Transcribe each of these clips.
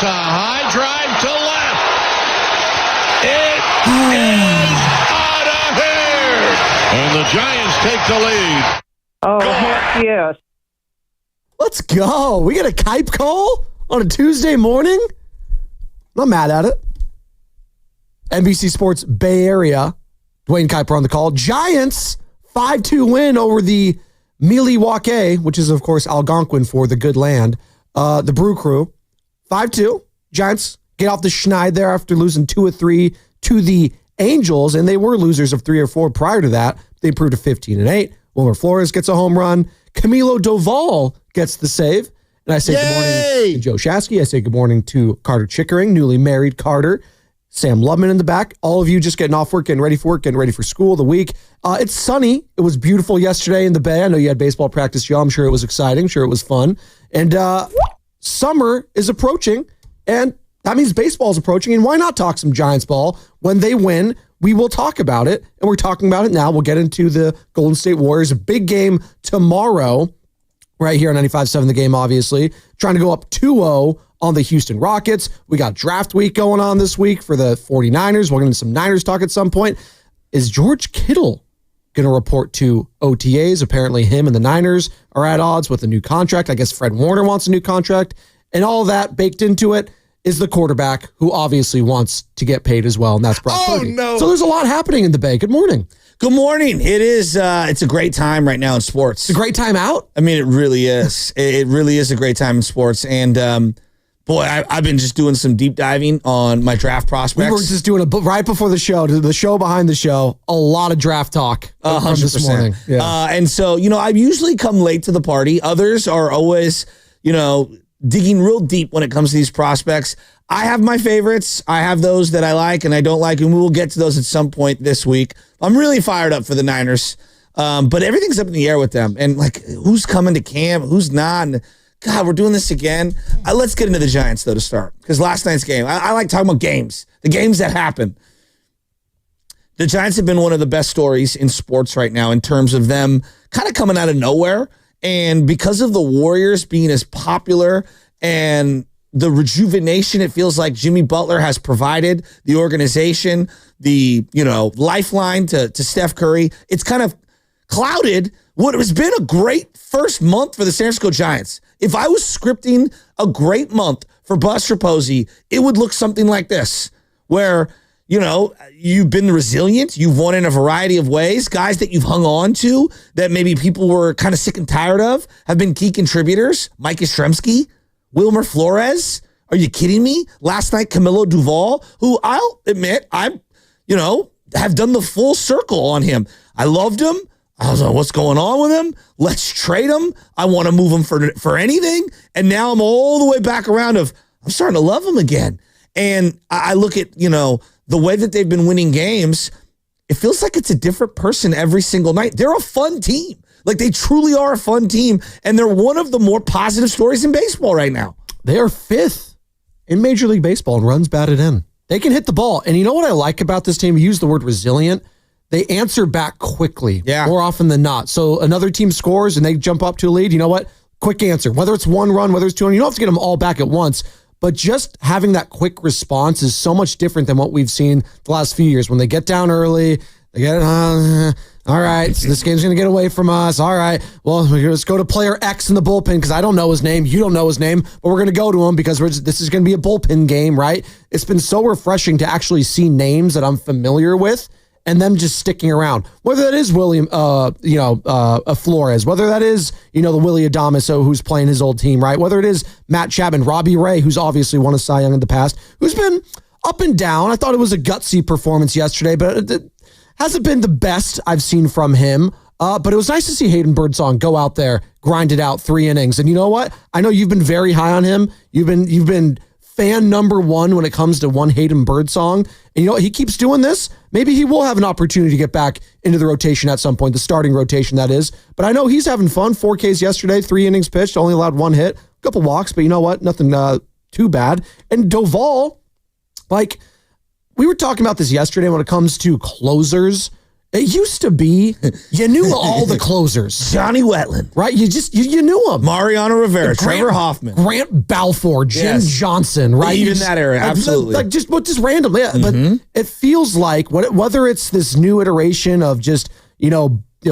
a high drive to left. It is out of here. And the Giants take the lead. Oh, heck yes. Let's go. We got a Kipe call on a Tuesday morning. I'm not mad at it. NBC Sports Bay Area. Dwayne Kuiper on the call. Giants 5-2 win over the Milwaukee, which is, of course, Algonquin for the good land. The Brew Crew. 5-2. Giants get off the schneid there after losing 2 of 3 to the Angels, and they were losers of 3 or 4 prior to that. They improved to 15-8. Wilmer Flores gets a home run. Camilo Doval gets the save. And I say good morning to Joe Shasky. I say good morning to Carter Chickering, newly married Carter. Sam Lubman in the back. All of you just getting off work, getting ready for work, getting ready for school, the week. It's sunny. It was beautiful yesterday in the Bay. I know you had baseball practice, Joe. I'm sure it was exciting. I'm sure it was fun. And summer is approaching, and that means baseball is approaching. And why not talk some Giants ball? When they win, we will talk about it. And we're talking about it now. We'll get into the Golden State Warriors. A big game tomorrow right here on 95.7 The Game, obviously. Trying to go up 2-0 on the Houston Rockets. We got draft week going on this week for the 49ers. We're going to do some Niners talk at some point. Is George Kittle going to report to OTAs? Apparently him and the Niners are at odds with a new contract. I guess Fred Warner wants a new contract. And all that baked into it is the quarterback who obviously wants to get paid as well, and that's Brock Purdy. No. So there's a lot happening in the Bay. Good morning. Good morning. It is. It's a great time right now in sports. It's a great time out. I mean, it really is. It really is a great time in sports. And boy, I've been just doing some deep diving on my draft prospects. We were just doing right before the show behind the show, a lot of draft talk from this morning. Yeah. And so, I usually come late to the party. Others are always, digging real deep when it comes to these prospects. I have my favorites. I have those that I like and I don't like, and we will get to those at some point this week. I'm really fired up for the Niners, but everything's up in the air with them. And, who's coming to camp, who's not? And God, we're doing this again. Let's get into the Giants, though, to start, because last night's game, I like talking about games, the games that happen. The Giants have been one of the best stories in sports right now in terms of them kind of coming out of nowhere. And because of the Warriors being as popular and the rejuvenation it feels like Jimmy Butler has provided the organization, the lifeline to Steph Curry, it's kind of clouded what has been a great first month for the San Francisco Giants. If I was scripting a great month for Buster Posey, it would look something like this, where you've been resilient. You've won in a variety of ways. Guys that you've hung on to that maybe people were kind of sick and tired of have been key contributors. Mike Yastrzemski, Wilmer Flores. Are you kidding me? Last night, Camilo Doval, who I'll admit, have done the full circle on him. I loved him. I was like, what's going on with him? Let's trade him. I want to move him for anything. And now I'm all the way back around I'm starting to love him again. And I look at, the way that they've been winning games, it feels like it's a different person every single night. They're a fun team. They truly are a fun team, and they're one of the more positive stories in baseball right now. They are 5th in Major League Baseball in runs batted in. They can hit the ball. And you know what I like about this team? You use the word resilient. They answer back quickly, more often than not. So another team scores and they jump up to a lead. You know what? Quick answer. Whether it's 1 run, whether it's 2, you don't have to get them all back at once. But just having that quick response is so much different than what we've seen the last few years. When they get down early, they get all right, so this game's going to get away from us. All right, well, let's go to player X in the bullpen because I don't know his name. You don't know his name, but we're going to go to him because this is going to be a bullpen game, right? It's been so refreshing to actually see names that I'm familiar with and them just sticking around. Whether that is William, Flores, whether that is, the Willie Adames who's playing his old team, right? Whether it is Matt Chapman, Robbie Ray, who's obviously won a Cy Young in the past, who's been up and down. I thought it was a gutsy performance yesterday, but it hasn't been the best I've seen from him. But it was nice to see Hayden Bird Song go out there, grind it out 3 innings. And you know what? I know you've been very high on him. You've been fan number 1 when it comes to one Hayden Bird Song. And he keeps doing this. Maybe he will have an opportunity to get back into the rotation at some point, the starting rotation, that is. But I know he's having fun. 4 Ks yesterday, 3 innings pitched, only allowed 1 hit, a couple walks, but you know what? Nothing too bad. And Doval, we were talking about this yesterday when it comes to closers It used to be you knew all the closers. Johnny Wetland. Right? You knew them. Mariano Rivera, Trevor Hoffman. Grant Balfour, Jim Johnson, right? Even that era, absolutely. Like just random. Yeah. But it feels like whether it's this new iteration of just,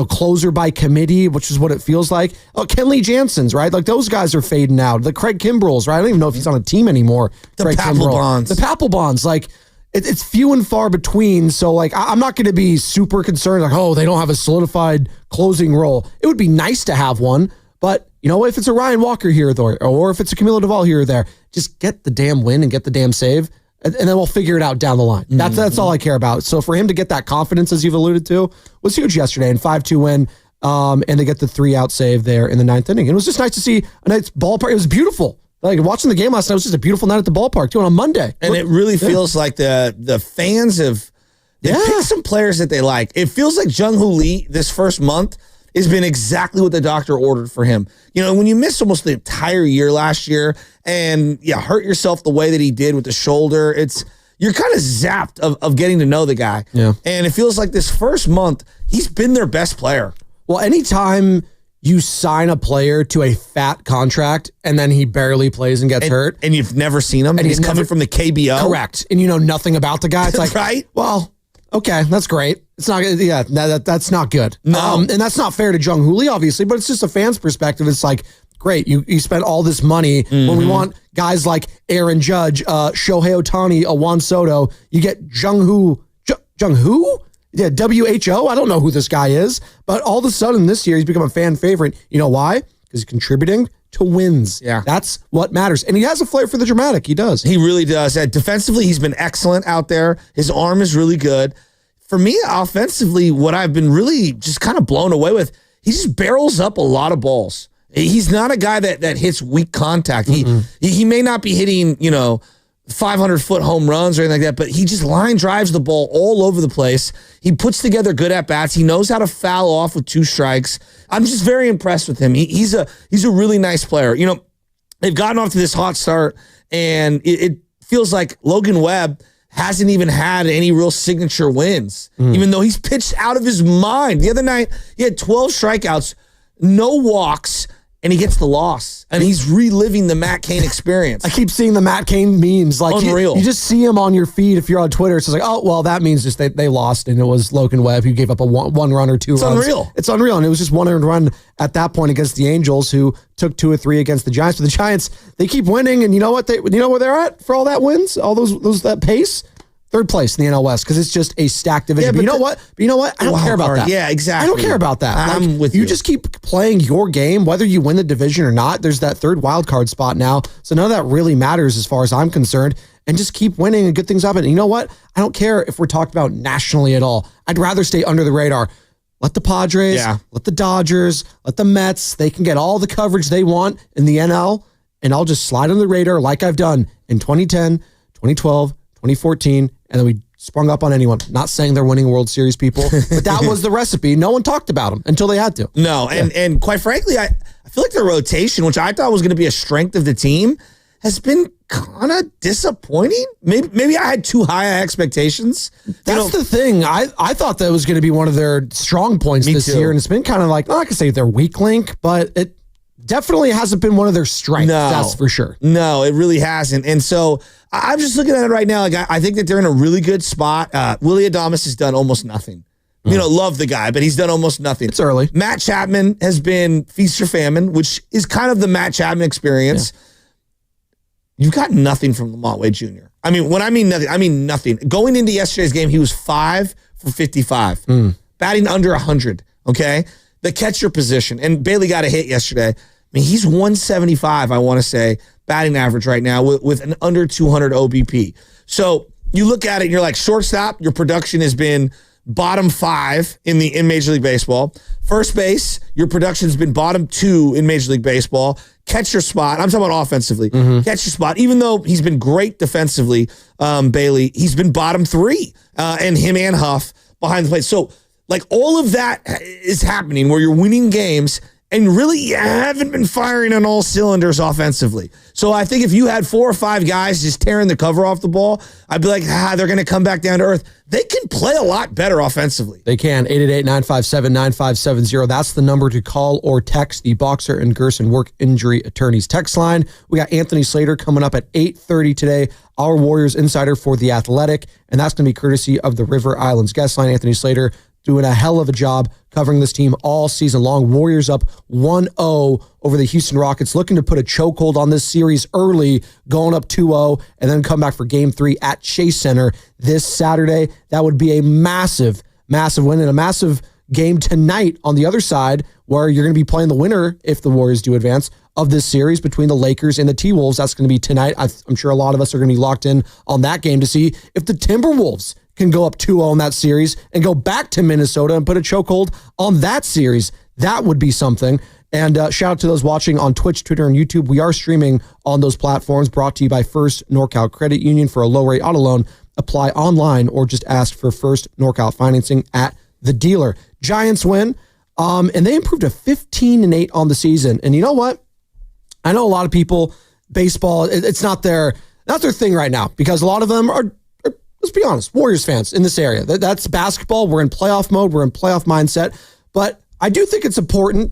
closer by committee, which is what it feels like. Oh, Kenley Jansen's, right? Like those guys are fading out. The Craig Kimbrells, right? I don't even know if he's on a team anymore. The Craig Papelbons. The Papelbons, like it's few and far between. So like I'm not going to be super concerned like, oh, they don't have a solidified closing role. It would be nice to have one, but if it's a Ryan Walker here or if it's a Camilo Duvall here or there, just get the damn win and get the damn save. And then we'll figure it out down the line. That's all I care about. So for him to get that confidence, as you've alluded to, was huge yesterday. And 5-2 win, and they get the 3-out save there in the 9th inning. And it was just nice to see a nice ballpark. It was beautiful. Like watching the game last night was just a beautiful night at the ballpark too. On a Monday, and it really feels like the fans have picked some players that they like. It feels like Jung Hoo Lee this first month has been exactly what the doctor ordered for him. When you miss almost the entire year last year and hurt yourself the way that he did with the shoulder, you're kind of zapped of getting to know the guy. Yeah. And it feels like this first month, he's been their best player. Well, anytime you sign a player to a fat contract and then he barely plays and gets hurt. And you've never seen him. And he's coming from the KBO. Correct. And you know nothing about the guy. It's like, right? Well, okay, that's great. It's not, that's not good. No. And that's not fair to Jung Hoo Lee, obviously, but it's just a fan's perspective. It's like, great, you spent all this money when we want guys like Aaron Judge, Shohei Ohtani, Juan Soto. You get Jung Hoo? Yeah, WHO. I don't know who this guy is, but all of a sudden this year he's become a fan favorite. You know why? Because he's contributing to wins. Yeah. That's what matters. And he has a flair for the dramatic. He does. He really does. Defensively, he's been excellent out there. His arm is really good. For me, offensively, what I've been really just kind of blown away with, he just barrels up a lot of balls. He's not a guy that hits weak contact. He may not be hitting, 500-foot home runs or anything like that, but he just line drives the ball all over the place. He puts together good at-bats. He knows how to foul off with 2 strikes. I'm just very impressed with him. He's a really nice player. They've gotten off to this hot start, and it feels like Logan Webb hasn't even had any real signature wins, even though he's pitched out of his mind. The other night, he had 12 strikeouts, no walks, and he gets the loss. And he's reliving the Matt Cain experience. I keep seeing the Matt Cain memes. Like Unreal. You just see him on your feed if you're on Twitter. It's just like, oh, well, that means just they lost, and it was Logan Webb who gave up a one run or 2 runs. Unreal. It's unreal. And it was just 1 earned run at that point against the Angels, who took 2 or 3 against the Giants. But the Giants, they keep winning, and you know what? You know where they're at for all that wins? All that pace? 3rd place in the NL West, because it's just a stacked division. Yeah, but you know what? I don't care about that. Yeah, exactly. I don't care about that. I'm with you. You just keep playing your game, whether you win the division or not. There's that 3rd wild card spot now, so none of that really matters as far as I'm concerned. And just keep winning and good things happen. And you know what? I don't care if we're talked about nationally at all. I'd rather stay under the radar. Let the Padres, let the Dodgers, let the Mets. They can get all the coverage they want in the NL, and I'll just slide under the radar like I've done in 2010, 2012, 2014, and then we sprung up on anyone. Not saying they're winning World Series, people, but that was the recipe. No one talked about them until they had to. No, and quite frankly, I feel like the rotation, which I thought was going to be a strength of the team, has been kind of disappointing. Maybe I had too high expectations. That's the thing. I thought that was going to be one of their strong points this year, and it's been kind of like, I'm not going to say their weak link, but it definitely hasn't been one of their strengths. No, that's for sure. No, it really hasn't. And so I'm just looking at it right now. Like I think that they're in a really good spot. Willie Adames has done almost nothing. Love the guy, but he's done almost nothing. It's early. Matt Chapman has been feast or famine, which is kind of the Matt Chapman experience. Yeah. You've got nothing from Lamont Wade Jr. I mean, when I mean nothing, I mean nothing. Going into yesterday's game, he was 5 for 55, batting under 100. Okay, the catcher position, and Bailey got a hit yesterday. I mean, he's 175, I want to say, batting average right now with an under 200 OBP. So you look at it and you're like, shortstop, your production has been bottom 5 in Major League Baseball. First base, your production has been bottom 2 in Major League Baseball. Catcher spot, I'm talking about offensively. Catcher spot, even though he's been great defensively, Bailey, he's been bottom 3, and him and Huff behind the plate. So like all of that is happening where you're winning games and really you haven't been firing on all cylinders offensively. So I think if you had 4 or 5 guys just tearing the cover off the ball, I'd be like, they're going to come back down to earth. They can play a lot better offensively. They can. 888-957-9570. That's the number to call or text the Boxer and Gerson Work Injury Attorneys text line. We got Anthony Slater coming up at 8:30 today, our Warriors insider for The Athletic, and that's going to be courtesy of the River Islands guest line. Anthony Slater doing a hell of a job covering this team all season long. Warriors up 1-0 over the Houston Rockets, looking to put a chokehold on this series early, going up 2-0, and then come back for Game 3 at Chase Center this Saturday. That would be a massive, massive win, and a massive game tonight on the other side, where you're going to be playing the winner, if the Warriors do advance, of this series between the Lakers and the T-Wolves. That's going to be tonight. I'm sure a lot of us are going to be locked in on that game to see if the Timberwolves can go up 2-0 in that series and go back to Minnesota and put a chokehold on that series. That would be something. And shout out to those watching on Twitch, Twitter, and YouTube. We are streaming on those platforms, brought to you by First NorCal Credit Union. For a low-rate auto loan, apply online or just ask for First NorCal financing at the dealer. Giants win, and they improved to 15-8 on the season. And you know what? I know a lot of people, baseball, it's not their thing right now, because a lot of them are, let's be honest, Warriors fans in this area. That's basketball. We're in playoff mode. We're in playoff mindset. But I do think it's important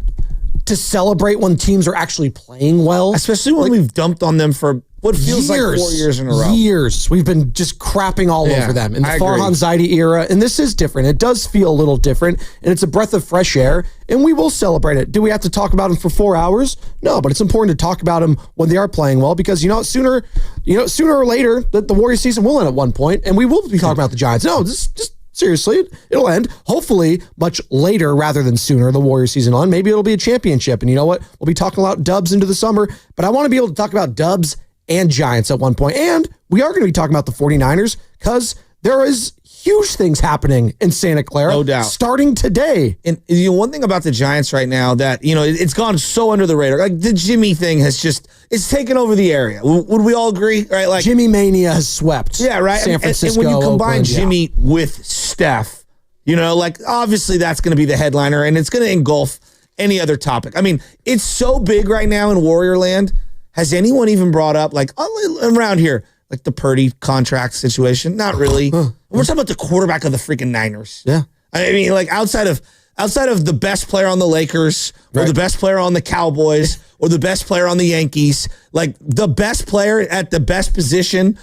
to celebrate when teams are actually playing well. Especially when we've dumped on them for what feels like 4 years in a row. Years. We've been just crapping all over them in the Farhan Zaidi era. And this is different. It does feel a little different. And it's a breath of fresh air. And we will celebrate it. Do we have to talk about them for 4 hours? No, but it's important to talk about them when they are playing well, because sooner or later, the Warriors season will end at one point, and we will be talking about the Giants. No, just seriously, it'll end hopefully much later rather than sooner. The Warriors season on. Maybe it'll be a championship. And you know what? We'll be talking about dubs into the summer, but I want to be able to talk about dubs and Giants at one point. And we are going to be talking about the 49ers, because there is huge things happening in Santa Clara. No doubt. Starting today. And one thing about the Giants right now that, it's gone so under the radar. Like the Jimmy thing it's taken over the area. Would we all agree? Right? Like Jimmy Mania has swept. Yeah, right. San Francisco. And when you combine Oakland, Jimmy with Steph, obviously that's going to be the headliner, and it's going to engulf any other topic. I mean, it's so big right now in Warrior Land. Has anyone even brought up, around here, the Purdy contract situation? Not really. We're talking about the quarterback of the freaking Niners. Yeah. I mean, outside of the best player on the Lakers, or the best player on the Cowboys, or the best player on the Yankees, the best player at the best position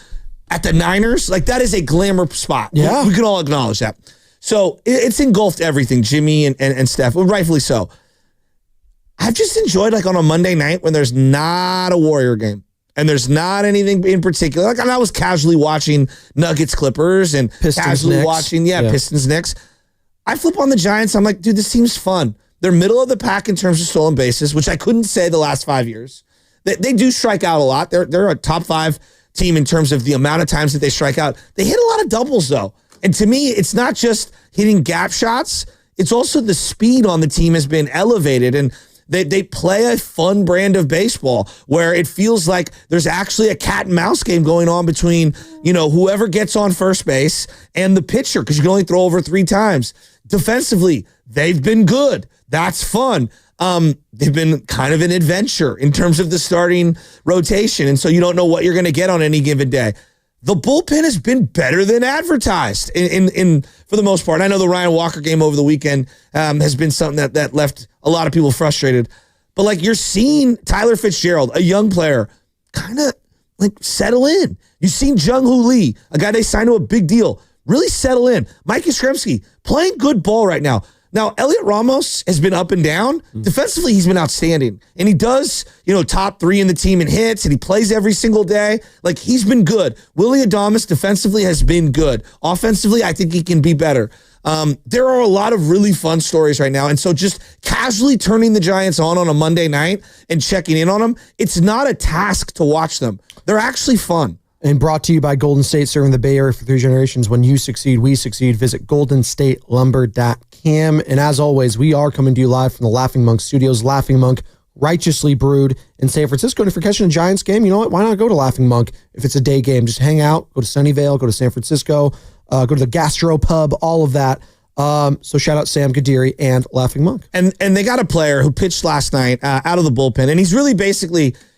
at the Niners, that is a glamour spot. Yeah. We can all acknowledge that. So it's engulfed everything, Jimmy and Steph, rightfully so. I've just enjoyed, on a Monday night when there's not a Warrior game and there's not anything in particular. I was casually watching Nuggets Clippers and Pistons, casually Knicks. watching, Pistons Knicks. I flip on the Giants. I'm like, dude, this seems fun. They're middle of the pack in terms of stolen bases, which I couldn't say the last 5 years. They do strike out a lot. They're a top 5 team in terms of the amount of times that they strike out. They hit a lot of doubles, though. And to me, it's not just hitting gap shots. It's also the speed on the team has been elevated. And they play a fun brand of baseball where it feels like there's actually a cat and mouse game going on between, whoever gets on first base and the pitcher, because you can only throw over 3 times. Defensively, they've been good. That's fun. They've been kind of an adventure in terms of the starting rotation. And so you don't know what you're going to get on any given day. The bullpen has been better than advertised in for the most part. I know the Ryan Walker game over the weekend has been something that left a lot of people frustrated. But you're seeing Tyler Fitzgerald, a young player, kind of settle in. You've seen Jung Hoo Lee, a guy they signed to a big deal, really settle in. Mike Yastrzemski playing good ball right now. Now, Elliot Ramos has been up and down. Defensively, he's been outstanding. And he does, top 3 in the team in hits, and he plays every single day. He's been good. Willie Adames defensively has been good. Offensively, I think he can be better. There are a lot of really fun stories right now. And so just casually turning the Giants on a Monday night and checking in on them, it's not a task to watch them. They're actually fun. And brought to you by Golden State, serving the Bay Area for 3 generations. When you succeed, we succeed. Visit goldenstatelumber.com. And as always, we are coming to you live from the Laughing Monk Studios. Laughing Monk, righteously brewed in San Francisco. And if you're catching a Giants game, you know what? Why not go to Laughing Monk if it's a day game? Just hang out, go to Sunnyvale, go to San Francisco, go to the Gastro Pub, all of that. So shout out Sam Gadiri and Laughing Monk. And they got a player who pitched last night out of the bullpen, and he's really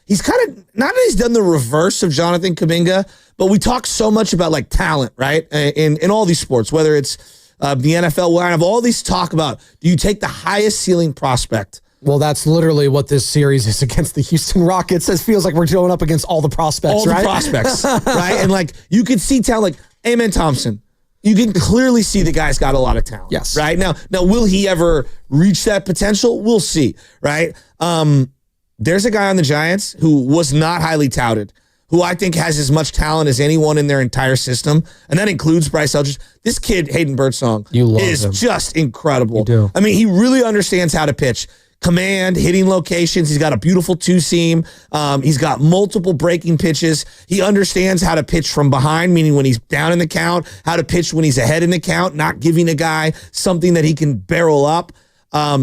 he's kind of, not that he's done the reverse of Jonathan Kuminga, but we talk so much about like talent, right? In all these sports, whether it's the NFL, where I have all these talk about, do you take the highest ceiling prospect? Well, that's literally what this series is against the Houston Rockets. It feels like we're going up against all the prospects, right? All the prospects, right? And like, you could see talent, like Amen Thompson. You can clearly see the guy's got a lot of talent. Yes. Right? Now, will he ever reach that potential? We'll see, right? There's a guy on the Giants who was not highly touted, who I think has as much talent as anyone in their entire system, and that includes Bryce Eldridge. This kid, Hayden Bird Song, is just incredible. You do. I mean, he really understands how to pitch. Command, hitting locations. He's got a beautiful two-seam. He's got multiple breaking pitches. He understands how to pitch from behind, meaning when he's down in the count, how to pitch when he's ahead in the count, not giving a guy something that he can barrel up.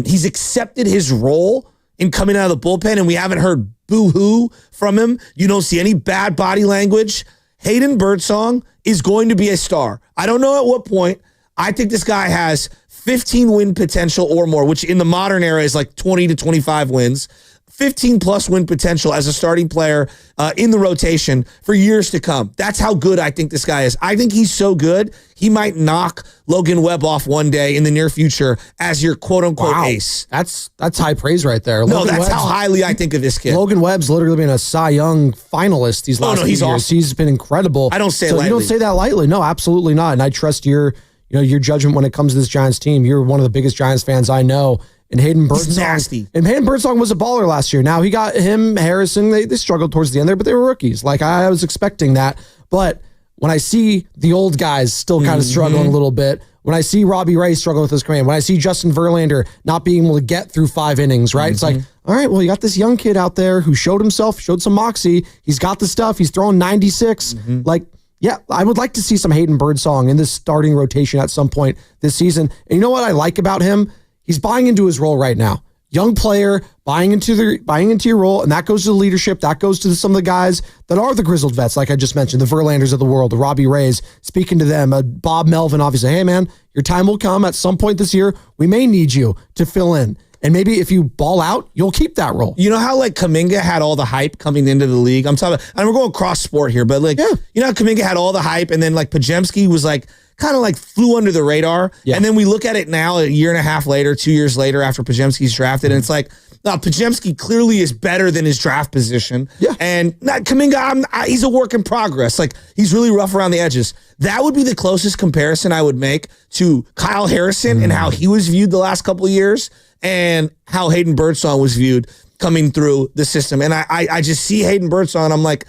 He's accepted his role in coming out of the bullpen, and we haven't heard boo-hoo from him. You don't see any bad body language. Hayden Bird Song is going to be a star. I don't know at what point. I think this guy has 15 win potential or more, which in the modern era is like 20 to 25 wins. 15 plus win potential as a starting player in the rotation for years to come. That's how good I think this guy is. I think he's so good, he might knock Logan Webb off one day in the near future as your quote-unquote ace. That's high praise right there. No, that's how highly I think of this kid. Logan Webb's literally been a Cy Young finalist these last few years. Awesome. He's been incredible. I don't say it so lightly. You don't say that lightly. No, absolutely not. And I trust your judgment when it comes to this Giants team. You're one of the biggest Giants fans I know. And Hayden Bird Song. Nasty. And Hayden Bird Song was a baller last year. Now he got him, Harrison. They struggled towards the end there, but they were rookies. Like I was expecting that. But when I see the old guys still kind of struggling a little bit, when I see Robbie Ray struggling with his command, when I see Justin Verlander not being able to get through 5 innings, right? It's like, all right, well, you got this young kid out there who showed some moxie. He's got the stuff. He's throwing 96. Like, yeah, I would like to see some Hayden Bird Song in this starting rotation at some point this season. And you know what I like about him? He's buying into his role right now. Young player buying into your role, and that goes to the leadership. That goes to some of the guys that are the grizzled vets, like I just mentioned, the Verlanders of the world, the Robbie Rays. Speaking to them, Bob Melvin, obviously, hey man, your time will come at some point this year. We may need you to fill in. And maybe if you ball out, you'll keep that role. You know how like Kuminga had all the hype coming into the league? I'm talking about, and we're going cross sport here, but like, you know how Kuminga had all the hype, and then like Pajemski was like, kind of like flew under the radar. Yeah. And then we look at it now, a year and a half later, 2 years later after Pajemski's drafted, and it's like, no, Pajemski clearly is better than his draft position. Yeah. And Kuminga, he's a work in progress. Like, he's really rough around the edges. That would be the closest comparison I would make to Kyle Harrison and how he was viewed the last couple of years and how Hayden Bird Song was viewed coming through the system. And I just see Hayden Bird Song, and I'm like,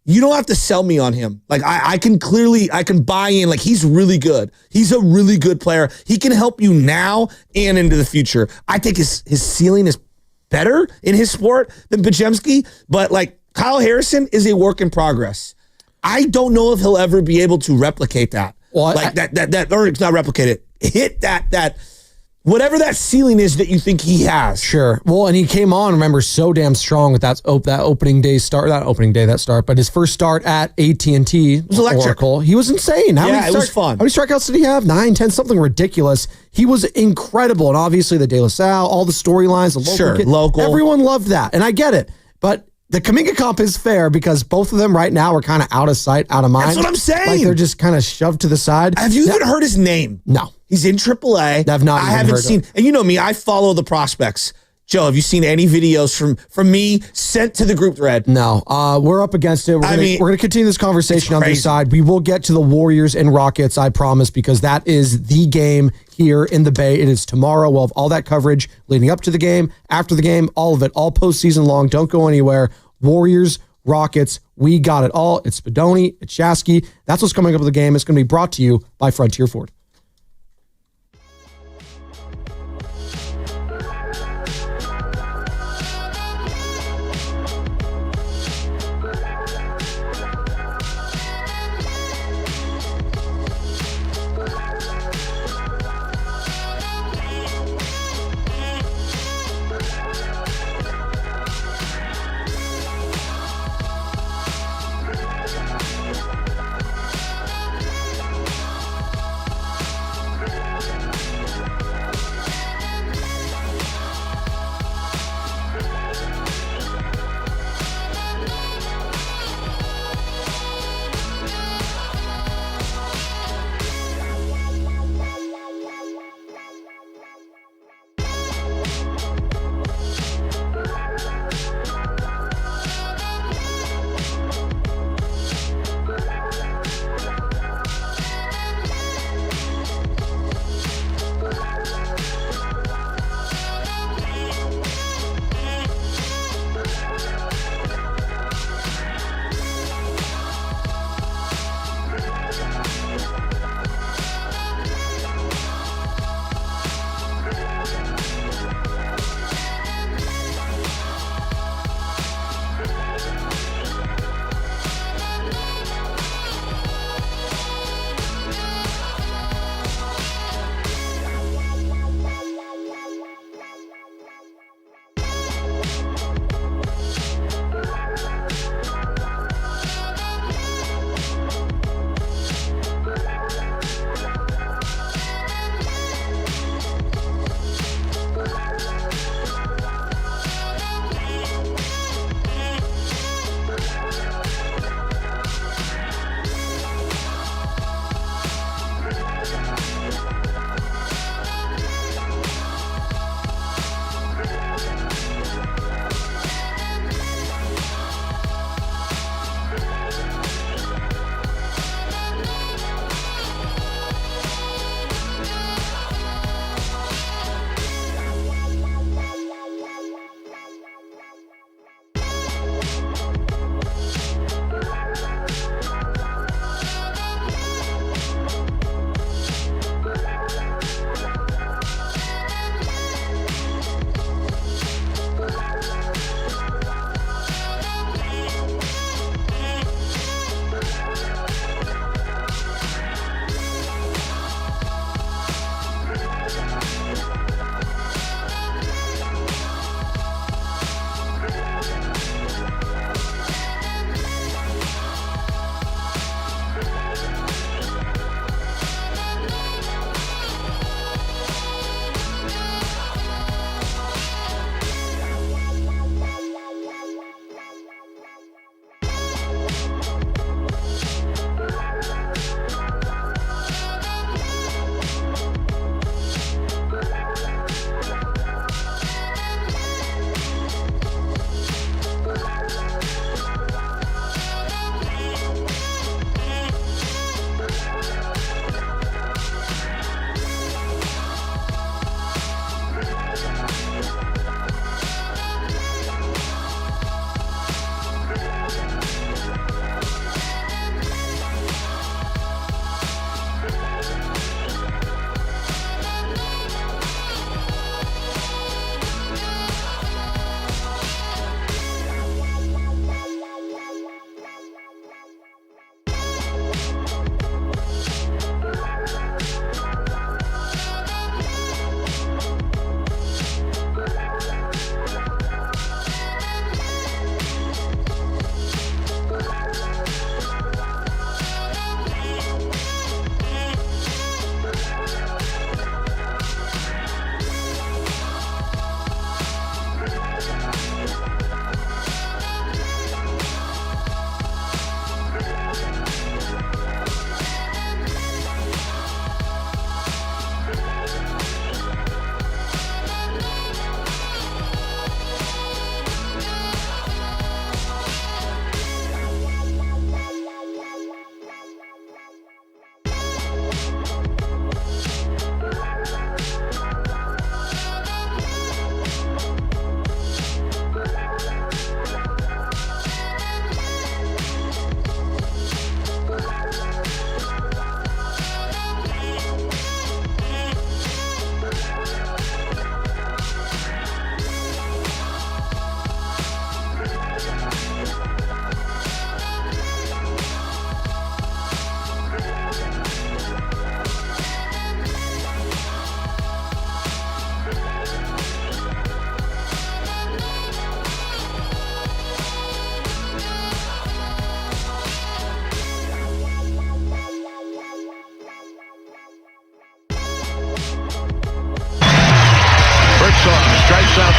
you don't have to sell me on him. Like I can buy in. Like he's really good. He's a really good player. He can help you now and into the future. I think his ceiling is better in his sport than Pajemski, but like Kyle Harrison is a work in progress. I don't know if he'll ever be able to replicate that. Well, like that or not replicate it. Hit that whatever that ceiling is that you think he has. Sure. Well, and he came on, remember, so damn strong with that opening day start. Not opening day, that start, but his first start at AT&T was electric. Oracle. He was insane. It was fun. How many strikeouts did he have? 9, 10, something ridiculous. He was incredible. And obviously the De La Salle, all the storylines, the local local. Everyone loved that. And I get it. But the Kuminga comp is fair because both of them right now are kind of out of sight, out of mind. That's what I'm saying. Like they're just kind of shoved to the side. Have you even heard his name? No. He's in AAA. I haven't seen, and you know me, I follow the prospects. Joe, have you seen any videos from me sent to the group thread? No. We're up against it. We're gonna continue this conversation on the side. We will get to the Warriors and Rockets, I promise, because that is the game here in the Bay. It is tomorrow. We'll have all that coverage leading up to the game, after the game, all of it, all postseason long. Don't go anywhere. Warriors, Rockets, we got it all. It's Spadoni, it's Shasky. That's what's coming up with the game. It's going to be brought to you by Frontier Ford.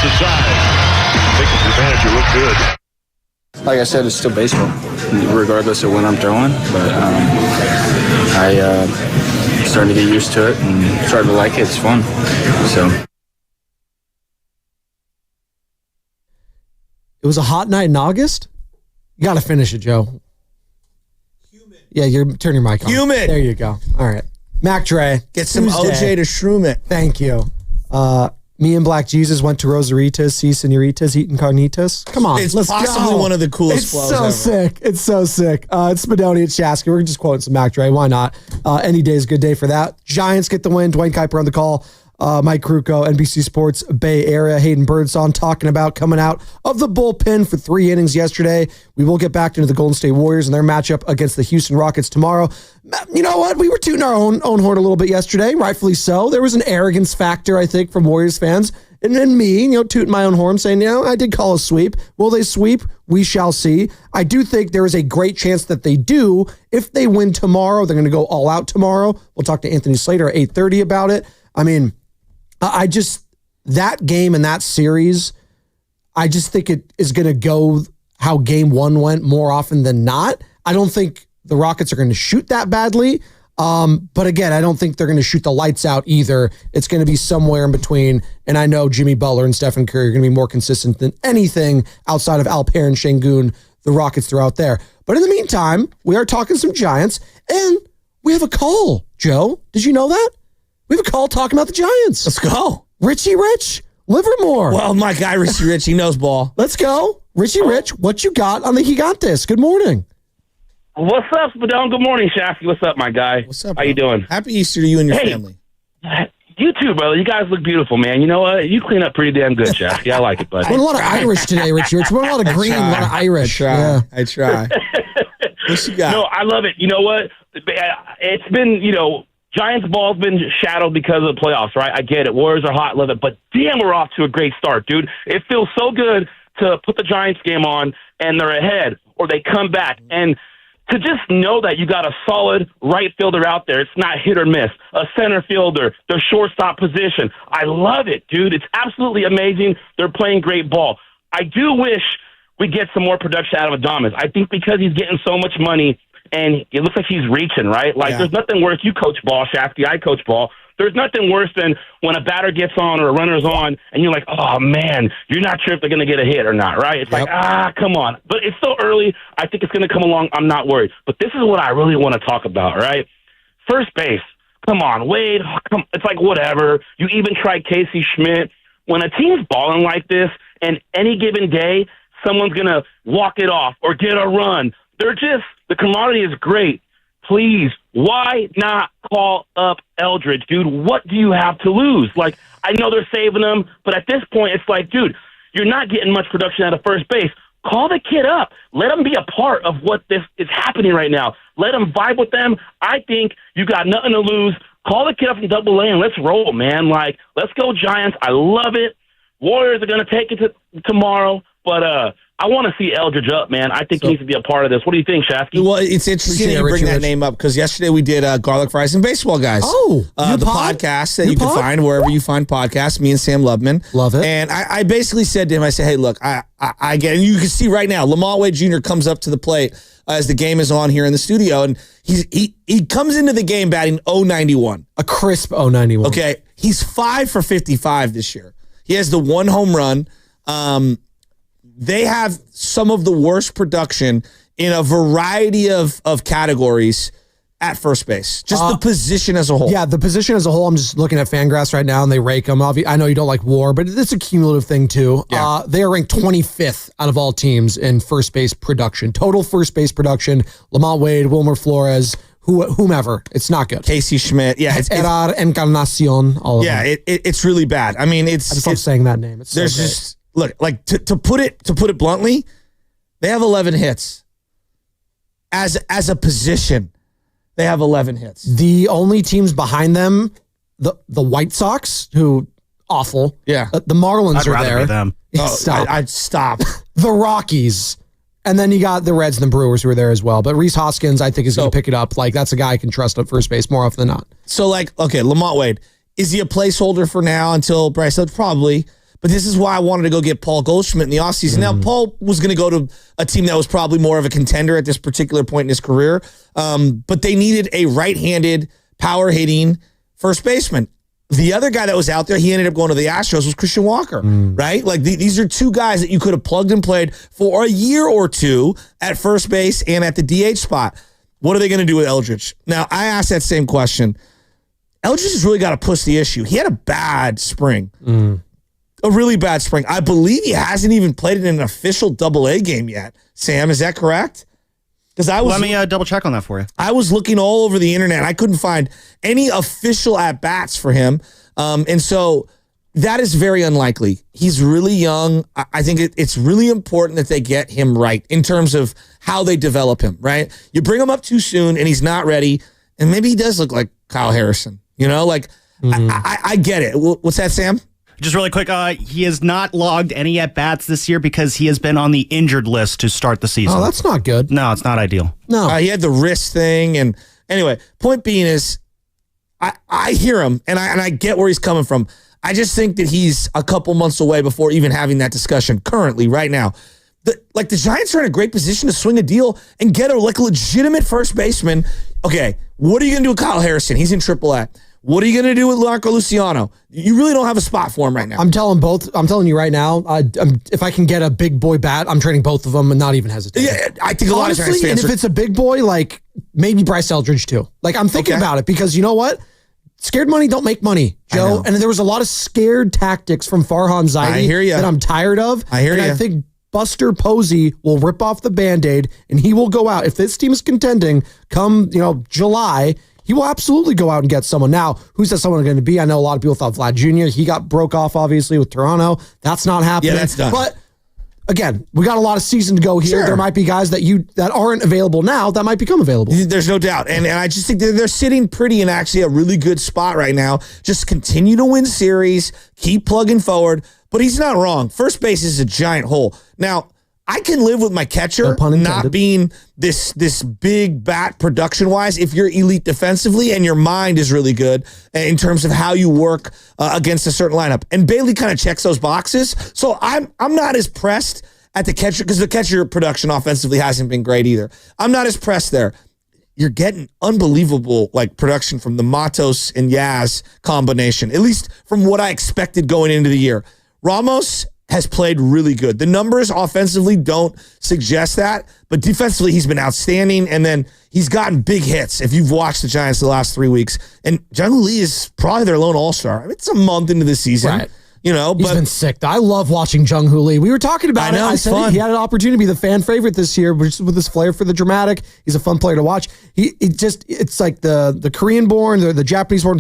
opposite side. Making your manager look good. Like I said, it's still baseball, regardless of when I'm throwing. But starting to get used to it and starting to like it. It's fun. So. It was a hot night in August. You got to finish it, Joe. Humid. Yeah, turn your mic on. Humid. There you go. All right. Mac Dre. Get some Tuesday. OJ to shroom it. Thank you. Me and Black Jesus went to Rosaritas, see senoritas, eating carnitas. Come on, It's let's possibly go. one of the coolest It's flows so ever. sick. It's so sick. It's Spadoni, it's Shasky. We're just quoting some Mac Dre. Why not? Any day is a good day for that. Giants get the win. Dwayne Kuiper on the call. Mike Kruko, NBC Sports Bay Area. Hayden Bird Song talking about coming out of the bullpen for 3 innings yesterday. We will get back into the Golden State Warriors and their matchup against the Houston Rockets tomorrow. You know what? We were tooting our own horn a little bit yesterday, rightfully so. There was an arrogance factor, I think, from Warriors fans. And then me, tooting my own horn, saying, I did call a sweep. Will they sweep? We shall see. I do think there is a great chance that they do. If they win tomorrow, they're going to go all out tomorrow. We'll talk to Anthony Slater at 8:30 about it. I mean, that game and that series, I just think it is going to go how game one went more often than not. I don't think the Rockets are going to shoot that badly. But again, I don't think they're going to shoot the lights out either. It's going to be somewhere in between. And I know Jimmy Butler and Stephen Curry are going to be more consistent than anything outside of Alper and Şengün, the Rockets throw out there. But in the meantime, we are talking some Giants, and we have a call, Joe. Did you know that? We have a call talking about the Giants. Let's go. Richie Rich, Livermore. Well, my guy, Richie Rich, he knows ball. Let's go. Richie Rich, what you got on the Gigantes? Good morning. What's up, Spadone? Good morning, Shafty. What's up, my guy? What's up, How you bro? doing? Happy Easter to you and your Hey. family. You too, brother. You guys look beautiful, man. You know what? You clean up pretty damn good, Shafty. I like it, bud. We're a lot of Irish today, Richie Rich. We're a lot of green, a lot of Irish. I try. What you got? No, I love it. You know what? It's been, Giants ball's been shadowed because of the playoffs, right? I get it. Warriors are hot, love it. But damn, we're off to a great start, dude. It feels so good to put the Giants game on and they're ahead or they come back. And to just know that you got a solid right fielder out there, it's not hit or miss, a center fielder, their shortstop position. I love it, dude. It's absolutely amazing. They're playing great ball. I do wish we get some more production out of Adames. I think because he's getting so much money and it looks like he's reaching, right? Like, There's nothing worse. You coach ball, Shafty. I coach ball. There's nothing worse than when a batter gets on or a runner's on and you're like, oh, man, you're not sure if they're going to get a hit or not, right? It's like, come on. But it's so early. I think it's going to come along. I'm not worried. But this is what I really want to talk about, right? First base. Come on, Wade. It's like whatever. You even tried Casey Schmidt. When a team's balling like this and any given day, someone's going to walk it off or get a run. The commodity is great. Please, why not call up Eldridge, dude? What do you have to lose? Like, I know they're saving him, but at this point, it's like, dude, you're not getting much production out of first base. Call the kid up. Let him be a part of what this is happening right now. Let him vibe with them. I think you got nothing to lose. Call the kid up from Double-A and let's roll, man. Like, let's go Giants. I love it. Warriors are going to take it to tomorrow, but I want to see Eldridge up, man. I think he needs to be a part of this. What do you think, Shafty? Well, it's interesting that you bring that name up because yesterday we did Garlic Fries and Baseball Guys. Oh, the podcast that you can find wherever you find podcasts. Me and Sam Lubman. Love it. And I basically said to him, I said, hey, look, I get it. And you can see right now, Lamont Wade Jr. comes up to the plate as the game is on here in the studio. And he comes into the game batting .091. A crisp .091. Okay. He's 5 for 55 this year. He has the one home run. They have some of the worst production in a variety of categories at first base. Just the position as a whole. Yeah, the position as a whole. I'm just looking at Fangraphs right now, and they rake them. I know you don't like WAR, but it's a cumulative thing too. Yeah. They are ranked 25th out of all teams in first base production. Total first base production. Lamont Wade, Wilmer Flores, whomever. It's not good. Casey Schmidt. Yeah. Erar Encarnacion. All of them. It's really bad. I mean, I just love saying that name. It's so there's great. just look like to put it bluntly, they have 11 hits. As a position, they have 11 hits. The only teams behind them, the White Sox, who awful. Yeah. The Marlins I'd are rather there. be them. Stop. I'd stop. The Rockies. And then you got the Reds and the Brewers who are there as well. But Rhys Hoskins, I think, is going to pick it up. Like, that's a guy I can trust at first base more often than not. So, like, okay, Lamont Wade, is he a placeholder for now until Bryce? Probably. But this is why I wanted to go get Paul Goldschmidt in the offseason. Now, Paul was going to go to a team that was probably more of a contender at this particular point in his career. But they needed a right-handed, power-hitting first baseman. The other guy that was out there, he ended up going to the Astros, was Christian Walker, right? Like these are two guys that you could have plugged and played for a year or two at first base and at the DH spot. What are they going to do with Eldridge? Now, I asked that same question. Eldridge has really got to push the issue. He had a bad spring. A really bad spring. I believe he hasn't even played in an official Double-A game yet. Sam, is that correct? Because Let me double check on that for you. I was looking all over the internet. I couldn't find any official at-bats for him. And so that is very unlikely. He's really young. I think it's really important that they get him right in terms of how they develop him, right? You bring him up too soon and he's not ready, and maybe he does look like Kyle Harrison. You know, like, I get it. What's that, Sam? Just really quick, he has not logged any at-bats this year because he has been on the injured list to start the season. Oh, that's not good. No, it's not ideal. No. He had the wrist thing. And anyway, point being is I hear him and I get where he's coming from. I just think that he's a couple months away before even having that discussion currently right now. The Giants are in a great position to swing a deal and get a legitimate first baseman. Okay, what are you going to do with Kyle Harrison? He's in AAA. What are you going to do with Marco Luciano? You really don't have a spot for him right now. I'm telling you right now, if I can get a big boy bat, I'm trading both of them and not even hesitating. Yeah, I think a lot of Giants fans and if it's a big boy, like maybe Bryce Eldridge too. Like I'm thinking about it because you know what? Scared money don't make money, Joe. And there was a lot of scared tactics from Farhan Zaidi that I'm tired of. I think Buster Posey will rip off the Band-Aid and he will go out. If this team is contending come, July, he will absolutely go out and get someone. Now, who's that someone going to be? I know a lot of people thought Vlad Jr. He broke off, obviously, with Toronto. That's not happening. Yeah, that's done. But again, we got a lot of season to go here. Sure. There might be guys that aren't available now that might become available. There's no doubt. And I just think they're sitting pretty in actually a really good spot right now. Just continue to win series, keep plugging forward. But he's not wrong. First base is a giant hole. Now, I can live with my catcher not being this big bat production-wise if you're elite defensively and your mind is really good in terms of how you work against a certain lineup. And Bailey kind of checks those boxes. So I'm not as pressed at the catcher because the catcher production offensively hasn't been great either. I'm not as pressed there. You're getting unbelievable production from the Matos and Yaz combination, at least from what I expected going into the year. Ramos has played really good. The numbers offensively don't suggest that, but defensively he's been outstanding, and then he's gotten big hits if you've watched the Giants the last 3 weeks. And Jung Hoo Lee is probably their lone all-star. I mean, it's a month into the season. Right. But he's been sick. I love watching Jung Hoo Lee. We were talking about it. I said he had an opportunity to be the fan favorite this year, just with his flair for the dramatic. He's a fun player to watch. It's like the Korean born, the Japanese born.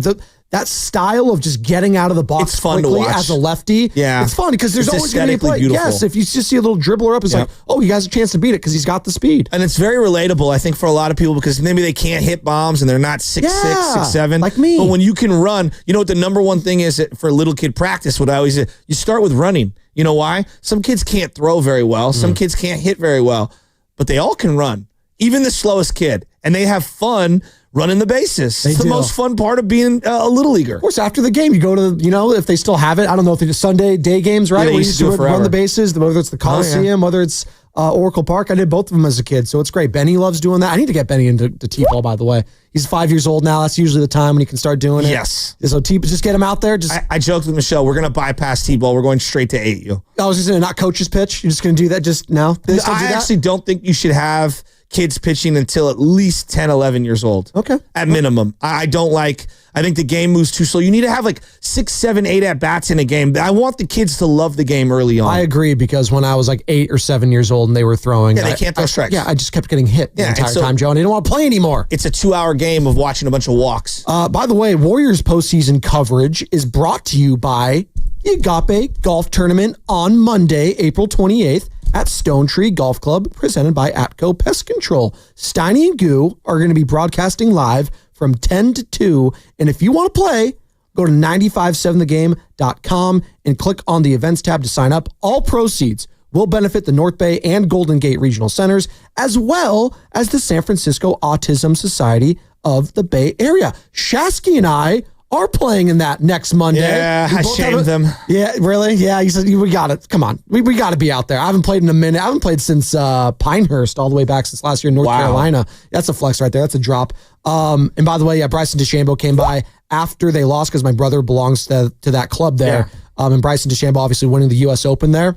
That style of just getting out of the box it's fun quickly to watch. as a lefty. Yeah. It's fun because there's always going to be a play. Beautiful. Yes, if you just see a little dribbler up, it's like, oh, he has a chance to beat it because he's got the speed. And it's very relatable, I think, for a lot of people because maybe they can't hit bombs and they're not 6'6", 6'7". Like me. But when you can run, you know what the number one thing is for little kid practice, what I always say, you start with running. You know why? Some kids can't throw very well. Some kids can't hit very well. But they all can run. Even the slowest kid. And they have fun running the bases. It's the most fun part of being a little leaguer. Of course, after the game, you go to, if they still have it, I don't know if they do Sunday day games, right? Yeah, they where used you to do it run forever. the bases, whether it's the Coliseum, whether it's Oracle Park. I did both of them as a kid, so it's great. Benny loves doing that. I need to get Benny into T-ball, by the way. He's 5 years old now. That's usually the time when he can start doing it. Yes. So just get him out there. I joked with Michelle, we're going to bypass T-ball. We're going straight to 8U. I was just going to not coach's pitch. You're just going to do that just now? I actually don't think you should have kids pitching until at least 10, 11 years old. Okay. At minimum. I think the game moves too slow. You need to have 6, 7, 8 at-bats in a game. I want the kids to love the game early on. I agree because when I was 8 or 7 years old and they were throwing. They can't throw strikes. I just kept getting hit the entire time, Joe, and I didn't want to play anymore. It's a 2-hour game of watching a bunch of walks. By the way, Warriors postseason coverage is brought to you by the Agape Golf Tournament on Monday, April 28th at Stone Tree Golf Club, presented by Atco Pest Control. Steiny and Goo are going to be broadcasting live from 10 to 2. And if you want to play, go to 957thegame.com and click on the events tab to sign up. All proceeds will benefit the North Bay and Golden Gate Regional Centers, as well as the San Francisco Autism Society of the Bay Area. Shasky and I are playing in that next Monday. Yeah, We I both shamed have them. Yeah, really? Yeah, you said we got it. Come on. We got to be out there. I haven't played in a minute. I haven't played since Pinehurst all the way back since last year in North Carolina. That's a flex right there. That's a drop. And by the way, yeah, Bryson DeChambeau came by after they lost because my brother belongs to that club there. And Bryson DeChambeau obviously winning the U.S. Open there.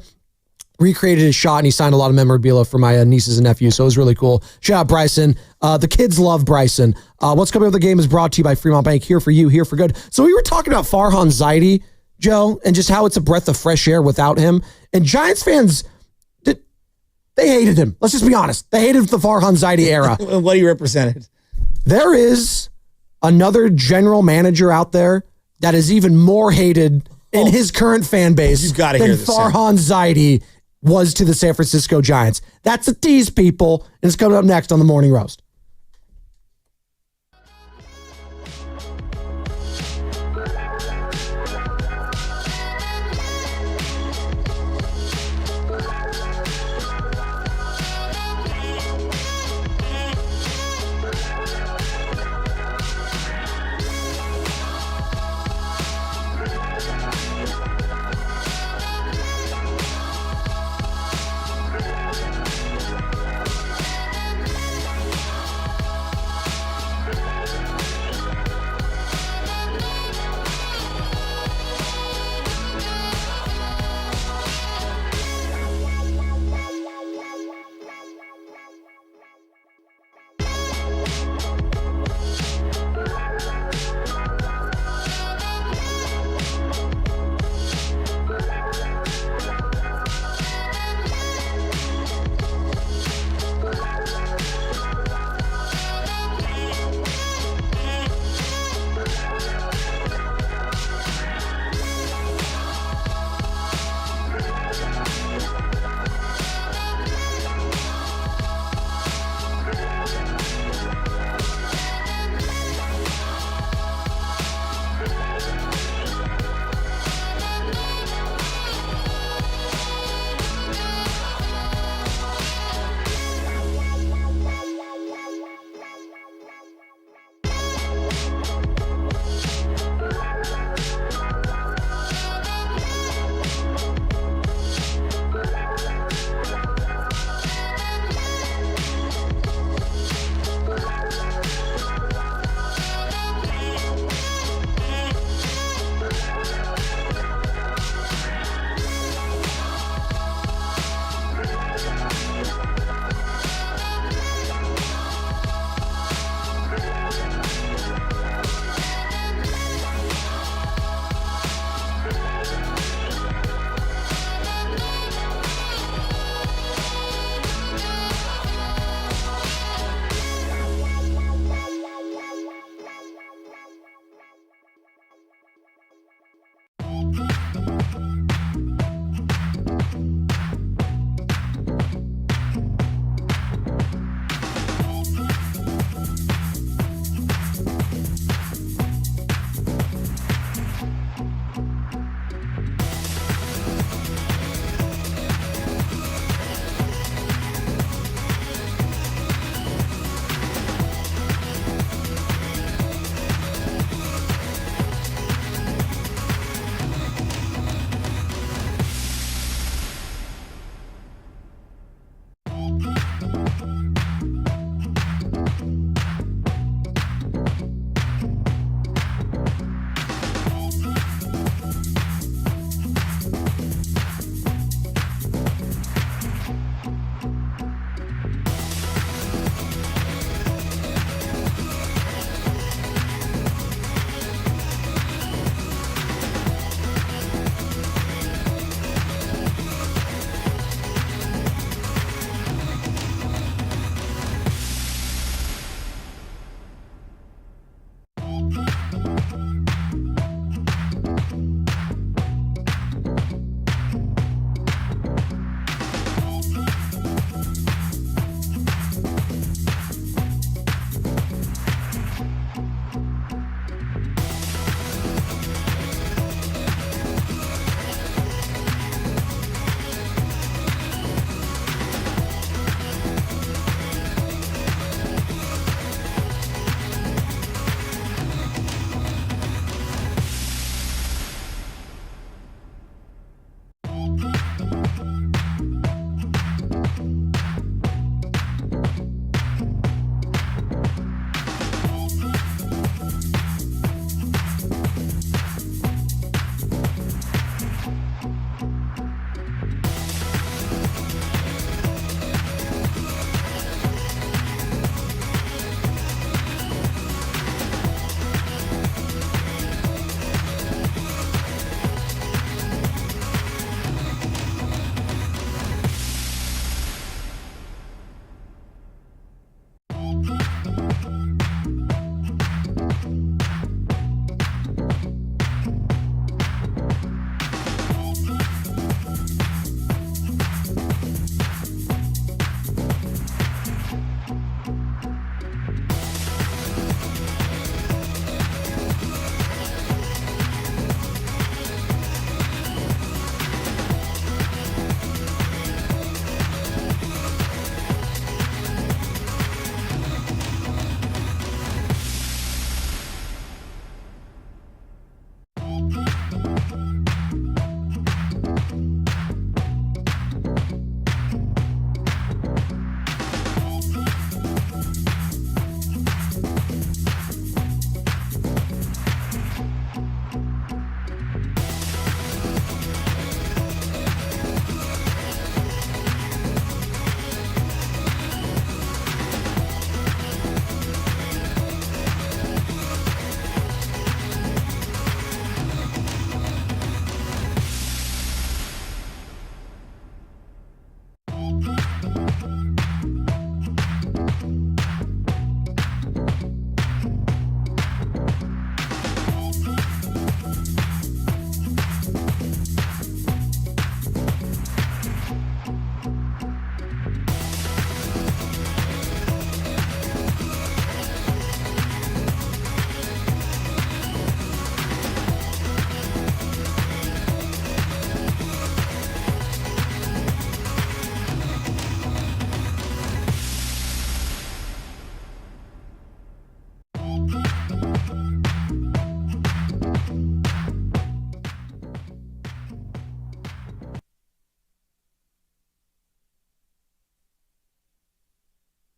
Recreated his shot, and he signed a lot of memorabilia for my nieces and nephews, so it was really cool. Shout out Bryson. The kids love Bryson. What's coming up with the game is brought to you by Fremont Bank. Here for you, here for good. So we were talking about Farhan Zaidi, Joe, and just how it's a breath of fresh air without him. And Giants fans, they hated him. Let's just be honest. They hated the Farhan Zaidi era. What he represented. There is another general manager out there that is even more hated in his current fan base You've gotta than hear this, Farhan Zaidi was to the San Francisco Giants. That's a tease, people, and it's coming up next on the Morning Roast.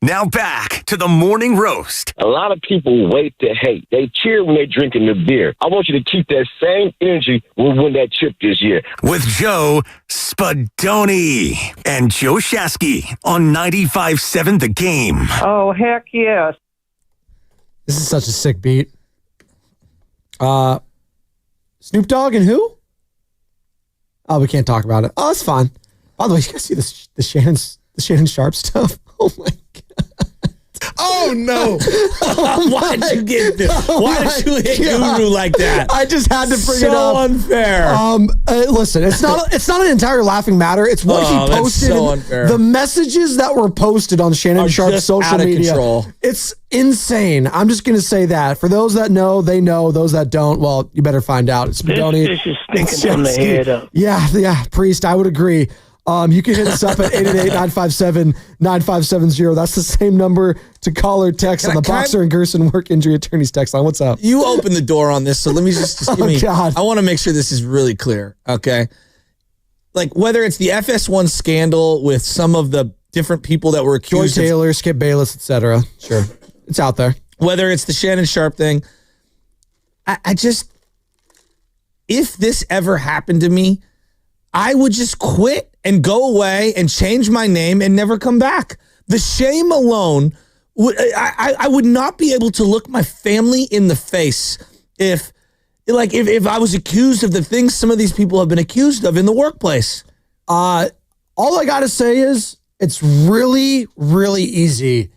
Now back to the morning roast. A lot of people wait to hate. They cheer when they're drinking the beer. I want you to keep that same energy when we win that chip this year. With Joe Spadoni and Joe Shasky on 95.7 The Game. Oh, heck yes. This is such a sick beat. Snoop Dogg and who? Oh, we can't talk about it. Oh, it's fine. By the way, you guys see the Shannon Sharp stuff? Oh my god! Oh no! Why did you get this? Why did you hit Guru like that? I just had to bring it up. So unfair. Listen, it's not an entire laughing matter. It's what he posted. That's so unfair. The messages that were posted on Shannon Sharp's social media. Control. It's insane. I'm just going to say that. For those that know, they know. Those that don't, well, you better find out. It's Spadoni. This is stinking from the head up. Yeah, Priest, I would agree. You can hit us up at 888-957-9570. That's the same number to call or text on the Boxer and Gerson Work Injury Attorneys text line. What's up? You opened the door on this, so let me just give me. God. I want to make sure this is really clear, okay? Like whether it's the FS1 scandal with some of the different people that were accused, Joy Taylor, Skip Bayless, etc. Sure, it's out there. Whether it's the Shannon Sharp thing, I just, if this ever happened to me, I would just quit and go away and change my name and never come back. The shame alone, I would not be able to look my family in the face if I was accused of the things some of these people have been accused of in the workplace. All I got to say is it's really, really easy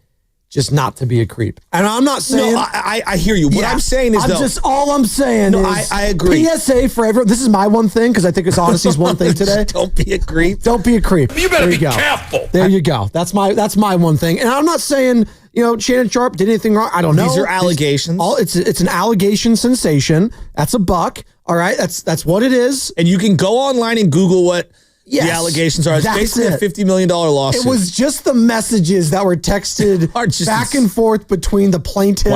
just not to be a creep. And I'm not saying... No, I hear you. What I'm saying is... all I'm saying is... I agree. PSA for everyone. This is my one thing, because I think it's honesty's one thing today. Don't be a creep. Don't be a creep. You better be careful. There you go. That's my one thing. And I'm not saying, Shannon Sharp did anything wrong. I don't know. These are allegations. It's an allegation sensation. That's a buck. All right? That's what it is. And you can go online and Google what... Yes, the allegations are. It's basically a $50 million lawsuit. It was just the messages that were texted back and forth between the plaintiff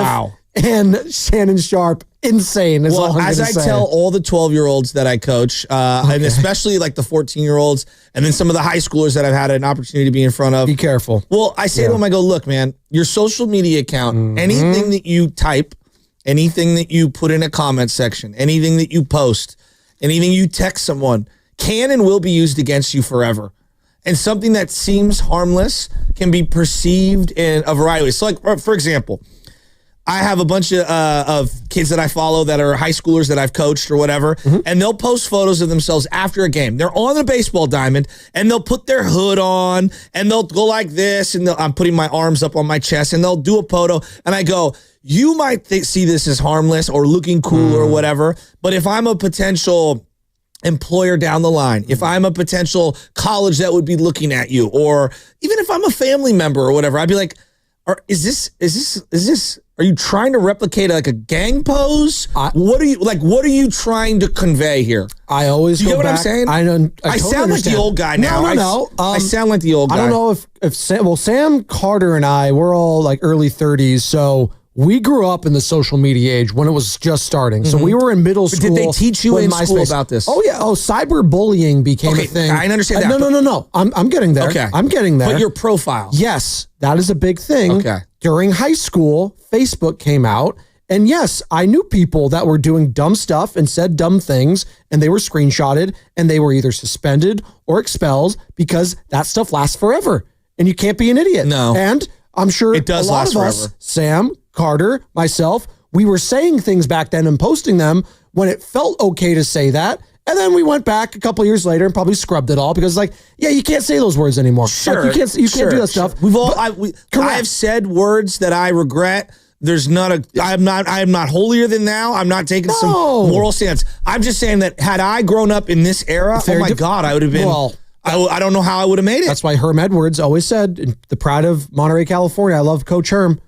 and Shannon Sharp. Insane. Is all I'm as I say. tell all the 12-year-olds that I coach, and especially like the 14-year-olds, and then some of the high schoolers that I've had an opportunity to be in front of. Be careful. Well, I say to them, I go, look, man, your social media account, anything that you type, anything that you put in a comment section, anything that you post, anything you text someone, can and will be used against you forever. And something that seems harmless can be perceived in a variety of ways. So, like, for example, I have a bunch of kids that I follow that are high schoolers that I've coached or whatever, and they'll post photos of themselves after a game. They're on the baseball diamond, and they'll put their hood on, and they'll go like this, and I'm putting my arms up on my chest, and they'll do a photo, and I go, you might see this as harmless or looking cool or whatever, but if I'm a potential employer down the line, if I'm a potential college that would be looking at you, or even if I'm a family member or whatever, I'd be like, is this are you trying to replicate like a gang pose? What are you trying to convey here? I always you go get what back. I'm saying? I sound understand. Like the old guy now. No. I sound like the old guy. I don't know if Sam Carter and I, we're all like early 30s, so we grew up in the social media age when it was just starting. So we were in middle school. Did they teach you in school about this? Oh, yeah. Oh, cyberbullying became a thing. I understand that. No. I'm getting there. Okay. I'm getting there. But your profile. Yes, that is a big thing. Okay. During high school, Facebook came out. And yes, I knew people that were doing dumb stuff and said dumb things, and they were screenshotted, and they were either suspended or expelled because that stuff lasts forever. And you can't be an idiot. No. And I'm sure it does a lot last of us, forever. Sam, Carter, myself, we were saying things back then and posting them when it felt okay to say that. And then we went back a couple years later and probably scrubbed it all because, like, yeah, you can't say those words anymore. Sure, like, you can't do that stuff. I have said words that I regret. There's not I am not holier than thou. I'm not taking some moral stance. I'm just saying that had I grown up in this era, God, I would have been. Well, I don't know how I would have made it. That's why Herm Edwards always said, the pride of Monterey, California. I love Coach Herm.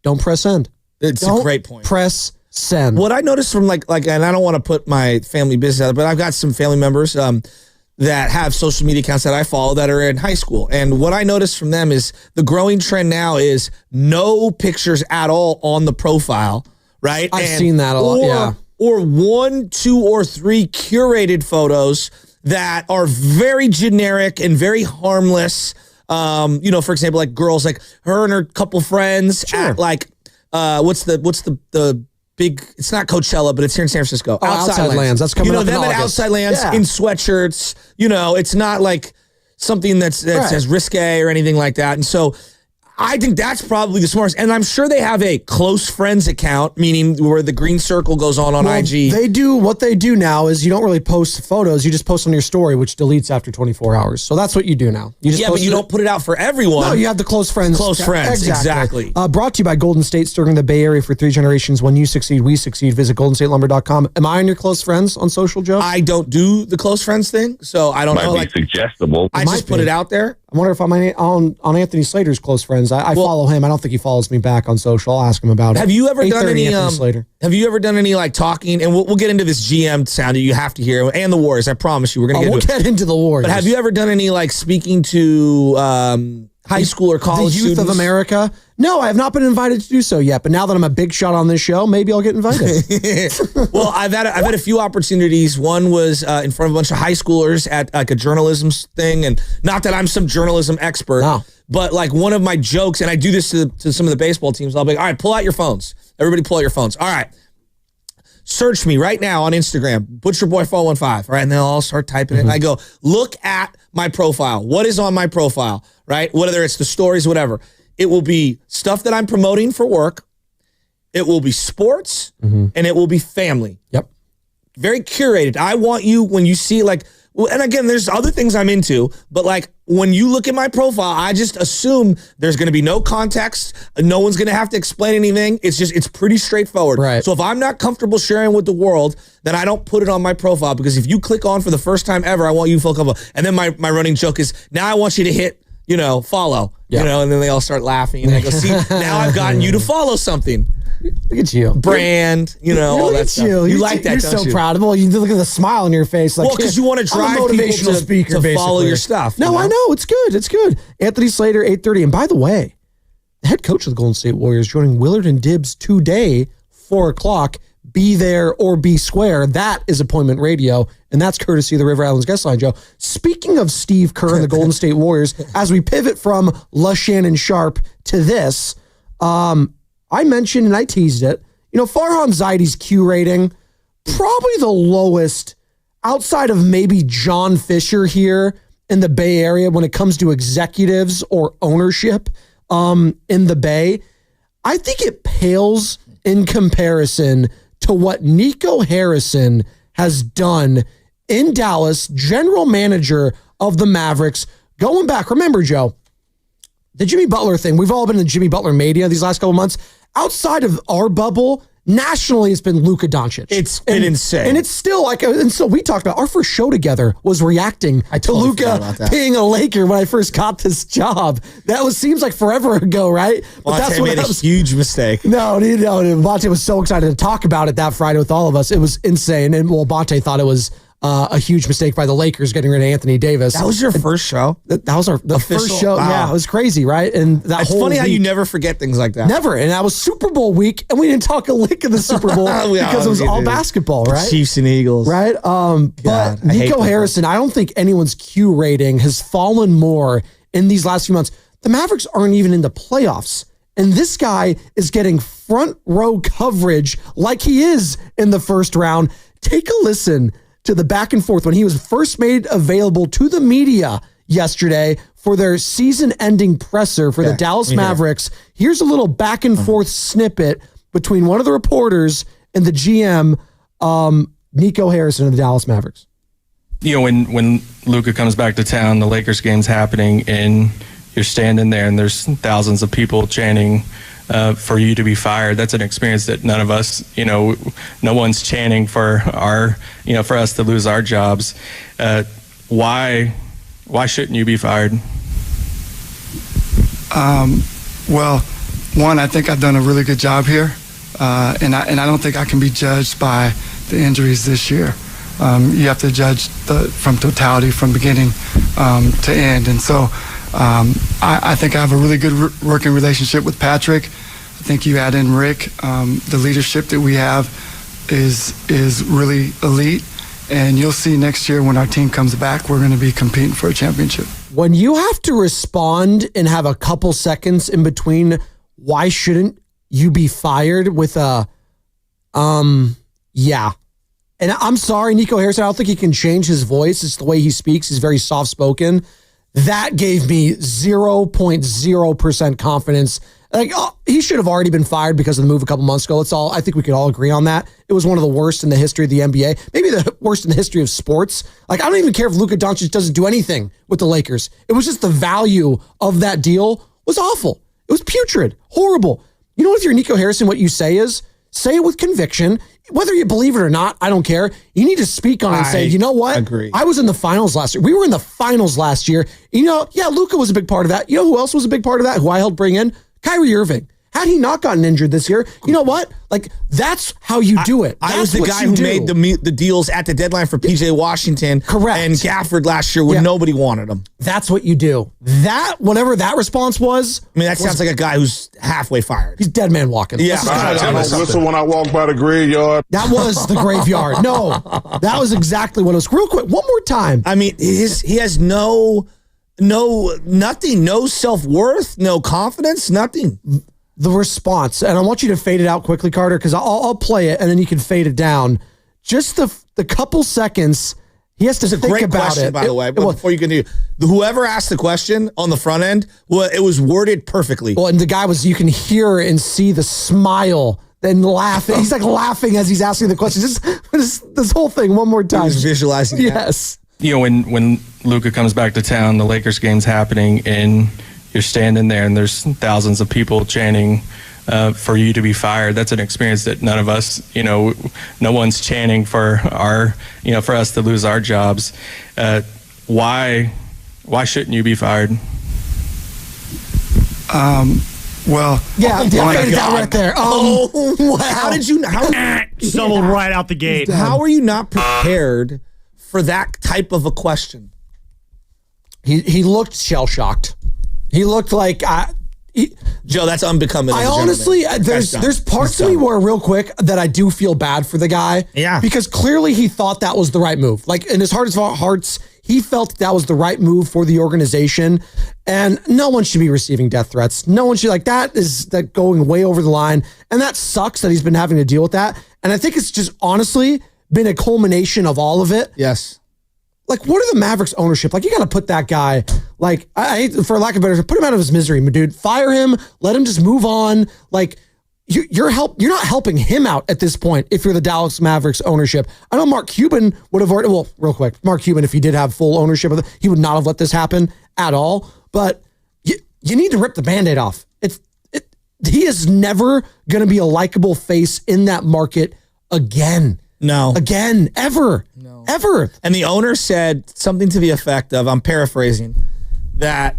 Don't press send. It's a great point. Press send. What I noticed from like, and I don't want to put my family business out, but I've got some family members that have social media accounts that I follow that are in high school. And what I noticed from them is the growing trend now is no pictures at all on the profile, right? I've seen that a lot, yeah. Or 1, 2, or 3 curated photos that are very generic and very harmless. For example, like girls, like her and her couple friends at like, what's the big, it's not Coachella, but it's here in San Francisco. Outside Lands. That's coming up in them August. at Outside Lands in sweatshirts. It's not like something that's as risque or anything like that. And so I think that's probably the smartest. And I'm sure they have a close friends account, meaning where the green circle goes on IG. They do, what they do now is you don't really post photos. You just post on your story, which deletes after 24 hours. So that's what you do now. You just but you don't put it out for everyone. No, you have the close friends. Close friends, exactly. Brought to you by Golden State, serving the Bay Area for 3 generations. When you succeed, we succeed. Visit goldenstatelumber.com. Am I on your close friends on social, Joe? I don't do the close friends thing, so I don't know. Might be suggestible. I just put it out there. I wonder if I'm on Anthony Slater's close friends. I follow him. I don't think he follows me back on social. I'll ask him about it. Have you ever done any Slater. Have you ever done any like talking? And we'll get into this GM sound that you have to hear, and the Warriors. I promise you, we're gonna get into the Warriors. But have you ever done any like speaking to high school or college the youth students? of America? No, I have not been invited to do so yet. But now that I'm a big shot on this show, maybe I'll get invited. Well, I've had a few opportunities. One was in front of a bunch of high schoolers at like a journalism thing, and not that I'm some journalism expert, but like one of my jokes, and I do this to some of the baseball teams. I'll be like, all right, pull out your phones. Everybody, pull out your phones. All right. Search me right now on Instagram, ButcherBoy415, right? And they'll all start typing it. And I go, look at my profile. What is on my profile, right? Whether it's the stories, whatever. It will be stuff that I'm promoting for work. It will be sports, and it will be family. Yep. Very curated. I want you, when you see like, and again, there's other things I'm into, but like when you look at my profile, I just assume there's going to be no context. No one's going to have to explain anything. It's pretty straightforward. Right. So if I'm not comfortable sharing with the world, then I don't put it on my profile, because if you click on for the first time ever, I want you to feel comfortable. And then my running joke is, now I want you to hit, follow, and then they all start laughing. And I go, see, now I've gotten you to follow something. Look at you. Brand, all that stuff. You like that, You're don't so you? proud of it. You look at the smile on your face. Like, Well, because you want to drive I'm a motivational people to follow basically. your stuff. No, I know. It's good. It's good. Anthony Slater, 8:30. And by the way, the head coach of the Golden State Warriors joining Willard and Dibbs today, 4 o'clock. Be there or be square. That is appointment radio. And that's courtesy of the River Islands guest line, Joe. Speaking of Steve Kerr and the Golden State Warriors, as we pivot from LaShannon Sharp to this, I mentioned and I teased it. Farhan Zaidi's Q rating, probably the lowest outside of maybe John Fisher here in the Bay Area when it comes to executives or ownership in the Bay. I think it pales in comparison to what Nico Harrison has done in Dallas, general manager of the Mavericks. Going back, remember, Joe, the Jimmy Butler thing, we've all been in Jimmy Butler mania these last couple months. Outside of our bubble, nationally, it's been Luka Doncic. It's been insane. And it's still like, and so we talked about our first show together was reacting to Luka being a Laker when I first got this job. That seems like forever ago, right? But Bonte made a huge mistake. No, Bonte was so excited to talk about it that Friday with all of us. It was insane. And Bonte thought it was a huge mistake by the Lakers getting rid of Anthony Davis. That was your first show? That was our first show. Wow. Yeah, it was crazy, right? And it's funny how you never forget things like that. Never. And that was Super Bowl week, and we didn't talk a lick of the Super Bowl because it was all basketball, right? Chiefs and Eagles. Right? But Nico Harrison, I don't think anyone's Q rating has fallen more in these last few months. The Mavericks aren't even in the playoffs. And this guy is getting front row coverage like he is in the first round. Take a listen to the back and forth when he was first made available to the media yesterday for their season-ending presser for the Dallas Mavericks. Here's a little back and forth snippet between one of the reporters and the GM, Nico Harrison of the Dallas Mavericks. When Luka comes back to town, the Lakers game's happening, and you're standing there, and there's thousands of people chanting for you to be fired. That's an experience that none of us, no one's chanting for for us to lose our jobs. Why shouldn't you be fired? Well, one, I think I've done a really good job here, and I don't think I can be judged by the injuries this year. You have to judge from totality, from beginning to end, and so I think I have a really good working relationship with Patrick. I think you add in Rick. The leadership that we have is really elite, And you'll see next year when our team comes back, we're going to be competing for a championship. When you have to respond and have a couple seconds in between, why shouldn't you be fired with a, yeah. And I'm sorry, Nico Harrison, I don't think he can change his voice. It's the way he speaks. He's very soft-spoken. That gave me 0.0% confidence. Like, he should have already been fired because of the move a couple months ago. I think we could all agree on that. It was one of the worst in the history of the NBA. Maybe the worst in the history of sports. Like, I don't even care if Luka Doncic doesn't do anything with the Lakers. It was just the value of that deal was awful. It was putrid, horrible. You know what, if you're Nico Harrison, what you say is, say it with conviction. Whether you believe it or not, I don't care. You need to speak on it and say, you know what? Agree. I was in the finals last year. We were in the finals last year. You know, yeah, Luka was a big part of that. You know who else was a big part of that, who I helped bring in? Kyrie Irving. Had he not gotten injured this year, you know what? Like, that's how you do it. I was the guy who made the deals at the deadline for PJ Washington. Correct. And Gafford last year when nobody wanted him. That's what you do. That, whatever that response was. I mean, that sounds like a guy who's halfway fired. He's dead man walking. Yeah. I whistle when I walk by the graveyard. That was the graveyard. No, that was exactly what it was. Real quick, one more time. I mean, he has nothing, no self-worth, no confidence, nothing. The response, and I want you to fade it out quickly, Carter, because I'll play it, and then you can fade it down. Just the couple seconds he has to think about it. It's a great question, by the way. But before you continue, whoever asked the question on the front end, well, it was worded perfectly. Well, and the guy was, you can hear and see the smile, then laughing. He's like laughing as he's asking the question. Just this whole thing one more time. He's visualizing. Yes. You know, when Luka comes back to town, the Lakers game's happening, and you're standing there and there's thousands of people chanting for you to be fired. That's an experience that none of us, no one's chanting for for us to lose our jobs. Why shouldn't you be fired? Well, yeah, right there. Wow. How did you? Stumbled right out the gate. How are you not prepared for that type of a question? He looked shell-shocked. He looked like Joe. That's unbecoming. I honestly, there's parts of me where, real quick, that I do feel bad for the guy. Yeah, because clearly he thought that was the right move. Like, in his heart of hearts, he felt that was the right move for the organization. And no one should be receiving death threats. No one should, that going way over the line. And that sucks that he's been having to deal with that. And I think it's just honestly been a culmination of all of it. Yes. Like, what are the Mavericks ownership? Like, you got to put that guy, for lack of better, put him out of his misery, dude. Fire him. Let him just move on. Like, you're not helping him out at this point if you're the Dallas Mavericks ownership. I know Mark Cuban would have already, well, real quick, Mark Cuban, if he did have full ownership of it, he would not have let this happen at all. But you need to rip the Band-Aid off. He is never going to be a likable face in that market again. No. Again, ever. No. Ever. And the owner said something to the effect of, I'm paraphrasing, that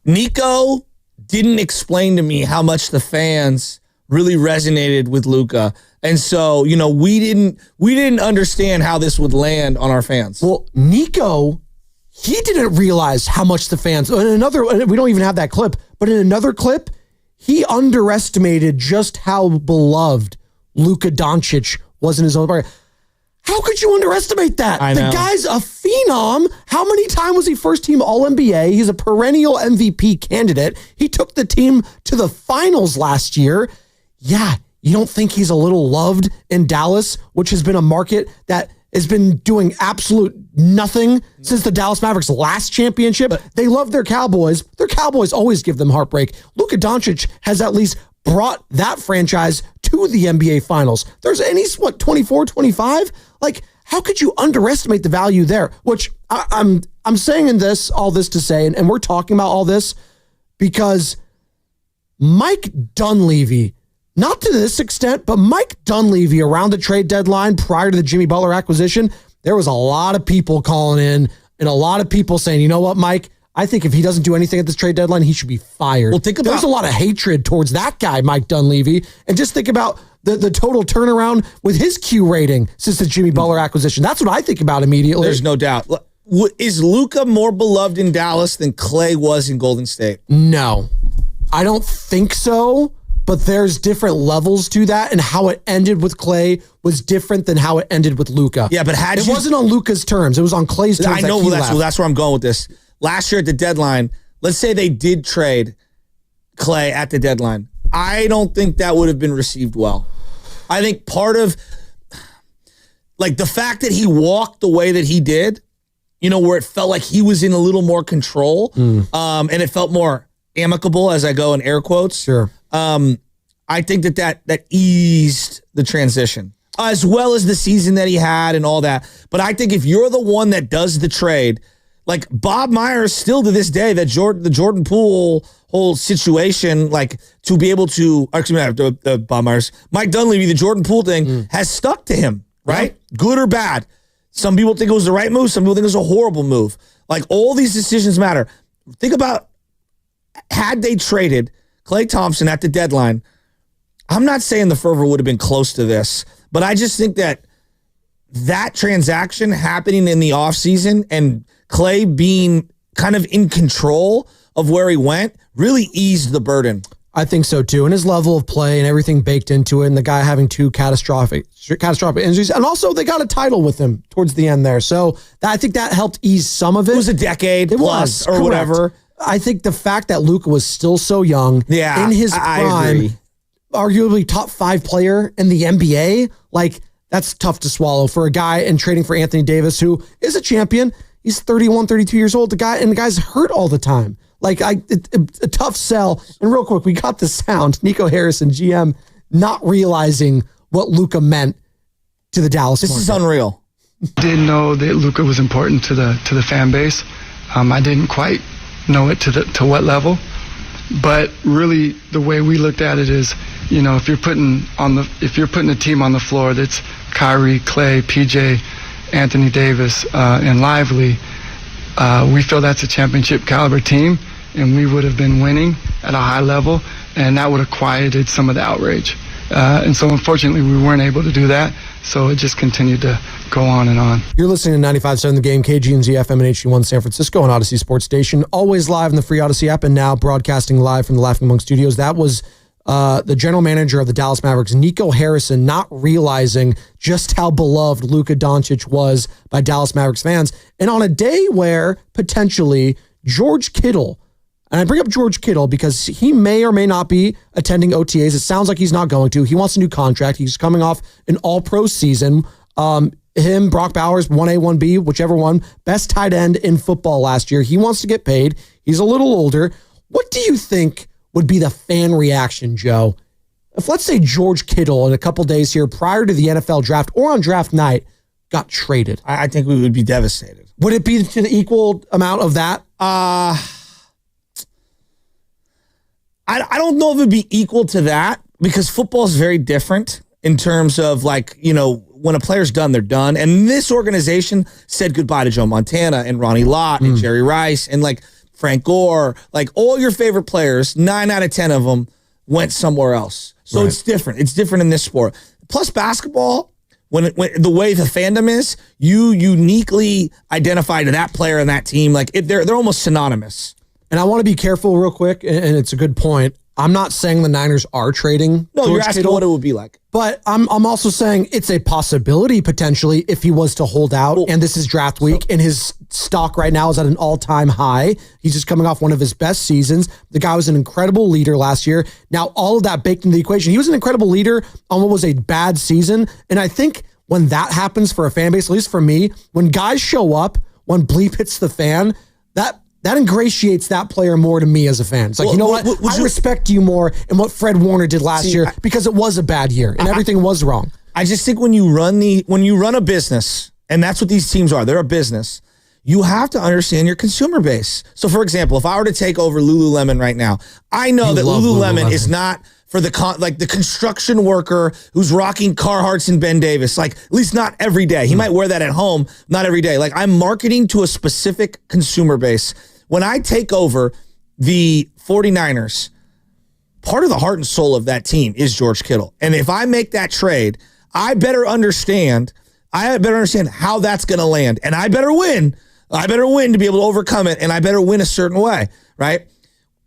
Nico didn't explain to me how much the fans really resonated with Luka. And so, we didn't understand how this would land on our fans. Well, Nico, he didn't realize how much the fans, we don't even have that clip, but in another clip, he underestimated just how beloved Luka Doncic was in his own part. How could you underestimate that? I know. The guy's a phenom. How many times was he first team All-NBA? He's a perennial MVP candidate. He took the team to the finals last year. Yeah, you don't think he's a little loved in Dallas, which has been a market that has been doing absolute nothing since the Dallas Mavericks' last championship. They love their Cowboys. Their Cowboys always give them heartbreak. Luka Doncic has at least brought that franchise to the NBA Finals. There's, and he's 24, 25? Like, how could you underestimate the value there? Which I'm saying all this to say, and we're talking about all this because Mike Dunleavy, not to this extent, but Mike Dunleavy around the trade deadline prior to the Jimmy Butler acquisition, there was a lot of people calling in and a lot of people saying, you know what, Mike? I think if he doesn't do anything at this trade deadline, he should be fired. Well, there's a lot of hatred towards that guy, Mike Dunleavy. And just think about the total turnaround with his Q rating since the Jimmy Butler acquisition. That's what I think about immediately. There's no doubt. Is Luka more beloved in Dallas than Clay was in Golden State? No, I don't think so. but there's different levels to that, and how it ended with Clay was different than how it ended with Luka. Yeah, but it wasn't on Luka's terms. It was on Clay's terms. I know that's where I'm going with this. Last year at the deadline, let's say they did trade Clay at the deadline. I don't think that would have been received well. I think part of like the fact that he walked the way that he did, where it felt like he was in a little more control, and it felt more amicable, as I go in air quotes. Sure. I think that eased the transition, as well as the season that he had and all that. But I think if you're the one that does the trade, like Bob Myers still to this day, the Jordan Poole whole situation, like to be able to, Bob Myers, Mike Dunleavy, the Jordan Poole thing has stuck to him, right? Good or bad. Some people think it was the right move. Some people think it was a horrible move. Like all these decisions matter. Think about had they traded Klay Thompson at the deadline. I'm not saying the fervor would have been close to this, but I just think that transaction happening in the offseason and Clay being kind of in control of where he went really eased the burden. I think so too. And his level of play and everything baked into it, and the guy having two catastrophic injuries. And also they got a title with him towards the end there. So I think that helped ease some of it. It was a decade plus or whatever. I think the fact that Luka was still so young in his prime, arguably top 5 player in the NBA, like that's tough to swallow for a guy, and trading for Anthony Davis, who is a champion. He's 31, 32 years old. The guy's hurt all the time. Like a tough sell. And real quick, we got the sound. Nico Harrison, GM, not realizing what Luka meant to the Dallas market. This is unreal. Didn't know that Luka was important to the fan base. I didn't quite know it to what level. But really, the way we looked at it is, if you're putting a team on the floor that's Kyrie, Clay, PJ, Anthony Davis, and Lively, we feel that's a championship caliber team, and we would have been winning at a high level, and that would have quieted some of the outrage. And so unfortunately we weren't able to do that, so it just continued to go on and on. You're listening to 95.7 The Game, KGNZ FM and HD1 San Francisco on Odyssey Sports Station, always live in the free Odyssey app, and now broadcasting live from the Laughing Monk Studios. That was the general manager of the Dallas Mavericks, Nico Harrison, not realizing just how beloved Luka Doncic was by Dallas Mavericks fans. And on a day where potentially George Kittle, and I bring up George Kittle because he may or may not be attending OTAs. It sounds like he's not going to. He wants a new contract. He's coming off an all-pro season. Him, Brock Bowers, 1A, 1B, whichever one, best tight end in football last year. He wants to get paid. He's a little older. What do you think would be the fan reaction, Joe, if let's say George Kittle in a couple days here prior to the NFL draft or on draft night got traded? I think we would be devastated. Would it be to the equal amount of that? I don't know if it would be equal to that, because football is very different in terms of when a player's done, they're done. And this organization said goodbye to Joe Montana and Ronnie Lott and Jerry Rice and Frank Gore, all your favorite players, 9 out of 10 of them went somewhere else. So It's different. It's different in this sport. Plus basketball, when the way the fandom is, you uniquely identify to that player and that team. They're almost synonymous. And I want to be careful real quick, and it's a good point. I'm not saying the Niners are trading. No, George you're asking Kittle, what it would be like. But I'm also saying it's a possibility potentially if he was to hold out, and this is draft week, and his stock right now is at an all-time high. He's just coming off one of his best seasons. The guy was an incredible leader last year. Now, all of that baked into the equation. He was an incredible leader on what was a bad season, and I think when that happens for a fan base, at least for me, when guys show up, when bleep hits the fan, that ingratiates that player more to me as a fan. It's like, I respect you more in what Fred Warner did last year because it was a bad year and everything was wrong. I just think when you run a business, and that's what these teams are, they're a business, you have to understand your consumer base. So, for example, if I were to take over Lululemon right now, I know that Lululemon is not for the construction worker who's rocking Carhartts and Ben Davis, at least not every day. He might wear that at home, not every day. I'm marketing to a specific consumer base. When I take over the 49ers, part of the heart and soul of that team is George Kittle. And if I make that trade, I better understand how that's going to land. And I better win. I better win to be able to overcome it. And I better win a certain way, right?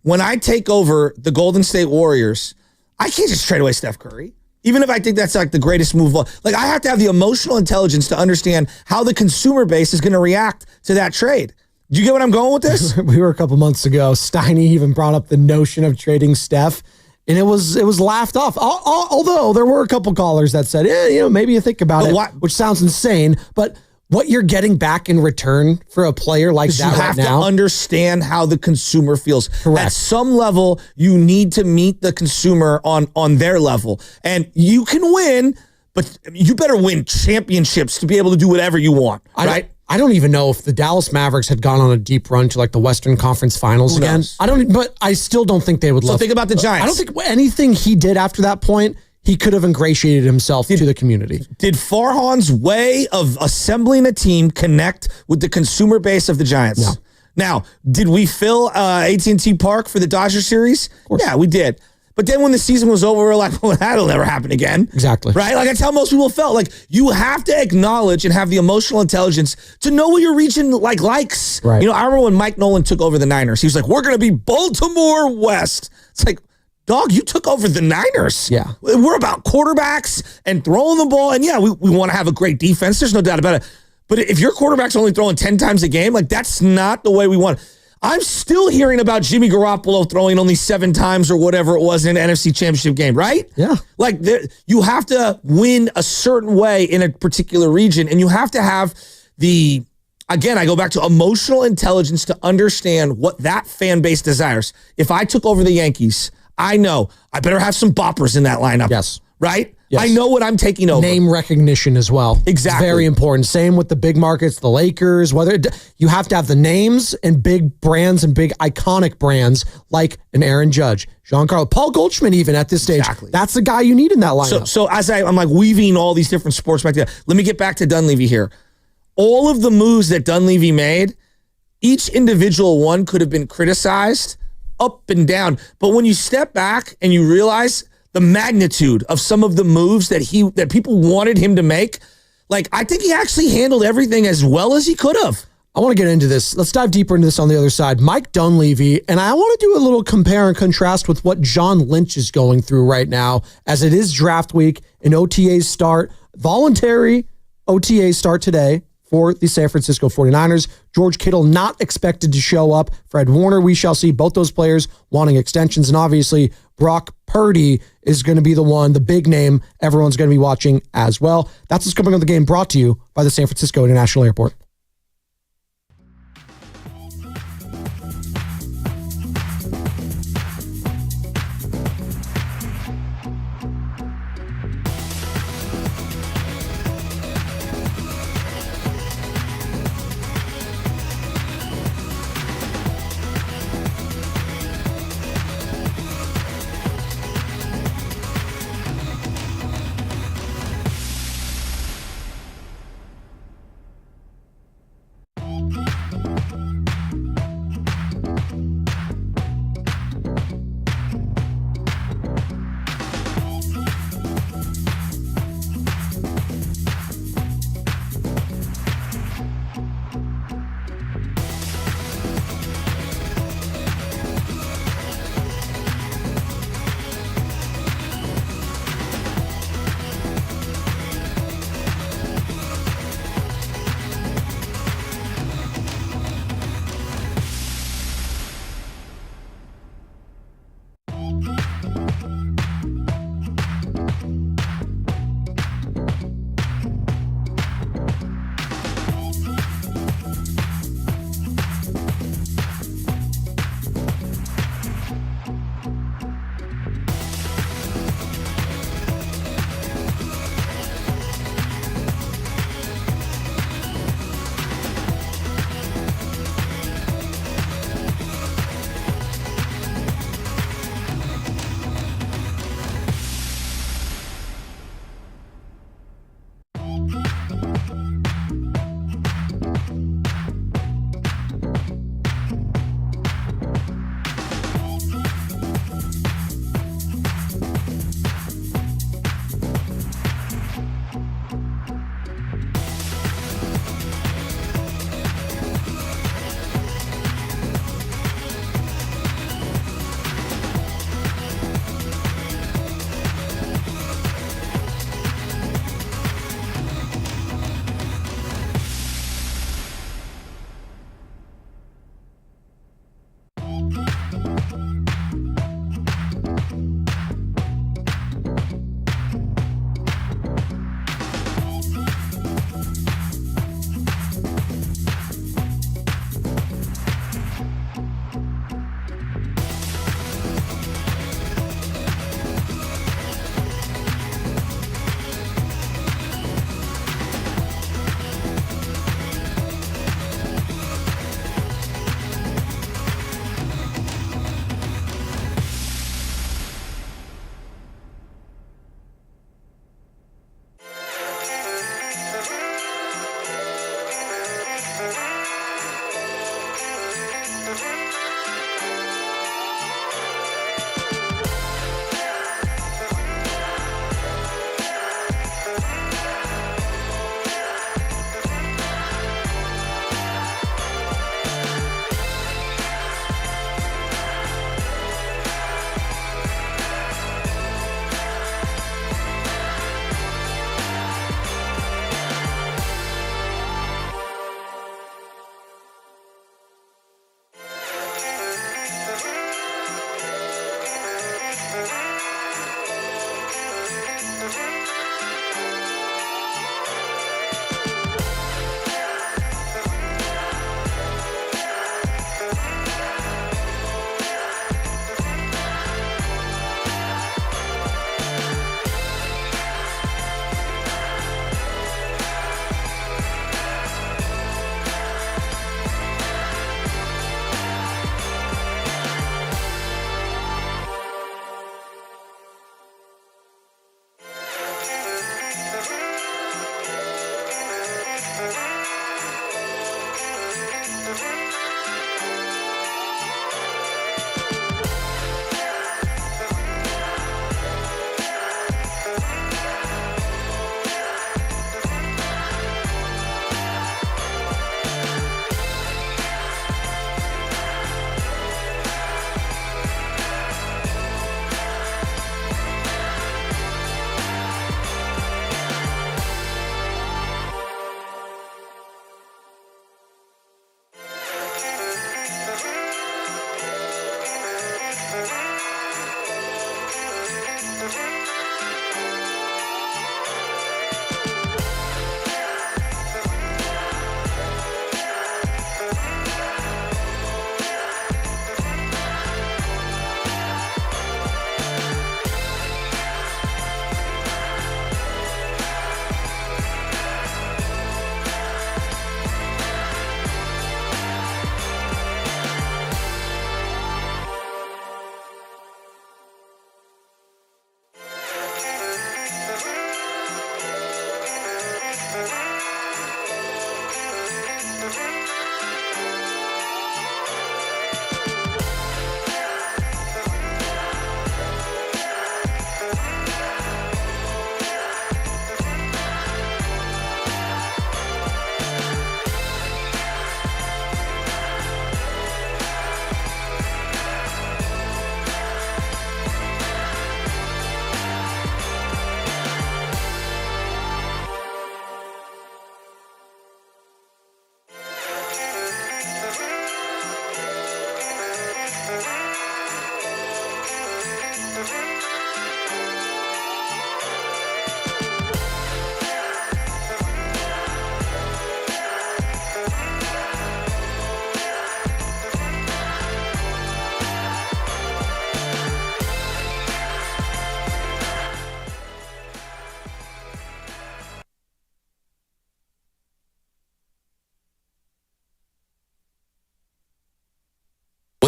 When I take over the Golden State Warriors, I can't just trade away Steph Curry. Even if I think that's like the greatest move. Like I have to have the emotional intelligence to understand how the consumer base is going to react to that trade. Do you get what I'm going with this? We were a couple months ago. Steiny even brought up the notion of trading Steph, and it was laughed off. Although there were a couple callers that said, maybe you think about it, which sounds insane. But what you're getting back in return for a player like that you have to understand how the consumer feels. Correct. At some level, you need to meet the consumer on their level. And you can win, but you better win championships to be able to do whatever you want, right? I don't even know if the Dallas Mavericks had gone on a deep run to like the Western Conference Finals again. But I still don't think they would love. So think about the Giants. I don't think anything he did after that point, he could have ingratiated himself to the community. Did Farhan's way of assembling a team connect with the consumer base of the Giants? No. Now, did we fill AT&T Park for the Dodger series? Yeah, we did. But then when the season was over, we were like, well, that'll never happen again. Exactly. Right? Like that's how most people felt. Like you have to acknowledge and have the emotional intelligence to know what your region likes. Right. I remember when Mike Nolan took over the Niners, he was like, we're going to be Baltimore West. It's like, dog, you took over the Niners. Yeah. We're about quarterbacks and throwing the ball. And yeah, we want to have a great defense. There's no doubt about it. But if your quarterback's only throwing 10 times a game, like that's not the way we want it. I'm still hearing about Jimmy Garoppolo throwing only 7 times or whatever it was in an NFC Championship game, right? Yeah. Like you have to win a certain way in a particular region, and you have to have again, I go back to emotional intelligence to understand what that fan base desires. If I took over the Yankees, I know I better have some boppers in that lineup. Yes. Right? Yes. I know what I'm taking over. Name recognition as well. Exactly. It's very important. Same with the big markets, the Lakers, you have to have the names and big brands and big iconic brands like an Aaron Judge, Giancarlo, Paul Goldschmidt even at this stage. Exactly. That's the guy you need in that lineup. So as I'm like weaving all these different sports back together, let me get back to Dunleavy here. All of the moves that Dunleavy made, each individual one could have been criticized up and down. But when you step back and you realize the magnitude of some of the moves that people wanted him to make, like I think he actually handled everything as well as he could have. I want to get into this. Let's dive deeper into this on the other side. Mike Dunleavy, and I want to do a little compare and contrast with what John Lynch is going through right now as it is draft week and OTAs start. Voluntary OTAs start today for the San Francisco 49ers. George Kittle not expected to show up. Fred Warner, we shall see both those players wanting extensions. And obviously, Brock Purdy is going to be the big name everyone's going to be watching as well. That's what's coming on the game, brought to you by the San Francisco International Airport.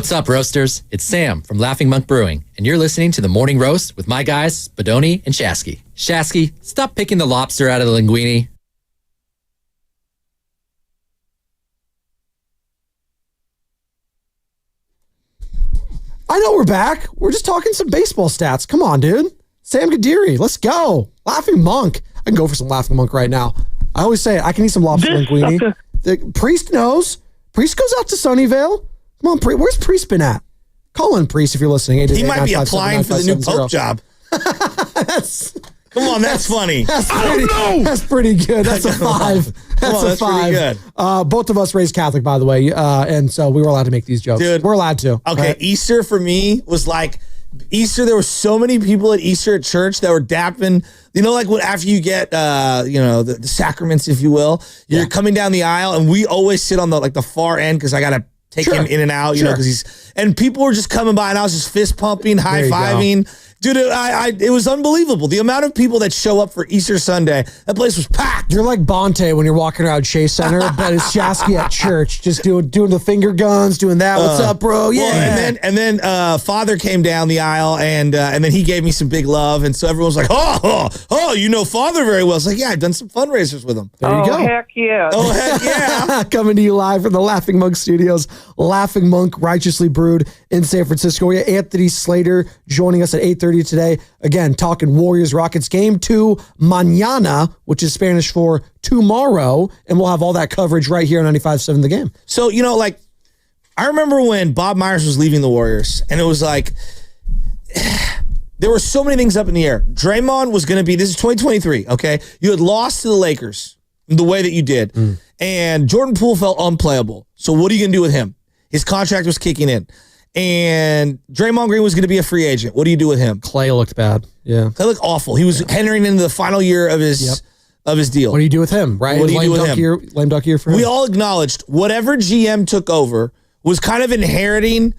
What's up, roasters? It's Sam from Laughing Monk Brewing, and you're listening to the Morning Roast with my guys, Spadoni and Shasky. Shasky, stop picking the lobster out of the linguine. I know we're back. We're just talking some baseball stats. Come on, dude. Sam Gadiri, let's go. Laughing Monk. I can go for some Laughing Monk right now. I always say I can eat some lobster linguine. The Priest knows. Priest goes out to Sunnyvale. Come on, Priest. Where's Priest been at? Call in Priest if you're listening. He might be applying for the new Pope job. Come on, that's funny. That's pretty good. That's a 5. That's a 5. Pretty good. Both of us raised Catholic, by the way, and so we were allowed to make these jokes. Dude, we're allowed to. Okay, right? Easter for me was like Easter. There were so many people at Easter at church that were dapping. You know, like when after you get, the sacraments, if you will, you're coming down the aisle, and we always sit on the far end because I gotta take him in and out, because people were just coming by, and I was just fist pumping, high fiving. Dude, it was unbelievable. The amount of people that show up for Easter Sunday, that place was packed. You're like Bonte when you're walking around Chase Center, but it's Shasky at church, just doing the finger guns, doing that. What's up, bro? Yeah. Well, and then Father came down the aisle, and then he gave me some big love, and so everyone was like, oh, you know Father very well. It's like, yeah, I've done some fundraisers with him. There you go. Heck yeah. Oh, heck yeah. Coming to you live from the Laughing Monk Studios. Laughing Monk, Righteously Brewed in San Francisco. We have Anthony Slater joining us at 8:30 today. Again, talking Warriors Rockets game 2 mañana, which is Spanish for tomorrow, and we'll have all that coverage right here on 95.7 The Game. So, I remember when Bob Myers was leaving the Warriors, and it was like there were so many things up in the air. Draymond was going to be, this is 2023, okay? You had lost to the Lakers the way that you did, and Jordan Poole felt unplayable. So what are you going to do with him? His contract was kicking in. And Draymond Green was going to be a free agent. What do you do with him? Clay looked bad. Yeah. Clay looked awful. He was entering into the final year of his deal. What do you do with him, right? What do you do with him? Lame duck year for him. We all acknowledged whatever GM took over was kind of inheriting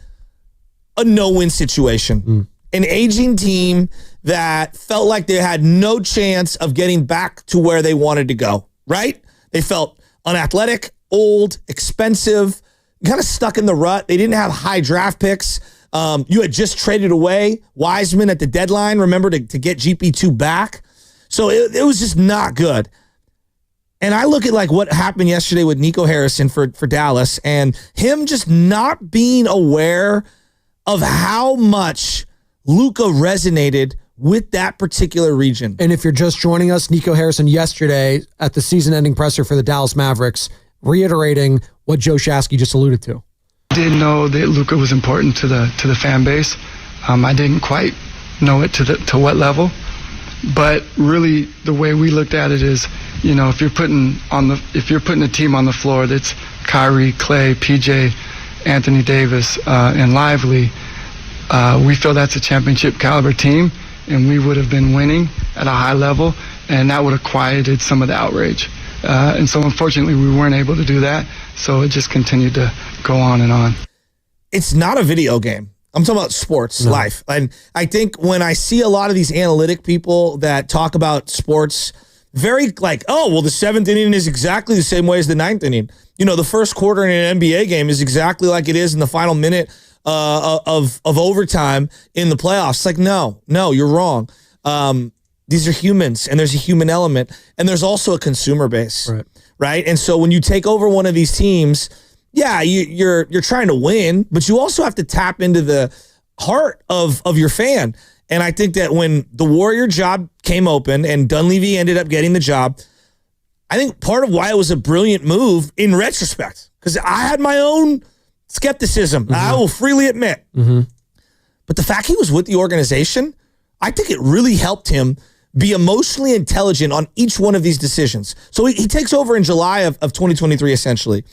a no-win situation. An aging team that felt like they had no chance of getting back to where they wanted to go, right? They felt unathletic, old, expensive, kind of stuck in the rut. They didn't have high draft picks. You had just traded away Wiseman at the deadline, remember, to get GP2 back. So it was just not good. And I look at like what happened yesterday with Nico Harrison for Dallas, and him just not being aware of how much Luka resonated with that particular region. And if you're just joining us, Nico Harrison yesterday at the season-ending presser for the Dallas Mavericks, reiterating what Joe Shasky just alluded to. I did know that Luka was important to the fan base. I didn't quite know it to what level, but really the way we looked at it is, if you're putting a team on the floor that's Kyrie, Clay, PJ, Anthony Davis, and Lively, we feel that's a championship caliber team, and we would have been winning at a high level, and that would have quieted some of the outrage. And so unfortunately we weren't able to do that. So it just continued to go on and on. It's not a video game. I'm talking about sports, life. And I think when I see a lot of these analytic people that talk about sports, very like, the 7th inning is exactly the same way as the 9th inning. The first quarter in an NBA game is exactly like it is in the final minute of overtime in the playoffs. It's like, no, you're wrong. These are humans, and there's a human element, and there's also a consumer base, right? And so when you take over one of these teams, you're trying to win, but you also have to tap into the heart of your fan. And I think that when the Warrior job came open and Dunleavy ended up getting the job, I think part of why it was a brilliant move in retrospect, because I had my own skepticism, I will freely admit. But the fact he was with the organization, I think it really helped him be emotionally intelligent on each one of these decisions. So he takes over in July of 2023, essentially.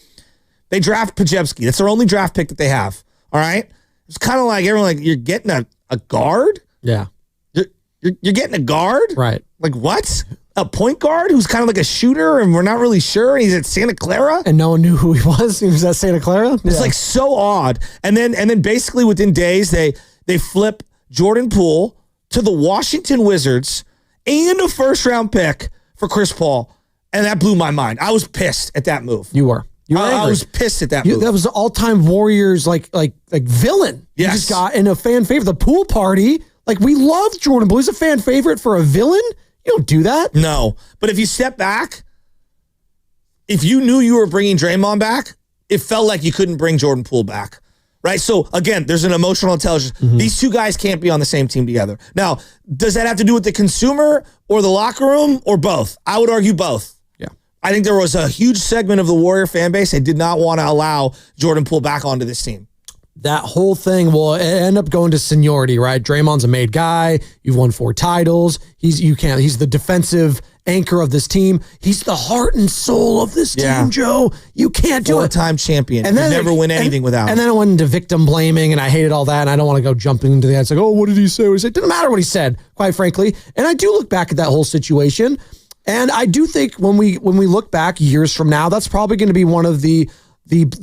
They draft Pajewski. That's their only draft pick that they have. All right? It's kind of like everyone like, you're getting a guard? Yeah. You're getting a guard? Right. Like what? A point guard who's kind of like a shooter and we're not really sure. He's at Santa Clara? And no one knew who he was. He was at Santa Clara? It's like so odd. And then basically within days, they flip Jordan Poole to the Washington Wizards and a first-round pick for Chris Paul. And that blew my mind. I was pissed at that move. You were. I was pissed at that move. That was the all-time Warriors like villain. Yes. You just got in a fan favorite. The pool party. Like, we loved Jordan Poole. He's a fan favorite for a villain. You don't do that. No. But if you step back, if you knew you were bringing Draymond back, it felt like you couldn't bring Jordan Poole back. Right? So, again, there's an emotional intelligence. These two guys can't be on the same team together. Now, does that have to do with the consumer or the locker room or both? I would argue both. Yeah. I think there was a huge segment of the Warrior fan base that did not want to allow Jordan Poole back onto this team. that whole thing will end up going to seniority, right? Draymond's a made guy. You've won 4 titles. He's the defensive anchor of this team. He's the heart and soul of this team, Joe. You can't do it. 4-time champion. And then never win anything without him. And then it went into victim blaming, and I hated all that, and I don't want to go jumping into that. It's like, oh, what did he say? It didn't matter what he said, quite frankly. And I do look back at that whole situation, and I do think when we look back years from now, that's probably going to be one of the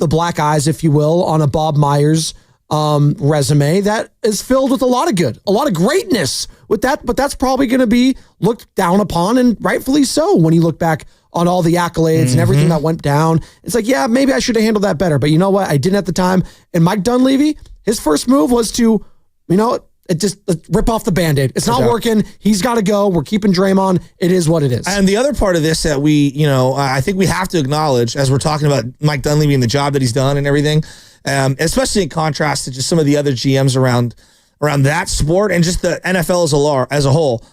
black eyes, if you will, on a Bob Myers resume that is filled with a lot of good, a lot of greatness with that, but that's probably going to be looked down upon, and rightfully so when you look back on all the accolades and everything that went down. It's like, yeah, maybe I should have handled that better, but you know what? I didn't at the time. And Mike Dunleavy, his first move was to, let's rip off the Band-Aid. It's not working. He's got to go. We're keeping Draymond. It is what it is. And the other part of this that I think we have to acknowledge as we're talking about Mike Dunleavy and the job that he's done and everything, especially in contrast to just some of the other GMs around that sport and just the NFL as a whole,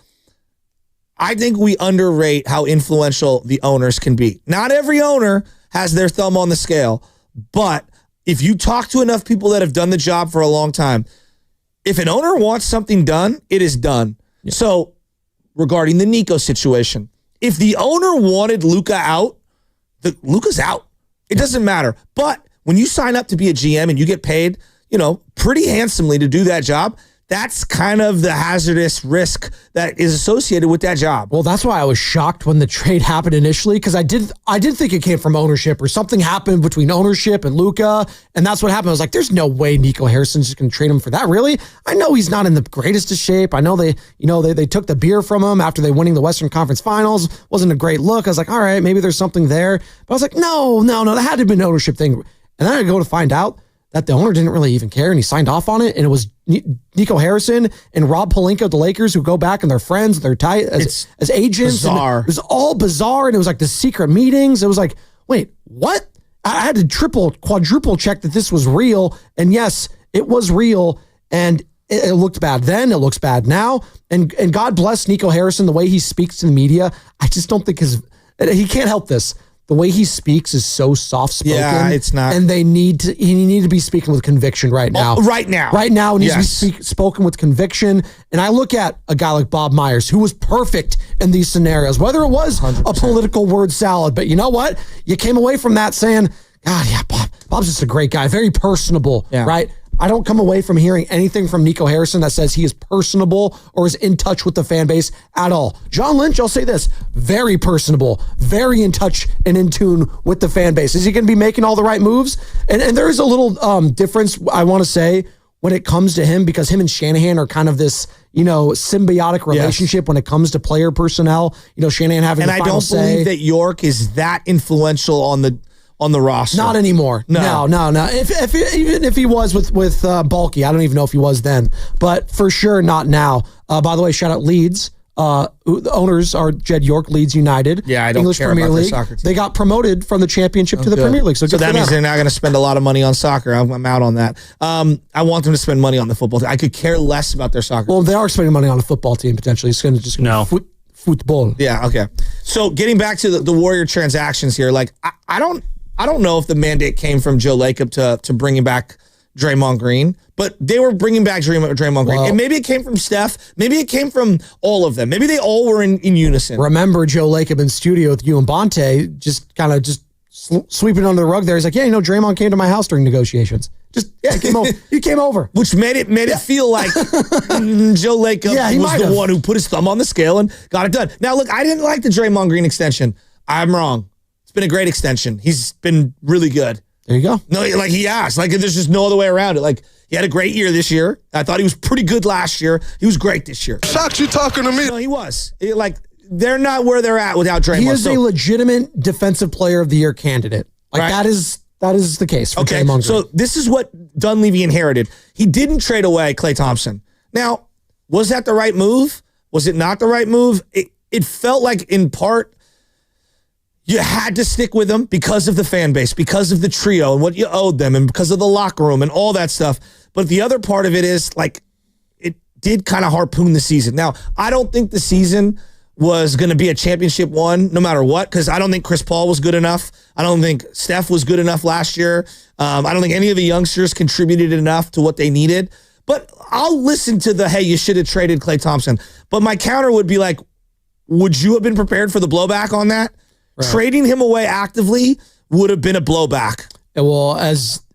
I think we underrate how influential the owners can be. Not every owner has their thumb on the scale, but if you talk to enough people that have done the job for a long time, if an owner wants something done, it is done. Yeah. So regarding the Nico situation, if the owner wanted Luka out, Luka's out. It doesn't matter. But when you sign up to be a GM and you get paid, pretty handsomely to do that job, that's kind of the hazardous risk that is associated with that job. Well, that's why I was shocked when the trade happened initially, because I did think it came from ownership or something happened between ownership and Luka, and that's what happened. I was like, there's no way Nico Harrison's just going to trade him for that. Really? I know he's not in the greatest of shape. I know they took the beer from him after they winning the Western Conference Finals. Wasn't a great look. I was like, all right, maybe there's something there. But I was like, no, that had to be an ownership thing. And then I go to find out that the owner didn't really even care, and he signed off on it, and it was Nico Harrison and Rob Pelinka, the Lakers, who go back and they're friends, they're tight as agents. Bizarre. It was all bizarre, and it was like the secret meetings. It was like, wait, what? I had to quadruple check that this was real, and yes, it was real, and it looked bad then, it looks bad now, and God bless Nico Harrison, the way he speaks to the media. I just don't think he can't help this. The way he speaks is so soft-spoken. Yeah, it's not. And he need to be speaking with conviction right now. Right now. Right now, it needs to be spoken with conviction. And I look at a guy like Bob Myers, who was perfect in these scenarios, whether it was 100%. A political word salad. But you know what? You came away from that saying, God, yeah, Bob's just a great guy, very personable, right? I don't come away from hearing anything from Nico Harrison that says he is personable or is in touch with the fan base at all. John Lynch, I'll say this, very personable, very in touch and in tune with the fan base. Is he going to be making all the right moves? And there is a little difference, I want to say, when it comes to him, because him and Shanahan are kind of this, symbiotic relationship when it comes to player personnel. Shanahan having the final say. And I don't believe that York is that influential on the roster. Not anymore. No. Even if he was with Bulky, I don't even know if he was then, but for sure not now. By the way, shout out Leeds. The owners are Jed York, Leeds United. Yeah, I don't English care Premier about League. their soccer team. They got promoted from the championship to the Premier League. So that means they're not going to spend a lot of money on soccer. I'm out on that. I want them to spend money on the football team. I could care less about their soccer. Well, they are spending money on a football team potentially. It's going to just football. Yeah. Okay. So getting back to the Warrior transactions here, like I don't know if the mandate came from Joe Lacob to bringing back Draymond Green, but they were bringing back Draymond Green. And maybe it came from Steph. Maybe it came from all of them. Maybe they all were in unison. Remember Joe Lacob in studio with you and Bonte, just kind of sweeping under the rug there. He's like, Draymond came to my house during negotiations. He came over. Which made it feel like Joe Lacob was the one who put his thumb on the scale and got it done. Now, look, I didn't like the Draymond Green extension. I'm wrong. It's been a great extension. He's been really good. There you go. No, like he has. Like there's just no other way around it. Like he had a great year this year. I thought he was pretty good last year. He was great this year. Shocked you talking to me. No, he was. They're not where they're at without Draymond. He is a legitimate defensive player of the year candidate. Like that is the case for Draymond Green. So this is what Dunleavy inherited. He didn't trade away Klay Thompson. Now, was that the right move? Was it not the right move? It felt like in part you had to stick with them because of the fan base, because of the trio and what you owed them, and because of the locker room and all that stuff. But the other part of it is like it did kind of harpoon the season. Now, I don't think the season was going to be a championship one no matter what, because I don't think Chris Paul was good enough. I don't think Steph was good enough last year. I don't think any of the youngsters contributed enough to what they needed. But I'll listen to the, hey, you should have traded Klay Thompson. But my counter would be like, would you have been prepared for the blowback on that? Right. Trading him away actively would have been a blowback. Well,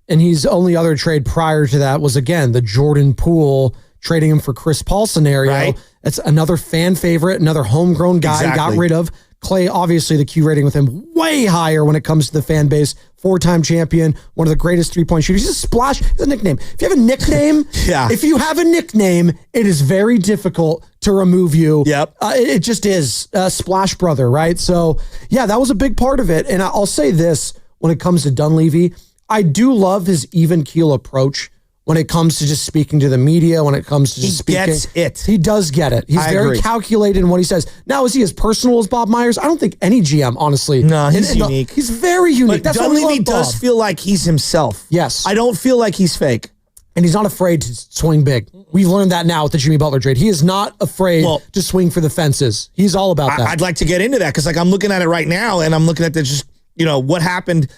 and his only other trade prior to that was, again, the Jordan Poole trading him for Chris Paul scenario. Right. That's another fan favorite, another homegrown guy got rid of. Klay, obviously, the Q rating with him way higher when it comes to the fan base. 4-time champion, one of the greatest three-point shooters. He's a splash. He's a nickname. If you have a nickname, if you have a nickname, it is very difficult to remove you. Yep. It just is. Splash Brother, right? So, yeah, that was a big part of it. And I'll say this when it comes to Dunleavy. I do love his even keel approach when it comes to just speaking to the media, when it comes to just speaking. He gets it. He does get it. He's very calculated in what he says. Now, is he as personal as Bob Myers? I don't think any GM, honestly. No, he's unique. He's very unique. But Dunleavy does feel like he's himself. Yes. I don't feel like he's fake. And he's not afraid to swing big. We've learned that now with the Jimmy Butler trade. He is not afraid to swing for the fences. He's all about that. I'd like to get into that because like I'm looking at it right now and I'm looking at what happened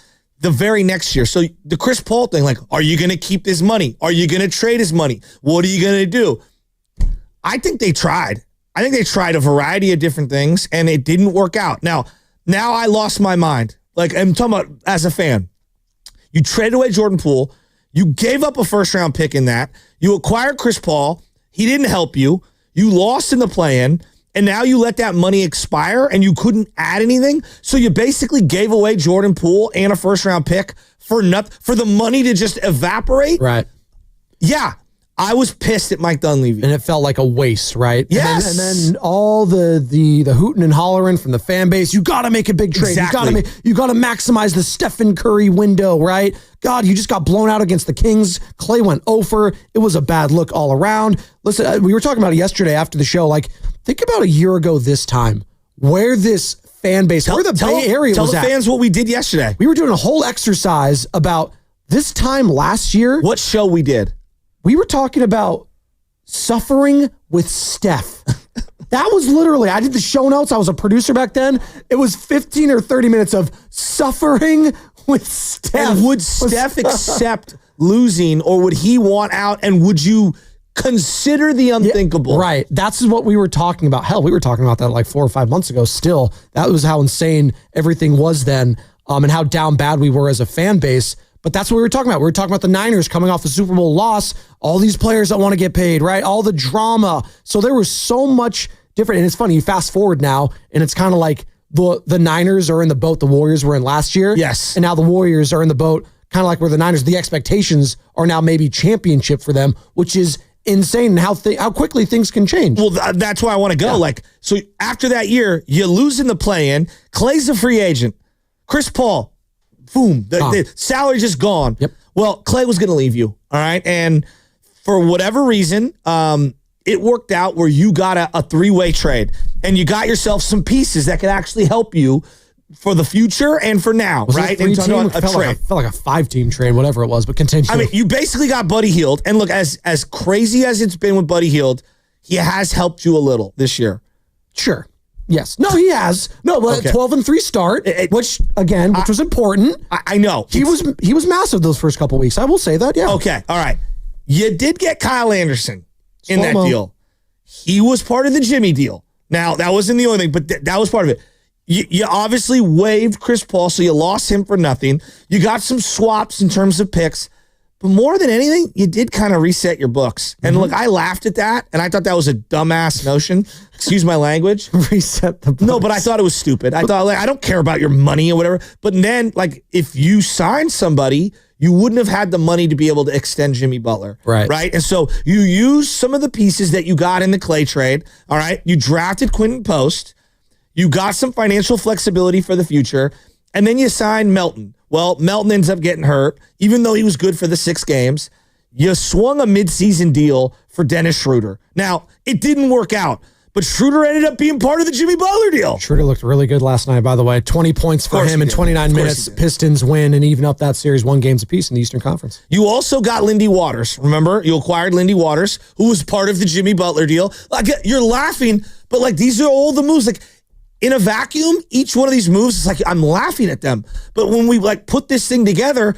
the very next year. So the Chris Paul thing, like, are you going to keep this money? Are you going to trade his money? What are you going to do? I think they tried. I think they tried a variety of different things and it didn't work out. Now I lost my mind. Like I'm talking about as a fan. You traded away Jordan Poole. You gave up a first-round pick in that. You acquired Chris Paul. He didn't help you. You lost in the play-in. And now you let that money expire and you couldn't add anything. So you basically gave away Jordan Poole and a first-round pick for the money to just evaporate. Right. Yeah. I was pissed at Mike Dunleavy. And it felt like a waste, right? Yes. And then all the hooting and hollering from the fan base. You got to make a big trade. Exactly. You got to maximize the Stephen Curry window, right? God, you just got blown out against the Kings. Klay went over. It was a bad look all around. Listen, we were talking about it yesterday after the show. Like, think about a year ago this time, where this fan base, where the Bay Area was at. Tell the fans what we did yesterday. We were doing a whole exercise about this time last year. What show we did? We were talking about suffering with Steph. That was literally, I did the show notes. I was a producer back then. It was 15 or 30 minutes of suffering with Steph. And would Steph accept losing or would he want out? And would you consider the unthinkable? Yeah, right. That's what we were talking about. Hell, we were talking about that like 4 or 5 months ago still. That was how insane everything was then and how down bad we were as a fan base. But that's what we were talking about. We were talking about the Niners coming off the Super Bowl loss, all these players that want to get paid, right? All the drama. So there was so much different. And it's funny, you fast forward now, and it's kind of like the Niners are in the boat the Warriors were in last year. Yes. And now the Warriors are in the boat, kind of like where the Niners, the expectations are now maybe championship for them, which is insane how quickly things can change. Well, that's why I want to go. Yeah. So after that year, you lose in the play-in. Clay's a free agent. Chris Paul, boom, the salary just gone. Yep. Well, Klay was going to leave you, all right? And for whatever reason, it worked out where you got a three-way trade, and you got yourself some pieces that could actually help you for the future and for now, right? And felt like a 5-team trade, whatever it was, but continue. I mean, you basically got Buddy Hield, and look, as crazy as it's been with Buddy Hield, he has helped you a little this year. Sure. Yes. No, he has. No, but okay. 12-3 start, which was important. I know. He was massive those first couple weeks. I will say that, yeah. Okay, all right. You did get Kyle Anderson in that deal. He was part of the Jimmy deal. Now, that wasn't the only thing, but that was part of it. You obviously waived Chris Paul, so you lost him for nothing. You got some swaps in terms of picks. But more than anything, you did kind of reset your books. And look, I laughed at that, and I thought that was a dumbass notion. Excuse my language. Reset the books. No, but I thought it was stupid. I thought, I don't care about your money or whatever. But then, if you signed somebody, you wouldn't have had the money to be able to extend Jimmy Butler. Right? And so you used some of the pieces that you got in the Klay trade. All right? You drafted Quinton Post. You got some financial flexibility for the future. And then you signed Melton. Well, Melton ends up getting hurt, even though he was good for the 6 games. You swung a midseason deal for Dennis Schroeder. Now, it didn't work out, but Schroeder ended up being part of the Jimmy Butler deal. Schroeder looked really good last night, by the way. 20 points for him in 29 minutes. Pistons win and even up that series 1 game apiece in the Eastern Conference. You also got Lindy Waters. Remember? You acquired Lindy Waters, who was part of the Jimmy Butler deal. You're laughing, But like these are all the moves. Like in a vacuum, each one of these moves is like I'm laughing at them. But when we like put this thing together,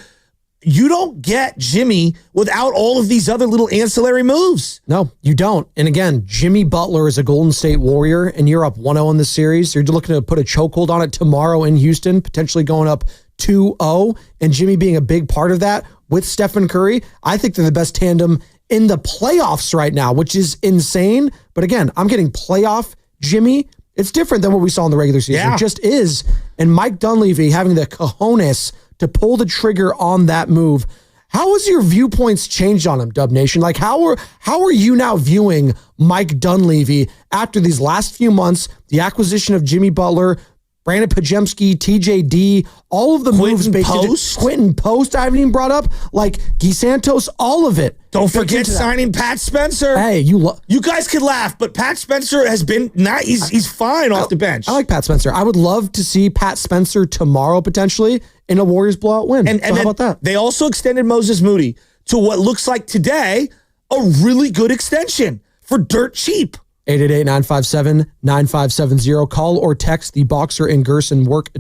you don't get Jimmy without all of these other little ancillary moves. No, you don't. And again, Jimmy Butler is a Golden State Warrior, and you're up 1-0 in the series. You're looking to put a chokehold on it tomorrow in Houston, potentially going up 2-0, and Jimmy being a big part of that with Stephen Curry. I think they're the best tandem in the playoffs right now, which is insane. But again, I'm getting playoff Jimmy. It's different than what we saw in the regular season. Yeah. It just is. And Mike Dunleavy having the cojones to pull the trigger on that move. How has your viewpoints changed on him, Dub Nation? Like, how are you now viewing Mike Dunleavy after these last few months, the acquisition of Jimmy Butler, Brandon Pajemski, TJD, all of the moves baked into Quentin Post, I haven't even brought up, like Guy Santos, all of it. Don't forget signing Pat Spencer. Hey, you guys could laugh, but Pat Spencer has been not. He's fine off the bench. I like Pat Spencer. I would love to see Pat Spencer tomorrow potentially in a Warriors blowout win. And how about that? They also extended Moses Moody to what looks like today a really good extension for dirt cheap. 888-957-9570. Call or text the Boxer and Gerson work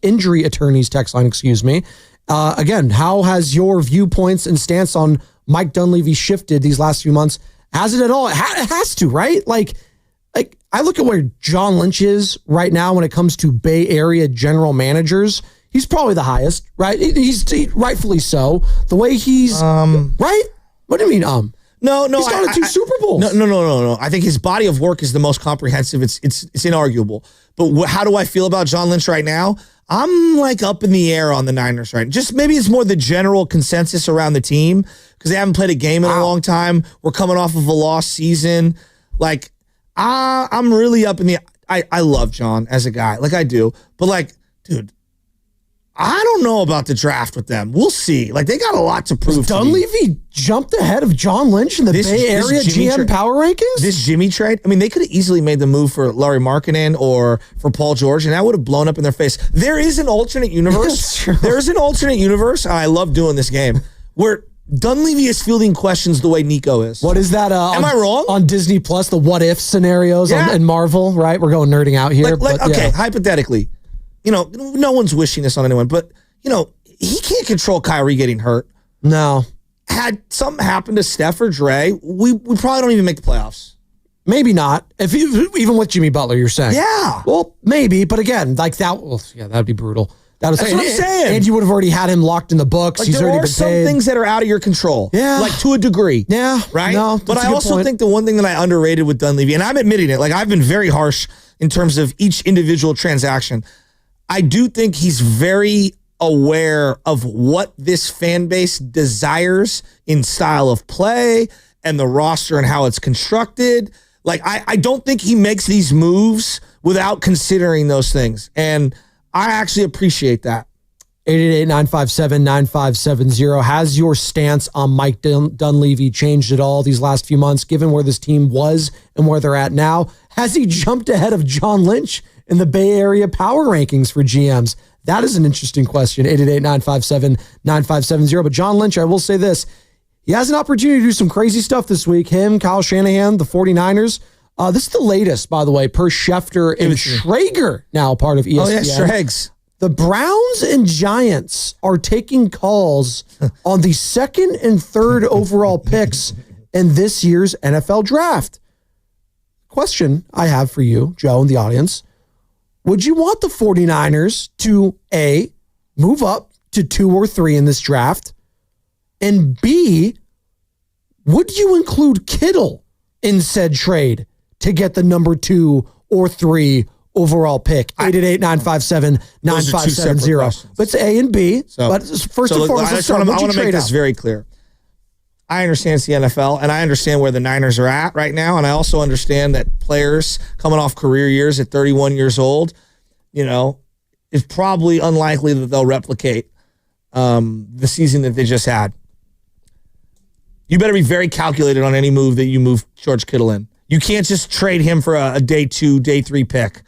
injury attorneys text line, again, how has your viewpoints and stance on Mike Dunleavy shifted these last few months? Has it at all? It has to, right? Like I look at where John Lynch is right now when it comes to Bay Area general managers. He's probably the highest, right? He's rightfully so. The way he's right. What do you mean? No, he's gone to 2 Super Bowls. No. I think his body of work is the most comprehensive. It's inarguable. But how do I feel about John Lynch right now? I'm like up in the air on the Niners, right? Just maybe it's more the general consensus around the team because they haven't played a game in a long time. We're coming off of a lost season. Like, I'm really up in the. I love John as a guy, like I do. But like, dude, I don't know about the draft with them. We'll see. Like, they got a lot to prove. Dunleavy jumped ahead of John Lynch in the Bay Area GM power rankings? This Jimmy trade, I mean, they could have easily made the move for Larry Markkinen or for Paul George, and that would have blown up in their face. There is an alternate universe. There's an alternate universe, and I love doing this game, where Dunleavy is fielding questions the way Nico is. What is that? Am I wrong? On Disney Plus, the what if scenarios and Marvel, right? We're going nerding out here. Hypothetically, no one's wishing this on anyone, but, he can't control Kyrie getting hurt. No. Had something happened to Steph or Dre, we probably don't even make the playoffs. Maybe not. Even with Jimmy Butler, you're saying. Yeah. Well, maybe, but again, like that, that'd be brutal. That's what I'm saying. And you would have already had him locked in the books. Like, He's there already are been some paid. things that are out of your control. Yeah. Like, to a degree. Yeah. Right? No, but I also think the one thing that I underrated with Dunleavy, and I'm admitting it, like I've been very harsh in terms of each individual transaction. I do think he's very aware of what this fan base desires in style of play and the roster and how it's constructed. Like, I don't think he makes these moves without considering those things. And I actually appreciate that. 888-957-9570. Has your stance on Mike Dunleavy changed at all these last few months, given where this team was and where they're at now? Has he jumped ahead of John Lynch in the Bay Area power rankings for GMs? That is an interesting question. 888-957-9570. But John Lynch, I will say this. He has an opportunity to do some crazy stuff this week. Him, Kyle Shanahan, the 49ers. This is the latest, by the way, per Schefter and Schrager, now part of ESPN. Oh, yeah, Schrags. The Browns and Giants are taking calls on the 2nd and 3rd overall picks in this year's NFL draft. Question I have for you, Joe, and the audience. Would you want the 49ers to, A, move up to 2 or 3 in this draft? And B, would you include Kittle in said trade to get the number 2 or 3 overall pick? 888-957-9570. But it's A and B. But first and foremost, I want to make this very clear. I understand it's the NFL, and I understand where the Niners are at right now, and I also understand that players coming off career years at 31 years old, it's probably unlikely that they'll replicate the season that they just had. You better be very calculated on any move that you move George Kittle in. You can't just trade him for a day 2, day 3 pick.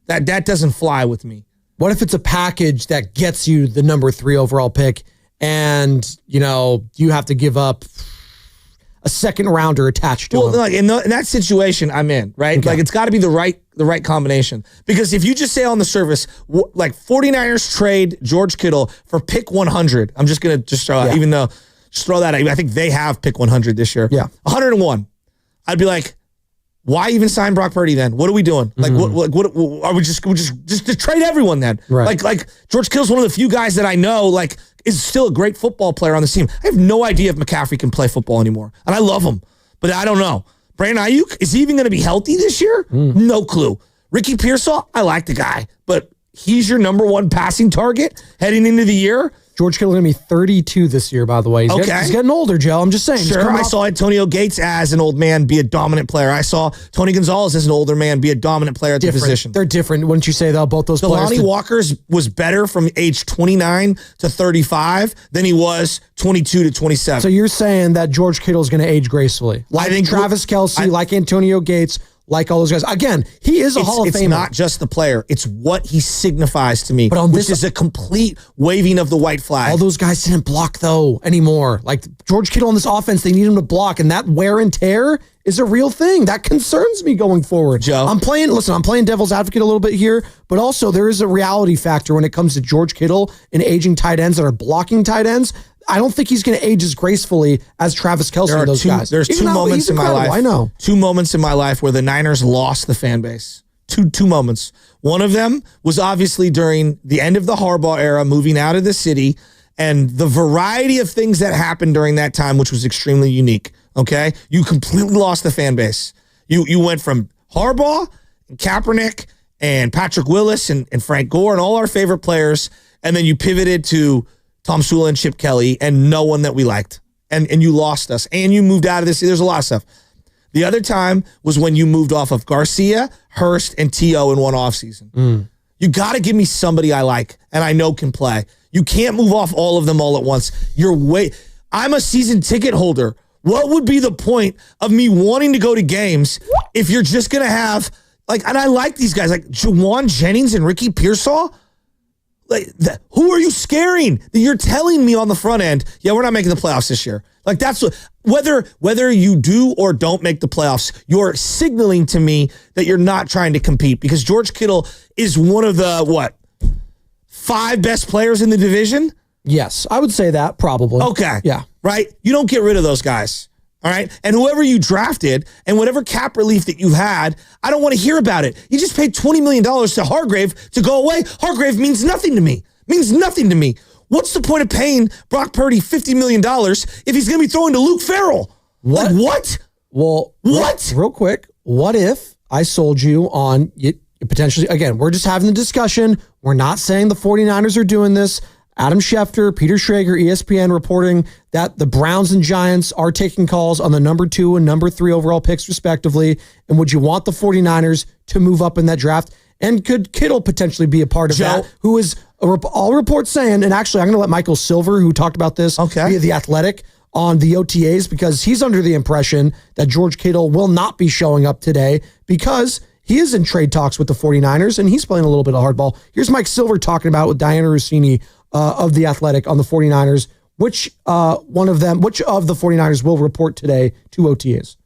That doesn't fly with me. What if it's a package that gets you the number 3 overall pick and, you have to give up a second rounder attached to him. Like in that situation, I'm in, right? Okay. Like it's got to be the right combination. Because if you just say on the surface, like 49ers trade George Kittle for pick 100, I'm just going to throw out, even though, just throw that out. I think they have pick 100 this year. Yeah. 101. I'd be like, why even sign Brock Purdy then? What are we doing? Like, what are we just to trade everyone then? Right. Like George Kittle's one of the few guys that I know, like, is still a great football player on this team. I have no idea if McCaffrey can play football anymore. And I love him, but I don't know. Brandon Ayuk, is he even going to be healthy this year? No clue. Ricky Pearsall, I like the guy, but he's your number one passing target heading into the year. George Kittle going to be 32 this year, by the way. He's getting older, Joe. I'm just saying. Sure, I saw Antonio Gates as an old man be a dominant player. I saw Tony Gonzalez as an older man be a dominant player at the position. They're different, wouldn't you say, though? Both those players. Delanie Walker's was better from age 29 to 35 than he was 22 to 27. So you're saying that George Kittle is going to age gracefully. Like Travis Kelce, like Antonio Gates, like all those guys. Again, he is a Hall of Famer. It's not just the player. It's what he signifies to me, but which is a complete waving of the white flag. All those guys didn't block, though, anymore. Like George Kittle on this offense, they need him to block, and that wear and tear is a real thing. That concerns me going forward. Joe, I'm playing devil's advocate a little bit here, but also there is a reality factor when it comes to George Kittle and aging tight ends that are blocking tight ends. I don't think he's going to age as gracefully as Travis Kelce and those guys. There's two moments in my life. I know. 2 moments in my life where the Niners lost the fan base. Two moments. One of them was obviously during the end of the Harbaugh era, moving out of the city, and the variety of things that happened during that time, which was extremely unique. Okay? You completely lost the fan base. You went from Harbaugh, and Kaepernick, and Patrick Willis, and Frank Gore, and all our favorite players, and then you pivoted to Tom Sula and Chip Kelly, and no one that we liked. And you lost us. And you moved out of this. There's a lot of stuff. The other time was when you moved off of Garcia, Hurst, and T.O. in one offseason. You got to give me somebody I like and I know can play. You can't move off all of them all at once. I'm a season ticket holder. What would be the point of me wanting to go to games if you're just going to have, and I like these guys, like Juwan Jennings and Ricky Pearsall? Who are you scaring? You're telling me on the front end, yeah, we're not making the playoffs this year. Like that's whether you do or don't make the playoffs, you're signaling to me that you're not trying to compete because George Kittle is one of the 5 best players in the division. Yes, I would say that probably. Okay, yeah, right. You don't get rid of those guys. All right. And whoever you drafted and whatever cap relief that you had, I don't want to hear about it. You just paid $20 million to Hargrave to go away. Hargrave means nothing to me. What's the point of paying Brock Purdy $50 million if he's going to be throwing to Luke Farrell? What? Well, what? Real quick, what if I sold you on it potentially? Again, we're just having the discussion. We're not saying the 49ers are doing this. Adam Schefter, Peter Schrager, ESPN reporting that the Browns and Giants are taking calls on the number 2 and number 3 overall picks, respectively. And would you want the 49ers to move up in that draft? And could Kittle potentially be a part of that? Who is all reports saying, and actually I'm going to let Michael Silver, who talked about this via The Athletic on the OTAs, because he's under the impression that George Kittle will not be showing up today because he is in trade talks with the 49ers and he's playing a little bit of hardball. Here's Mike Silver talking about with Diana Rossini of The Athletic on the 49ers. Which of the 49ers will report today to OTAs?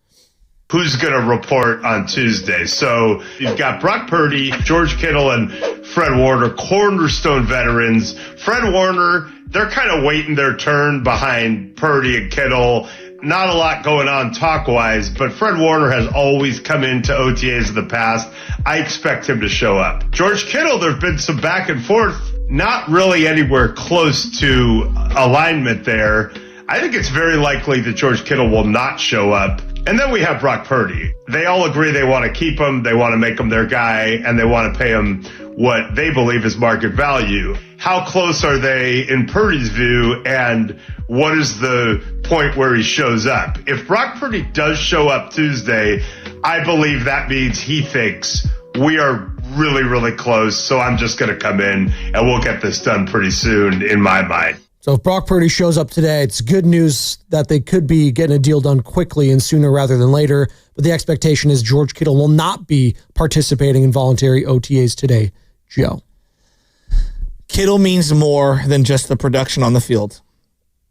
Who's going to report on Tuesday? So you've got Brock Purdy, George Kittle, and Fred Warner, cornerstone veterans. Fred Warner, they're kind of waiting their turn behind Purdy and Kittle. Not a lot going on talk-wise, but Fred Warner has always come into OTAs in the past. I expect him to show up. George Kittle, there have been some back and forth. Not really anywhere close to alignment there. I think it's very likely that George Kittle will not show up. And then we have Brock Purdy. They all agree they want to keep him, they want to make him their guy, and they want to pay him what they believe is market value. How close are they in Purdy's view, and what is the point where he shows up? If Brock Purdy does show up Tuesday, I believe that means he thinks we are really, really close, so I'm just going to come in and we'll get this done pretty soon in my mind. So if Brock Purdy shows up today, it's good news that they could be getting a deal done quickly and sooner rather than later. But the expectation is George Kittle will not be participating in voluntary OTAs today. Joe. Kittle means more than just the production on the field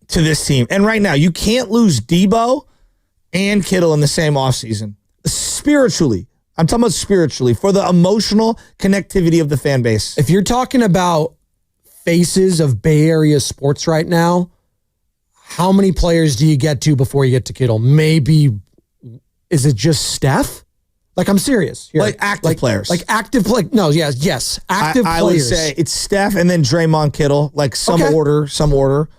to this team. And right now, you can't lose Debo and Kittle in the same offseason. Spiritually. I'm talking about spiritually, for the emotional connectivity of the fan base. If you're talking about faces of Bay Area sports right now, how many players do you get to before you get to Kittle? Maybe, is it just Steph? Like, I'm serious. Here. Like active players. Like active, yes. Active players. I would say it's Steph and then Draymond, Kittle, like some order.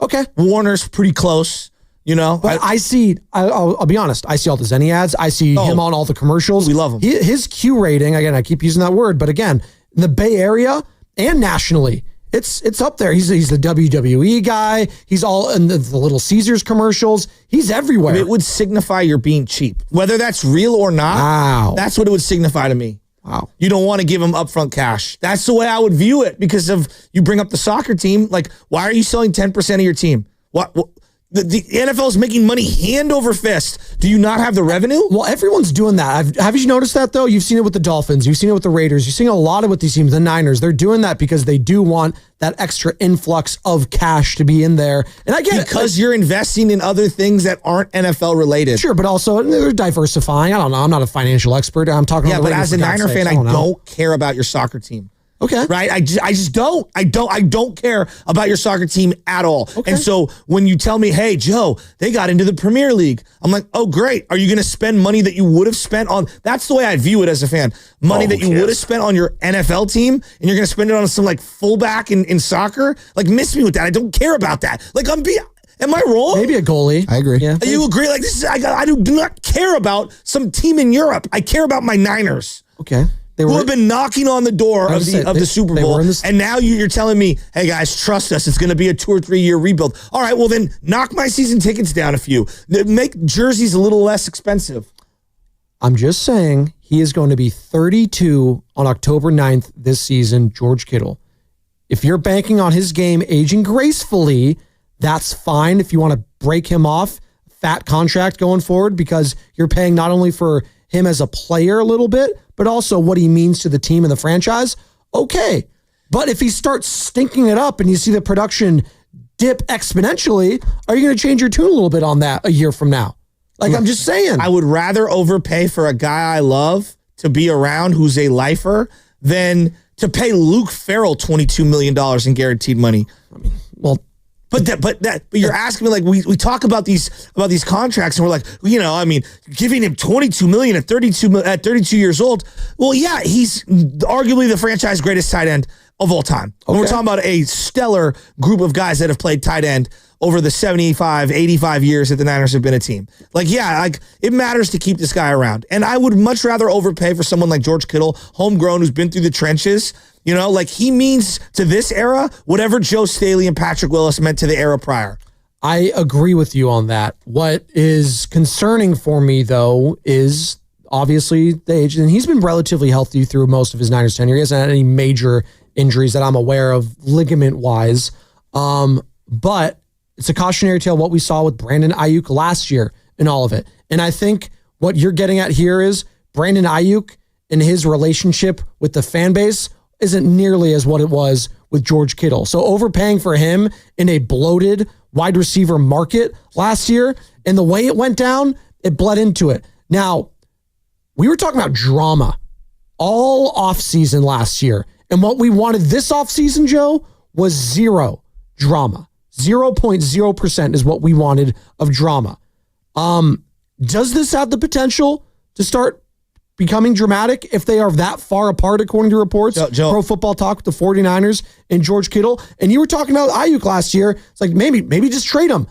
Okay. Warner's pretty close. You know, but I'll be honest. I see all the Zenny ads. I see him on all the commercials. We love him. His Q rating, again, I keep using that word, but again, in the Bay Area and nationally, it's up there. He's the WWE guy. He's all in the Little Caesars commercials. He's everywhere. It would signify you're being cheap, whether that's real or not. Wow. That's what it would signify to me. Wow. You don't want to give him upfront cash. That's the way I would view it, because of, you bring up the soccer team. Like, why are you selling 10% of your team? What the NFL is making money hand over fist. Do you not have the revenue? Well, everyone's doing that. Have you noticed that, though? You've seen it with the Dolphins. You've seen it with the Raiders. You've seen a lot of with these teams, the Niners. They're doing that because they do want that extra influx of cash to be in there. And I get because you're investing in other things that aren't NFL related. Sure, but also they're diversifying. I don't know. I'm not a financial expert. I'm talking about but as a Niner fan, I don't care about your soccer team. Okay. Right? I just don't. I don't care about your soccer team at all. Okay. And so when you tell me, hey, Joe, they got into the Premier League, I'm like, oh, great. Are you going to spend money that you would have spent on? That's the way I view it as a fan. Money that you would have spent on your NFL team, and you're going to spend it on some like fullback in soccer? Like, miss me with that. I don't care about that. Like, am I wrong? Maybe a goalie. I agree. Yeah. You agree? Like, I do not care about some team in Europe. I care about my Niners. Okay. Who have been knocking on the door of the Super Bowl, and now you're telling me, hey guys, trust us, it's going to be a 2 or 3 year rebuild. All right, well then knock my season tickets down a few. Make jerseys a little less expensive. I'm just saying he is going to be 32 on October 9th this season, George Kittle. If you're banking on his game aging gracefully, that's fine. If you want to break him off, fat contract going forward, because you're paying not only for him as a player a little bit, but also what he means to the team and the franchise, okay. But if he starts stinking it up and you see the production dip exponentially, are you going to change your tune a little bit on that a year from now? Like, I'm just saying. I would rather overpay for a guy I love to be around who's a lifer than to pay Luke Farrell $22 million in guaranteed money. I mean, well, But you're asking me, like, we talk about these contracts, and we're like, you know, I mean, giving him $22 million at 32 years old. Well, yeah, he's arguably the franchise greatest tight end of all time. Okay. And we're talking about a stellar group of guys that have played tight end over the 75, 85 years that the Niners have been a team. Like, yeah, like, it matters to keep this guy around. And I would much rather overpay for someone like George Kittle, homegrown, who's been through the trenches. You know, like, he means to this era whatever Joe Staley and Patrick Willis meant to the era prior. I agree with you on that. What is concerning for me, though, is obviously the age. And he's been relatively healthy through most of his Niners tenure. He hasn't had any major injuries that I'm aware of ligament-wise. But it's a cautionary tale what we saw with Brandon Ayuk last year and all of it. And I think what you're getting at here is Brandon Ayuk and his relationship with the fan base isn't nearly as what it was with George Kittle. So overpaying for him in a bloated wide receiver market last year, and the way it went down, it bled into it. Now, we were talking about drama all offseason last year. And what we wanted this offseason, Joe, was zero drama. 0.0% is what we wanted of drama. Does this have the potential to start becoming dramatic if they are that far apart, according to reports? Joe. Pro Football Talk with the 49ers and George Kittle. And you were talking about Ayuk last year. It's like, maybe just trade him.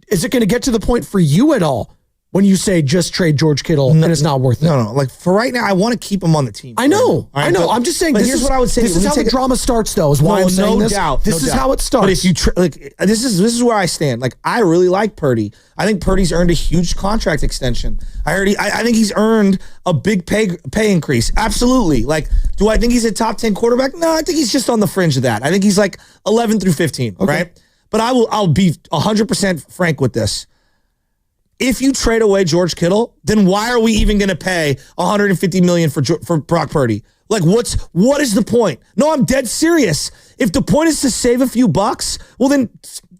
Is it going to get to the point for you at all when you say just trade George Kittle and it's not worth it? No. Like, for right now, I want to keep him on the team. I know. Right? I know. I'm just saying, but here's what I would say. This is how the drama starts, though, is why I'm saying this. This is how it starts. But if you, this is where I stand. Like, I really like Purdy. I think Purdy's earned a huge contract extension. I think he's earned a big pay increase. Absolutely. Like, do I think he's a top 10 quarterback? No, I think he's just on the fringe of that. I think he's like 11 through 15, right? But I'll be 100% frank with this. If you trade away George Kittle, then why are we even going to pay $150 million for Brock Purdy? Like, what is the point? No, I'm dead serious. If the point is to save a few bucks, well then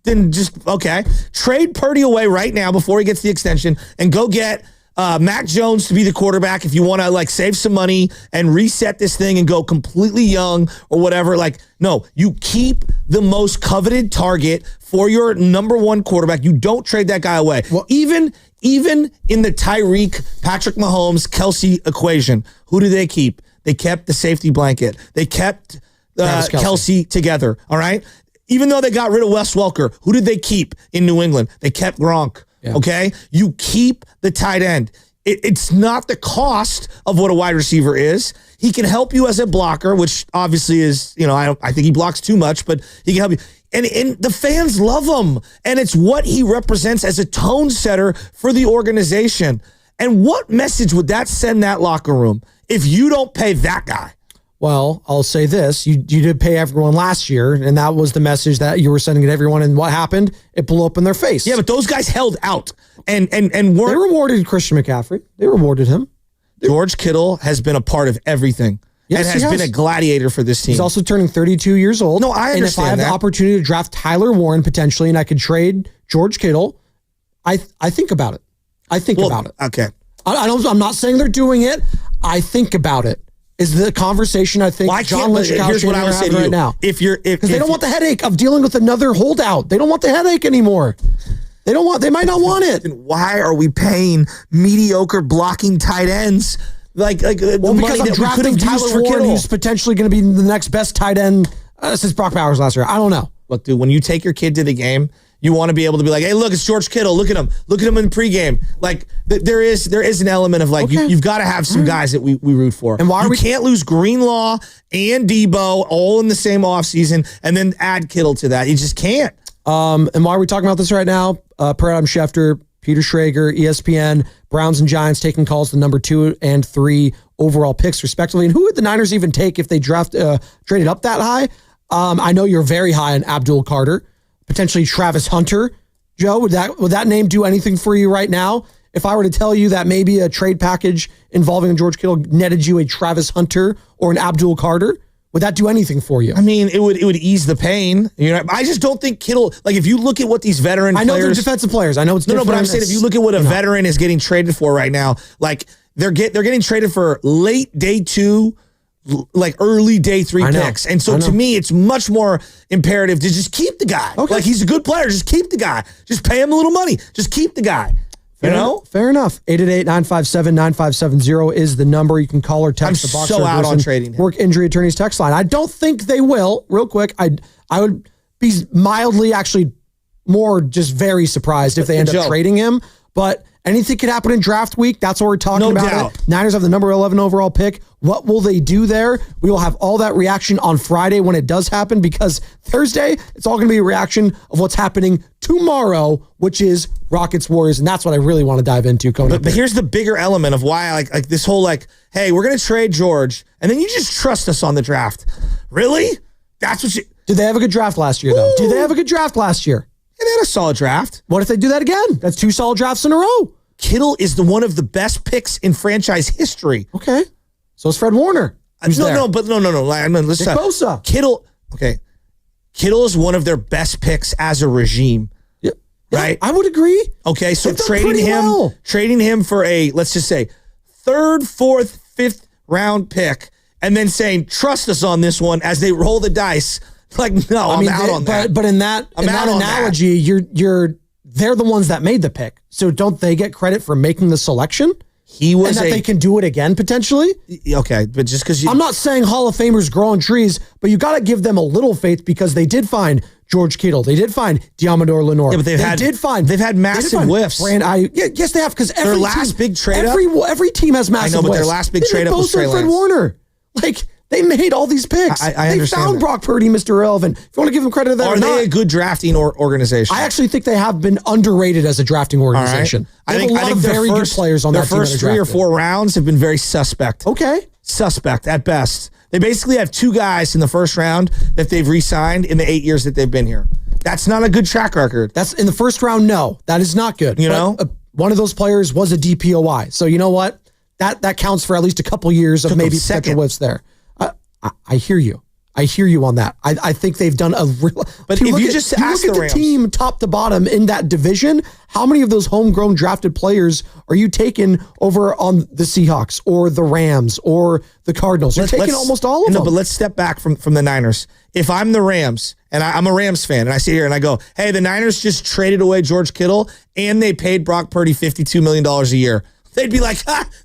then just, okay. Trade Purdy away right now before he gets the extension and go get Mac Jones to be the quarterback if you want to like save some money and reset this thing and go completely young or whatever. Like, no, you keep the most coveted target for your number one quarterback. You don't trade that guy away. Well, even in the Tyreek, Patrick Mahomes, Kelsey equation, who do they keep? They kept the safety blanket. They kept Kelsey together, all right? Even though they got rid of Wes Welker, who did they keep in New England? They kept Gronk, okay? You keep the tight end. It's not the cost of what a wide receiver is. He can help you as a blocker, which obviously is, I think he blocks too much, but he can help you. And the fans love him. And it's what he represents as a tone setter for the organization. And what message would that send that locker room if you don't pay that guy? Well, I'll say this. You did pay everyone last year, and that was the message that you were sending to everyone. And what happened? It blew up in their face. Yeah, but those guys held out and weren't. They rewarded Christian McCaffrey. They rewarded him. George Kittle has been a part of everything. Yes, and has been a gladiator for this team. He's also turning 32 years old. No, I understand And if I have the opportunity to draft Tyler Warren potentially, and I could trade George Kittle, I think about it. I think about it. Okay. I'm not saying they're doing it. I think about it. Is the conversation I think John Lynchkowski here's what I would say to you right now. Because they don't want the headache of dealing with another holdout. They don't want the headache anymore. They might not want it. Then why are we paying mediocre blocking tight ends? Because I'm drafting Tyler Warren, who's potentially going to be the next best tight end since Brock Bowers last year. I don't know. Look, dude, when you take your kid to the game, you want to be able to be like, hey, look, it's George Kittle. Look at him. Look at him in pregame. Like, there is an element of like, you've got to have some guys that we root for. And why you can't lose Greenlaw and Debo all in the same offseason and then add Kittle to that. You just can't. And why are we talking about this right now? Per Adam Schefter, Peter Schrager, ESPN, Browns and Giants taking calls to number 2 and 3 overall picks, respectively. And who would the Niners even take if they traded up that high? I know you're very high on Abdul Carter, potentially Travis Hunter. Joe, would that name do anything for you right now? If I were to tell you that maybe a trade package involving George Kittle netted you a Travis Hunter or an Abdul Carter, would that do anything for you? I mean, it would ease the pain. I just don't think Kittle. Like, if you look at what these veteran players, I know they're defensive players. I know it's different. No, but I'm saying if you look at what a veteran is getting traded for right now, like they're getting traded for late day 2, like early day 3 picks. And so to me, it's much more imperative to just keep the guy. Okay. Like, he's a good player. Just keep the guy. Just pay him a little money. Just keep the guy. Fair enough. 888-957-9570 is the number. You can call or text the Boxer. I'm so out on trading him. Work Injury Attorneys text line. I don't think they will. Real quick, I would be mildly, actually, more just very surprised if they end up trading him. But anything could happen in draft week. That's what we're talking about. Doubt. Niners have the number 11 overall pick. What will they do there? We will have all that reaction on Friday when it does happen, because Thursday, it's all going to be a reaction of what's happening tomorrow, which is Rockets Warriors. And that's what I really want to dive into. But here's the bigger element of why I like this whole, like, hey, we're going to trade George, and then you just trust us on the draft. Really? That's what you... Did they have a good draft last year, though? Did they have a good draft last year? Yeah, they had a solid draft. What if they do that again? That's 2 solid drafts in a row. Kittle is one of the best picks in franchise history. Okay. So is Fred Warner. No. I mean, listen. Nick Bosa. Kittle is one of their best picks as a regime. Yeah. Right? I would agree. Okay, so trading him for a, let's just say, 3rd, 4th, 5th round pick, and then saying, trust us on this one as they roll the dice. Like, no, I'm out on that. But in that analogy, they're the ones that made the pick. So don't they get credit for making the selection? They can do it again potentially? Okay, but just because I'm not saying Hall of Famers grow on trees, but you got to give them a little faith, because they did find George Kittle. They did find Diamador Lenore. Yeah, but they've had massive whiffs. Yes, they have, because their last big trade up. Every team has massive whiffs. I know, but their last big trade up was Trey Lance. Fred Warner. Like, they made all these picks. I they found Brock Purdy, Mr. Irrelevant. If you want to give them credit to that, are they a good drafting organization? I actually think they have been underrated as a drafting organization. Right. I think very good players on that team. Their first 3 or 4 rounds have been very suspect. Okay. Suspect at best. They basically have 2 guys in the first round that they've re-signed in the 8 years that they've been here. That's not a good track record. That's in the first round. No, that is not good. One of those players was a DPOY. So you know what? That counts for at least a couple years of maybe potential whiffs there. I hear you. I hear you on that. I think they've done a real. But if you just ask look at the the Rams, team top to bottom in that division, how many of those homegrown drafted players are you taking over on the Seahawks or the Rams or the Cardinals? You're taking almost all of them. No, but let's step back from the Niners. If I'm the Rams, and I'm a Rams fan, and I sit here and I go, hey, the Niners just traded away George Kittle, and they paid Brock Purdy $52 million a year. They'd be like,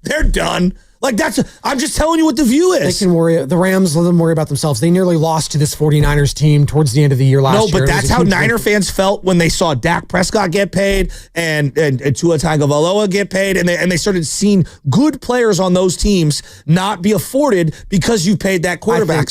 they're done. Like, I'm just telling you what the view is. They can worry. The Rams, let them worry about themselves. They nearly lost to this 49ers team towards the end of the year last year. No, but that's how Niner fans felt when they saw Dak Prescott get paid and Tua Tagovailoa get paid, and they started seeing good players on those teams not be afforded because you paid that quarterback.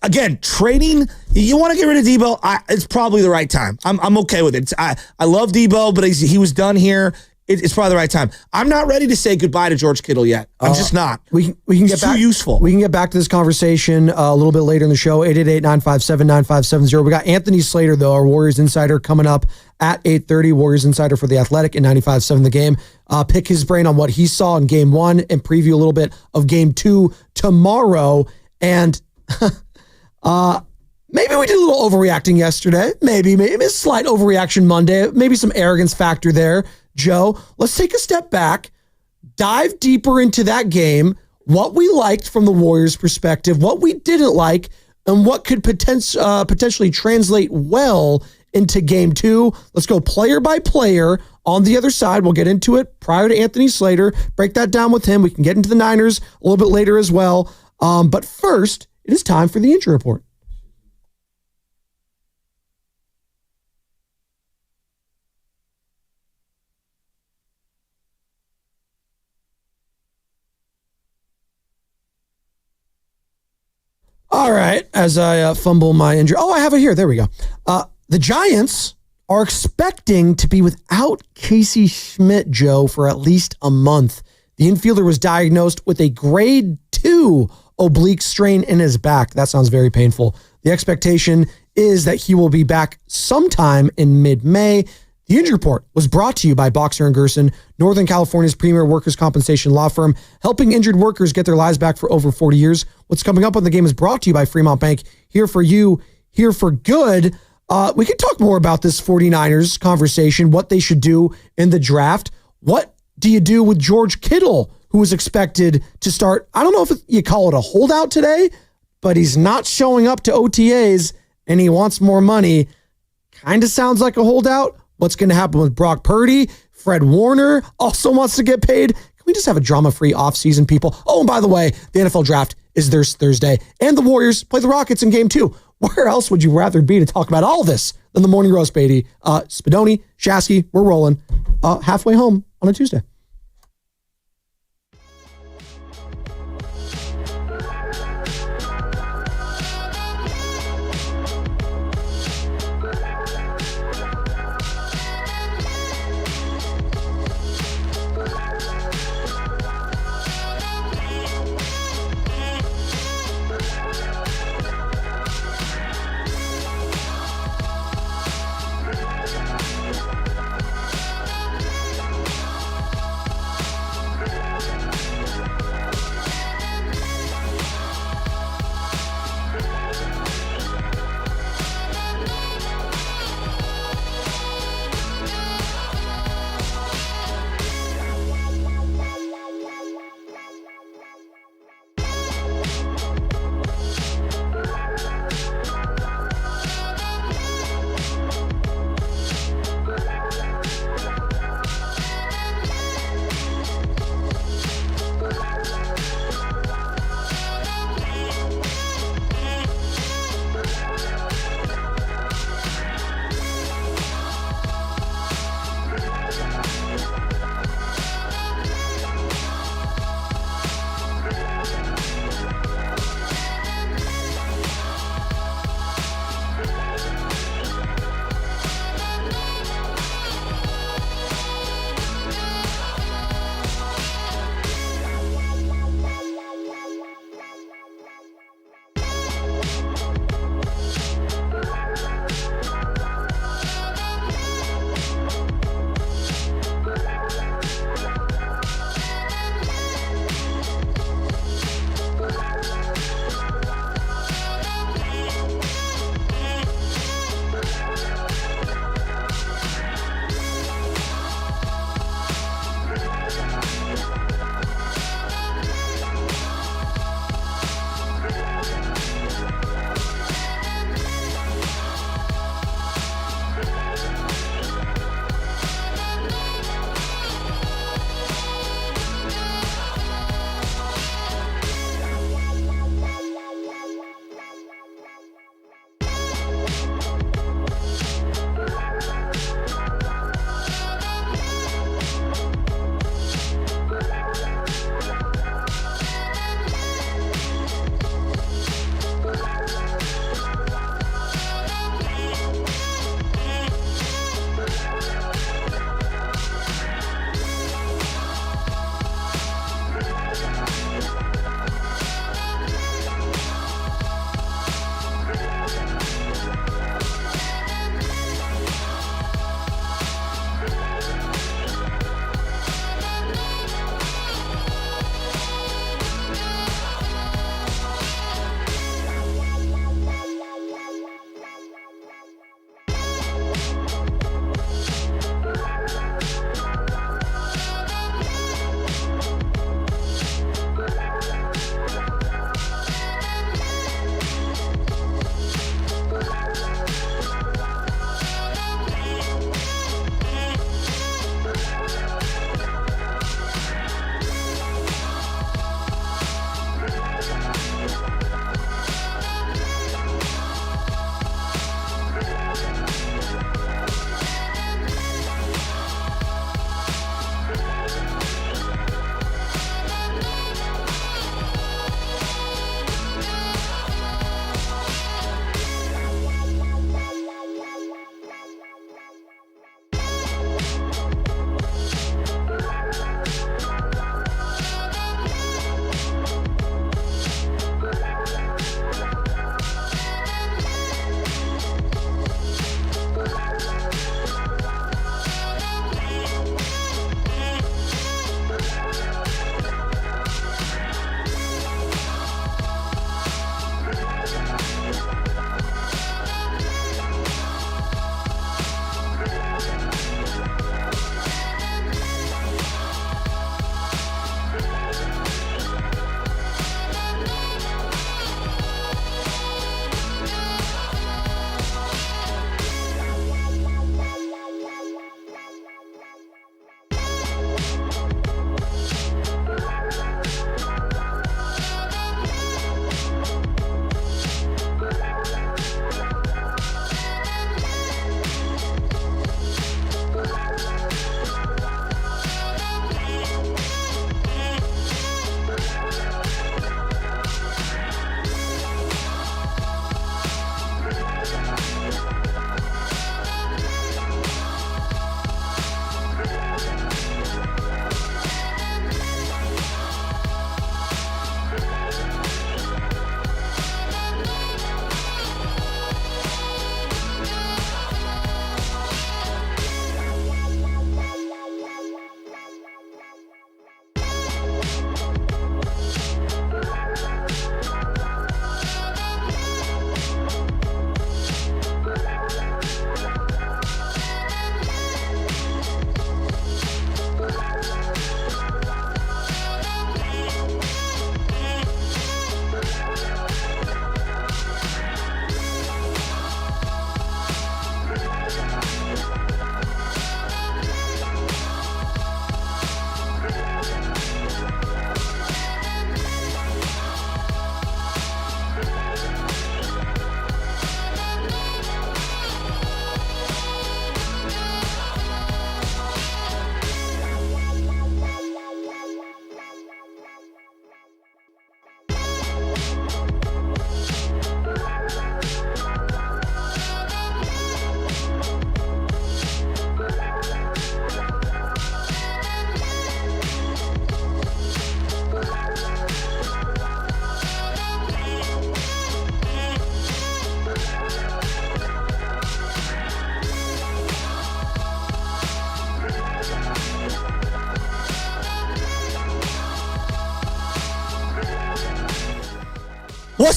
Again, trading, you want to get rid of Debo, it's probably the right time. I'm okay with it. I love Debo, but he was done here. It's probably the right time. I'm not ready to say goodbye to George Kittle yet. I'm just not. We can get back. Too useful. We can get back to this conversation a little bit later in the show. 888-957-9570. We got Anthony Slater, though, our Warriors insider, coming up at 8:30. Warriors insider for The Athletic in 95.7 The Game. Pick his brain on what he saw in Game 1 and preview a little bit of Game 2 tomorrow. And maybe we did a little overreacting yesterday. Maybe a slight overreaction Monday. Maybe some arrogance factor there. Joe, let's take a step back, dive deeper into that game, what we liked from the Warriors' perspective, what we didn't like, and what could potentially translate well into Game 2. Let's go player by player on the other side. We'll get into it prior to Anthony Slater, break that down with him. We can get into the Niners a little bit later as well. But first, it is time for the injury report. All right, as I fumble my injury. Oh, I have it here. There we go. The Giants are expecting to be without Casey Schmidt, Joe, for at least a month. The infielder was diagnosed with a grade 2 oblique strain in his back. That sounds very painful. The expectation is that he will be back sometime in mid-May. The injury report was brought to you by Boxer & Gerson, Northern California's premier workers' compensation law firm, helping injured workers get their lives back for over 40 years. What's coming up on the game is brought to you by Fremont Bank, here for you, here for good. We could talk more about this 49ers conversation, what they should do in the draft. What do you do with George Kittle, who was expected to start? I don't know if you call it a holdout today, but he's not showing up to OTAs and he wants more money. Kind of sounds like a holdout. What's going to happen with Brock Purdy? Fred Warner also wants to get paid. Can we just have a drama-free offseason, people? Oh, and by the way, the NFL draft is this Thursday, and the Warriors play the Rockets in Game 2. Where else would you rather be to talk about all this than the Morning Roast, baby? Spadoni, Shasky, we're rolling halfway home on a Tuesday.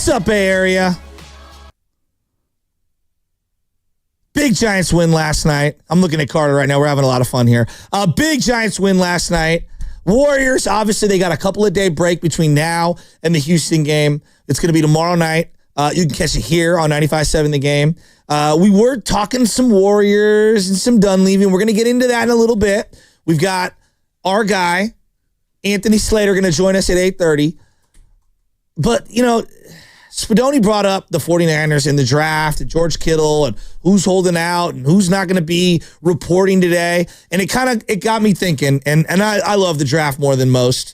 What's up, Bay Area? Big Giants win last night. I'm looking at Carter right now. We're having a lot of fun here. Big Giants win last night. Warriors, obviously, they got a couple of day break between now and the Houston game. It's going to be tomorrow night. You can catch it here on 95.7 The Game. We were talking some Warriors and some Dunleavy, and we're going to get into that in a little bit. We've got our guy, Anthony Slater, going to join us at 8:30. But, Spadoni brought up the 49ers in the draft and George Kittle and who's holding out and who's not going to be reporting today. And it got me thinking, and I love the draft more than most.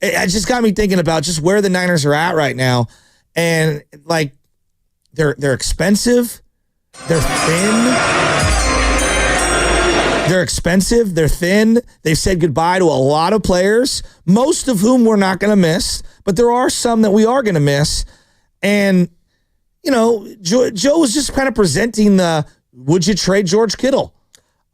It just got me thinking about just where the Niners are at right now. And like they're expensive, they're thin. They're expensive, they're thin. They've said goodbye to a lot of players, most of whom we're not going to miss, but there are some that we are going to miss. And, Joe was just kind of presenting would you trade George Kittle?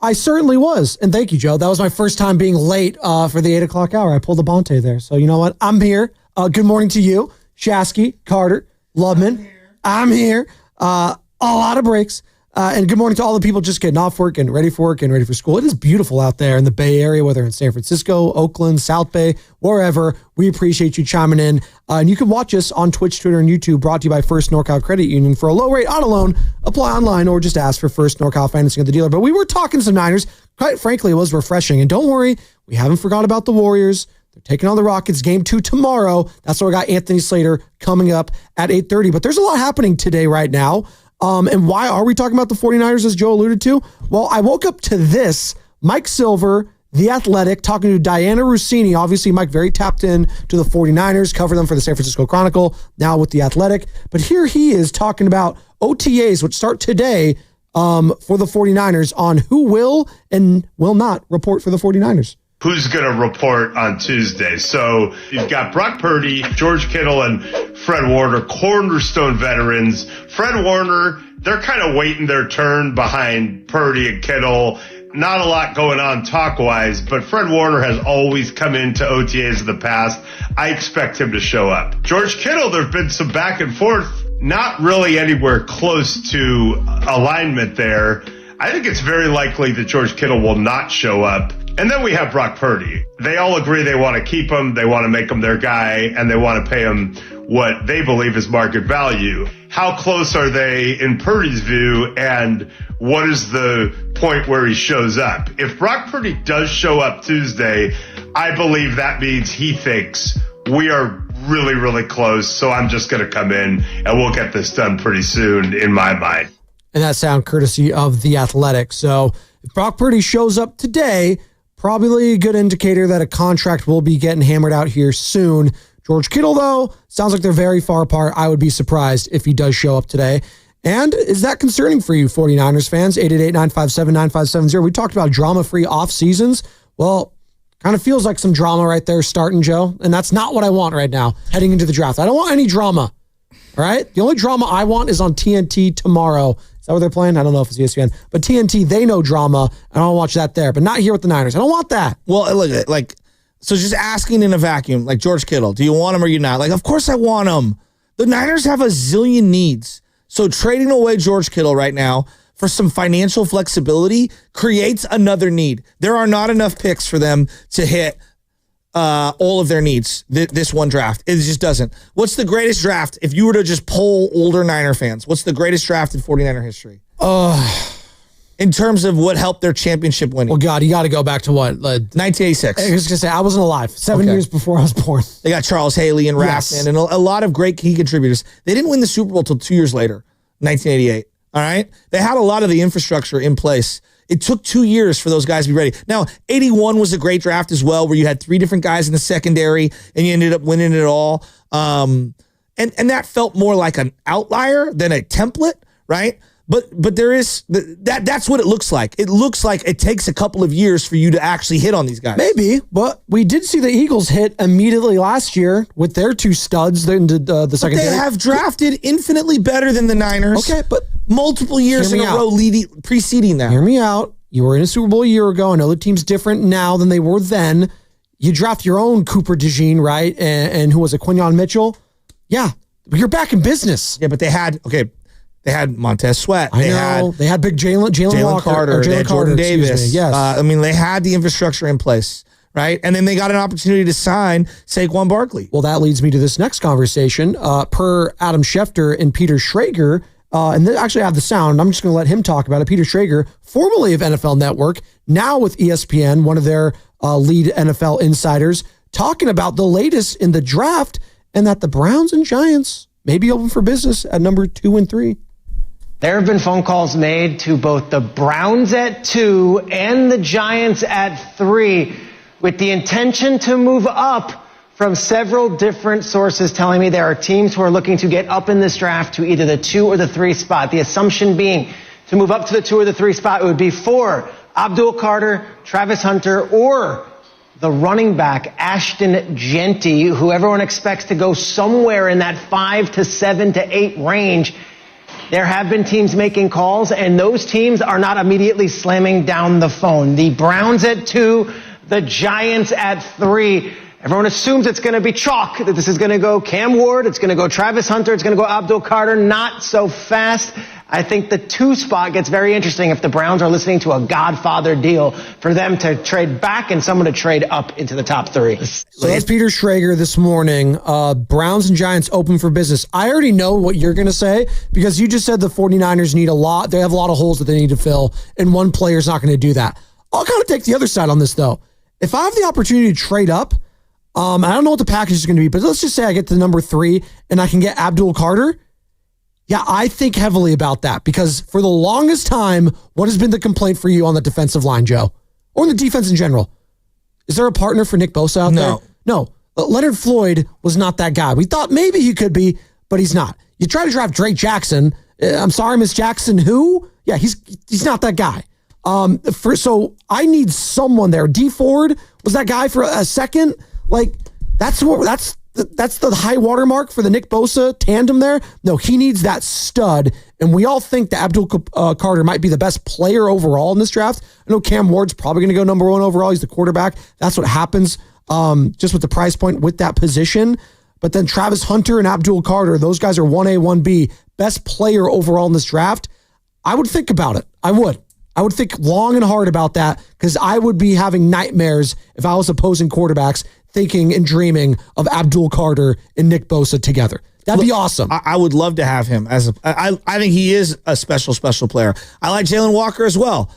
I certainly was. And thank you, Joe. That was my first time being late for the 8 o'clock hour. I pulled the banter there. So you know what? I'm here. Good morning to you, Shasky, Carter, Lubman. I'm here. A lot of breaks. And good morning to all the people just getting off work and ready for school. It is beautiful out there in the Bay Area, whether in San Francisco, Oakland, South Bay, wherever. We appreciate you chiming in. And you can watch us on Twitch, Twitter, and YouTube, brought to you by First NorCal Credit Union. For a low rate auto loan, apply online or just ask for First NorCal Financing of the dealer. But we were talking some Niners. Quite frankly, it was refreshing. And don't worry, we haven't forgot about the Warriors. They're taking on the Rockets. Game 2 tomorrow. That's why we got Anthony Slater coming up at 8:30. But there's a lot happening today right now. And why are we talking about the 49ers, as Joe alluded to? Well, I woke up to this. Mike Silver, The Athletic, talking to Diana Rossini. Obviously, Mike very tapped in to the 49ers, covered them for the San Francisco Chronicle, now with The Athletic. But here he is talking about OTAs, which start today for the 49ers, on who will and will not report for the 49ers. Who's going to report on Tuesday? So you've got Brock Purdy, George Kittle, and Fred Warner, cornerstone veterans. Fred Warner, they're kind of waiting their turn behind Purdy and Kittle. Not a lot going on talk-wise, but Fred Warner has always come into OTAs in the past. I expect him to show up. George Kittle, there have been some back and forth, not really anywhere close to alignment there. I think it's very likely that George Kittle will not show up. And then we have Brock Purdy. They all agree they want to keep him, they want to make him their guy, and they want to pay him what they believe is market value. How close are they in Purdy's view, and what is the point where he shows up? If Brock Purdy does show up Tuesday, I believe that means he thinks we are really, really close, so I'm just going to come in and we'll get this done pretty soon, in my mind. And that sound courtesy of The Athletic. So if Brock Purdy shows up today, probably a good indicator that a contract will be getting hammered out here soon. George Kittle, though, sounds like they're very far apart. I would be surprised if he does show up today. And is that concerning for you, 49ers fans? 888-957-9570. We talked about drama-free off seasons. Well, kind of feels like some drama right there starting, Joe. And that's not what I want right now, heading into the draft. I don't want any drama. All right? The only drama I want is on TNT tomorrow. Is that what they're playing? I don't know if it's ESPN. But TNT, they know drama, and I'll watch that there. But not here with the Niners. I don't want that. Well, look, so just asking in a vacuum, like George Kittle, do you want him or you not? Like, of course I want him. The Niners have a zillion needs. So trading away George Kittle right now for some financial flexibility creates another need. There are not enough picks for them to hit all of their needs this one draft. It just doesn't. What's the greatest draft? If you were to just poll older Niner fans, what's the greatest draft in 49er history? In terms of what helped their championship winning. Well, God, you got to go back to what? 1986. I was going to say, I wasn't alive. 7 years before I was born. They got Charles Haley and Raffman and a lot of great key contributors. They didn't win the Super Bowl until 2 years later, 1988. All right? They had a lot of the infrastructure in place. It took 2 years for those guys to be ready. Now, 81 was a great draft as well, where you had three different guys in the secondary, and you ended up winning it all. And that felt more like an outlier than a template, right? But there is that's what it looks like. It looks like it takes a couple of years for you to actually hit on these guys. Maybe, but we did see the Eagles hit immediately last year with their two studs into the secondary. They have drafted infinitely better than the Niners. Okay, but multiple years in a row preceding that. Hear me out. You were in a Super Bowl a year ago. I know the team's different now than they were then. You draft your own Cooper DeJean, right? And who was it, Quinyon Mitchell? Yeah. You're back in business. Yeah, but they had Montez Sweat. They had big Jalen Walker, Carter. They had Jordan Davis. Yes. I mean, they had the infrastructure in place, right? And then they got an opportunity to sign Saquon Barkley. Well, that leads me to this next conversation. Per Adam Schefter and Peter Schrager, and they actually have the sound. I'm just going to let him talk about it. Peter Schrager, formerly of NFL Network, now with ESPN, one of their lead NFL insiders, talking about the latest in the draft and that the Browns and Giants may be open for business at number 2 and 3. There have been phone calls made to both the Browns at 2 and the Giants at 3 with the intention to move up from several different sources telling me there are teams who are looking to get up in this draft to either the 2 or the 3 spot. The assumption being to move up to the 2 or the 3 spot, it would be for Abdul Carter, Travis Hunter, or the running back, Ashton Genty, who everyone expects to go somewhere in that 5 to 7 to 8 range. There have been teams making calls, and those teams are not immediately slamming down the phone. The Browns at 2, the Giants at 3. Everyone assumes it's going to be chalk, that this is going to go Cam Ward, it's going to go Travis Hunter, it's going to go Abdul Carter. Not so fast. I think the 2 spot gets very interesting if the Browns are listening to a Godfather deal for them to trade back and someone to trade up into the top 3. So that's Peter Schrager this morning. Browns and Giants open for business. I already know what you're going to say because you just said the 49ers need a lot. They have a lot of holes that they need to fill, and one player's not going to do that. I'll kind of take the other side on this, though. If I have the opportunity to trade up, I don't know what the package is going to be, but let's just say I get to number 3 and I can get Abdul Carter. Yeah, I think heavily about that because for the longest time, what has been the complaint for you on the defensive line, Joe? Or in the defense in general? Is there a partner for Nick Bosa out there? No. Leonard Floyd was not that guy. We thought maybe he could be, but he's not. You try to draft Drake Jackson. I'm sorry, Miss Jackson, who? Yeah, he's not that guy. So I need someone there. D Ford was that guy for a second. Like that's the high watermark for the Nick Bosa tandem there. No, he needs that stud. And we all think that Abdul Carter might be the best player overall in this draft. I know Cam Ward's probably going to go number 1 overall. He's the quarterback. That's what happens just with the price point with that position. But then Travis Hunter and Abdul Carter, those guys are 1A, 1B, best player overall in this draft. I would think about it. I would think long and hard about that because I would be having nightmares if I was opposing quarterbacks thinking and dreaming of Abdul Carter and Nick Bosa together. That'd be awesome. I would love to have him I think he is a special player. I like Jalen Walker as well.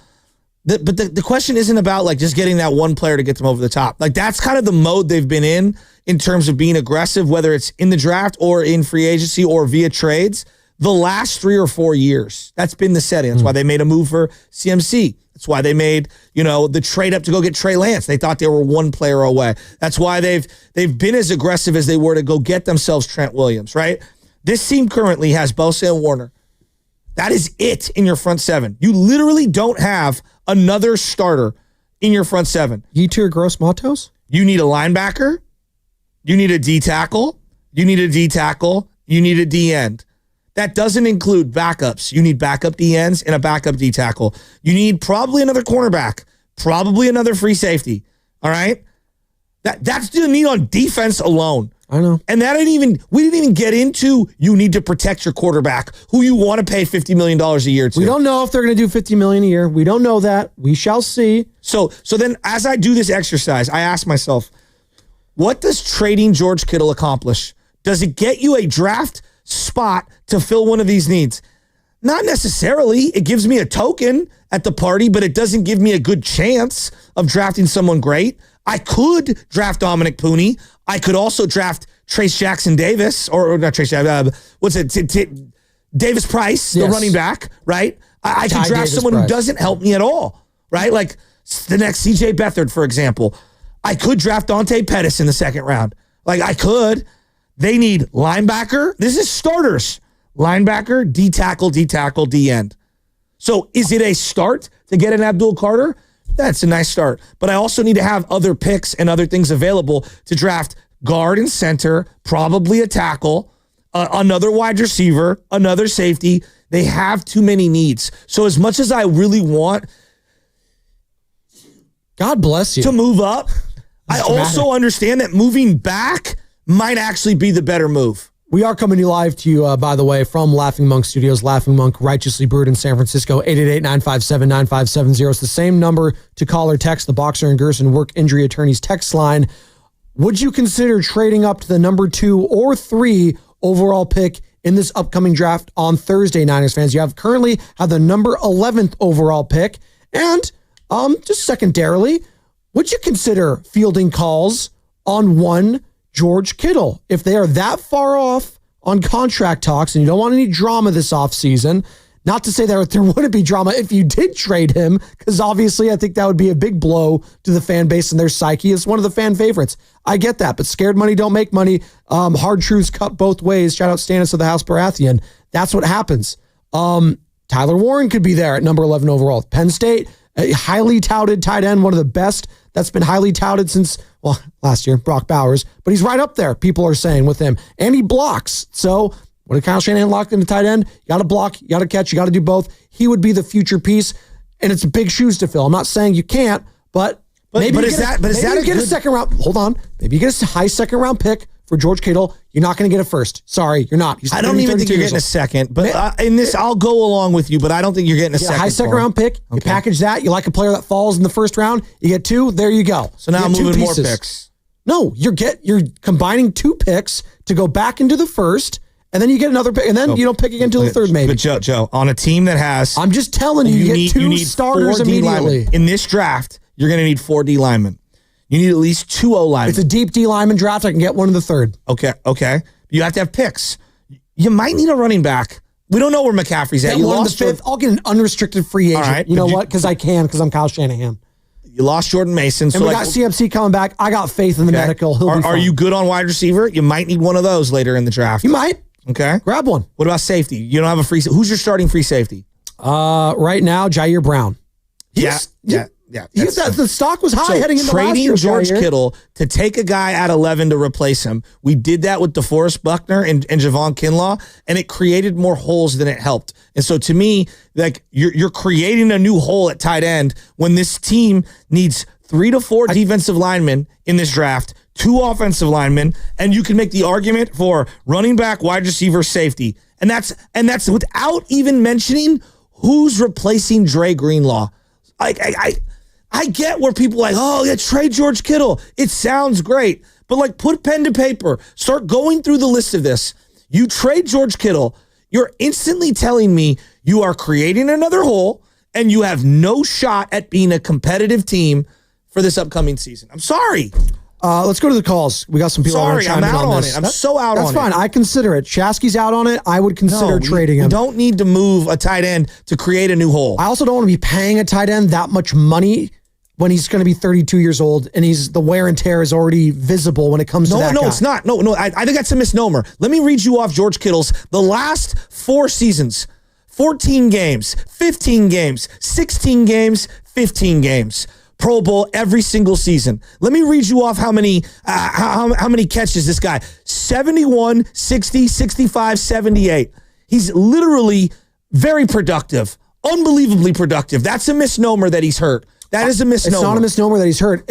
But the question isn't about like just getting that one player to get them over the top. Like that's kind of the mode they've been in terms of being aggressive, whether it's in the draft or in free agency or via trades. The last 3 or 4 years, that's been the setting. That's why they made a move for CMC. That's why they made, the trade up to go get Trey Lance. They thought they were one player away. That's why they've been as aggressive as they were to go get themselves Trent Williams, right? This team currently has Bosa and Warner. That is it in your front 7. You literally don't have another starter in your front 7. Yetur Gross-Matos? You need a linebacker. You need a D tackle. You need a D tackle. You need a D end. That doesn't include backups. You need backup D ends and a backup D tackle. You need probably another cornerback, probably another free safety. All right? That's the need on defense alone. I know. And we didn't even get into you need to protect your quarterback, who you want to pay $50 million a year to. We don't know if they're going to do $50 million a year. We don't know that. We shall see. So then as I do this exercise, I ask myself, what does trading George Kittle accomplish? Does it get you a draft spot to fill one of these needs? Not necessarily. It gives me a token at the party, but it doesn't give me a good chance of drafting someone great. I could draft Dominic Pooney. I could also draft Trace Jackson Davis, or not Trace, Davis Price, the running back, right? I could draft someone who doesn't help me at all, right? Like the next CJ Beathard, for example. I could draft Dante Pettis in the second round. Like I could. They need linebacker. This is starters. Linebacker, D tackle, D end. So is it a start to get an Abdul Carter? That's a nice start. But I also need to have other picks and other things available to draft guard and center, probably a tackle, another wide receiver, another safety. They have too many needs. So as much as I really want, God bless you, to move up, I also understand that moving back might actually be the better move. We are coming live to you, by the way, from Laughing Monk Studios. Laughing Monk, righteously brewed in San Francisco. 888-957-9570. It's the same number to call or text the Boxer and Gerson Work Injury Attorneys text line. Would you consider trading up to the number 2 or 3 overall pick in this upcoming draft on Thursday, Niners fans? You currently have the number 11th overall pick. And just secondarily, would you consider fielding calls on one George Kittle? If they are that far off on contract talks and you don't want any drama this offseason, not to say that there wouldn't be drama if you did trade him, because obviously I think that would be a big blow to the fan base and their psyche. It's one of the fan favorites. I get that, but scared money don't make money. Hard truths cut both ways. Shout out Stannis of the House Baratheon. That's what happens. Tyler Warren could be there at number 11 overall. Penn State, a highly touted tight end, one of the best that's been highly touted since, well, last year, Brock Bowers, but he's right up there, people are saying, with him. And he blocks. So what did Kyle Shanahan lock in the tight end? You got to block, you got to catch, you got to do both. He would be the future piece, and it's big shoes to fill. I'm not saying you can't, but maybe you get a second round. Hold on. Maybe you get a high second round pick for George Kittle. You're not going to get a first. Sorry, you're not. I don't even think you're getting a second, but in this, I'll go along with you, but I don't think you're getting a second. High second round pick. You package that. You like a player that falls in the first round. You get 2. There you go. So now I'm moving more picks. No, you're combining 2 picks to go back into the first, and then you get another pick, and then you don't pick again until the third, maybe. But Joe, on a team that has, I'm just telling you, you get 2 starters immediately. In this draft, you're going to need 4 D linemen. You need at least 2 O linemen. It's a deep D lineman draft. I can get one in the third. Okay. You have to have picks. You might need a running back. We don't know where McCaffrey's at. You lost the 5th. I'll get an unrestricted free agent. All right, you know what? Because I'm Kyle Shanahan. You lost Jordan Mason. And we got CMC coming back. I got faith in the medical. Are you good on wide receiver? You might need one of those later in the draft. You might. Okay. Grab one. What about safety? You don't have a free. Who's your starting free safety? Right now, Jair Brown. Yeah. The stock was high heading into last year. Trading George Kittle to take a guy at 11 to replace him. We did that with DeForest Buckner and Javon Kinlaw, and it created more holes than it helped. And so to me, like you're creating a new hole at tight end when this team needs 3 to 4 defensive linemen in this draft, 2 offensive linemen, and you can make the argument for running back, wide receiver, safety. And that's without even mentioning who's replacing Dre Greenlaw. I get where people are like, oh, yeah, trade George Kittle. It sounds great. But like, put pen to paper. Start going through the list of this. You trade George Kittle. You're instantly telling me you are creating another hole and you have no shot at being a competitive team for this upcoming season. I'm sorry. Let's go to the calls. We got some people. Sorry, I'm out on it. I'm so out on it. That's fine. I consider it. Shasky's out on it. I would consider trading him. We don't need to move a tight end to create a new hole. I also don't want to be paying a tight end that much money when he's going to be 32 years old and the wear and tear is already visible when it comes to that guy. No, it's not. No, I think that's a misnomer. Let me read you off George Kittle's the last 4 seasons. 14 games, 15 games, 16 games, 15 games. Pro Bowl every single season. Let me read you off how many catches this guy. 71, 60, 65, 78. He's literally very productive. Unbelievably productive. That's a misnomer that he's hurt. That is a misnomer. It's not a misnomer that he's hurt.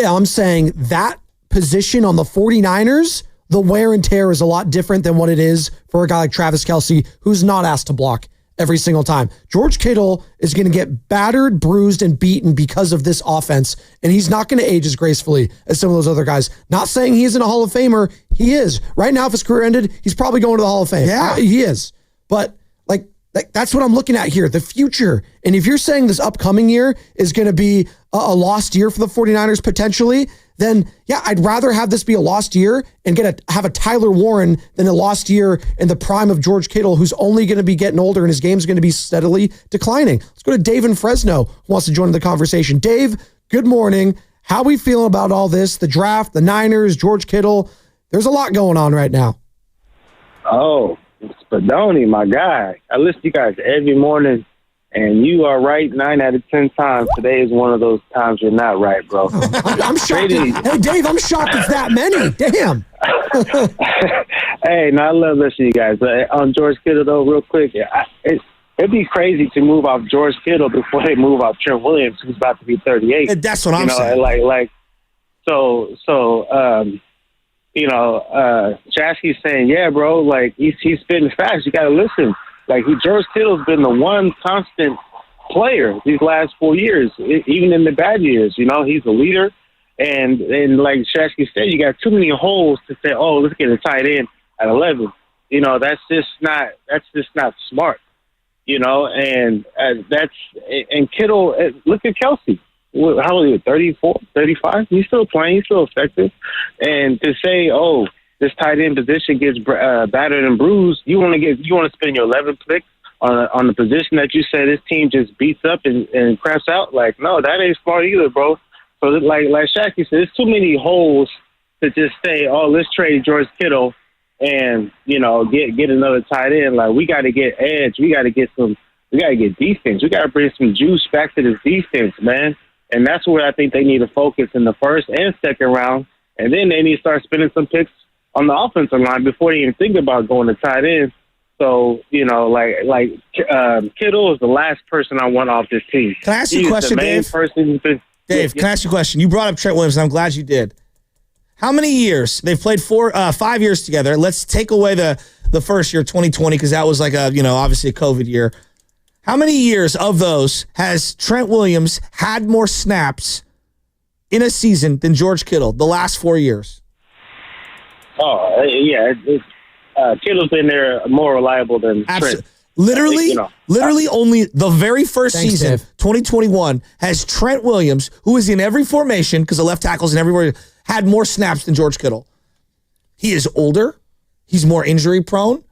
I'm saying that position on the 49ers, the wear and tear is a lot different than what it is for a guy like Travis Kelce, who's not asked to block every single time. George Kittle is going to get battered, bruised, and beaten because of this offense, and he's not going to age as gracefully as some of those other guys. Not saying he isn't a Hall of Famer. He is. Right now, if his career ended, he's probably going to the Hall of Fame. Yeah. He is. But that's what I'm looking at here, the future. And if you're saying this upcoming year is going to be a lost year for the 49ers potentially, then yeah, I'd rather have this be a lost year and have a Tyler Warren than a lost year in the prime of George Kittle, who's only going to be getting older and his game's going to be steadily declining. Let's go to Dave in Fresno, who wants to join the conversation. Dave, good morning. How we feeling about all this? The draft, the Niners, George Kittle. There's a lot going on right now. Oh, Spadoni, my guy. I listen to you guys every morning, and you are right 9 out of 10 times. Today is one of those times you're not right, bro. I'm shocked. Hey, Dave, I'm shocked it's that many. Damn. Hey, I love listening to you guys. But on George Kittle, though, real quick, it'd be crazy to move off George Kittle before they move off Trent Williams, who's about to be 38. That's what I'm saying. Chasky's saying, yeah, bro, like he's spitting fast. You got to listen. Like George Kittle's been the one constant player these last 4 years, even in the bad years. He's a leader. And like Chasky said, you got too many holes to say, oh, let's get a tight end at 11. That's just not smart. And Kittle, look at Kelsey. How old is he? 34, 35? He's still playing. He's still effective. And to say, oh, this tight end position gets battered and bruised, you want to spend your 11th pick on the position that you say this team just beats up and craps out? Like, no, that ain't smart either, bro. So like Shaq said, there's too many holes to just say, oh, let's trade George Kittle and get another tight end. Like, we got to get edge. We got to get defense. We got to bring some juice back to this defense, man. And that's where I think they need to focus in the first and second round. And then they need to start spending some picks on the offensive line before they even think about going to tight end. So, Kittle is the last person I want off this team. Can I ask you a question, Dave? Dave, can I ask you a question? You brought up Trent Williams, and I'm glad you did. How many years? They've played 5 years together. Let's take away the first year, 2020, because that was like obviously a COVID year. How many years of those has Trent Williams had more snaps in a season than George Kittle? The last 4 years. Oh, yeah. Kittle's been there more reliable than Trent. Literally only the very first season, Dave. 2021, has Trent Williams, who is in every formation, because the left tackle's in every formation, had more snaps than George Kittle. He is older. He's more injury prone.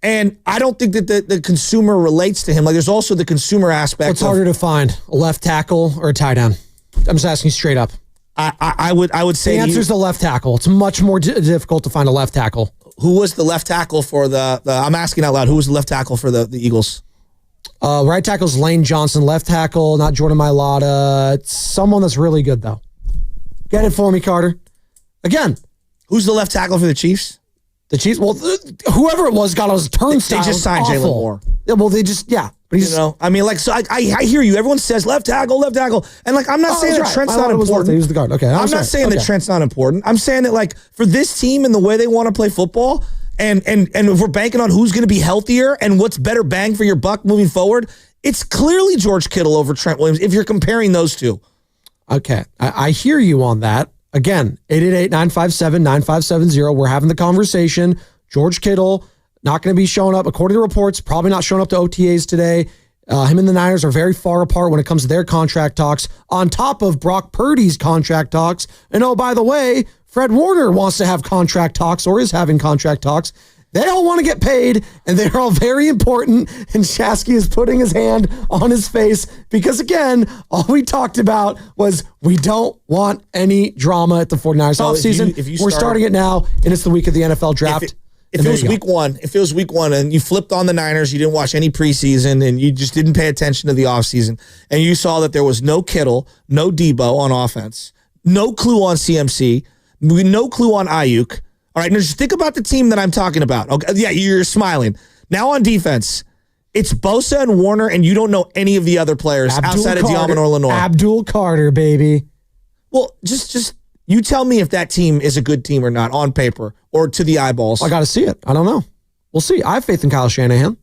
And I don't think that the consumer relates to him. Like, there's also the consumer aspect. What's harder to find, a left tackle or a tight end? I'm just asking straight up. I would say the answer is the left tackle. It's much more difficult to find a left tackle. Who was the left tackle for the I'm asking out loud, who was the left tackle for the Eagles? Right tackle's Lane Johnson. Left tackle, not Jordan Mailata. It's someone that's really good, though. Get it for me, Carter. Again. Who's the left tackle for the Chiefs? The Chiefs? Well, whoever it was got on his turnstile. They just signed Jalen Moore. Yeah, well, But he's, I mean, like, so I hear you. Everyone says left tackle. And, like, I'm not saying that Trent's not important. He was the guard. Okay. I'm not saying that Trent's not important. I'm saying that, like, for this team and the way they want to play football, and if we're banking on who's going to be healthier and what's better bang for your buck moving forward, it's clearly George Kittle over Trent Williams if you're comparing those two. Okay. I hear you on that. Again, 888-957-9570. We're having the conversation. George Kittle, not going to be showing up, according to reports, probably not showing up to OTAs today. Him and the Niners are very far apart when it comes to their contract talks, on top of Brock Purdy's contract talks. And oh, by the way, Fred Warner wants to have contract talks or is having contract talks. They all want to get paid, and they're all very important. And Shasky is putting his hand on his face because, again, all we talked about was we don't want any drama at the 49ers offseason. We're starting it now, and it's the week of the NFL draft. If it was week one and you flipped on the Niners, you didn't watch any preseason, and you just didn't pay attention to the offseason, and you saw that there was no Kittle, no Debo on offense, no clue on CMC, no clue on Ayuk. All right, now just think about the team that I'm talking about. Okay, yeah, you're smiling. Now on defense, it's Bosa and Warner, and you don't know any of the other players outside of Diamond Lenoir. Abdul Carter, baby. Well, just you tell me if that team is a good team or not on paper or to the eyeballs. I got to see it. I don't know. We'll see. I have faith in Kyle Shanahan.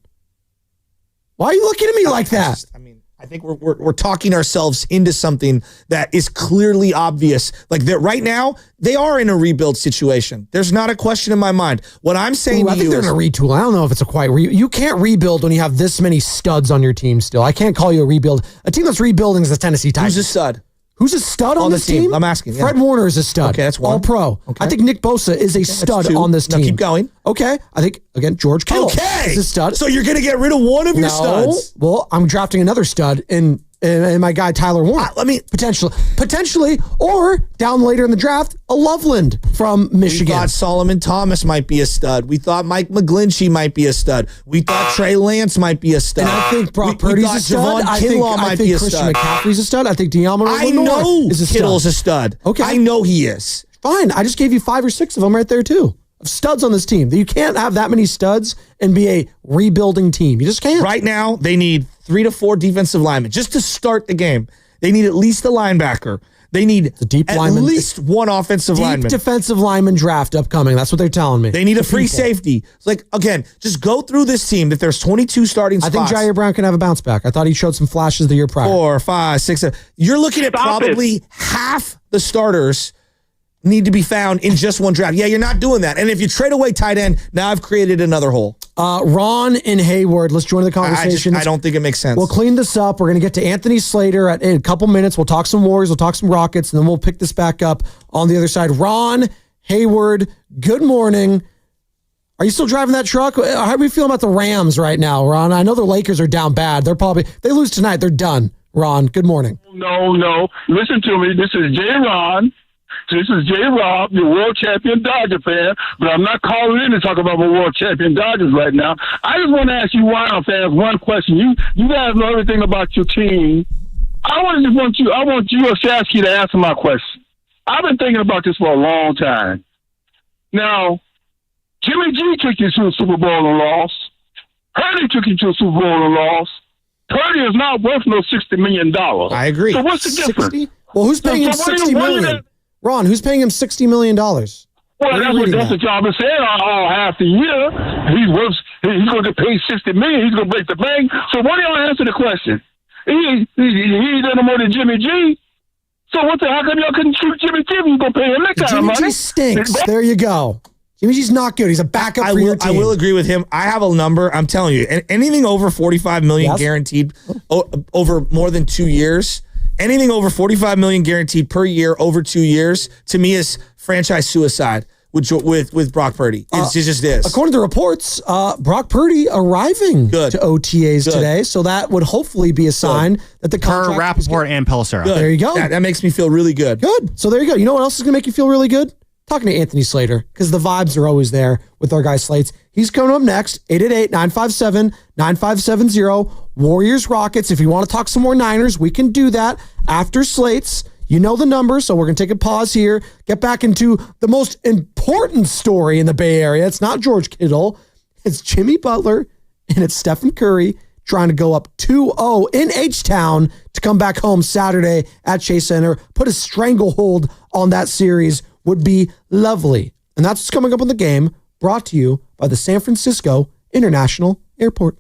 Why are you looking at me like that? I think we're talking ourselves into something that is clearly obvious. Like that right now, they are in a rebuild situation. There's not a question in my mind. What I'm saying I think they're in a retool. I don't know if it's a quiet you can't rebuild when you have this many studs on your team still. I can't call you a rebuild. A team that's rebuilding is the Tennessee Titans. Who's a stud? Who's a stud on this team? I'm asking. Fred Warner is a stud. Okay, that's one. All pro. Okay. I think Nick Bosa is a stud on this team. Now keep going. Okay. I think, again, George Kittle is a stud. So you're going to get rid of one of your studs? Well, I'm drafting another stud in my guy Tyler Warner. Potentially, or down later in the draft, a Loveland from Michigan. We thought Solomon Thomas might be a stud. We thought Mike McGlinchey might be a stud. We thought Trey Lance might be a stud. And I think Brock Purdy's a stud. I think Christian McCaffrey's a stud. I think Diamond Lenoir is a stud. Kittle's a stud. Okay. I know he is. Fine. I just gave you 5 or 6 of them right there too. Of studs on this team. You can't have that many studs and be a rebuilding team. You just can't. Right now, they need 3 to 4 defensive linemen just to start the game. They need at least a linebacker. They need a deep at lineman. least one offensive Deep lineman. defensive lineman draft upcoming. That's what they're telling me. They need a free safety. It's like, again, just go through this team. If there's 22 starting spots. I think Jair Brown can have a bounce back. I thought he showed some flashes the year prior. 4, 5, 6, 7. You're looking at probably half the starters need to be found in just one draft. Yeah, you're not doing that. And if you trade away tight end, now I've created another hole. Ron and Hayward, let's join the conversation. I don't think it makes sense. We'll clean this up. We're going to get to Anthony Slater in a couple minutes. We'll talk some Warriors. We'll talk some Rockets, and then we'll pick this back up on the other side. Ron, Hayward, good morning. Are you still driving that truck? How are we feeling about the Rams right now, Ron? I know the Lakers are down bad. They lose tonight. They're done. Ron, good morning. No. Listen to me. This is J. Ron. This is J. Rob, your world champion Dodger fan, but I'm not calling in to talk about my world champion Dodgers right now. I just want to ask you Wild fans one question. You guys know everything about your team. I want you or Shasky to answer my question. I've been thinking about this for a long time. Now, Jimmy G took you to a Super Bowl and lost. Hurley took you to a Super Bowl and lost. Purdy is not worth no $60 million. I agree. So what's the difference? 60? Well, who's paying him $60 million? Ron, who's paying him $60 million? Well, that's the job of saying all half the year. He's going to get paid $60 million. He's going to break the bank. So why do y'all answer the question? He did no more than Jimmy G. So how come y'all couldn't shoot Jimmy G? You going to pay him that kind of money? Jimmy G stinks. There you go. Jimmy G's not good. He's a backup for your team. I will agree with him. I have a number. I'm telling you, anything over $45 million guaranteed over more than 2 years. Anything over $45 million guaranteed per year over 2 years, to me, is franchise suicide with Brock Purdy. It just is. According to reports, Brock Purdy arriving to OTAs today, so that would hopefully be a sign that the contract Rappaport and Pelissero. There you go. That makes me feel really good. Good. So there you go. You know what else is going to make you feel really good? Talking to Anthony Slater, because the vibes are always there with our guy Slates. He's coming up next, 888-957-9570. Warriors, Rockets. If you want to talk some more Niners, we can do that after Slates. You know the number, so we're going to take a pause here, get back into the most important story in the Bay Area. It's not George Kittle. It's Jimmy Butler, and it's Stephen Curry trying to go up 2-0 in H-Town to come back home Saturday at Chase Center. Put a stranglehold on that series would be lovely. And that's what's coming up on the game, brought to you by the San Francisco International Airport.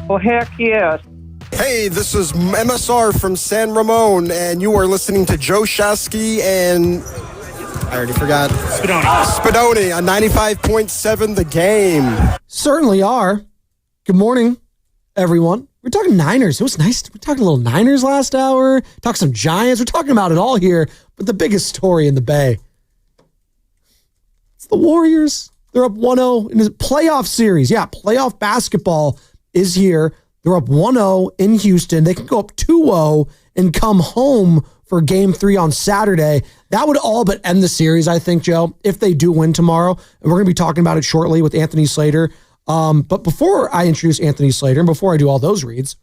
Oh, heck yes. Hey, this is MSR from San Ramon, and you are listening to Joe Shasky and I already forgot. Spadoni on 95.7 The Game. Certainly are. Good morning, everyone. We're talking Niners. It was nice. We're talking a little Niners last hour. Talk some Giants. We're talking about it all here. But the biggest story in the Bay, it's the Warriors. They're up 1-0 in the playoff series. Yeah, playoff basketball is here. They're up 1-0 in Houston. They can go up 2-0 and come home for game 3 on Saturday. That would all but end the series, I think, Joe, if they do win tomorrow. And we're going to be talking about it shortly with Anthony Slater. But before I introduce Anthony Slater and before I do all those reads,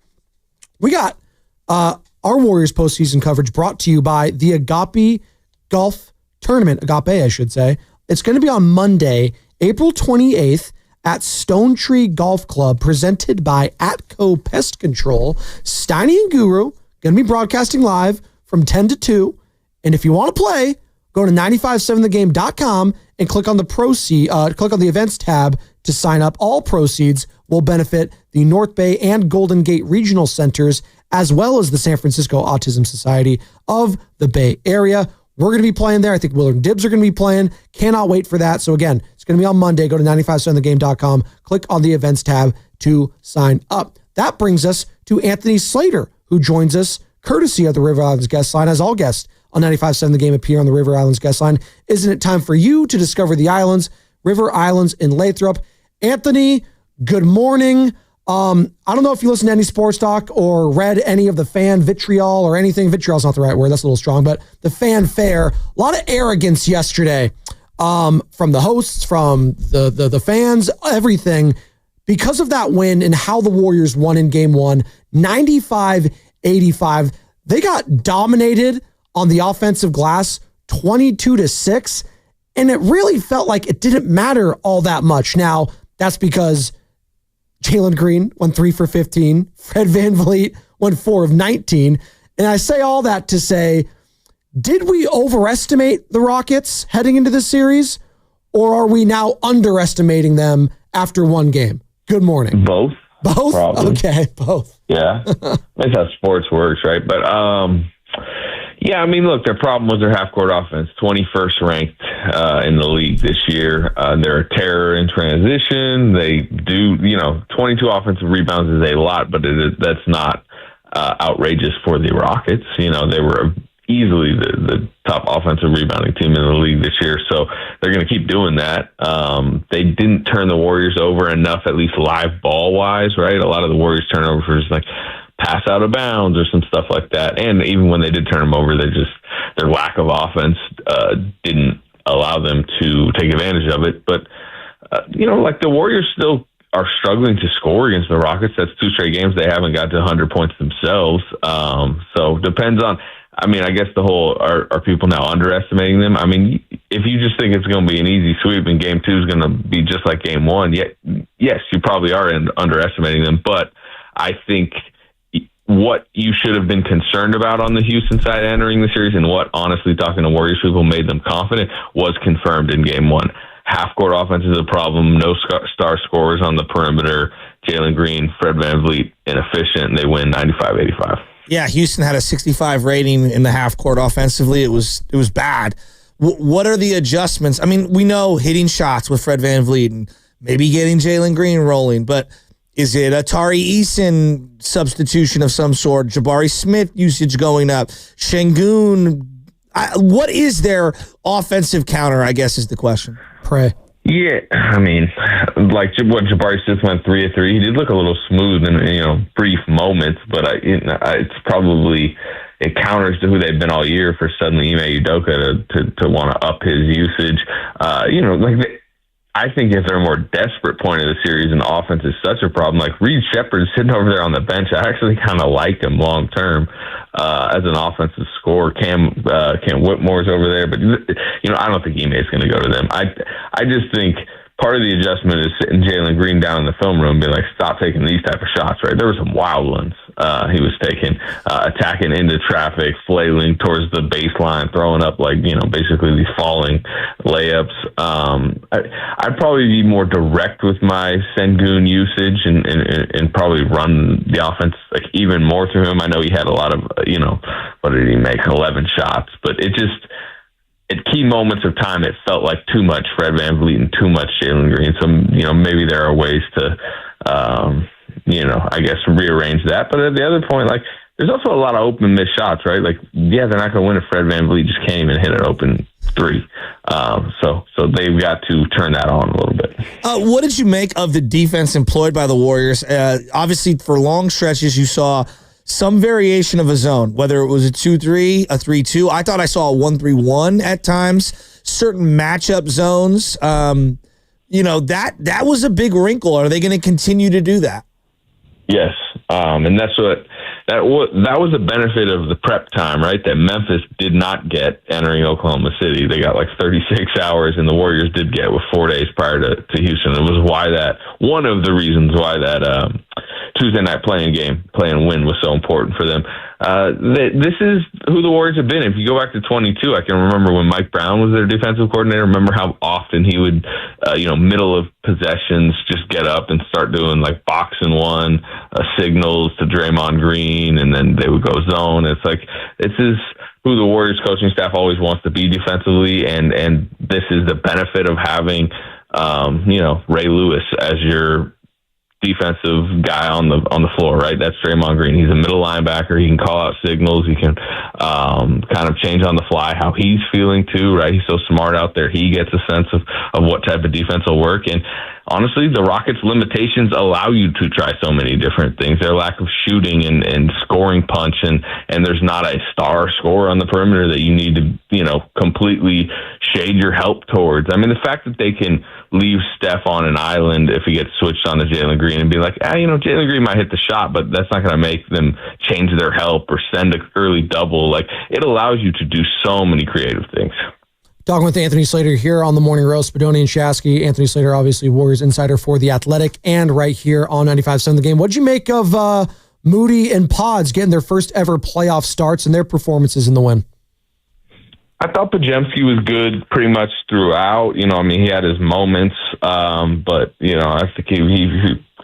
we got our Warriors postseason coverage brought to you by the Agape Golf Tournament. Agape, I should say. It's going to be on Monday, April 28th, at Stone Tree Golf Club, presented by Atco Pest Control. Steiny and Guru going to be broadcasting live from 10 to 2. And if you want to play, go to 957thegame.com and click on the events tab to sign up. All proceeds will benefit the North Bay and Golden Gate regional centers, as well as the San Francisco Autism Society of the Bay Area. We're going to be playing there. I think Willard and Dibbs are going to be playing. Cannot wait for that. So again, it's going to be on Monday. Go to 957thegame.com. Click on the events tab to sign up. That brings us to Anthony Slater, who joins us courtesy of the River Islands guest line. As all guests on 95.7 The Game appear on the River Islands guest line. Isn't it time for you to discover the islands, River Islands in Lathrop? Anthony, good morning. I don't know if you listen to any sports talk or read any of the fan vitriol or anything. Vitriol's not the right word. That's a little strong, but the fanfare. A lot of arrogance yesterday from the hosts, from the fans, everything. Because of that win and how the Warriors won in game 1, 95-85. They got dominated on the offensive glass 22-6. And it really felt like it didn't matter all that much. Now, that's because Jalen Green went 3 for 15. Fred VanVleet went 4 of 19. And I say all that to say, did we overestimate the Rockets heading into this series? Or are we now underestimating them after one game? Good morning. Both. Both? Probably. Okay, both. Yeah. That's how sports works, right? But, yeah, I mean, look, their problem was their half-court offense, 21st ranked in the league this year. They're a terror in transition. They do, 22 offensive rebounds is a lot, but that's not outrageous for the Rockets. They were easily the top offensive rebounding team in the league this year, so they're going to keep doing that. They didn't turn the Warriors over enough, at least live ball-wise, right? A lot of the Warriors turnovers were just like pass out of bounds or some stuff like that. And even when they did turn them over, their lack of offense didn't allow them to take advantage of it. But like the Warriors still are struggling to score against the Rockets. That's 2 straight games they haven't got to 100 points themselves. So depends on, I guess the whole, are people now underestimating them? If you just think it's going to be an easy sweep and game 2 is going to be just like game 1, yes, you probably are underestimating them. But I think what you should have been concerned about on the Houston side entering the series, and what, honestly, talking to Warriors people made them confident, was confirmed in game 1. Half-court offense is a problem. No star scorers on the perimeter. Jalen Green, Fred VanVleet, inefficient, and they win 95-85. Yeah, Houston had a 65 rating in the half-court offensively. It was bad. What are the adjustments? We know hitting shots with Fred VanVleet and maybe getting Jalen Green rolling, but is it a Tari Eason substitution of some sort? Jabari Smith usage going up? Şengün? What is their offensive counter, I guess, is the question. Pray. Yeah, like what Jabari Smith went 3 of 3. He did look a little smooth in brief moments, but it's probably, it counters to who they've been all year for suddenly Ime Udoka to want to up his usage. I think if they're a more desperate point of the series and the offense is such a problem, like Reed Shepherd's sitting over there on the bench, I actually kind of like him long term as an offensive scorer. Cam Whitmore's over there, but I don't think Ime is going to go to them. I just think part of the adjustment is sitting Jalen Green down in the film room and being like, stop taking these type of shots, right? There were some wild ones he was taking, attacking into traffic, flailing towards the baseline, throwing up basically these falling layups. I'd probably be more direct with my Şengün usage and probably run the offense even more through him. I know he had a lot of, what did he make? 11 shots, but it just, at key moments of time, it felt like too much Fred VanVleet and too much Jalen Green. So, maybe there are ways to, I guess rearrange that. But at the other point, there's also a lot of open missed shots, right? They're not going to win if Fred VanVleet just came and hit an open 3. So they've got to turn that on a little bit. What did you make of the defense employed by the Warriors? Obviously, for long stretches, you saw some variation of a zone, whether it was a 2-3, a 3-2. I thought I saw a 1-3-1 at times. Certain matchup zones. That was a big wrinkle. Are they going to continue to do that? Yes, and that's what that was the benefit of the prep time, right? That Memphis did not get entering Oklahoma City. They got 36 hours, and the Warriors did get with 4 days prior to Houston. It was one of the reasons why that Tuesday night play and win was so important for them. This is who the Warriors have been. If you go back to 22, I can remember when Mike Brown was their defensive coordinator. Remember how often he would, middle of possessions, just get up and start doing box and one signals to Draymond Green, and then they would go zone. It's this is who the Warriors coaching staff always wants to be defensively, and this is the benefit of having, Ray Lewis as your defensive guy on the floor, right? That's Draymond Green. He's a middle linebacker. He can call out signals. He can kind of change on the fly how he's feeling too, right? He's so smart out there. He gets a sense of what type of defense will work. And honestly, the Rockets' limitations allow you to try so many different things. Their lack of shooting and scoring punch, and there's not a star scorer on the perimeter that you need to, completely shade your help towards. The fact that they can leave Steph on an island if he gets switched on to Jalen Green and be like, Jalen Green might hit the shot, but that's not going to make them change their help or send an early double. It allows you to do so many creative things. Talking with Anthony Slater here on the Morning Roast, Spadoni and Shasky. Anthony Slater, obviously Warriors insider for The Athletic and right here on 95.7 The Game. What did you make of Moody and Pods getting their first ever playoff starts and their performances in the win? I thought Podziemski was good pretty much throughout. He had his moments, but I think he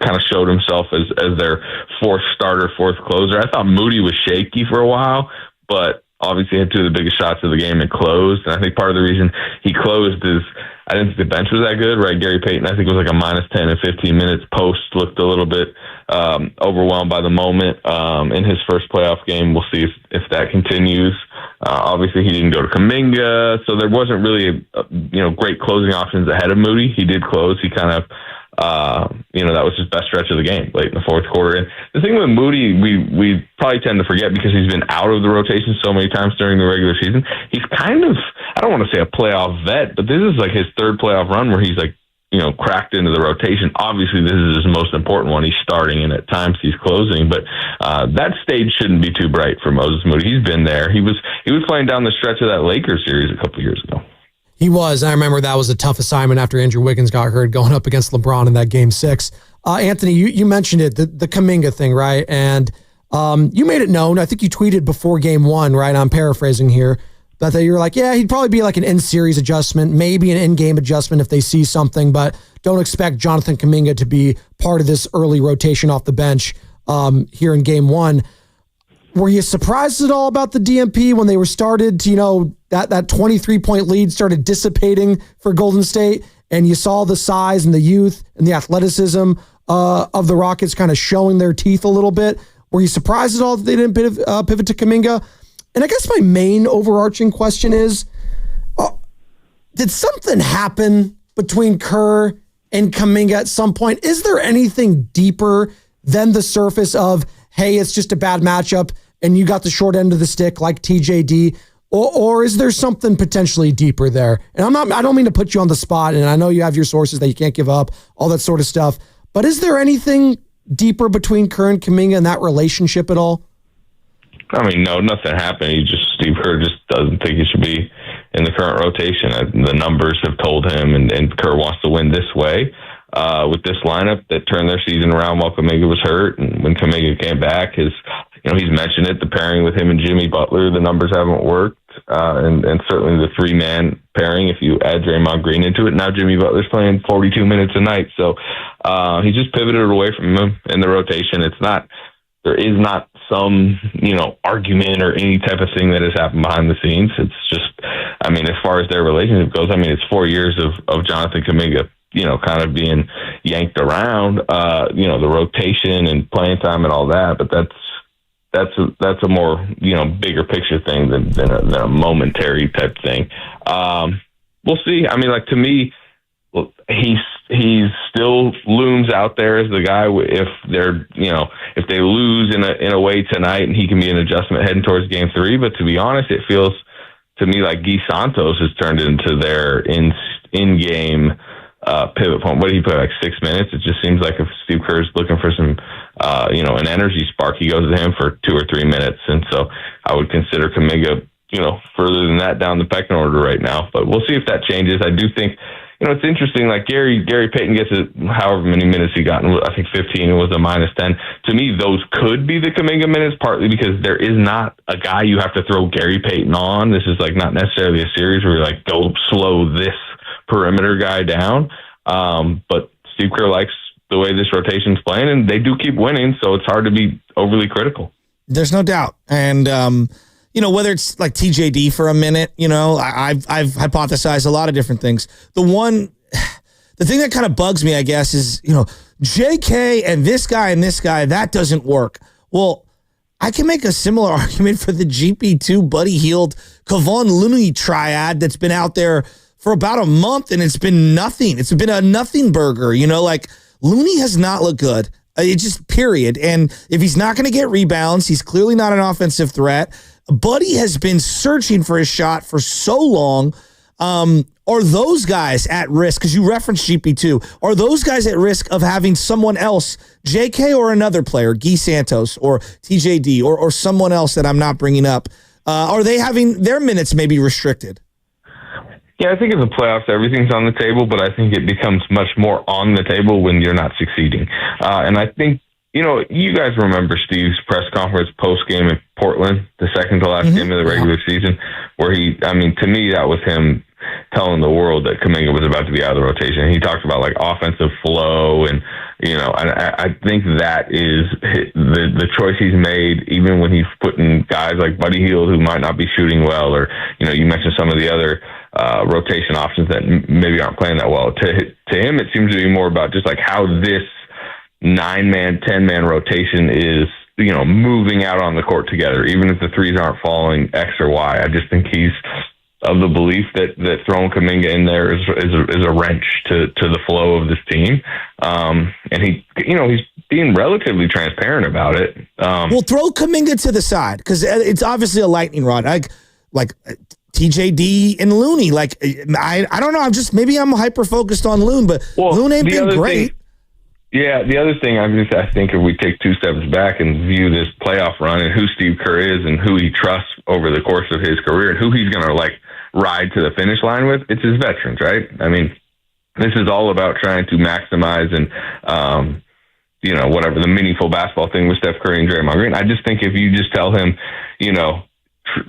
kind of showed himself as their fourth starter, fourth closer. I thought Moody was shaky for a while, but obviously had 2 of the biggest shots of the game and closed. And I think part of the reason he closed is I didn't think the bench was that good, right? Gary Payton, I think it was a -10 in 15 minutes. Post looked a little bit overwhelmed by the moment in his first playoff game. We'll see if that continues. Obviously, he didn't go to Kuminga, so there wasn't really great closing options ahead of Moody. He did close. He kind of that was his best stretch of the game late in the fourth quarter. And the thing with Moody, we probably tend to forget because he's been out of the rotation so many times during the regular season. He's kind of, I don't want to say a playoff vet, but this is his third playoff run where he's cracked into the rotation. Obviously, this is his most important one. He's starting, and at times he's closing. But that stage shouldn't be too bright for Moses Moody. He's been there. He was playing down the stretch of that Lakers series a couple years ago. He was. I remember that was a tough assignment after Andrew Wiggins got hurt going up against LeBron in that Game 6. Anthony, you mentioned it, the Kuminga thing, right? And you made it known. I think you tweeted before Game 1, right? I'm paraphrasing here. But you were like, yeah, he'd probably be like an in-series adjustment, maybe an in-game adjustment if they see something, but don't expect Jonathan Kuminga to be part of this early rotation off the bench here in Game 1. Were you surprised at all about the DNP when they were started to, that 23-point lead started dissipating for Golden State, and you saw the size and the youth and the athleticism of the Rockets kind of showing their teeth a little bit? Were you surprised at all that they didn't pivot to Kuminga? And I guess my main overarching question is, did something happen between Kerr and Kuminga at some point? Is there anything deeper than the surface of, hey, it's just a bad matchup and you got the short end of the stick like TJD? Or is there something potentially deeper there? And I don't mean to put you on the spot, and I know you have your sources that you can't give up, all that sort of stuff. But is there anything deeper between Kerr and Kuminga in that relationship at all? I mean, no, nothing happened. Steve Kerr just doesn't think he should be in the current rotation. The numbers have told him, and Kerr wants to win this way with this lineup that turned their season around while Kuminga was hurt. And when Kuminga came back, he's mentioned it, the pairing with him and Jimmy Butler, the numbers haven't worked. And certainly the three-man pairing, if you add Draymond Green into it. Now Jimmy Butler's playing 42 minutes a night. So he just pivoted away from him in the rotation. There is not some, argument or any type of thing that has happened behind the scenes. It's just, as far as their relationship goes, it's 4 years of Jonathan Kuminga, kind of being yanked around, the rotation and playing time and all that. But that's a more, bigger picture thing than a momentary type thing. We'll see. To me, he still looms out there as the guy. If they lose in a way tonight, and he can be an adjustment heading towards Game 3. But to be honest, it feels to me like Guy Santos has turned into their in-game pivot point. What did he play, like 6 minutes? It just seems like if Steve Kerr's looking for some, an energy spark, he goes to him for 2 or 3 minutes. And so I would consider Kuminga, further than that down the pecking order right now. But we'll see if that changes. I do think, it's interesting, like Gary Payton gets it however many minutes he got, I think 15, it was a -10. To me, those could be the Kuminga minutes, partly because there is not a guy you have to throw Gary Payton on. This is not necessarily a series where you're go slow this perimeter guy down. But Steve Kerr likes the way this rotation's playing, and they do keep winning, so it's hard to be overly critical. There's no doubt. And, whether it's like TJD for a minute, I've hypothesized a lot of different things. The thing that kind of bugs me, I guess, is, JK and this guy, that doesn't work. Well, I can make a similar argument for the GP2 Buddy Hield Kevon Looney triad that's been out there for about a month, and it's been nothing. It's been a nothing burger. Looney has not looked good. It's just period. And if he's not going to get rebounds, he's clearly not an offensive threat. Buddy has been searching for his shot for so long. Are those guys at risk? Because you referenced GP2. Are those guys at risk of having someone else, JK or another player, Guy Santos or TJD or someone else that I'm not bringing up? Are they having their minutes maybe restricted? Yeah, I think in the playoffs, everything's on the table, but I think it becomes much more on the table when you're not succeeding. And I think, you guys remember Steve's press conference post-game in Portland, the second to last game of the regular season, where to me, that was him telling the world that Kuminga was about to be out of the rotation. He talked about offensive flow and I think that is the choice he's made, even when he's putting guys like Buddy Hield who might not be shooting well, or, you mentioned some of the other rotation options that maybe aren't playing that well. To him, it seems to be more about just how this 9-man, 10-man rotation is, moving out on the court together, even if the threes aren't falling X or Y. I just think he's of the belief that throwing Kuminga in there is a wrench to the flow of this team. And he's being relatively transparent about it. Well, throw Kuminga to the side, because it's obviously a lightning rod. TJD and Looney. Like, I don't know. Maybe I'm hyper-focused on Loon, but Loon ain't been great. The other thing, I think if we take 2 steps back and view this playoff run and who Steve Kerr is and who he trusts over the course of his career and who he's going to, like, ride to the finish line with, it's his veterans, right? I mean, this is all about trying to maximize and, whatever the meaningful basketball thing with Steph Curry and Draymond Green. I just think if you just tell him,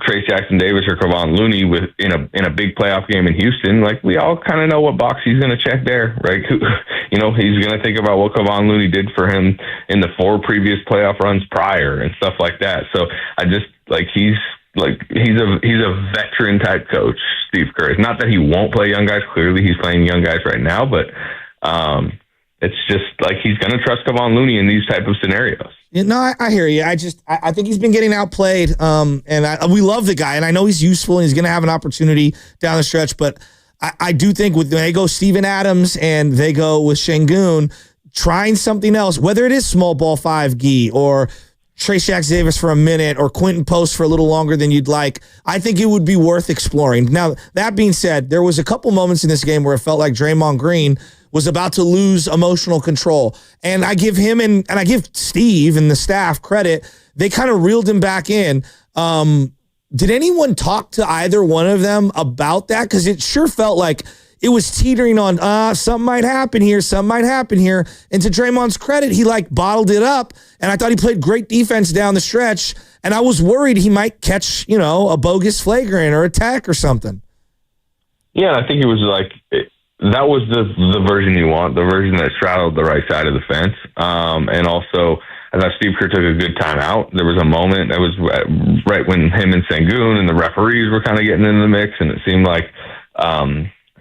Trace Jackson-Davis or Kevon Looney in a big playoff game in Houston, like, we all kind of know what box he's going to check there, right? He's going to think about what Kevon Looney did for him in the 4 previous playoff runs prior and stuff like that. So I just he's a veteran type coach, Steve Kerr. It's not that he won't play young guys. Clearly, he's playing young guys right now, but it's just like he's going to trust Kevon Looney in these type of scenarios. No, I hear you. I think he's been getting outplayed, and we love the guy, and I know he's useful, and he's going to have an opportunity down the stretch, but I do think when they go Steven Adams and they go with Şengün, trying something else, whether it is small ball 5 Gee or Trace Jackson-Davis for a minute or Quentin Post for a little longer than you'd like, I think it would be worth exploring. Now, that being said, there was a couple moments in this game where it felt like Draymond Green was about to lose emotional control. And I give him and I give Steve and the staff credit. They kind of reeled him back in. Did anyone talk to either one of them about that? Because it sure felt like it was teetering on, something might happen here, something might happen here. And to Draymond's credit, he bottled it up. And I thought he played great defense down the stretch. And I was worried he might catch, a bogus flagrant or a tech or something. Yeah, I think it was that was the version you want, the version that straddled the right side of the fence. And also, I thought Steve Kerr took a good timeout. There was a moment that was right when him and Şengün and the referees were kind of getting in the mix, and it seemed like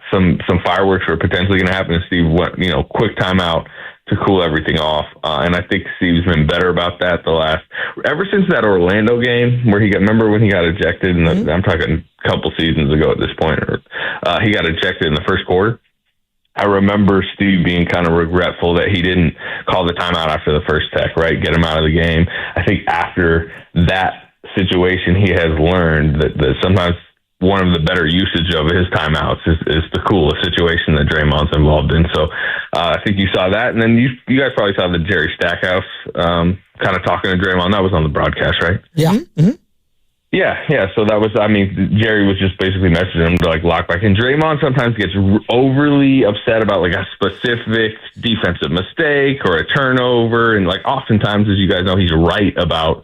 some fireworks were potentially going to happen. And Steve went, quick timeout to cool everything off. And I think Steve's been better about that ever since that Orlando game where remember when he got ejected? I'm talking a couple seasons ago at this point, he got ejected in the first quarter. I remember Steve being kind of regretful that he didn't call the timeout after the first tech, right? Get him out of the game. I think after that situation, he has learned that sometimes one of the better usage of his timeouts is the coolest situation that Draymond's involved in. So I think you saw that. And then you guys probably saw the Jerry Stackhouse kind of talking to Draymond. That was on the broadcast, right? Yeah. Mm-hmm. Yeah. So that was, Jerry was just basically messaging him to lock back. And Draymond sometimes gets overly upset about a specific defensive mistake or a turnover. And oftentimes, as you guys know, he's right about,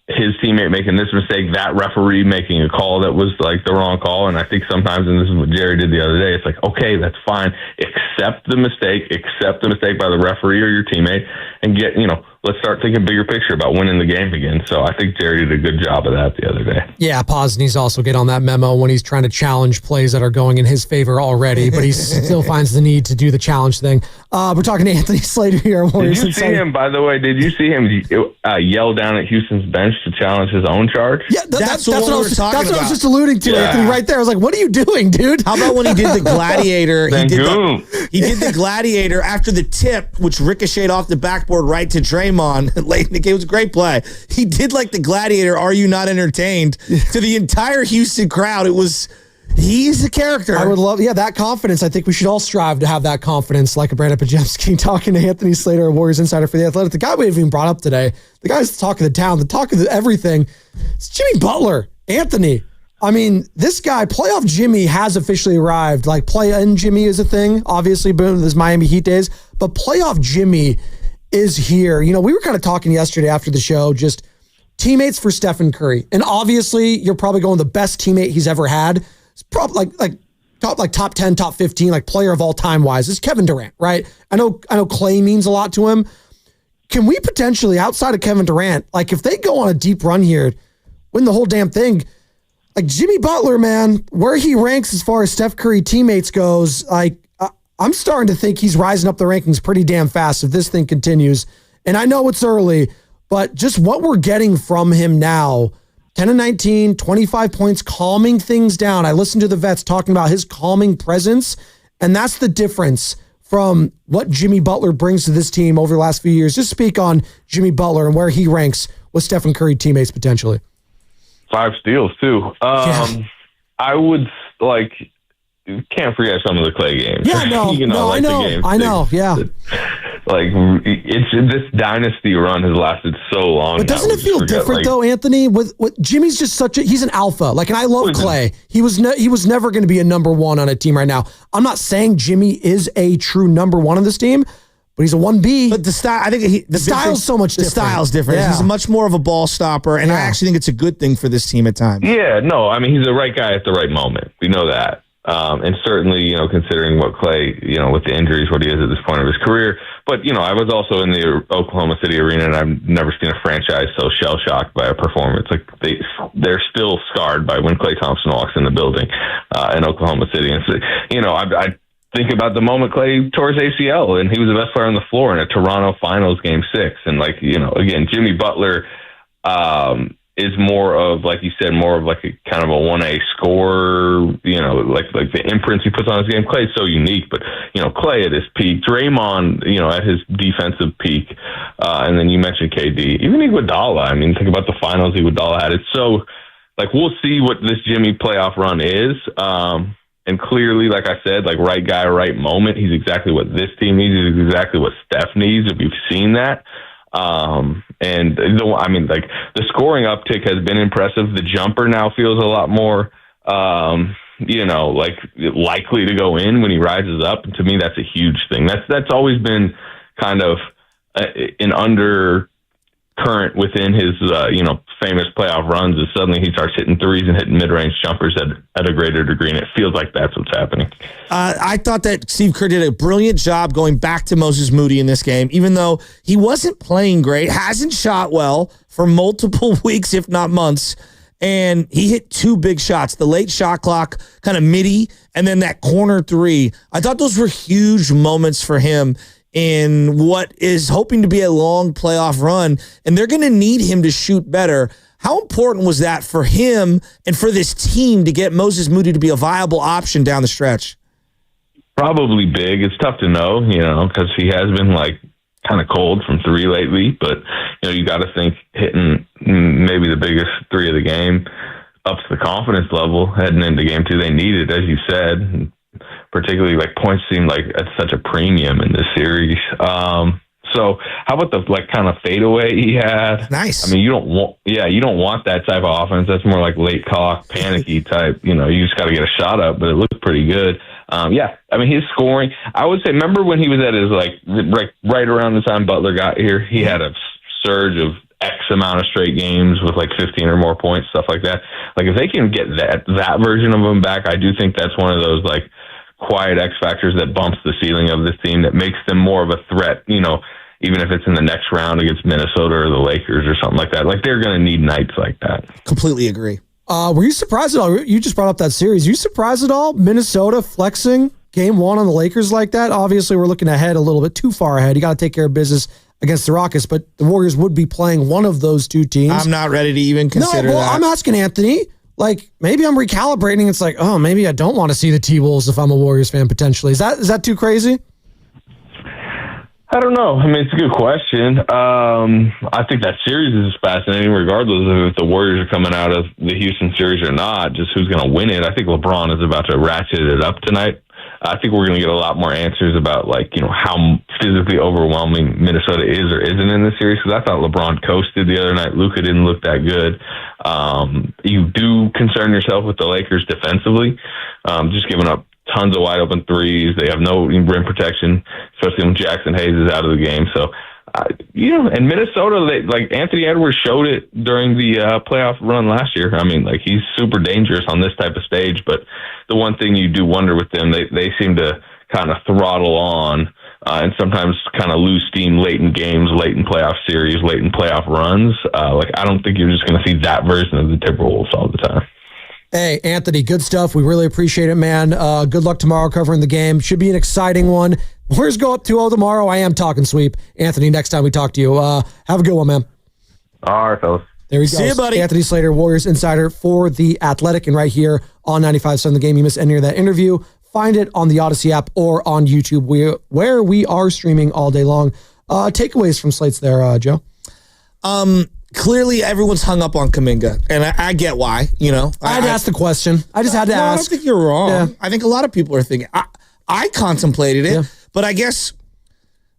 his teammate making this mistake, that referee making a call that was the wrong call. And I think sometimes, and this is what Jerry did the other day, it's okay, that's fine. Accept the mistake by the referee or your teammate and let's start thinking bigger picture about winning the game again. So I think Jerry did a good job of that the other day. Yeah, Paz needs to also get on that memo when he's trying to challenge plays that are going in his favor already, but he still finds the need to do the challenge thing. We're talking to Anthony Slater here. Did you see him, by the way, yell down at Houston's bench to challenge his own charge? Yeah, that's what I was just alluding to, Anthony, right there. I was like, what are you doing, dude? How about when he did the gladiator? He did the gladiator after the tip, which ricocheted off the backboard right to Draymond late in the game. It was a great play. He did the gladiator, are you not entertained, to the entire Houston crowd. He's a character. I would love, that confidence. I think we should all strive to have that confidence, like a Brandon Pajemski talking to Anthony Slater, a Warriors insider for The Athletic. The guy we haven't even brought up today, the guy's the talk of the town, the talk of everything. It's Jimmy Butler. Anthony. This guy, playoff Jimmy, has officially arrived. Play-in Jimmy is a thing, obviously, boom, this Miami Heat days. But playoff Jimmy is here. We were kind of talking yesterday after the show, just teammates for Stephen Curry. And obviously, you're probably going the best teammate he's ever had. It's probably top 10, top 15, player of all time wise. It's Kevin Durant, right? I know Clay means a lot to him. Can we potentially, outside of Kevin Durant, if they go on a deep run here, win the whole damn thing, Jimmy Butler, man, where he ranks as far as Steph Curry teammates goes, I'm starting to think he's rising up the rankings pretty damn fast if this thing continues. And I know it's early, but just what we're getting from him now, 10 and 19, 25 points, calming things down. I listened to the vets talking about his calming presence, and that's the difference from what Jimmy Butler brings to this team over the last few years. Just speak on Jimmy Butler and where he ranks with Stephen Curry teammates potentially. 5 steals too. I would can't forget some of the Clay games. Yeah, no, I know. Yeah. It's this dynasty run has lasted so long. But doesn't it feel different though, Anthony? With Jimmy's just he's an alpha. And I love Clay. He was never going to be a number one on a team right now. I'm not saying Jimmy is a true number one on this team, but he's a 1B. But the style, I think the style's so much different. The style's different. Yeah. He's much more of a ball stopper, and I actually think it's a good thing for this team at times. Yeah, no, I mean, he's the right guy at the right moment. We know that. And certainly, considering what Clay, with the injuries, what he is at this point of his career. But, I was also in the Oklahoma City arena, and I've never seen a franchise so shell-shocked by a performance. They're still scarred by when Klay Thompson walks in the building in Oklahoma City. And so, I think about the moment Clay tore his ACL, and he was the best player on the floor in a Toronto Finals Game 6. And, again, Jimmy Butler is more of, like you said, more of a kind of a 1A scorer, like the imprints he puts on his game. Clay's so unique, but, Clay at his peak, Draymond, at his defensive peak, and then you mentioned KD, even Iguodala. I mean, think about the finals Iguodala had. It's so, we'll see what this Jimmy playoff run is. And clearly, like I said, right guy, right moment. He's exactly what this team needs. He's exactly what Steph needs, if you've seen that. The scoring uptick has been impressive. The jumper now feels a lot more, likely to go in when he rises up. And to me, that's a huge thing. That's always been kind of an undercurrent within his, famous playoff runs is suddenly he starts hitting threes and hitting mid-range jumpers at a greater degree. And it feels like that's what's happening. I thought that Steve Kerr did a brilliant job going back to Moses Moody in this game, even though he wasn't playing great, hasn't shot well for multiple weeks, if not months. And he hit 2 big shots, the late shot clock, kind of midi, and then that corner 3. I thought those were huge moments for him in what is hoping to be a long playoff run, and they're going to need him to shoot better. How important was that for him and for this team to get Moses Moody to be a viable option down the stretch? Probably big. It's tough to know, because he has been kind of cold from 3 lately, but you got to think hitting maybe the biggest 3 of the game ups the confidence level heading into game 2. They need it, as you said. Particularly points seem like at such a premium in this series. So how about the kind of fadeaway he had? Nice. I mean, you don't want that type of offense. That's more like late clock, panicky type. You just got to get a shot up, but it looked pretty good. I mean, his scoring, I would say, remember when he was at his right around the time Butler got here, he had a surge of X amount of straight games with 15 or more points, stuff like that. If they can get that version of him back, I do think that's one of those quiet X factors that bumps the ceiling of this team, that makes them more of a threat, even if it's in the next round against Minnesota or the Lakers or something like that. They're going to need nights like that. Completely agree. Were you surprised at all? You just brought up that series. Were you surprised at all? Minnesota flexing game 1 on the Lakers like that? Obviously, we're looking ahead a little bit too far ahead. You got to take care of business against the Rockets, but the Warriors would be playing one of those 2 teams. I'm not ready to even consider that. I'm asking Anthony. Maybe I'm recalibrating. It's maybe I don't want to see the T-Wolves if I'm a Warriors fan potentially. Is that too crazy? I don't know. I mean, it's a good question. I think that series is fascinating regardless of if the Warriors are coming out of the Houston series or not, just who's going to win it. I think LeBron is about to ratchet it up tonight. I think we're going to get a lot more answers about how physically overwhelming Minnesota is or isn't in this series. Because I thought LeBron coasted the other night. Luka didn't look that good. You do concern yourself with the Lakers defensively, just giving up tons of wide open threes. They have no rim protection, especially when Jackson Hayes is out of the game. So, and Minnesota, Anthony Edwards showed it during the playoff run last year. I mean, he's super dangerous on this type of stage, but the one thing you do wonder with them, they seem to kind of throttle on and sometimes kind of lose steam late in games, late in playoff series, late in playoff runs. I don't think you're just going to see that version of the Timberwolves all the time. Hey, Anthony, good stuff. We really appreciate it, man. Good luck tomorrow covering the game. Should be an exciting one. Warriors go up 2-0 tomorrow. I am talking sweep. Anthony, next time we talk to you, have a good one, man. All right, fellas. There we go. See you, buddy. Anthony Slater, Warriors insider for The Athletic, and right here on 95.7 The Game. You miss any of that interview, find it on the Odyssey app or on YouTube, where we are streaming all day long. Takeaways from slates there, Joe? clearly everyone's hung up on Kuminga, and I get why. I had to ask the question. I just had to ask. I don't think you're wrong. Yeah. I think a lot of people are thinking. I contemplated it, but I guess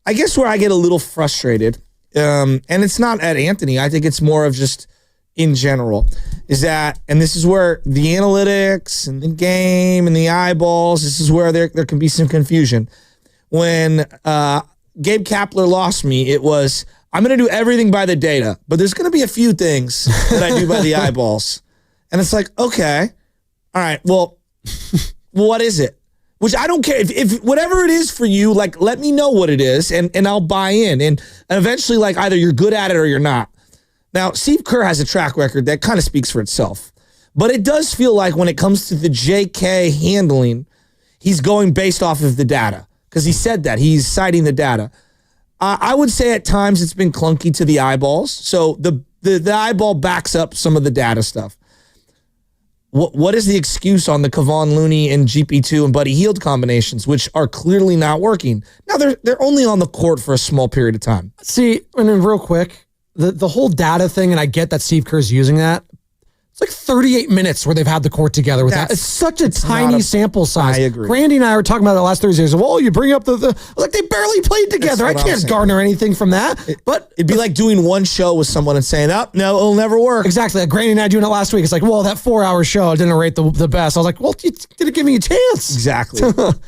where I get a little frustrated, and it's not at Anthony. I think it's more of just in general, is that, and this is where the analytics and the game and the eyeballs, this is where there can be some confusion. When Gabe Kapler lost me, it was, I'm going to do everything by the data, but there's going to be a few things that I do by the eyeballs. And it's like, okay, all right, well, what is it? Which I don't care. If whatever it is for you, like, let me know what it is, and I'll buy in. And eventually, like, either you're good at it or you're not. Now, Steve Kerr has a track record that kind of speaks for itself. But it does feel like when it comes to the JK handling, he's going based off of the data. Because he said that. He's citing the data. I would say at times it's been clunky to the eyeballs. So the eyeball backs up some of the data stuff. What is the excuse on the Kevon Looney and GP2 and Buddy Hield combinations, which are clearly not working? Now, they're only on the court for a small period of time. See, and then real quick, the whole data thing, and I get that Steve Kerr's using that. It's like 38 minutes where they've had the court together with that. It's such a tiny sample size. I agree. Randy and I were talking about it last Thursday. So, well, you bring up like they barely played together. I can't garner anything from that. But it'd be like doing one show with someone and saying, "Oh, no, it'll never work." Exactly. Like Randy and I doing it last week. It's like, well, that 4-hour show didn't rate the best. I was like, well, you didn't give me a chance. Exactly.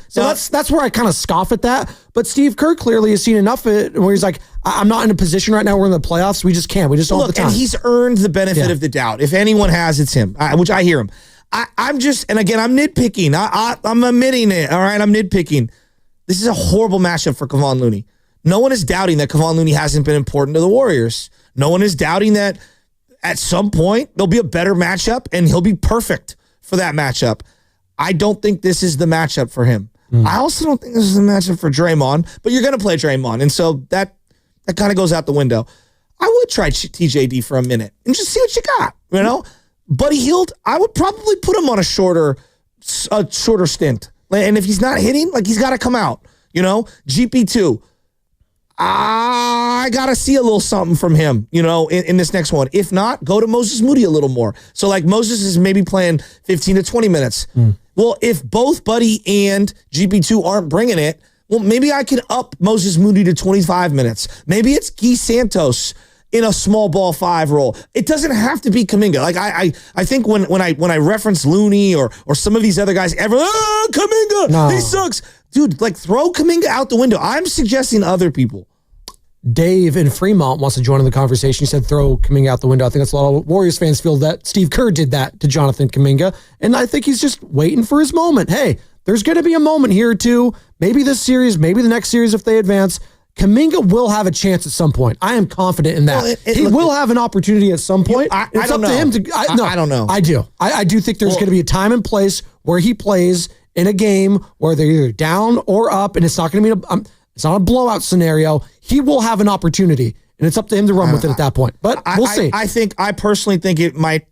So that's where I kind of scoff at that. But Steve Kerr clearly has seen enough of it where he's like, I'm not in a position right now. We're in the playoffs. We just can't. We just don't have the time. And he's earned the benefit of the doubt. If anyone has, it's him, which I hear him. I'm just, and again, I'm nitpicking. I'm admitting it. All right, I'm nitpicking. This is a horrible matchup for Kevon Looney. No one is doubting that Kevon Looney hasn't been important to the Warriors. No one is doubting that at some point there'll be a better matchup and he'll be perfect for that matchup. I don't think this is the matchup for him. I also don't think this is a matchup for Draymond, but you're going to play Draymond. And so that kind of goes out the window. I would try TJD for a minute and just see what you got, Buddy Hield, I would probably put him on a shorter stint. And if he's not hitting, like, he's got to come out, GP2. I got to see a little something from him, in this next one. If not, go to Moses Moody a little more. So, like, Moses is maybe playing 15 to 20 minutes. Well, if both Buddy and GP2 aren't bringing it, well, maybe I can up Moses Moody to 25 minutes. Maybe it's Guy Santos in a small ball 5 role. It doesn't have to be Kuminga. Like, I think when I reference Looney or some of these other guys, everyone, Kuminga, he sucks. Dude, like, throw Kuminga out the window. I'm suggesting other people. Dave in Fremont wants to join in the conversation. He said throw Kuminga out the window. I think that's a lot of Warriors fans feel that Steve Kerr did that to Jonathan Kuminga, and I think he's just waiting for his moment. Hey, there's going to be a moment here or two, maybe this series, maybe the next series if they advance. Kuminga will have a chance at some point. I am confident in that. Well, he will have an opportunity at some point. It's up to him to. I don't know. I do. I do think there's going to be a time and place where he plays in a game where they're either down or up, and it's not going to be it's not a blowout scenario. He will have an opportunity, and it's up to him to run with it at that point. But we'll see. I personally think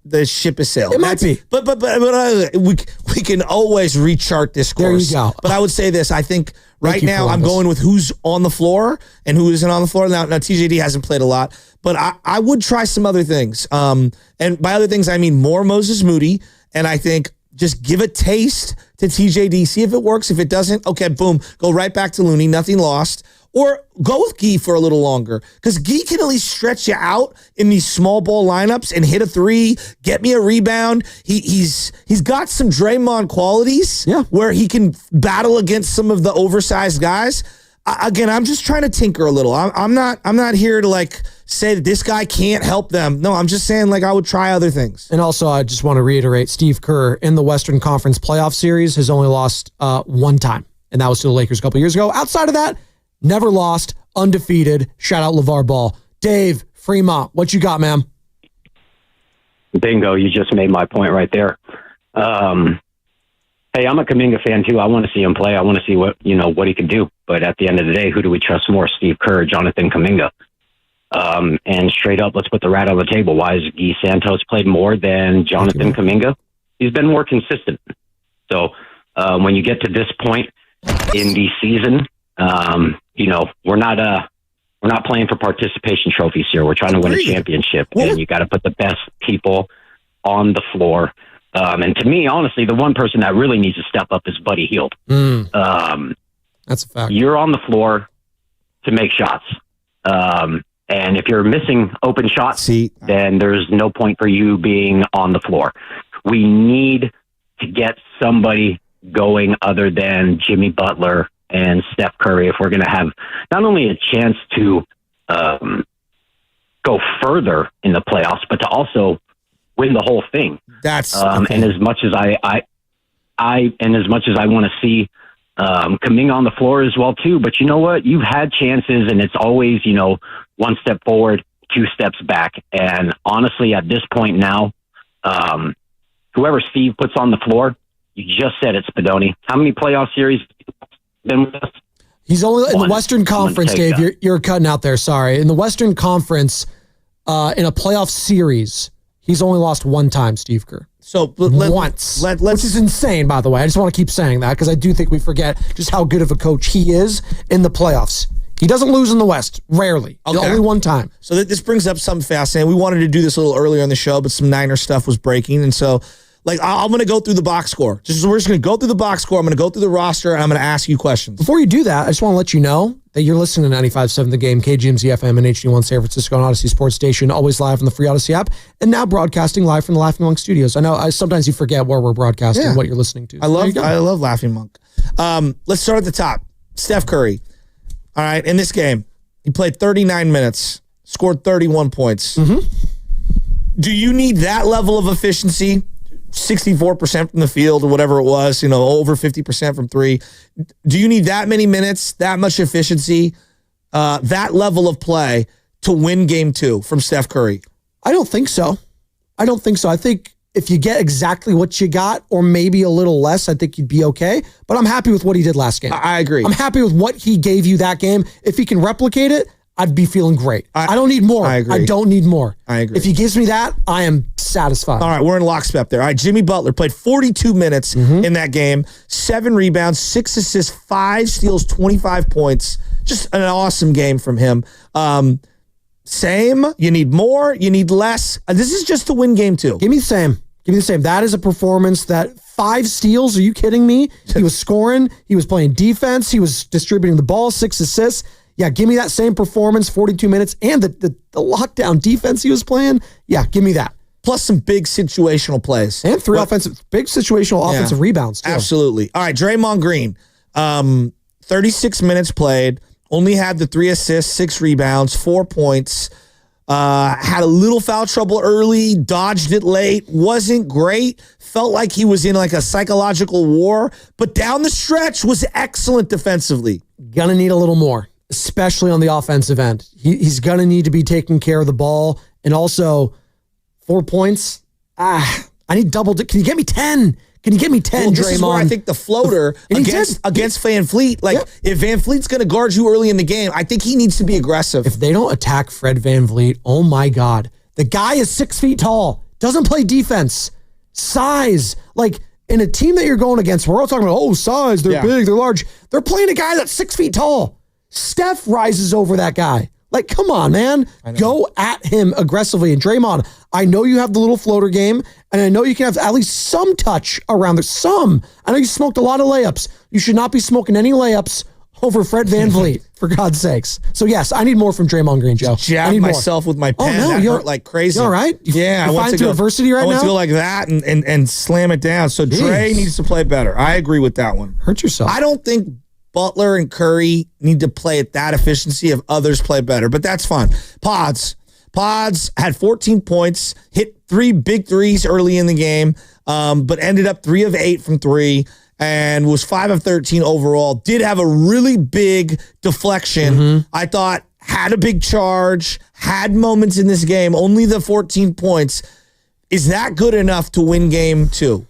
the ship is sailed. It might be. But we can always rechart this course. There you go. But I would say this. I think right now I'm going with who's on the floor and who isn't on the floor. Now TJD hasn't played a lot, but I would try some other things. And by other things, I mean more Moses Moody. And I think just give a taste to TJD. See if it works. If it doesn't, okay, boom. Go right back to Looney. Nothing lost. Or go with Guy for a little longer, because Guy can at least stretch you out in these small ball lineups and hit a 3, get me a rebound. He's got some Draymond qualities where he can battle against some of the oversized guys. Again, I'm just trying to tinker a little. I'm not here to like say that this guy can't help them. No, I'm just saying like I would try other things. And also, I just want to reiterate, Steve Kerr in the Western Conference playoff series has only lost one time, and that was to the Lakers a couple years ago. Outside of that, never lost, undefeated. Shout out LeVar Ball. Dave, Fremont, what you got, man? Bingo, you just made my point right there. Hey, I'm a Kuminga fan too. I want to see him play. I want to see what he can do. But at the end of the day, who do we trust more, Steve Kerr or Jonathan Kuminga? And straight up, let's put the rat on the table. Why has Guy Santos played more than Jonathan Kuminga? He's been more consistent. So when you get to this point in the season, we're We're not playing for participation trophies here. We're trying to win a championship, and you got to put the best people on the floor. And to me, honestly, the one person that really needs to step up is Buddy Hield. That's a fact. You're on the floor to make shots. And if you're missing open shots, then there's no point for you being on the floor. We need to get somebody going other than Jimmy Butler and Steph Curry if we're going to have not only a chance to go further in the playoffs, but to also win the whole thing. That's and as much as I want to see Kuminga on the floor as well too. But you know what? You've had chances, and it's always, one step forward, 2 steps back. And honestly, at this point now, whoever Steve puts on the floor, you just said it, Spadoni. How many playoff series been with us? He's only in the Western Conference, Dave. You're cutting out there. Sorry. In the Western Conference, in a playoff series, he's only lost 1 time, Steve Kerr. So once, which is insane, by the way. I just want to keep saying that because I do think we forget just how good of a coach he is in the playoffs. He doesn't lose in the West, rarely. Only 1 time. So this brings up something fascinating. We wanted to do this a little earlier in the show, but some Niner stuff was breaking. And so, I'm going to go through the box score. We're just going to go through the box score. I'm going to go through the roster, and I'm going to ask you questions. Before you do that, I just want to let you know that you're listening to 95.7 The Game, KGMZ FM and HD1 San Francisco and Odyssey Sports Station, always live on the free Odyssey app, and now broadcasting live from the Laughing Monk Studios. I know sometimes you forget where we're broadcasting, what you're listening to. I love Laughing Monk. Let's start at the top. Steph Curry. All right, in this game, he played 39 minutes, scored 31 points. Do you need that level of efficiency? 64% from the field or whatever it was, over 50% from 3. Do you need that many minutes, that much efficiency, that level of play to win game 2 from Steph Curry? I don't think so. I think if you get exactly what you got or maybe a little less, I think you'd be okay. But I'm happy with what he did last game. I agree. I'm happy with what he gave you that game. If he can replicate it, I'd be feeling great. I don't need more. I agree. I don't need more. I agree. If he gives me that, I am satisfied. All right, we're in lockstep there. All right, Jimmy Butler played 42 minutes in that game, 7 rebounds, 6 assists, 5 steals, 25 points. Just an awesome game from him. Same. You need more. You need less. This is just to win game 2. Give me the same. That is a performance that 5 steals. Are you kidding me? He was scoring. He was playing defense. He was distributing the ball, 6 assists. Yeah, give me that same performance, 42 minutes, and the lockdown defense he was playing. Yeah, give me that. Plus some big situational plays. And 3 big situational offensive rebounds, too. Absolutely. All right, Draymond Green, 36 minutes played, only had the 3 assists, 6 rebounds, 4 points, had a little foul trouble early, dodged it late, wasn't great, felt like he was in like a psychological war, but down the stretch was excellent defensively. Gonna need a little more, especially on the offensive end. He's going to need to be taking care of the ball. And also, 4 points. I need double. Can you get me 10? Can you get me 10, Draymond? This is where I think the floater against Van Fleet, if Van Fleet's going to guard you early in the game, I think he needs to be aggressive. If they don't attack Fred Van Vliet, oh my God. The guy is 6 feet tall, doesn't play defense. Size. In a team that you're going against, we're all talking about, size, they're big, they're large. They're playing a guy that's 6 feet tall. Steph rises over that guy. Come on, man. Go at him aggressively. And Draymond, I know you have the little floater game, and I know you can have at least some touch around there. Some. I know you smoked a lot of layups. You should not be smoking any layups over Fred Van Vliet, for God's sakes. So, yes, I need more from Draymond Green, Joe. Jab myself with my pen. Oh, no, that hurt like crazy. You all right? Yeah. I went to adversity right now? I want to go like that and slam it down. So, Dre needs to play better. I agree with that one. Hurt yourself. I don't think Butler and Curry need to play at that efficiency if others play better, but that's fine. Pods had 14 points, hit 3 big threes early in the game, but ended up 3 of 8 from 3 and was 5 of 13 overall. Did have a really big deflection. I thought had a big charge, had moments in this game, only the 14 points. Is that good enough to win game 2?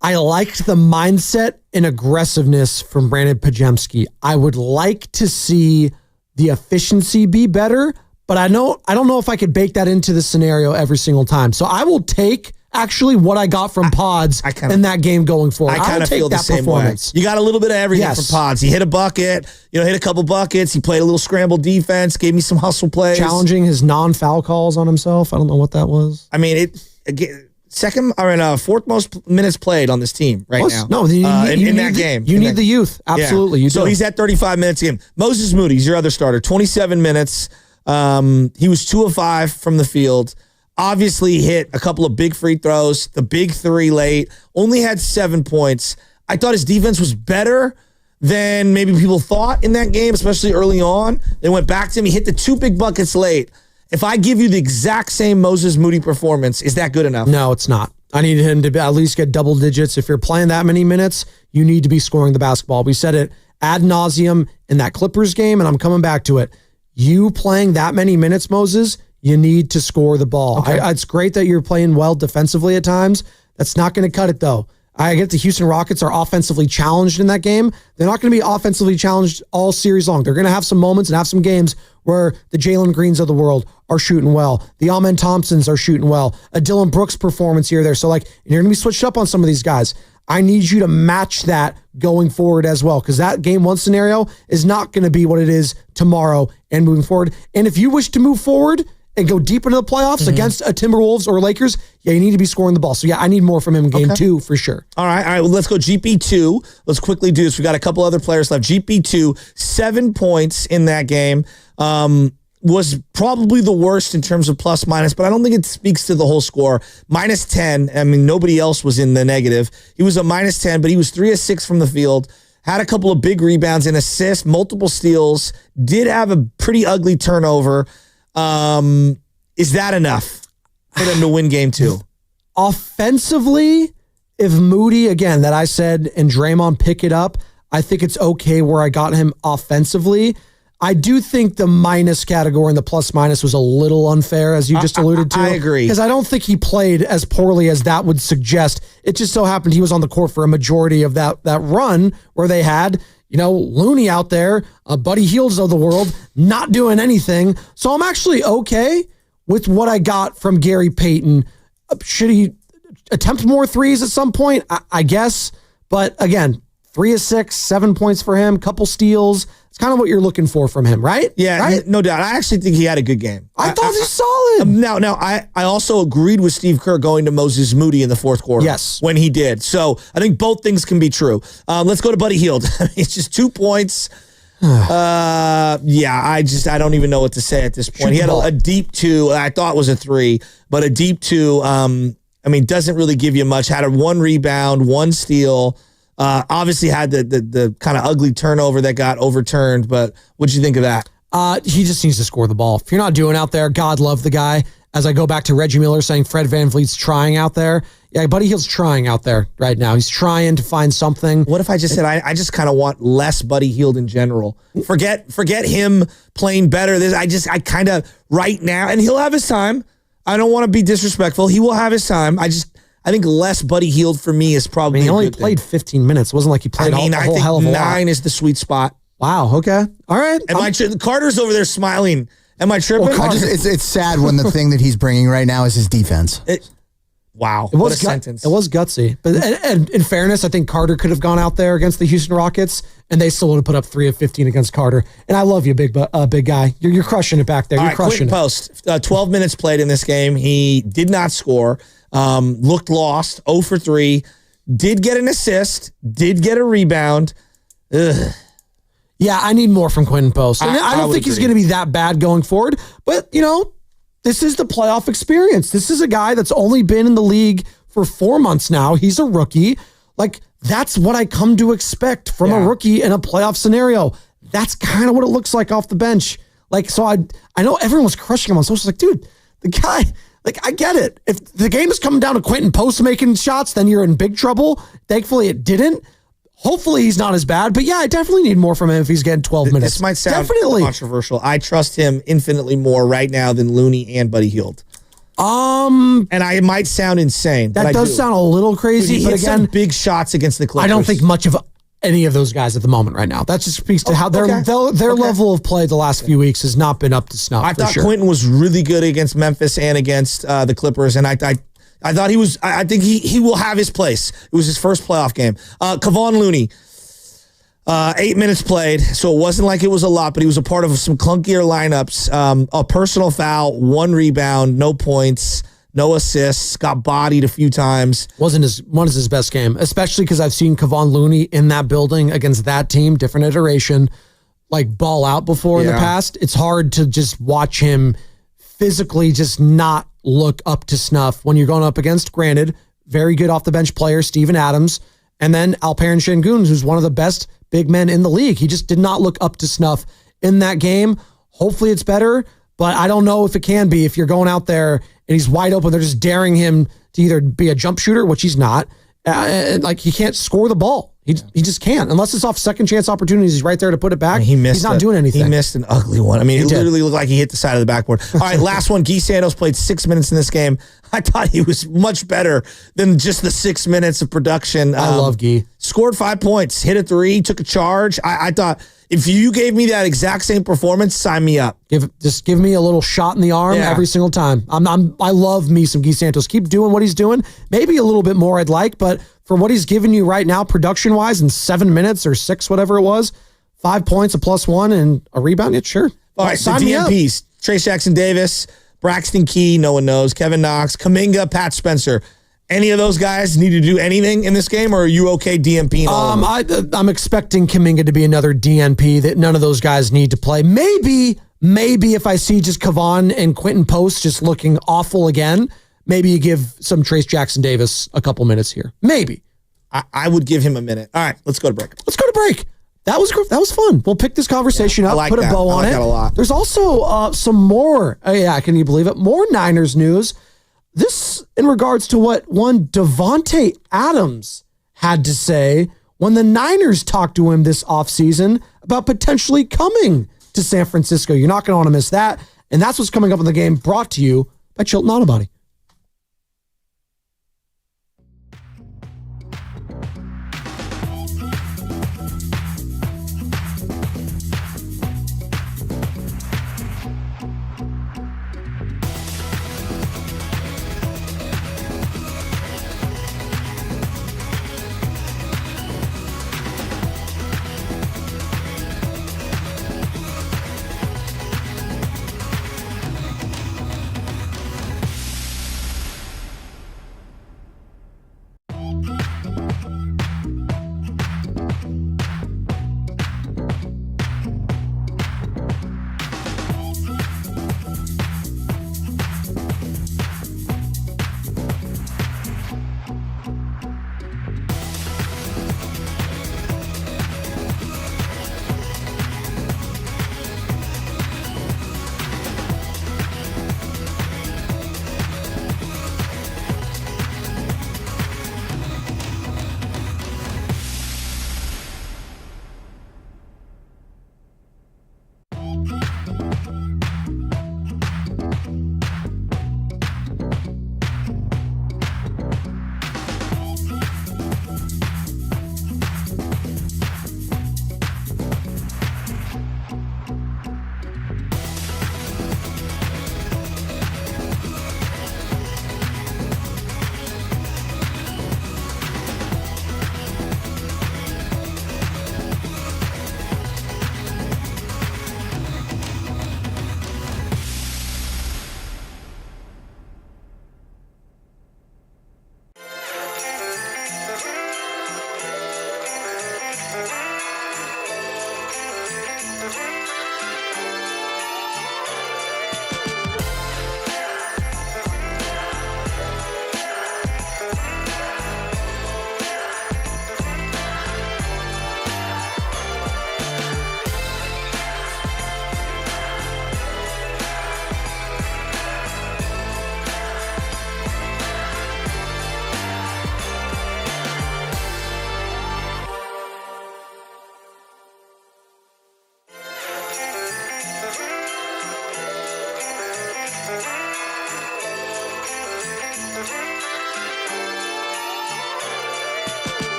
I liked the mindset and aggressiveness from Brandon Pajemski. I would like to see the efficiency be better, but I don't know if I could bake that into the scenario every single time. So I will take actually what I got from Pods in that game going forward. I kind of feel the same performance. way. You got a little bit of everything from Pods. He hit a bucket, hit a couple buckets. He played a little scramble defense, gave me some hustle plays. Challenging his non-foul calls on himself. I don't know what that was. I mean, fourth most minutes played on this team now. No, in that game. You need the youth. Absolutely. You do. So he's at 35 minutes a game. Moses Moody's your other starter, 27 minutes. He was 2 of 5 from the field. Obviously hit a couple of big free throws, the big 3 late, only had 7 points. I thought his defense was better than maybe people thought in that game, especially early on. They went back to him. He hit the 2 big buckets late. If I give you the exact same Moses Moody performance, is that good enough? No, it's not. I need him to at least get double digits. If you're playing that many minutes, you need to be scoring the basketball. We said it ad nauseum in that Clippers game, and I'm coming back to it. You playing that many minutes, Moses, you need to score the ball. Okay. It's great that you're playing well defensively at times. That's not going to cut it, though. I get the Houston Rockets are offensively challenged in that game. They're not going to be offensively challenged all series long. They're going to have some moments and have some games where the Jalen Greens of the world are shooting well. The Amen Thompsons are shooting well. A Dylan Brooks performance here or there. So, you're going to be switched up on some of these guys. I need you to match that going forward as well, because that game 1 scenario is not going to be what it is tomorrow and moving forward. And if you wish to move forward and go deep into the playoffs against a Timberwolves or Lakers, you need to be scoring the ball. So, I need more from him in game 2 for sure. All right, well, let's go GP2. Let's quickly do this. We got a couple other players left. GP2, 7 points in that game. Was probably the worst in terms of plus minus, but I don't think it speaks to the whole score. Minus 10. I mean, nobody else was in the negative. He was a minus 10, but he was 3 of 6 from the field. Had a couple of big rebounds and assists, multiple steals. Did have a pretty ugly turnover. Is that enough for them to win game 2? Offensively, if Moody, again, that I said, and Draymond pick it up, I think it's okay where I got him offensively. I do think the minus category and the plus minus was a little unfair, as you just alluded to. I agree. Because I don't think he played as poorly as that would suggest. It just so happened he was on the court for a majority of that run where they had, Looney out there, Buddy Hields of the world, not doing anything. So I'm actually okay with what I got from Gary Payton. Should he attempt more threes at some point? I guess. But again, 3 of 6, 7 points for him, couple steals. It's kind of what you're looking for from him, right? Yeah, right? No doubt. I actually think he had a good game. I thought he was solid. Now, I also agreed with Steve Kerr going to Moses Moody in the fourth quarter. Yes. When he did. So I think both things can be true. Let's go to Buddy Hield. It's just 2 points. I don't even know what to say at this point. He had a deep 2. I thought was a 3, but a deep 2, doesn't really give you much. Had a 1 rebound, 1 steal. Obviously had the kind of ugly turnover that got overturned, but what'd you think of that? He just needs to score the ball. If you're not doing out there, God love the guy. As I go back to Reggie Miller saying Fred VanVleet's trying out there. Yeah, Buddy Hield's trying out there right now. He's trying to find something. What if I just said I just kind of want less Buddy Hield in general? Forget him playing better. I kind of right now, and he'll have his time. I don't want to be disrespectful. He will have his time. I think less Buddy Hield for me is probably. He only played 15 minutes. It wasn't like he played a whole hell of a lot. 9 is the sweet spot. Wow. Okay. All right. Carter's over there smiling. Am I tripping? Well, it's sad when the thing that he's bringing right now is his defense. Wow. What a sentence. It was gutsy. But and in fairness, I think Carter could have gone out there against the Houston Rockets, and they still would have put up 3 of 15 against Carter. And I love you, big guy. You're crushing it back there. You're crushing it. Post. 12 minutes played in this game. He did not score. Looked lost. 0 for 3. Did get an assist. Did get a rebound. Ugh. Yeah, I need more from Quentin Post. And I don't think he's going to be that bad going forward. But, this is the playoff experience. This is a guy that's only been in the league for 4 months now. He's a rookie. That's what I come to expect from a rookie in a playoff scenario. That's kind of what it looks like off the bench. So I know everyone was crushing him on social. Dude, the guy, I get it. If the game is coming down to Quentin Post making shots, then you're in big trouble. Thankfully, it didn't. Hopefully he's not as bad, but I definitely need more from him if he's getting 12 minutes. This might sound controversial. I trust him infinitely more right now than Looney and Buddy Hield. And I might sound insane. That does sound a little crazy, but again, some big shots against the Clippers. I don't think much of any of those guys at the moment right now. That just speaks to how their level of play the last few weeks has not been up to snuff. I thought Quentin was really good against Memphis and against the Clippers, and I thought he was. I think he will have his place. It was his first playoff game. Kevon Looney, 8 minutes played, so it wasn't like it was a lot, but he was a part of some clunkier lineups. A personal foul, 1 rebound, no points, no assists, got bodied a few times. Wasn't his best game, especially because I've seen Kevon Looney in that building against that team, different iteration, like ball out before in the past. It's hard to just watch him physically just not look up to snuff when you're going up against, granted, very good off the bench player, Steven Adams, and then Alperen Şengün, who's one of the best big men in the league. He just did not look up to snuff in that game. Hopefully it's better, but I don't know if it can be if you're going out there and he's wide open. They're just daring him to either be a jump shooter, which he's not. Like he can't score the ball. He just can't. Unless it's off second chance opportunities, he's right there to put it back. He's not doing anything. He missed an ugly one. I mean, it literally looked like he hit the side of the backboard. All right, last one. Guy Santos played 6 minutes in this game. I thought he was much better than just the 6 minutes of production. I love Guy. Scored 5 points, hit a 3, took a charge. I thought if you gave me that exact same performance, sign me up. Just give me a little shot in the arm every single time. I love me some Guy Santos. Keep doing what he's doing. Maybe a little bit more I'd like, but for what he's giving you right now, production-wise, in 7 minutes or 6, whatever it was, 5 points, a +1, and a rebound, yeah, sure. All right, the DMPs, Trace Jackson-Davis, Braxton Key, no one knows, Kevin Knox, Kuminga, Pat Spencer. Any of those guys need to do anything in this game, or are you okay DMPing all of them? I'm expecting Kuminga to be another DNP that none of those guys need to play. Maybe if I see just Kevon and Quentin Post just looking awful again, maybe you give some Trace Jackson-Davis a couple minutes here. Maybe. I would give him a minute. All right, let's go to break. That was fun. We'll pick this conversation up, put a bow on it. That a lot. There's also some more, can you believe it? More Niners news. This in regards to what one Devontae Adams had to say when the Niners talked to him this offseason about potentially coming to San Francisco. You're not going to want to miss that. And that's what's coming up in the game, brought to you by Chilton Auto Body.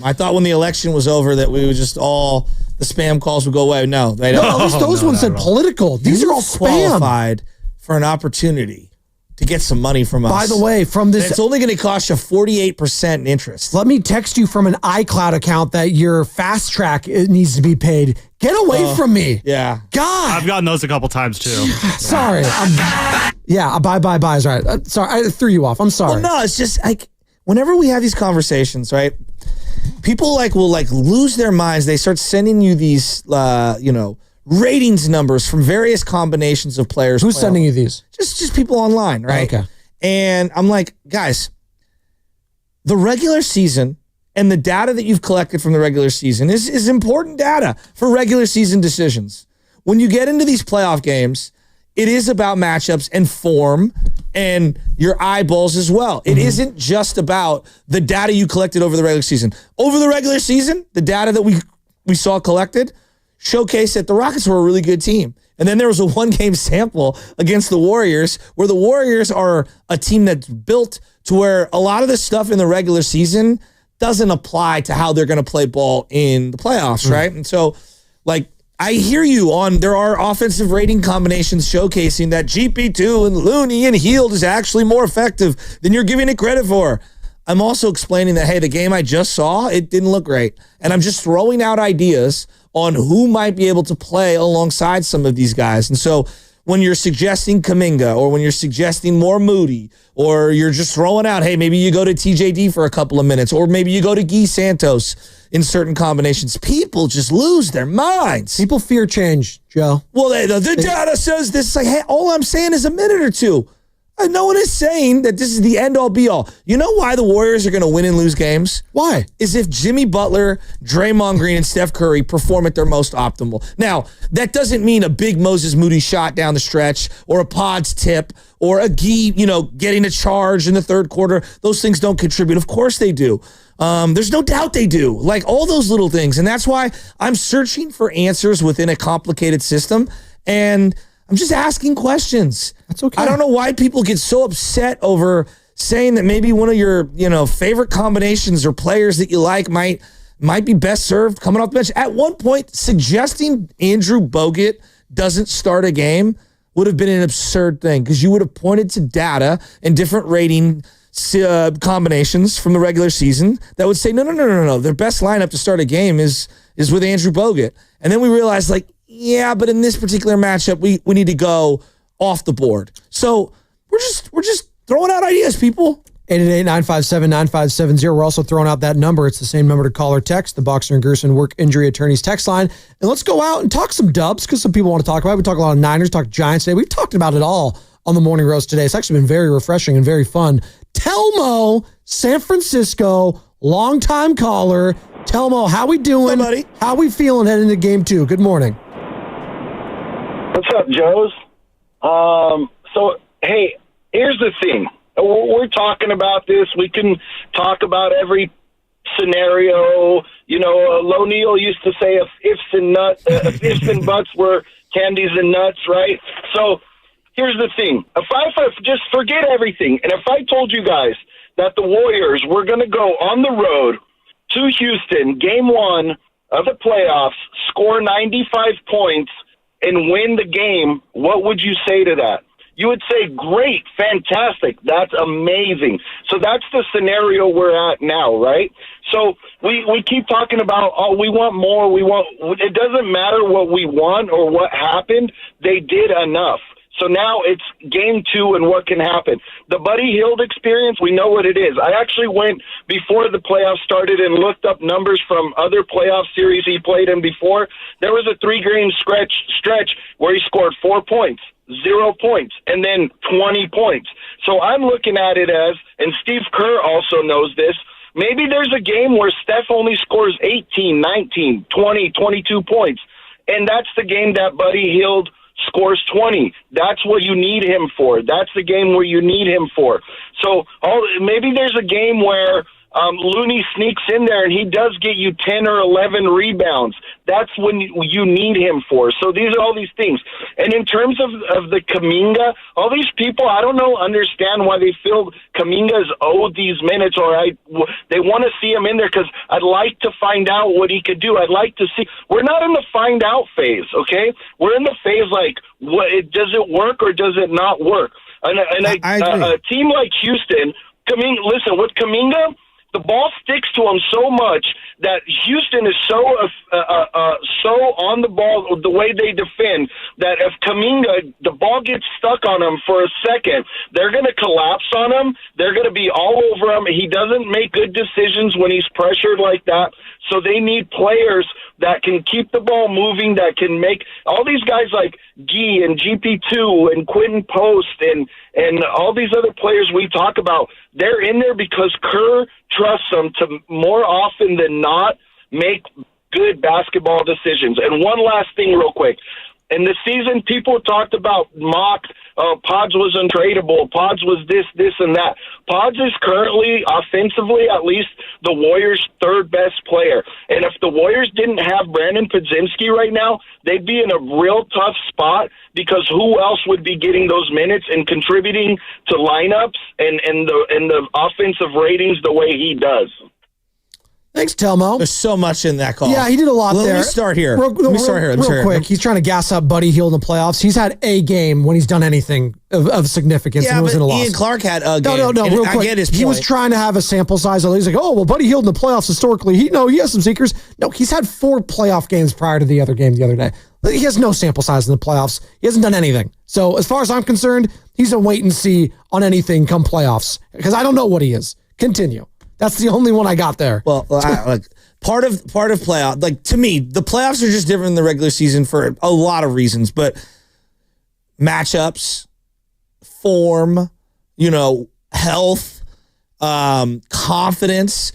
I thought when the election was over that we would just all the spam calls would go away. No, they don't. No, at least those ones said political. These are all spam. Qualified for an opportunity to get some money from us. By the way, from this, it's only going to cost you 48% in interest. Let me text you from an iCloud account that your fast track needs to be paid. Get away from me. Yeah. God. I've gotten those a couple times too. Sorry. Bye is right. Sorry, I threw you off. I'm sorry. Well, no, it's just like whenever we have these conversations, right? People will lose their minds. They start sending you these, ratings numbers from various combinations of players. Who's sending you these? Just people online, right? Okay. And I'm like, guys, the regular season and the data that you've collected from the regular season is important data for regular season decisions. When you get into these playoff games, it is about matchups and form and your eyeballs as well. It isn't just about the data you collected over the regular season. Over the regular season, the data that we saw collected showcased that the Rockets were a really good team. And then there was a one-game sample against the Warriors where the Warriors are a team that's built to where a lot of the stuff in the regular season doesn't apply to how they're going to play ball in the playoffs, right? And so, I hear you on there are offensive rating combinations showcasing that GP2 and Looney and Hield is actually more effective than you're giving it credit for. I'm also explaining that, hey, the game I just saw, it didn't look great. And I'm just throwing out ideas on who might be able to play alongside some of these guys. And so when you're suggesting Kuminga or when you're suggesting more Moody or you're just throwing out, hey, maybe you go to TJD for a couple of minutes or maybe you go to Guy Santos in certain combinations, people just lose their minds. People fear change, Joe. Well, the data says this. It's like, hey, all I'm saying is a minute or two. No one is saying that this is the end-all, be-all. You know why the Warriors are going to win and lose games? Why? Is if Jimmy Butler, Draymond Green, and Steph Curry perform at their most optimal. Now, that doesn't mean a big Moses Moody shot down the stretch or a Pods tip or a Guy, getting a charge in the third quarter. Those things don't contribute. Of course they do. There's no doubt they do. Like all those little things. And that's why I'm searching for answers within a complicated system. And I'm just asking questions. That's okay. I don't know why people get so upset over saying that maybe one of your, favorite combinations or players that you like might be best served coming off the bench. At one point, suggesting Andrew Bogut doesn't start a game would have been an absurd thing because you would have pointed to data and different rating combinations from the regular season that would say, no. Their best lineup to start a game is with Andrew Bogut. And then we realized, yeah, but in this particular matchup, we need to go off the board. So we're just throwing out ideas, people. 888-957-9570. We're also throwing out that number. It's the same number to call or text, the Boxer and Gerson Work Injury Attorneys text line. And let's go out and talk some Dubs because some people want to talk about it. We talk a lot of Niners, talk Giants today. We've talked about it all on the Morning Roast today. It's actually been very refreshing and very fun. Telmo, San Francisco, longtime caller. Telmo, how we doing? Hey, buddy. How we feeling heading into game 2? Good morning. What's up, Joes? Hey, here's the thing. We're talking about this. We can talk about every scenario. L'Oneal used to say if ifs and buts were candies and nuts, right? So here's the thing. If I just forget everything, and if I told you guys that the Warriors were going to go on the road to Houston, game 1 of the playoffs, score 95 points, and win the game, what would you say to that? You would say, great, fantastic, that's amazing. So that's the scenario we're at now, right? So we keep talking about, we want more, it doesn't matter what we want or what happened, they did enough. So now it's game 2 and what can happen. The Buddy Hield experience, we know what it is. I actually went before the playoffs started and looked up numbers from other playoff series he played in before. There was a 3-game stretch where he scored 4 points, 0 points, and then 20 points. So I'm looking at it as, and Steve Kerr also knows this, maybe there's a game where Steph only scores 18, 19, 20, 22 points. And that's the game that Buddy Hield scores 20. That's what you need him for. That's the game where you need him for. So maybe there's a game where Looney sneaks in there and he does get you 10 or 11 rebounds. That's when you need him for. So these are all these things. And in terms of the Kuminga, all these people, I don't understand why they feel Kuminga's owed these minutes, or they want to see him in there, because I'd like to find out what he could do. I'd like to see. We're not in the find out phase, okay? We're in the phase like, does it work or does it not work? And a team like Houston, listen, with Kuminga, the ball sticks to him so much that Houston is so on the ball, the way they defend, that if Kuminga, the ball gets stuck on him for a second, they're going to collapse on him. They're going to be all over him. He doesn't make good decisions when he's pressured like that. So they need players that can keep the ball moving, that can make all these guys like Gee and GP2 and Quentin Post and all these other players we talk about. They're in there because Kerr trusts them to more often than not make good basketball decisions. And one last thing real quick. In the season, people talked about mocked, Pods was untradeable, Pods was this, and that. Pods is currently, offensively, at least the Warriors' third best player. And if the Warriors didn't have Brandon Podziemski right now, they'd be in a real tough spot, because who else would be getting those minutes and contributing to lineups and the offensive ratings the way he does? Thanks, Telmo. There's so much in that call. Yeah, he did a lot there. Let me start here. Real quick. He's trying to gas up Buddy Hield in the playoffs. He's had a game when he's done anything of significance, and it was in a loss. Ian Clark had a game. No, real quick. I get his point. He was trying to have a sample size. He's like, oh, well, Buddy Hield in the playoffs historically, he has some seekers. No, he's had 4 playoff games prior to the other game the other day. He has no sample size in the playoffs. He hasn't done anything. So as far as I'm concerned, he's a wait and see on anything come playoffs, because I don't know what he is. Continue. That's the only one I got there. Well, part of playoff, like, to me, the playoffs are just different than the regular season for a lot of reasons, but matchups, form, health, confidence.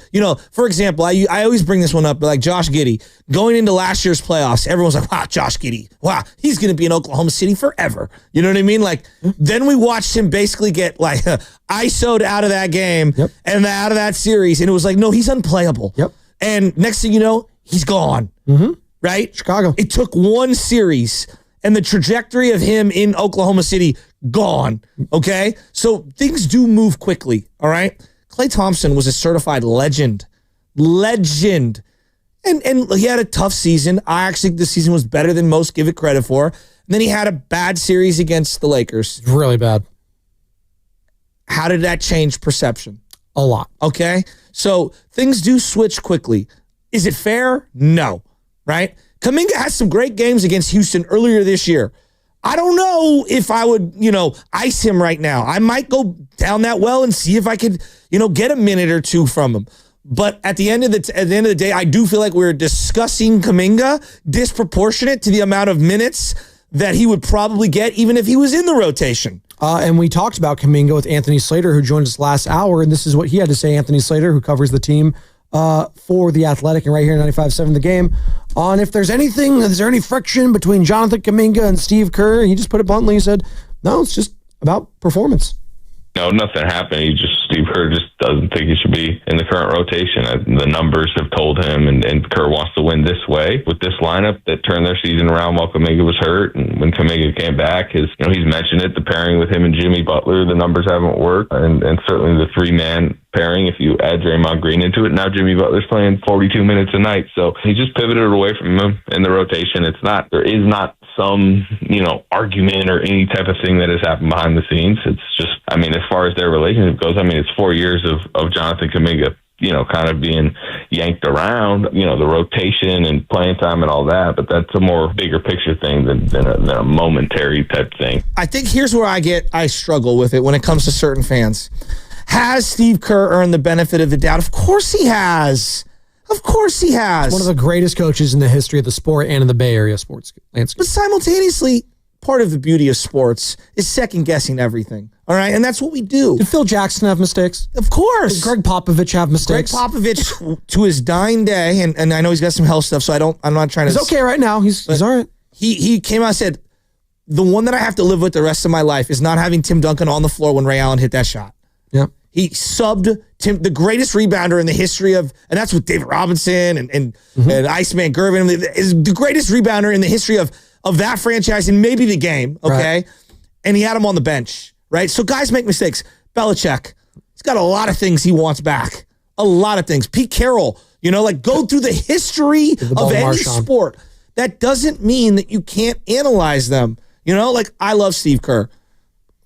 For example, I always bring this one up, but like Josh Giddey going into last year's playoffs, everyone's like, wow, Josh Giddey, wow, he's going to be in Oklahoma City forever. You know what I mean? Like, then we watched him basically get like ISO'd out of that game and out of that series, and it was like, no, he's unplayable. Yep. And next thing you know, he's gone. Mm-hmm. Right? Chicago. It took one series, and the trajectory of him in Oklahoma City gone. Okay? So things do move quickly. All right? Klay Thompson was a certified legend. And he had a tough season. I actually think the season was better than most give it credit for. And then he had a bad series against the Lakers. Really bad. How did that change perception? A lot. Okay? So things do switch quickly. Is it fair? No. Right? Kuminga has some great games against Houston earlier this year. I don't know if I would, ice him right now. I might go down that well and see if I could, get a minute or two from him. But at the end of the day, I do feel like we're discussing Kuminga disproportionate to the amount of minutes that he would probably get, even if he was in the rotation. And we talked about Kuminga with Anthony Slater, who joined us last hour, and this is what he had to say. Anthony Slater, who covers the team for The Athletic and right here in 95.7 The Game, on if is there any friction between Jonathan Kuminga and Steve Kerr? He just put it bluntly. He said, no, it's just about performance. No, nothing happened. Steve Kerr just doesn't think he should be in the current rotation. The numbers have told him, and Kerr wants to win this way with this lineup that turned their season around while Kuminga was hurt. And when Kuminga came back, he's mentioned it, the pairing with him and Jimmy Butler, the numbers haven't worked. And certainly the 3-man pairing, if you add Draymond Green into it, now Jimmy Butler's playing 42 minutes a night. So he just pivoted away from him in the rotation. There is not some, argument or any type of thing that has happened behind the scenes. It's just, as far as their relationship goes, it's 4 years of Jonathan Kuminga, kind of being yanked around, the rotation and playing time and all that. But that's a more bigger picture thing than a momentary type thing. I think here's where I struggle with it when it comes to certain fans. Has Steve Kerr earned the benefit of the doubt? Of course he has. Of course he has. One of the greatest coaches in the history of the sport and in the Bay Area sports landscape. But simultaneously, part of the beauty of sports is second-guessing everything. All right? And that's what we do. Did Phil Jackson have mistakes? Of course. Did Greg Popovich have mistakes? Greg Popovich, to his dying day, and I know he's got some health stuff, so I'm not trying to... He's okay right now. He's all right. He came out and said, the one that I have to live with the rest of my life is not having Tim Duncan on the floor when Ray Allen hit that shot. Yeah. He subbed the greatest rebounder in the history of, and that's with David Robinson and Iceman Gervin, is the greatest rebounder in the history of that franchise and maybe the game, okay? Right. And he had him on the bench, right? So guys make mistakes. Belichick, he's got a lot of things he wants back. A lot of things. Pete Carroll, go through the history of any sport. That doesn't mean that you can't analyze them. I love Steve Kerr.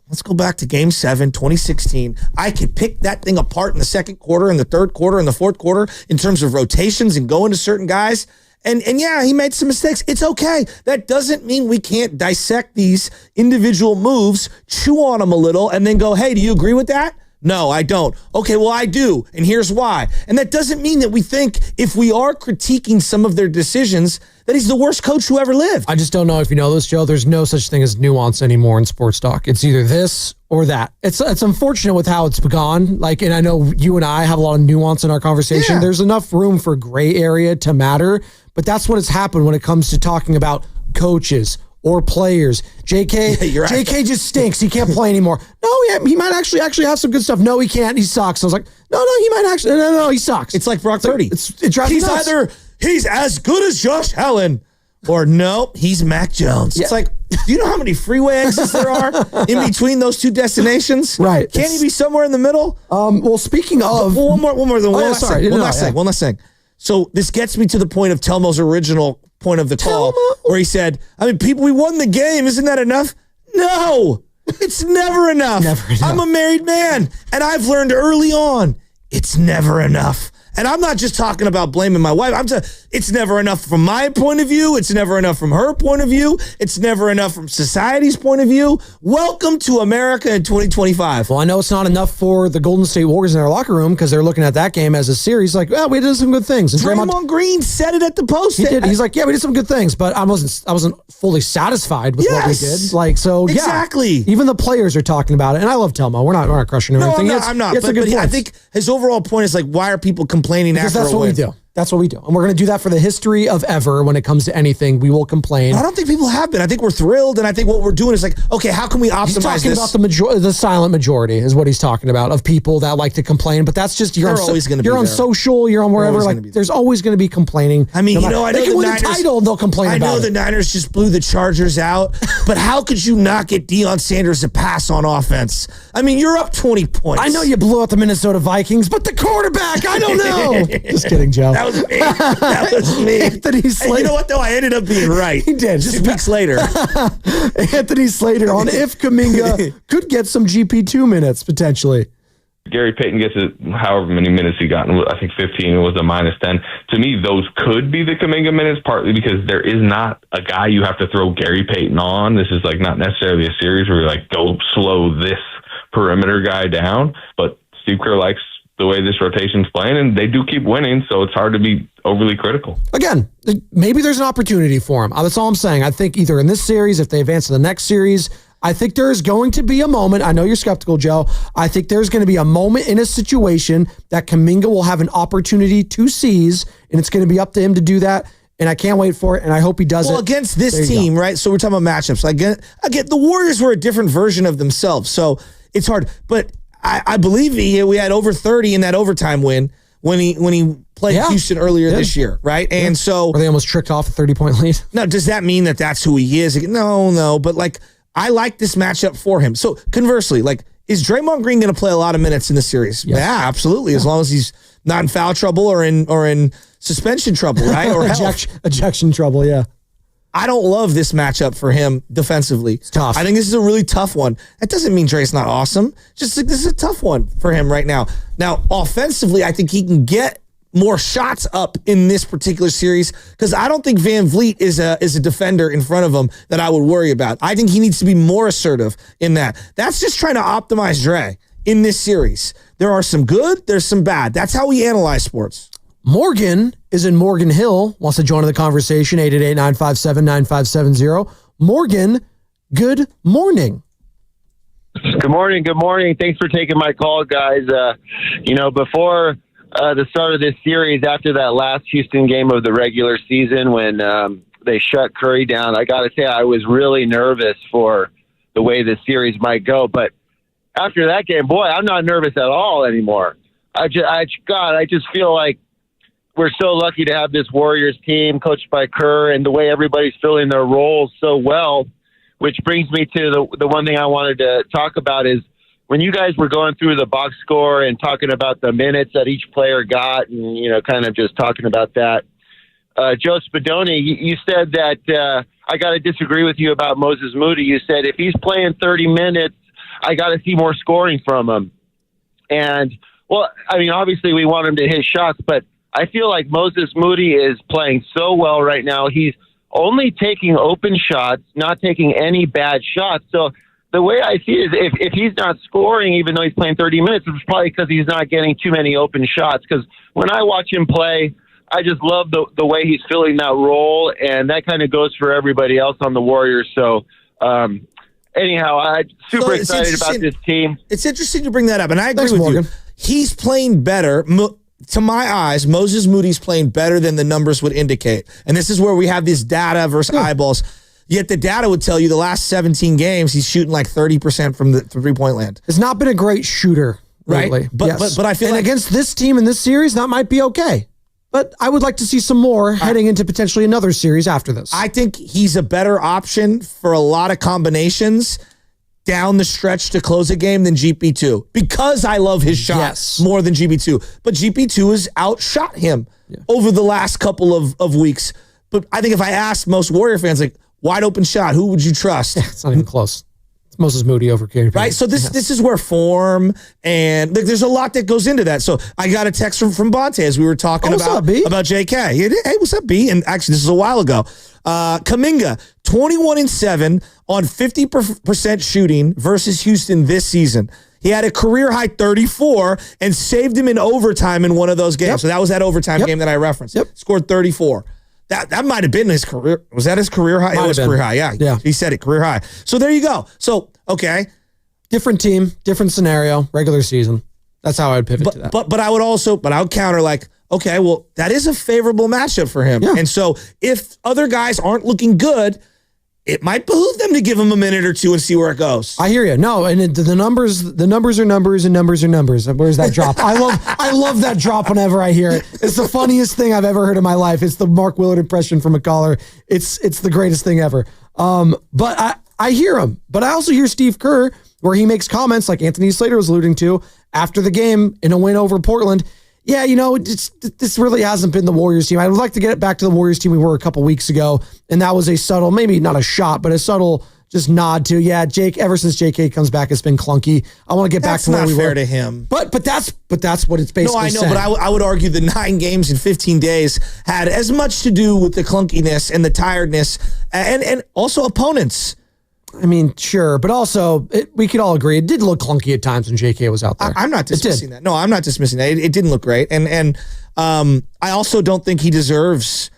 Let's go back to Game 7, 2016. I could pick that thing apart in the second quarter, in the third quarter, in the fourth quarter in terms of rotations and going to certain guys. And yeah, he made some mistakes. It's okay. That doesn't mean we can't dissect these individual moves, chew on them a little, and then go, hey, do you agree with that? No, I don't. Okay, well, I do, and here's why. And that doesn't mean that we think if we are critiquing some of their decisions that he's the worst coach who ever lived. I just don't know if you know this, Joe. There's no such thing as nuance anymore in sports talk. It's either this or that. It's unfortunate with how it's gone. And I know you and I have a lot of nuance in our conversation. Yeah. There's enough room for gray area to matter, but that's what has happened when it comes to talking about coaches or players. JK just stinks. He can't play anymore. No, he might actually have some good stuff. No, he can't. He sucks. I was like, no, he might actually. No, he sucks. It's like Brock Purdy. It drives me nuts. Either he's as good as Josh Allen, or no, he's Mac Jones. Yeah. It's like, do you know how many freeway exits there are in between those two destinations? Right. Can't he be somewhere in the middle? Well, speaking of, one last thing. So this gets me to the point of Telmo's original point of the call, where he said, people, we won the game. Isn't that enough? No, it's never enough. Never enough. I'm a married man, and I've learned early on, it's never enough. And I'm not just talking about blaming my wife. It's never enough from my point of view. It's never enough from her point of view. It's never enough from society's point of view. Welcome to America in 2025. Well, I know it's not enough for the Golden State Warriors in their locker room because they're looking at that game as a series. Like, well, we did some good things. And Draymond Green said it at the post. He did. He's like, yeah, we did some good things, but I wasn't fully satisfied with what we did. Exactly. Yeah, even the players are talking about it. And I love Telmo. We're not crushing him or anything. I'm not. It's a good point. I think his overall point is why are people complaining because after that's what we do. That's what we do. And we're going to do that for the history of ever. When it comes to anything, we will complain. I don't think people have been. I think we're thrilled. And I think what we're doing is okay, how can we optimize this? He's talking about the silent majority is what he's talking about of people that like to complain. But that's just, you're on social, you're on wherever. There's always going to be complaining. I know they can win the title and they'll complain about it. I know the Niners just blew the Chargers out. But how could you not get Deion Sanders a pass on offense? You're up 20 points. I know you blew out the Minnesota Vikings, but the quarterback, I don't know. Just kidding, Joe. That was me. That was me. Anthony Slater. And you know what, though? I ended up being right. He did. Just weeks later. Anthony Slater on if Kuminga could get some GP2 minutes, potentially. Gary Payton gets however many minutes he got. I think 15 was a -10. To me, those could be the Kuminga minutes, partly because there is not a guy you have to throw Gary Payton on. This is not necessarily a series where you're go slow this perimeter guy down. But Steve Kerr likes the way this rotation's playing, and they do keep winning, so it's hard to be overly critical. Again, maybe there's an opportunity for him. That's all I'm saying. I think either in this series, if they advance to the next series, I think there's going to be a moment. I know you're skeptical, Joe. I think there's going to be a moment in a situation that Kuminga will have an opportunity to seize, and it's going to be up to him to do that. And I can't wait for it, and I hope he does it. Well, against this team, right? So we're talking about matchups. Again, the Warriors were a different version of themselves, so it's hard. But I believe we had over 30 in that overtime win when he played Houston earlier this year, right? And so where they almost tricked off a 30-point lead. Now, does that mean that that's who he is? No. But I like this matchup for him. So conversely, is Draymond Green going to play a lot of minutes in the series? Yes. Yeah, absolutely. As long as he's not in foul trouble or in suspension trouble, right? Or ejection trouble. Yeah. I don't love this matchup for him defensively. It's tough. I think this is a really tough one. That doesn't mean Dre's not awesome. Just this is a tough one for him right now. Now, offensively, I think he can get more shots up in this particular series because I don't think Van Vliet is a defender in front of him that I would worry about. I think he needs to be more assertive in that. That's just trying to optimize Dre in this series. There are some good, there's some bad. That's how we analyze sports. Morgan is in Morgan Hill, wants to join the conversation, 888-957-9570. Morgan, good morning. Good morning. Good morning. Thanks for taking my call, guys. Before the start of this series, after that last Houston game of the regular season when they shut Curry down, I got to say I was really nervous for the way this series might go. But after that game, boy, I'm not nervous at all anymore. I just feel like we're so lucky to have this Warriors team coached by Kerr and the way everybody's filling their roles so well, which brings me to the one thing I wanted to talk about is when you guys were going through the box score and talking about the minutes that each player got and, kind of just talking about that. Joe Spadoni, you said that I got to disagree with you about Moses Moody. You said if he's playing 30 minutes, I got to see more scoring from him. And, well, I mean, obviously we want him to hit shots, but I feel like Moses Moody is playing so well right now. He's only taking open shots, not taking any bad shots. So the way I see it is if he's not scoring, even though he's playing 30 minutes, it's probably because he's not getting too many open shots. Because when I watch him play, I just love the way he's filling that role, and that kind of goes for everybody else on the Warriors. So, anyhow, I'm super excited about this team. It's interesting to bring that up, and I agree with you. He's playing better. To my eyes, Moses Moody's playing better than the numbers would indicate. And this is where we have this data versus eyeballs. Yet the data would tell you the last 17 games, he's shooting like 30% from the three-point land. Has not been a great shooter lately. Right? But I feel like against this team in this series, that might be okay. But I would like to see some more heading into potentially another series after this. I think he's a better option for a lot of combinations down the stretch to close a game than GP2 because I love his shots more than GP2. But GP2 has outshot him over the last couple of weeks. But I think if I asked most Warrior fans, like, wide open shot, who would you trust? It's not even close. It's Moses Moody over KP. Right? So this is where form and there's a lot that goes into that. So I got a text from Bonte as we were talking about JK. Hey, what's up, B? And actually, this is a while ago. Kuminga, 21-7 on 50% shooting versus Houston this season. He had a career-high 34 and saved him in overtime in one of those games. So that was that overtime game that I referenced. Scored 34. That might have been his career. Was that his career high? It was career high, yeah. He said it, career high. So there you go. So, okay. Different team, different scenario, regular season. That's how I would pivot to that. But I would counter like, okay, well, that is a favorable matchup for him. And so if other guys aren't looking good, it might behoove them to give him a minute or two and see where it goes. I hear you. No, and the numbers are numbers and numbers are numbers. Where's that drop? I love that drop whenever I hear it. It's the funniest thing I've ever heard in my life. It's the Mark Willard impression from a caller. It's the greatest thing ever. But I hear him. But I also hear Steve Kerr where he makes comments like Anthony Slater was alluding to after the game in a win over Portland. Yeah, this really hasn't been the Warriors team. I would like to get it back to the Warriors team we were a couple weeks ago, and that was a subtle, maybe not a shot, but a subtle just nod to, Jake, ever since JK comes back, it's been clunky. I want to get back to where we were. That's not fair to him. But that's what it's basically No, I know, saying. but I would argue the 9 games in 15 days had as much to do with the clunkiness and the tiredness and also opponents. I mean, sure, but also we could all agree it did look clunky at times when JK was out there. I'm not dismissing that. No, I'm not dismissing that. It didn't look great, and I also don't think he deserves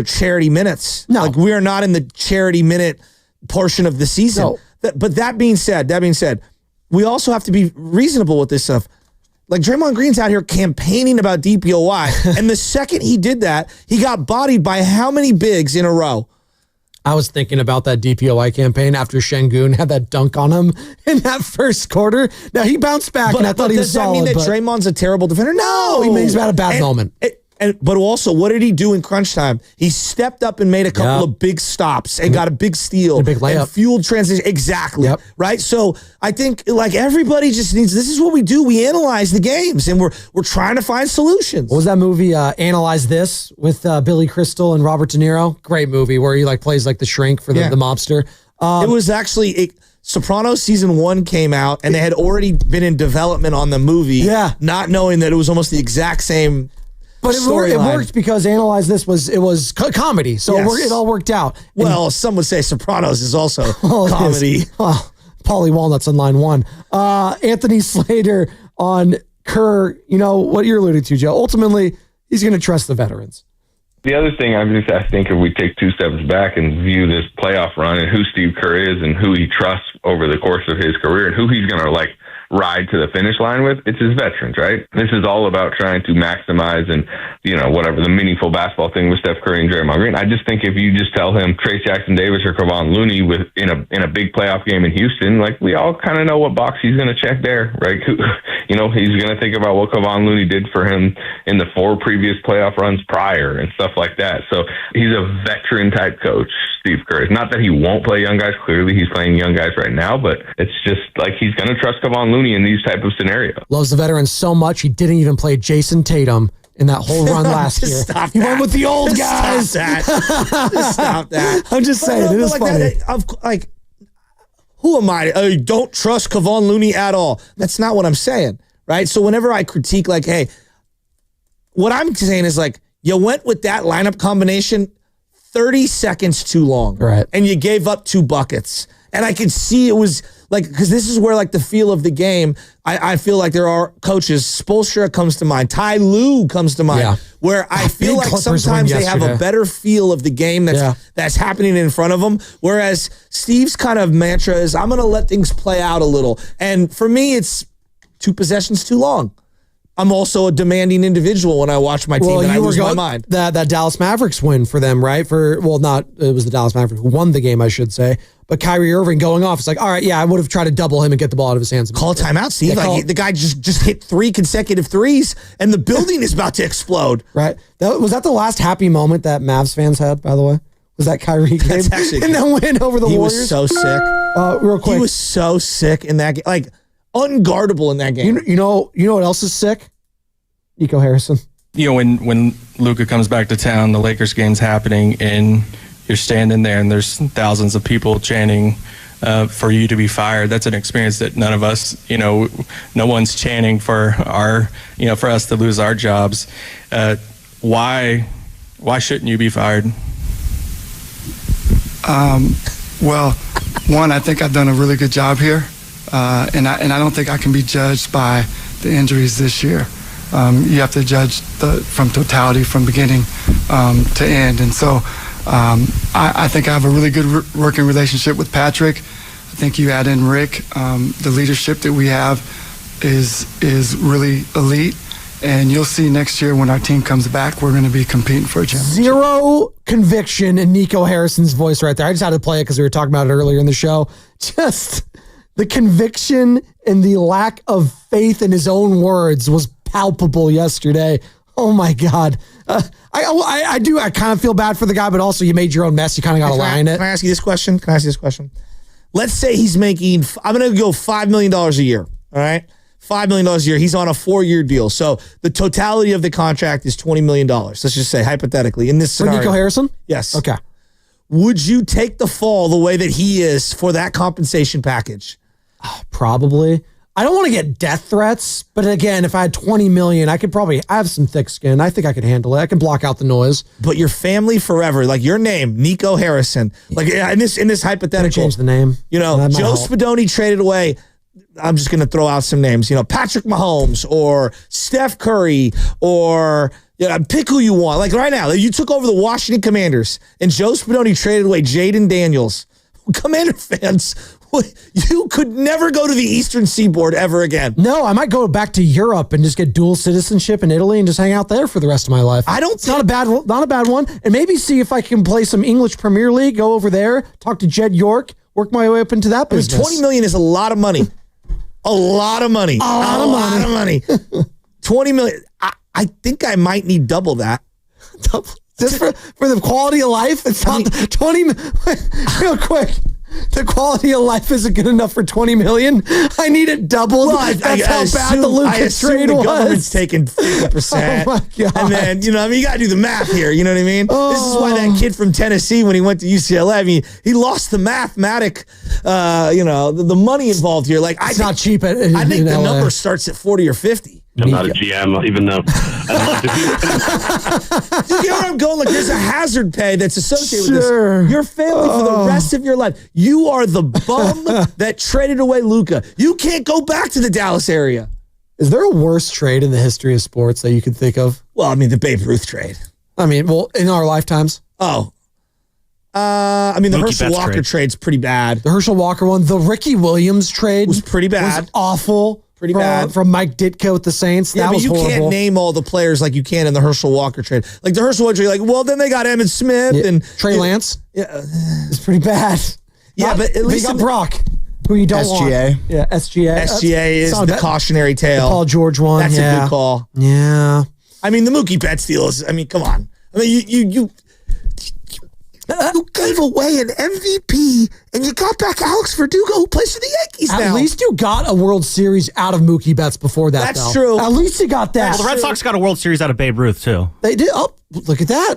charity minutes. No, like we are not in the charity minute portion of the season. No. But that being said, we also have to be reasonable with this stuff. Like Draymond Green's out here campaigning about DPOY, and the second he did that, he got bodied by how many bigs in a row? I was thinking about that DPOY campaign after Şengün had that dunk on him in that first quarter. Now, he bounced back, and I thought he was solid. Does that mean that Draymond's a terrible defender? No. He's had a bad moment. But also, what did he do in crunch time? He stepped up and made a couple of big stops and got a big steal. A big layup. And fueled transition. Exactly. Yep. Right? So I think like everybody just needs, this is what we do. We analyze the games and we're trying to find solutions. What was that movie, Analyze This, with Billy Crystal and Robert De Niro? Great movie where he plays the shrink for the mobster. It was actually... Sopranos season 1 came out and they had already been in development on the movie. Not knowing that it was almost the exact same... But it worked because Analyze This was comedy, so it all worked out. Well, some would say Sopranos is also comedy. Paulie Walnuts on line 1. Anthony Slater on Kerr, what you're alluding to, Joe. Ultimately, he's going to trust the veterans. The other thing I think if we take 2 steps back and view this playoff run and who Steve Kerr is and who he trusts over the course of his career and who he's going to ride to the finish line with, it's his veterans, right? This is all about trying to maximize and, whatever the meaningful basketball thing with Steph Curry and Draymond Green. I just think if you just tell him Trace Jackson-Davis or Kevon Looney in a big playoff game in Houston, like we all kind of know what box he's going to check there, right? He's going to think about what Kevon Looney did for him in the 4 previous playoff runs prior and stuff like that. So he's a veteran type coach, Steve Kerr. It's not that he won't play young guys. Clearly he's playing young guys right now, but it's just like he's going to trust Kevon Looney in these type of scenarios. Loves the veterans so much he didn't even play Jason Tatum in that whole run last year. Stop he that. went with the old guys. Stop that. Just stop that. I'm just saying, it is funny. Who am I? Don't trust Kevon Looney at all. That's not what I'm saying, right? So whenever I critique, hey, what I'm saying is you went with that lineup combination 30 seconds too long. Right. And you gave up 2 buckets. And I could see it was because this is where the feel of the game, I feel like there are coaches, Spoelstra comes to mind, Ty Lue comes to mind, where I feel like sometimes they have a better feel of the game that's happening in front of them. Whereas Steve's kind of mantra is, I'm going to let things play out a little. And for me, it's 2 possessions too long. I'm also a demanding individual when I watch my team and I lose my mind. That Dallas Mavericks win for them, right? It was the Dallas Mavericks who won the game, I should say. But Kyrie Irving going off, it's all right, I would have tried to double him and get the ball out of his hands. Call a timeout, Steve. The guy just hit 3 consecutive threes and the building is about to explode. Right. Was that the last happy moment that Mavs fans had, by the way? Was that Kyrie game? That's actually and then win over the Warriors? He was so sick. Real quick. He was so sick in that game. Unguardable in that game. You know what else is sick? Nico Harrison. When Luka comes back to town, the Lakers game's happening, and you're standing there, and there's thousands of people chanting for you to be fired. That's an experience that none of us, no one's chanting for for us to lose our jobs. Why shouldn't you be fired? Well, one, I think I've done a really good job here, and I don't think I can be judged by the injuries this year. You have to judge from totality, from beginning to end. And so I think I have a really good working relationship with Patrick. I think you add in Rick. The leadership that we have is really elite. And you'll see next year when our team comes back, we're going to be competing for a championship. Zero conviction in Nico Harrison's voice right there. I just had to play it because we were talking about it earlier in the show. Just the conviction and the lack of faith in his own words was palpable yesterday. Oh my God. I kind of feel bad for the guy, but also you made your own mess. You kind of got to lie in it. Can I ask you this question? Let's say he's making, I'm going to go $5 million a year. All right. $5 million a year. He's on a 4-year deal. So the totality of the contract is $20 million. Let's just say hypothetically in this scenario. For Nico Harrison? Yes. Okay. Would you take the fall the way that he is for that compensation package? Probably. I don't want to get death threats, but again, if I had $20 million, I have some thick skin. I think I could handle it. I can block out the noise. But your family forever, your name, Nico Harrison, in this hypothetical, change the name. Joe Spadoni traded away. I'm just going to throw out some names. Patrick Mahomes or Steph Curry or pick who you want. Right now, you took over the Washington Commanders and Joe Spadoni traded away Jaden Daniels. Commander fans, you could never go to the Eastern Seaboard ever again. No, I might go back to Europe and just get dual citizenship in Italy and just hang out there for the rest of my life. It's not a bad one. And maybe see if I can play some English Premier League, go over there, talk to Jed York, work my way up into that business. $20 million is a lot of money. A lot of money. 20 million. I think I might need double that. Just for the quality of life? It's not 20 real quick. The quality of life isn't good enough for $20 million. I need it doubled. Well, That's how bad the Lucas trade the was. Government's taking 50%. Oh my God. And then, you got to do the math here. You know what I mean? This is why that kid from Tennessee, when he went to UCLA, he lost the mathematic, the money involved here. It's not cheap. I think the number starts at 40 or 50. I'm not a GM, even though. You get where I'm going? There's a hazard pay that's associated with this. Your family for the rest of your life. You are the bum that traded away Luka. You can't go back to the Dallas area. Is there a worse trade in the history of sports that you could think of? Well, the Babe Ruth trade. In our lifetimes. Oh. I mean, the Mookie Herschel Betts Walker trade's pretty bad. The Herschel Walker one. The Ricky Williams trade was pretty bad. Was awful. Pretty bad. From Mike Ditka with the Saints. Yeah, that but was you horrible. can't name all the players like you can in the Herschel Walker trade. Like the Herschel Walker trade, like, well, then they got Emmitt Smith and Trey Lance. Yeah, it's pretty bad. Yeah, but at least they got Brock, who you don't want. SGA. Yeah, SGA. SGA is the cautionary tale. The Paul George one. That's yeah. a good call. Yeah. I mean, the Mookie Betts deal is. I mean, come on. I mean, you gave away an MVP and you got back Alex Verdugo, who plays for the Yankees now. At least you got a World Series out of Mookie Betts before that. That's though. true. At least you got that. Well, the Red Sox got a World Series out of Babe Ruth too. They did. Oh, look at that.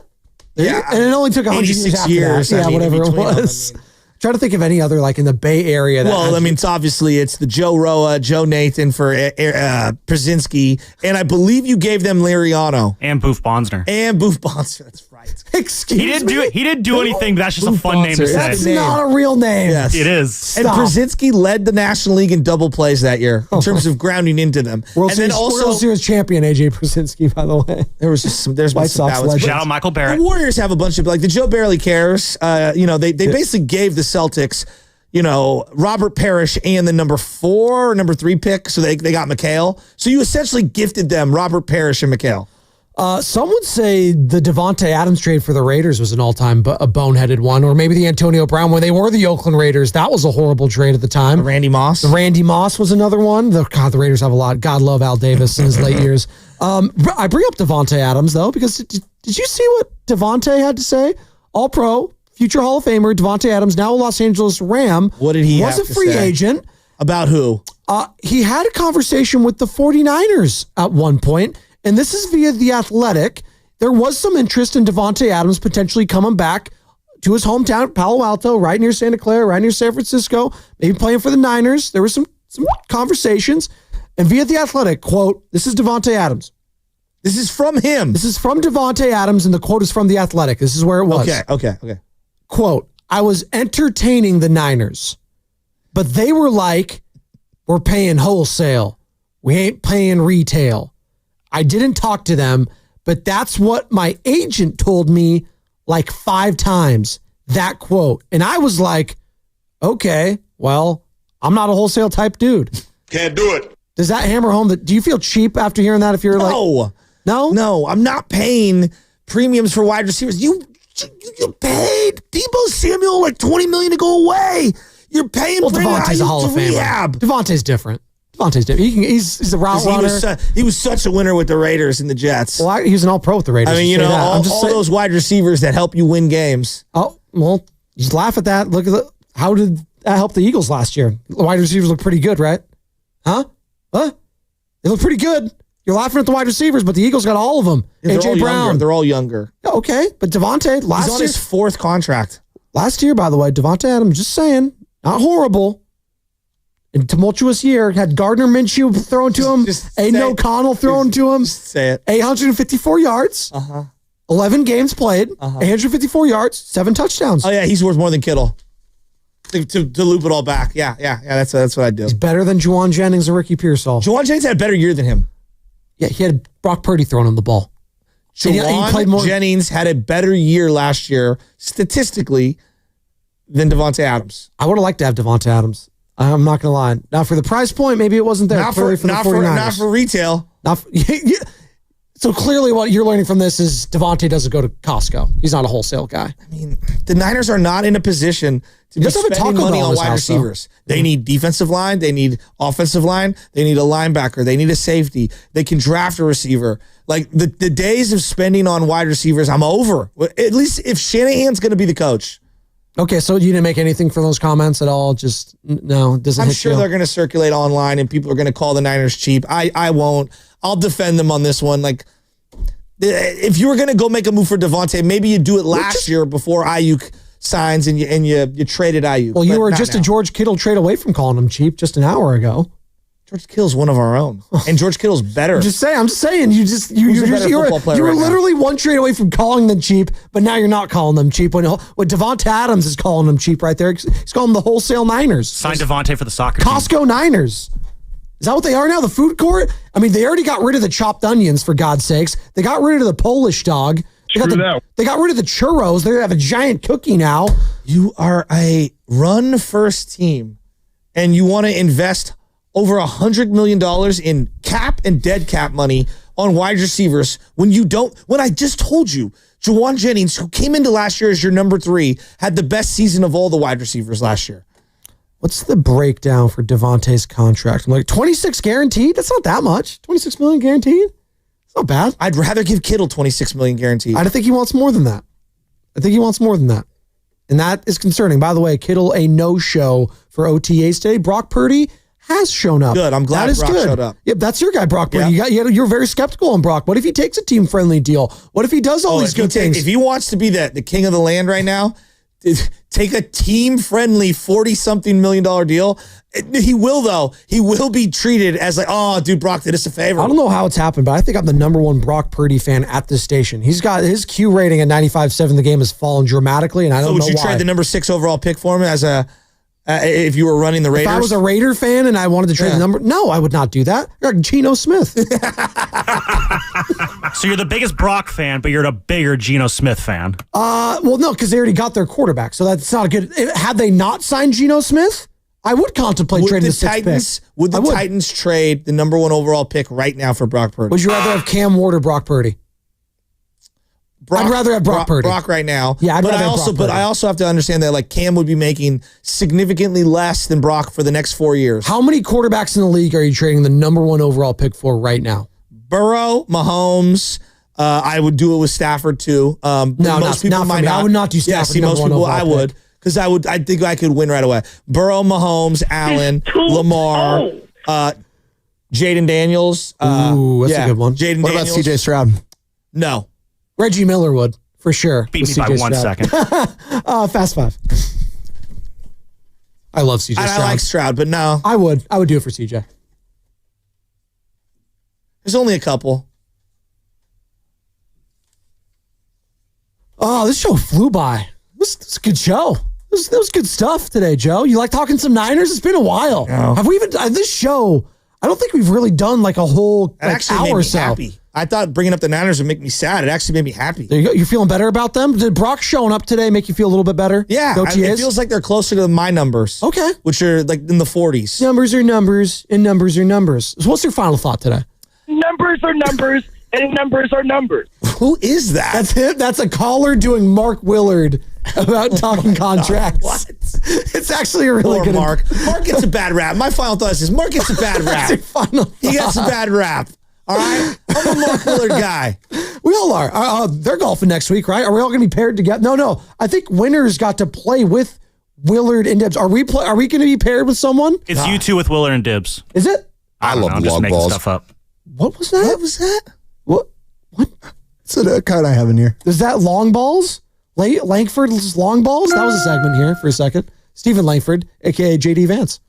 Yeah, and it only took 100 years 86 after years, that. I Yeah, mean, whatever it between them, was. Trying to think of any other like in the Bay Area. Well, I mean, it's the Joe Roa, Joe Nathan for Brzezinski, and I believe you gave them Liriano And Boof Bonsner. That's right. Excuse He didn't do anything. That's just a fun name to say. That's not a real name. Yes. It is. And Brzezinski led the National League in double plays that year in terms of grounding into them. World and Series, then also World Series champion AJ Brzezinski, by the way. there's been White some Sox bad ones. legend. Shout out Michael Barrett. The Warriors have a bunch of like the Joe Barely Cares. They basically gave the Celtics, Robert Parrish and the number 4 or number 3 pick, so they got McHale. So you essentially gifted them Robert Parrish and McHale. Some would say the Devontae Adams trade for the Raiders was an all-time a boneheaded one, or maybe the Antonio Brown when they were the Oakland Raiders. That was a horrible trade at the time. Randy Moss. The Randy Moss was another one. The Raiders have a lot. God love Al Davis in his late years. I bring up Devontae Adams though because did you see what Devontae had to say? All Pro, future Hall of Famer Devontae Adams, now a Los Angeles Ram. What did he was have a to free say? agent. About who? He had a conversation with the 49ers at one point, and this is via The Athletic. There was some interest in Devontae Adams potentially coming back to his hometown, Palo Alto, right near Santa Clara, right near San Francisco, maybe playing for the Niners. There were some conversations. And via The Athletic, quote, this is Devontae Adams. This is from him. This is from Devontae Adams, and the quote is from The Athletic. This is where it was. Okay. Quote, I was entertaining the Niners, but they were like, we're paying wholesale. We ain't paying retail. I didn't talk to them, but that's what my agent told me like 5 times, that quote. And I was like, okay, well, I'm not a wholesale type dude. Can't do it. Does that hammer home that, do you feel cheap after hearing that if you're like, No, I'm not paying premiums for wide receivers. You paid Deebo Samuel like $20 million to go away. You're paying Devontae's a Hall of Famer. rehab. Devontae's different. He's a route runner. He was such a winner with the Raiders and the Jets. Well, he was an all-pro with the Raiders. I mean, all those wide receivers that help you win games. Oh, well, just laugh at that. Look at how did that help the Eagles last year? The wide receivers look pretty good, right? Huh? They look pretty good. You're laughing at the wide receivers, but the Eagles got all of them. Yeah, AJ Brown. They're all younger. Yeah, okay, but Devontae last He's on year, his 4th contract. last year, by the way, Devontae Adams, just saying, not horrible. In tumultuous year, had Gardner Minshew throwing to him, Aiden O'Connell throwing to him. Just say it. 854 yards, 11 games played, 854 yards, 7 touchdowns. Oh yeah, he's worth more than Kittle. To loop it all back. Yeah. That's what I do. He's better than Juwan Jennings or Ricky Pearsall. Juwan Jennings had a better year than him. Yeah, he had Brock Purdy throwing him the ball. Juwan Jennings had a better year last year, statistically, than Devontae Adams. I would have liked to have Devontae Adams. I'm not going to lie. Now, for the price point, maybe it wasn't there. Not Clearly for the 49ers. not for retail. So clearly what you're learning from this is Devontae doesn't go to Costco. He's not a wholesale guy. I mean, the Niners are not in a position to be spending money on wide receivers. They need defensive line. They need offensive line. They need a linebacker. They need a safety. They can draft a receiver. Like the days of spending on wide receivers, I'm over. At least if Shanahan's going to be the coach. Okay, so you didn't make anything for those comments at all? Just, no, it doesn't I'm hit sure you. they're going to circulate online and people are going to call the Niners cheap. I won't. I'll defend them on this one. Like, if you were going to go make a move for Devontae, maybe you do it last year before Ayuk signs and you traded Ayuk. Well, you were just a George Kittle trade away from calling him cheap just an hour ago. George Kittle's one of our own, and George Kittle's better. I'm just saying. You were literally one trade away from calling them cheap, but now you're not calling them cheap. When Devontae Adams is calling them cheap right there, he's calling them the wholesale Niners. Signed Devontae for the soccer team. Costco Niners. Is that what they are now? The food court? I mean, they already got rid of the chopped onions, for God's sakes. They got rid of the Polish dog. They got rid of the churros. They have a giant cookie now. You are a run-first team, and you want to invest over $100 million in cap and dead cap money on wide receivers when I just told you, Juwan Jennings, who came into last year as your number 3, had the best season of all the wide receivers last year. What's the breakdown for Devontae's contract? I'm like, 26 guaranteed? That's not that much. 26 million guaranteed? It's not bad. I'd rather give Kittle 26 million guaranteed. I think he wants more than that. And that is concerning. By the way, Kittle, a no-show for OTAs today. Brock Purdy has shown up. Good. I'm glad Brock showed up. Yep, that's your guy, Brock Purdy. Yep. You're very skeptical on Brock. What if he takes a team-friendly deal? What if he does all these good things? If he wants to be the king of the land right now, take a team-friendly $40-something million deal. He will, though. He will be treated as like, oh, dude, Brock did us a favor. I don't know how it's happened, but I think I'm the number 1 Brock Purdy fan at this station. He's got his Q rating at 95.7. The game has fallen dramatically, and I don't know why. So would you trade the number 6 overall pick for him as if you were running the Raiders? If I was a Raider fan and I wanted to trade the number, no, I would not do that. You're like Geno Smith. So you're the biggest Brock fan, but you're a bigger Geno Smith fan. Well, no, because they already got their quarterback, so that's not good. Had they not signed Geno Smith, I would contemplate trading the 6th pick. Would the Titans trade the number 1 overall pick right now for Brock Purdy? Would you rather have Cam Ward or Brock Purdy? I'd rather have Brock Purdy. Brock right now. Yeah, but I also have to understand that like Cam would be making significantly less than Brock for the next 4 years. How many quarterbacks in the league are you trading the number 1 overall pick for right now? Burrow, Mahomes. I would do it with Stafford too. Most people might not. I would not do Stafford. Yeah, most people I would. Because I think I could win right away. Burrow, Mahomes, Allen, Lamar, Jaden Daniels. Ooh, that's a good one. Jaden What Daniels. about CJ Stroud? No. Reggie Miller would, for sure. Beat me by 1 second. Fast 5. I love CJ Stroud. I like Stroud, but no. I would do it for CJ. There's only a couple. Oh, this show flew by. This is a good show. That was good stuff today, Joe. You like talking some Niners? It's been a while. No. Have we even this show? I don't think we've really done like a whole hour or so. Happy. I thought bringing up the Niners would make me sad. It actually made me happy. There you go. You're feeling better about them? Did Brock showing up today make you feel a little bit better? Yeah. It feels like they're closer to my numbers. Okay. Which are like in the 40s. Numbers are numbers, and numbers are numbers. So what's your final thought today? Numbers are numbers, and numbers are numbers. Who is that? That's him. That's a caller doing Mark Willard about talking contracts. What? It's actually a really good Mark. Mark gets a bad rap. My final thought is Mark gets a bad rap. He gets a bad rap. All right? I'm a Mark Willard guy. We all are. They're golfing next week, right? Are we all going to be paired together? No. I think winners got to play with Willard and Dibs. Are we going to be paired with someone? It's you two with Willard and Dibs. Is it? I love log just making balls. stuff up. What was that? What was that? What? It's a card I have in here. Is that long balls? Langford's long balls? That was a segment here for a second. Stephen Langford, a.k.a. J.D. Vance.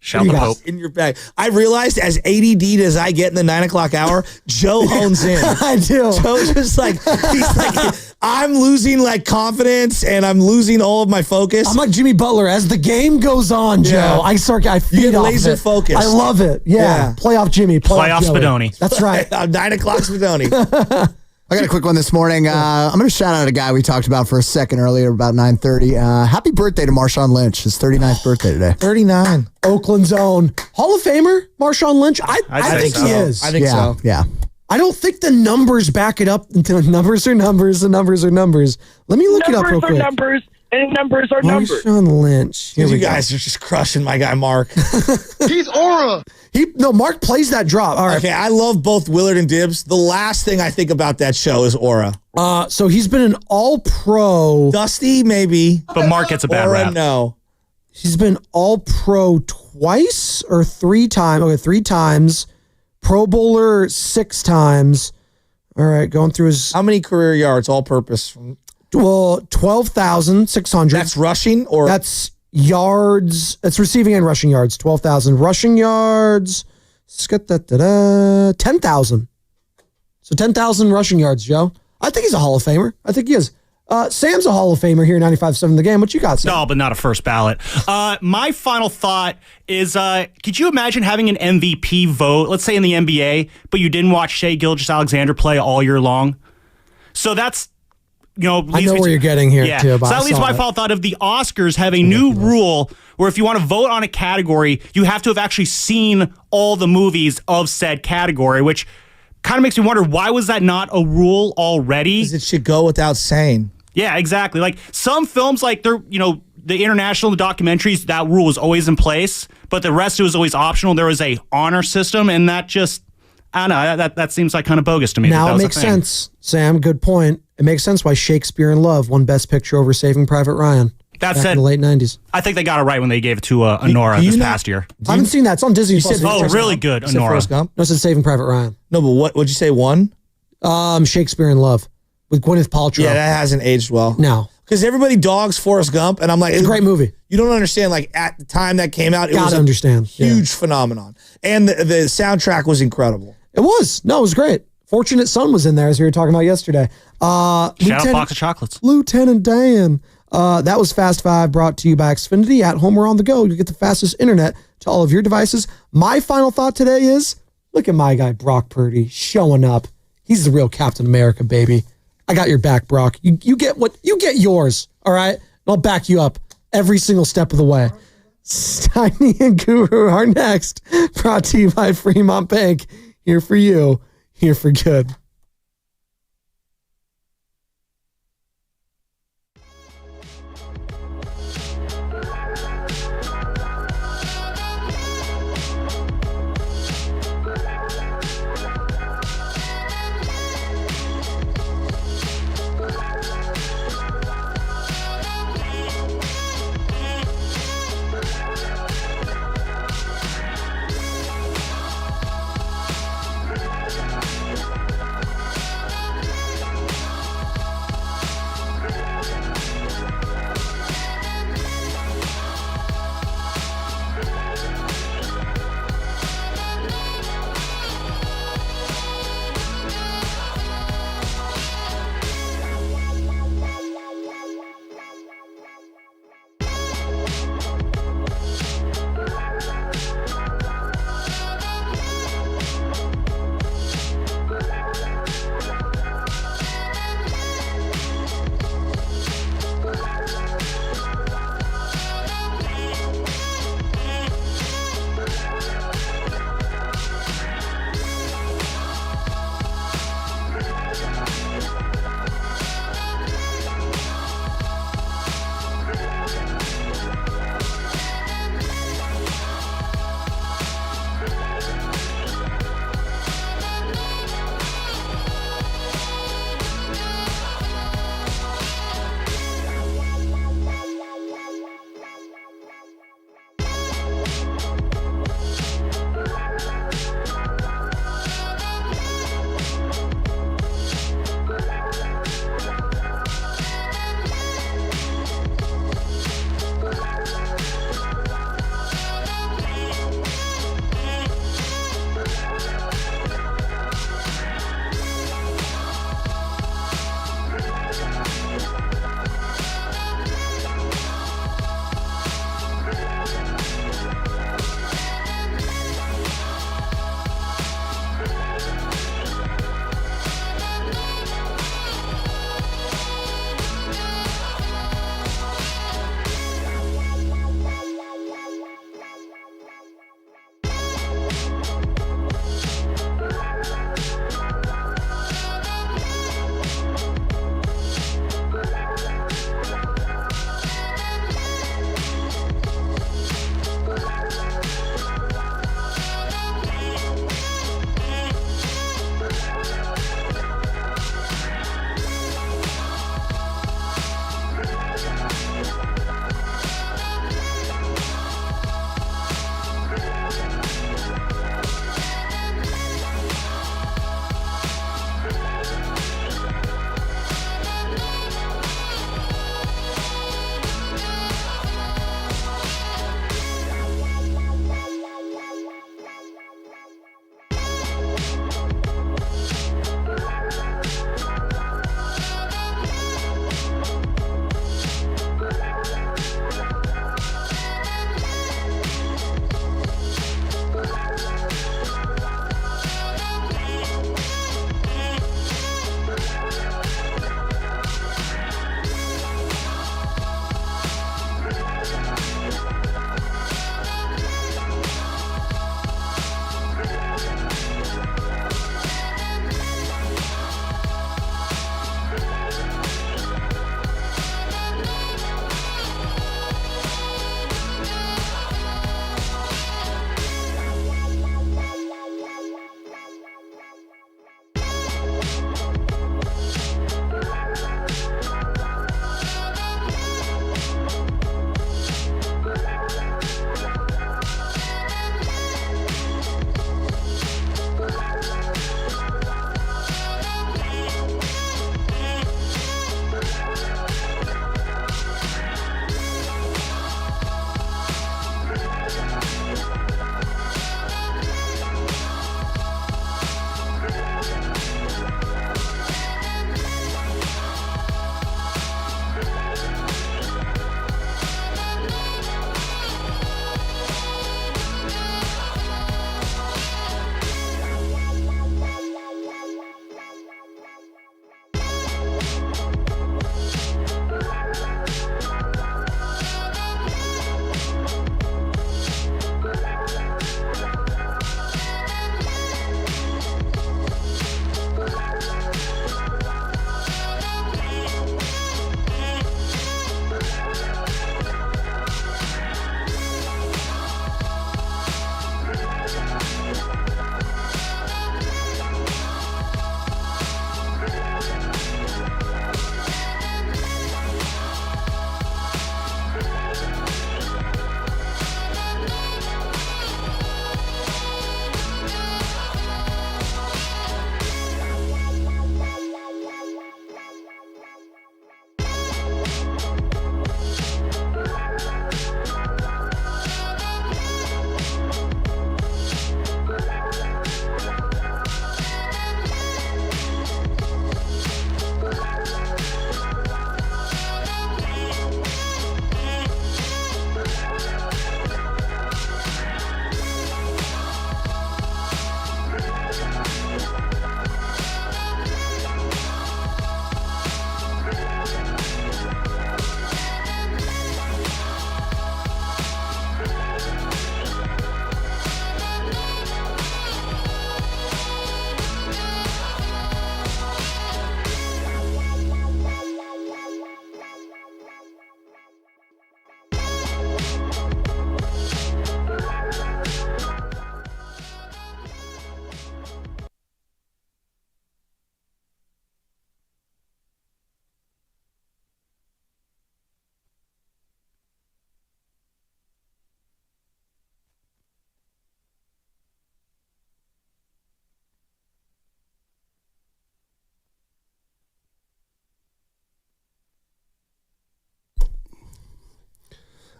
Shout the Pope. In your bag. I realized as ADD as I get in the 9 o'clock hour, Joe hones in. I do. Joe's just like, he's like, I'm losing like confidence and I'm losing all of my focus. I'm like Jimmy Butler. As the game goes on, Joe, Yeah. I feed You get off laser of it. focus. I love it. Yeah. Playoff Jimmy. Playoff Joey. Spadoni. That's right. 9 o'clock Spadoni. I got a quick one this morning. I'm going to shout out a guy we talked about for a second earlier, about 9:30. Happy birthday to Marshawn Lynch. His 39th birthday today. 39. Oakland's own Hall of Famer, Marshawn Lynch. I think he is. I think so. Yeah. I don't think the numbers back it up. Numbers are numbers. The numbers are numbers. Let me look it up real quick. Numbers and numbers are numbers. Marshawn Lynch. Here You we go. guys are just crushing my guy, Mark. He's aura. Mark plays that drop. All right. Okay, I love both Willard and Dibs. The last thing I think about that show is Aura. So he's been an all-pro. Dusty, maybe. But Mark gets a bad Aura, rap. no. He's been all-pro twice or 3 times. Okay, 3 times. Pro Bowler 6 times. All right, going through his... How many career yards, all-purpose? Well, 12,600. That's rushing or... That's yards. It's receiving and rushing yards. 12,000. Rushing yards. 10,000. So 10,000 rushing yards, Joe. I think he's a Hall of Famer. I think he is. Sam's a Hall of Famer here, 95.7 The Game. What you got, Sam? No, but not a first ballot. My final thought is, could you imagine having an MVP vote, let's say in the NBA, but you didn't watch Shai Gilgeous-Alexander play all year long? So that's, I know where you're getting here, too. So But that leads my thought of the Oscars have a new rule where if you want to vote on a category, you have to have actually seen all the movies of said category, which kind of makes me wonder, why was that not a rule already? Because it should go without saying. Yeah, exactly. Like some films, like they're, the international documentaries, that rule was always in place, but the rest was always optional. There was a honor system, and that just, I don't know, that seems like kind of bogus to me. Now that it was a makes thing. sense, Sam. Good point. It makes sense why Shakespeare in Love won Best Picture over Saving Private Ryan. That back said, in the late 90s. I think they got it right when they gave it to Honora this past year. I haven't seen that. It's on Disney Plus. Oh, really good, You said Honora. Forrest Gump? No, it's Saving Private Ryan. No, but what would you say won? Shakespeare in Love with Gwyneth Paltrow. Yeah, that hasn't aged well. No. Because everybody dogs Forrest Gump, and I'm like, It's a great movie. You don't understand. Like at the time that came out, it was understand. huge phenomenon, and the soundtrack was incredible. It was. No, it was great. Fortunate Son was in there, as we were talking about yesterday. Shout out Box of Chocolates. Lieutenant Dan. That was Fast Five, brought to you by Xfinity. At home or on the go, you get the fastest internet to all of your devices. My final thought today is, look at my guy, Brock Purdy, showing up. He's the real Captain America, baby. I got your back, Brock. You get yours, all right? And I'll back you up every single step of the way. Steiny and Guru are next, brought to you by Fremont Bank. Here for you, here for good.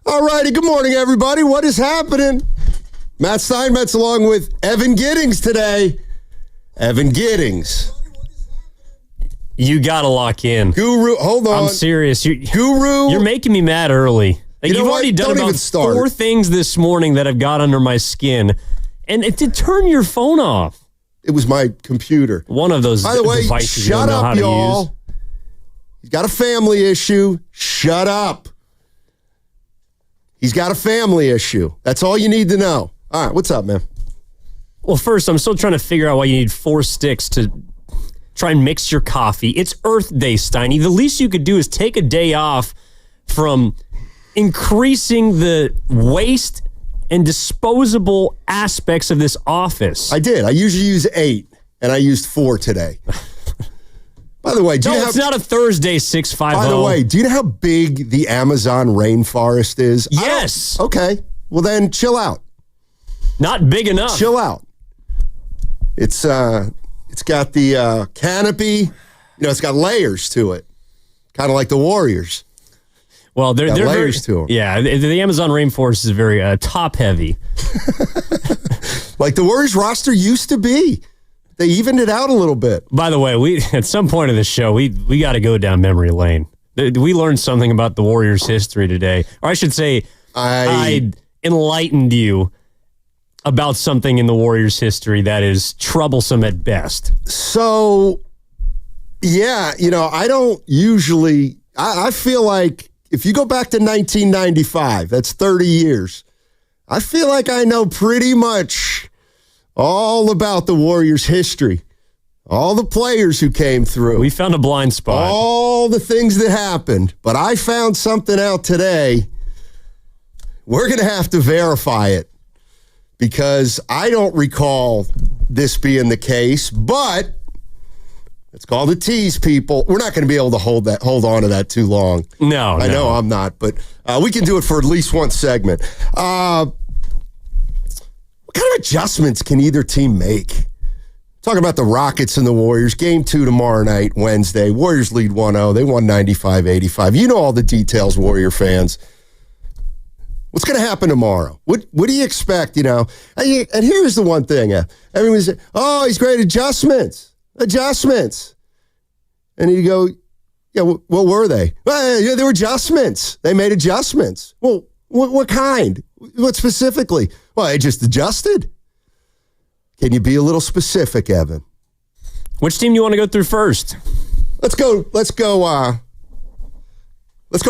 All righty, good morning, everybody. What is happening? Matt Steinmetz along with Evan Giddings today. Evan Giddings. You got to lock in. Guru, hold on. I'm serious. Guru. You're making me mad early. Like, you've already done about 4 things this morning that have got under my skin. And it did turn your phone off. It was my computer. One of those devices. By the way, shut up, y'all. He's got a family issue. Shut up. He's got a family issue. That's all you need to know. All right, what's up, man? Well, first, I'm still trying to figure out why you need 4 sticks to try and mix your coffee. It's Earth Day, Steiny. The least you could do is take a day off from increasing the waste and disposable aspects of this office. I did. I usually use 8, and I used 4 today. By the way, it's not a Thursday 650. By the way, do you know how big the Amazon rainforest is? Yes. Okay. Well, then chill out. Not big enough. Chill out. It's got the canopy. It's got layers to it, kind of like the Warriors. Well, they're layers to them. Yeah, the Amazon rainforest is very top heavy. Like the Warriors roster used to be. They evened it out a little bit. By the way, we at some point of the show, we got to go down memory lane. We learned something about the Warriors' history today. Or I should say, I enlightened you about something in the Warriors' history that is troublesome at best. So, yeah, I don't usually... I feel like if you go back to 1995, that's 30 years, I feel like I know pretty much all about the Warriors' history. All the players who came through. We found a blind spot. All the things that happened. But I found something out today. We're going to have to verify it because I don't recall this being the case, but it's called a tease, people. We're not going to be able to hold on to that too long. No, I know I'm not, but we can do it for at least one segment. What kind of adjustments can either team make? Talking about the Rockets and the Warriors. Game 2 tomorrow night, Wednesday. Warriors lead 1-0. They won 95-85. You know all the details, Warrior fans. What's going to happen tomorrow? What do you expect, And here's the one thing. Everyone's saying, he's great adjustments. And you go, yeah, what were they? Well, yeah, they were adjustments. They made adjustments. Well, what kind? What specifically? Well, they just adjusted. Can you be a little specific, Evan? Which team do you want to go through first? Let's go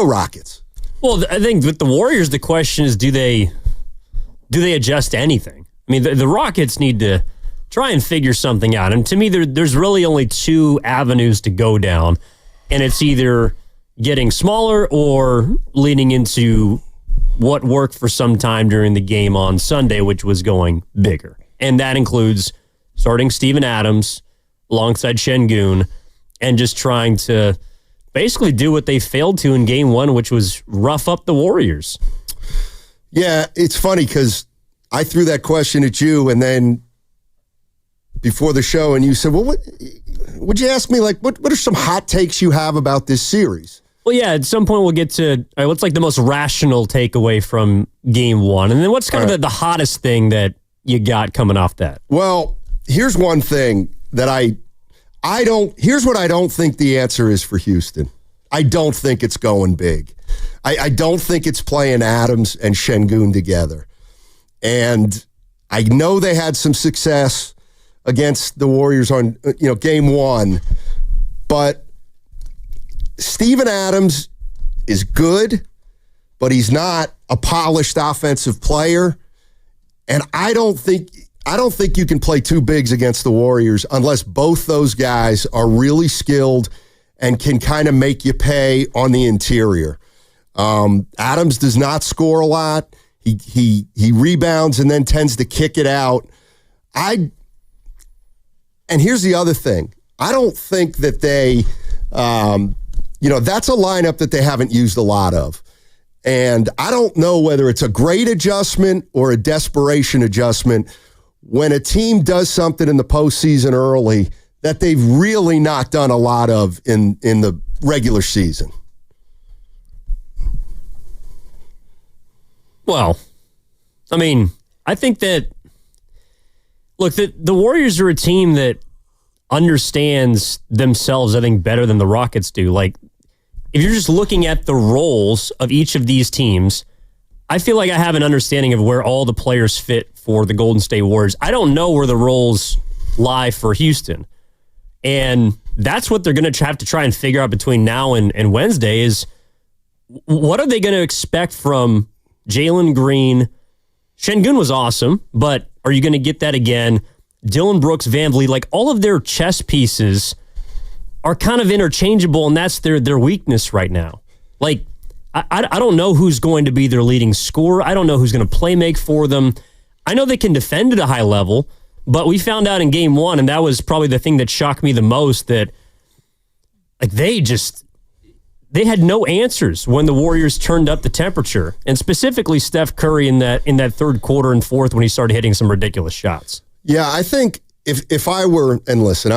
Rockets. Well, I think with the Warriors, the question is, do they adjust anything? I mean, the Rockets need to try and figure something out. And to me, there's really only 2 avenues to go down. And it's either getting smaller or leaning into what worked for some time during the game on Sunday, which was going bigger. And that includes starting Steven Adams alongside Şengün and just trying to basically do what they failed to in game 1, which was rough up the Warriors. Yeah, it's funny because I threw that question at you and then before the show, and you said, well, would you ask me, like, what are some hot takes you have about this series? Well, yeah, at some point we'll get to what's like the most rational takeaway from game 1. And then what's kind of the hottest thing that you got coming off that? Well, here's one thing that here's what I don't think the answer is for Houston. I don't think it's going big. I don't think it's playing Adams and Şengün together. And I know they had some success against the Warriors on, game 1, but Steven Adams is good, but he's not a polished offensive player. And I don't think you can play 2 bigs against the Warriors unless both those guys are really skilled and can kind of make you pay on the interior. Adams does not score a lot. He rebounds and then tends to kick it out. And here's the other thing. I don't think that they, that's a lineup that they haven't used a lot of. And I don't know whether it's a great adjustment or a desperation adjustment when a team does something in the postseason early that they've really not done a lot of in the regular season. Well, I mean, I think that, look, the Warriors are a team that understands themselves, I think, better than the Rockets do. Like, if you're just looking at the roles of each of these teams, I feel like I have an understanding of where all the players fit for the Golden State Warriors. I don't know where the roles lie for Houston. And that's what they're going to have to try and figure out between now and Wednesday is what are they going to expect from Jalen Green? Şengün was awesome, but are you going to get that again? Dillon Brooks, Van Vliet, like all of their chess pieces are kind of interchangeable, and that's their weakness right now. Like, I don't know who's going to be their leading scorer. I don't know who's going to play make for them. I know they can defend at a high level, but we found out in game one, and that was probably the thing that shocked me the most, that like they had no answers when the Warriors turned up the temperature, and specifically Steph Curry in that third quarter and fourth when he started hitting some ridiculous shots. Yeah, I think if I were, and listen,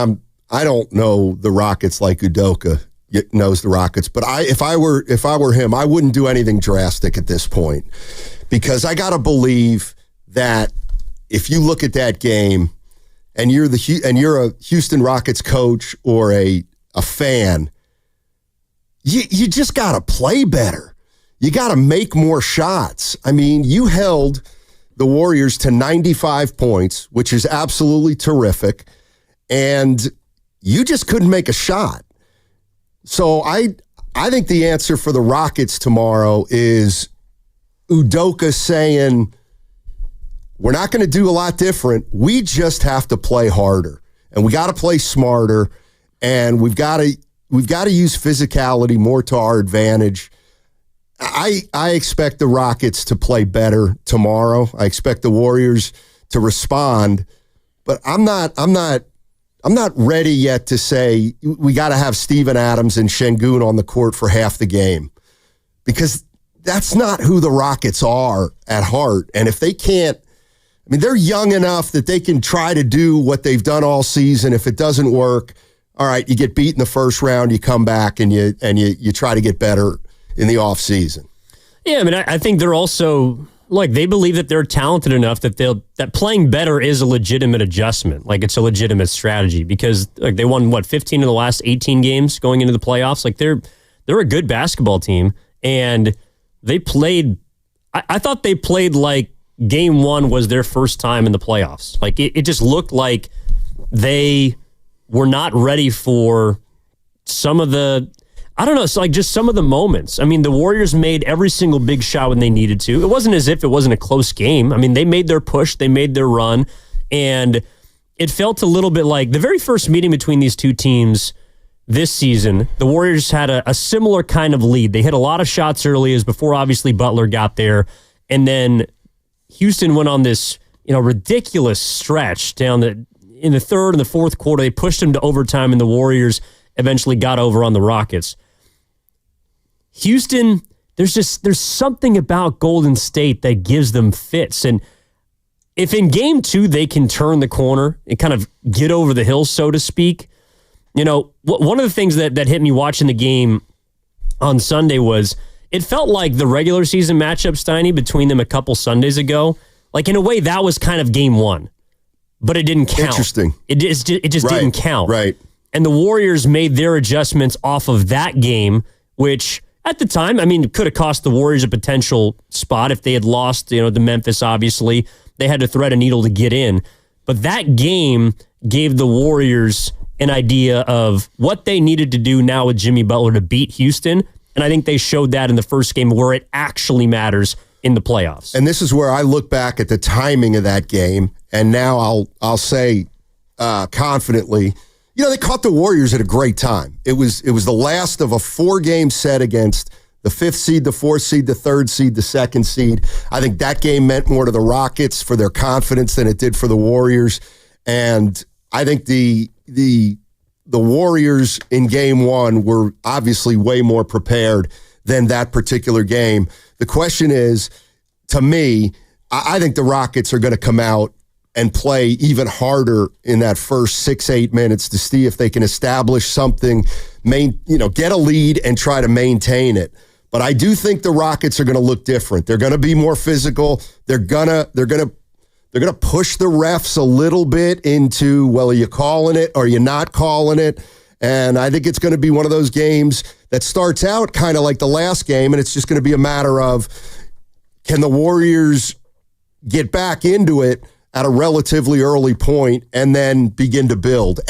I don't know the Rockets like Udoka knows the Rockets, but if I were him, I wouldn't do anything drastic at this point, because I got to believe that if you look at that game and you're a Houston Rockets coach or a fan, you just got to play better. You got to make more shots. I mean, you held the Warriors to 95 points, which is absolutely terrific, and you just couldn't make a shot. So I think the answer for the Rockets tomorrow is Udoka saying, we're not going to do a lot different. We just have to play harder, and we got to play smarter, and we've got to use physicality more to our advantage. I expect the Rockets to play better tomorrow. I expect the Warriors to respond, but I'm not ready yet to say we got to have Steven Adams and Şengün on the court for half the game, because that's not who the Rockets are at heart. And if they can't, I mean, they're young enough that they can try to do what they've done all season. If it doesn't work, all right, you get beat in the first round, you come back and you try to get better in the offseason. Yeah, I mean, I think they're also, like, they believe that they're talented enough that playing better is a legitimate adjustment. Like, it's a legitimate strategy, because like they won 15 of the last 18 games going into the playoffs. Like, they're a good basketball team, and they played. I thought they played like game one was their first time in the playoffs. Like, it just looked like they were not ready for some of the, I don't know, it's like just some of the moments. I mean, the Warriors made every single big shot when they needed to. It wasn't as if it wasn't a close game. I mean, they made their push, they made their run, and it felt a little bit like the very first meeting between these two teams this season, the Warriors had a similar kind of lead. They hit a lot of shots early, as before obviously Butler got there, and then Houston went on this ridiculous stretch down in the third and the fourth quarter. They pushed them to overtime, and the Warriors eventually got over on the Rockets. Houston, there's something about Golden State that gives them fits. And if in game two they can turn the corner and kind of get over the hill, so to speak, one of the things that hit me watching the game on Sunday was it felt like the regular season matchup, Steiny, between them a couple Sundays ago. Like, in a way, that was kind of game one, but it didn't count. Interesting. It just didn't count. Right. And the Warriors made their adjustments off of that game, which at the time, I mean, could have cost the Warriors a potential spot if they had lost, to Memphis, obviously. They had to thread a needle to get in. But that game gave the Warriors an idea of what they needed to do now with Jimmy Butler to beat Houston. And I think they showed that in the first game where it actually matters in the playoffs. And this is where I look back at the timing of that game, and now I'll say confidently, they caught the Warriors at a great time. It was the last of a 4-game set against the 5th seed, the 4th seed, the 3rd seed, the 2nd seed. I think that game meant more to the Rockets for their confidence than it did for the Warriors. And I think the Warriors in game one were obviously way more prepared than that particular game. The question is, to me, I think the Rockets are going to come out and play even harder in that first 6-8 minutes to see if they can establish something, get a lead and try to maintain it. But I do think the Rockets are going to look different. They're going to be more physical. They're going to push the refs a little bit into, well, are you calling it or are you not calling it? And I think it's going to be one of those games that starts out kind of like the last game, and it's just going to be a matter of, can the Warriors get back into it at a relatively early point and then begin to build?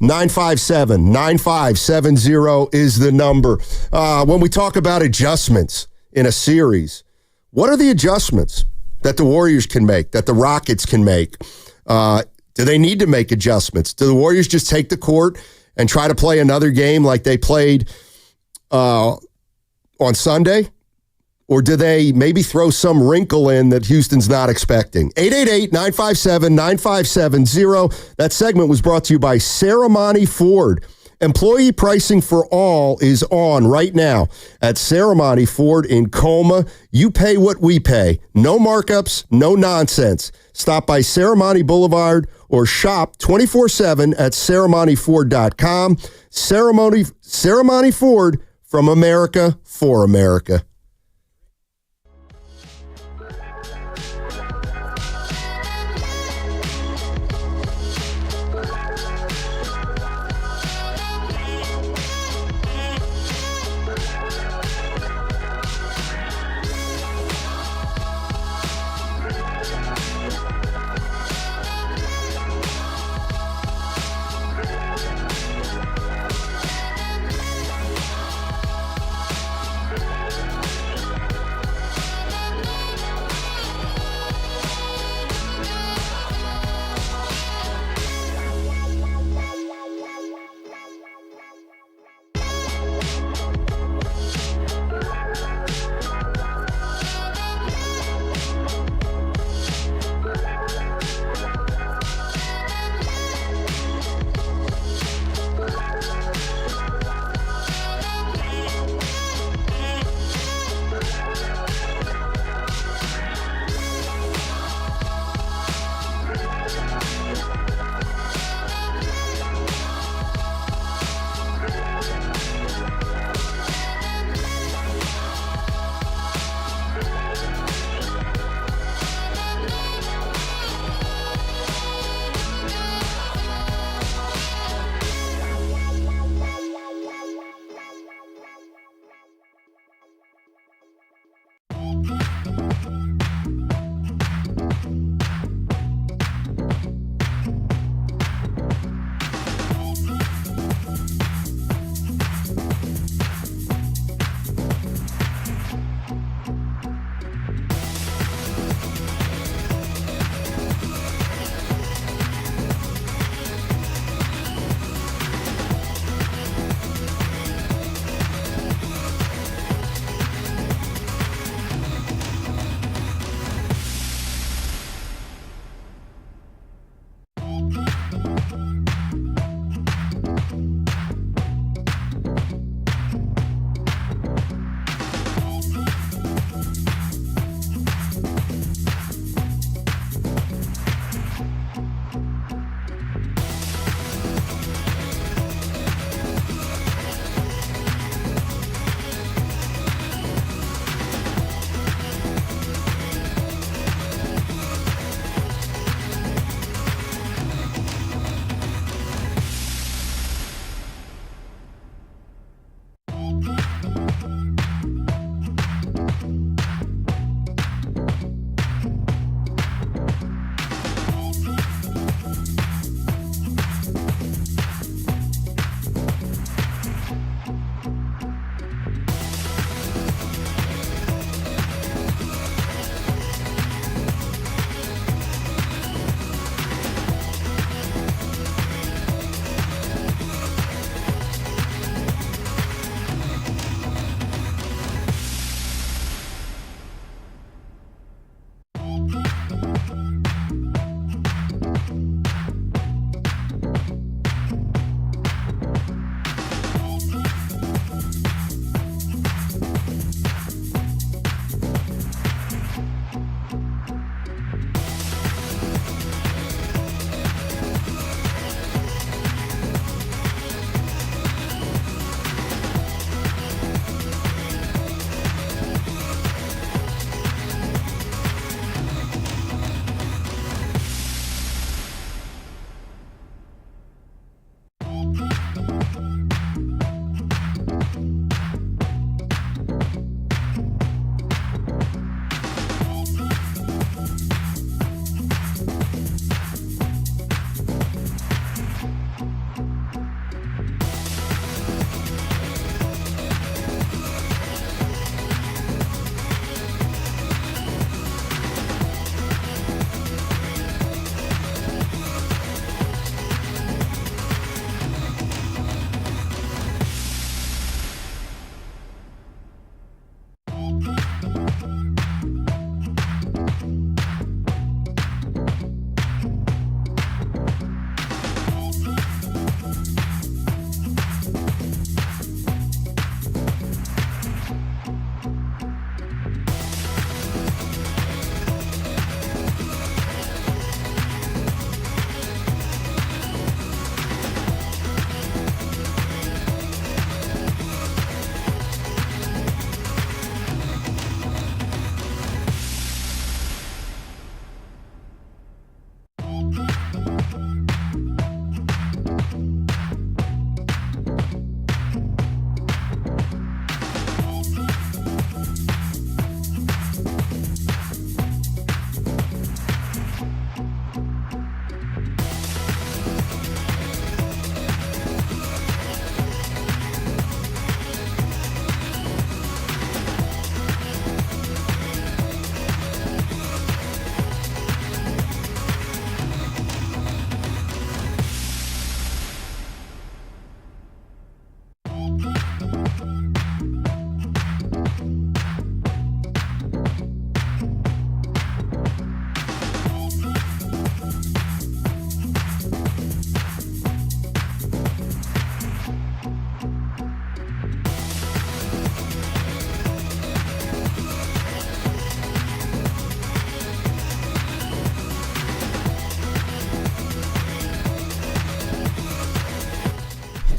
888-957-9570 is the number. When we talk about adjustments in a series, what are the adjustments that the Warriors can make, that the Rockets can make? Do they need to make adjustments? Do the Warriors just take the court and try to play another game like they played on Sunday? Or do they maybe throw some wrinkle in that Houston's not expecting? 888-957-9570. That segment was brought to you by Ceremony Ford. Employee pricing for all is on right now at Ceremony Ford in Colma. You pay what we pay. No markups, no nonsense. Stop by Ceremony Boulevard or shop 24/7 at ceremonyford.com. Ceremony Ford, from America for America.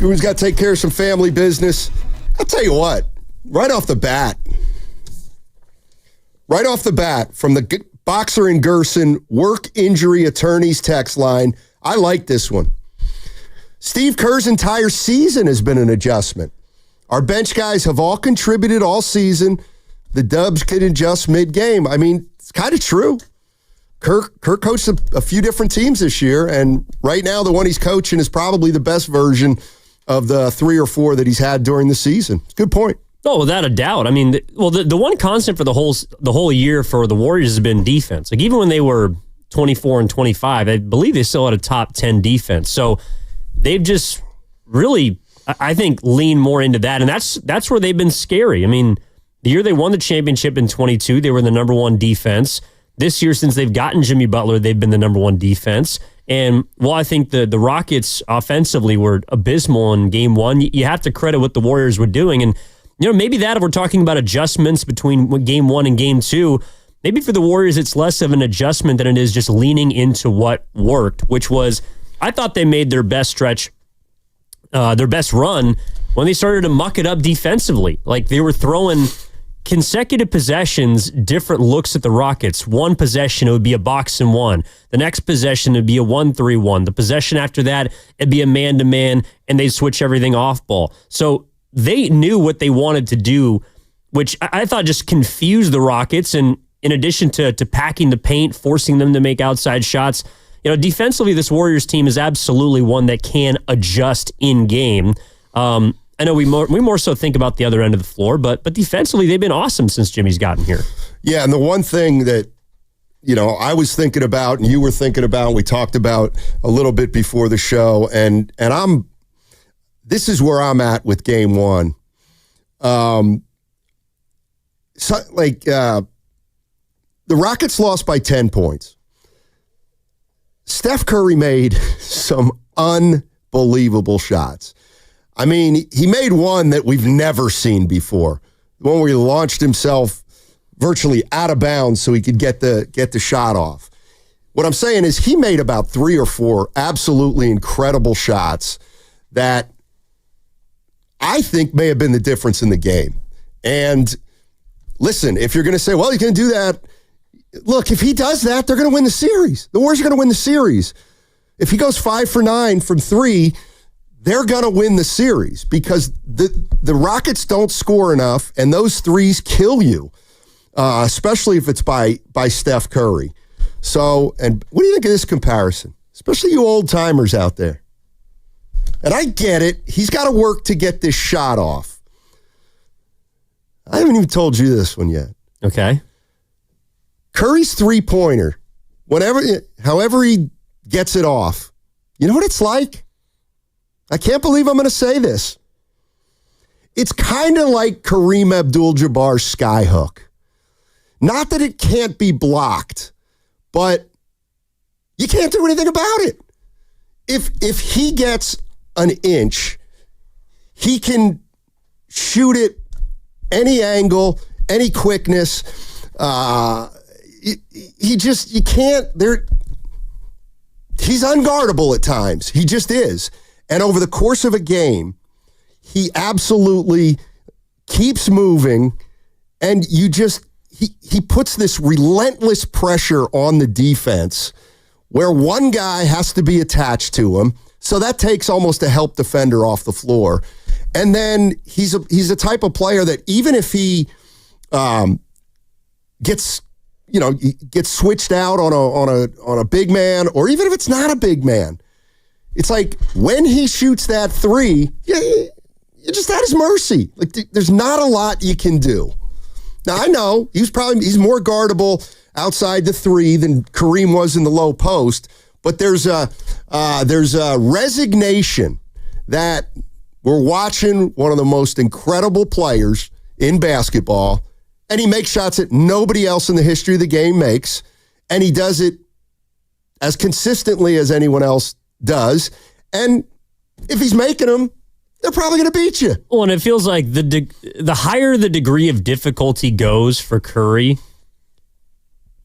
Everyone's got to take care of some family business. I'll tell you what, right off the bat, from the Boxer and Gerson work injury attorneys text line, I like this one. Steve Kerr's entire season has been an adjustment. Our bench guys have all contributed all season. The Dubs could adjust mid-game. I mean, it's kind of true. Kerr coached a few different teams this year, and right now the one he's coaching is probably the best version of the 3 or 4 that he's had during the season. Good point. Oh, without a doubt. I mean, the one constant for the whole year for the Warriors has been defense. Like, even when they were 24 and 25, I believe they still had a top 10 defense. So they've just really, I think, leaned more into that, and that's where they've been scary. I mean, the year they won the championship in 22, they were the number 1 defense. This year, since they've gotten Jimmy Butler, they've been the number 1 defense. And while I think the Rockets offensively were abysmal in game 1, you have to credit what the Warriors were doing. And, maybe that if we're talking about adjustments between game 1 and game 2, maybe for the Warriors, it's less of an adjustment than it is just leaning into what worked, which was, I thought they made their best stretch, their best run when they started to muck it up defensively. Like, they were throwing consecutive possessions, different looks at the Rockets. One possession, it would be a box and one. The next possession, it'd be a 1-3-1. The possession after that, it'd be a man-to-man, and they'd switch everything off ball. So they knew what they wanted to do, which I thought just confused the Rockets. And in addition to packing the paint, forcing them to make outside shots, defensively, this Warriors team is absolutely one that can adjust in game. I know we more so think about the other end of the floor, but defensively, they've been awesome since Jimmy's gotten here. Yeah, and the one thing that, I was thinking about and you were thinking about, we talked about a little bit before the show, and this is where I'm at with game 1. The Rockets lost by 10 points. Steph Curry made some unbelievable shots. I mean, he made one that we've never seen before. The one where he launched himself virtually out of bounds so he could get the shot off. What I'm saying is he made about 3 or 4 absolutely incredible shots that I think may have been the difference in the game. And listen, if you're going to say, well, he's going to do that, look, if he does that, they're going to win the series. The Warriors are going to win the series. If he goes 5 for 9 from 3, they're going to win the series because the Rockets don't score enough, and those threes kill you, especially if it's by Steph Curry. So, and what do you think of this comparison? Especially you old-timers out there. And I get it. He's got to work to get this shot off. I haven't even told you this one yet. Okay. Curry's three-pointer, however he gets it off, you know what it's like? I can't believe I'm going to say this. It's kind of like Kareem Abdul-Jabbar's skyhook. Not that it can't be blocked, but you can't do anything about it. If he gets an inch, he can shoot it any angle, any quickness. You can't. He's unguardable at times. He just is. And over the course of a game, he absolutely keeps moving, and he puts this relentless pressure on the defense where one guy has to be attached to him. So that takes almost a help defender off the floor. And then he's a type of player that even if he gets switched out on a big man, or even if it's not a big man, it's like when he shoots that three, you're just at his mercy. Like there's not a lot you can do. Now I know he's more guardable outside the three than Kareem was in the low post, but there's a resignation that we're watching one of the most incredible players in basketball, and he makes shots that nobody else in the history of the game makes, and he does it as consistently as anyone else does. And if he's making them, they're probably going to beat you. Well, and it feels like the higher the degree of difficulty goes for Curry,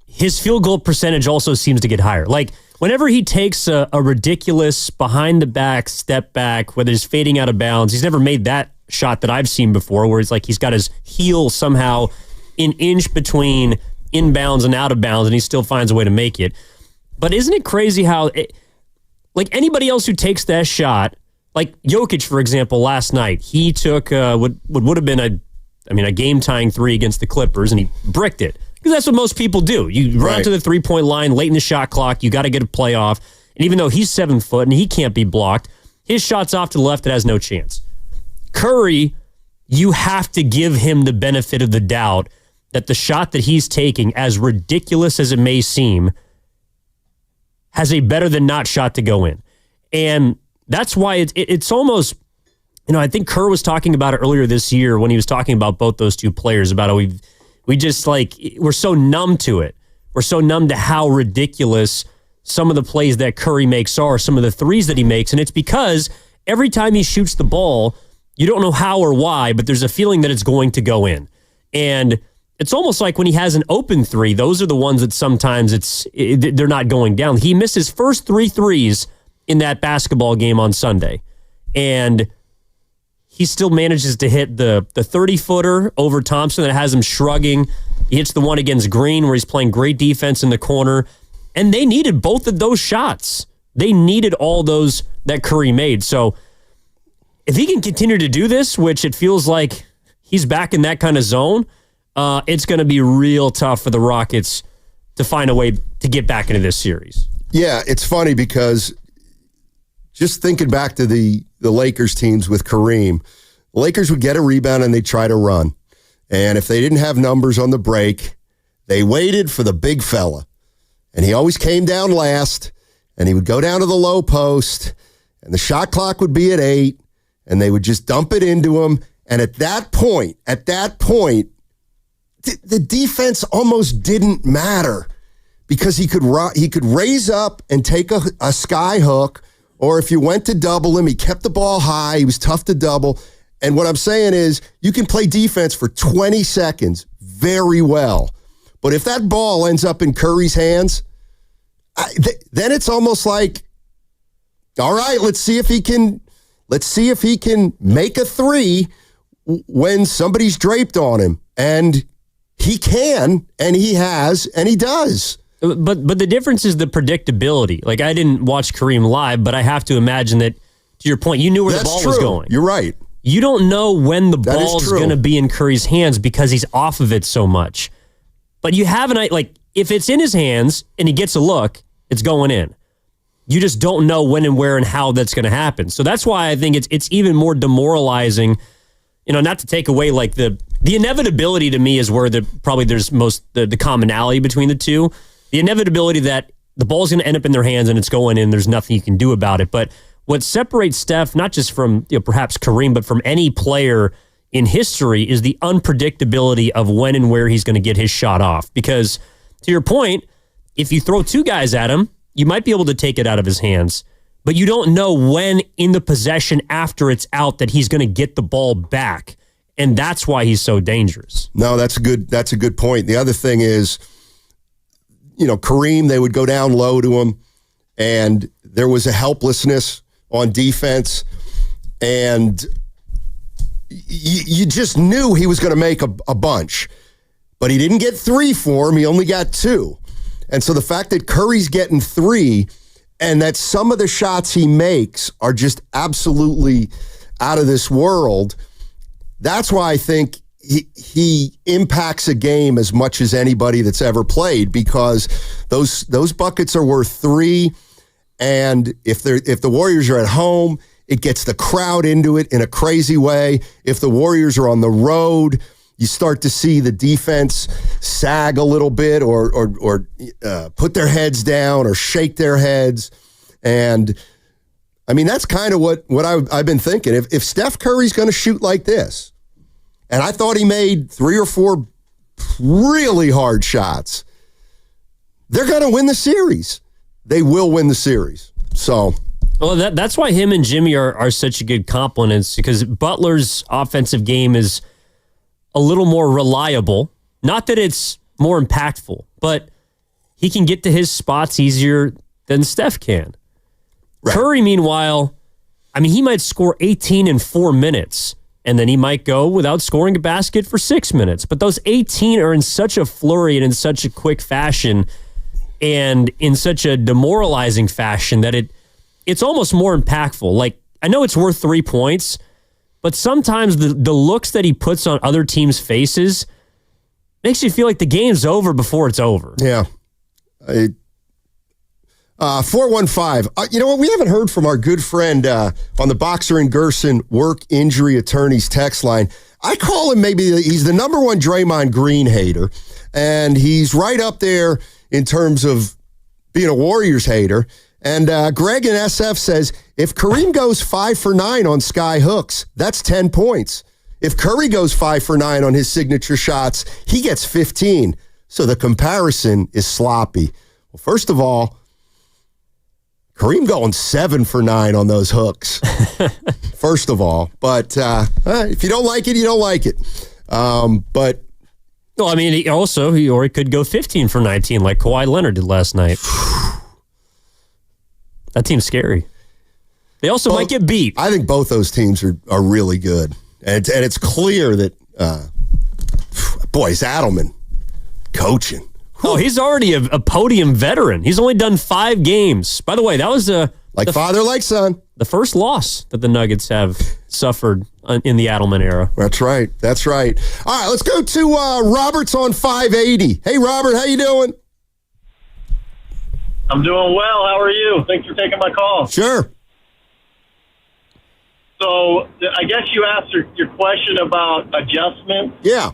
his field goal percentage also seems to get higher. Like whenever he takes a ridiculous behind the back step back, whether he's fading out of bounds, he's never made that shot that I've seen before, where it's like he's got his heel somehow an inch between inbounds and out of bounds, and he still finds a way to make it. But isn't it crazy how, like anybody else who takes that shot, like Jokic, for example, last night, he took what would have been a game-tying three against the Clippers, and he bricked it. Because that's what most people do. You run to the three-point line late in the shot clock, you got to get a playoff. And even though he's 7 foot and he can't be blocked, his shot's off to the left, it has no chance. Curry, you have to give him the benefit of the doubt that the shot that he's taking, as ridiculous as it may seem, has a better than not shot to go in. And that's why it's almost, I think Kerr was talking about it earlier this year when he was talking about both those two players, about how we just we're so numb to it. We're so numb to how ridiculous some of the plays that Curry makes are, some of the threes that he makes. And it's because every time he shoots the ball, you don't know how or why, but there's a feeling that it's going to go in. And it's almost like when he has an open three, those are the ones that sometimes they're not going down. He missed his first 3 threes in that basketball game on Sunday. And he still manages to hit the 30-footer over Thompson that has him shrugging. He hits the one against Green where he's playing great defense in the corner. And they needed both of those shots. They needed all those that Curry made. So if he can continue to do this, which it feels like he's back in that kind of zone, it's going to be real tough for the Rockets to find a way to get back into this series. Yeah, it's funny because just thinking back to the Lakers teams with Kareem, the Lakers would get a rebound and they'd try to run. And if they didn't have numbers on the break, they waited for the big fella. And he always came down last, and he would go down to the low post, and the shot clock would be at 8, and they would just dump it into him. And at that point, the defense almost didn't matter because he could raise up and take a sky hook, or if you went to double him, he kept the ball high. He was tough to double. And what I'm saying is you can play defense for 20 seconds very well. But if that ball ends up in Curry's hands, then it's almost like, all right, let's see if he can make a three when somebody's draped on him. And he can, and he has, and he does. But the difference is the predictability. Like, I didn't watch Kareem live, but I have to imagine that, to your point, you knew where the ball was going. You're right. You don't know when the ball's going to be in Curry's hands because he's off of it so much. But you have if it's in his hands and he gets a look, it's going in. You just don't know when and where and how that's going to happen. So that's why I think it's even more demoralizing, not to take away the inevitability to me is where probably there's most the commonality between the two. The inevitability that the ball's going to end up in their hands and it's going in, there's nothing you can do about it. But what separates Steph, not just from perhaps Kareem, but from any player in history, is the unpredictability of when and where he's going to get his shot off. Because to your point, if you throw 2 guys at him, you might be able to take it out of his hands, but you don't know when in the possession after it's out that he's going to get the ball back. And that's why he's so dangerous. No, that's a good point. The other thing is, Kareem, they would go down low to him, and there was a helplessness on defense, and you just knew he was going to make a bunch. But he didn't get 3 for him. He only got 2. And so the fact that Curry's getting 3 and that some of the shots he makes are just absolutely out of this world, that's why I think he impacts a game as much as anybody that's ever played, because those buckets are worth 3. And if the Warriors are at home, it gets the crowd into it in a crazy way. If the Warriors are on the road, you start to see the defense sag a little bit or put their heads down or shake their heads. And, I mean, that's kind of what I've been thinking. If Steph Curry's going to shoot like this, and I thought he made 3 or 4 really hard shots, they're going to win the series. They will win the series. So... Well, that's why him and Jimmy are such a good complements, because Butler's offensive game is a little more reliable. Not that it's more impactful, but he can get to his spots easier than Steph can. Right. Curry, meanwhile, I mean, he might score 18 in 4 minutes, and then he might go without scoring a basket for 6 minutes. But those 18 are in such a flurry and in such a quick fashion and in such a demoralizing fashion that it's almost more impactful. Like, I know it's worth 3 points, but sometimes the looks that he puts on other teams' faces makes you feel like the game's over before it's over. Yeah. 415. You know what? We haven't heard from our good friend on the Boxer and Gerson work injury attorneys text line. I call him he's the number one Draymond Green hater, and he's right up there in terms of being a Warriors hater. And Greg in SF says, if Kareem goes 5 for 9 on sky hooks, that's 10 points. If Curry goes 5 for 9 on his signature shots, he gets 15. So the comparison is sloppy. Well, first of all, Kareem going 7 for 9 on those hooks. First of all. But if you don't like it, you don't like it. But well, I mean, he could go 15 for 19 like Kawhi Leonard did last night. That team's scary. They also might get beat. I think both those teams are really good. And it's clear that, is Adelman coaching. Oh, he's already a podium veteran. He's only done 5 games. By the way, that was like father, like son. The first loss that the Nuggets have suffered in the Adelman era. That's right. That's right. All right, let's go to Robert's on 580. Hey, Robert, how you doing? I'm doing well. How are you? Thanks for taking my call. Sure. So I guess you asked your question about adjustment. Yeah.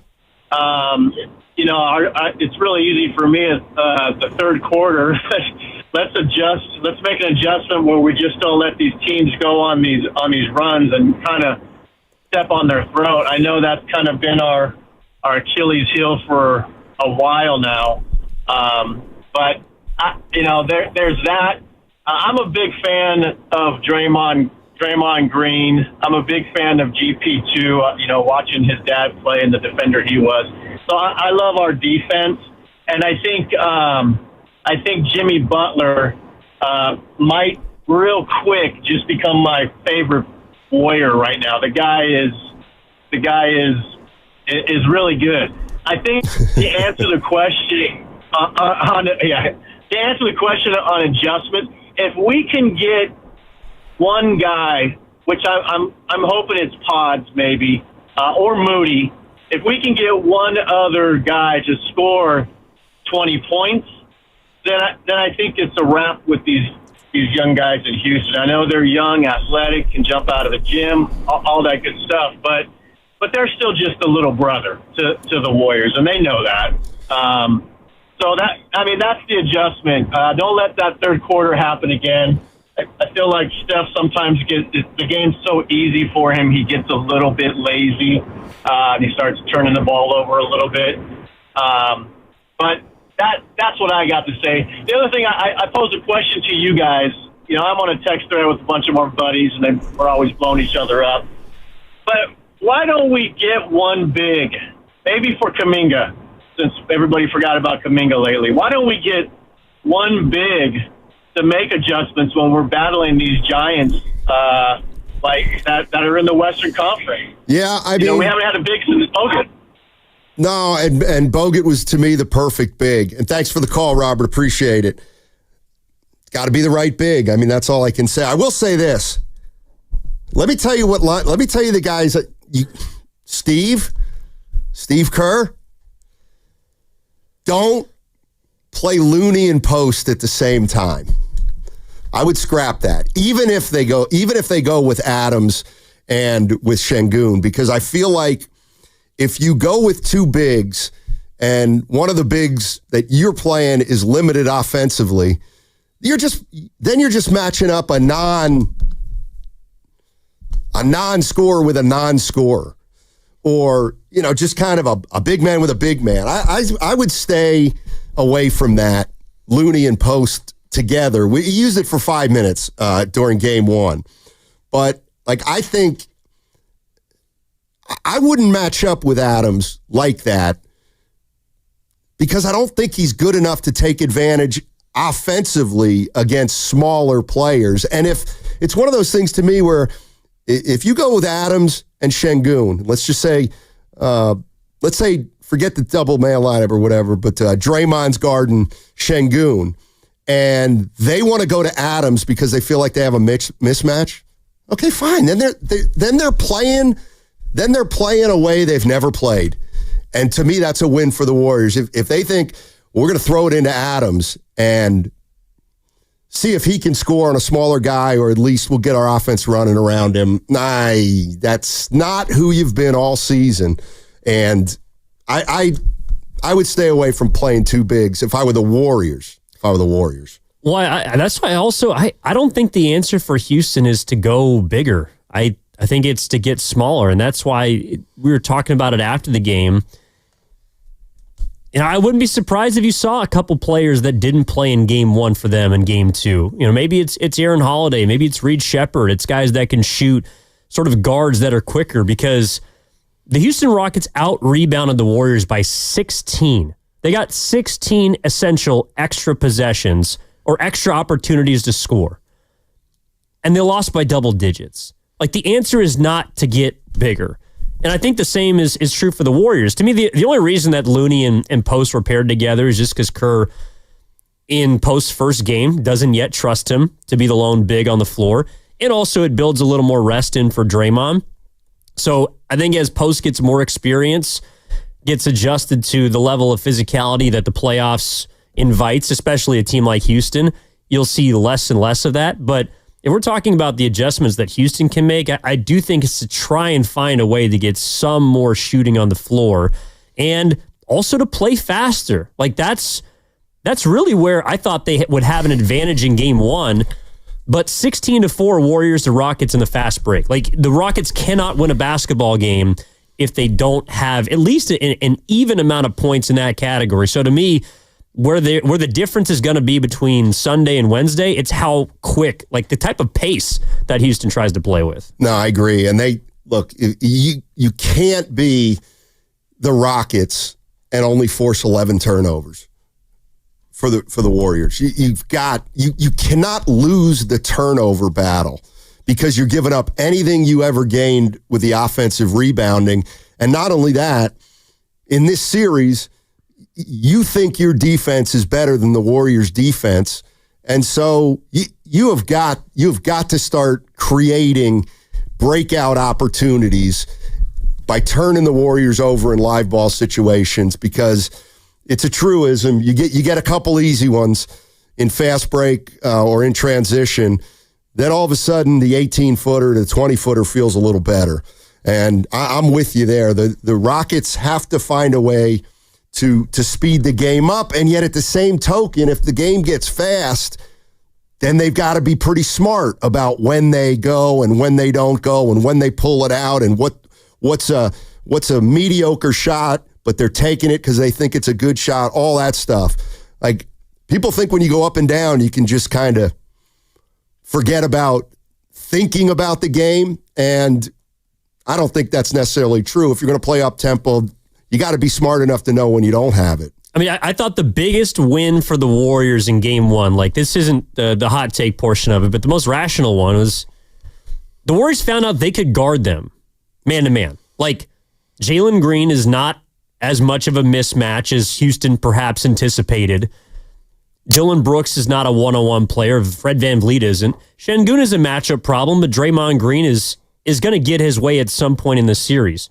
It's really easy for me at the third quarter. Let's make an adjustment where we just don't let these teams go on these runs and kind of step on their throat. I know that's kind of been our Achilles heel for a while now. But there's that. I'm a big fan of Draymond Green. I'm a big fan of GP2, watching his dad play and the defender he was. So I love our defense. And I think Jimmy Butler might real quick just become my favorite Warrior right now. The guy is really good. I think to answer the question to answer the question on adjustment, if we can get one guy, which I'm hoping it's Pods maybe, or Moody, if we can get one other guy to score 20 points, then I think it's a wrap with these young guys in Houston. I know they're young, athletic, can jump out of the gym, all that good stuff, but they're still just a little brother to the Warriors, and they know that. So that's the adjustment. Don't let that third quarter happen again. I feel like Steph sometimes the game's so easy for him, he gets a little bit lazy. And he starts turning the ball over a little bit. But that's what I got to say. The other thing, I posed a question to you guys. I'm on a text thread with a bunch of our buddies, and we're always blowing each other up. But why don't we get one big, maybe for Kuminga, since everybody forgot about Kuminga lately? Why don't we get one big to make adjustments when we're battling these giants like that are in the Western Conference? Yeah, I mean, we haven't had a big since Bogut. No, and Bogut was, to me, the perfect big. And thanks for the call, Robert. Appreciate it. Got to be the right big. I mean, that's all I can say. I will say this. Let me tell you the guys that Steve Kerr, don't play Looney and post at the same time. I would scrap that. Even if they go with Adams and with Şengün, because I feel like if you go with two bigs and one of the bigs that you're playing is limited offensively, you're just matching up a non-scorer with a non-scorer, or just kind of a big man with a big man. I would stay away from that Looney and post together. We used it for 5 minutes during game one, but I think I wouldn't match up with Adams like that, because I don't think he's good enough to take advantage. offensively against smaller players. And if it's one of those things to me where if you go with Adams and Şengün, let's say, forget the double man lineup or whatever, but Draymond's guarding Şengün, and they want to go to Adams because they feel like they have a mismatch. Okay, fine. Then they're playing a way they've never played. And to me, that's a win for the Warriors. If they think we're going to throw it into Adams and see if he can score on a smaller guy, or at least we'll get our offense running around him. That's not who you've been all season. And I would stay away from playing two bigs if I were the Warriors. Well, that's why I don't think the answer for Houston is to go bigger. I think it's to get smaller, and that's why we were talking about it after the game. And I wouldn't be surprised if you saw a couple players that didn't play in game one for them in game two. Maybe it's Aaron Holiday, maybe it's Reed Shepherd. It's guys that can shoot, sort of guards that are quicker, because the Houston Rockets out-rebounded the Warriors by 16. They got 16 essential extra possessions or extra opportunities to score. And they lost by double digits. Like, the answer is not to get bigger. And I think the same is true for the Warriors. To me, the only reason that Looney and Post were paired together is just because Kerr, in Post's first game, doesn't yet trust him to be the lone big on the floor. And also it builds a little more rest in for Draymond. So I think as Post gets more experience, gets adjusted to the level of physicality that the playoffs invites, especially a team like Houston, you'll see less and less of that. But if we're talking about the adjustments that Houston can make, I do think it's to try and find a way to get some more shooting on the floor and also to play faster. Like, that's really where I thought they would have an advantage in game one. But 16-4 Warriors to Rockets in the fast break. Like, the Rockets cannot win a basketball game if they don't have at least an even amount of points in that category. So to me, where the difference is going to be between Sunday and Wednesday, it's how quick, like the type of pace that Houston tries to play with. No, I agree. And you can't be the Rockets and only force 11 turnovers for the Warriors. You cannot lose the turnover battle because you're giving up anything you ever gained with the offensive rebounding. And not only that, in this series, you think your defense is better than the Warriors' defense. And so you have got to start creating breakout opportunities by turning the Warriors over in live ball situations, because it's a truism. You get a couple easy ones in fast break or in transition, then all of a sudden the 18-footer to the 20-footer feels a little better. And I'm with you there. The Rockets have to find a way to speed the game up, and yet at the same token, if the game gets fast, then they've got to be pretty smart about when they go and when they don't go and when they pull it out and what's a mediocre shot, but they're taking it because they think it's a good shot, all that stuff. Like, people think when you go up and down, you can just kind of forget about thinking about the game, and I don't think that's necessarily true. If you're going to play up-tempo, you got to be smart enough to know when you don't have it. I mean, I thought the biggest win for the Warriors in game one, like, this isn't the hot take portion of it, but the most rational one was the Warriors found out they could guard them man-to-man. Like, Jalen Green is not as much of a mismatch as Houston perhaps anticipated. Dylan Brooks is not a one-on-one player. Fred VanVleet isn't. Şengün is a matchup problem, but Draymond Green is going to get his way at some point in the series.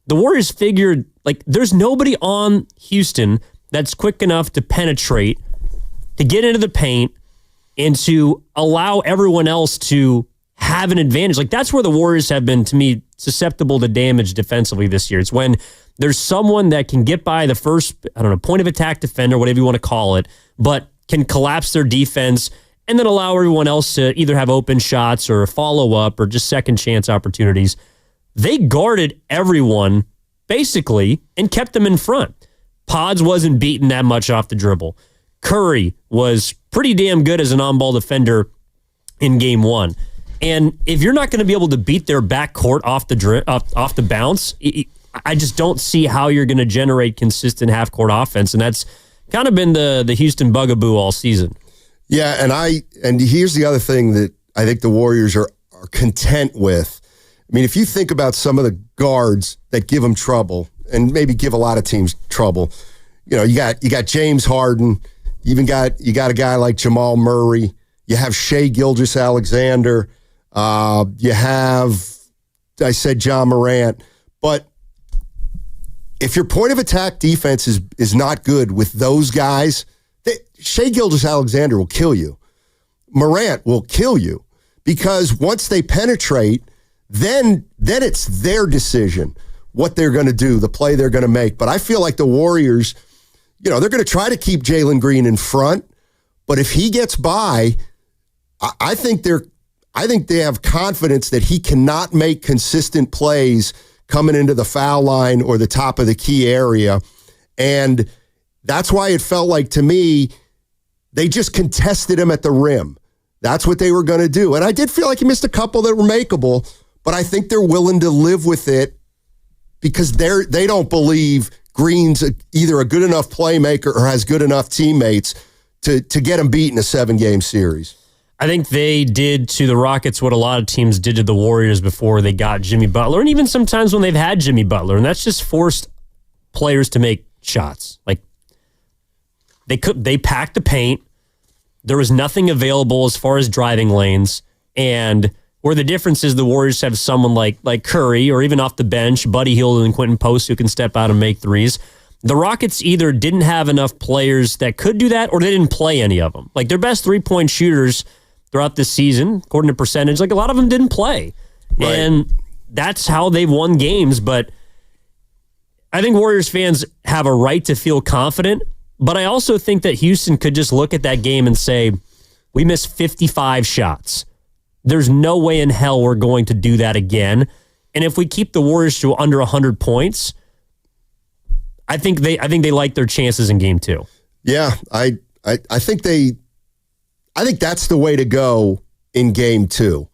The Warriors figured, like, there's nobody on Houston that's quick enough to penetrate, to get into the paint, and to allow everyone else to have an advantage. Like, that's where the Warriors have been, to me, susceptible to damage defensively this year. It's when there's someone that can get by the first, point of attack defender, whatever you want to call it, but can collapse their defense and then allow everyone else to either have open shots or follow up or just second chance opportunities. They guarded everyone, basically, and kept them in front. Pods wasn't beaten that much off the dribble. Curry was pretty damn good as an on-ball defender in game one. And if you're not going to be able to beat their backcourt off the bounce, I just don't see how you're going to generate consistent half-court offense. And that's kind of been the Houston bugaboo all season. Yeah, and here's the other thing that I think the Warriors are content with. I mean, if you think about some of the guards that give them trouble and maybe give a lot of teams trouble, you got James Harden, you got a guy like Jamal Murray, you have Shai Gilgeous-Alexander, you have, I said, John Morant, but if your point of attack defense is not good with those guys, Shai Gilgeous-Alexander will kill you. Morant will kill you because once they penetrate, then it's their decision what they're going to do, the play they're going to make. But I feel like the Warriors, they're going to try to keep Jalen Green in front, but if he gets by, I think they have confidence that he cannot make consistent plays coming into the foul line or the top of the key area. And that's why it felt like, to me, they just contested him at the rim. That's what they were going to do. And I did feel like he missed a couple that were makeable, but I think they're willing to live with it because they don't believe Green's either a good enough playmaker or has good enough teammates to get him beat in a 7-game series. I think they did to the Rockets what a lot of teams did to the Warriors before they got Jimmy Butler, and even sometimes when they've had Jimmy Butler, and that's just forced players to make shots. Like, they packed the paint. There was nothing available as far as driving lanes, and where the difference is the Warriors have someone like Curry or even off the bench, Buddy Hield and Quentin Post, who can step out and make threes. The Rockets either didn't have enough players that could do that or they didn't play any of them. Like, their best three-point shooters throughout this season, according to percentage, like a lot of them didn't play. Right. And that's how they've won games. But I think Warriors fans have a right to feel confident. But I also think that Houston could just look at that game and say, we missed 55 shots. There's no way in hell we're going to do that again. And if we keep the Warriors to under 100 points, I think they like their chances in game 2. Yeah, I think that's the way to go in game 2.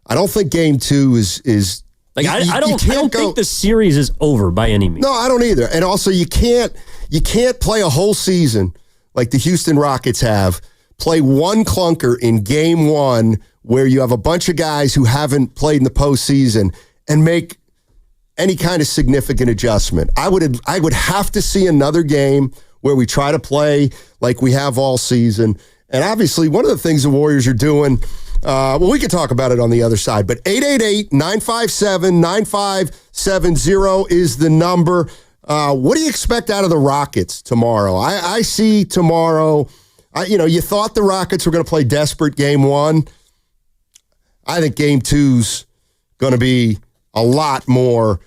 I don't think game 2 is like I don't think the series is over by any means. No, I don't either. And also you can't play a whole season like the Houston Rockets have. Play one clunker in game 1 where you have a bunch of guys who haven't played in the postseason and make any kind of significant adjustment. I would have to see another game where we try to play like we have all season. And obviously, one of the things the Warriors are doing, we can talk about it on the other side, but 888-957-9570 is the number. What do you expect out of the Rockets tomorrow? I see tomorrow, you thought the Rockets were going to play desperate game 1. I think game 2's going to be a lot more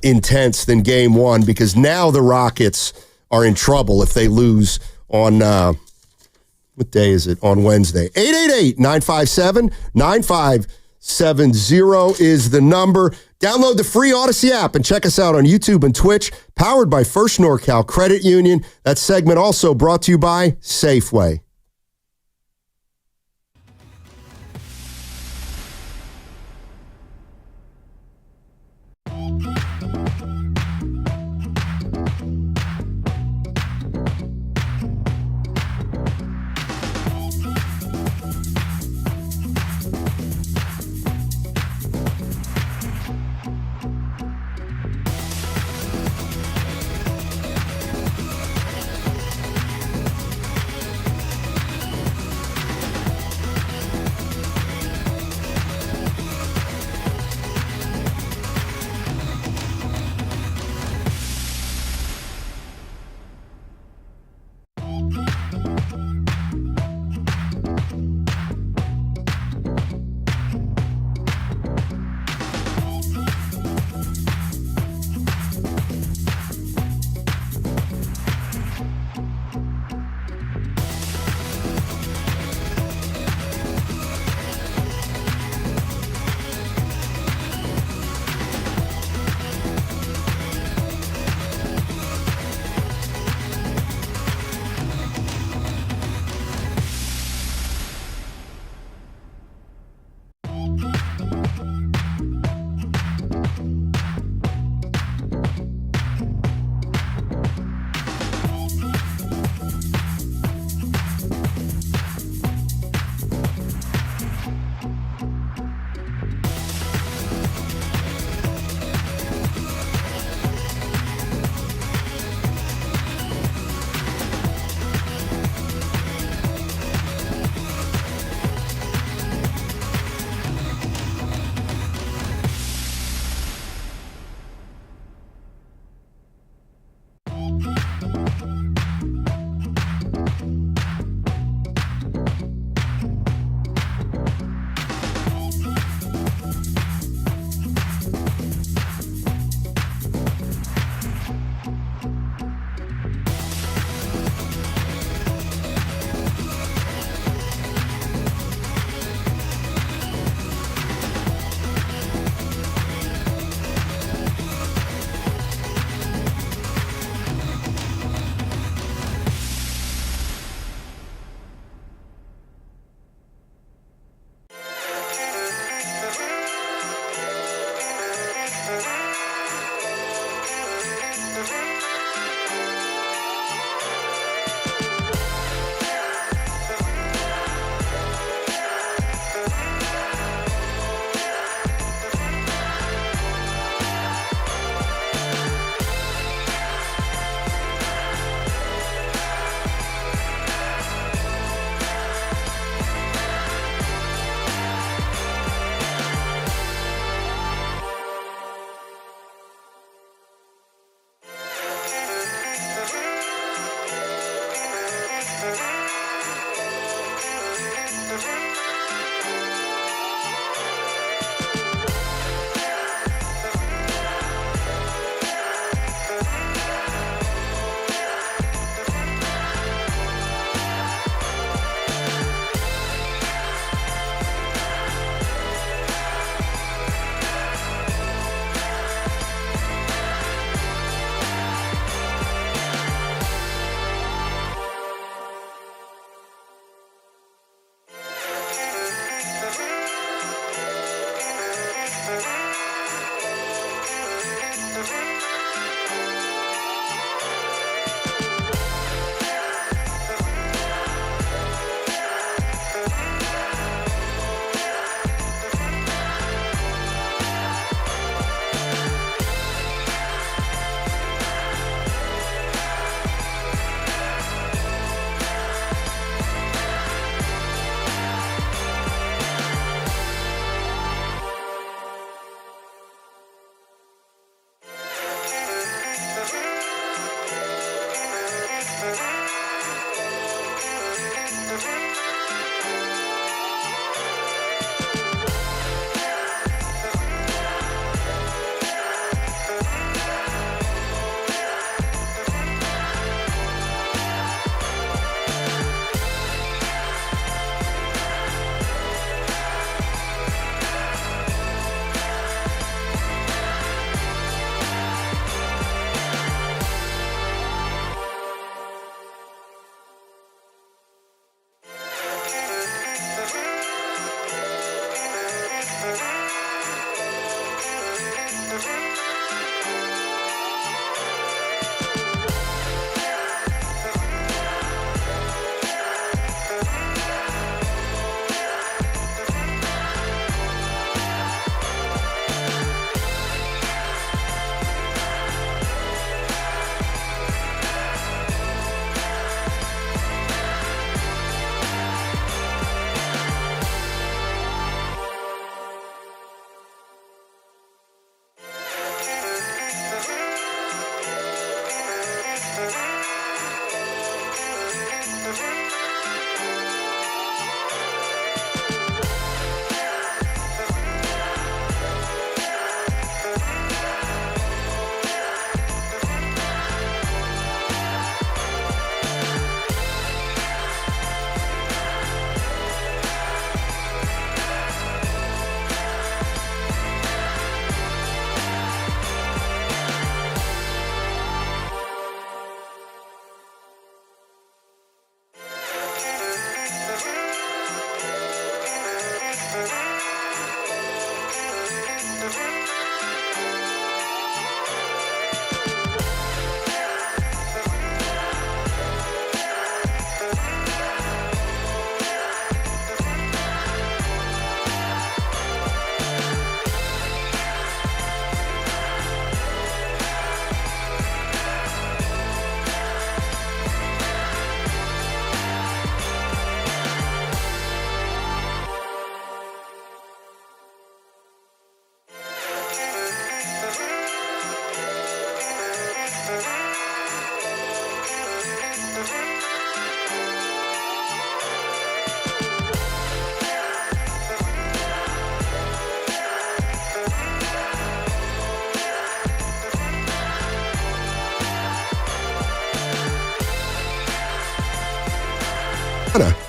intense than game 1 because now the Rockets are in trouble if they lose on, what day is it? On Wednesday. 888-957-9570 is the number. Download the free Odyssey app and check us out on YouTube and Twitch, powered by First NorCal Credit Union. That segment also brought to you by Safeway.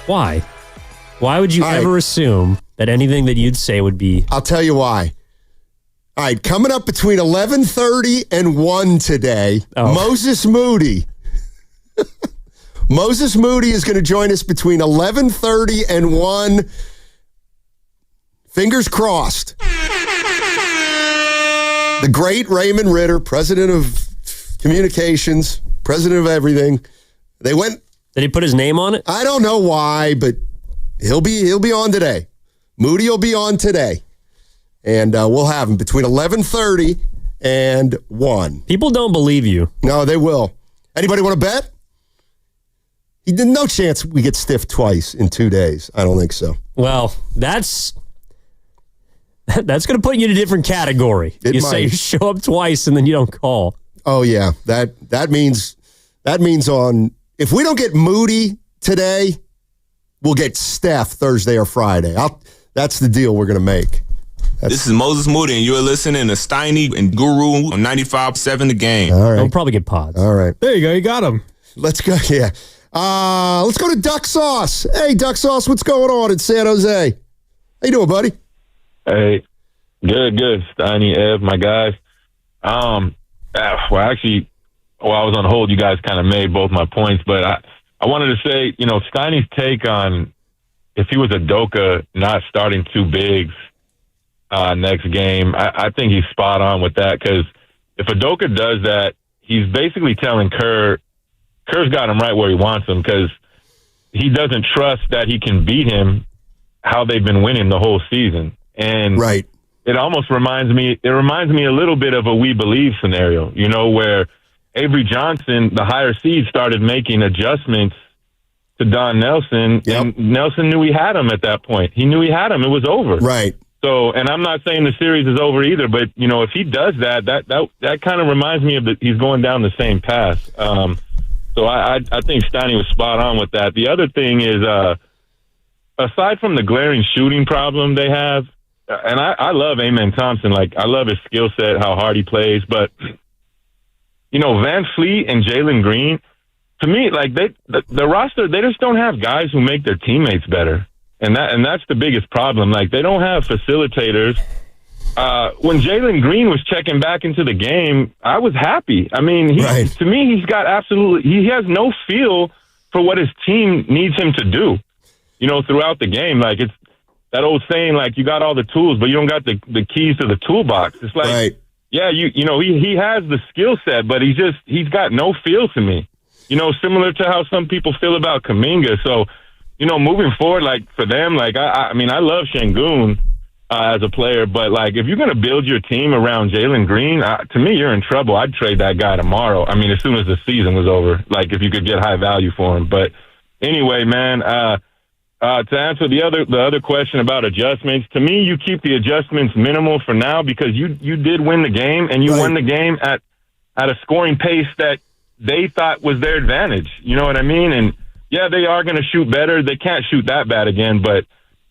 Why? Why would you ever assume that anything that you'd say would be? I'll tell you why. All right, coming up between 11:30 and 1 today, Moses Moody. Moses Moody is going to join us between 11:30 and 1. Fingers crossed. The great Raymond Ritter, president of communications, president of everything. They went. Did he put his name on it? I don't know why, but he'll be on today. Moody will be on today. And we'll have him between 11:30 and 1. People don't believe you. No, they will. Anybody want to bet? No chance we get stiffed twice in 2 days. I don't think so. Well, that's going to put you in a different category. Say you show up twice and then you don't call. Oh yeah, that means on if we don't get Moody today, we'll get Steph Thursday or Friday. That's the deal we're going to make. This is Moses Moody, and you're listening to Steiny and Guru on 95.7 The Game. All right. They'll probably get pods. All right. There you go. You got him. Let's go. Yeah. Let's go to Duck Sauce. Hey, Duck Sauce, what's going on in San Jose? How you doing, buddy? Hey, good. Steiny, Ev, my guys. I was on hold. You guys kind of made both my points, but I wanted to say, Steiny's take on if he was Udoka not starting two bigs next game, I think he's spot on with that, because if Udoka does that, he's basically telling Kerr's got him right where he wants him, because he doesn't trust that he can beat him how they've been winning the whole season. And right. It almost reminds me a little bit of a We Believe scenario, where Avery Johnson, the higher seed, started making adjustments to Don Nelson, and Nelson knew he had him at that point. He knew he had him. It was over. Right. So, and I'm not saying the series is over either, but, if he does that kind of reminds me of he's going down the same path. So I think Steiny was spot on with that. The other thing is, aside from the glaring shooting problem they have, and I love Amen Thompson. Like, I love his skill set, how hard he plays. But, Van Fleet and Jalen Green, to me, like, the roster, they just don't have guys who make their teammates better. And that's the biggest problem. Like, they don't have facilitators. When Jalen Green was checking back into the game, I was happy. I mean, to me, he has no feel for what his team needs him to do, throughout the game. Like, it's that old saying, like, you got all the tools, but you don't got the keys to the toolbox. It's like, yeah, he has the skill set, but he's got no feel to me, similar to how some people feel about Kuminga. So, moving forward, like, for them, like, I mean, I love Şengün as a player, but, like, if you're going to build your team around Jalen Green, to me, you're in trouble. I'd trade that guy tomorrow. I mean, as soon as the season was over, like, if you could get high value for him. But anyway, man, to answer the other question about adjustments, to me, you keep the adjustments minimal for now, because you did win the game, and you won the game at a scoring pace that they thought was their advantage. You know what I mean? And yeah, they are going to shoot better. They can't shoot that bad again, but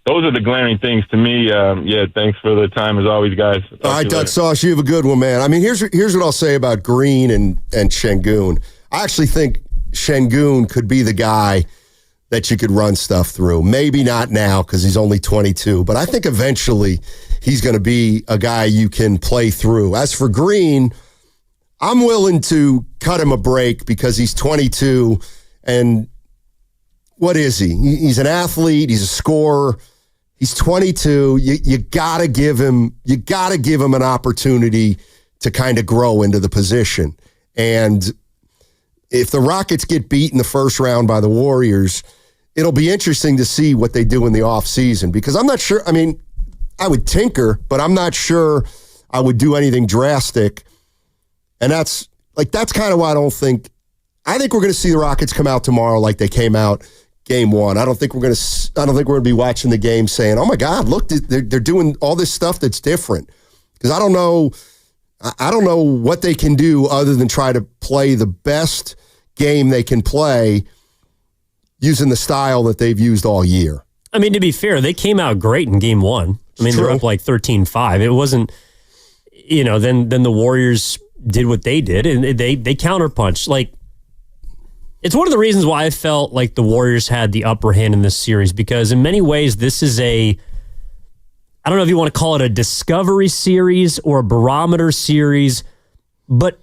those are the glaring things to me. Thanks for the time as always, guys. All right, Duck Sauce, you have a good one, man. I mean, here's what I'll say about Green and Şengün. I actually think Şengün could be the guy that you could run stuff through. Maybe not now because he's only 22, but I think eventually he's going to be a guy you can play through. As for Green, I'm willing to cut him a break because he's 22, and what is he? He's an athlete. He's a scorer. He's 22. You gotta give him an opportunity to kind of grow into the position. And if the Rockets get beat in the first round by the Warriors, it'll be interesting to see what they do in the offseason, because I'm not sure. I mean, I would tinker, but I'm not sure I would do anything drastic. And that's kind of why I think we're going to see the Rockets come out tomorrow like they came out game one. I don't think we're going to be watching the game saying, "Oh my God, look, they're doing all this stuff that's different." Because I don't know what they can do other than try to play the best game they can play using the style that they've used all year. I mean, to be fair, they came out great in game one. I mean, they're up like 13-5. It wasn't, then the Warriors did what they did, and they counterpunched. Like, It's one of the reasons why I felt like the Warriors had the upper hand in this series, because in many ways, this is I don't know if you want to call it a discovery series or a barometer series, but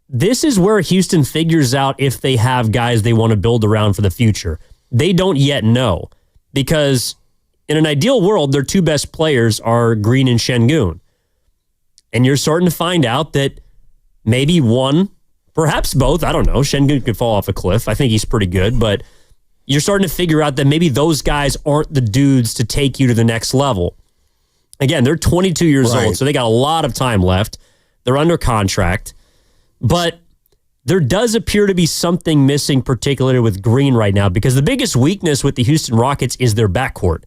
this is where Houston figures out if they have guys they want to build around for the future. They don't yet know, because in an ideal world, their two best players are Green and Şengün. And you're starting to find out that maybe one, perhaps both, I don't know, Şengün could fall off a cliff. I think he's pretty good, but you're starting to figure out that maybe those guys aren't the dudes to take you to the next level. Again, they're 22 years old, so they got a lot of time left. They're under contract. But there does appear to be something missing, particularly with Green right now, because the biggest weakness with the Houston Rockets is their backcourt.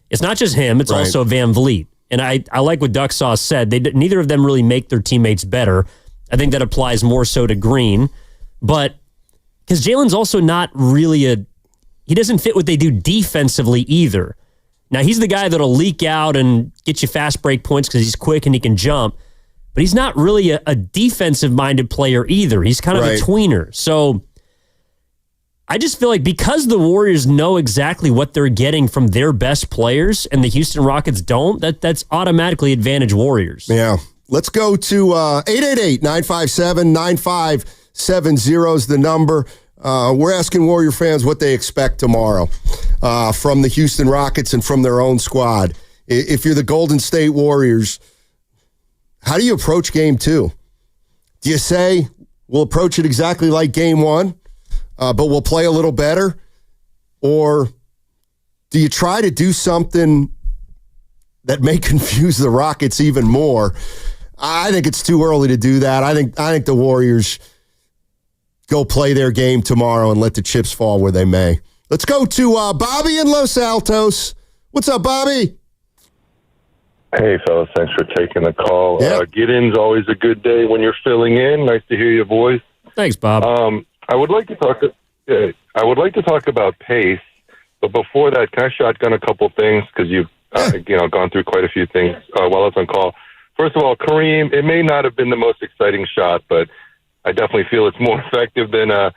It's not just him, it's also Van Vliet. And I like what Ducksaw said. Neither of them really make their teammates better. I think that applies more so to Green. But because Jalen's also not really he doesn't fit what they do defensively either. Now, he's the guy that'll leak out and get you fast break points because he's quick and he can jump. But he's not really a defensive-minded player either. He's kind of a tweener. So I just feel like because the Warriors know exactly what they're getting from their best players and the Houston Rockets don't, that's automatically advantage Warriors. Yeah. Let's go to 888-957-9570 is the number. We're asking Warrior fans what they expect tomorrow from the Houston Rockets and from their own squad. If you're the Golden State Warriors, how do you approach game 2? Do you say, we'll approach it exactly like game 1, but we'll play a little better? Or do you try to do something that may confuse the Rockets even more? I think it's too early to do that. I think the Warriors go play their game tomorrow and let the chips fall where they may. Let's go to Bobby in Los Altos. What's up, Bobby? Hey, fellas, thanks for taking the call. Yeah. Get-in's always a good day when you're filling in. Nice to hear your voice. Thanks, Bob. I would like to talk about pace, but before that, can I shotgun a couple things because you've gone through quite a few things while I was on call. First of all, Kareem, it may not have been the most exciting shot, but I definitely feel it's more effective than a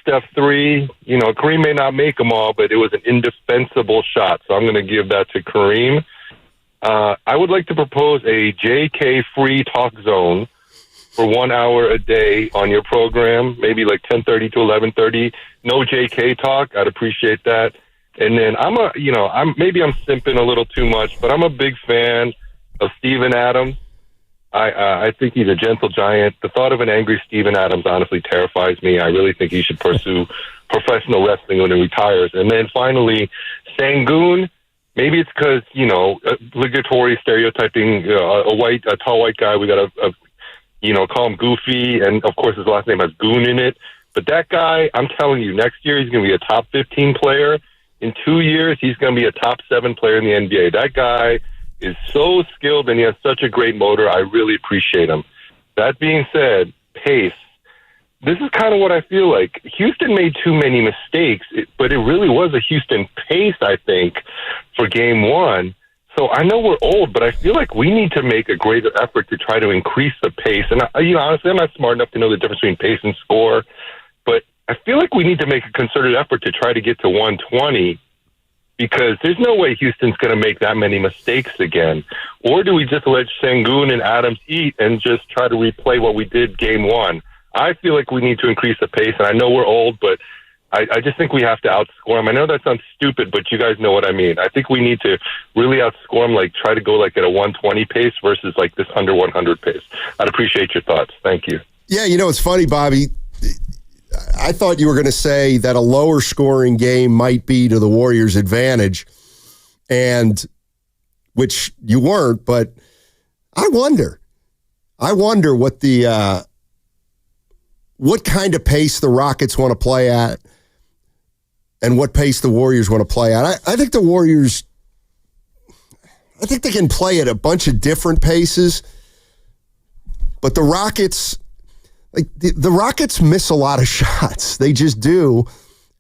Steph 3. Kareem may not make them all, but it was an indefensible shot, so I'm going to give that to Kareem. I would like to propose a JK-free talk zone for 1 hour a day on your program, maybe like 10:30 to 11:30. No JK talk. I'd appreciate that. And then I'm simping a little too much, but I'm a big fan of Steven Adams. I think he's a gentle giant. The thought of an angry Steven Adams honestly terrifies me. I really think he should pursue professional wrestling when he retires. And then finally, Şengün. Maybe it's because, obligatory stereotyping, a tall white guy, we got to, call him Goofy, and of course his last name has Goon in it. But that guy, I'm telling you, next year he's going to be a top 15 player. In 2 years, he's going to be a top 7 player in the NBA. That guy is so skilled and he has such a great motor. I really appreciate him. That being said, pace. This is kind of what I feel like. Houston made too many mistakes, but it really was a Houston pace, I think, for game 1. So I know we're old, but I feel like we need to make a greater effort to try to increase the pace. And, honestly, I'm not smart enough to know the difference between pace and score, but I feel like we need to make a concerted effort to try to get to 120 because there's no way Houston's going to make that many mistakes again. Or do we just let Şengün and Adams eat and just try to replay what we did game 1? I feel like we need to increase the pace, and I know we're old, but I just think we have to outscore them. I know that sounds stupid, but you guys know what I mean. I think we need to really outscore them, try to go at a 120 pace versus this under 100 pace. I'd appreciate your thoughts. Thank you. Yeah, it's funny, Bobby. I thought you were going to say that a lower scoring game might be to the Warriors' advantage, and which you weren't, but I wonder what the what kind of pace the Rockets want to play at and what pace the Warriors want to play at. I think the Warriors, I think they can play at a bunch of different paces, but the Rockets, the Rockets miss a lot of shots. They just do.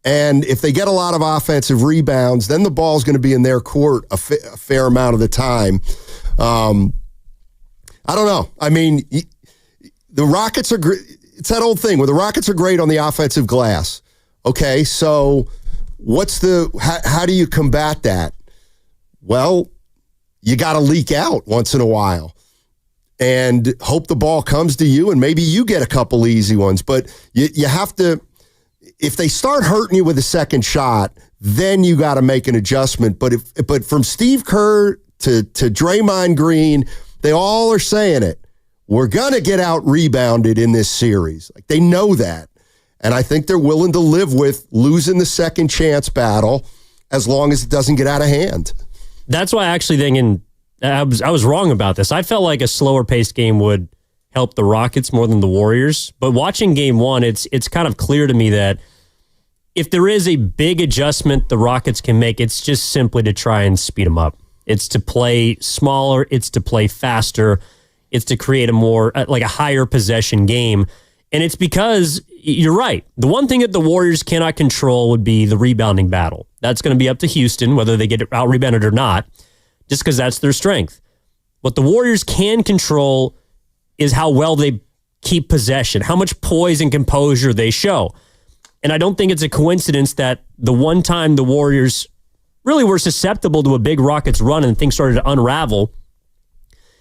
And if they get a lot of offensive rebounds, then the ball's going to be in their court a fair amount of the time. I don't know. I mean, the Rockets are great. It's that old thing where the Rockets are great on the offensive glass, Okay, so how do you combat that? Well, you got to leak out once in a while and hope the ball comes to you, and maybe you get a couple easy ones. But you have to, if they start hurting you with a second shot, then you got to make an adjustment. But from Steve Kerr to Draymond Green, they all are saying it. We're going to get out rebounded in this series. Like, they know that. And I think they're willing to live with losing the second chance battle as long as it doesn't get out of hand. That's why I actually think, and I was wrong about this. I felt like a slower paced game would help the Rockets more than the Warriors. But watching game one, it's kind of clear to me that if there is a big adjustment the Rockets can make, it's just simply to try and speed them up. It's to play smaller. It's to play faster. It's to create a higher possession game. And it's because, you're right, the one thing that the Warriors cannot control would be the rebounding battle. That's going to be up to Houston, whether they get out-rebounded or not, just because that's their strength. What the Warriors can control is how well they keep possession, how much poise and composure they show. And I don't think it's a coincidence that the one time the Warriors really were susceptible to a big Rockets run and things started to unravel,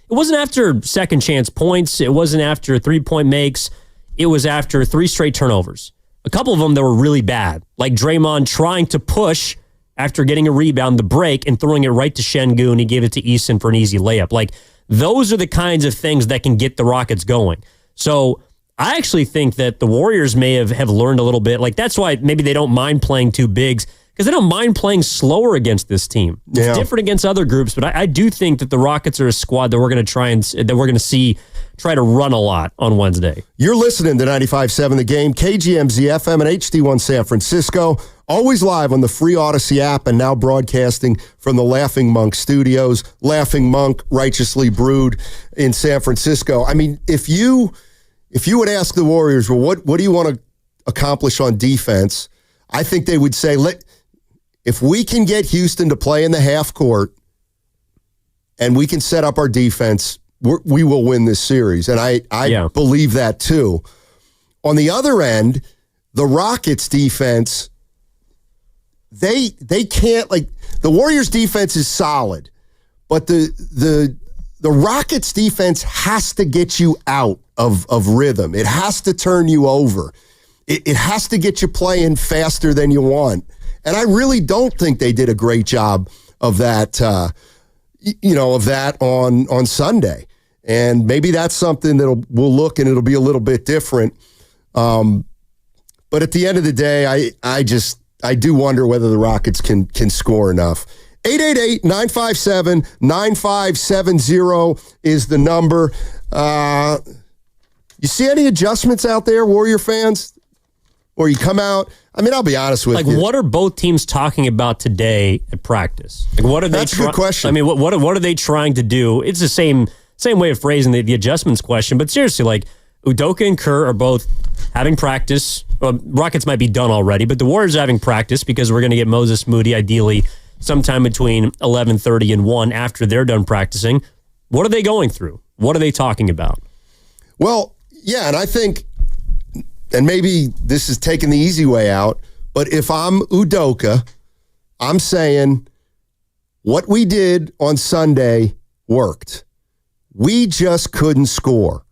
it wasn't after second chance points. It wasn't after 3-point makes. It was after 3 straight turnovers. A couple of them that were really bad, like Draymond trying to push after getting a rebound, the break, and throwing it right to Şengün. He gave it to Eason for an easy layup. Like, those are the kinds of things that can get the Rockets going. So I actually think that the Warriors may have learned a little bit. Like, that's why maybe they don't mind playing two bigs, because they don't mind playing slower against this team. It's different against other groups, but I do think that the Rockets are a squad that we're going to see try to run a lot on Wednesday. You're listening to 95.7 The Game, KGMZ FM and HD1 San Francisco. Always live on the free Odyssey app and now broadcasting from the Laughing Monk Studios. Laughing Monk, righteously brewed in San Francisco. I mean, if you would ask the Warriors, well, what do you want to accomplish on defense? I think they would say, if we can get Houston to play in the half court and we can set up our defense, we will win this series. And I believe that too. On the other end, the Rockets defense, they can't, like, the Warriors defense is solid, but the Rockets defense has to get you out of rhythm. It has to turn you over. It has to get you playing faster than you want. And I really don't think they did a great job of that, on Sunday. And maybe that's something we'll look and it'll be a little bit different. But at the end of the day, I do wonder whether the Rockets can score enough. 888-957-9570 is the number. You see any adjustments out there, Warrior fans? Or you come out? I mean, I'll be honest with you. What are both teams talking about today at practice? Like, what are they? That's a good question. I mean, what are they trying to do? It's the same way of phrasing the adjustments question. But seriously, like, Udoka and Kerr are both having practice. Well, Rockets might be done already, but the Warriors are having practice because we're going to get Moses Moody ideally sometime between 11:30 and 1 after they're done practicing. What are they going through? What are they talking about? Well, yeah, and I think, and maybe this is taking the easy way out, but if I'm Udoka, I'm saying what we did on Sunday worked. We just couldn't score.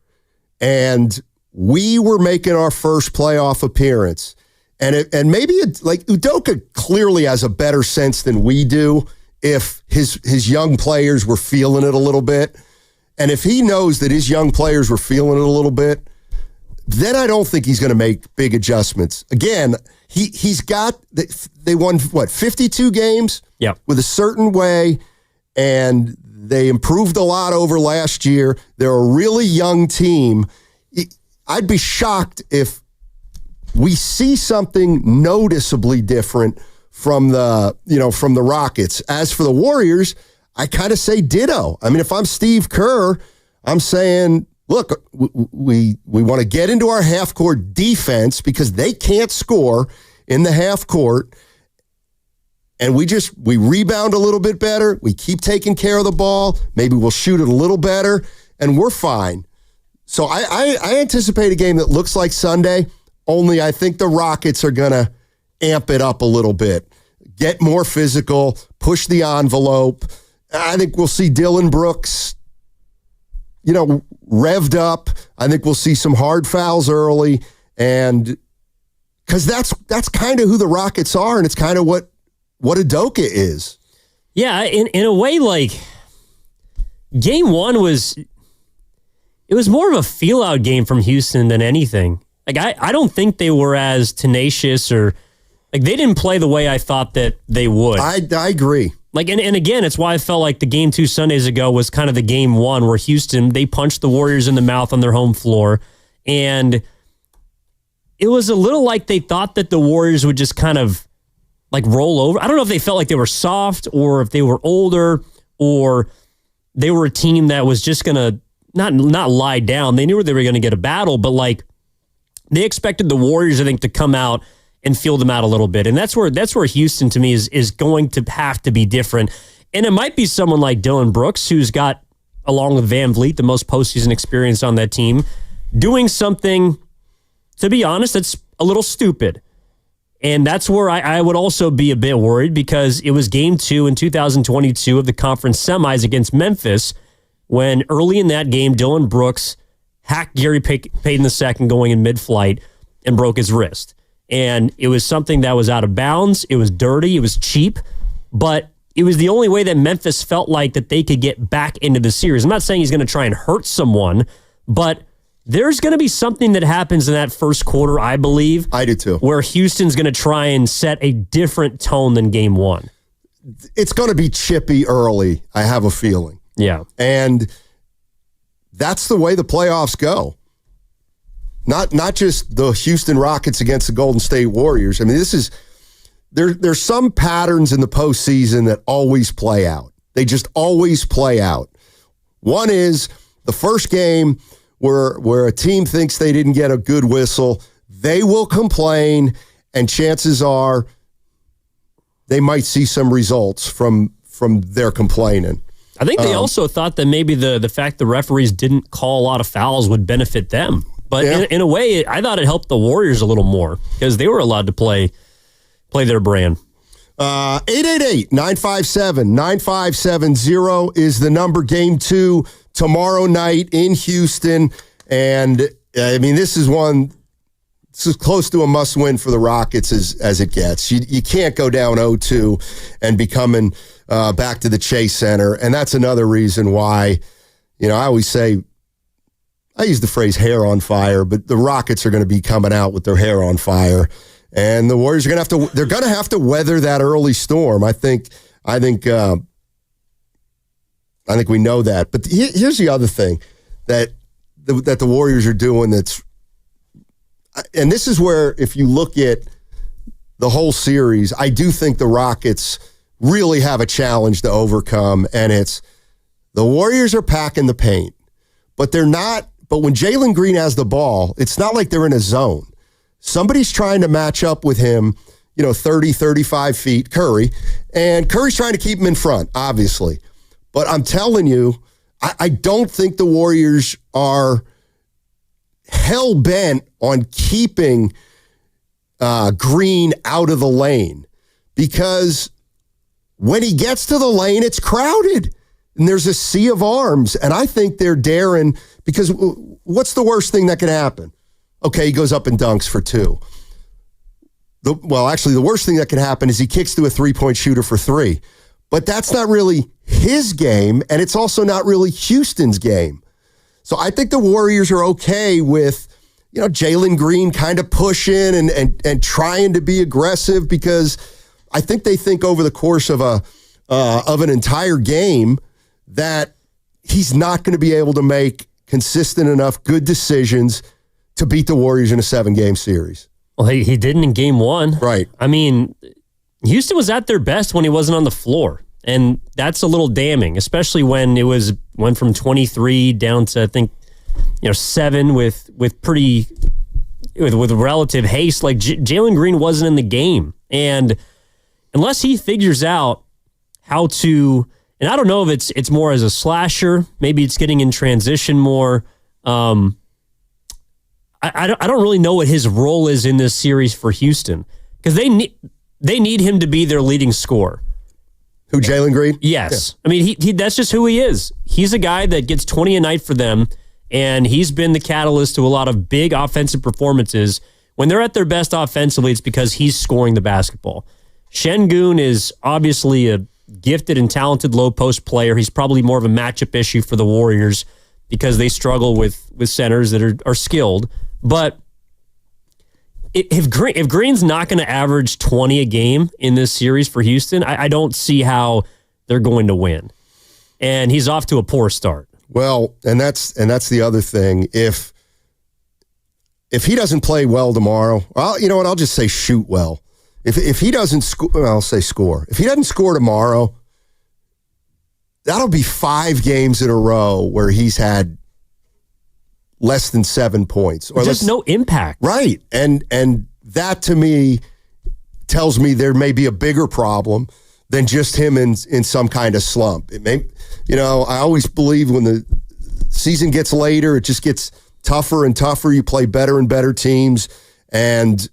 And we were making our first playoff appearance. And maybe like Udoka clearly has a better sense than we do if his young players were feeling it a little bit. And if he knows that his young players were feeling it a little bit, then I don't think he's going to make big adjustments. Again, they won, 52 games with a certain way, and they improved a lot over last year. They're a really young team. I'd be shocked if we see something noticeably different from the Rockets. As for the Warriors, I kind of say ditto. I mean, if I'm Steve Kerr, I'm saying, look, we want to get into our half-court defense because they can't score in the half-court, and we rebound a little bit better. We keep taking care of the ball. Maybe we'll shoot it a little better, and we're fine. So I anticipate a game that looks like Sunday, only I think the Rockets are going to amp it up a little bit, get more physical, push the envelope. I think we'll see Dylan Brooks, revved up. I think we'll see some hard fouls early, and because that's kind of who the Rockets are, and it's kind of what Udoka is. Yeah, in a way, like game one was more of a feel-out game from Houston than anything. Like I don't think they were as tenacious or like they didn't play the way I thought that they would. I agree. Like and again, it's why I felt like the game 2 Sundays ago was kind of the game one where Houston, they punched the Warriors in the mouth on their home floor, and it was a little like they thought that the Warriors would just kind of like roll over. I don't know if they felt like they were soft or if they were older or they were a team that was just going to not lie down. They knew they were going to get a battle, but like they expected the Warriors, I think, to come out and feel them out a little bit. And that's where Houston, to me, is going to have to be different. And it might be someone like Dylan Brooks, who's got, along with Van Vliet, the most postseason experience on that team, doing something, to be honest, that's a little stupid. And that's where I would also be a bit worried, because it was game 2 in 2022 of the conference semis against Memphis, when early in that game, Dylan Brooks hacked Gary Payton II going in mid-flight and broke his wrist. And it was something that was out of bounds. It was dirty. It was cheap. But it was the only way that Memphis felt like that they could get back into the series. I'm not saying he's going to try and hurt someone, but there's going to be something that happens in that first quarter, I believe. I do too. Where Houston's going to try and set a different tone than game 1. It's going to be chippy early, I have a feeling. Yeah. And that's the way the playoffs go. Not just the Houston Rockets against the Golden State Warriors. I mean, there's some patterns in the postseason that always play out. They just always play out. One is the first game where a team thinks they didn't get a good whistle, they will complain, and chances are they might see some results from their complaining. I think they also thought that maybe the fact the referees didn't call a lot of fouls would benefit them. But in a way, I thought it helped the Warriors a little more because they were allowed to play their brand. 888-957-9570 is the number. Game 2 tomorrow night in Houston. And, I mean, this is close to a must-win for the Rockets as it gets. You can't go down 0-2 and be coming back to the Chase Center. And that's another reason why, I always say, I use the phrase hair on fire, but the Rockets are going to be coming out with their hair on fire. And the Warriors are going to have to weather that early storm. I think we know that. But here's the other thing that the Warriors are doing and this is where, if you look at the whole series, I do think the Rockets really have a challenge to overcome, and it's the Warriors are packing the paint, but they're not. But when Jalen Green has the ball, it's not like they're in a zone. Somebody's trying to match up with him, 30, 35 feet, Curry, and Curry's trying to keep him in front, obviously. But I'm telling you, I don't think the Warriors are hell-bent on keeping Green out of the lane, because when he gets to the lane, it's crowded, and there's a sea of arms, and I think they're daring, because what's the worst thing that can happen? Okay, he goes up and dunks for 2. The worst thing that can happen is he kicks to a three-point shooter for 3. But that's not really his game, and it's also not really Houston's game. So I think the Warriors are okay with, Jalen Green kind of pushing and trying to be aggressive, because I think they think over the course of an entire game that he's not going to be able to make consistent enough good decisions to beat the Warriors in a 7-game series. Well, he didn't in game 1. Right. I mean, Houston was at their best when he wasn't on the floor. And that's a little damning, especially when went from 23 down to, I think, 7 with relative haste. Like Jalen Green wasn't in the game. And unless he figures out how to, and I don't know if it's more as a slasher, maybe it's getting in transition more. I don't really know what his role is in this series for Houston, Because they need him to be their leading scorer. Who, Jalen Green? Yes. Yeah. I mean, he that's just who he is. He's a guy that gets 20 a night for them, and he's been the catalyst to a lot of big offensive performances. When they're at their best offensively, it's because he's scoring the basketball. Şengün is obviously a gifted and talented low post player. He's probably more of a matchup issue for the Warriors because they struggle with centers that are skilled. But if Green's not going to average 20 a game in this series for Houston, I don't see how they're going to win. And he's off to a poor start. Well, and that's the other thing. If he doesn't play well tomorrow, well, you know what? I'll just say shoot well. If he doesn't score, I'll say score. If he doesn't score tomorrow, that'll be 5 games in a row where he's had less than 7 points. Or just no impact. Right. And that to me tells me there may be a bigger problem than just him in some kind of slump. It may, I always believe when the season gets later, it just gets tougher and tougher. You play better and better teams, and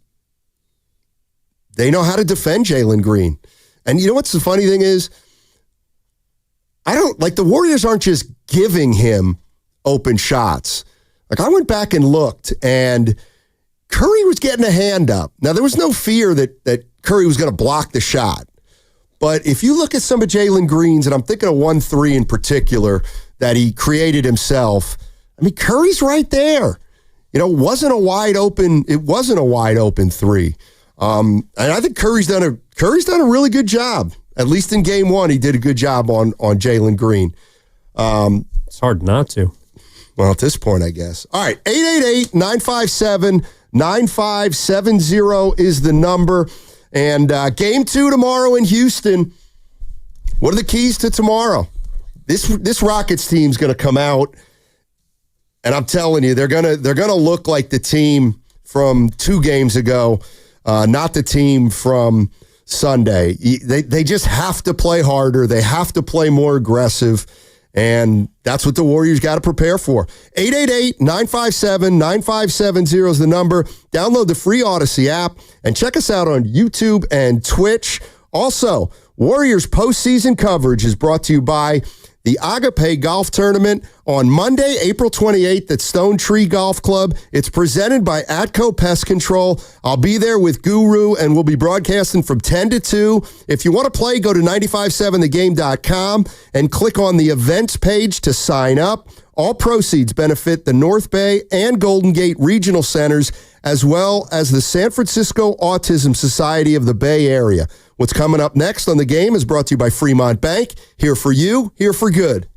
they know how to defend Jalen Green. And you know what's the funny thing is? The Warriors aren't just giving him open shots. Like, I went back and looked, and Curry was getting a hand up. Now, there was no fear that Curry was going to block the shot. But if you look at some of Jalen Green's, and I'm thinking of 1-3 in particular that he created himself, I mean, Curry's right there. It wasn't a wide open 3. And I think Curry's done a really good job. At least in game 1, he did a good job on Jalen Green. It's hard not to. Well, at this point, I guess. All right, 888-957-9570 is the number. And game 2 tomorrow in Houston. What are the keys to tomorrow? This Rockets team's going to come out, and I'm telling you, they're gonna look like the team from 2 games ago, not the team from Sunday. They just have to play harder. They have to play more aggressive. And that's what the Warriors got to prepare for. 888-957-9570 is the number. Download the free Odyssey app and check us out on YouTube and Twitch. Also, Warriors postseason coverage is brought to you by the Agape Golf Tournament on Monday, April 28th at Stone Tree Golf Club. It's presented by Atco Pest Control. I'll be there with Guru, and we'll be broadcasting from 10 to 2. If you want to play, go to 957thegame.com and click on the events page to sign up. All proceeds benefit the North Bay and Golden Gate Regional Centers, as well as the San Francisco Autism Society of the Bay Area. What's coming up next on The Game is brought to you by Fremont Bank. Here for you, here for good.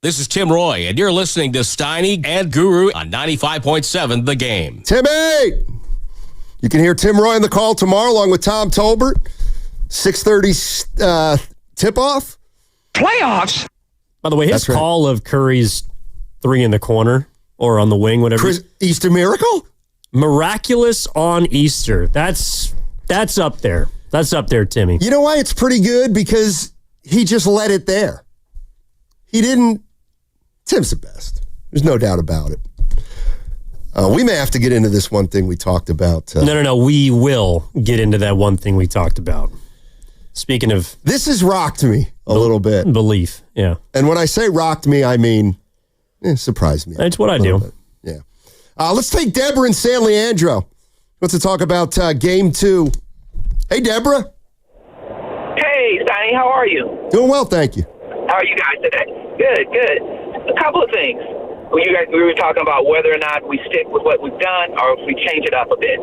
This is Tim Roy, and you're listening to Steiny and Guru on 95.7 The Game. Timmy! You can hear Tim Roy on the call tomorrow along with Tom Tolbert. 6:30 tip-off. Playoffs? By the way, his call of Curry's 3 in the corner or on the wing, whatever. Easter Miracle? Miraculous on Easter. That's up there. That's up there, Timmy. You know why it's pretty good? Because he just let it there. He didn't. Tim's the best. There's no doubt about it. We may have to get into this one thing we talked about. No. We will get into that one thing we talked about. Speaking of... This has rocked me a little bit. Belief, yeah. And when I say rocked me, I mean surprised me. That's what I do. Bit. Yeah. Let's take Deborah in San Leandro. Wants to talk about Game 2. Hey, Deborah. Hey, Steiny, how are you? Doing well, thank you. How are you guys today? Good. A couple of things. We were talking about whether or not we stick with what we've done or if we change it up a bit.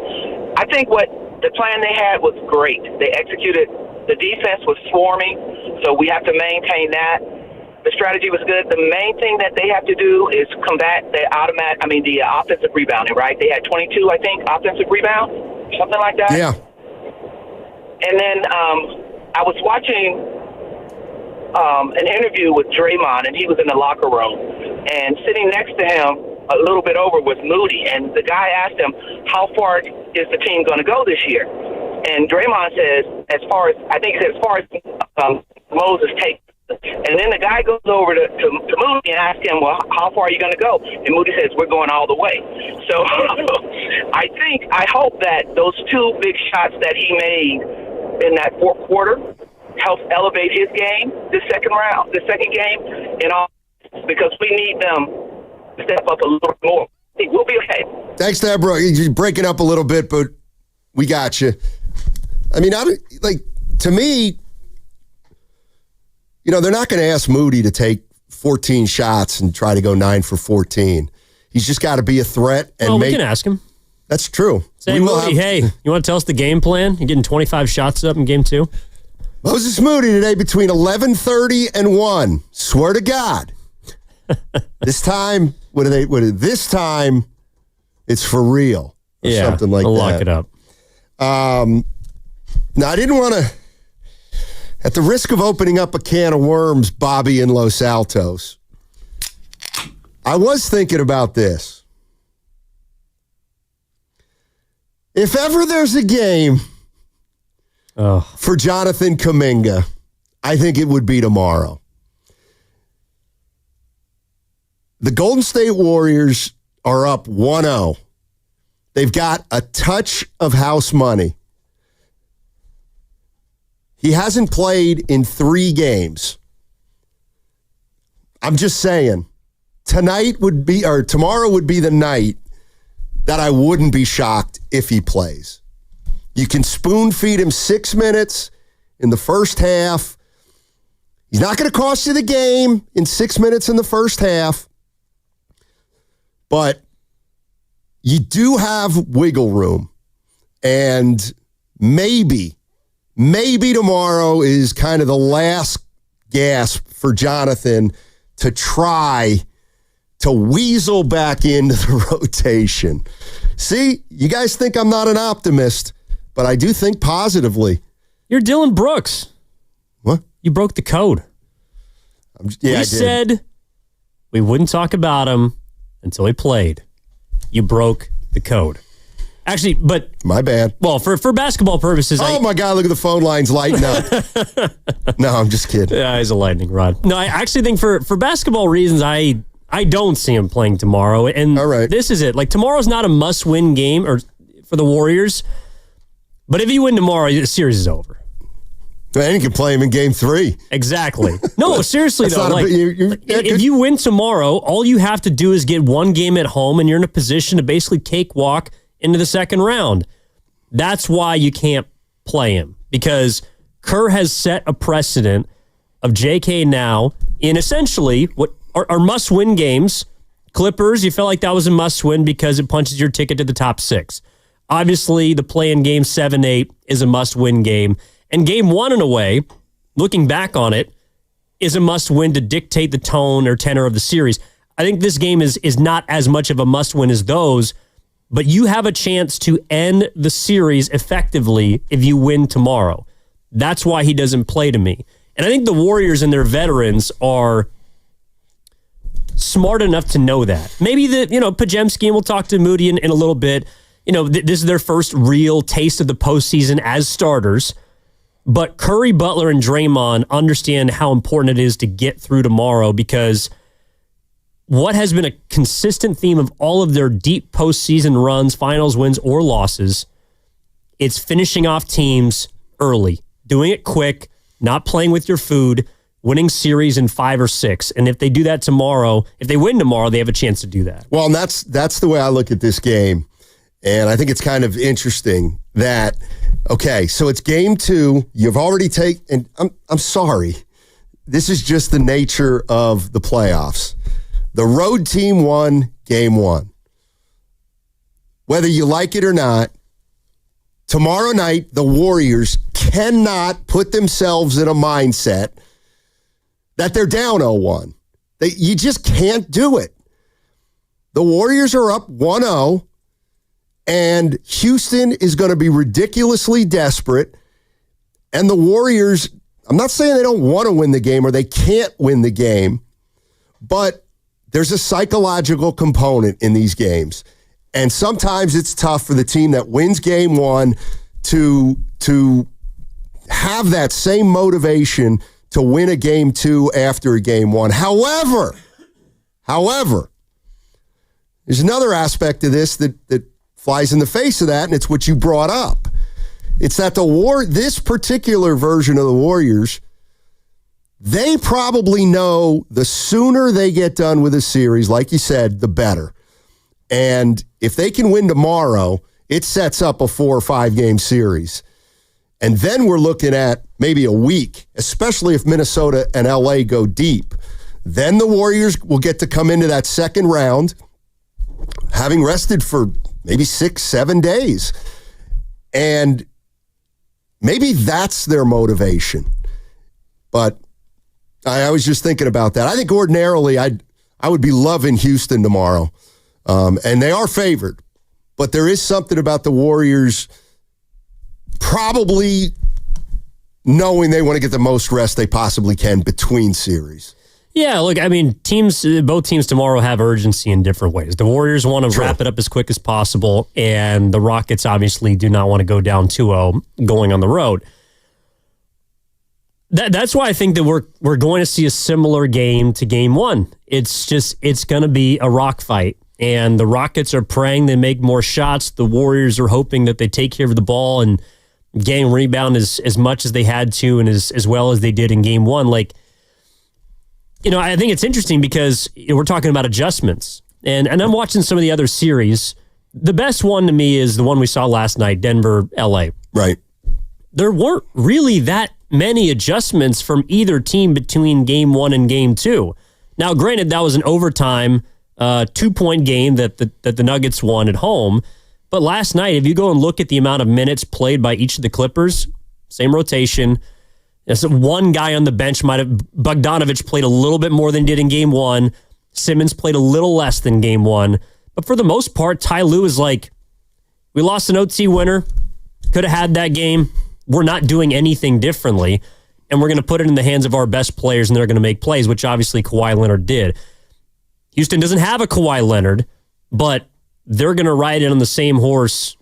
I think what the plan they had was great. They executed. The defense was swarming, so we have to maintain that. The strategy was good. The main thing that they have to do is combat the offensive rebounding, right? They had 22, I think, offensive rebounds, something like that. Yeah. And then I was watching an interview with Draymond, and he was in the locker room. And sitting next to him, a little bit over, was Moody. And the guy asked him, how far is the team going to go this year? And Draymond says, as far as Moses takes. And then the guy goes over to Moody and asks him, well, how far are you going to go? And Moody says, we're going all the way. So I hope that those 2 big shots that he made in that fourth quarter helps elevate his game, this second game, because we need them to step up a little more. We'll be okay. Thanks, Deborah. You're breaking up a little bit, but we got you. I mean, to me, they're not going to ask Moody to take 14 shots and try to go 9 for 14. He's just got to be a threat. And we can ask him. That's true. Say, Moody, hey, you want to tell us the game plan? You're getting 25 shots up in game 2? Moses Moody today between 11:30 and 1. Swear to God. This time, this time, it's for real. Or something like I'll that. lock it up. Now, I didn't want to, at the risk of opening up a can of worms, Bobby in Los Altos, I was thinking about this. If ever there's a game for Jonathan Kuminga, I think it would be tomorrow. The Golden State Warriors are up 1-0. They've got a touch of house money. He hasn't played in 3 games. I'm just saying, tomorrow would be the night that I wouldn't be shocked if he plays. You can spoon feed him 6 minutes in the first half. He's not going to cost you the game in 6 minutes in the first half. But you do have wiggle room. And maybe tomorrow is kind of the last gasp for Jonathan to try to weasel back into the rotation. See, you guys think I'm not an optimist, but I do think positively. You're Dylan Brooks. What? You broke the code. We said we wouldn't talk about him until he played. You broke the code. Actually, but... My bad. Well, for basketball purposes... my God, look at the phone lines lighting up. No, I'm just kidding. Yeah, he's a lightning rod. No, I actually think for basketball reasons, I don't see him playing tomorrow. And this is it. Like, tomorrow's not a must-win game for the Warriors. But if you win tomorrow, the series is over. And you can play him in game 3. Exactly. No, seriously, though. If you win tomorrow, all you have to do is get 1 game at home, and you're in a position to basically cakewalk into the second round. That's why you can't play him, because Kerr has set a precedent of JK now in essentially what are must-win games. Clippers, you felt like that was a must-win because it punches your ticket to the top 6. Obviously, the play-in game 7-8 is a must-win game. And game 1, in a way, looking back on it, is a must-win to dictate the tone or tenor of the series. I think this game is not as much of a must-win as those, but you have a chance to end the series effectively if you win tomorrow. That's why he doesn't play to me. And I think the Warriors and their veterans are smart enough to know that. Maybe Pajemski, and we'll talk to Moody in a little bit. This is their first real taste of the postseason as starters. But Curry, Butler, and Draymond understand how important it is to get through tomorrow, because what has been a consistent theme of all of their deep postseason runs, finals wins, or losses, it's finishing off teams early, doing it quick, not playing with your food, winning series in 5 or 6. And if they do that tomorrow, if they win tomorrow, they have a chance to do that. Well, and that's the way I look at this game. And I think it's kind of interesting that, okay, so it's game 2. You've already taken, and I'm sorry, this is just the nature of the playoffs. The road team won game 1. Whether you like it or not, tomorrow night, the Warriors cannot put themselves in a mindset that they're down 0-1. You just can't do it. The Warriors are up 1-0, and Houston is going to be ridiculously desperate. And the Warriors, I'm not saying they don't want to win the game or they can't win the game, but there's a psychological component in these games. And sometimes it's tough for the team that wins game 1 to have that same motivation to win a game 2 after a game 1. However, there's another aspect of this that flies in the face of that, and it's what you brought up. It's that this particular version of the Warriors, they probably know the sooner they get done with a series, like you said, the better. And if they can win tomorrow, it sets up a 4 or 5 game series. And then we're looking at maybe a week, especially if Minnesota and LA go deep. Then the Warriors will get to come into that second round having rested for maybe 6-7 days. And maybe that's their motivation. But I was just thinking about that. I think ordinarily I would be loving Houston tomorrow. And they are favored. But there is something about the Warriors probably knowing they want to get the most rest they possibly can between series. Yeah, look, I mean, both teams tomorrow have urgency in different ways. The Warriors want to wrap it up as quick as possible, and the Rockets obviously do not want to go down 2-0 going on the road. That's why I think that we're going to see a similar game to game 1. It's going to be a rock fight, and the Rockets are praying they make more shots. The Warriors are hoping that they take care of the ball and game rebound as much as they had to and as well as they did in game 1. Like, I think it's interesting because we're talking about adjustments. And I'm watching some of the other series. The best one to me is the one we saw last night, Denver, LA. Right. There weren't really that many adjustments from either team between game 1 and game 2. Now, granted, that was an overtime 2-point game that the Nuggets won at home. But last night, if you go and look at the amount of minutes played by each of the Clippers, same rotation. One guy on the bench Bogdanovich played a little bit more than he did in game 1. Simmons played a little less than game 1. But for the most part, Ty Lue is like, we lost an OT winner, could have had that game. We're not doing anything differently, and we're going to put it in the hands of our best players, and they're going to make plays, which obviously Kawhi Leonard did. Houston doesn't have a Kawhi Leonard, but they're going to ride in on the same horse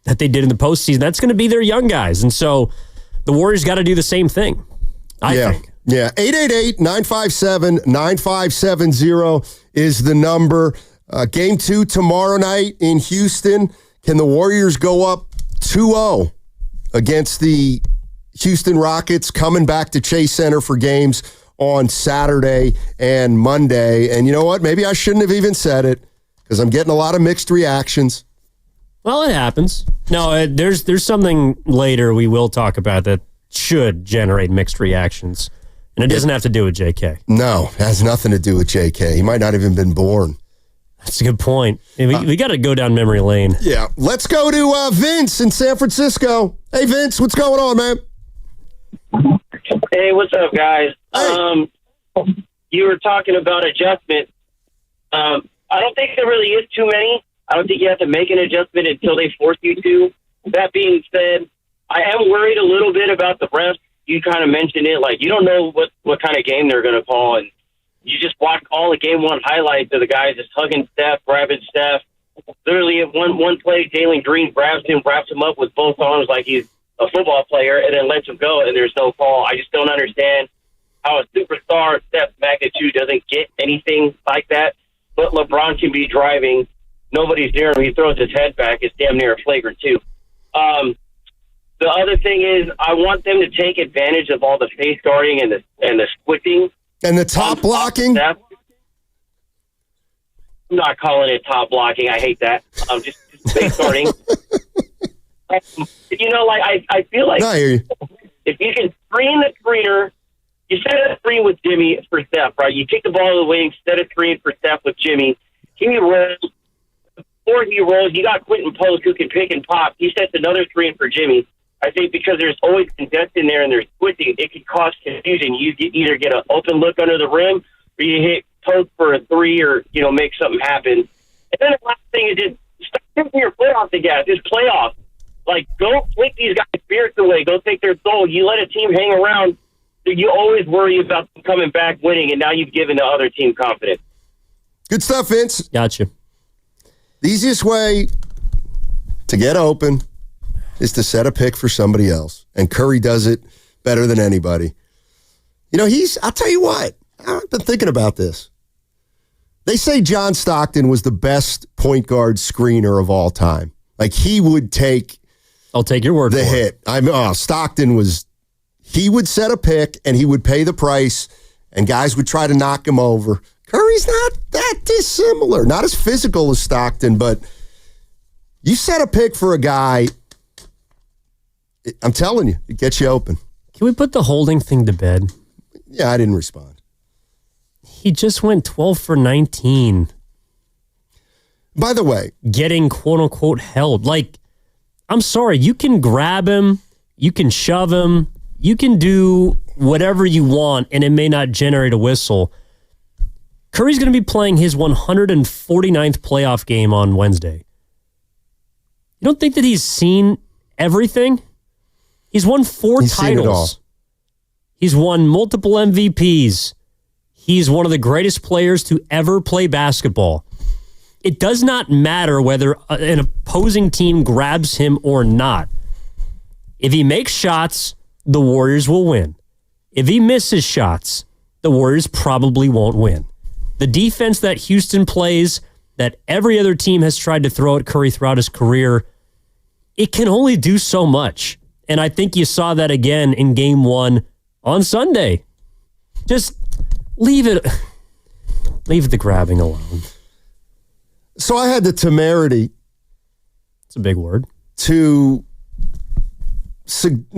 that they did in the postseason. That's going to be their young guys, and so the Warriors got to do the same thing, I think. Yeah, 888-957-9570 is the number. Game 2 tomorrow night in Houston. Can the Warriors go up 2-0 against the Houston Rockets coming back to Chase Center for games on Saturday and Monday? And you know what? Maybe I shouldn't have even said it because I'm getting a lot of mixed reactions. Well, it happens. No, there's something later we will talk about that should generate mixed reactions. And it doesn't have to do with JK. No, it has nothing to do with JK. He might not have even been born. That's a good point. We got to go down memory lane. Yeah. Let's go to Vince in San Francisco. Hey, Vince, what's going on, man? Hey, what's up, guys? Hey. you were talking about adjustment. I don't think there really is too many. I don't think you have to make an adjustment until they force you to. That being said, I am worried a little bit about the refs. You kind of mentioned it. Like, you don't know what kind of game they're going to call, and you just watch all the game one highlights of the guys just hugging Steph, grabbing Steph. Literally, at one play, Jalen Green wraps him up with both arms like he's a football player, and then lets him go, and there's no call. I just don't understand how a superstar Steph's magnitude doesn't get anything like that. But LeBron can be driving. Nobody's near him. He throws his head back. It's damn near a flagrant, too. The other thing is, I want them to take advantage of all the face guarding and the squinting. And the top blocking? I'm not calling it top blocking. I hate that. Just face guarding. I feel like if you can screen the screener, you set a screen with Jimmy for Steph, right? You kick the ball to the wing, set a screen for Steph with Jimmy. He rolls. Before he rolls, you got Quentin Post who can pick and pop. He sets another screen for Jimmy. I think because there's always congestion there and there's squinting, it could cause confusion. You either get an open look under the rim or you hit Post for a three or, make something happen. And then the last thing is just stop taking your foot off the gas. It's playoffs. Like, don't take these guys' spirits away. Go take their soul. You let a team hang around, you always worry about them coming back winning, and now you've given the other team confidence. Good stuff, Vince. Gotcha. The easiest way to get open is to set a pick for somebody else. And Curry does it better than anybody. I'll tell you what, I've been thinking about this. They say John Stockton was the best point guard screener of all time. Like, he would take... I'll take your word for hit. Stockton he would set a pick and he would pay the price and guys would try to knock him over. Curry's not that dissimilar. Not as physical as Stockton, but you set a pick for a guy, I'm telling you, it gets you open. Can we put the holding thing to bed? Yeah, I didn't respond. He just went 12 for 19. By the way, getting quote-unquote held. Like, I'm sorry, you can grab him, you can shove him, you can do whatever you want, and it may not generate a whistle. Curry's going to be playing his 149th playoff game on Wednesday. You don't think that he's seen everything? He's won four titles. Seen it all. He's won multiple MVPs. He's one of the greatest players to ever play basketball. It does not matter whether an opposing team grabs him or not. If he makes shots, the Warriors will win. If he misses shots, the Warriors probably won't win. The defense that Houston plays, that every other team has tried to throw at Curry throughout his career, it can only do so much. And I think you saw that again in game one on Sunday. Just leave the grabbing alone. So I had the temerity. It's a big word. No,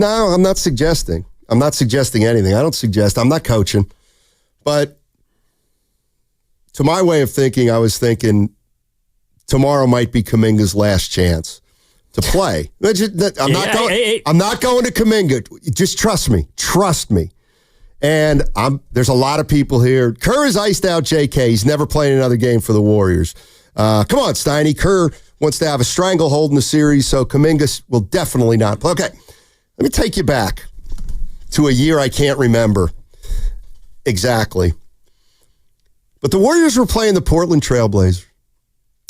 I'm not suggesting. I'm not suggesting anything. I'm not coaching. But to my way of thinking, I was thinking tomorrow might be Kuminga's last chance to play. I'm not going to Kuminga. Just trust me. Trust me. And there's a lot of people here. Kerr is iced out JK. He's never playing another game for the Warriors. Come on, Steiny. Kerr wants to have a stranglehold in the series, so Kuminga will definitely not play. Okay, let me take you back to a year I can't remember exactly. But the Warriors were playing the Portland Trailblazers.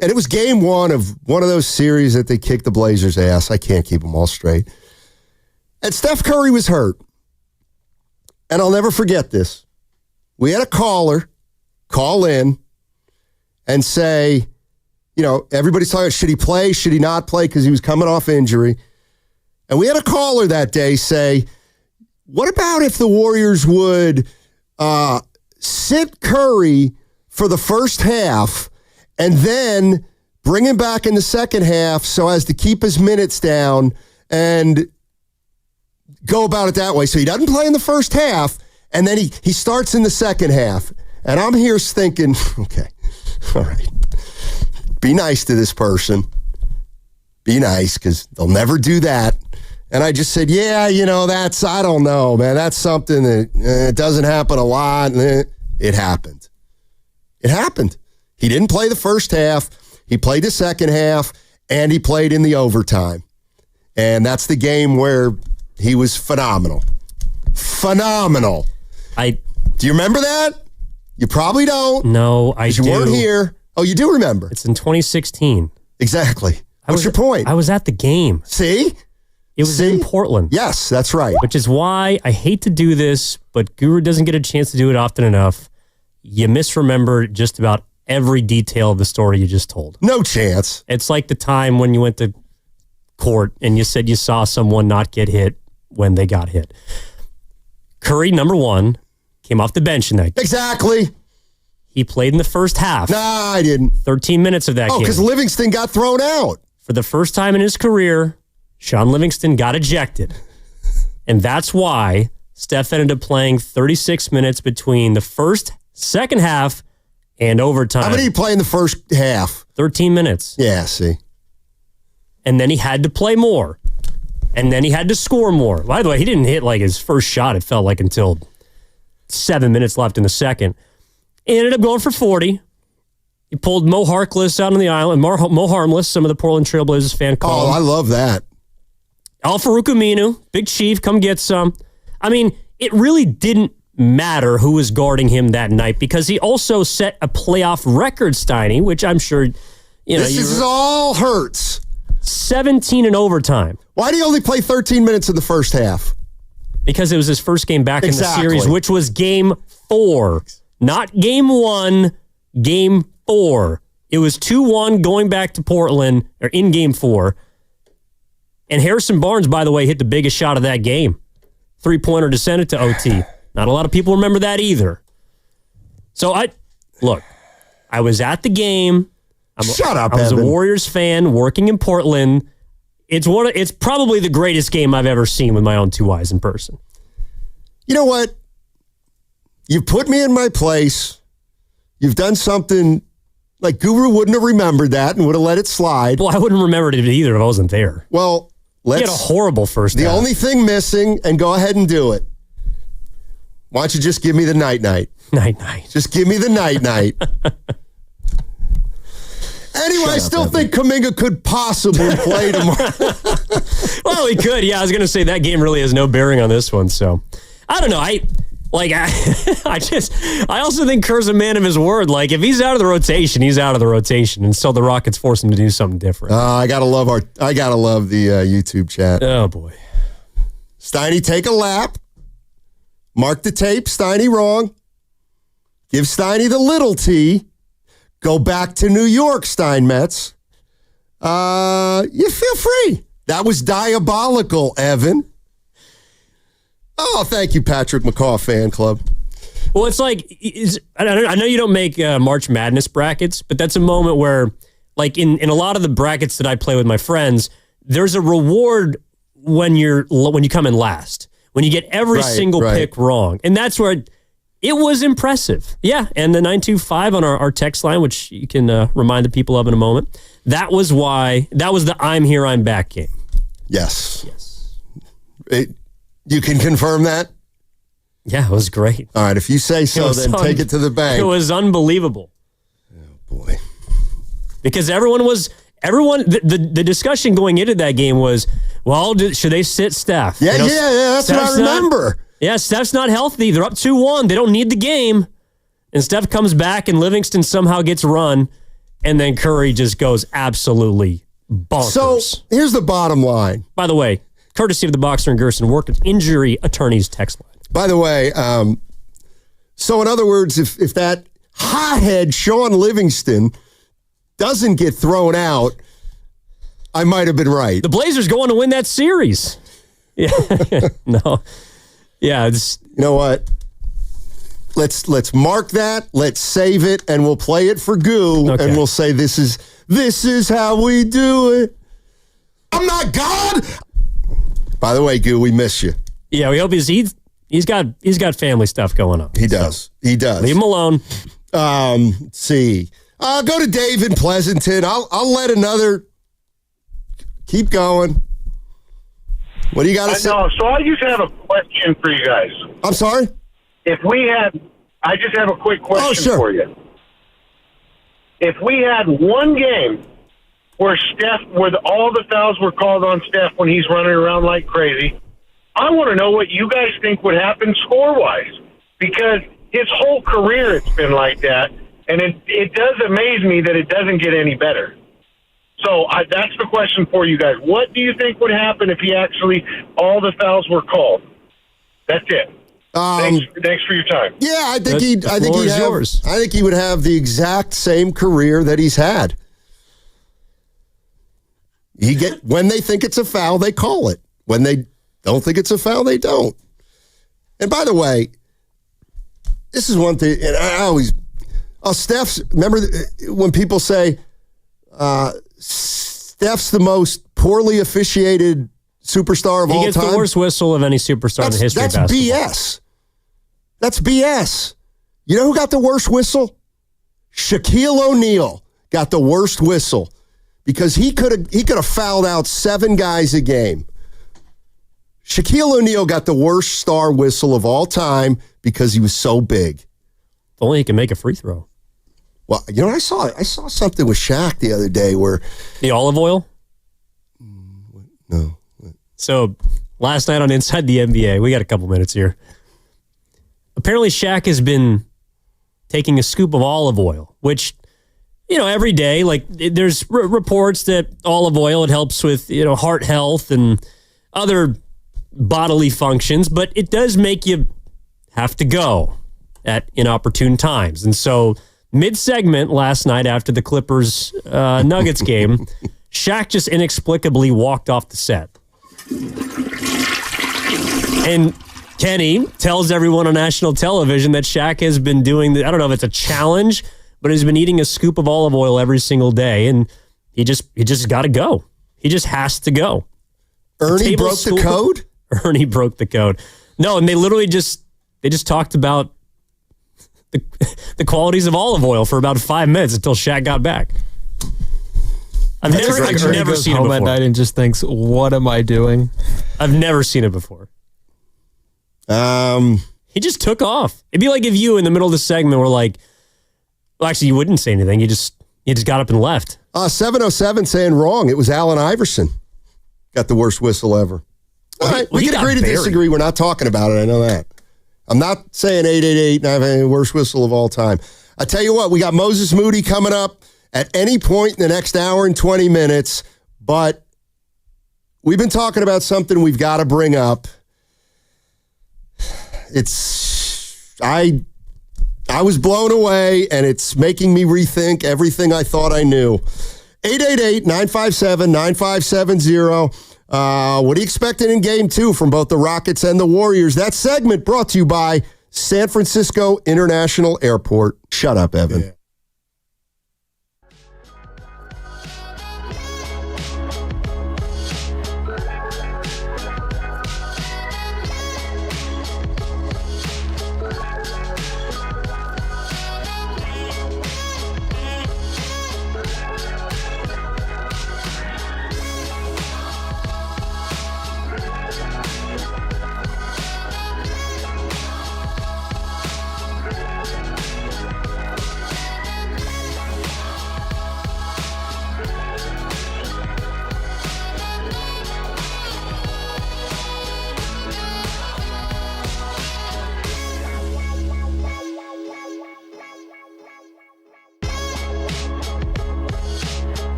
And it was game one of those series that they kicked the Blazers' ass. I can't keep them all straight. And Steph Curry was hurt. And I'll never forget this. We had a caller call in and say, everybody's talking, should he play? Should he not play? Because he was coming off injury. And we had a caller that day say, what about if the Warriors would sit Curry for the first half and then bring him back in the second half so as to keep his minutes down and go about it that way. So he doesn't play in the first half, and then he starts in the second half. And I'm here thinking, okay, all right, be nice to this person. Be nice, because they'll never do that. And I just said, yeah, I don't know, man. That's something that it doesn't happen a lot. It happened. It happened. He didn't play the first half. He played the second half, and he played in the overtime. And that's the game where he was phenomenal. Phenomenal. Do you remember that? You probably don't. No, I do. You weren't here. Oh, you do remember. It's in 2016. Exactly. What's your point? I was at the game. See? It was in Portland. Yes, that's right. Which is why I hate to do this, but Guru doesn't get a chance to do it often enough. You misremember just about every detail of the story you just told. No chance. It's like the time when you went to court and you said you saw someone not get hit when they got hit. Curry, number one, came off the bench in that game. Exactly. He played in the first half. Nah, I didn't. 13 minutes of that game. Oh, because Livingston got thrown out. For the first time in his career, Sean Livingston got ejected. And that's why Steph ended up playing 36 minutes between the second half, and overtime. How many did he play in the first half? 13 minutes. Yeah, see. And then he had to play more. And then he had to score more. By the way, he didn't hit like his first shot, it felt like, until 7 minutes left in the second. He ended up going for 40. He pulled Mo Harkless out on the island. Mo Harmless, some of the Portland Trailblazers fan call him. I love that. Al-Farouq Aminu, Big Chief, come get some. I mean, it really didn't matter who was guarding him that night because he also set a playoff record, Steiny, which I'm sure, This is all hurts. 17 in overtime. Why did he only play 13 minutes in the first half? Because it was his first game back in the series, which was game 4. Not game 1, game 4. It was 2-1 going back to Portland, or in game 4. And Harrison Barnes, by the way, hit the biggest shot of that game. 3-pointer to send it to OT. Not a lot of people remember that either. So I was at the game. Shut up, I was Evan. a Warriors fan working in Portland. It's probably the greatest game I've ever seen with my own two eyes in person. You know what? You put me in my place. You've done something like Guru wouldn't have remembered that and would have let it slide. Well, I wouldn't remember it either if I wasn't there. Well, he had a horrible first half. The half. only thing missing, and go ahead and do it. Why don't you just give me the night-night? Night-night. Just give me the night-night. Anyway, I still think Kuminga could possibly play tomorrow. Well, he could. Yeah, I was going to say that game really has no bearing on this one. So, I don't know. I also think Kerr's a man of his word. Like, if he's out of the rotation, he's out of the rotation. And so the Rockets force him to do something different. I gotta love the YouTube chat. Oh, boy. Steiny, take a lap. Mark the tape. Steiny wrong. Give Steiny the little T. Go back to New York, Steinmetz. You feel free. That was diabolical, Evan. Oh, thank you, Patrick McCaw fan club. Well, it's like, I know you don't make March Madness brackets, but that's a moment where, like in a lot of the brackets that I play with my friends, there's a reward when you come in last, when you get every single pick wrong. And that's where it was impressive. Yeah, and the 925 on our text line, which you can remind the people of in a moment, that was the I'm here, I'm back game. Yes. You can confirm that? Yeah, it was great. All right, if you say so, then take it to the bank. It was unbelievable. Oh, boy. Because the discussion going into that game was, well, should they sit Steph? Yeah, that's what I remember. Steph's not healthy. They're up 2-1. They don't need the game. And Steph comes back and Livingston somehow gets run. And then Curry just goes absolutely bonkers. So here's the bottom line. By the way, courtesy of the Boxer and Gerson Work Injury Attorneys text line. By the way, so in other words, if that hothead Sean Livingston doesn't get thrown out, I might have been right. The Blazers go on to win that series. Yeah. No. Yeah. You know what? Let's mark that. Let's save it, and we'll play it for Goo, and we'll say this is how we do it. I'm not God. By the way, Goo, we miss you. Yeah, we hope he's got family stuff going on. He does. So. He does. Leave him alone. Let's see. I'll go to Dave in Pleasanton. I'll let another keep going. What do you got to say? So I used to have a question for you guys. I'm sorry? If we had I just have a quick question sure. for you. If we had one game where all the fouls were called on Steph when he's running around like crazy, I want to know what you guys think would happen score-wise, because his whole career it's been like that, and it does amaze me that it doesn't get any better. So that's the question for you guys. What do you think would happen if all the fouls were called? That's it. Thanks for your time. Yeah, I think he would have the exact same career that he's had. When they think it's a foul, they call it. When they don't think it's a foul, they don't. And by the way, this is one thing, and I always, remember when people say Steph's the most poorly officiated superstar of all time? He gets the worst whistle of any superstar in the history of basketball. BS. That's BS. You know who got the worst whistle? Shaquille O'Neal got the worst whistle because he could have fouled out 7 guys a game. Shaquille O'Neal got the worst star whistle of all time because he was so big. If only he can make a free throw. Well, you know, I saw something with Shaq the other day where the olive oil. No. So last night on Inside the NBA, we got a couple minutes here. Apparently, Shaq has been taking a scoop of olive oil, which, you know, every day, like there's reports that olive oil, it helps with, you know, heart health and other bodily functions, but it does make you have to go at inopportune times. And so mid-segment last night after the Clippers Nuggets game, Shaq just inexplicably walked off the set. And Kenny tells everyone on national television that Shaq has been doing, I don't know if it's a challenge, but he's been eating a scoop of olive oil every single day, and he just got to go. He just has to go. Ernie broke the code? Ernie broke the code. No, and they literally just talked about the qualities of olive oil for about 5 minutes until Shaq got back. I've never seen it before. At night and just thinks, "What am I doing?" I've never seen it before. He just took off. It'd be like if you in the middle of the segment were like, well, actually, you wouldn't say anything. You just got up and left. 707 saying wrong. It was Allen Iverson. Got the worst whistle ever. All right, we can agree to disagree. We're not talking about it. I know that. I'm not saying 888 and having the worst whistle of all time. I tell you what, we got Moses Moody coming up at any point in the next hour and 20 minutes, but we've been talking about something we've got to bring up. I was blown away, and it's making me rethink everything I thought I knew. 888-957-9570. What are you expecting in Game 2 from both the Rockets and the Warriors? That segment brought to you by San Francisco International Airport. Shut up, Evan. Yeah.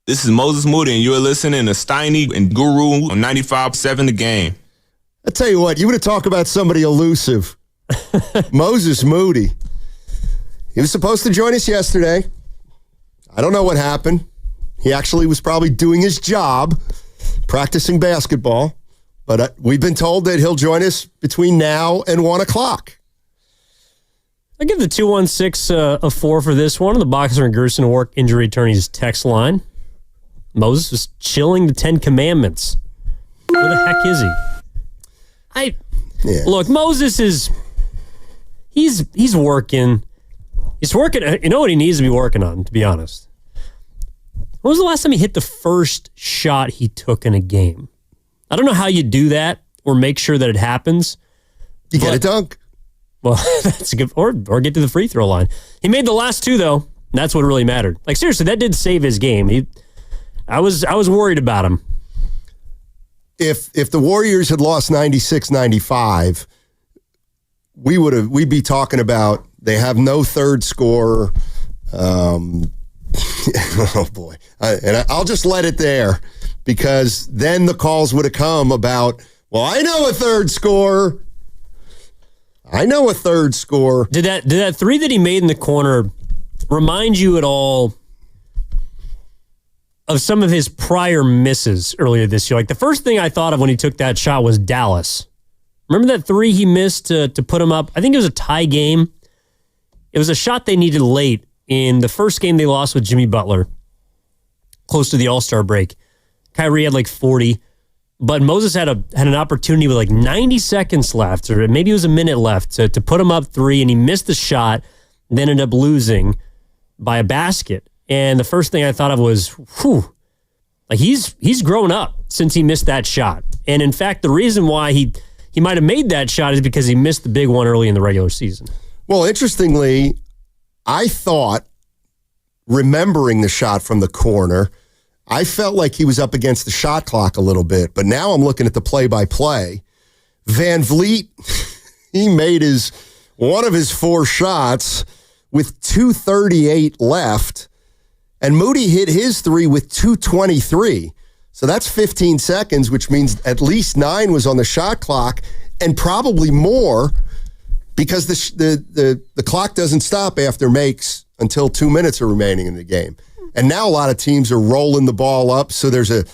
This is Moses Moody, and you're listening to Steiny and Guru on 95.7 The Game. I tell you what, you want to talk about somebody elusive. Moses Moody. He was supposed to join us yesterday. I don't know what happened. He actually was probably doing his job, practicing basketball. But we've been told that he'll join us between now and 1 o'clock. I give the 216 a 4 for this one. The Boxer and Gerson work injury attorney's text line. Moses was chilling the 10 Commandments. Where the heck is he? Look, Moses is he's working. He's working. You know what he needs to be working on, to be honest? When was the last time he hit the first shot he took in a game? I don't know how you do that or make sure that it happens. You get a dunk. Well, that's a good, or get to the free throw line. He made the last two though. That's what really mattered. Like seriously, that did save his game. I was worried about him. If the Warriors had lost 96-95, we'd be talking about they have no third scorer. Oh boy. I'll just let it there because then the calls would have come about, well, I know a third scorer. Did that three that he made in the corner remind you at all of some of his prior misses earlier this year? Like the first thing I thought of when he took that shot was Dallas. Remember that three he missed to put him up? I think it was a tie game. It was a shot they needed late in the first game they lost with Jimmy Butler, close to the All-Star break. Kyrie had like 40, but Moses had an opportunity with like 90 seconds left, or maybe it was a minute left to put him up three, and he missed the shot, then ended up losing by a basket. And the first thing I thought of was, like he's grown up since he missed that shot. And in fact, the reason why he might have made that shot is because he missed the big one early in the regular season. Well, interestingly, I thought, remembering the shot from the corner, I felt like he was up against the shot clock a little bit. But now I'm looking at the play-by-play. Van Vliet, he made one of his 4 shots with 2:38 left. And Moody hit his 3 with 2:23. So that's 15 seconds, which means at least 9 was on the shot clock and probably more because the clock doesn't stop after makes until 2 minutes are remaining in the game. And now a lot of teams are rolling the ball up, so there's a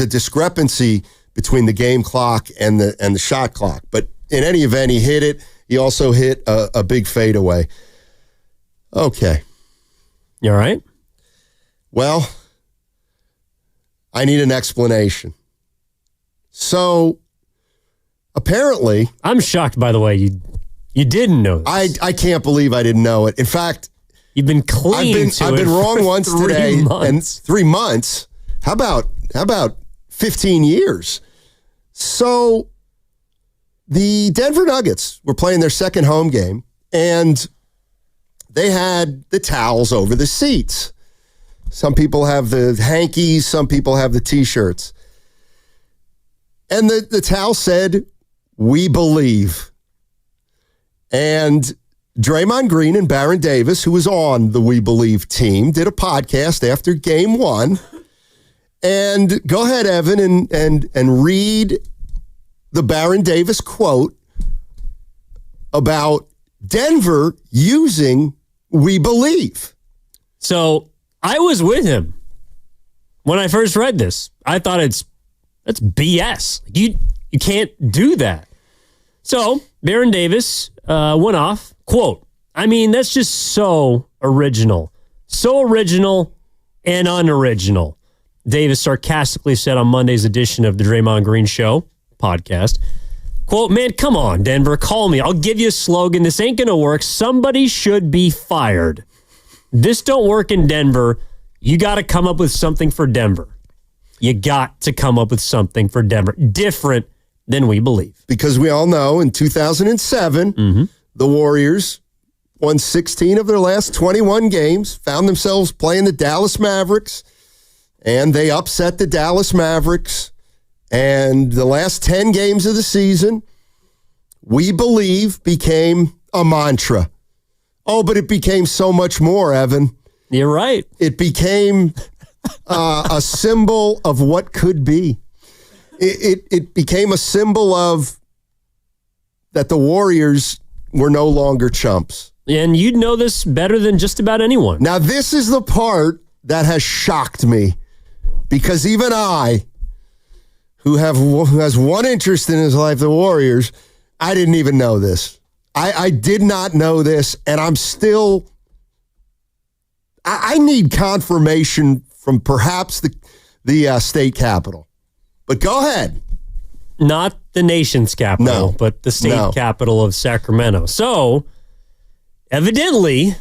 discrepancy between the game clock and the shot clock. But in any event, he hit it. He also hit a big fadeaway. Okay. You all right? Well, I need an explanation. So, apparently... I'm shocked, by the way, you didn't know this. I can't believe I didn't know it. In fact... You've been clinging to it. I've been wrong once 3 today. months. And 3 months? How about 15 years? So, the Denver Nuggets were playing their second home game, and they had the towels over the seats. Some people have the hankies, some people have the T-shirts. And the towel said, "We believe." And Draymond Green and Baron Davis, who was on the We Believe team, did a podcast after game 1. And go ahead, Evan, and read the Baron Davis quote about Denver using We Believe. So I was with him when I first read this. I thought that's BS. You can't do that. So Baron Davis went off, quote, "I mean, that's just so original. So original and unoriginal," Davis sarcastically said on Monday's edition of the Draymond Green Show podcast. Quote, "Man, come on, Denver, call me. I'll give you a slogan. This ain't going to work. Somebody should be fired. This don't work in Denver. You got to come up with something for Denver. You got to come up with something for Denver. Different than We Believe." Because we all know in 2007, the Warriors won 16 of their last 21 games, found themselves playing the Dallas Mavericks, and they upset the Dallas Mavericks. And the last 10 games of the season, We Believe became a mantra. Oh, but it became so much more, Evan. You're right. It became a symbol of what could be. It became a symbol of that the Warriors were no longer chumps. And you'd know this better than just about anyone. Now, this is the part that has shocked me, because even I, who has one interest in his life, the Warriors, I didn't even know this. I did not know this, and I'm still... I need confirmation from perhaps the state capital. But go ahead. Not the nation's capital, but the state capital of Sacramento. So, evidently,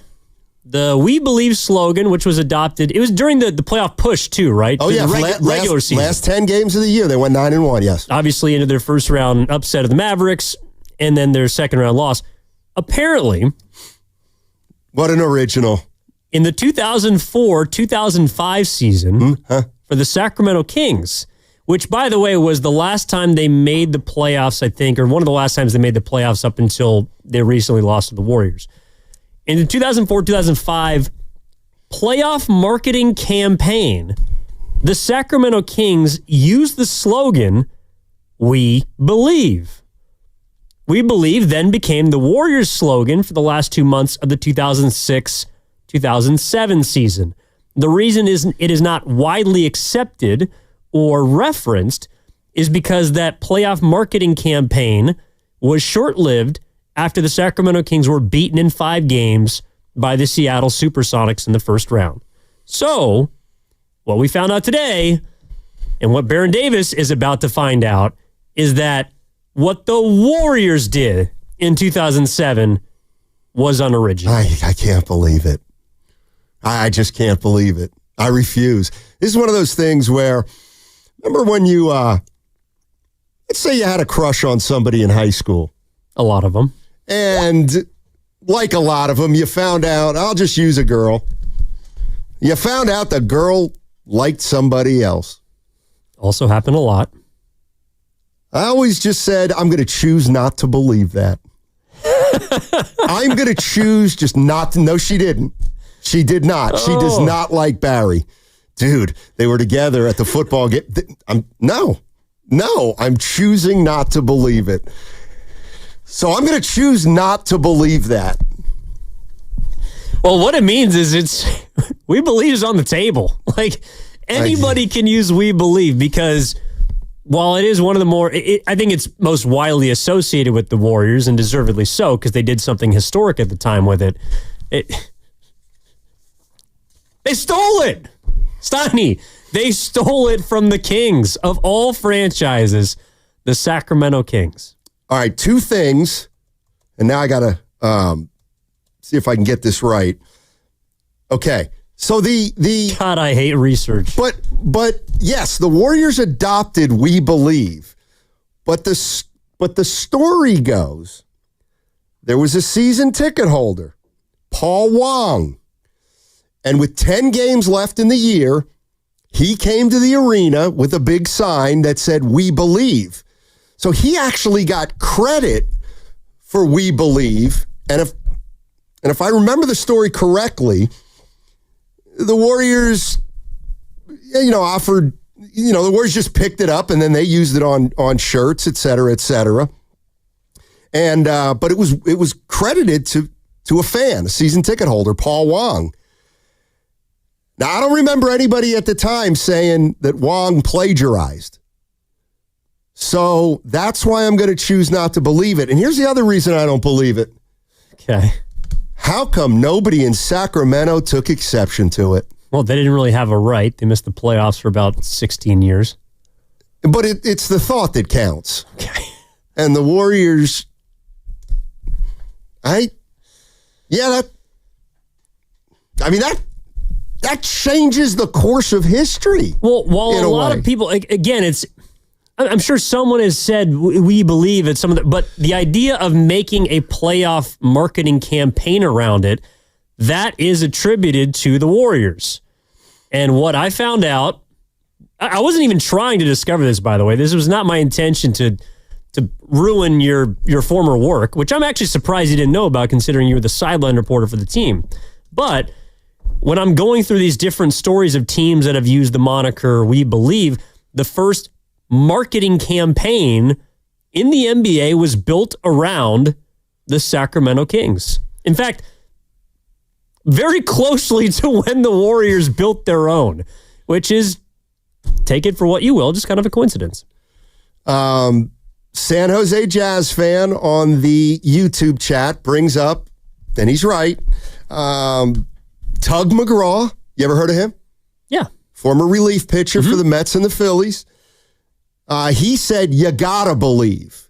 the We Believe slogan, which was adopted, it was during the playoff push too, right? Oh, yeah. Regular season. Last 10 games of the year, they went 9-1, yes. Obviously, into their first round upset of the Mavericks, and then their second round loss. Apparently... What an original. In the 2004-2005 season, for the Sacramento Kings, which, by the way, was the last time they made the playoffs, I think, or one of the last times they made the playoffs up until they recently lost to the Warriors. In the 2004-2005 playoff marketing campaign, the Sacramento Kings used the slogan, "We Believe." "We Believe" then became the Warriors' slogan for the last 2 months of the 2006-2007 season. The reason it is not widely accepted or referenced is because that playoff marketing campaign was short-lived after the Sacramento Kings were beaten in 5 games by the Seattle Supersonics in the first round. So, what we found out today, and what Baron Davis is about to find out, is that what the Warriors did in 2007 was unoriginal. I can't believe it. I just can't believe it. I refuse. This is one of those things where, remember when you, let's say you had a crush on somebody in high school. A lot of them. And like a lot of them, you found out, I'll just use a girl. You found out the girl liked somebody else. Also happened a lot. I always just said, I'm going to choose not to believe that. I'm going to choose just not to. No, she didn't. She did not. She does not like Barry. Dude, they were together at the football game. No, I'm choosing not to believe it. So I'm going to choose not to believe that. Well, what it means is We Believe is on the table. Like, anybody can use We Believe, because while it is one of the more, I think it's most widely associated with the Warriors, and deservedly so, because they did something historic at the time with it. They stole it. Steiny, they stole it from the Kings of all franchises, the Sacramento Kings. All right, 2 things, and now I got to see if I can get this right. Okay, so the God, I hate research. But yes, the Warriors adopted We Believe, but the story goes, there was a season ticket holder, Paul Wong, and with 10 games left in the year, he came to the arena with a big sign that said, "We Believe." So he actually got credit for We Believe. And if I remember the story correctly, the Warriors, offered, the Warriors just picked it up and then they used it on shirts, et cetera, et cetera. And, but it was credited to a fan, a season ticket holder, Paul Wong. Now, I don't remember anybody at the time saying that Wong plagiarized. So that's why I'm going to choose not to believe it. And here's the other reason I don't believe it. Okay. How come nobody in Sacramento took exception to it? Well, they didn't really have a right. They missed the playoffs for about 16 years. But it's the thought that counts. Okay. And the Warriors, that changes the course of history. Well, while a lot of people, again, I'm sure someone has said We Believe it's some of the, but the idea of making a playoff marketing campaign around it, that is attributed to the Warriors. And what I found out, I wasn't even trying to discover this, by the way. This was not my intention to ruin your former work, which I'm actually surprised you didn't know about, considering you were the sideline reporter for the team. But when I'm going through these different stories of teams that have used the moniker We Believe, the first marketing campaign in the NBA was built around the Sacramento Kings. In fact, very closely to when the Warriors built their own, which is, take it for what you will, just kind of a coincidence. San Jose Jazz fan on the YouTube chat brings up, and he's right, Tug McGraw. You ever heard of him? Yeah. Former relief pitcher for the Mets and the Phillies. He said, you gotta believe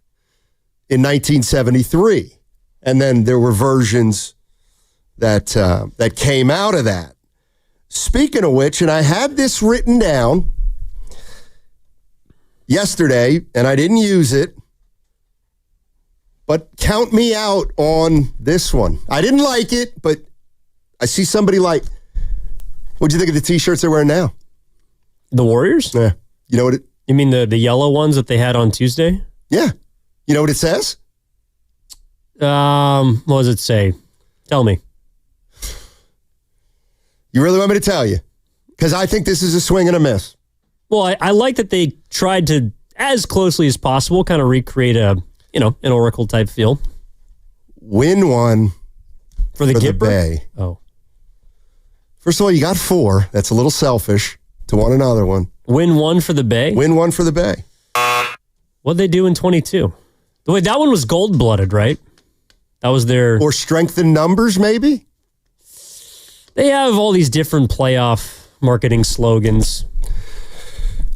in 1973. And then there were versions that came out of that. Speaking of which, and I had this written down yesterday, and I didn't use it, but count me out on this one. I didn't like it, but I see somebody like, what'd you think of the T-shirts they're wearing now? The Warriors? Yeah. You know what it... You mean the yellow ones that they had on Tuesday? Yeah. You know what it says? What does it say? Tell me. You really want me to tell you? Because I think this is a swing and a miss. Well, I like that they tried to, as closely as possible, kind of recreate an Oracle type feel. Win one for the Bay. Oh. First of all, you got 4. That's a little selfish to want another one. Win one for the Bay? Win one for the Bay. What'd they do in 22? Wait, that one was gold-blooded, right? That was their... Or strength in numbers, maybe? They have all these different playoff marketing slogans.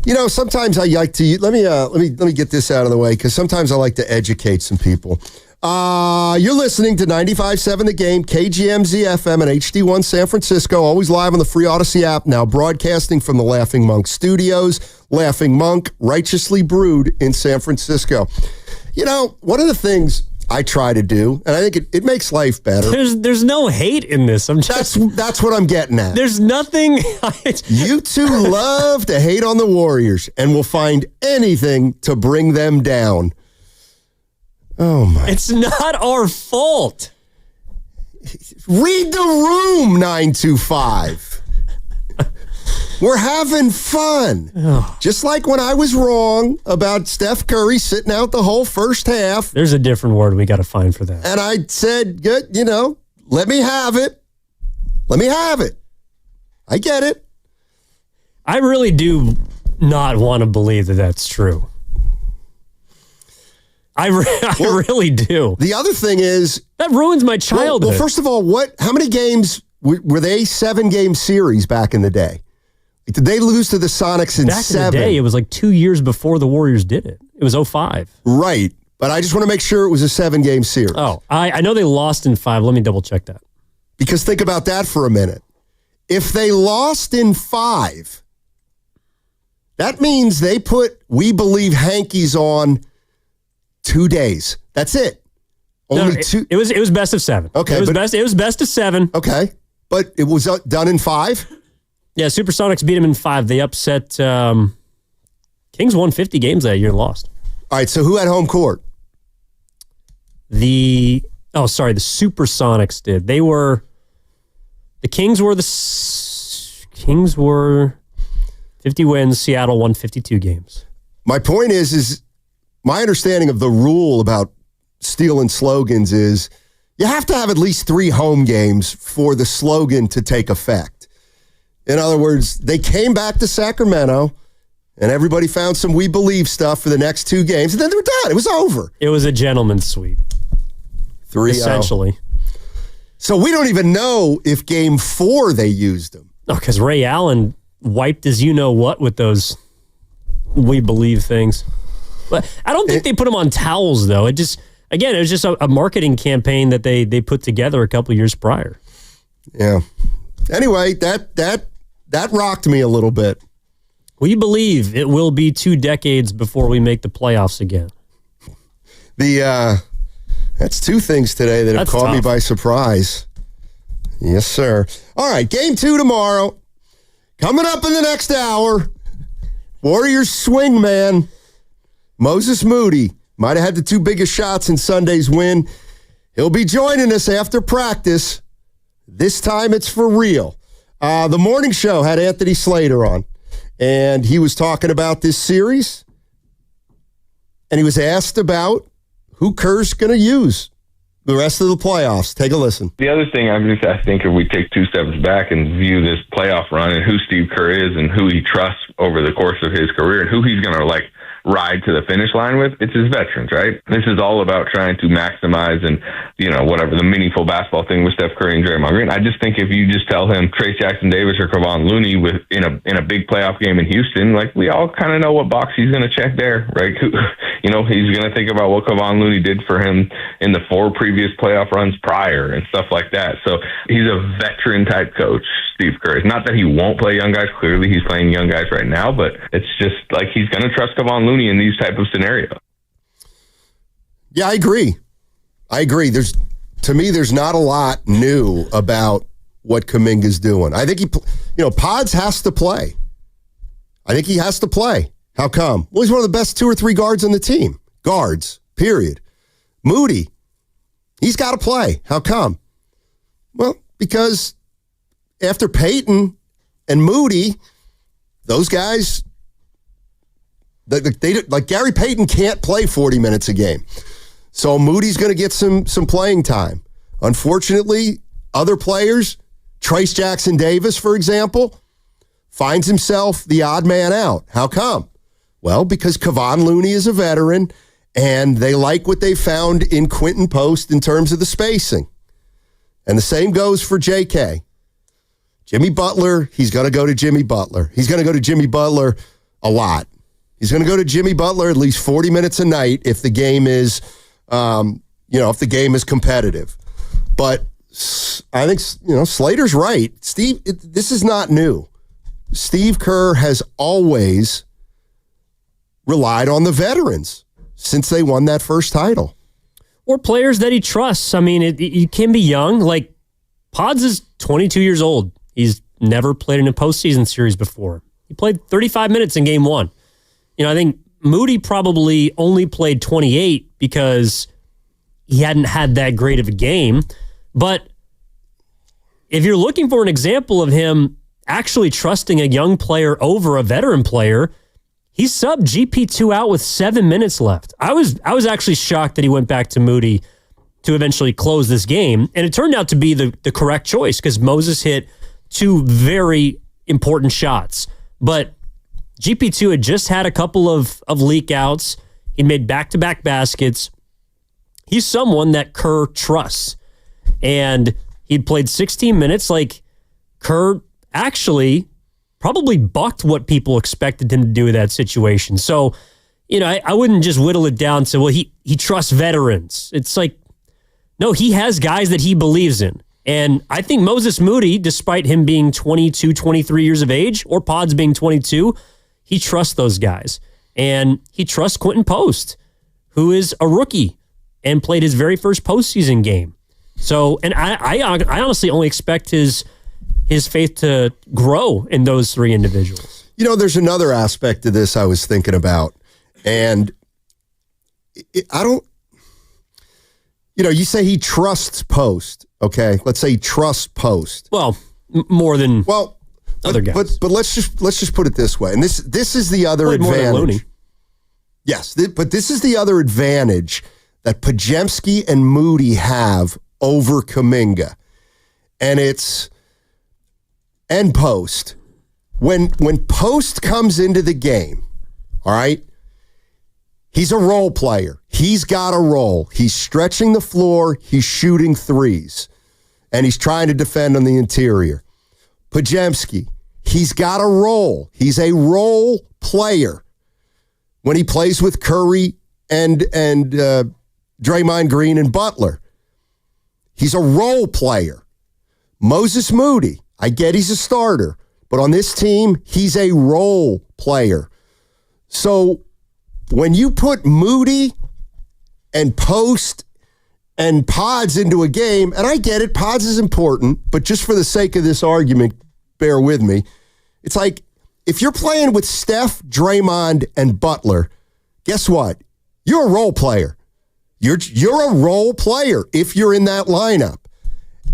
You know, sometimes I like to... Let me get this out of the way, because sometimes I like to educate some people. You're listening to 95.7 The Game, KGMZ FM and HD1 San Francisco, always live on the free Odyssey app, now broadcasting from the Laughing Monk Studios. Laughing Monk, righteously brewed in San Francisco. You know, one of the things I try to do, and I think it makes life better. There's no hate in this. That's what I'm getting at. There's nothing. You two love to hate on the Warriors and will find anything to bring them down. Oh my! It's not our fault. Read the room, 925. We're having fun. Just like when I was wrong about Steph Curry sitting out the whole first half. There's a different word we got to find for that. And I said, good, let me have it. Let me have it. I get it. I really do not want to believe that that's true. I really do. The other thing is... That ruins my childhood. Well, first of all, how many games... Were they 7-game series back in the day? Did they lose to the Sonics in 7? Back in the day, it was like 2 years before the Warriors did it. It was 05. Right. But I just want to make sure it was a 7-game series. Oh, I know they lost in 5. Let me double check that. Because think about that for a minute. If they lost in 5, that means they put We Believe hankies on 2 days. That's it. Only 2. It was best of 7. Okay. It was best of 7. Okay. But it was done in 5? Yeah, Supersonics beat them in 5. They upset Kings won 50 games that year and lost. All right, so who had home court? The Supersonics did. The Kings were 50 wins. Seattle won 52 games. My point is my understanding of the rule about stealing slogans is you have to have at least 3 home games for the slogan to take effect. In other words, they came back to Sacramento and everybody found some We Believe stuff for the next 2 games, and then they were done. It was over. It was a gentleman's sweep. 3-0. Essentially. So we don't even know if game 4 they used them. No, because Ray Allen wiped as you know what with those We Believe things. But I don't think they put them on towels, though. It was just a marketing campaign that they put together a couple years prior. Yeah. Anyway, that rocked me a little bit. We believe it will be 2 decades before we make the playoffs again. That's 2 things today that have caught me by surprise. Yes, sir. All right, game 2 tomorrow. Coming up in the next hour. Warriors swing man. Moses Moody might have had the 2 biggest shots in Sunday's win. He'll be joining us after practice. This time it's for real. The morning show had Anthony Slater on, and he was talking about this series, and he was asked about who Kerr's going to use the rest of the playoffs. Take a listen. The other thing, I think if we take 2 steps back and view this playoff run and who Steve Kerr is and who he trusts over the course of his career and who he's going to ride to the finish line with, it's his veterans, right? This is all about trying to maximize and, whatever the meaningful basketball thing with Steph Curry and Draymond Green. I just think if you just tell him Trace Jackson-Davis or Kevon Looney in a big playoff game in Houston, we all kind of know what box he's going to check there, right? He's going to think about what Kevon Looney did for him in the 4 previous playoff runs prior and stuff like that. So he's a veteran type coach, Steve Kerr. It's not that he won't play young guys. Clearly he's playing young guys right now, but it's just he's going to trust Kevon Looney in these type of scenarios. Yeah, I agree. To me, there's not a lot new about what Kuminga's doing. I think Pods has to play. I think he has to play. How come? Well, he's one of the best 2 or 3 guards on the team. Guards, period. Moody, he's got to play. How come? Well, because after Peyton and Moody, those guys, Gary Payton can't play 40 minutes a game. So Moody's going to get some playing time. Unfortunately, other players, Trace Jackson-Davis, for example, finds himself the odd man out. How come? Well, because Kevon Looney is a veteran, and they like what they found in Quentin Post in terms of the spacing. And the same goes for JK. Jimmy Butler, he's going to go to Jimmy Butler. He's going to go to Jimmy Butler a lot. He's going to go to Jimmy Butler at least 40 minutes a night if the game is, if the game is competitive. But I think, Slater's right. Steve, this is not new. Steve Kerr has always relied on the veterans since they won that first title. Or players that he trusts. I mean, you can be young. Pods is 22 years old. He's never played in a postseason series before. He played 35 minutes in game 1. I think Moody probably only played 28 because he hadn't had that great of a game. But if you're looking for an example of him actually trusting a young player over a veteran player, he subbed GP2 out with 7 minutes left. I was actually shocked that he went back to Moody to eventually close this game. And it turned out to be the correct choice because Moses hit 2 very important shots. But GP2 had just had a couple of leak outs. He made back-to-back baskets. He's someone that Kerr trusts. And he'd played 16 minutes. Kerr actually probably bucked what people expected him to do in that situation. So, I wouldn't just whittle it down to, he trusts veterans. It's no, he has guys that he believes in. And I think Moses Moody, despite him being 22, 23 years of age, or Pods being 22, he trusts those guys. And he trusts Quentin Post, who is a rookie and played his very first postseason game. So, and I honestly only expect his faith to grow in those 3 individuals. There's another aspect to this I was thinking about. And you say he trusts Post, okay? Let's say he trusts Post. Well, more than other guys. But let's just put it this way. And this is the other advantage. Yes, but this is the other advantage that Podziemski and Moody have over Kuminga. And it's and Post. When Post comes into the game, all right, he's a role player. He's got a role. He's stretching the floor. He's shooting threes. And he's trying to defend on the interior. Podziemski, he's got a role. He's a role player. When he plays with Curry and Draymond Green and Butler, he's a role player. Moses Moody, I get he's a starter, but on this team, he's a role player. So when you put Moody and Post and Pods into a game, and I get it, Pods is important, but just for the sake of this argument, bear with me. It's like, if you're playing with Steph, Draymond, and Butler, guess what? You're a role player. You're a role player if you're in that lineup.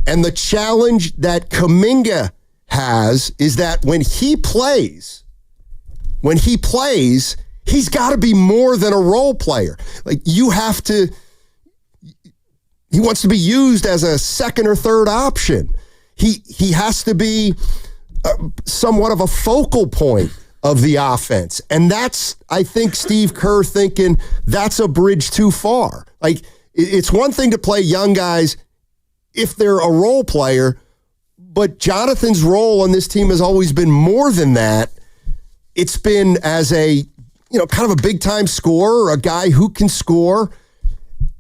And the challenge that Kuminga has is that when he plays, he's got to be more than a role player. Like, you have to, he wants to be used as a second or third option. He has to be somewhat of a focal point of the offense. And that's, I think, Steve Kerr thinking that's a bridge too far. Like, it's one thing to play young guys if they're a role player, but Jonathan's role on this team has always been more than that. It's been as a, kind of a big-time scorer, a guy who can score,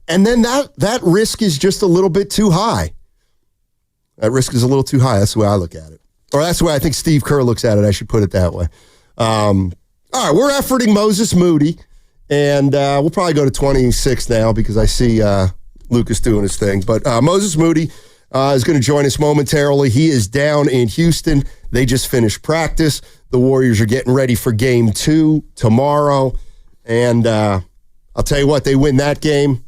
and then that risk is just a little bit too high. That risk is a little too high. That's the way I look at it. Or that's the way I think Steve Kerr looks at it. I should put it that way. All right, we're efforting Moses Moody, and we'll probably go to 26 now because I see Lucas doing his thing. But Moses Moody is going to join us momentarily. He is down in Houston. They just finished practice. The Warriors are getting ready for Game 2 tomorrow, and I'll tell you what, they win that game,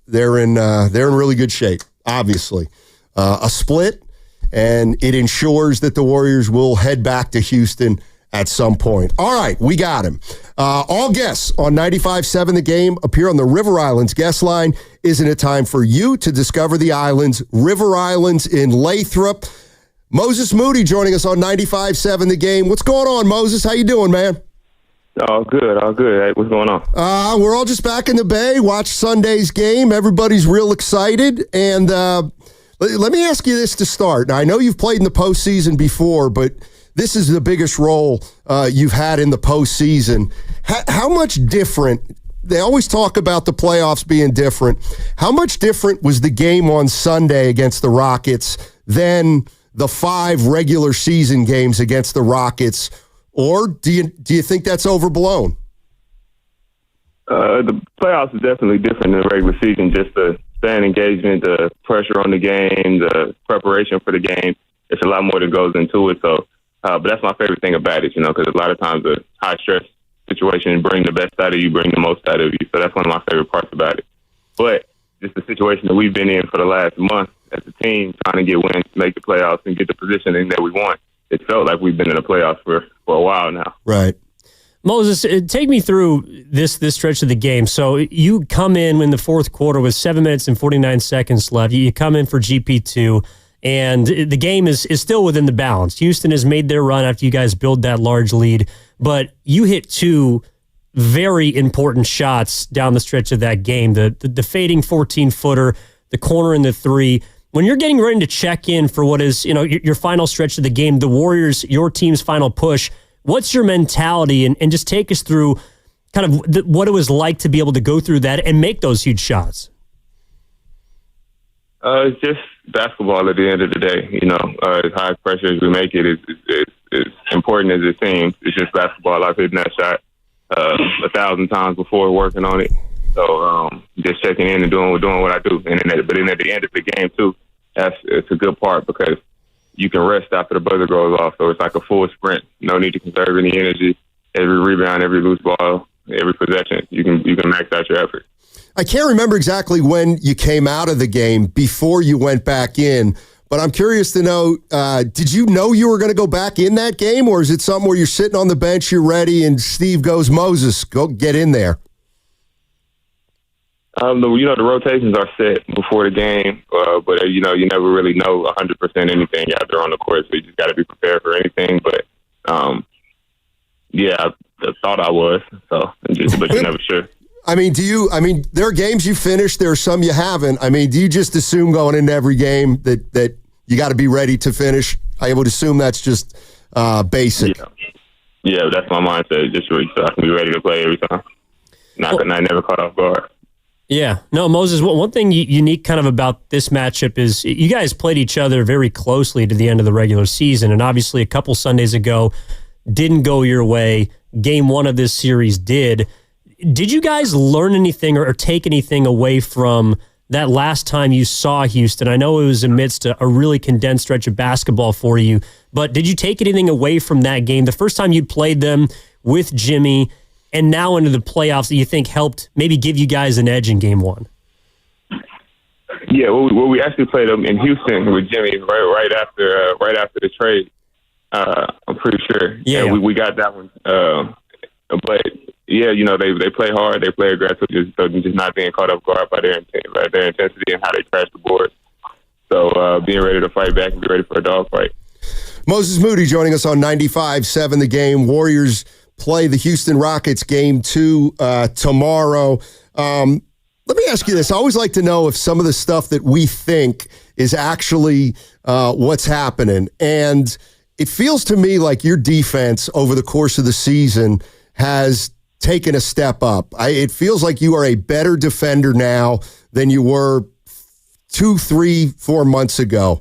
they're in really good shape. Obviously, a split, and it ensures that the Warriors will head back to Houston at some point. All right, we got him. All guests on 95.7 The Game appear on the River Islands guest line. Isn't it time for you to discover the islands? River Islands in Lathrop. Moses Moody joining us on 95.7 The Game. What's going on, Moses? How you doing, man? All good, all good. Hey, what's going on? We're all just back in the Bay, watched Sunday's game. Everybody's real excited. And let me ask you this to start. Now, I know you've played in the postseason before, but this is the biggest role you've had in the postseason. How much different? They always talk about the playoffs being different. How much different was the game on Sunday against the Rockets than the 5 regular season games against the Rockets? Or do you think that's overblown? The playoffs is definitely different than the regular season. Just the fan engagement, the pressure on the game, the preparation for the game. It's a lot more that goes into it. So, but that's my favorite thing about it, because a lot of times a high stress situation bring the best out of you, bring the most out of you. So that's one of my favorite parts about it. But just the situation that we've been in for the last month as a team, trying to get wins, make the playoffs, and get the positioning that we want. It felt like we've been in the playoffs for a while now. Right. Moses, take me through this stretch of the game. So you come in the fourth quarter with 7 minutes and 49 seconds left. You come in for GP2, and the game is still within the balance. Houston has made their run after you guys build that large lead, but you hit 2 very important shots down the stretch of that game. The fading 14-footer, the corner in the 3. When you're getting ready to check in for what is, your final stretch of the game, the Warriors, your team's final push, what's your mentality? And just take us through kind of what it was like to be able to go through that and make those huge shots. It's just basketball at the end of the day. As high pressure as we make it, it's important as it seems. It's just basketball. I've hit that shot 1,000 times before working on it. So just checking in and doing what I do. But then at the end of the game, too, it's a good part because you can rest after the buzzer goes off. So it's like a full sprint. No need to conserve any energy. Every rebound, every loose ball, every possession, you can max out your effort. I can't remember exactly when you came out of the game before you went back in, but I'm curious to know, did you know you were going to go back in that game, or is it something where you're sitting on the bench, you're ready, and Steve goes, Moses, go get in there? The rotations are set before the game, but you never really know 100% anything out there on the court, so you just got to be prepared for anything. But I thought I was, but you're never sure. There are games you finished, there are some you haven't. Do you just assume going into every game that you got to be ready to finish? I would assume that's just basic. Yeah, that's my mindset, just so I can be ready to play every time. I never caught off guard. Yeah. No, Moses, one thing unique kind of about this matchup is you guys played each other very closely to the end of the regular season, and obviously a couple Sundays ago didn't go your way. Game 1 of this series did. Did you guys learn anything or take anything away from that last time you saw Houston? I know it was amidst a really condensed stretch of basketball for you, but did you take anything away from that game? The first time you played them with Jimmy and now into the playoffs that you think helped maybe give you guys an edge in Game 1? Yeah, well, we actually played them in Houston with Jimmy right after the trade. I'm pretty sure. Yeah, And we got that one. But yeah, they play hard, they play aggressive, so just not being caught off guard by their intensity and how they crash the board. So being ready to fight back and be ready for a dogfight. Moses Moody joining us on 95.7 The Game. Warriors play the Houston Rockets game 2 tomorrow. Let me ask you this. I always like to know if some of the stuff that we think is actually what's happening. And it feels to me like your defense over the course of the season has taken a step up. It feels like you are a better defender now than you were 2, 3, 4 months ago.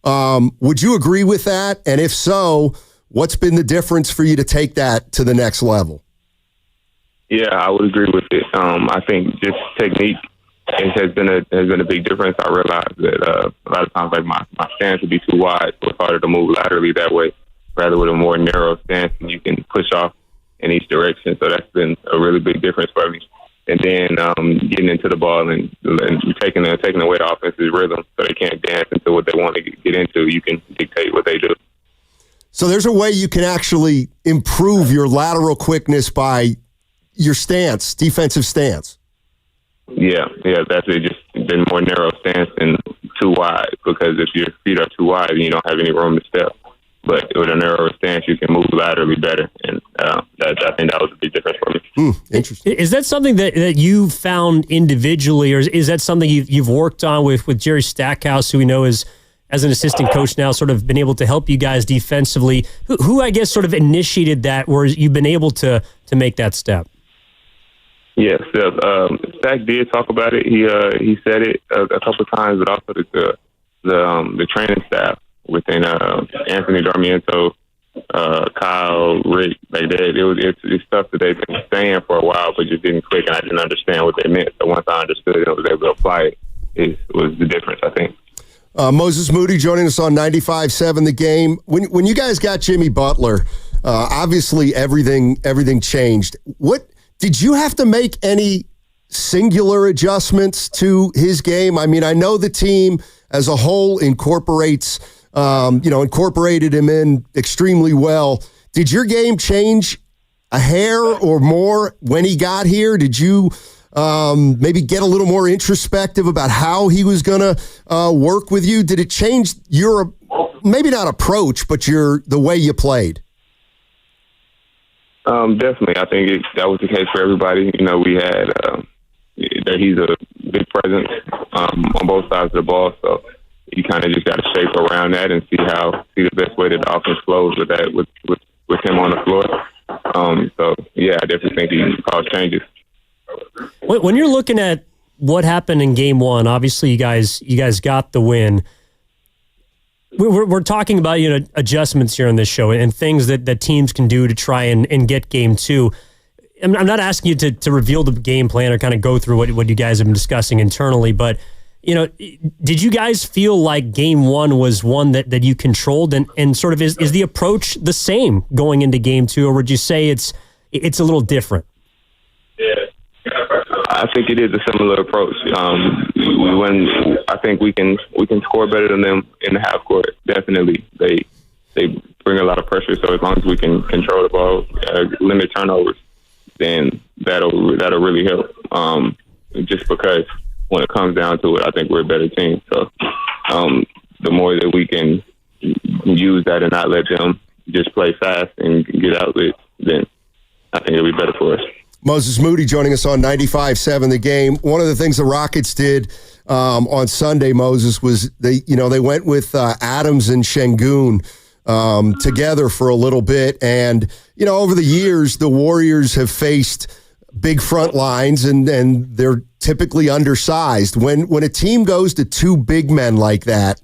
Would you agree with that? And if so, what's been the difference for you to take that to the next level? Yeah, I would agree with it. I think just technique has been a big difference. I realized that a lot of times, like my stance would be too wide, so it's harder to move laterally that way, rather with a more narrow stance, and you can push off in each direction. So that's been a really big difference for me. And then getting into the ball and taking away the offense's rhythm, so they can't dance into what they want to get into. You can dictate what they do. So there's a way you can actually improve your lateral quickness by your stance, defensive stance. Yeah, that's it. Just been more narrow stance and too wide, because if your feet are too wide, then you don't have any room to step. But with a narrower stance, you can move laterally better, and I think that was a big difference for me. Interesting. Is that something that you found individually, or is that something you've worked on with Jerry Stackhouse, who we know is, as an assistant coach now, sort of been able to help you guys defensively? Who I guess sort of initiated that, where you've been able to make that step? Yes, Stack did talk about it. He said it a couple of times, but also the training staff within Anthony Darmiento, Kyle, Rick, it's stuff that they've been saying for a while, but just didn't click, and I didn't understand what they meant. So once I understood it and was able to apply it, it was the difference, I think. Moses Moody joining us on 95.7 The Game. When you guys got Jimmy Butler, obviously everything changed. What did you have to make any singular adjustments to his game? I mean, I know the team as a whole incorporated him in extremely well. Did your game change a hair or more when he got here? Did you maybe get a little more introspective about how he was going to work with you? Did it change your, maybe not approach, but the way you played? Definitely. I think that was the case for everybody. We had that he's a big presence on both sides of the ball, so you kind of just got to shape around that and see the best way that the offense flows with that with him on the floor. So yeah, I definitely think he caused changes. When you're looking at what happened in Game 1, obviously you guys got the win. We're talking about adjustments here on this show and things that teams can do to try and get Game 2. I'm not asking you to reveal the game plan or kind of go through what you guys have been discussing internally, but did you guys feel like Game 1 was one that you controlled and sort of is the approach the same going into Game 2, or would you say it's a little different? I think it is a similar approach. When I think we can score better than them in the half court. Definitely, they bring a lot of pressure. So as long as we can control the ball, limit turnovers, then that'll really help. Just because when it comes down to it, I think we're a better team. So the more that we can use that and not let them just play fast and get outlets, then I think it'll be better for us. Moses Moody joining us on 95.7 The Game. One of the things the Rockets did on Sunday, Moses, was they went with Adams and Şengün together for a little bit. And, over the years, the Warriors have faced big front lines and they're typically undersized. When a team goes to two big men like that,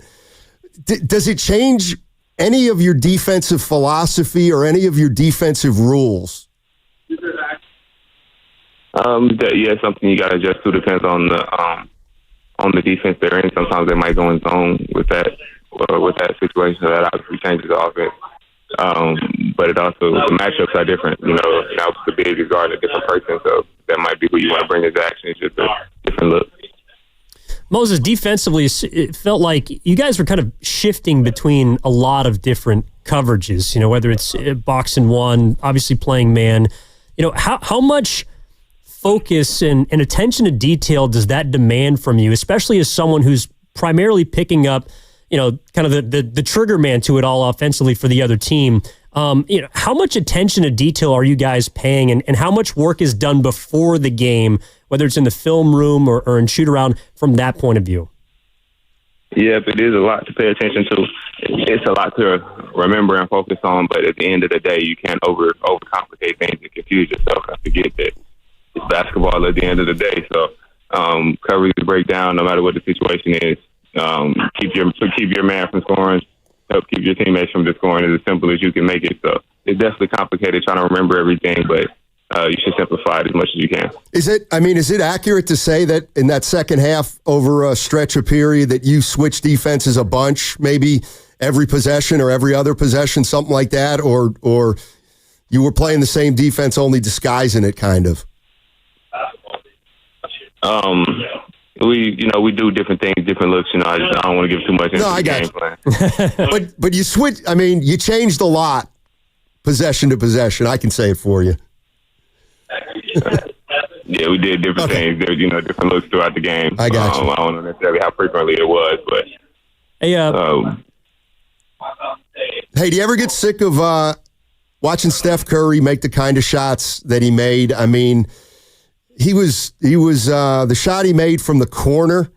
does it change any of your defensive philosophy or any of your defensive rules? Yeah, something you got to adjust to. Depends on the defense they're in. Sometimes they might go in zone with that situation. So that obviously changes the offense. But it also, the matchups are different. The big is guarding a different person, so that might be who you want to bring his action. It's just a different look. Moses, defensively, it felt like you guys were kind of shifting between a lot of different coverages, whether it's box and one, obviously playing man. How much focus and attention to detail does that demand from you, especially as someone who's primarily picking up, kind of the trigger man to it all offensively for the other team? How much attention to detail are you guys paying, and how much work is done before the game, whether it's in the film room or in shoot around from that point of view? Yeah, it is a lot to pay attention to. It's a lot to remember and focus on, but at the end of the day, you can't overcomplicate things and confuse yourself. I forget that it's basketball at the end of the day. So coverage break down no matter what the situation is. Keep your man from scoring. Help keep your teammates from just scoring. It's as simple as you can make it. So it's definitely complicated trying to remember everything, but you should simplify it as much as you can. Is it accurate to say that in that second half over a stretch of period that you switched defenses a bunch, maybe every possession or every other possession, something like that, or you were playing the same defense, only disguising it kind of? We do different things, different looks. I don't want to give too much into the game plan. but you switch. You changed a lot, possession to possession. I can say it for you. Yeah, we did different things. There's different looks throughout the game. I got you. I don't know necessarily how frequently it was, but hey, do you ever get sick of watching Steph Curry make the kind of shots that he made? He was the shot he made from the corner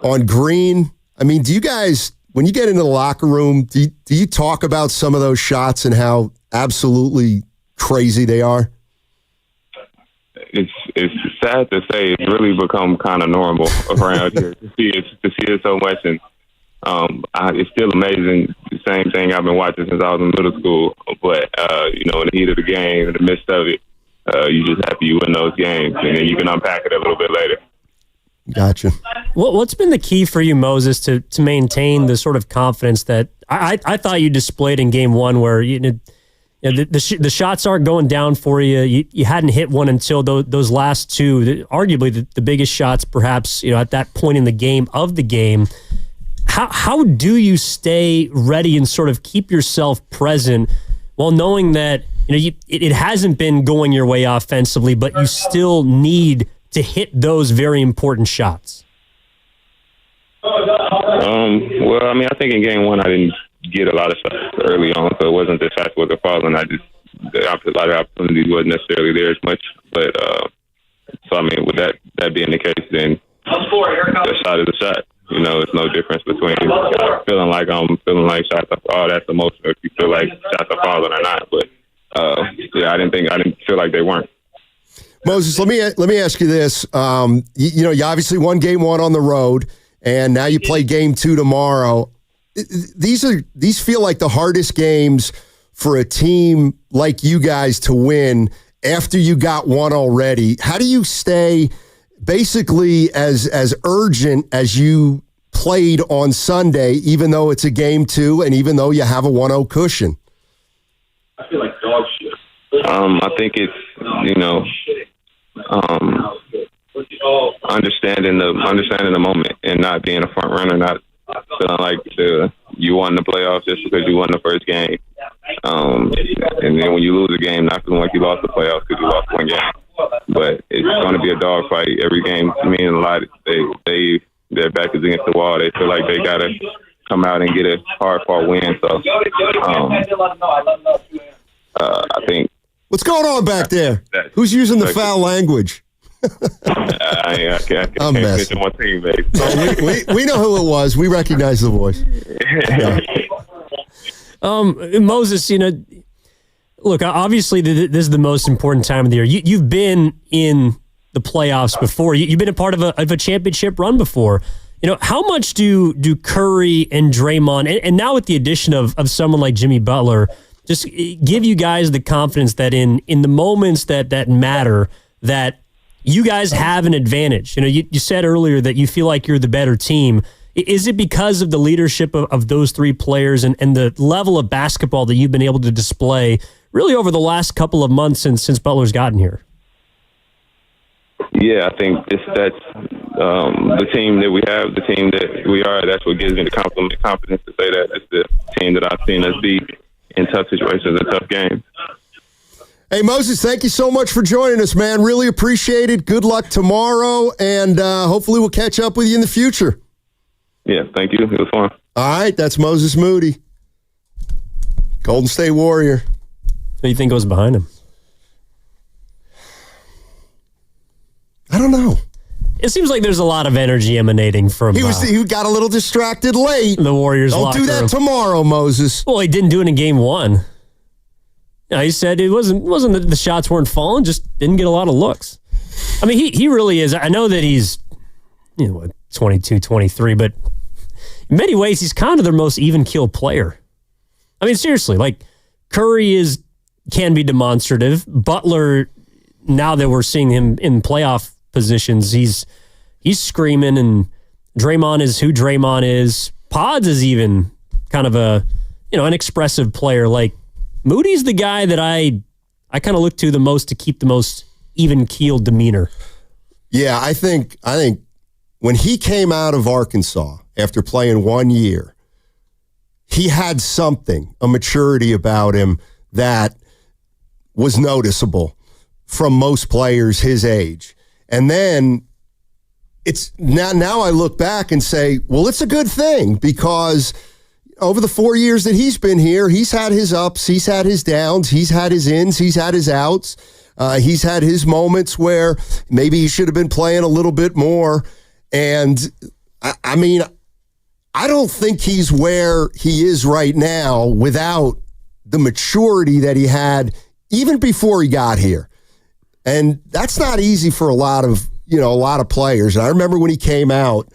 on Green. Do you guys, when you get into the locker room, do you talk about some of those shots and how absolutely crazy they are? It's sad to say it's really become kind of normal around here to see it so much, and it's still amazing. The same thing I've been watching since I was in middle school, but in the heat of the game, in the midst of it. You just happy you win those games, and then you can unpack it a little bit later. Gotcha. What's been the key for you, Moses, to maintain the sort of confidence that I thought you displayed in Game 1, where the shots aren't going down for you. You hadn't hit one until those last two, arguably the biggest shots, perhaps at that point in the game of the game. How do you stay ready and sort of keep yourself present while knowing that it hasn't been going your way offensively, but you still need to hit those very important shots? I think in Game 1 I didn't get a lot of shots early on, so it wasn't the shots wasn't falling. A lot of opportunities wasn't necessarily there as much. But with that being the case, then the shot is a shot. It's no difference between feeling like shots are that's emotional if you feel like shots are falling or not. But I didn't feel like they weren't. Moses, let me ask you this. You obviously won Game 1 on the road, and now you play Game 2 tomorrow. These feel like the hardest games for a team like you guys to win after you got one already. How do you stay basically as urgent as you played on Sunday, even though it's a Game 2 and even though you have a 1-0 cushion? I feel like dog shit. I think it's understanding the moment and not being a front runner, not feeling like you won the playoffs just because you won the first game, and then when you lose a game, not feeling like you lost the playoffs because you lost one game. But it's going to be a dogfight every game. To me, and a lot their back is against the wall. They feel like they got to come out and get a hard-fought win. So I think. What's going on back there? Who's using the foul language? I can't mention my teammate. We know who it was. We recognize the voice. Yeah. Moses, look, obviously this is the most important time of the year. You've been in the playoffs before. You've been a part of a championship run before. How much do Curry and Draymond, and now with the addition of someone like Jimmy Butler, just give you guys the confidence that in the moments that matter, that you guys have an advantage? You said earlier that you feel like you're the better team. Is it because of the leadership of those three players and the level of basketball that you've been able to display really over the last couple of months since Butler's gotten here? yeah, I think that's the team that we have, the team that we are. That's what gives me the confidence to say that it's the team that I've seen us be in tough situations and tough games. Hey, Moses, thank you so much for joining us, man. Really appreciate it. Good luck tomorrow, and hopefully we'll catch up with you in the future. Yeah, thank you. It was fun. All right, that's Moses Moody, Golden State Warrior. What do you think goes behind him? I don't know. It seems like there's a lot of energy emanating from. He got a little distracted late. The Warriors. Don't do that tomorrow, Moses. Well, he didn't do it in game one. Yeah, he said it wasn't that the shots weren't falling, just didn't get a lot of looks. I mean, he really is. I know that he's 22, 23, but in many ways he's kind of their most even keel player. I mean, seriously, like Curry can be demonstrative. Butler, now that we're seeing him in playoff positions, he's screaming, and Draymond is who Draymond is. Pods is even kind of an expressive player. Like Moody's the guy that I kind of look to the most to keep the most even keeled demeanor. Yeah, I think when he came out of Arkansas after playing 1 year, he had something, a maturity about him that was noticeable from most players his age. And then it's now I look back and say, well, it's a good thing, because over the 4 years that he's been here, he's had his ups, he's had his downs, he's had his ins, he's had his outs. He's had his moments where maybe he should have been playing a little bit more. And I mean, I don't think he's where he is right now without the maturity that he had even before he got here. And that's not easy for a lot of players. And I remember when he came out,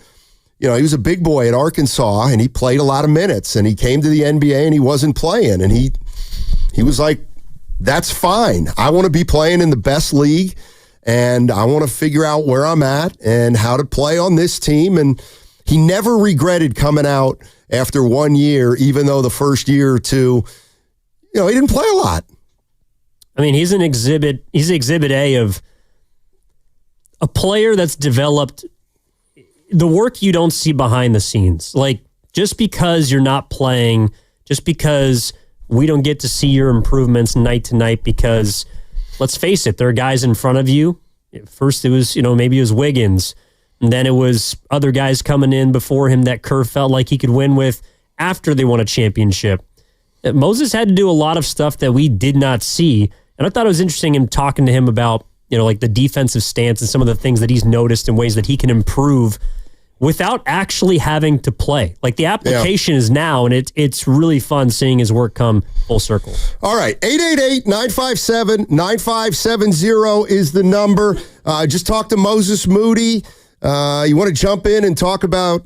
he was a big boy at Arkansas and he played a lot of minutes, and he came to the NBA and he wasn't playing. And he was like, that's fine. I want to be playing in the best league, and I want to figure out where I'm at and how to play on this team. And he never regretted coming out after 1 year, even though the first year or two, he didn't play a lot. I mean, he's exhibit A of a player that's developed the work you don't see behind the scenes. Like, just because you're not playing, just because we don't get to see your improvements night to night, because let's face it, there are guys in front of you. First it was, maybe it was Wiggins, and then it was other guys coming in before him that Kerr felt like he could win with after they won a championship. Moses had to do a lot of stuff that we did not see, and I thought it was interesting him talking to him about, like the defensive stance and some of the things that he's noticed and ways that he can improve without actually having to play. Like, the application is now, and it's really fun seeing his work come full circle. All right, 888-957-9570 is the number. Just talk to Moses Moody. You want to jump in and talk about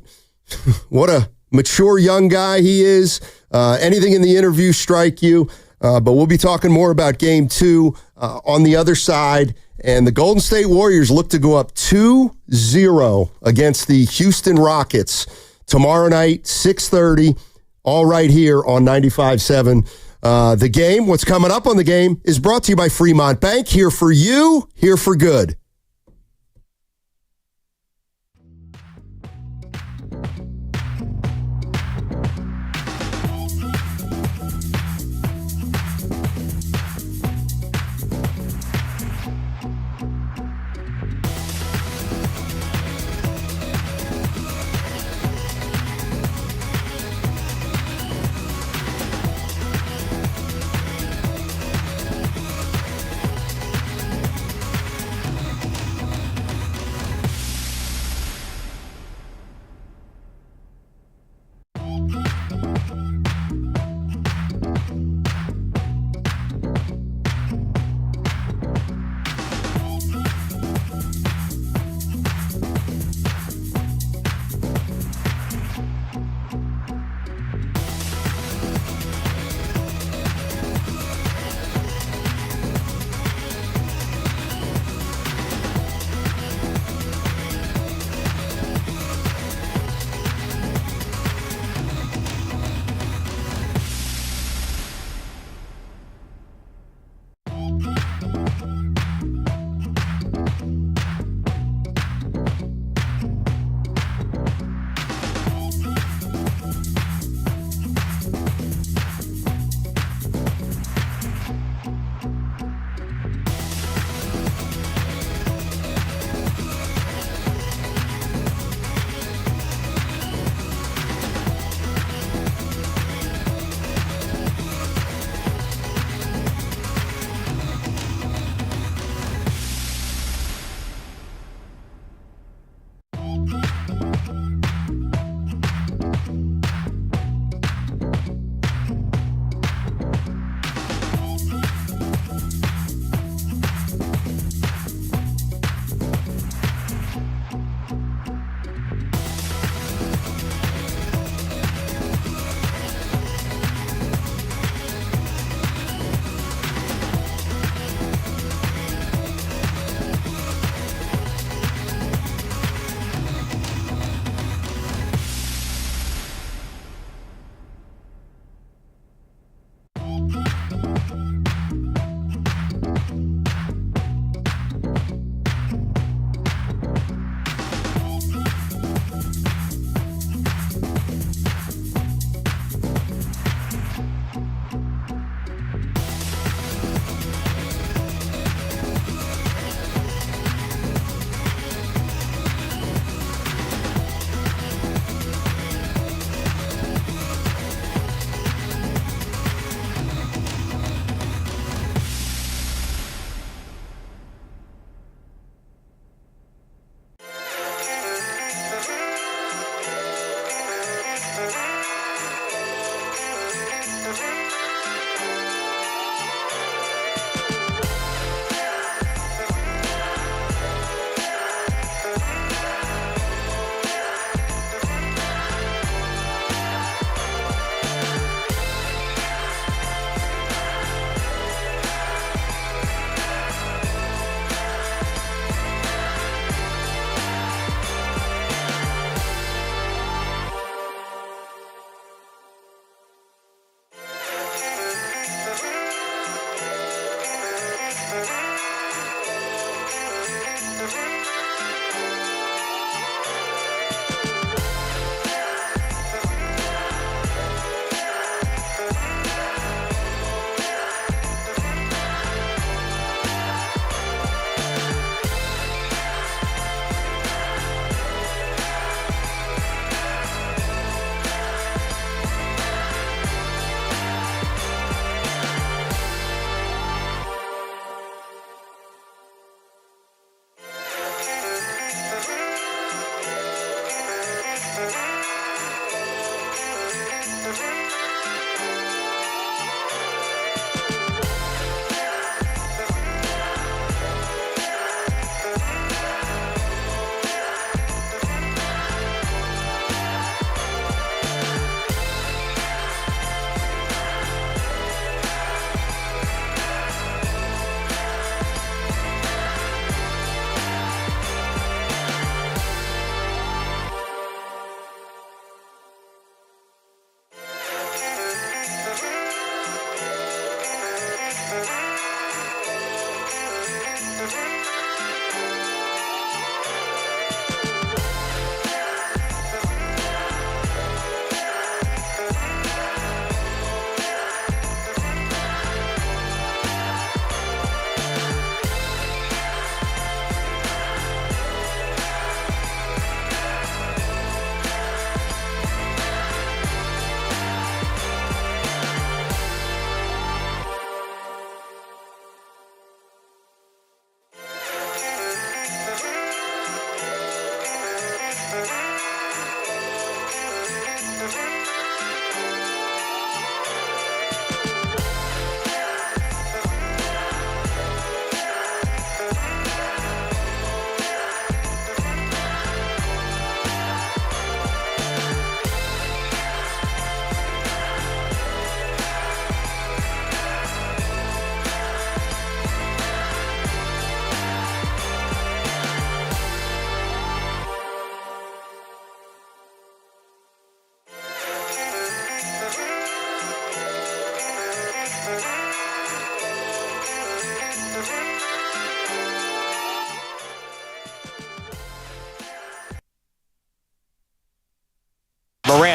what a mature young guy he is. Anything in the interview strike you. But we'll be talking more about Game 2 on the other side. And the Golden State Warriors look to go up 2-0 against the Houston Rockets tomorrow night, 6:30, all right here on 95.7. The game, what's coming up on the game, is brought to you by Fremont Bank. Here for you, here for good.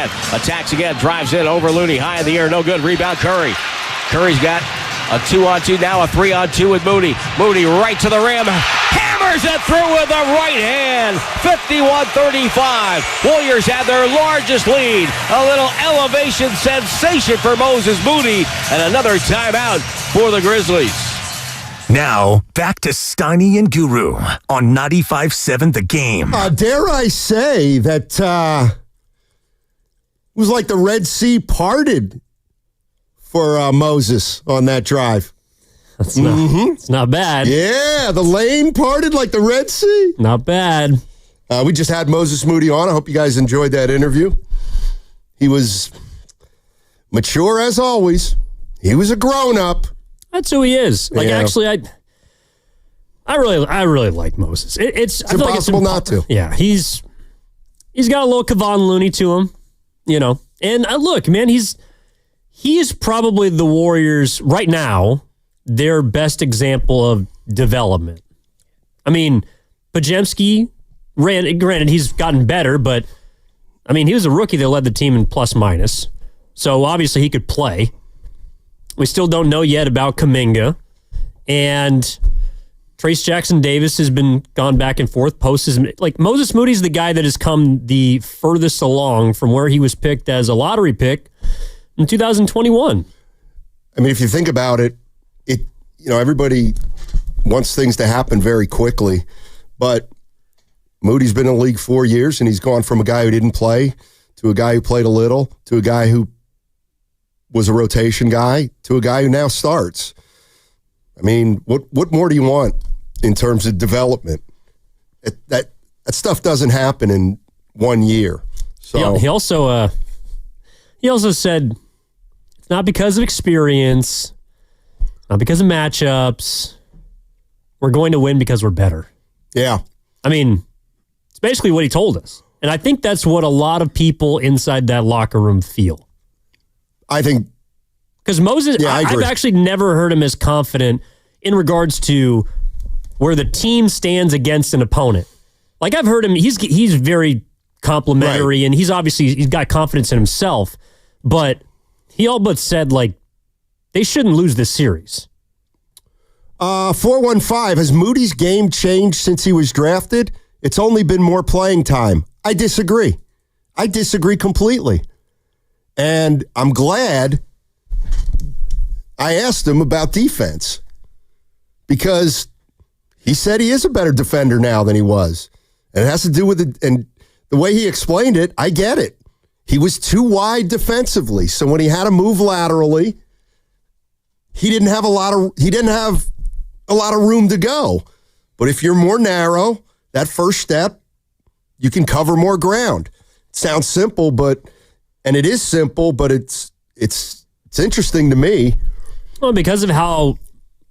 again. Attacks again. Drives in over Looney. High in the air. No good. Rebound Curry. Curry's got a 2-on-2. Now a 3-on-2 with Moody. Moody right to the rim. Hammers it through with the right hand. 51-35. Warriors have their largest lead. A little elevation sensation for Moses Moody. And another timeout for the Grizzlies. Now, back to Steiny and Guru on 95.7 The Game. Dare I say that it was like the Red Sea parted for Moses on that drive. That's not, it's not bad. Yeah, the lane parted like the Red Sea. Not bad. We just had Moses Moody on. I hope you guys enjoyed that interview. He was mature as always. He was a grown-up. That's who he is. Like, actually, I really like Moses. It's impossible not to. Yeah, he's got a little Kevon Looney to him, you know. And look, man, he is probably the Warriors right now, their best example of development. I mean, Podziemski, granted, he's gotten better, but I mean, he was a rookie that led the team in plus minus. So obviously he could play. We still don't know yet about Kuminga. And Trace Jackson-Davis has been gone back and forth. Like Moses Moody's the guy that has come the furthest along from where he was picked as a lottery pick in 2021. I mean, if you think about it, everybody wants things to happen very quickly. But Moody's been in the league 4 years, and he's gone from a guy who didn't play to a guy who played a little to a guy who was a rotation guy to a guy who now starts. I mean, what more do you want in terms of development? That stuff doesn't happen in 1 year. So he also said it's not because of experience, not because of matchups. We're going to win because we're better. Yeah. I mean, it's basically what he told us. And I think that's what a lot of people inside that locker room feel. I think because Moses, I've actually never heard him as confident in regards to where the team stands against an opponent. Like I've heard him, he's very complimentary, and he's got confidence in himself. But he all but said like they shouldn't lose this series. 415, has Moody's game changed since he was drafted? It's only been more playing time. I disagree. I disagree completely. And I'm glad I asked him about defense because he said he is a better defender now than he was. And it has to do with it. And the way he explained it, I get it. He was too wide defensively. So when he had to move laterally, he didn't have a lot of room to go. But if you're more narrow, that first step, you can cover more ground. It sounds simple, and it is simple, but it's interesting to me. Well, because of how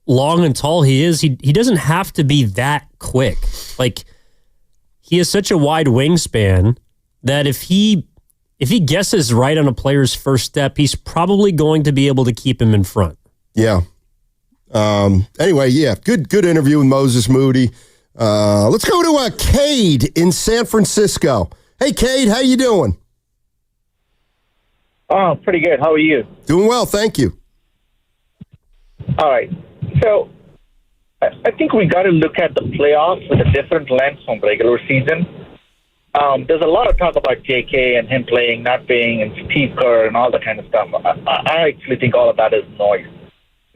long and tall he is, he doesn't have to be that quick. Like he has such a wide wingspan that if he guesses right on a player's first step, he's probably going to be able to keep him in front. Yeah. Anyway, yeah, good interview with Moses Moody. Let's go to Cade in San Francisco. Hey, Cade, how you doing? Oh, pretty good. How are you? Doing well, thank you. All right. So I think we got to look at the playoffs with a different lens from regular season. There's a lot of talk about JK and him playing, not playing, and Steve Kerr and all that kind of stuff. I actually think all of that is noise.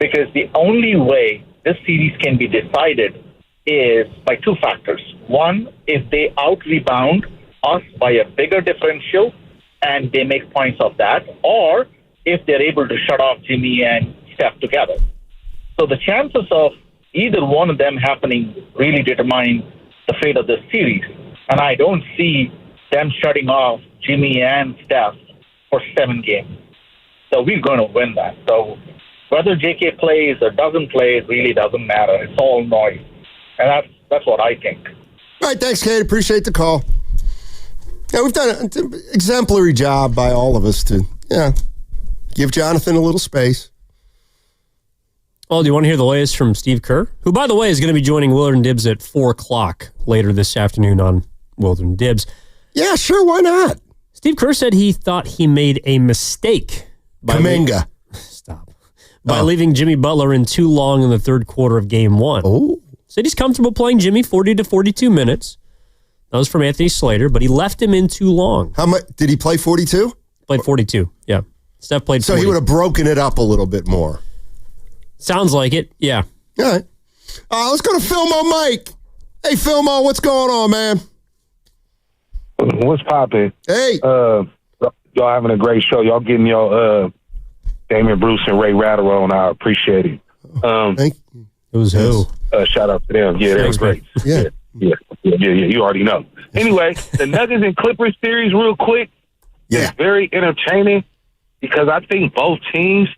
Because the only way this series can be decided is by two factors. One, if they out-rebound us by a bigger differential and they make points of that, or if they're able to shut off Jimmy and Steph together. So the chances of either one of them happening really determine the fate of this series. And I don't see them shutting off Jimmy and Steph for 7 games. So we're going to win that. So whether JK plays or doesn't play, it really doesn't matter. It's all noise. And that's what I think. All right, thanks, Kate. Appreciate the call. Yeah, we've done an exemplary job by all of us to, give Jonathan a little space. Well, do you want to hear the latest from Steve Kerr? Who, by the way, is going to be joining Willard and Dibbs at 4 o'clock later this afternoon on Willard and Dibbs. Yeah, sure, why not? Steve Kerr said he thought he made a mistake. Kuminga. By leaving Jimmy Butler in too long in the third quarter of game 1. Oh. Said he's comfortable playing Jimmy 40 to 42 minutes. That was from Anthony Slater, but he left him in too long. How much did he play? 42? Played 42, yeah. Steph played 40. So he would have broken it up a little bit more. Sounds like it, yeah. All right. Let's go to Philmo Mike. Hey, Philmo, what's going on, man? What's poppin'? Hey. Y'all having a great show. Y'all getting your Damian Bruce and Ray Rattle on. I appreciate it. Thank you. It was who? Shout out to them. Yeah, they were great. Yeah. You already know. Anyway, the Nuggets and Clippers series real quick. Yeah. It's very entertaining because I think both teams,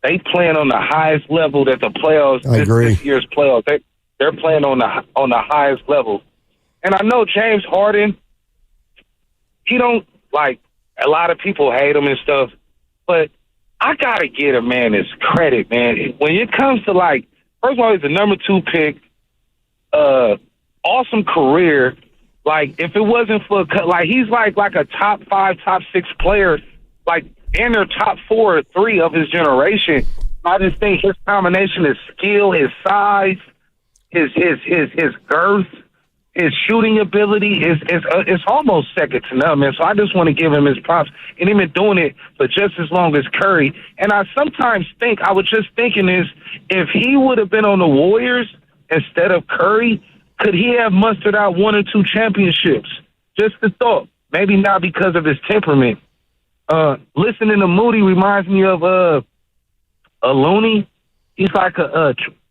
they playing on the highest level that the playoffs, this year's playoffs, they're playing on the highest level. And I know James Harden, he don't, like, a lot of people hate him and stuff, but I got to give a man his credit, man. When it comes to, like, first of all, he's the number 2 pick, awesome career. Like, if it wasn't for, like, he's like a top 5, top 6 player, like, and they're top 4 or 3 of his generation. I just think his combination, his skill, his size, his girth, his shooting ability is almost second to none, man. So I just want to give him his props. And he's been doing it for just as long as Curry. And I sometimes think, I was just thinking is, if he would have been on the Warriors instead of Curry, could he have mustered out 1 or 2 championships? Just a thought. Maybe not because of his temperament. Listening to Moody reminds me of a Looney. He's like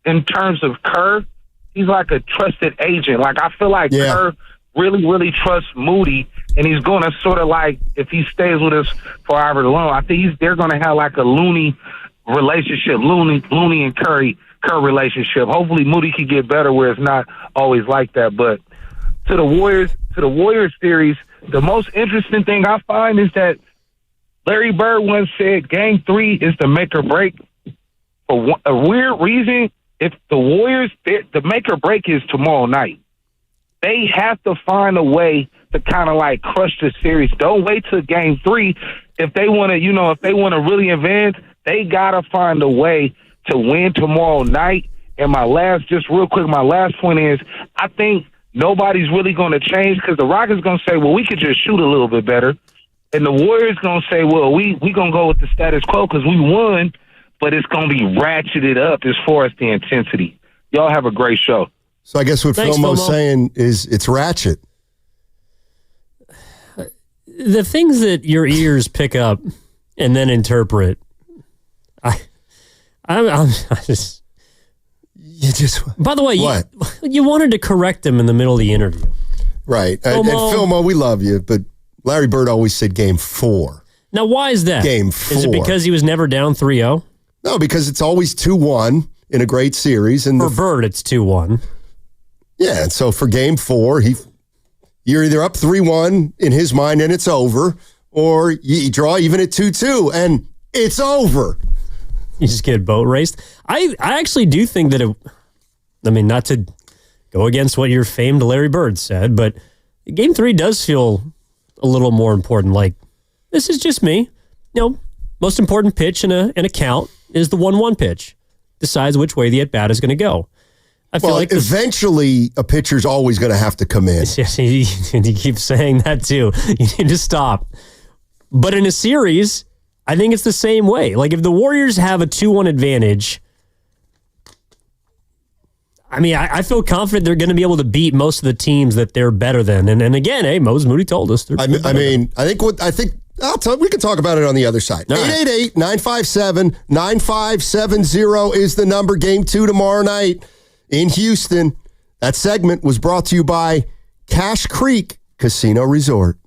in terms of Kerr, he's like a trusted agent. Like, I feel like Kerr really, really trusts Moody, and he's going to sort of like, if he stays with us for however long, I think they're going to have like a Looney relationship, Looney and Kerr relationship. Hopefully Moody can get better where it's not always like that. But to the Warriors series, the most interesting thing I find is that Larry Bird once said Game 3 is the make or break. For a weird reason, if the Warriors, the make or break is tomorrow night. They have to find a way to kind of like crush the series. Don't wait till Game 3. If they want to, if they want to really advance, they got to find a way to win tomorrow night. And my last point is, I think nobody's really going to change because the Rockets going to say, well, we could just shoot a little bit better. And the Warriors going to say, well, we going to go with the status quo because we won, but it's going to be ratcheted up as far as the intensity. Y'all have a great show. So I guess what Philmo's saying is it's ratchet. The things that your ears pick up and then interpret, I just... You just... By the way, you wanted to correct him in the middle of the interview. Right. And Philmo, we love you, but Larry Bird always said Game 4. Now, why is that? Game 4. Is it because he was never down 3-0? No, because it's always 2-1 in a great series. And for Bird, it's 2-1. Yeah, and so for Game 4, you're either up 3-1 in his mind and it's over, or you draw even at 2-2 and it's over. You just get boat raced. I actually do think that not to go against what your famed Larry Bird said, but Game 3 does feel a little more important. Like, this is just me. Most important pitch in a count is the 1-1 pitch. Decides which way the at-bat is going to go. I feel like eventually a pitcher's always going to have to come in. Yes, he keeps saying that too. You need to stop. But in a series, I think it's the same way. Like, if the Warriors have a 2-1 advantage, I feel confident they're going to be able to beat most of the teams that they're better than. And again, hey, Mose Moody told us. I think we can talk about it on the other side. 888-957-9570 is the number. Game 2 tomorrow night in Houston. That segment was brought to you by Cache Creek Casino Resort.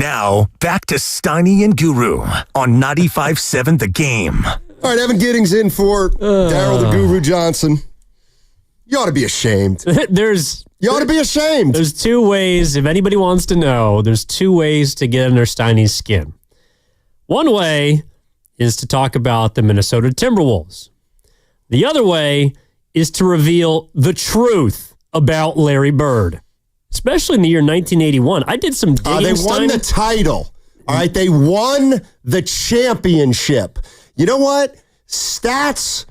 Now, back to Steiny and Guru on 95.7 The Game. All right, Evan Giddings in for Daryl the Guru Johnson. You ought to be ashamed. You ought to be ashamed. There's two ways, if anybody wants to know, there's two ways to get under Steiny's skin. One way is to talk about the Minnesota Timberwolves. The other way is to reveal the truth about Larry Bird, especially in the year 1981. I did some digging. They won the title. All right, they won the championship. You know what? Stats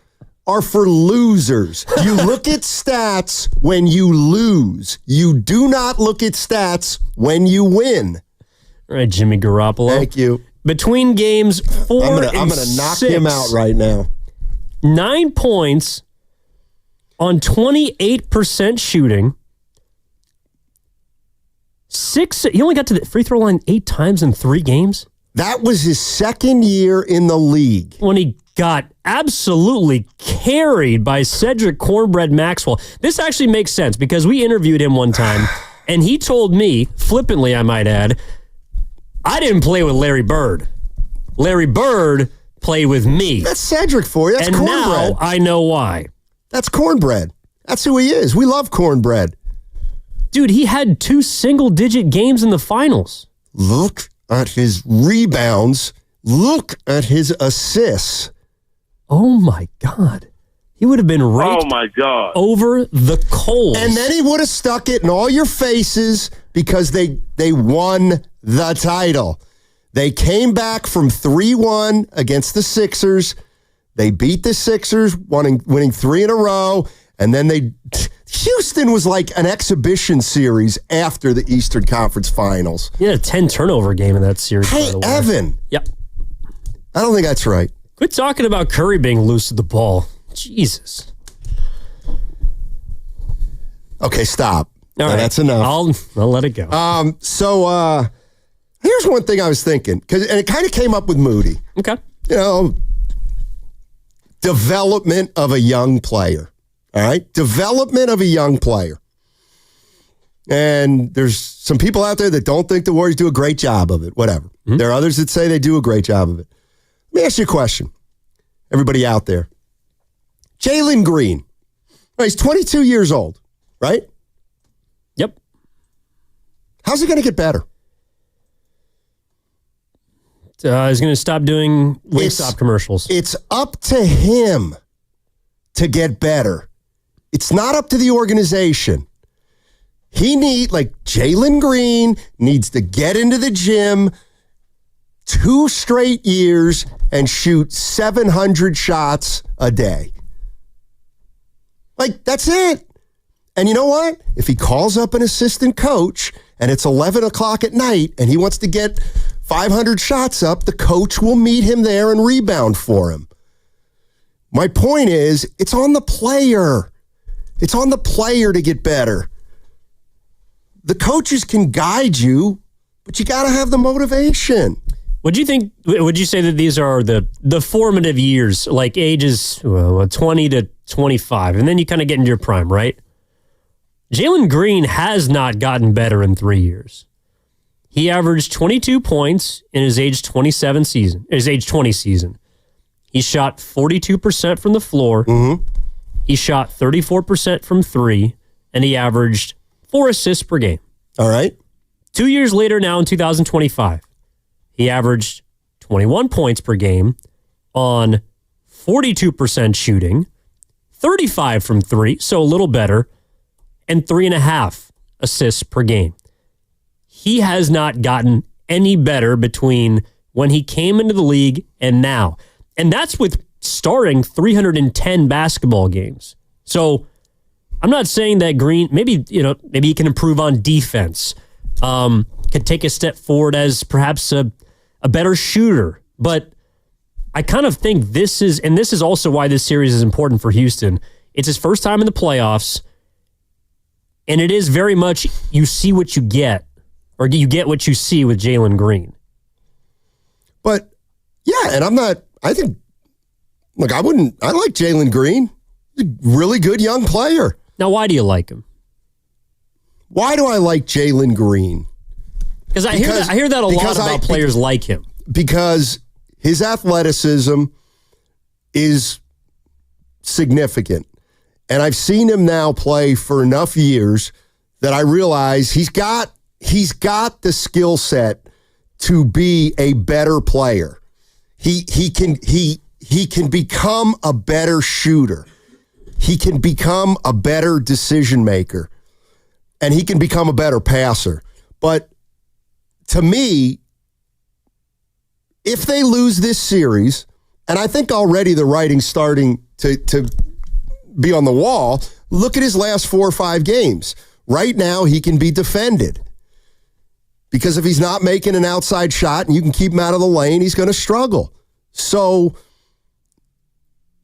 are for losers. You look at stats when you lose. You do not look at stats when you win. All right, Jimmy Garoppolo. Thank you. Between games 4 and 6. I'm going to knock him out right now. 9 points on 28% shooting. He only got to the free throw line 8 times in 3 games. That was his second year in the league. When he got absolutely carried by Cedric Cornbread Maxwell. This actually makes sense because we interviewed him one time, and he told me, flippantly I might add, I didn't play with Larry Bird. Larry Bird played with me. That's Cedric for you. That's and Cornbread. Now I know why. That's Cornbread. That's who he is. We love Cornbread. Dude, he had 2 single-digit games in the finals. Look at his rebounds. Look at his assists. Oh, my God. He would have been raked over the coals. And then he would have stuck it in all your faces because they won the title. They came back from 3-1 against the Sixers. They beat the Sixers, winning 3 in a row. And then Houston was like an exhibition series after the Eastern Conference Finals. He had a 10-turnover game in that series. Hey, by the way. Evan. Yep. I don't think that's right. Quit talking about Curry being loose with the ball. Jesus. Okay, stop. All right. That's enough. I'll let it go. So here's one thing I was thinking, and it kind of came up with Moody. Okay. You know, development of a young player. All right? Development of a young player. And there's some people out there that don't think the Warriors do a great job of it. Whatever. Mm-hmm. There are others that say they do a great job of it. Let me ask you a question. Everybody out there. Jalen Green. Right, he's 22 years old, right? Yep. How's he going to get better? He's going to stop doing Wingstop commercials. It's up to him to get better. It's not up to the organization. Jalen Green needs to get into the gym 2 straight years and shoot 700 shots a day. That's it. And you know what? If he calls up an assistant coach and it's 11 o'clock at night and he wants to get 500 shots up, the coach will meet him there and rebound for him. My point is, it's on the player. It's on the player to get better. The coaches can guide you, but you got to have the motivation. Would you say that these are the formative years, like ages 20 to 25, and then you kind of get into your prime, right? Jalen Green has not gotten better in 3 years. He averaged 22 points in his age 20 season. He shot 42% from the floor. Mm-hmm. He shot 34% from 3, and he averaged 4 assists per game. All right. 2 years later now in 2025, he averaged 21 points per game on 42% shooting, 35 from 3, so a little better, and 3.5 assists per game. He has not gotten any better between when he came into the league and now. And that's with starting 310 basketball games. So I'm not saying that Green, maybe he can improve on defense, could take a step forward as perhaps a better shooter. But I kind of think this is also why this series is important for Houston. It's his first time in the playoffs, and it is very much you see what you get, or you get what you see with Jalen Green. But, yeah, and I like Jalen Green. He's a really good young player. Now, why do you like him? Why do I like Jalen Green? Because I hear that a lot about players like him. Because his athleticism is significant. And I've seen him now play for enough years that I realize he's got the skill set to be a better player. He can become a better shooter. He can become a better decision maker. And he can become a better passer. But to me, if they lose this series, and I think already the writing's starting to be on the wall, look at his last 4 or 5 games. Right now, he can be defended. Because if he's not making an outside shot and you can keep him out of the lane, he's going to struggle. So,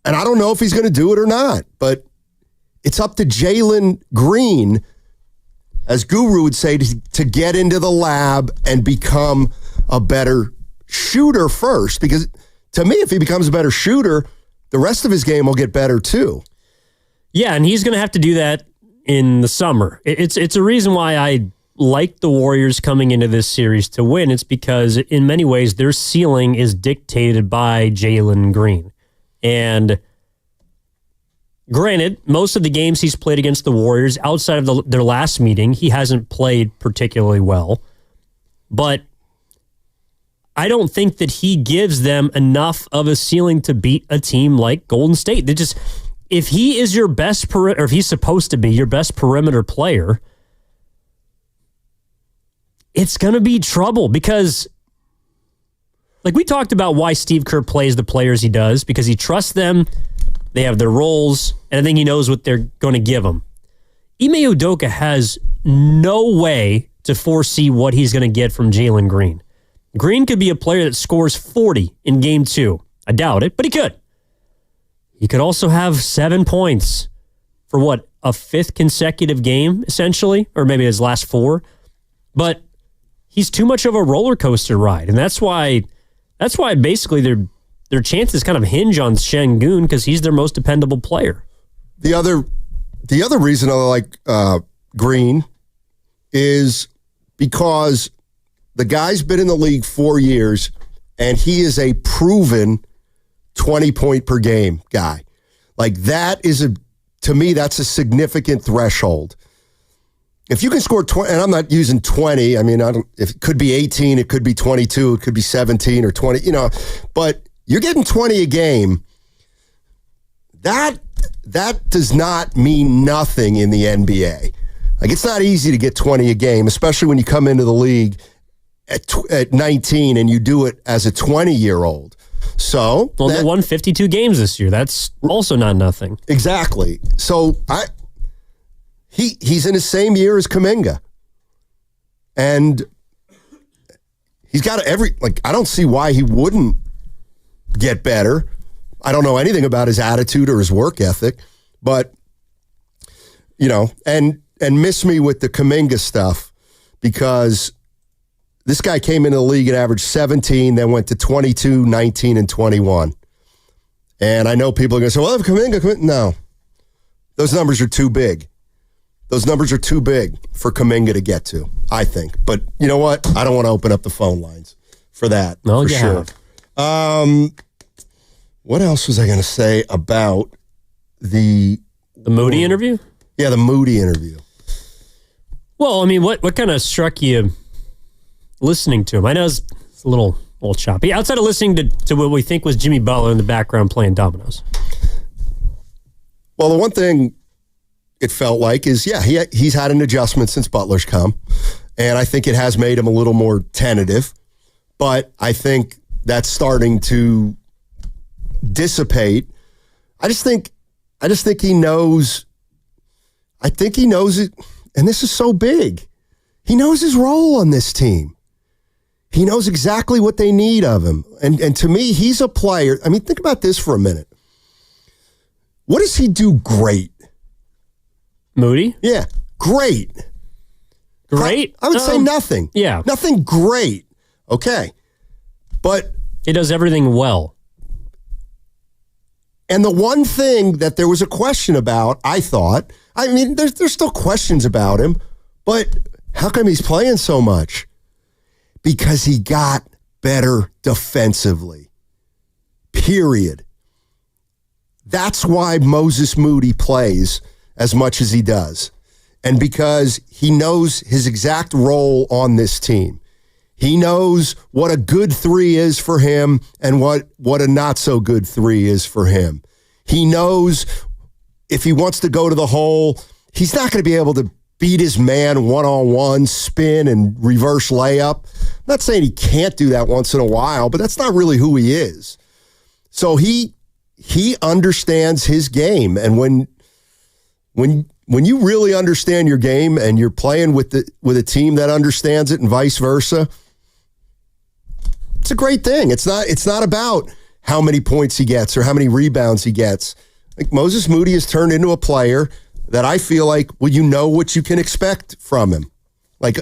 and I don't know if he's going to do it or not, but it's up to Jalen Green, as Guru would say, to get into the lab and become a better shooter first. Because to me, if he becomes a better shooter, the rest of his game will get better too. Yeah, and he's going to have to do that in the summer. It's a reason why I like the Warriors coming into this series to win. It's because in many ways their ceiling is dictated by Jalen Green. And granted, most of the games he's played against the Warriors outside of their last meeting, he hasn't played particularly well. But I don't think that he gives them enough of a ceiling to beat a team like Golden State. They just, if he is your best or if he's supposed to be your best perimeter player, it's going to be trouble because, like we talked about why Steve Kerr plays the players he does, because he trusts them, they have their roles, and I think he knows what they're going to give him. Ime Udoka has no way to foresee what he's going to get from Jalen Green. Green could be a player that scores 40 in Game 2. I doubt it, but he could. He could also have 7 points for what, a 5th consecutive game, essentially, or maybe his last 4. But he's too much of a roller coaster ride, and that's why basically their chances kind of hinge on Şengün because he's their most dependable player. The other reason I like Green is because the guy's been in the league 4 years, and he is a proven 20-point per game guy. Like that is to me, that's a significant threshold. If you can score 20, and I'm not using 20, I mean, if it could be 18, it could be 22, it could be 17 or 20, but you're getting 20 a game. That does not mean nothing in the NBA. Like, it's not easy to get 20 a game, especially when you come into the league at 19 and you do it as a 20-year-old. So, they won 52 games this year. That's also not nothing. Exactly. So, He's in his same year as Kuminga. And he's got I don't see why he wouldn't get better. I don't know anything about his attitude or his work ethic, but and miss me with the Kuminga stuff, because this guy came into the league and averaged 17, then went to 22, 19, and 21. And I know people are going to say, well, if Kuminga, no. Those numbers are too big. Those numbers are too big for Kuminga to get to, I think. But you know what? I don't want to open up the phone lines for that. No, for sure. What else was I going to say about the Moody interview? Yeah, the Moody interview. Well, I mean, what kind of struck you listening to him? I know it's a little choppy. Outside of listening to what we think was Jimmy Butler in the background playing dominoes. Well, the one thing it felt like is, he's had an adjustment since Butler's come, and I think it has made him a little more tentative, but I think that's starting to dissipate. I just think he knows. I think he knows it, and this is so big. He knows his role on this team. He knows exactly what they need of him, and to me, he's a player. I mean, think about this for a minute. What does he do great? Moody? Yeah, great. Great? I would say nothing. Yeah. Nothing great. Okay. But he does everything well. And the one thing that there was a question about, I thought, I mean, there's still questions about him, but how come he's playing so much? because he got better defensively. Period. That's why Moses Moody plays as much as he does. And because he knows his exact role on this team. He knows what a good three is for him and what a not so good three is for him. He knows if he wants to go to the hole, he's not going to be able to beat his man one-on-one, spin, and reverse layup. I'm not saying he can't do that once in a while, but that's not really who he is. So he understands his game. And when you really understand your game and you're playing with a team that understands it and vice versa, it's a great thing. It's not about how many points he gets or how many rebounds he gets. Like Moses Moody has turned into a player that I feel like, well, you know what you can expect from him. Like,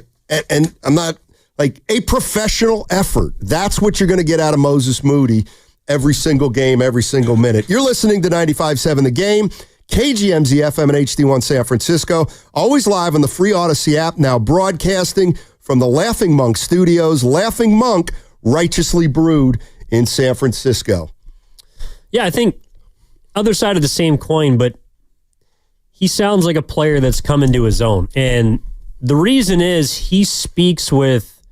and I'm not like a professional effort. That's what you're going to get out of Moses Moody every single game, every single minute. You're listening to 95.7 The Game, KGMZ FM and HD1 San Francisco. Always live on the free Odyssey app, now broadcasting from the Laughing Monk Studios. Laughing Monk, righteously brewed in San Francisco. Yeah, I think other side of the same coin, but he sounds like a player that's come into his own. And the reason is he speaks with,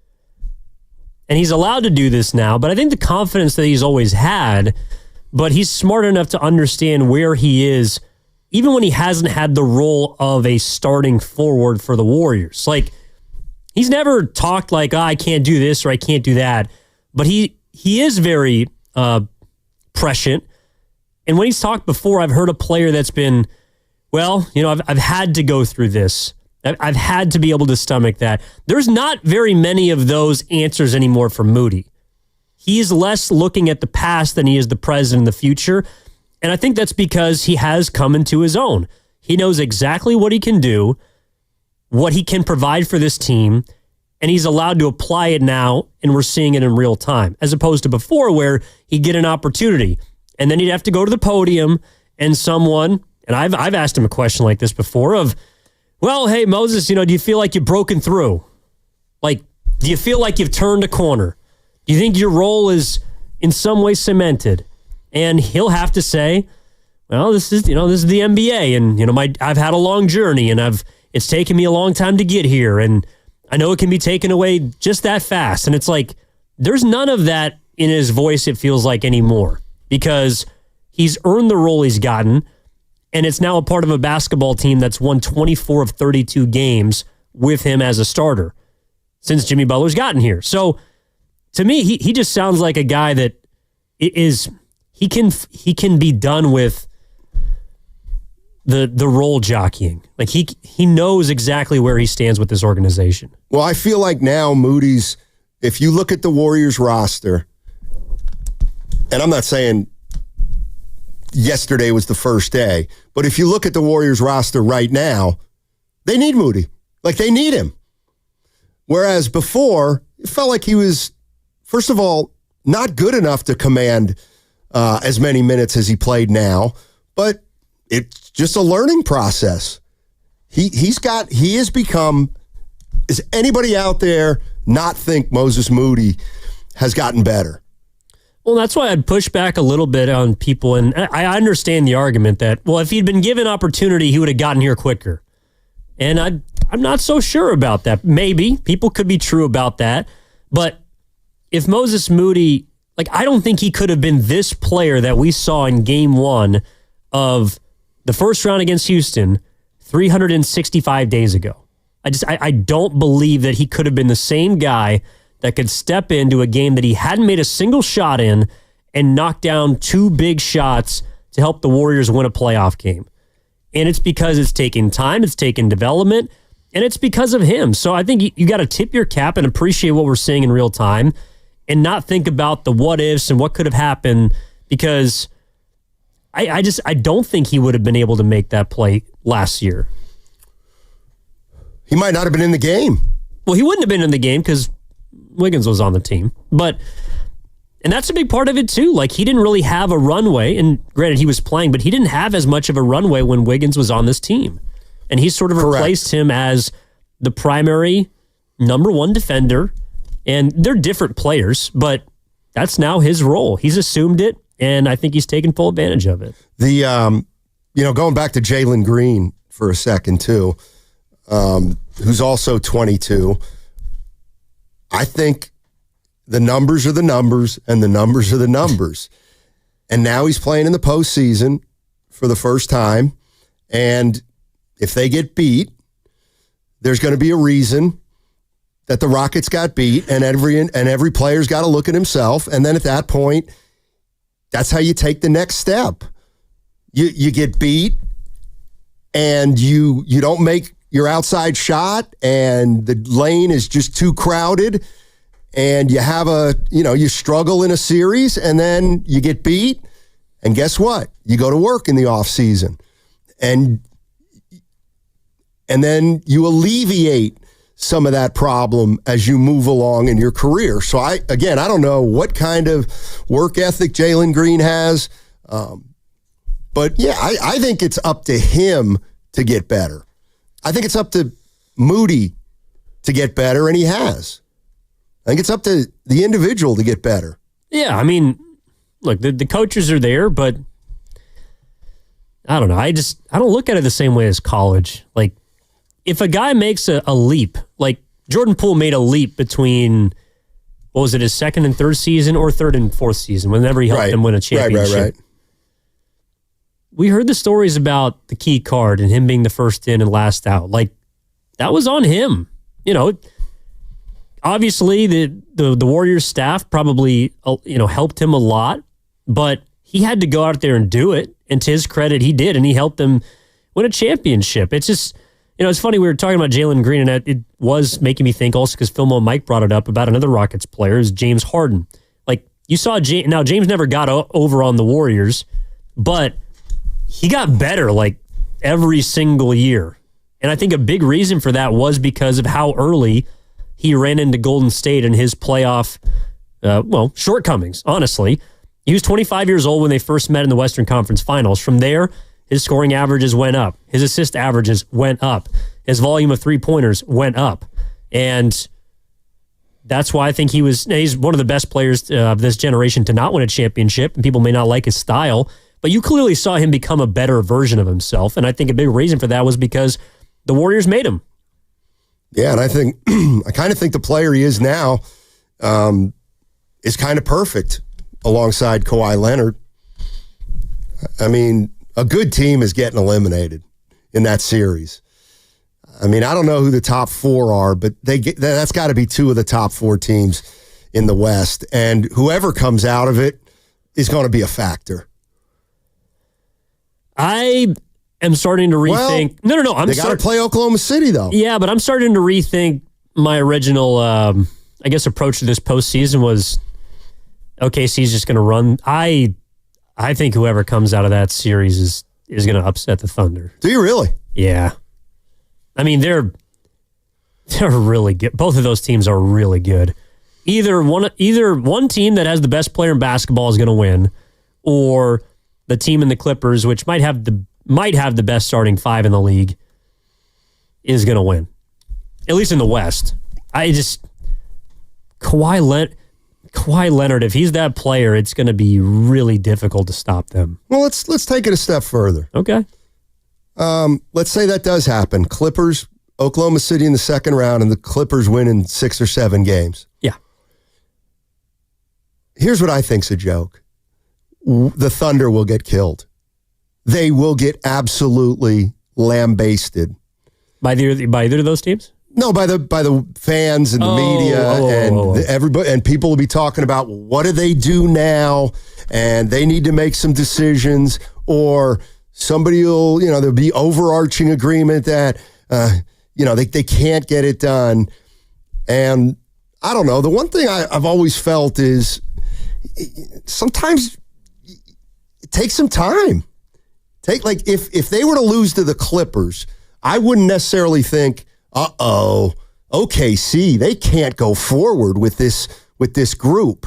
and he's allowed to do this now, but I think the confidence that he's always had, but he's smart enough to understand where he is, even when he hasn't had the role of a starting forward for the Warriors. Like, he's never talked like, I can't do this or I can't do that. But he is very prescient. And when he's talked before, I've heard a player that's been, well, you know, I've had to go through this. I've had to be able to stomach that. There's not very many of those answers anymore for Moody. He's less looking at the past than he is the present and the future. And I think that's because he has come into his own. He knows exactly what he can do, what he can provide for this team, and he's allowed to apply it now, and we're seeing it in real time, as opposed to before where he'd get an opportunity, and then he'd have to go to the podium, and someone, and I've asked him a question like this before of, well, hey, Moses, you know, do you feel like you've broken through? Like, do you feel like you've turned a corner? Do you think your role is in some way cemented? And he'll have to say, well, this is the NBA, and, you know, I've had a long journey, and it's taken me a long time to get here, and I know it can be taken away just that fast. And it's like, there's none of that in his voice, it feels like, anymore, because he's earned the role he's gotten, and it's now a part of a basketball team that's won 24 of 32 games with him as a starter since Jimmy Butler's gotten here. So to me, he just sounds like a guy that is, he can be done with the role jockeying. Like he knows exactly where he stands with this organization. Well, I feel like now Moody's, if you look at the Warriors roster, and I'm not saying yesterday was the first day, but if you look at the Warriors roster right now, they need Moody. Like, they need him. Whereas before, it felt like he was, first of all, not good enough to command as many minutes as he played now, but it's just a learning process. He has become, is anybody out there not think Moses Moody has gotten better? Well, that's why I'd push back a little bit on people, and I understand the argument that, well, if he'd been given opportunity, he would have gotten here quicker. And I'm not so sure about that. Maybe. People could be true about that. But if Moses Moody, like, I don't think he could have been this player that we saw in game one of the first round against Houston 365 days ago. I don't believe that he could have been the same guy that could step into a game that he hadn't made a single shot in and knock down two big shots to help the Warriors win a playoff game. And it's because it's taken time, it's taken development, and it's because of him. So I think you got to tip your cap and appreciate what we're seeing in real time and not think about the what ifs and what could have happened, because I don't think he would have been able to make that play last year. He might not have been in the game. Well, he wouldn't have been in the game because Wiggins was on the team. And that's a big part of it too. Like, he didn't really have a runway, and granted he was playing, but he didn't have as much of a runway when Wiggins was on this team. And he sort of replaced him as the primary number one defender And they're different players, but that's now his role. He's assumed it, and I think he's taken full advantage of it. Going back to Jalen Green for a second, too, who's also 22, I think the numbers are the numbers, and the numbers are the numbers. And now he's playing in the postseason for the first time. And if they get beat, there's going to be a reason that the Rockets got beat, and every player's got to look at himself. And then at that point, that's how you take the next step. You get beat, and you don't make your outside shot, and the lane is just too crowded, and you have you struggle in a series, and then you get beat, and guess what? You go to work in the off season, and then you alleviate some of that problem as you move along in your career. So I don't know what kind of work ethic Jalen Green has, but yeah, I think it's up to him to get better. I think it's up to Moody to get better, and he has. I think it's up to the individual to get better. Yeah, I mean, look, the coaches are there, but I don't know. I don't look at it the same way as college. Like, if a guy makes a leap, like Jordan Poole made a leap between, what was it, his second and third season or third and fourth season, whenever he helped them win a championship. Right. We heard the stories about the key card and him being the first in and last out. Like, that was on him. Obviously, the Warriors staff probably helped him a lot, but he had to go out there and do it. And to his credit, he did, and he helped them win a championship. It's just, it's funny, we were talking about Jalen Green, and it was making me think also because Philmo and Mike brought it up about another Rockets player, is James Harden. Like, you saw, now James never got over on the Warriors, but he got better like every single year. And I think a big reason for that was because of how early he ran into Golden State and his playoff, shortcomings, honestly. He was 25 years old when they first met in the Western Conference Finals. From there, his scoring averages went up. His assist averages went up. His volume of three-pointers went up. And that's why I think he's one of the best players of this generation to not win a championship. And people may not like his style, but you clearly saw him become a better version of himself. And I think a big reason for that was because the Warriors made him. Yeah, and I kind of think the player he is now is kind of perfect alongside Kawhi Leonard. I mean, a good team is getting eliminated in that series. I mean, I don't know who the top four are, but that's got to be two of the top four teams in the West. And whoever comes out of it is going to be a factor. I am starting to rethink. Well, no. They got to play Oklahoma City, though. Yeah, but I'm starting to rethink my original, approach to this postseason was OKC's just going to run. I think whoever comes out of that series is going to upset the Thunder. Do you really? Yeah. I mean, they're really good. Both of those teams are really good. Either one team that has the best player in basketball is going to win, or the team in the Clippers, which might have the best starting five in the league, is going to win. At least in the West. Kawhi Leonard, if he's that player, it's going to be really difficult to stop them. Well, let's take it a step further. Okay. Let's say that does happen. Clippers, Oklahoma City in the second round, and the Clippers win in 6 or 7 games. Yeah. Here's what I think's a joke. The Thunder will get killed. They will get absolutely lambasted. By either of those teams? No, by the fans and the media everybody, and people will be talking about what do they do now, and they need to make some decisions, or somebody will, there'll be overarching agreement that they can't get it done. And I don't know. The one thing I've always felt is sometimes it takes some time. If they were to lose to the Clippers, I wouldn't necessarily think, OKC, they can't go forward with this group.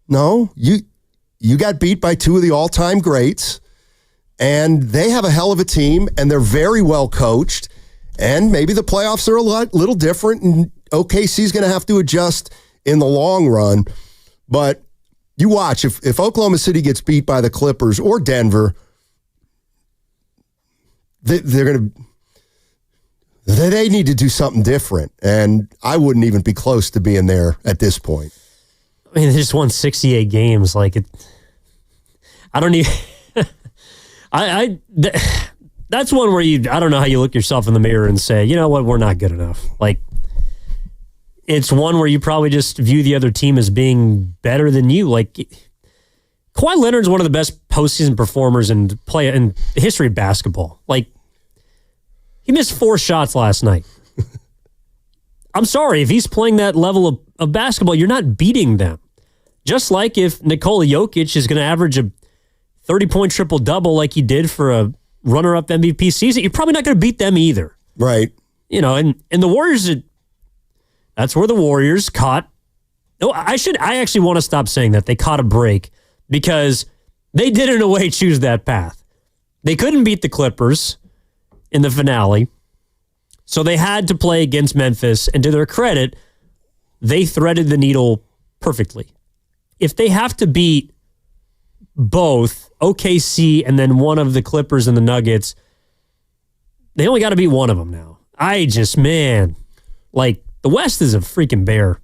No, you got beat by two of the all-time greats, and they have a hell of a team, and they're very well coached, and maybe the playoffs are little different, and OKC's going to have to adjust in the long run. But you watch, if Oklahoma City gets beat by the Clippers or Denver, they need to do something different. And I wouldn't even be close to being there at this point. I mean, they just won 68 games. Like, I don't even... that's one where I don't know how you look yourself in the mirror and say, you know what, we're not good enough. Like, it's one where you probably just view the other team as being better than you. Like, Kawhi Leonard's one of the best postseason performers in the history of basketball. Like, he missed 4 shots last night. I'm sorry, if he's playing that level of basketball, you're not beating them. Just like if Nikola Jokic is going to average a 30-point triple-double like he did for a runner-up MVP season, you're probably not going to beat them either. Right. You know, and the Warriors, that's where the Warriors caught. No, I actually want to stop saying that. They caught a break because they did, in a way, choose that path. They couldn't beat the Clippers in the finale, so they had to play against Memphis, and to their credit, they threaded the needle perfectly. If they have to beat both OKC and then one of the Clippers and the Nuggets, they only got to beat one of them now. Like, the West is a freaking bear.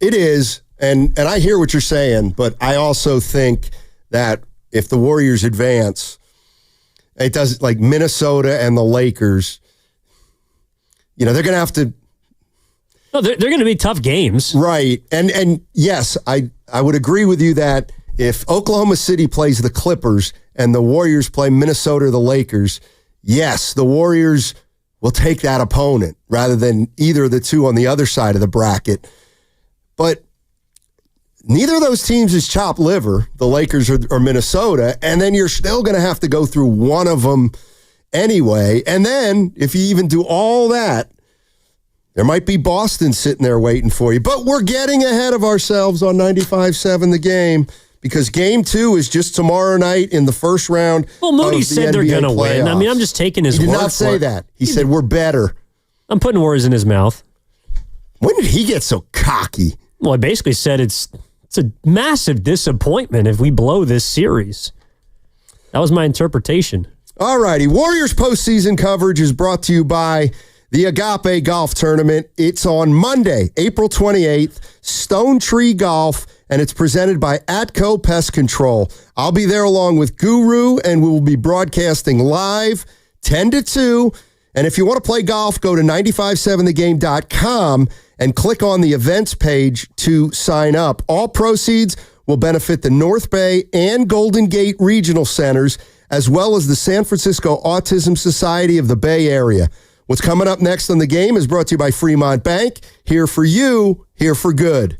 It is, and I hear what you're saying, but I also think that if the Warriors advance, it does, like Minnesota and the Lakers, you know, they're going to have to... No, they're going to be tough games. Right, and yes, I would agree with you that if Oklahoma City plays the Clippers and the Warriors play Minnesota or the Lakers, yes, the Warriors will take that opponent rather than either of the two on the other side of the bracket. But neither of those teams is chopped liver, the Lakers or Minnesota, and then you're still going to have to go through one of them anyway. And then if you even do all that, there might be Boston sitting there waiting for you. But we're getting ahead of ourselves on 95.7 The Game because Game 2 is just tomorrow night in the first round. Well, Moody said they're going to win. I mean, I'm just taking his word for it. He did not say that. He said we're better. I'm putting words in his mouth. When did he get so cocky? Well, I basically said it's a massive disappointment if we blow this series. That was my interpretation. All righty. Warriors postseason coverage is brought to you by the Agape Golf Tournament. It's on Monday, April 28th, Stone Tree Golf, and it's presented by Atco Pest Control. I'll be there along with Guru, and we will be broadcasting live 10 to 2. And if you want to play golf, go to 957thegame.com and click on the events page to sign up. All proceeds will benefit the North Bay and Golden Gate Regional Centers, as well as the San Francisco Autism Society of the Bay Area. What's coming up next on The Game is brought to you by Fremont Bank. Here for you, here for good.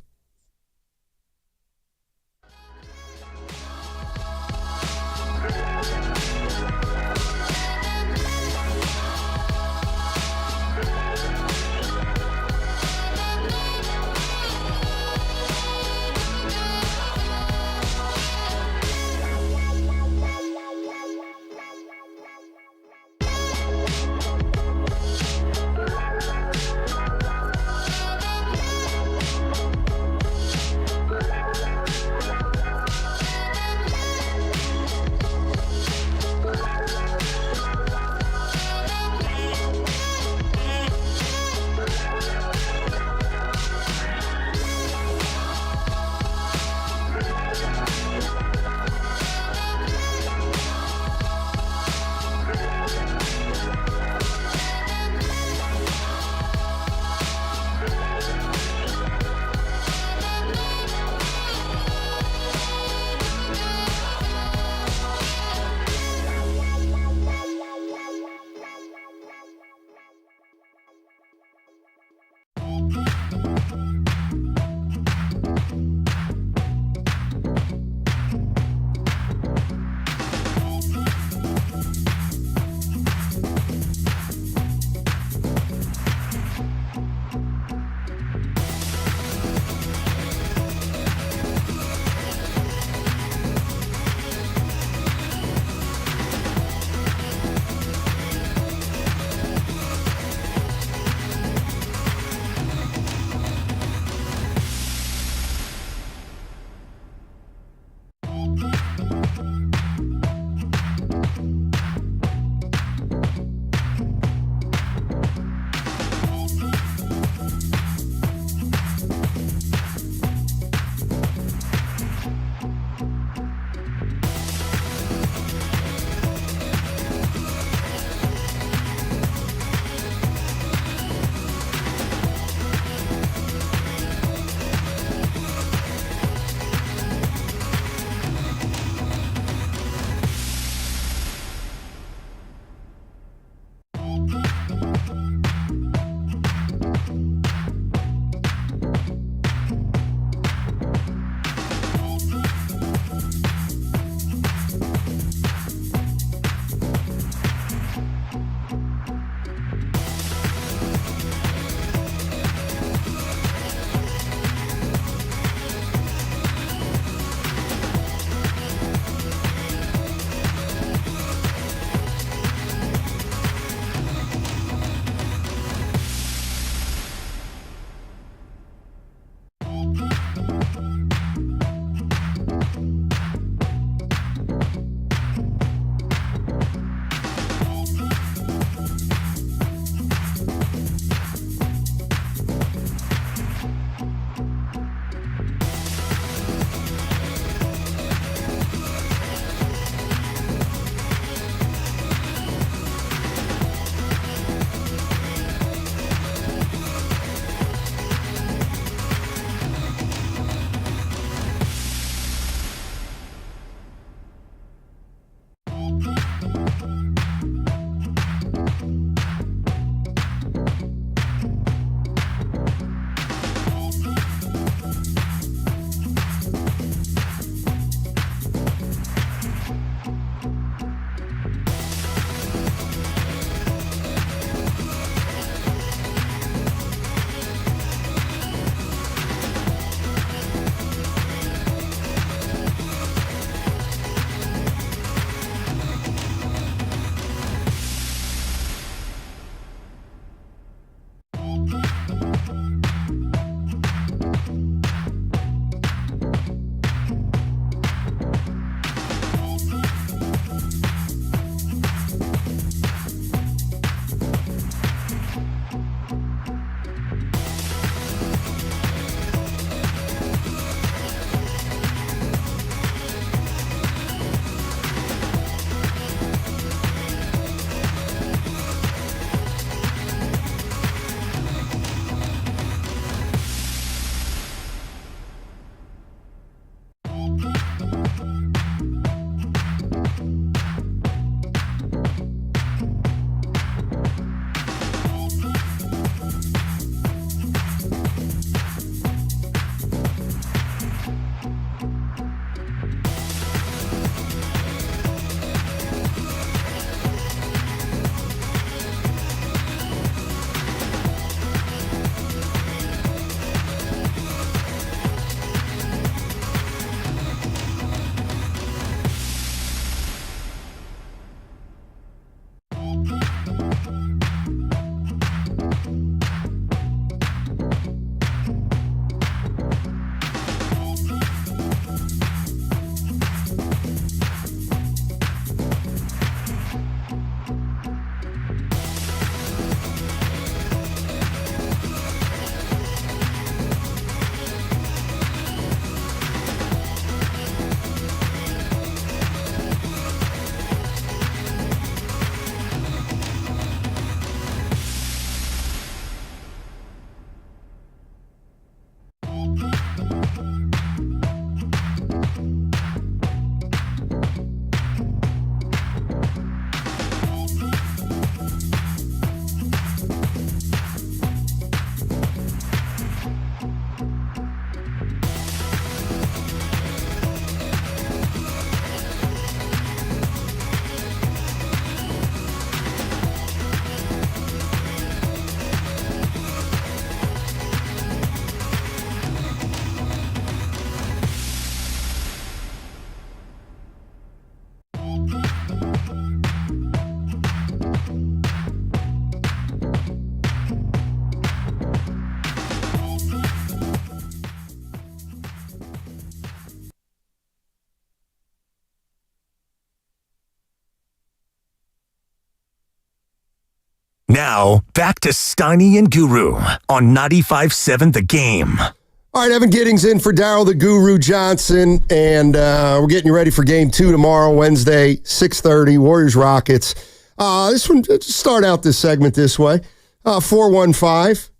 Now, back to Steiny and Guru on 95.7 The Game. All right, Evan Giddings in for Darryl the Guru Johnson, and we're getting you ready for Game 2 tomorrow, Wednesday, 6:30, Warriors-Rockets. This one, just start out this segment this way. 415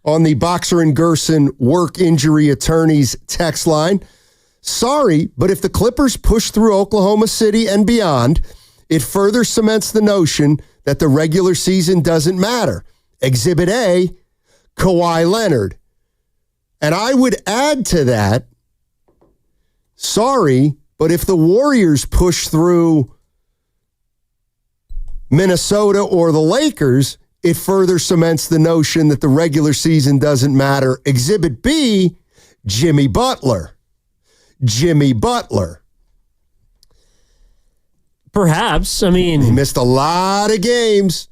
on the Boxer and Gerson Work Injury Attorneys text line. Sorry, but if the Clippers push through Oklahoma City and beyond, it further cements the notion that the regular season doesn't matter. Exhibit A, Kawhi Leonard. And I would add to that, sorry, but if the Warriors push through Minnesota or the Lakers, it further cements the notion that the regular season doesn't matter. Exhibit B, Jimmy Butler. Jimmy Butler. Perhaps. I mean, he missed a lot of games.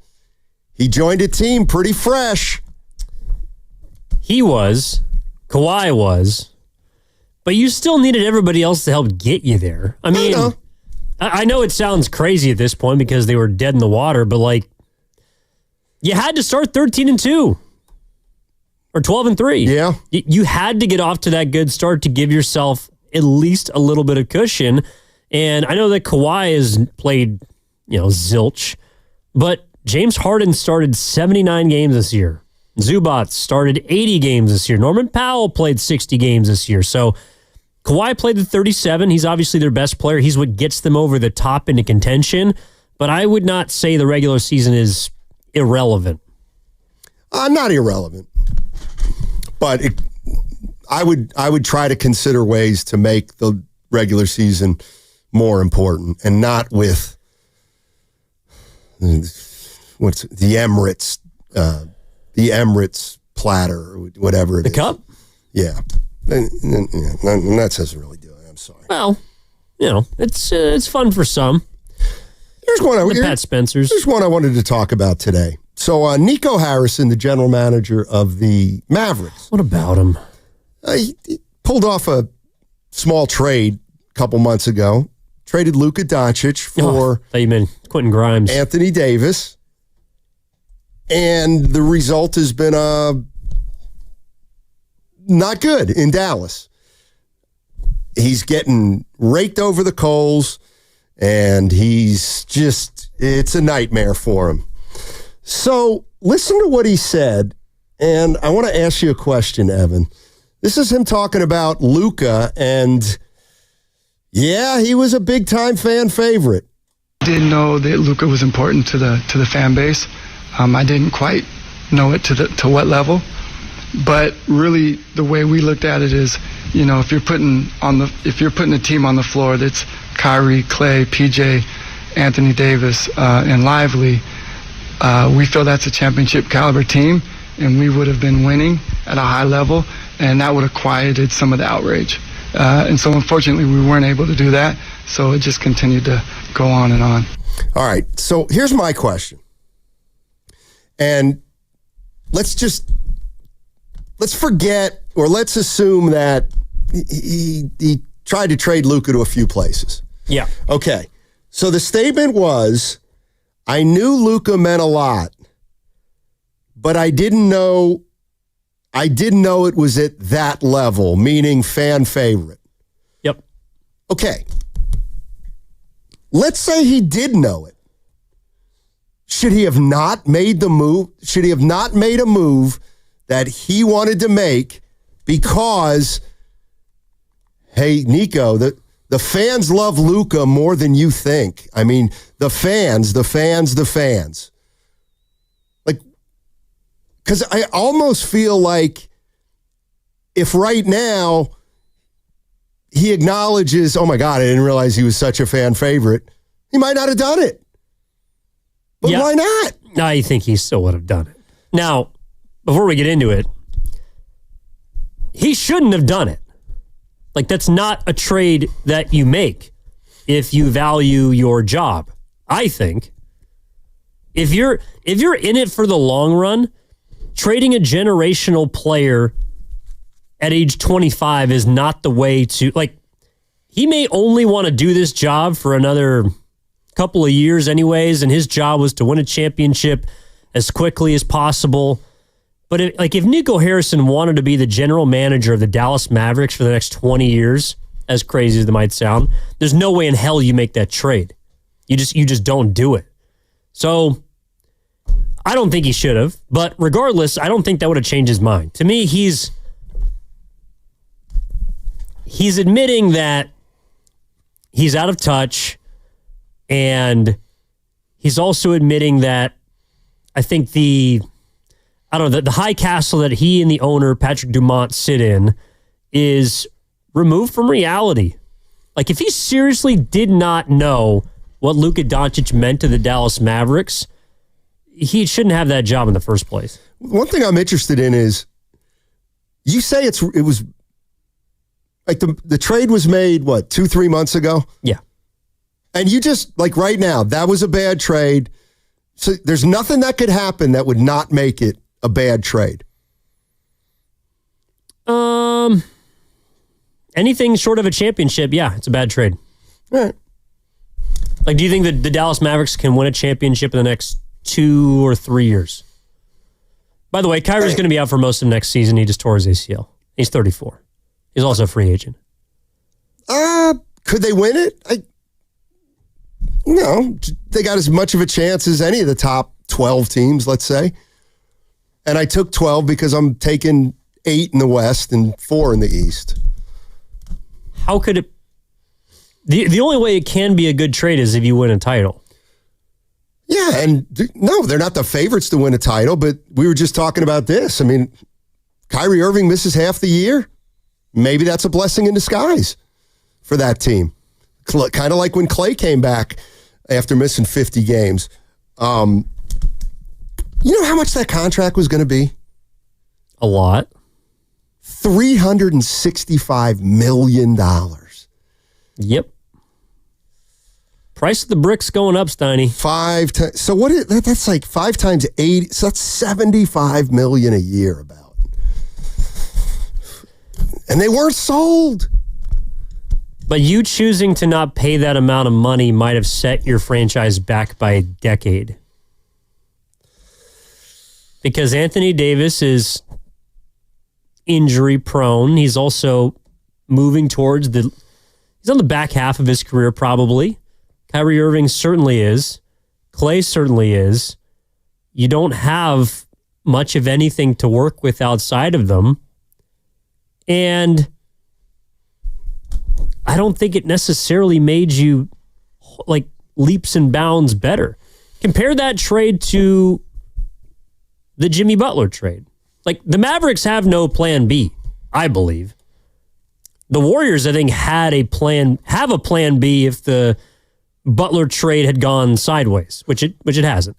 He joined a team pretty fresh. He was. Kawhi was. But you still needed everybody else to help get you there. I mean, I know it sounds crazy at this point because they were dead in the water, but like, you had to start 13-2 or 12-3. Yeah. You had to get off to that good start to give yourself at least a little bit of cushion. And I know that Kawhi has played, zilch, but James Harden started 79 games this year. Zubac started 80 games this year. Norman Powell played 60 games this year. So Kawhi played the 37. He's obviously their best player. He's what gets them over the top into contention. But I would not say the regular season is irrelevant. Not irrelevant. But I would try to consider ways to make the regular season more important and not with what's the Emirates platter or whatever it is. The cup? Yeah. And that doesn't really do it. I'm sorry. Well, it's fun for some. Here's one. Pat Spencer's. Here's one I wanted to talk about today. So Nico Harrison, the general manager of the Mavericks. What about him? He pulled off a small trade a couple months ago. Traded Luka Doncic for you meant Quentin Grimes, Anthony Davis. And the result has been not good in Dallas. He's getting raked over the coals, and it's a nightmare for him. So listen to what he said, and I want to ask you a question, Evan. This is him talking about Luka, and yeah, he was a big-time fan favorite. Didn't know that Luka was important to the fan base. I didn't quite know it to what level, but really the way we looked at it is, if you're putting a team on the floor that's Kyrie, Clay, PJ, Anthony Davis, and Lively, we feel that's a championship caliber team, and we would have been winning at a high level, and that would have quieted some of the outrage. And so unfortunately we weren't able to do that, so it just continued to go on and on. All right, so here's my question. And let's forget, or let's assume that he tried to trade Luka to a few places. Yeah. Okay. So the statement was, I knew Luka meant a lot, but I didn't know it was at that level, meaning fan favorite. Yep. Okay. Let's say he did know it. Should he have not made the move? Should he have not made a move that he wanted to make because, hey, Nico, the fans love Luka more than you think. I mean, the fans. Like, because I almost feel like if right now he acknowledges, oh my God, I didn't realize he was such a fan favorite, he might not have done it. But why not? I think he still would have done it. Now, before we get into it, he shouldn't have done it. Like, that's not a trade that you make if you value your job. I think if you're in it for the long run, trading a generational player at age 25 is not the way to, like, he may only want to do this job for another couple of years anyways, and his job was to win a championship as quickly as possible. But if Nico Harrison wanted to be the general manager of the Dallas Mavericks for the next 20 years, as crazy as it might sound, there's no way in hell you make that trade. You just don't do it. So I don't think he should have. But regardless, I don't think that would have changed his mind. To me, he's admitting that he's out of touch, and he's also admitting that I think the high castle that he and the owner, Patrick Dumont, sit in is removed from reality. Like, if he seriously did not know what Luka Doncic meant to the Dallas Mavericks, he shouldn't have that job in the first place. One thing I'm interested in is, you say it was like the trade was made, 2-3 months ago? Yeah. And you just, like right now, that was a bad trade. So there's nothing that could happen that would not make it a bad trade. Anything short of a championship, yeah, it's a bad trade. All right. Like, do you think that the Dallas Mavericks can win a championship in the next 2 or 3 years? By the way, Kyrie's going to be out for most of next season. He just tore his ACL. He's 34. He's also a free agent. Could they win it? No, they got as much of a chance as any of the top 12 teams, let's say. And I took 12 because I'm taking 8 in the West and 4 in the East. How could it... The only way it can be a good trade is if you win a title. Yeah, and no, they're not the favorites to win a title, but we were just talking about this. I mean, Kyrie Irving misses half the year. Maybe that's a blessing in disguise for that team. Kind of like when Clay came back after missing 50 games. You know how much that contract was going to be? A lot. $365 million. Yep. Price of the bricks going up, Steiny. 5 times. So what is that? That's like 5 times 80. So that's $75 million a year about. And they weren't sold. But you choosing to not pay that amount of money might have set your franchise back by a decade. Because Anthony Davis is injury prone. He's also moving towards he's on the back half of his career probably. Kyrie Irving certainly is. Clay certainly is. You don't have much of anything to work with outside of them. And I don't think it necessarily made you like leaps and bounds better. Compare that trade to the Jimmy Butler trade. Like, the Mavericks have no plan B, I believe. The Warriors, I think, have a plan B if the Butler trade had gone sideways, which it hasn't.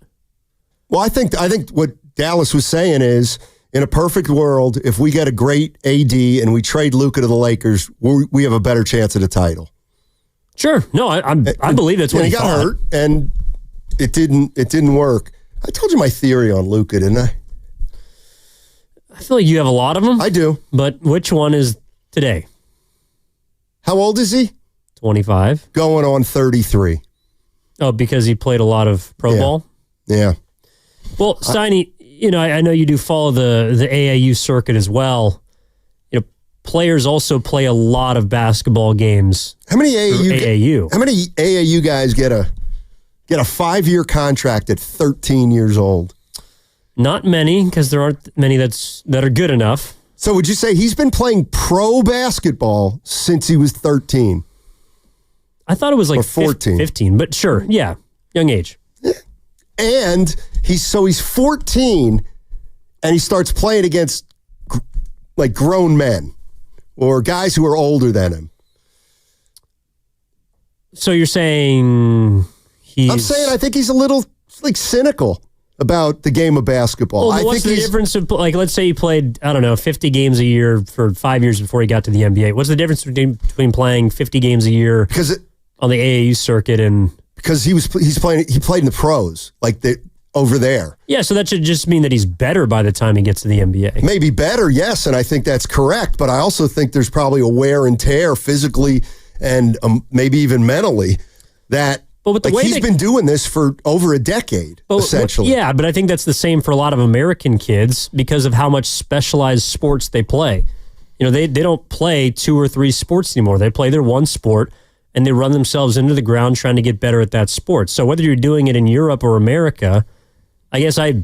Well, I think what Dallas was saying is, in a perfect world, if we get a great AD and we trade Luka to the Lakers, we have a better chance at a title. Sure. No, I believe that's what he got thought. hurt, and it didn't work. I told you my theory on Luka, didn't I? I feel like you have a lot of them. I do. But which one is today? How old is he? 25. Going on 33. Oh, because he played a lot of pro ball? Yeah. Well, Steiny, I know you do follow the AAU circuit as well. Players also play a lot of basketball games. How many AAU guys get a 5-year contract at 13 years old? Not many, because there aren't many that are good enough. So would you say he's been playing pro basketball since he was 13? I thought it was like 14. 15, but sure, yeah, young age. Yeah. And he's 14, and he starts playing against like grown men or guys who are older than him. So you're saying I'm saying I think he's a little cynical about the game of basketball. Well, what's the difference of, let's say he played, 50 games a year for 5 years before he got to the NBA. What's the difference between playing 50 games a year on the AAU circuit and... Because he played in the pros, over there. Yeah, so that should just mean that he's better by the time he gets to the NBA. Maybe better, yes, and I think that's correct, but I also think there's probably a wear and tear physically and maybe even mentally that But with the like way he's been doing this for over a decade, essentially. Yeah, but I think that's the same for a lot of American kids because of how much specialized sports they play. You know, they don't play 2 or 3 sports anymore. They play their one sport, and they run themselves into the ground trying to get better at that sport. So whether you're doing it in Europe or America, I guess I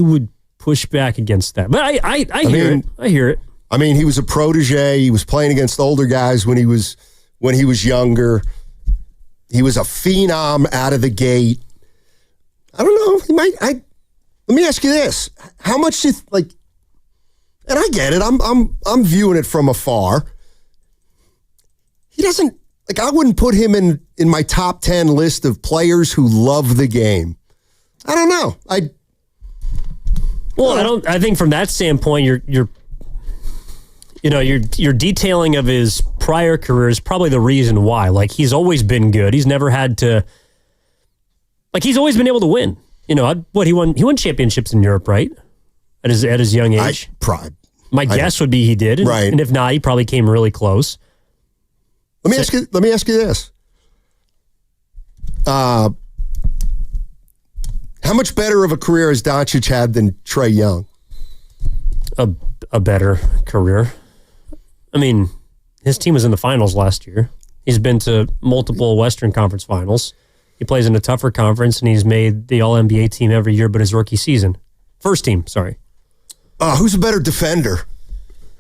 would push back against that. But I hear it. I hear it. I mean, he was a protege. He was playing against older guys when he was younger. He was a phenom out of the gate. I don't know. Let me ask you this: how much do you like? And I get it. I'm viewing it from afar. He doesn't like. I wouldn't put him in my top 10 list of players who love the game. I don't know. I think from that standpoint, your detailing of his prior career is probably the reason why. Like, he's always been good. He's never had to. Like, he's always been able to win. You know what? He won championships in Europe, right? At his young age. My guess would be he did, right? And if not, he probably came really close. Let me ask you this: how much better of a career has Doncic had than Trae Young? A better career. I mean, his team was in the finals last year. He's been to multiple Western Conference finals. He plays in a tougher conference, and he's made the All-NBA team every year but his rookie season. First team, sorry. Who's a better defender?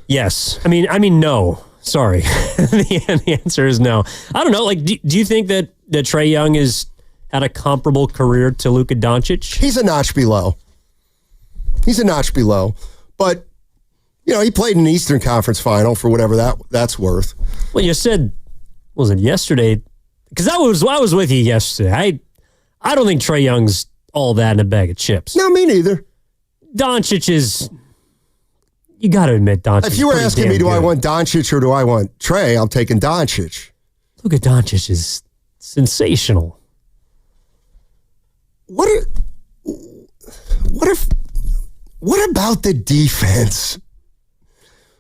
Yes. I mean, no. Sorry. The answer is no. I don't know. Like, do you think that Trae Young has had a comparable career to Luka Doncic? He's a notch below. But, you know, he played in the Eastern Conference final for whatever that's worth. Well, you said, was it yesterday? Because I was with you yesterday. I don't think Trae Young's all that in a bag of chips. No, me neither. Doncic is... You got to admit, Doncic. If you were asking me, do I want Doncic or do I want Trae, I'm taking Doncic. Luka Doncic is sensational. What about the defense?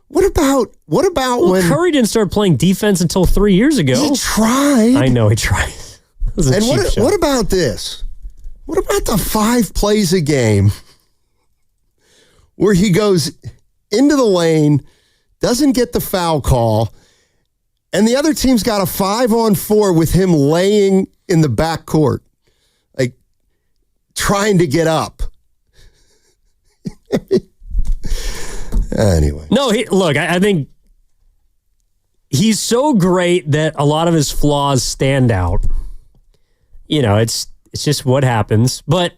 What about when Curry didn't start playing defense until 3 years ago? He tried. I know he tried. And what about this? What about the 5 plays a game where he goes into the lane, doesn't get the foul call, and the other team's got a 5-on-4 with him laying in the backcourt, like trying to get up. Anyway. No, I think he's so great that a lot of his flaws stand out. You know, it's just what happens. But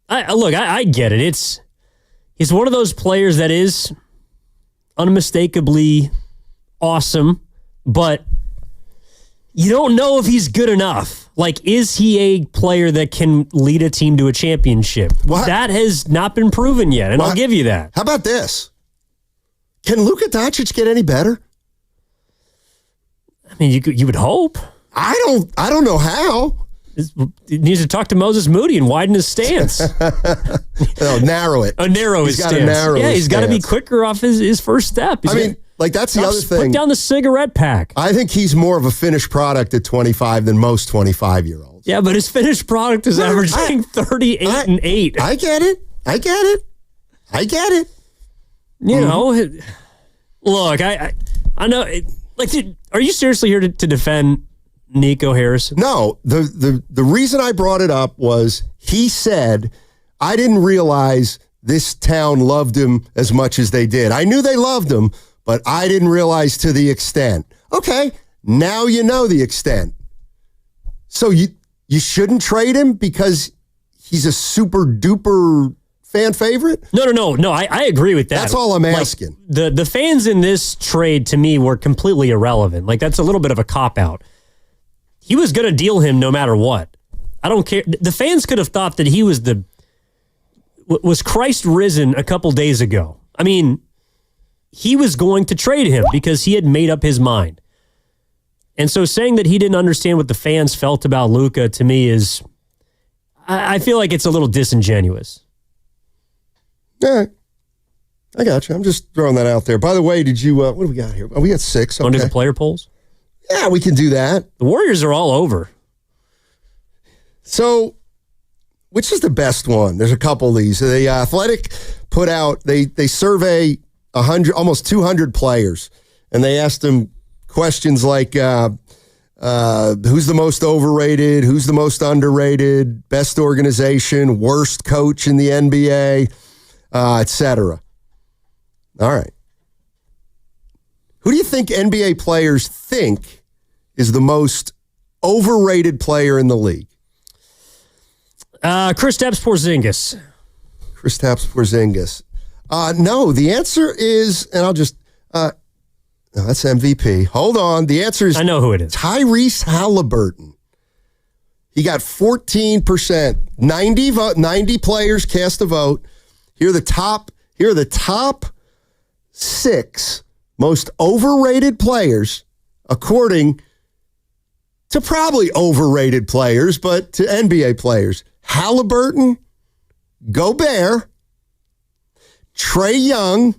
I get it. He's one of those players that is unmistakably awesome, but you don't know if he's good enough. Like, is he a player that can lead a team to a championship? What? That has not been proven yet, and I'll give you that. How about this? Can Luka Doncic get any better? I mean, you would hope. I don't know how. He needs to talk to Moses Moody and widen his stance. Narrow it. Narrow his stance. He's got to be quicker off his first step. That's the other thing. Put down the cigarette pack. I think he's more of a finished product at 25 than most 25-year-olds. Yeah, but his finished product is averaging 38 and 8. I get it. You know, look, I know. Are you seriously here to defend Nico Harrison? No, the reason I brought it up was he said, I didn't realize this town loved him as much as they did. I knew they loved him, but I didn't realize to the extent. Okay, now you know the extent. So you shouldn't trade him because he's a super duper fan favorite? No. I agree with that. That's all I'm asking. The fans in this trade to me were completely irrelevant. Like, that's a little bit of a cop-out. He was going to deal him no matter what. I don't care. The fans could have thought that he was was Christ risen a couple days ago. I mean, he was going to trade him because he had made up his mind. And so saying that he didn't understand what the fans felt about Luka to me is, I feel like it's a little disingenuous. All right. I got you. I'm just throwing that out there. By the way, did you, what do we got here? Oh, we got 6. Okay. Want to do the player polls? Yeah, we can do that. The Warriors are all over. So, which is the best one? There's a couple of these. The Athletic put out, they survey 100, almost 200 players, and they asked them questions like, who's the most overrated, who's the most underrated, best organization, worst coach in the NBA, etc. All right. Who do you think NBA players think is the most overrated player in the league? Kristaps Porzingis. Kristaps Porzingis. No, the answer is, and I'll just, no, that's MVP. Hold on. The answer is, I know who it is. Tyrese Halliburton. He got 14%. 90 players cast a vote. Here are the top 6 most overrated players, according to probably overrated players, but to NBA players. Halliburton, Gobert, Trae Young,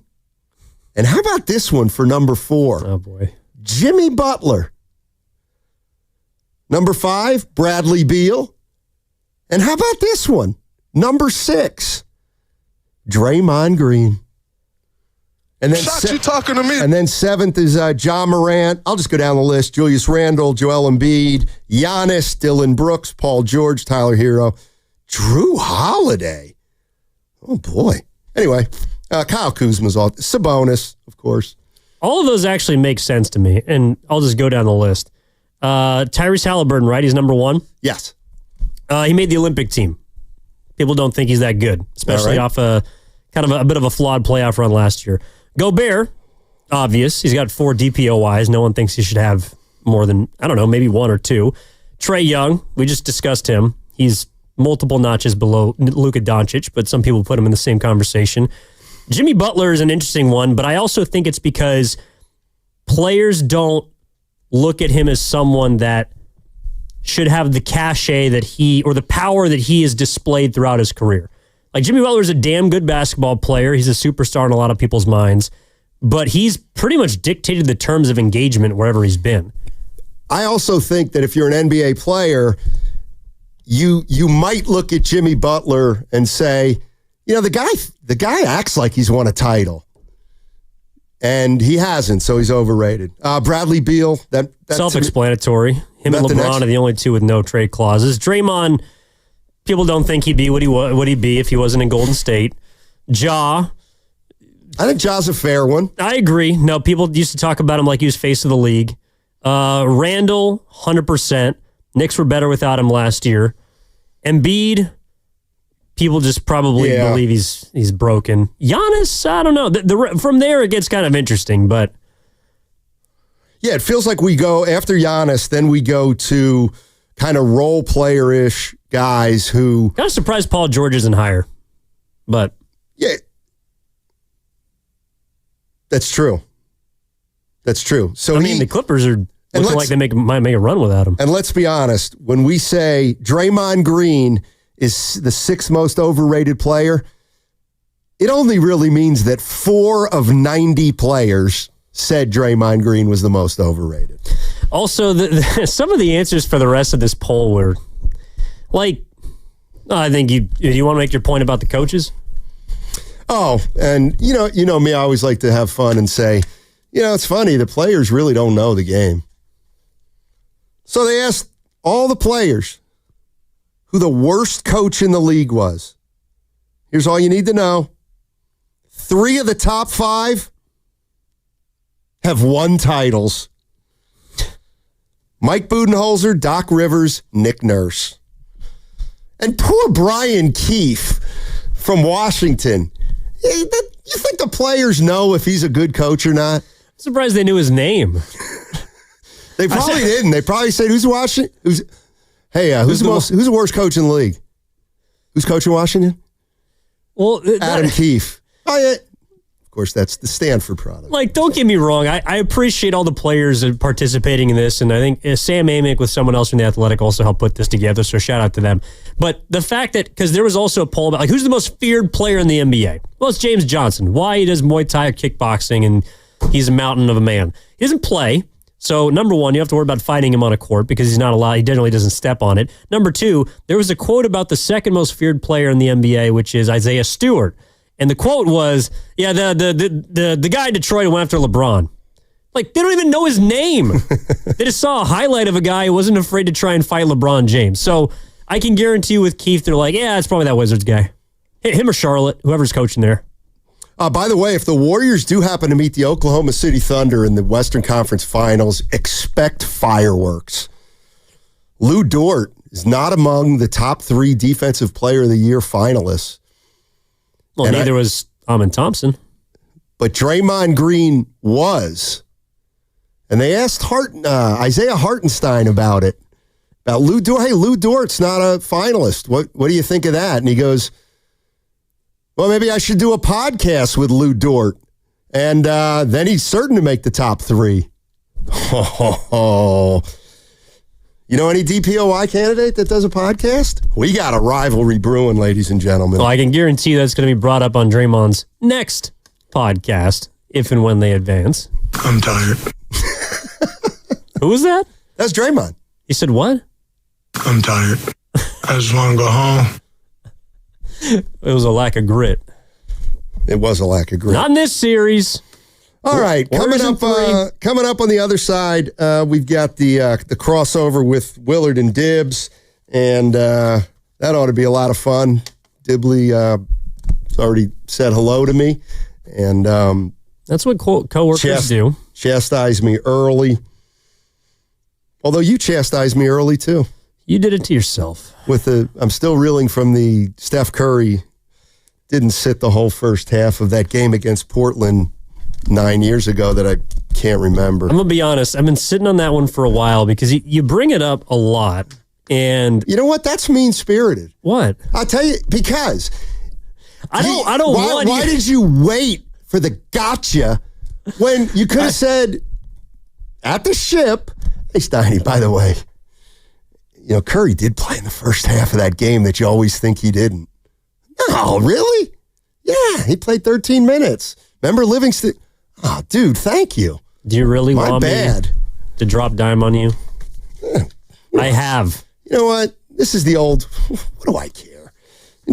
and how about this one for number 4? Oh, boy. Jimmy Butler. Number 5, Bradley Beal. And how about this one? Number 6, Draymond Green. And then you talking to me? And then 7th is Ja Morant. I'll just go down the list. Julius Randle, Joel Embiid, Giannis, Dylan Brooks, Paul George, Tyler Hero, Drew Holiday. Oh, boy. Anyway, Kyle Kuzma's all. Sabonis, of course. All of those actually make sense to me, and I'll just go down the list. Tyrese Halliburton, right? He's number 1? Yes. He made the Olympic team. People don't think he's that good, especially off a bit of a flawed playoff run last year. Gobert, obvious. He's got 4 DPOYs. No one thinks he should have more than, I don't know, maybe 1 or 2. Trae Young, we just discussed him. He's multiple notches below Luka Doncic, but some people put him in the same conversation. Jimmy Butler is an interesting one, but I also think it's because players don't look at him as someone that should have the cachet that he, or the power that he has displayed throughout his career. Like, Jimmy Butler is a damn good basketball player. He's a superstar in a lot of people's minds, but he's pretty much dictated the terms of engagement wherever he's been. I also think that if you're an NBA player, you might look at Jimmy Butler and say, you know, the guy acts like he's won a title. And he hasn't, so he's overrated. Bradley Beal, that's self-explanatory. Him and LeBron are the only 2 with no trade clauses. Draymond, people don't think he'd be what he'd be if he wasn't in Golden State. Ja, I think Ja's a fair one. I agree. No, people used to talk about him like he was face of the league. Randall, 100%. Knicks were better without him last year. Embiid, people just probably believe he's broken. Giannis, I don't know. From there, it gets kind of interesting, but yeah, it feels like we go after Giannis, then we go to kind of role player-ish guys who. Kind of surprised Paul George isn't higher, but yeah, that's true. That's true. So I mean, the Clippers are looking like they might make a run without him. And let's be honest, when we say Draymond Green is the 6th most overrated player, it only really means that 4 of 90 players said Draymond Green was the most overrated. Also, some of the answers for the rest of this poll were like, I think you want to make your point about the coaches? Oh, and you know me, I always like to have fun and say, it's funny, the players really don't know the game. So they asked all the players who the worst coach in the league was. Here's all you need to know. 3 of the top 5 have won titles. Mike Budenholzer, Doc Rivers, Nick Nurse. And poor Brian Keefe from Washington. You think the players know if he's a good coach or not? I'm surprised they knew his name. They probably didn't. They probably said, who's Washington? Who's the worst coach in the league? Who's coaching Washington? Well, Adam Keefe. Oh, yeah. Of course, that's the Stanford product. Like, don't get me wrong. I appreciate all the players participating in this, and I think Sam Amick with someone else from The Athletic also helped put this together, so shout out to them. But the fact that, because there was also a poll about, like, who's the most feared player in the NBA? Well, it's James Johnson. Why? He does Muay Thai or kickboxing, and he's a mountain of a man. He doesn't play, So, number one, you have to worry about fighting him on a court because he's not allowed. He generally doesn't step on it. Number two, there was a quote about the second most feared player in the NBA, which is Isaiah Stewart. And the quote was, the guy in Detroit who went after LeBron. Like, they don't even know his name. They just saw a highlight of a guy who wasn't afraid to try and fight LeBron James. So, I can guarantee you with Keith, they're like, yeah, it's probably that Wizards guy. Him or Charlotte, whoever's coaching there. By the way, if the Warriors do happen to meet the Oklahoma City Thunder in the Western Conference Finals, expect fireworks. Lou Dort is not among the top 3 Defensive Player of the Year finalists. Well, and neither was Amin Thompson. But Draymond Green was. And they asked Isaiah Hartenstein about it. About Lou Dort. Hey, Lou Dort's not a finalist. What do you think of that? And he goes, well, maybe I should do a podcast with Lou Dort. And then he's certain to make the top 3. Oh. You know any DPOY candidate that does a podcast? We got a rivalry brewing, ladies and gentlemen. Well, I can guarantee that's going to be brought up on Draymond's next podcast, if and when they advance. I'm tired. Who was that? That's Draymond. He said what? I'm tired. I just want to go home. It was a lack of grit. It was a lack of grit. Not in this series. All right, coming up on the other side, we've got the crossover with Willard and Dibbs, and that ought to be a lot of fun. Dibley has already said hello to me, and that's what coworkers do. Chastise me early. Although you chastised me early too. You did it to yourself. I'm still reeling from the Steph Curry didn't sit the whole first half of that game against Portland 9 years ago that I can't remember. I'm going to be honest. I've been sitting on that one for a while because you bring it up a lot. And you know what? That's mean-spirited. What? I'll tell you, because I don't want Why did you wait for the gotcha when you could have said at the ship, hey, Steiny, by the way, you know, Curry did play in the first half of that game that you always think he didn't. No, really? Yeah, he played 13 minutes. Remember Livingston? Oh, dude, thank you. Do you really want me to drop dime on you? I have. You know what? This is the old, what do I care?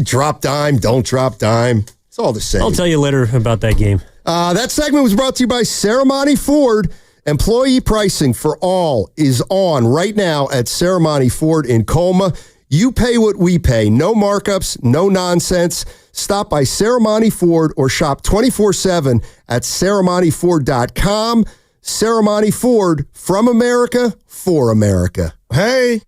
Drop dime, don't drop dime. It's all the same. I'll tell you later about that game. That segment was brought to you by Ceremony Ford. Employee pricing for all is on right now at Ceremony Ford in Colma. You pay what we pay. No markups, no nonsense. Stop by Ceremony Ford or shop 24/7 at ceremonyford.com. Ceremony Ford, from America, for America. Hey.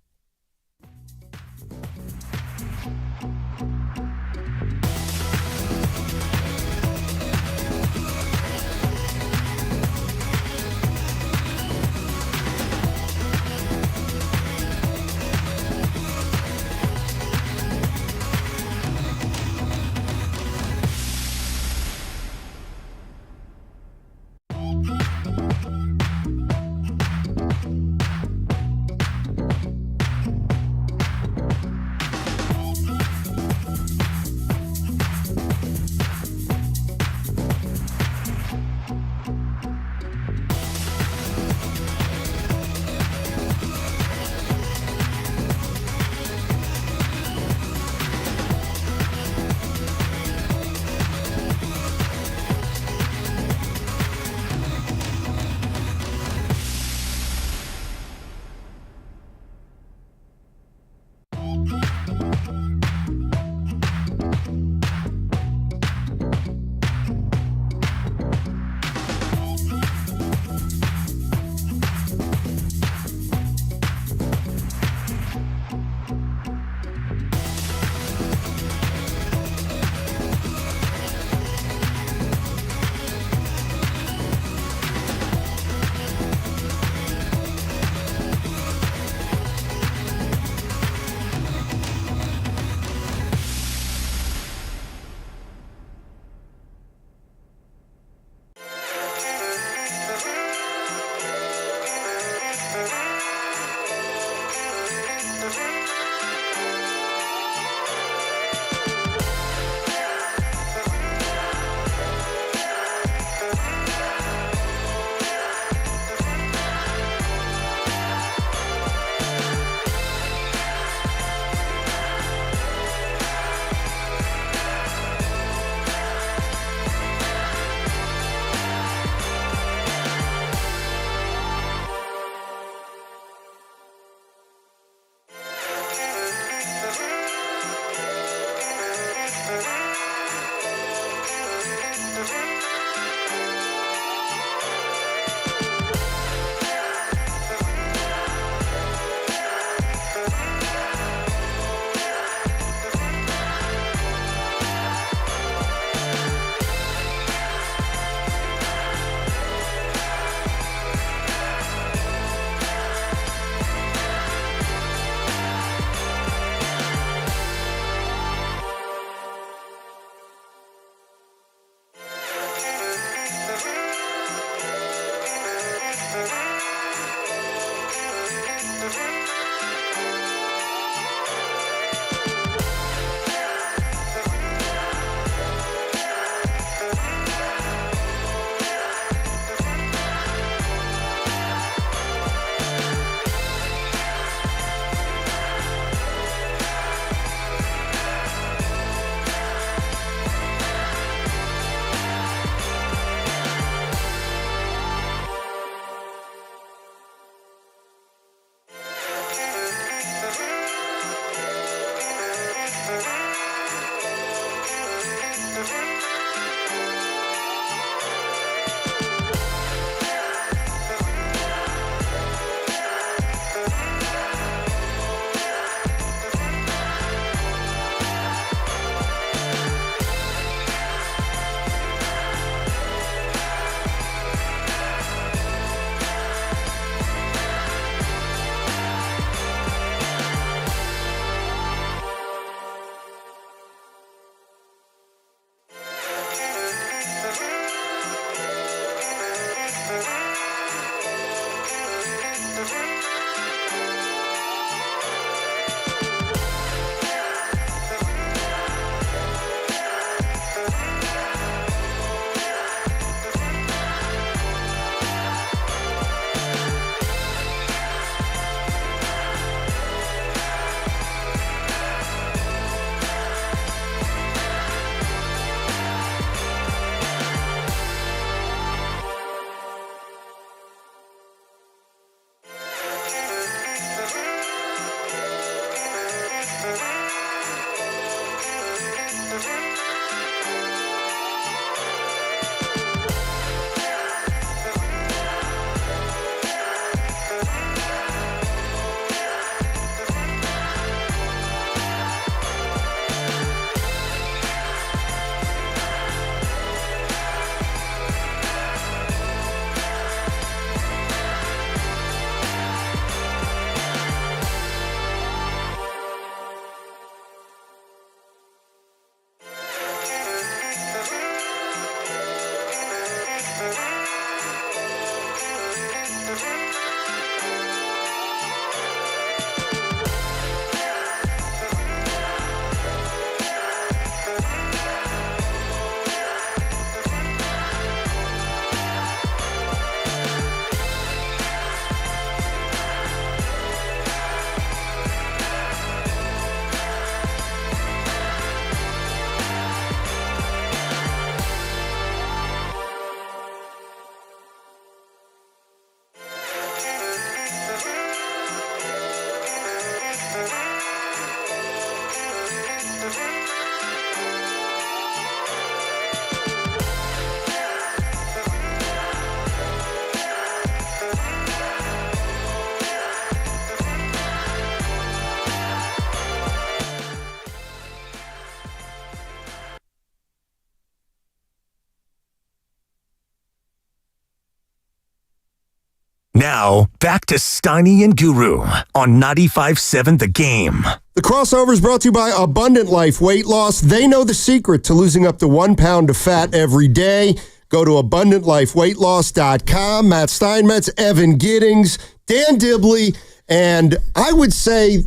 Now, back to Steiny and Guru on 95.7 The Game. The crossover is brought to you by Abundant Life Weight Loss. They know the secret to losing up to 1 pound of fat every day. Go to AbundantLifeWeightLoss.com. Matt Steinmetz, Evan Giddings, Dan Dibley, and I would say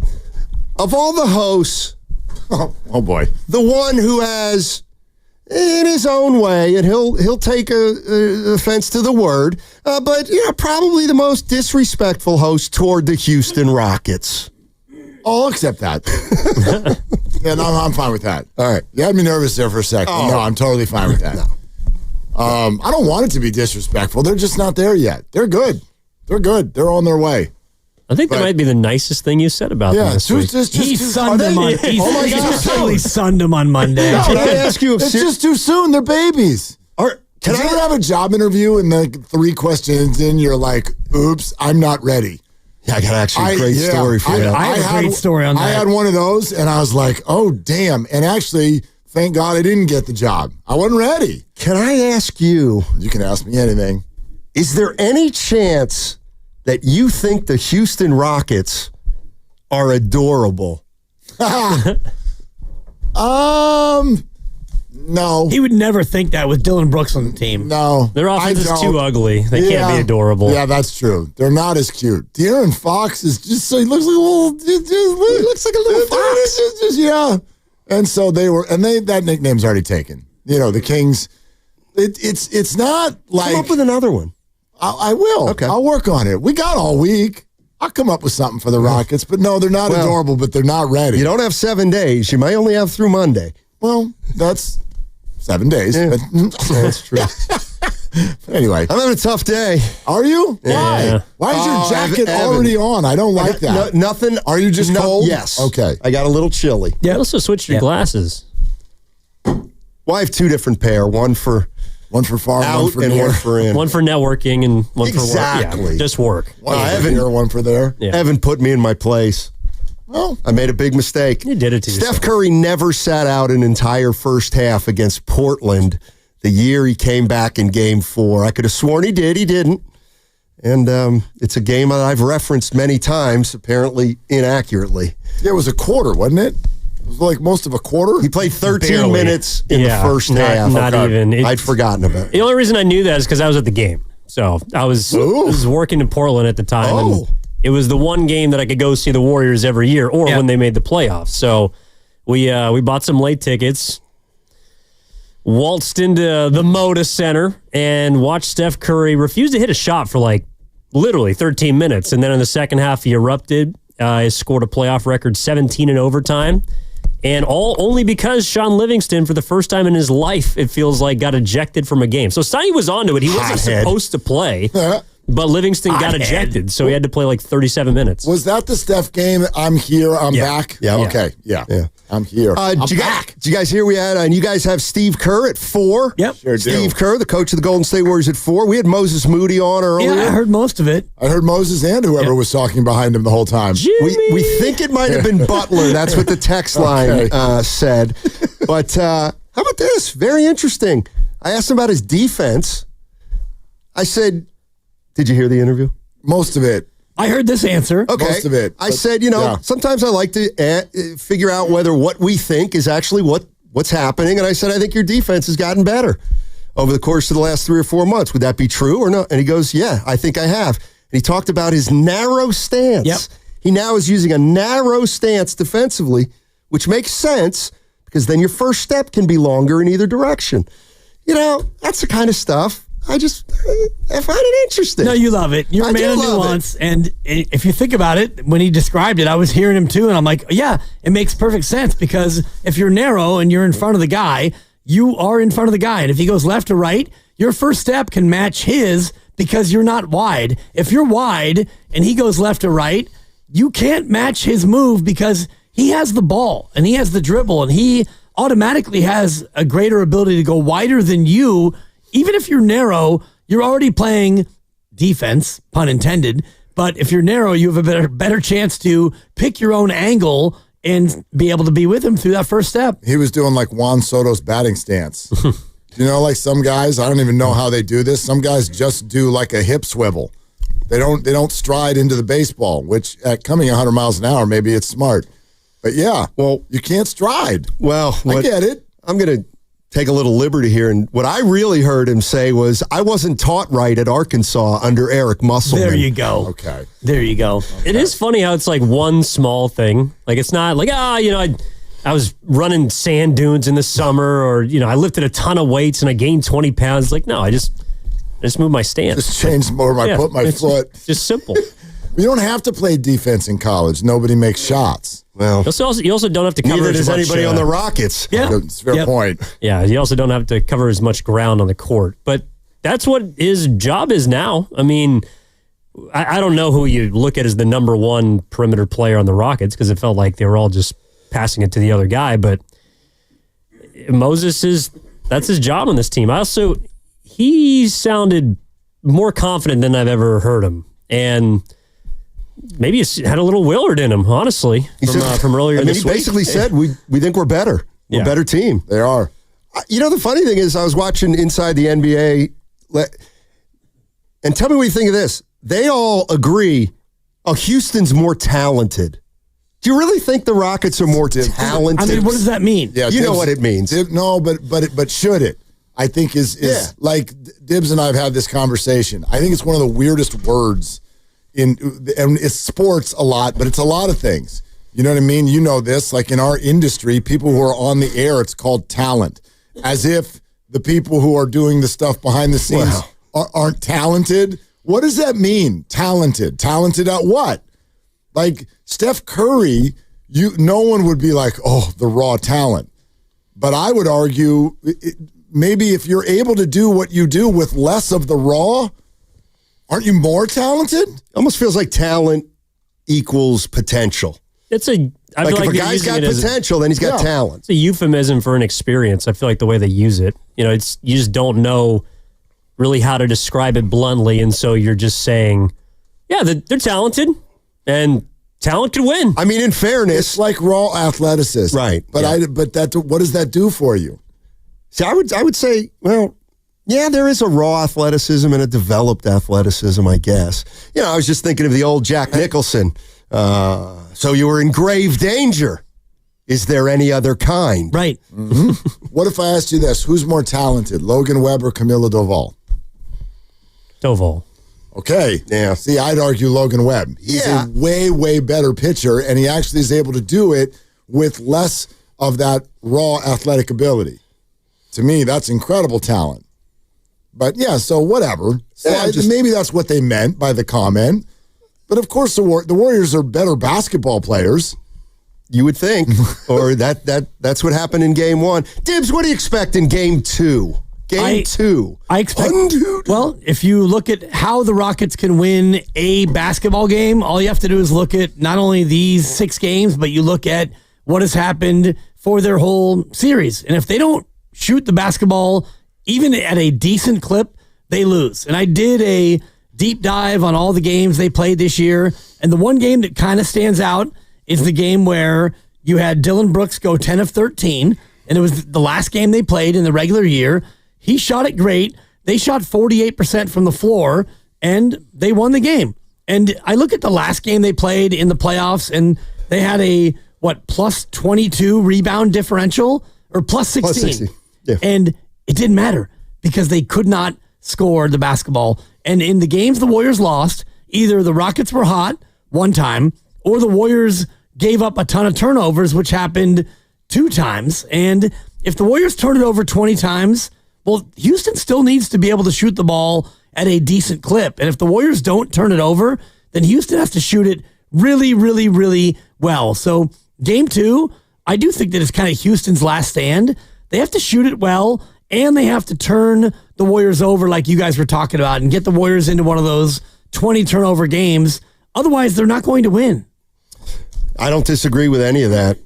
of all the hosts, oh boy, the one who has, in his own way, and he'll take offense to the word, but probably the most disrespectful host toward the Houston Rockets. I'll accept that. Yeah, no, I'm fine with that. All right. You had me nervous there for a second. Oh. No, I'm totally fine with that. No. I don't want it to be disrespectful. They're just not there yet. They're good. They're good. They're on their way. I think that might be the nicest thing you said about them this week. He sunned him on. He totally sunned him on Monday. No, can I ask you? It's just too soon. They're babies. Can I ever have a job interview and the 3 questions in, you're like, "Oops, I'm not ready." Yeah, I got actually a great story for you. I have a great story on that. I had one of those, and I was like, "Oh, damn!" And actually, thank God I didn't get the job. I wasn't ready. Can I ask you? You can ask me anything. Is there any chance that you think the Houston Rockets are adorable? No. He would never think that with Dylan Brooks on the team. No. Their offense is too ugly. They can't be adorable. Yeah, that's true. They're not as cute. De'Aaron Fox is just so, he looks like a little, he looks like a little fox. Yeah. And so that nickname's already taken. The Kings, it's not like. Come up with another one. I will. Okay. I'll work on it. We got all week. I'll come up with something for the Rockets. But no, they're not adorable, but they're not ready. You don't have 7 days. You may only have through Monday. Well, that's 7 days. Yeah. That's true. Anyway. I'm having a tough day. Are you? Yeah. Why is your jacket already on? I don't like that. Nothing. Are you just cold? Yes. Okay. I got a little chilly. Yeah. I also switched your glasses. Well, I have 2 different pair. One for far, out, one for and near. one for in. One for networking and one for work. Exactly. Yeah, just work. One for here, one for there. Yeah. Evan put me in my place. Well, I made a big mistake. You did it to yourself. Steph Curry never sat out an entire first half against Portland the year he came back in Game 4. I could have sworn he did. He didn't. And it's a game that I've referenced many times, apparently inaccurately. Yeah, it was a quarter, wasn't it? It was like most of a quarter. He played 13 Barely. minutes in the first half. Not even. I'd forgotten about it. The only reason I knew that is because I was at the game. So I was working in Portland at the time. And it was the one game that I could go see the Warriors every year or when they made the playoffs. So we bought some late tickets, waltzed into the Moda Center, and watched Steph Curry refuse to hit a shot for like literally 13 minutes. And then in the second half, he erupted. He scored a playoff record 17 in overtime. And only because Sean Livingston, for the first time in his life, it feels like, got ejected from a game. So Steiny was onto it. He wasn't supposed to play, but Livingston got ejected, so he had to play like 37 minutes. Was that the Steph game? I'm here. I'm back. Yeah. Okay. Yeah. I'm here. Did you guys hear we had, and you guys have Steve Kerr at 4? Yep. Sure do. Steve Kerr, the coach of the Golden State Warriors, at 4. We had Moses Moody on earlier. Yeah, I heard most of it. I heard Moses and whoever was talking behind him the whole time. We think it might have been Butler. That's what the text line said. But how about this? Very interesting. I asked him about his defense. I said, did you hear the interview? Most of it. I heard this answer. Okay. Most of it. I said, sometimes I like to figure out whether what we think is actually what's happening. And I said, I think your defense has gotten better over the course of the last 3 or 4 months. Would that be true or no? And he goes, yeah, I think I have. And he talked about his narrow stance. Yep. He now is using a narrow stance defensively, which makes sense because then your first step can be longer in either direction. That's the kind of stuff I find it interesting. No, you love it. You're a man of nuance. And if you think about it, when he described it, I was hearing him too. And I'm like, yeah, it makes perfect sense because if you're narrow and you're in front of the guy, you are in front of the guy. And if he goes left or right, your first step can match his because you're not wide. If you're wide and he goes left or right, you can't match his move because he has the ball and he has the dribble and he automatically has a greater ability to go wider than you. Even if you're narrow, you're already playing defense, pun intended. But if you're narrow, you have a better chance to pick your own angle and be able to be with him through that first step. He was doing like Juan Soto's batting stance. Like some guys, I don't even know how they do this. Some guys just do like a hip swivel. They don't stride into the baseball, which at coming 100 miles an hour, maybe it's smart. But yeah, well, you can't stride. Well, I get it. I'm going to take a little liberty here. And what I really heard him say was, I wasn't taught right at Arkansas under Eric Musselman. There you go. Okay. There you go. It is funny how it's like one small thing. Like it's not like, I was running sand dunes in the summer, or, I lifted a ton of weights and I gained 20 pounds. Like, no, I just moved my stance. Just changed where I put my foot. Just simple. You don't have to play defense in college. Nobody makes shots. Well, you also don't have to cover neither as does much, anybody on the Rockets. Yeah. That's a fair point. Yeah, you also don't have to cover as much ground on the court. But that's what his job is now. I mean, I don't know who you look at as the number one perimeter player on the Rockets, because it felt like they were all just passing it to the other guy. But Moses that's his job on this team. He sounded more confident than I've ever heard him. And maybe he's had a little Willard in him, honestly, from earlier this week. He basically said, we think we're better. We're a better team. They are. The funny thing is, I was watching Inside the NBA, and tell me what you think of this. They all agree, Houston's more talented. Do you really think the Rockets are more talented? I mean, what does that mean? Yeah, you know what it means. No, but should it? I think is like Dibbs and I have had this conversation. I think it's one of the weirdest words and it's sports a lot, but it's a lot of things. You know what I mean? You know this, like in our industry, people who are on the air, it's called talent, as if the people who are doing the stuff behind the scenes aren't talented. What does that mean? Talented at what? Like Steph Curry, no one would be like, oh, the raw talent. But I would argue maybe if you're able to do what you do with less of the raw, aren't you more talented? Almost feels like talent equals potential. I feel like if a guy's got potential, then he's got talent. It's a euphemism for an experience. I feel like the way they use it, you just don't know really how to describe it bluntly, and so you're just saying, yeah, they're talented, and talent could win. I mean, in fairness, it's like raw athleticism, right? But what does that do for you? See, I would say, well, yeah, there is a raw athleticism and a developed athleticism, I guess. I was just thinking of the old Jack Nicholson. So you were in grave danger. Is there any other kind? Right. Mm-hmm. What if I asked you this? Who's more talented, Logan Webb or Camilo Doval? Doval. Okay. Yeah. See, I'd argue Logan Webb. He's a way, way better pitcher, and he actually is able to do it with less of that raw athletic ability. To me, that's incredible talent. But yeah, so whatever. Maybe that's what they meant by the comment. But of course, the Warriors are better basketball players. You would think, or that's what happened in Game 1. Dibbs, what do you expect in Game 2? Game 2. I expect. Well, if you look at how the Rockets can win a basketball game, all you have to do is look at not only these 6 games, but you look at what has happened for their whole series. And if they don't shoot the basketball even at a decent clip, they lose. And I did a deep dive on all the games they played this year, and the one game that kind of stands out is the game where you had Dylan Brooks go 10 of 13, and it was the last game they played in the regular year. He shot it great. They shot 48% from the floor, and they won the game. And I look at the last game they played in the playoffs, and they had a, plus 22 rebound differential, or plus 16. Plus 60. Yeah. And it didn't matter because they could not score the basketball. And in the games the Warriors lost, either the Rockets were hot one time, or the Warriors gave up a ton of turnovers, which happened 2 times. And if the Warriors turn it over 20 times, well, Houston still needs to be able to shoot the ball at a decent clip. And if the Warriors don't turn it over, then Houston has to shoot it really, really, really well. So Game 2, I do think that it's kind of Houston's last stand. They have to shoot it well, and they have to turn the Warriors over like you guys were talking about and get the Warriors into one of those 20 turnover games. Otherwise, they're not going to win. I don't disagree with any of that.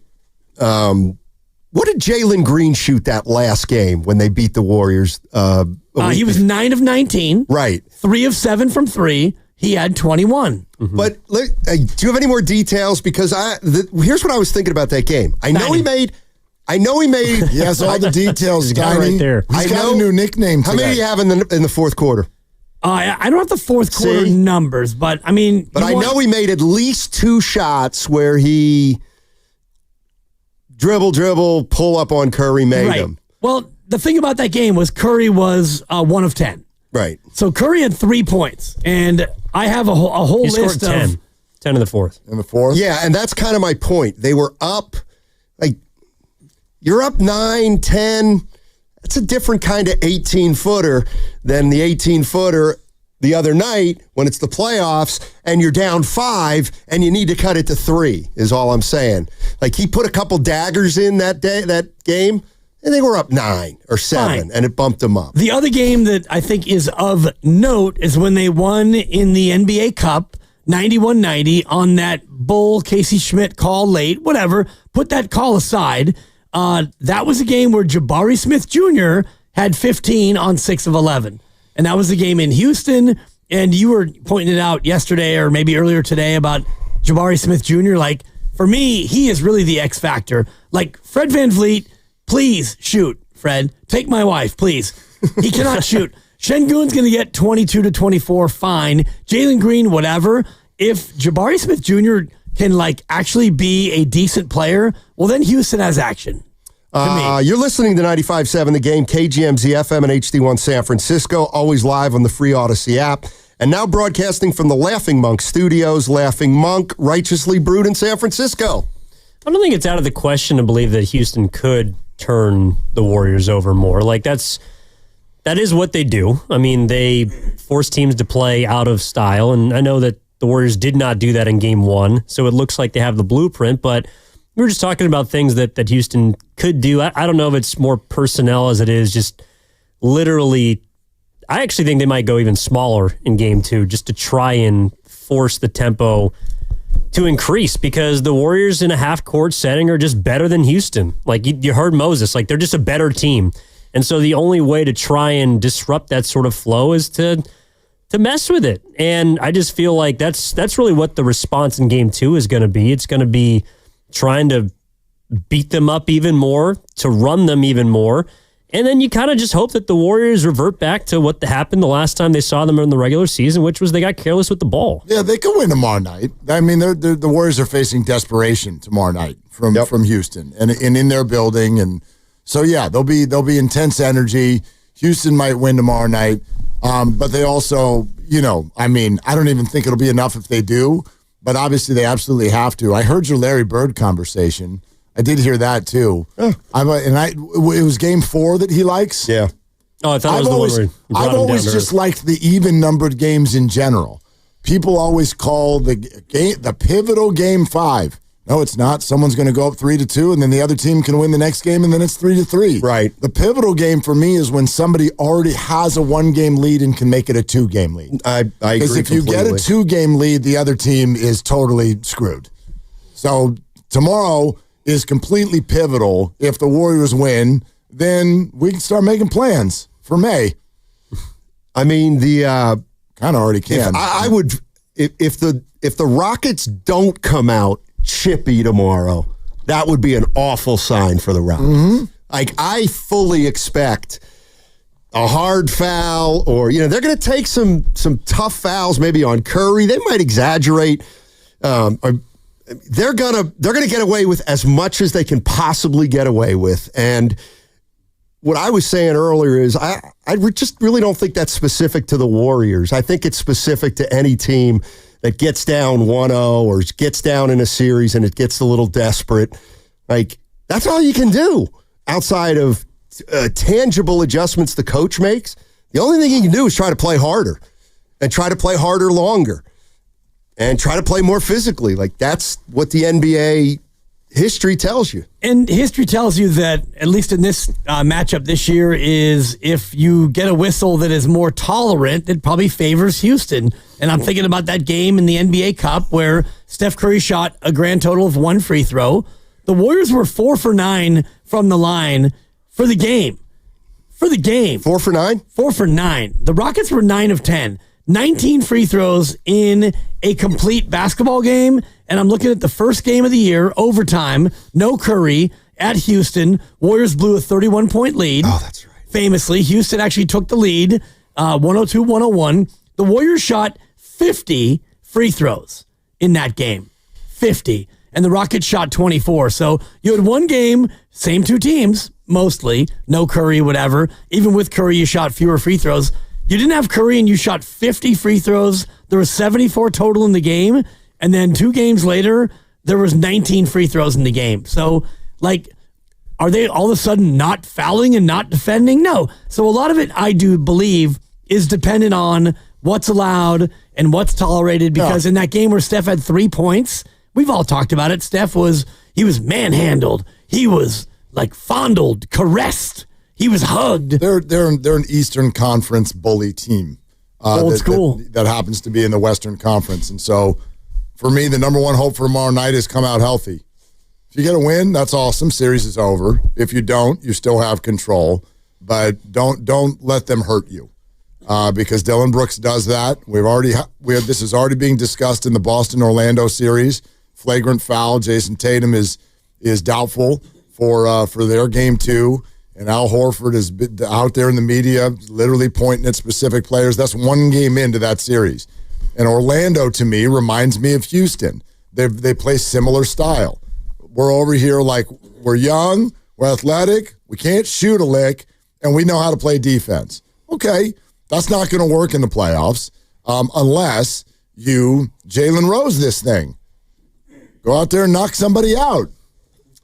What did Jalen Green shoot that last game when they beat the Warriors? He was 9 of 19. Right. 3 of 7 from 3. He had 21. Mm-hmm. But do you have any more details? Because here's what I was thinking about that game. I know he made. He has all the details. He's got it right there. He's got a new nickname today. How many do you have in the fourth quarter? I don't have the fourth quarter numbers, but I mean... But I know he made at least 2 shots where he dribble, pull up on Curry, made him. Well, the thing about that game was Curry was 1 of 10. Right. So Curry had 3 points, and I have a whole He list scored 10. 10 in the fourth. In the fourth? Yeah, and that's kind of my point. They were up, like, you're up 9, 10. That's a different kind of 18-footer than the 18-footer the other night when it's the playoffs and you're down 5 and you need to cut it to 3 is all I'm saying. Like, he put a couple daggers in that game, and they were up 9 or 7, and it bumped them up. The other game that I think is of note is when they won in the NBA Cup, 91-90, on that Bull Casey Schmidt call late, whatever. Put that call aside. That was a game where Jabari Smith Jr. had 15 on 6 of 11. And that was the game in Houston. And you were pointing it out yesterday or maybe earlier today about Jabari Smith Jr. Like, for me, he is really the X factor. Like, Fred VanVleet, please shoot, Fred. Take my wife, please. He cannot shoot. Şengün's going to get 22 to 24, fine. Jalen Green, whatever. If Jabari Smith Jr. can, like, actually be a decent player, well, then Houston has action. You're listening to 95.7 The Game, KGMZ FM and HD1 San Francisco, always live on the free Odyssey app. And now broadcasting from the Laughing Monk Studios, Laughing Monk, righteously brewed in San Francisco. I don't think it's out of the question to believe that Houston could turn the Warriors over more. Like, that is what they do. I mean, they force teams to play out of style, and I know that the Warriors did not do that in Game 1, so it looks like they have the blueprint, but we were just talking about things that Houston could do. I don't know if it's more personnel as it is just literally. I actually think they might go even smaller in Game 2 just to try and force the tempo to increase, because the Warriors in a half-court setting are just better than Houston. Like, you heard Moses, like, they're just a better team. And so the only way to try and disrupt that sort of flow is to mess with it. And I just feel like that's really what the response in Game 2 is going to be. It's going to be trying to beat them up even more, to run them even more. And then you kind of just hope that the Warriors revert back to what happened the last time they saw them in the regular season, which was they got careless with the ball. Yeah, they could win tomorrow night. I mean, the Warriors are facing desperation tomorrow night from Houston and in their building. And so, yeah, there'll be intense energy. Houston might win tomorrow night. But they also, I mean, I don't even think it'll be enough if they do, but obviously they absolutely have to. I heard your Larry Bird conversation. I did hear that too. It was Game 4 that he likes. Yeah. Oh, I thought it was the one where he brought I've him always down to just earth. liked the even-numbered games in general. People always call the pivotal Game 5. No, it's not. Someone's going to go up 3-2, and then the other team can win the next game, and then it's 3-3. Right. The pivotal game for me is when somebody already has a 1-game lead and can make it a 2-game lead. I agree Because if you get a 2-game lead, the other team is totally screwed. So tomorrow is completely pivotal. If the Warriors win, then we can start making plans for May. I mean, the kind of already can. I would if the Rockets don't come out chippy tomorrow, that would be an awful sign for the Rockets. Mm-hmm. Like, I fully expect a hard foul, or they're going to take some tough fouls maybe on Curry. They might exaggerate. They're gonna get away with as much as they can possibly get away with. And what I was saying earlier is I just really don't think that's specific to the Warriors. I think it's specific to any team that gets down 1-0 or gets down in a series and it gets a little desperate. Like, that's all you can do outside of tangible adjustments the coach makes. The only thing you can do is try to play harder and try to play harder longer and try to play more physically. Like, that's what the NBA history tells you. And history tells you that, at least in this matchup this year, is if you get a whistle that is more tolerant, it probably favors Houston. And I'm thinking about that game in the NBA Cup where Steph Curry shot a grand total of 1 free throw. The Warriors were 4 for 9 from the line for the game. 4 for 9? 4 for 9. The Rockets were 9 of 10. 19 free throws in a complete basketball game. And I'm looking at the first game of the year, overtime, no Curry, at Houston. Warriors blew a 31-point lead. Oh, that's right. Famously, Houston actually took the lead 102-101. The Warriors shot 50 free throws in that game. 50. And the Rockets shot 24. So you had one game, same two teams, mostly. No Curry, whatever. Even with Curry, you shot fewer free throws. You didn't have Curry and you shot 50 free throws. There was 74 total in the game. And then 2 games later, there was 19 free throws in the game. So, are they all of a sudden not fouling and not defending? No. So a lot of it, I do believe, is dependent on what's allowed and what's tolerated. Because in that game where Steph had 3 points, we've all talked about it. Steph was manhandled. He was fondled, caressed. He was hugged. They're an Eastern Conference bully team. Old school. That happens to be in the Western Conference. And so, for me, the number one hope for tomorrow night is come out healthy. If you get a win, that's awesome. Series is over. If you don't, you still have control. But don't let them hurt you. Because Dillon Brooks does that. This is already being discussed in the Boston-Orlando series. Flagrant foul. Jason Tatum is doubtful for their game 2. And Al Horford is out there in the media literally pointing at specific players. That's one game into that series. And Orlando, to me, reminds me of Houston. They play similar style. We're over here we're young, we're athletic, we can't shoot a lick, and we know how to play defense. Okay, that's not going to work in the playoffs unless you Jalen Rose this thing. Go out there and knock somebody out.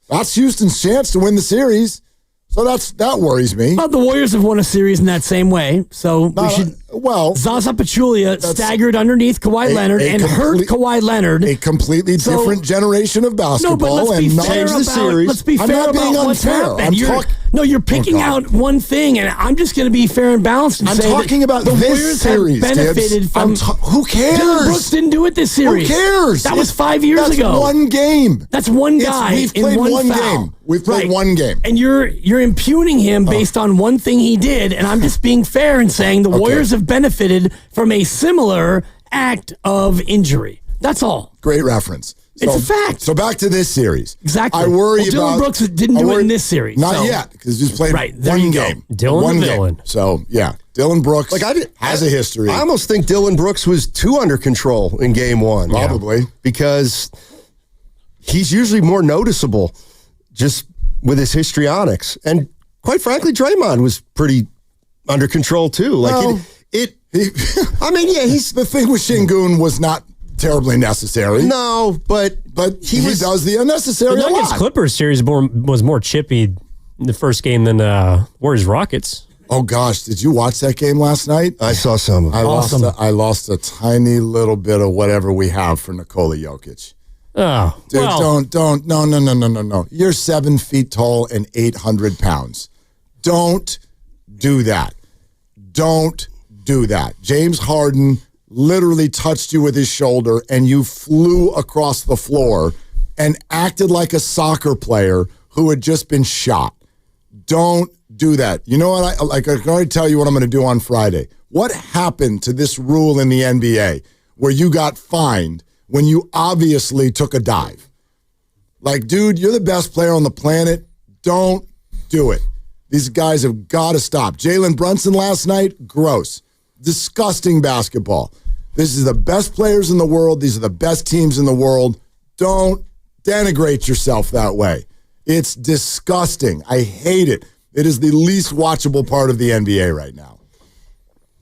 That's Houston's chance to win the series. So that worries me. Well, the Warriors have won a series in that same way. So Zaza Pachulia staggered underneath Kawhi Leonard and hurt Kawhi Leonard. A completely different generation of basketball. No, but let's be fair the series. Let's be fair about what's happened. You're picking out one thing, and I'm just going to be fair and balanced and say talking about the this Warriors series, have benefited from. Who cares? Dillon Brooks didn't do it this series. Who cares? That was 5 years ago. That's one game. That's one guy. We've played in one foul. game. We've played one game. And you're impugning him based on one thing he did, and I'm just being fair and saying the Warriors have benefited from a similar act of injury. That's all. Great reference. It's a fact. So back to this series. Exactly. I worry about Dillon Brooks didn't do it in this series. Not yet, because he's played one game. Dillon the villain. So, Dillon Brooks has a history. I almost think Dillon Brooks was too under control in game 1. Probably. Because he's usually more noticeable just with his histrionics. And quite frankly, Draymond was pretty under control too. He's the thing with Şengün was not terribly necessary. No, but he does the unnecessary. The Nuggets Clippers series was more chippy in the first game than Warriors Rockets. Oh gosh, did you watch that game last night? I saw some. I lost a tiny little bit of whatever we have for Nikola Jokic. Oh, dude, don't. No. You're 7 feet tall and 800 pounds. Don't do that. Don't do that. James Harden literally touched you with his shoulder and you flew across the floor and acted like a soccer player who had just been shot. Don't do that. You know what? I can already tell you what I'm going to do on Friday. What happened to this rule in the NBA where you got fined when you obviously took a dive? Dude, you're the best player on the planet. Don't do it. These guys have got to stop. Jalen Brunson last night, gross. Disgusting basketball. This is the best players in the world. These are the best teams in the world. Don't denigrate yourself that way. It's disgusting. I hate it. It is the least watchable part of the NBA right now.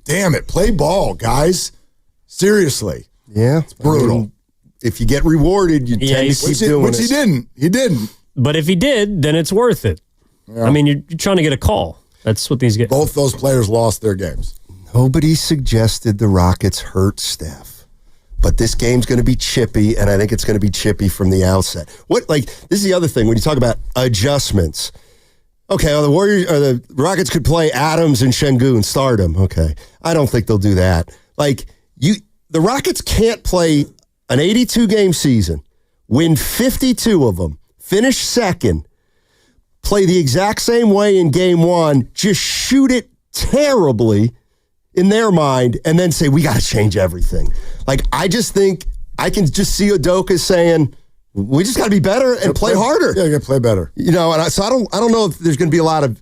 Damn it. Play ball, guys. Seriously. Yeah. It's brutal. If you get rewarded, you tend to keep doing it. Which he didn't. He didn't. But if he did, then it's worth it. Yeah. I mean, you're trying to get a call. That's what these guys. Both those players lost their games. Nobody suggested the Rockets hurt Steph. But this game's going to be chippy, and I think it's going to be chippy from the outset. This is the other thing when you talk about adjustments. Okay, the Warriors or the Rockets could play Adams and Şengün, start them. Okay, I don't think they'll do that. The Rockets can't play an 82-game season, win 52 of them, finish second, play the exact same way in game 1, just shoot it terribly in their mind, and then say, we got to change everything. I just think I can just see Udoka saying, we just got to be better and play harder. Yeah, you got to play better. So I don't know if there's going to be a lot of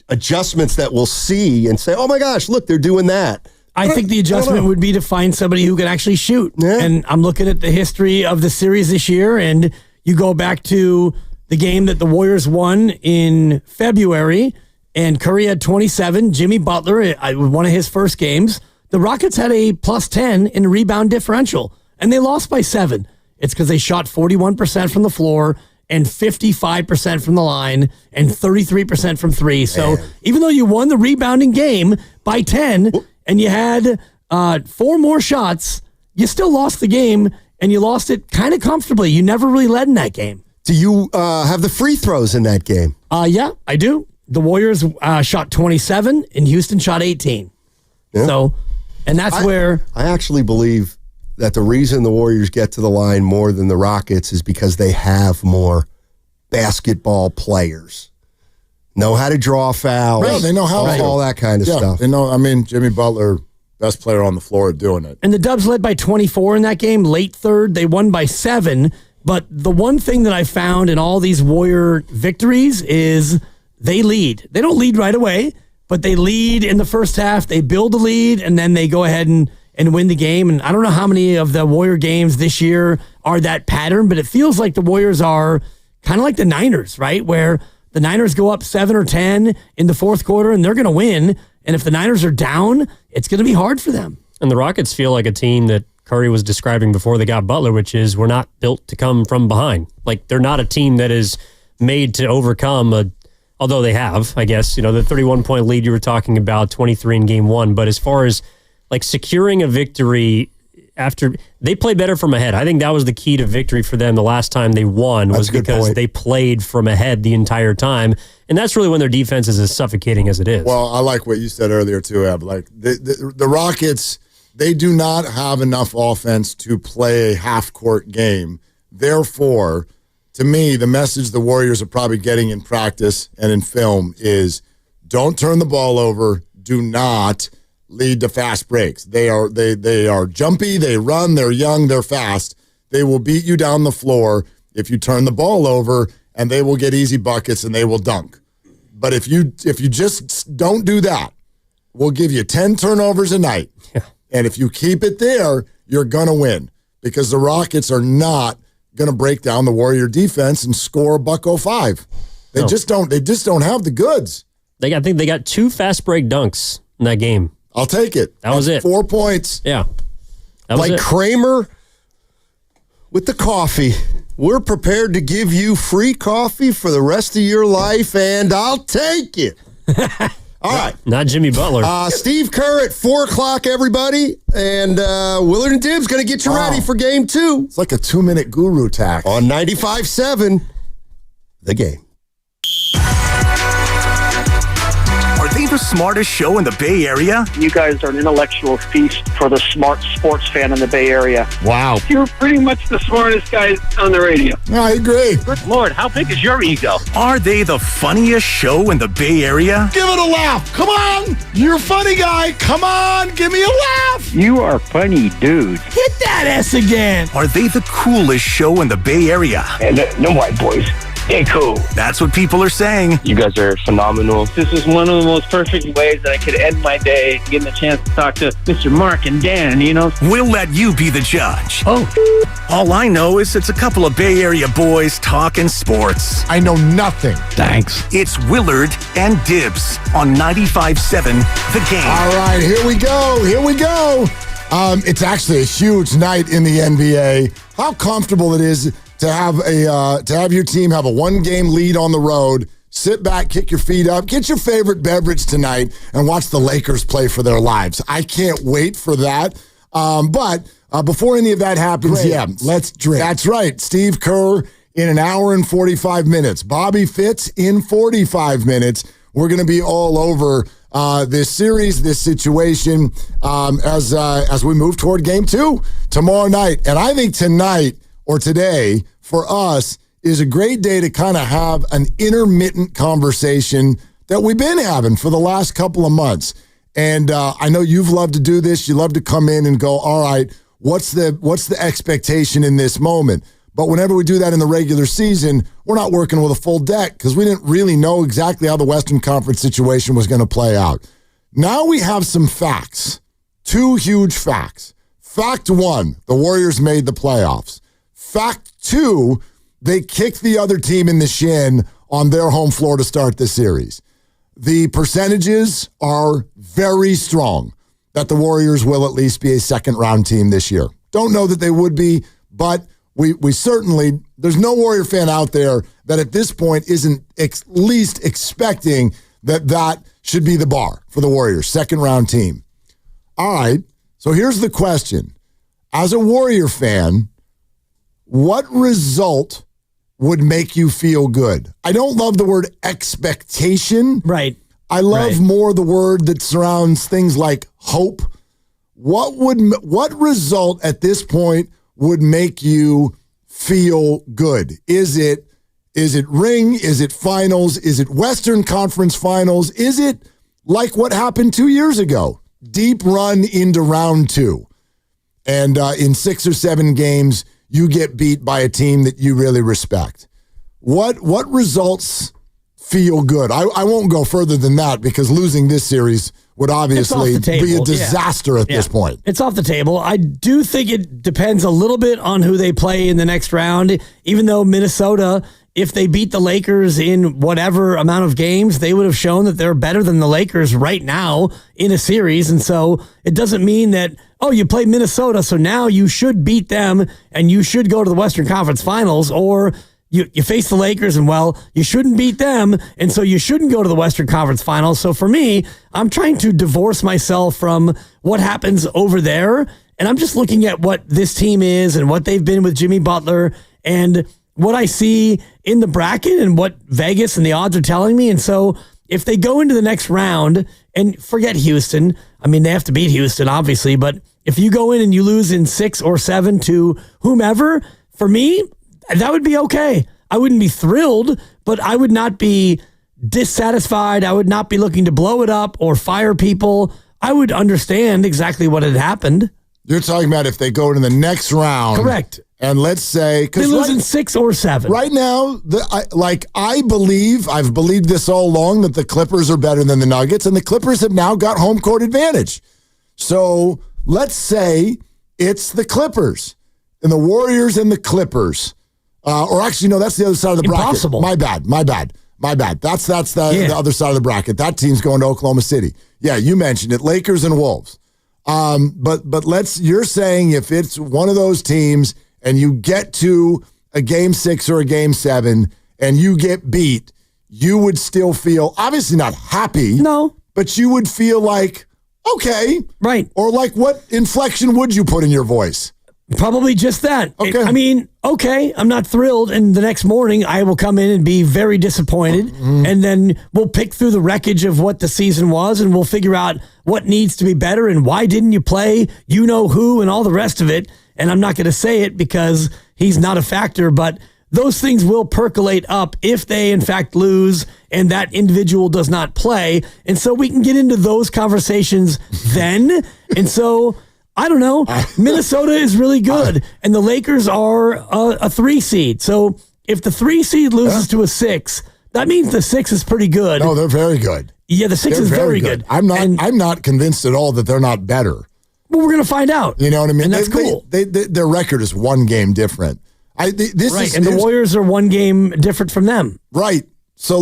adjustments that we'll see and say, oh my gosh, look, they're doing that. I think the adjustment would be to find somebody who can actually shoot. Yeah. And I'm looking at the history of the series this year, and you go back to the game that the Warriors won in February, and Curry had 27. Jimmy Butler, one of his first games, the Rockets had a plus 10 in rebound differential, and they lost by 7. It's because they shot 41% from the floor and 55% from the line and 33% from 3. So even though you won the rebounding game by 10 and you had 4 more shots, you still lost the game, and you lost it kind of comfortably. You never really led in that game. Do you have the free throws in that game? Yeah, I do. The Warriors shot 27 and Houston shot 18. Yeah. So, and that's where I actually believe that the reason the Warriors get to the line more than the Rockets is because they have more basketball players. Know how to draw fouls. Right, they know how all that kind of stuff. They know. I mean, Jimmy Butler, best player on the floor, doing it. And the Dubs led by 24 in that game, late third. They won by 7. But the one thing that I found in all these Warrior victories is they lead. They don't lead right away, but they lead in the first half. They build a lead, and then they go ahead and win the game. And I don't know how many of the Warrior games this year are that pattern, but it feels like the Warriors are kind of like the Niners, right? Where the Niners go up 7 or 10 in the fourth quarter, and they're going to win. And if the Niners are down, it's going to be hard for them. And the Rockets feel like a team that Curry was describing before they got Butler, which is we're not built to come from behind. Like, they're not a team that is made to overcome although they have, I guess, the 31-point lead you were talking about, 23 in game 1. But as far as like securing a victory after they play better from ahead. I think that was the key to victory for them the last time they won was because they played from ahead the entire time. And that's really when their defense is as suffocating as it is. Well, I like what you said earlier too, Ab. Like the Rockets, they do not have enough offense to play a half-court game. Therefore, to me, the message the Warriors are probably getting in practice and in film is don't turn the ball over. Do not lead to fast breaks. They are jumpy, they run, they're young, they're fast. They will beat you down the floor if you turn the ball over, and they will get easy buckets and they will dunk. But if you just don't do that, we'll give you 10 turnovers a night. Yeah. And if you keep it there, you're going to win because the Rockets are not going to break down the Warrior defense and score $105. They just don't have the goods. I think they got 2 fast break dunks in that game. I'll take it. That was it. 4 points. Yeah. Like Kramer with the coffee. We're prepared to give you free coffee for the rest of your life, and I'll take it. All right. Not Jimmy Butler. Steve Kerr at 4 o'clock, everybody. And Willard and Dibbs going to get you ready for game 2. It's like a 2-minute guru tack. On 95.7, The Game. Are they the smartest show in the Bay Area? You guys are an intellectual feast for the smart sports fan in the Bay Area. Wow. You're pretty much the smartest guys on the radio. I agree. Good Lord, how big is your ego? Are they the funniest show in the Bay Area? Give it a laugh. Come on. You're a funny guy. Come on. Give me a laugh. You are funny, dude. Hit that S again. Are they the coolest show in the Bay Area? And no white boys. Hey, cool. That's what people are saying. You guys are phenomenal. This is one of the most perfect ways that I could end my day, getting a chance to talk to Mr. Mark and Dan, We'll let you be the judge. Oh. All I know is it's a couple of Bay Area boys talking sports. I know nothing. Thanks. It's Willard and Dibbs on 95.7 The Game. All right, here we go. It's actually a huge night in the NBA. How comfortable it is to have your team have a 1-game lead on the road, sit back, kick your feet up, get your favorite beverage tonight, and watch the Lakers play for their lives. I can't wait for that. But before any of that happens, let's drink. That's right. Steve Kerr in an hour and 45 minutes. Bobby Fitz in 45 minutes. We're going to be all over this series, this situation, as we move toward game 2 tomorrow night. And I think tonight or today for us is a great day to kind of have an intermittent conversation that we've been having for the last couple of months. And I know you've loved to do this. You love to come in and go, all right, what's the expectation in this moment? But whenever we do that in the regular season, we're not working with a full deck because we didn't really know exactly how the Western Conference situation was going to play out. Now we have some facts, 2 huge facts. Fact 1, the Warriors made the playoffs. Fact 2, they kicked the other team in the shin on their home floor to start the series. The percentages are very strong that the Warriors will at least be a second-round team this year. Don't know that they would be, but we certainly, there's no Warrior fan out there that at this point isn't at least expecting that should be the bar for the Warriors, second-round team. All right, so here's the question. As a Warrior fan, what result would make you feel good? I don't love the word expectation. Right. I love more the word that surrounds things like hope. What result at this point would make you feel good? Is it ring? Is it finals? Is it Western Conference Finals? Is it like what happened 2 years ago? Deep run into round 2. And in 6 or 7 games, you get beat by a team that you really respect. What results feel good? I won't go further than that because losing this series would obviously be a disaster at this point. It's off the table. I do think it depends a little bit on who they play in the next round, even though Minnesota, if they beat the Lakers in whatever amount of games, they would have shown that they're better than the Lakers right now in a series. And so it doesn't mean that, oh, you play Minnesota, so now you should beat them and you should go to the Western Conference Finals, or you face the Lakers and, well, you shouldn't beat them, and so you shouldn't go to the Western Conference Finals. So for me, I'm trying to divorce myself from what happens over there, and I'm just looking at what this team is and what they've been with Jimmy Butler and what I see in the bracket and what Vegas and the odds are telling me. And so if they go into the next round, and forget Houston, I mean, they have to beat Houston, obviously, but if you go in and you lose in 6 or 7 to whomever, for me, that would be okay. I wouldn't be thrilled, but I would not be dissatisfied. I would not be looking to blow it up or fire people. I would understand exactly what had happened. You're talking about if they go to the next round. Correct. And let's say they lose in 6 or 7. Right now, I've believed this all along that the Clippers are better than the Nuggets, and the Clippers have now got home court advantage. So let's say it's the Clippers and the Warriors and the Clippers. Or actually, no, that's the other side of the bracket. Impossible. My bad. That's the other side of the bracket. That team's going to Oklahoma City. Yeah, you mentioned it, Lakers and Wolves. But you're saying if it's one of those teams and you get to a game 6 or a game 7 and you get beat, you would still feel obviously not happy. No. But you would feel like, okay. Right. Or like what inflection would you put in your voice? Probably just that. Okay. I mean, okay, I'm not thrilled, and the next morning I will come in and be very disappointed, and then we'll pick through the wreckage of what the season was, and we'll figure out what needs to be better and why didn't you play you-know-who and all the rest of it, and I'm not going to say it because he's not a factor, but those things will percolate up if they, in fact, lose and that individual does not play, and so we can get into those conversations then, and so I don't know. Minnesota is really good, and the Lakers are a 3 seed. So if the 3 seed loses to a 6, that means the 6 is pretty good. No, they're very good. Yeah, the 6 is very good. I'm not convinced at all that they're not better. Well, we're going to find out. You know what I mean? And that's cool. Their record is 1 game different. And the Warriors are 1 game different from them. Right. So,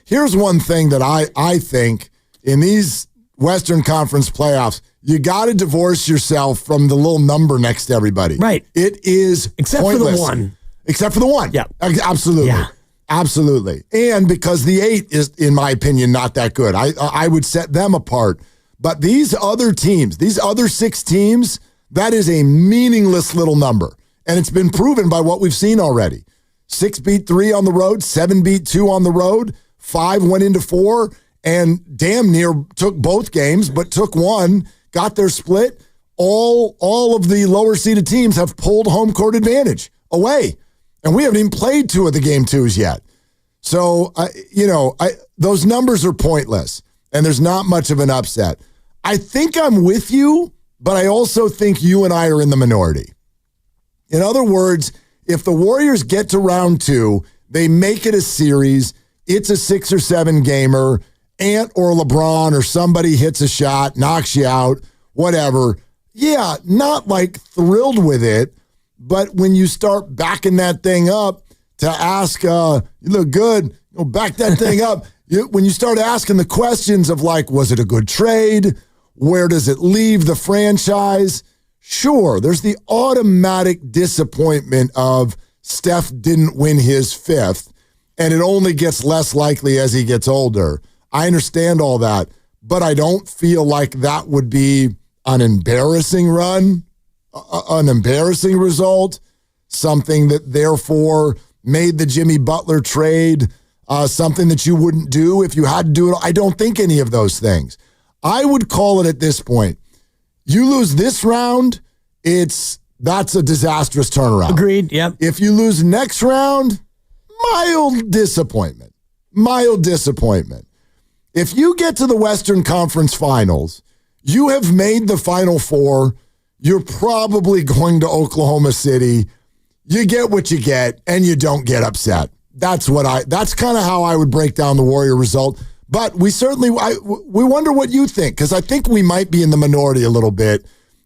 here's one thing that I think in these Western Conference playoffs, you got to divorce yourself from the little number next to everybody. Right. It is Except pointless. for the 1. Except for the 1. Yeah. Absolutely. Yeah. Absolutely. And because the 8 is, in my opinion, not that good. I would set them apart. But these other teams, these other 6 teams, that is a meaningless little number. And it's been proven by what we've seen already. 6 beat 3 on the road, 7 beat 2 on the road, 5 went into 4, and damn near took both games, but took 1, got their split. All of the lower seeded teams have pulled home court advantage away. And we haven't even played 2 of the game 2s yet. So, those numbers are pointless, and there's not much of an upset. I think I'm with you, but I also think you and I are in the minority. In other words, if the Warriors get to round 2, they make it a series, it's a 6 or 7 gamer, Ant or LeBron or somebody hits a shot, knocks you out, whatever. Yeah, not like thrilled with it, but when you start backing that thing up to ask, you look good, back that thing up. When you start asking the questions of like, was it a good trade? Where does it leave the franchise? Sure, there's the automatic disappointment of Steph didn't win his 5th, and it only gets less likely as he gets older. I understand all that, but I don't feel like that would be an embarrassing run, an embarrassing result, something that therefore made the Jimmy Butler trade something that you wouldn't do if you had to do it. I don't think any of those things. I would call it at this point, you lose this round, that's a disastrous turnaround. Agreed, yep. If you lose next round, mild disappointment. Mild disappointment. If you get to the Western Conference Finals, you have made the Final Four, you're probably going to Oklahoma City, you get what you get, and you don't get upset. That's kind of how I would break down the Warrior result. But we wonder what you think, because I think we might be in the minority a little bit.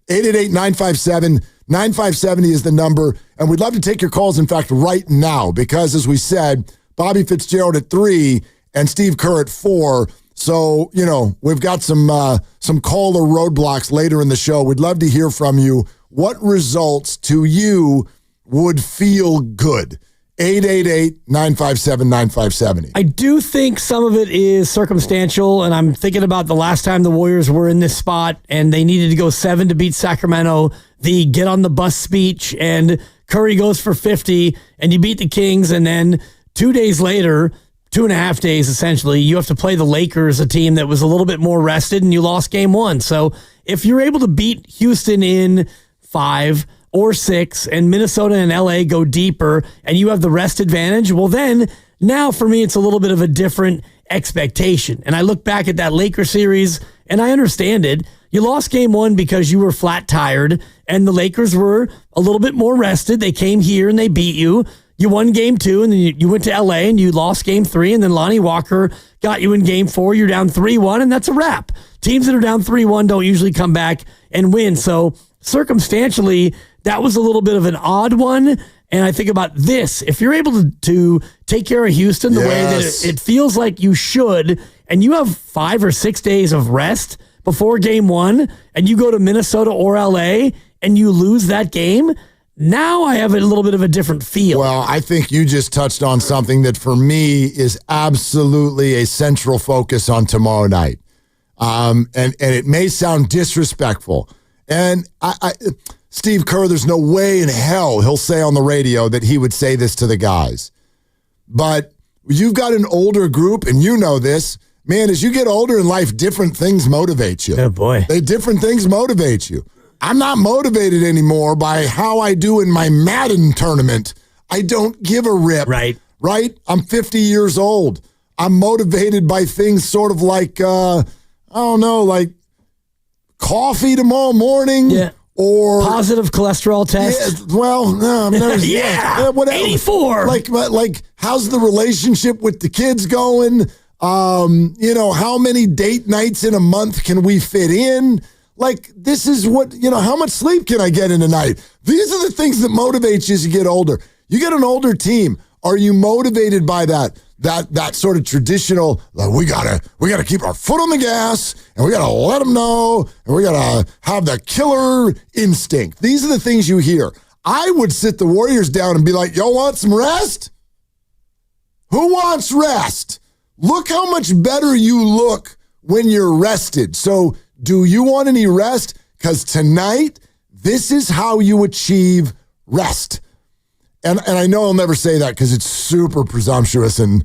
888-957-9570 is the number, and we'd love to take your calls, in fact, right now, because as we said, Bobby Fitzgerald at 3 and Steve Kerr at 4. So, we've got some caller roadblocks later in the show. We'd love to hear from you. What results to you would feel good? 888-957-9570. I do think some of it is circumstantial, and I'm thinking about the last time the Warriors were in this spot and they needed to go 7 to beat Sacramento, the get on the bus speech, and Curry goes for 50, and you beat the Kings, and then 2 days later, 2.5 days essentially, you have to play the Lakers, a team that was a little bit more rested, and you lost game 1. So if you're able to beat Houston in 5 or 6, and Minnesota and LA go deeper, and you have the rest advantage, well then, now for me, it's a little bit of a different expectation. And I look back at that Laker series, and I understand it. You lost game 1 because you were flat tired, and the Lakers were a little bit more rested. They came here and they beat you. You won game 2, and then you went to LA and you lost game 3, and then Lonnie Walker got you in game 4. You're down 3-1, and that's a wrap. Teams that are down 3-1 don't usually come back and win. So circumstantially, that was a little bit of an odd one. And I think about this. If you're able to take care of Houston the way that it feels like you should, and you have 5 or 6 days of rest before game 1, and you go to Minnesota or LA and you lose that game, now I have a little bit of a different feel. Well, I think you just touched on something that for me is absolutely a central focus on tomorrow night. And it may sound disrespectful. And Steve Kerr, there's no way in hell he'll say on the radio that he would say this to the guys. But you've got an older group, and you know this. Man, as you get older in life, different things motivate you. Oh, boy. Different things motivate you. I'm not motivated anymore by how I do in my Madden tournament. I don't give a rip. Right? I'm 50 years old. I'm motivated by things sort of like, like coffee tomorrow morning. Yeah. Or positive cholesterol test. Yeah, well, no, I'm never. Whatever. 84. Like, how's the relationship with the kids going? How many date nights in a month can we fit in? Like, this is what, how much sleep can I get in a night? These are the things that motivate you as you get older. You get an older team. Are you motivated by that sort of traditional, we gotta keep our foot on the gas, and we gotta let them know, and we gotta have the killer instinct. These are the things you hear. I would sit the Warriors down and be like, y'all want some rest? Who wants rest? Look how much better you look when you're rested. So do you want any rest? Because tonight, this is how you achieve rest. And I know I'll never say that because it's super presumptuous and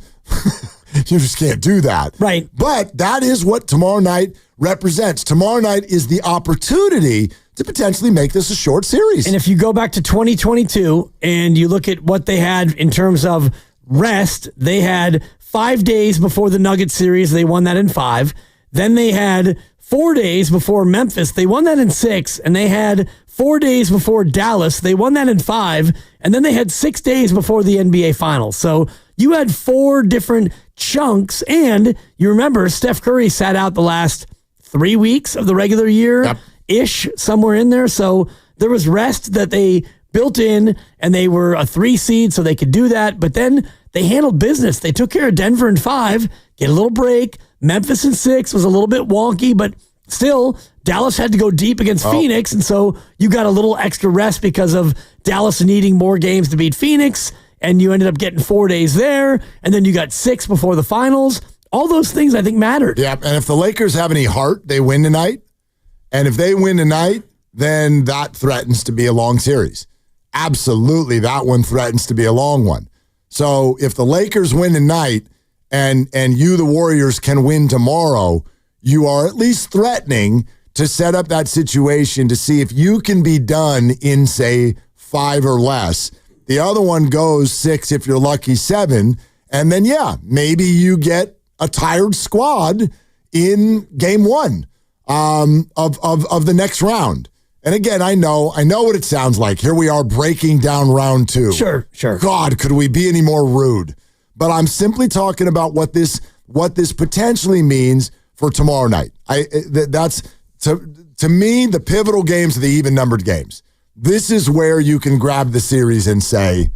you just can't do that. Right. But that is what tomorrow night represents. Tomorrow night is the opportunity to potentially make this a short series. And if you go back to 2022 and you look at what they had in terms of rest, they had 5 days before the Nuggets series. They won that in 5. Then they had 4 days before Memphis. They won that in 6. And they had 4 days before Dallas. They won that in 5, and then they had 6 days before the NBA Finals. So you had 4 different chunks, and you remember Steph Curry sat out the last 3 weeks of the regular year-ish, somewhere in there. So there was rest that they built in, and they were a 3 seed, so they could do that. But then they handled business. They took care of Denver in 5, get a little break. Memphis in 6 was a little bit wonky, but still, Dallas had to go deep against Phoenix, and so you got a little extra rest because of Dallas needing more games to beat Phoenix, and you ended up getting 4 days there, and then you got 6 before the finals. All those things, I think, mattered. Yeah, and if the Lakers have any heart, they win tonight. And if they win tonight, then that threatens to be a long series. Absolutely, that one threatens to be a long one. So if the Lakers win tonight and you, the Warriors, can win tomorrow, you are at least threatening to set up that situation to see if you can be done in, say, 5 or less. The other one goes 6 if you're lucky, 7. And then, yeah, maybe you get a tired squad in game 1 of the next round. And again, I know what it sounds like. Here we are breaking down round 2. Sure. God, could we be any more rude? But I'm simply talking about what this potentially means for tomorrow night. That's to me the pivotal games are the even-numbered games. This is where you can grab the series and say,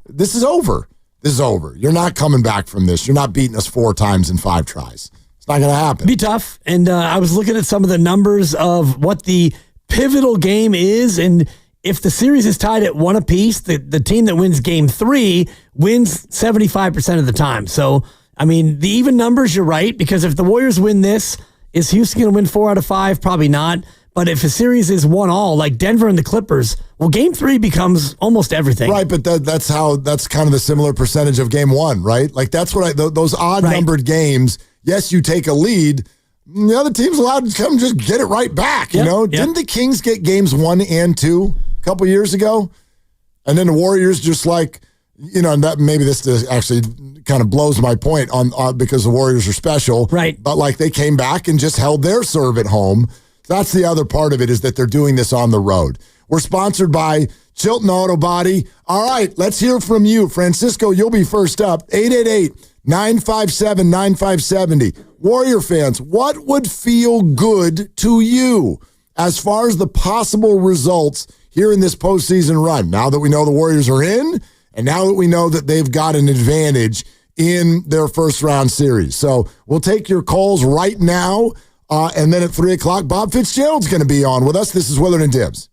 this is over. This is over. You're not coming back from this. You're not beating us 4 times in 5 tries. It's not going to happen. Be tough. And I was looking at some of the numbers of what the pivotal game is, and if the series is tied at 1 apiece, the team that wins game 3 wins 75% of the time. So, I mean, the even numbers, you're right, because if the Warriors win this, is Houston going to win 4 out of 5? Probably not. But if a series is 1-1, like Denver and the Clippers, well, game 3 becomes almost everything. Right, but that's kind of the similar percentage of game 1, right? Like that's what those odd-numbered games, yes, you take a lead, the other team's allowed to come just get it right back, you know? Didn't the Kings get games 1 and 2 a couple years ago? And then the Warriors just like, and that maybe this actually kind of blows my point on because the Warriors are special. Right. But like they came back and just held their serve at home. That's the other part of it, is that they're doing this on the road. We're sponsored by Chilton Auto Body. All right, let's hear from you. Francisco, you'll be first up. 888-957-9570. Warrior fans, what would feel good to you as far as the possible results here in this postseason run? Now that we know the Warriors are in, and now that we know that they've got an advantage in their first-round series. So we'll take your calls right now, and then at 3 o'clock, Bob Fitzgerald's going to be on with us. This is Willard and Dibs.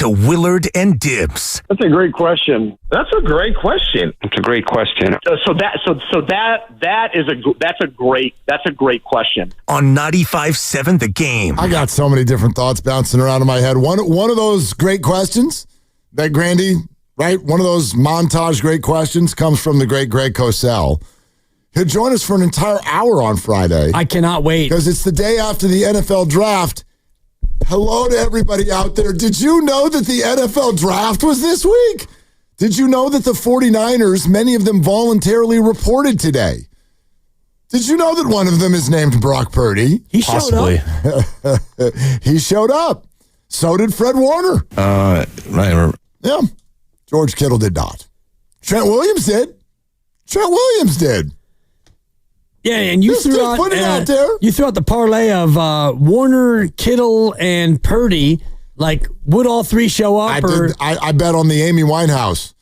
to Willard and Dibs. That's a great question. That's a great question. It's a great question. That's a great question. On 95.7 The Game. I got so many different thoughts bouncing around in my head. One of those great questions that Grandy, right? One of those montage great questions comes from the great Greg Cosell. He'll join us for an entire hour on Friday. I cannot wait. Because it's the day after the NFL draft. Hello to everybody out there. Did you know that the NFL draft was this week? Did you know that the 49ers, many of them voluntarily reported today? Did you know that one of them is named Brock Purdy? He showed up. He showed up. So did Fred Warner. Right. Yeah. George Kittle did not. Trent Williams did. Yeah, and you threw out the parlay of Warner, Kittle, and Purdy. Like, would all three show up? I bet on the Amy Winehouse.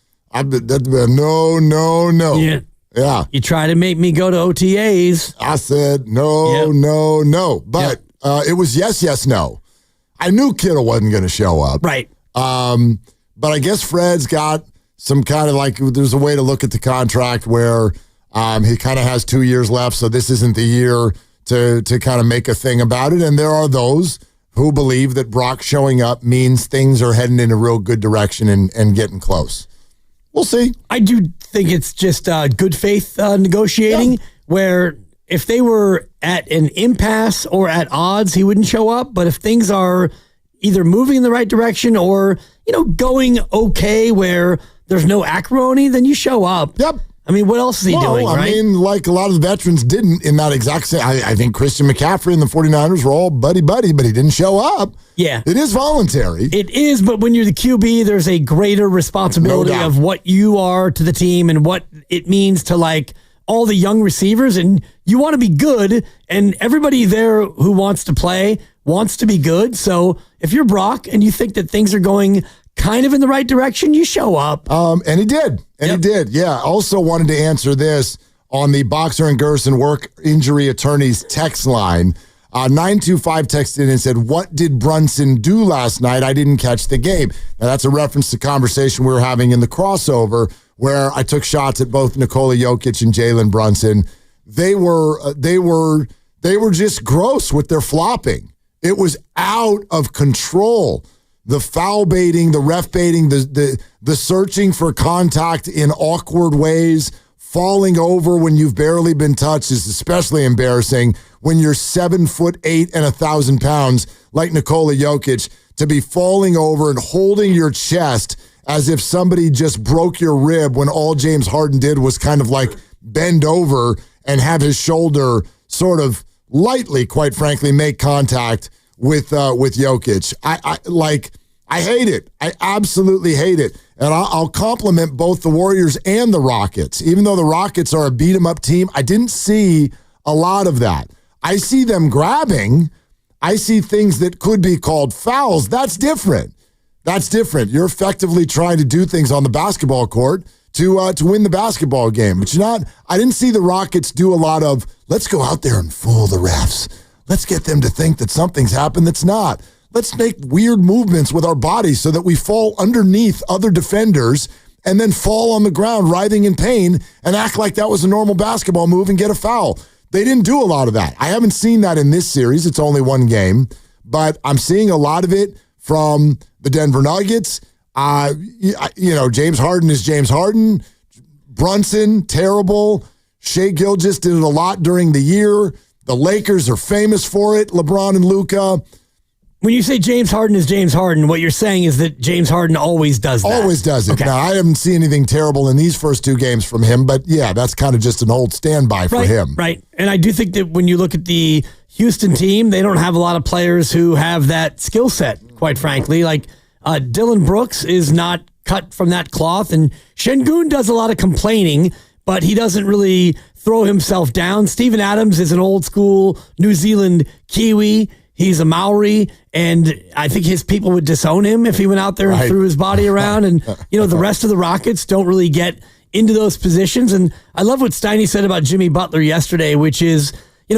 No. Yeah. You try to make me go to OTAs. I said no. But it was yes, no. I knew Kittle wasn't going to show up. Right. But I guess Fred's got some kind of there's a way to look at the contract where he kind of has 2 years left, so this isn't the year to kind of make a thing about it. And there are those who believe that Brock showing up means things are heading in a real good direction and getting close. We'll see. I do think it's just good faith negotiating where if they were at an impasse or at odds, he wouldn't show up. But if things are either moving in the right direction or, going okay where there's no acrimony, then you show up. Yep. I mean, what else is he doing, right? I mean, like a lot of the veterans didn't in that exact same. I think Christian McCaffrey and the 49ers were all buddy-buddy, but he didn't show up. Yeah. It is voluntary. It is, but when you're the QB, there's a greater responsibility of what you are to the team and what it means to, all the young receivers. And you want to be good, and everybody there who wants to play wants to be good. So if you're Brock and you think that things are going kind of in the right direction, you show up. And he did. He did. Yeah. Also wanted to answer this on the Boxer and Gerson work injury attorneys text line. 925 texted in and said, "What did Brunson do last night? I didn't catch the game." Now that's a reference to conversation we were having in the crossover where I took shots at both Nikola Jokic and Jalen Brunson. They were just gross with their flopping. It was out of control. The foul baiting, the ref baiting, the searching for contact in awkward ways, falling over when you've barely been touched is especially embarrassing when you're 7'8" and 1,000 pounds like Nikola Jokic, to be falling over and holding your chest as if somebody just broke your rib when all James Harden did was kind of bend over and have his shoulder sort of lightly, quite frankly, make contact with Jokic. I hate it. I absolutely hate it. And I'll compliment both the Warriors and the Rockets. Even though the Rockets are a beat-em-up team, I didn't see a lot of that. I see them grabbing. I see things that could be called fouls. That's different. You're effectively trying to do things on the basketball court to win the basketball game. But I didn't see the Rockets do a lot of, let's go out there and fool the refs. Let's get them to think that something's happened that's not. Let's make weird movements with our bodies so that we fall underneath other defenders and then fall on the ground writhing in pain and act like that was a normal basketball move and get a foul. They didn't do a lot of that. I haven't seen that in this series. It's only one game, but I'm seeing a lot of it from the Denver Nuggets. James Harden is James Harden. Brunson, terrible. Shai Gilgeous did it a lot during the year. The Lakers are famous for it, LeBron and Luka. When you say James Harden is James Harden, what you're saying is that James Harden always does that. Always does it. Okay. Now, I haven't seen anything terrible in these first two games from him, but yeah, that's kind of just an old standby for him. Right. And I do think that when you look at the Houston team, they don't have a lot of players who have that skill set, quite frankly. Dylan Brooks is not cut from that cloth, and Şengün does a lot of complaining, but he doesn't really throw himself down. Steven Adams is an old school New Zealand Kiwi. He's a Maori, and I think his people would disown him if he went out there and threw his body around. And, the rest of the Rockets don't really get into those positions. And I love what Steiny said about Jimmy Butler yesterday, which is,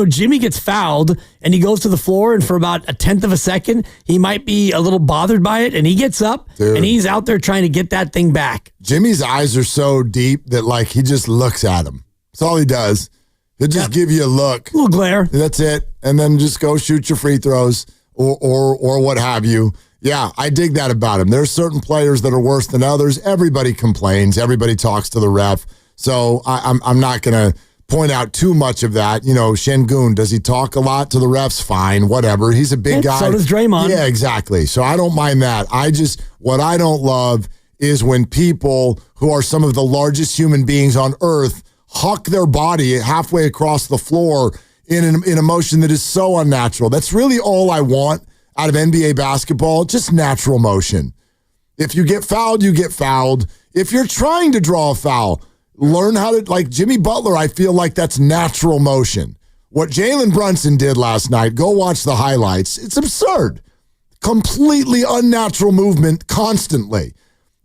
Jimmy gets fouled and he goes to the floor, and for about a tenth of a second, he might be a little bothered by it, and he gets up and he's out there trying to get that thing back. Jimmy's eyes are so deep that he just looks at him. That's all he does. He'll just give you a look. A little glare. That's it. And then just go shoot your free throws or what have you. Yeah, I dig that about him. There's certain players that are worse than others. Everybody complains. Everybody talks to the ref. So I'm not going to point out too much of that. Şengün, does he talk a lot to the refs? Fine, whatever. He's a big guy. So does Draymond. Yeah, exactly. So I don't mind that. What I don't love is when people who are some of the largest human beings on earth huck their body halfway across the floor in a motion that is so unnatural. That's really all I want out of NBA basketball, just natural motion. If you get fouled, you get fouled. If you're trying to draw a foul, learn how to, like Jimmy Butler, I feel like that's natural motion. What Jalen Brunson did last night, go watch the highlights. It's absurd. Completely unnatural movement constantly.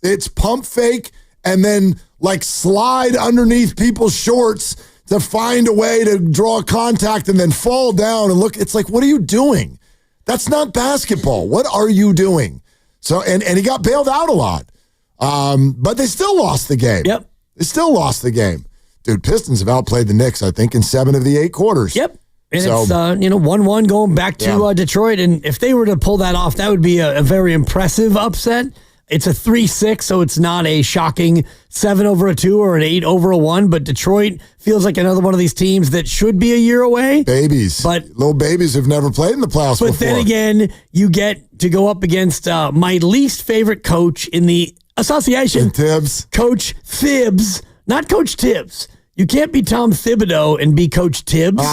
It's pump fake and then slide underneath people's shorts to find a way to draw contact and then fall down and look. It's what are you doing? That's not basketball. What are you doing? So, and he got bailed out a lot. But they still lost the game. Yep. They still lost the game. Dude, Pistons have outplayed the Knicks, I think, in 7 of the 8 quarters. Yep. And it's 1-1 going back to Detroit. And if they were to pull that off, that would be a very impressive upset. It's a 3-6, so it's not a shocking 7-2 or an 8-1. But Detroit feels like another one of these teams that should be a year away. Babies. But little babies who've never played in the playoffs before. But then again, you get to go up against my least favorite coach in the association. Tibbs. Coach Thibs, not Coach Tibbs. You can't be Tom Thibodeau and be Coach Tibbs.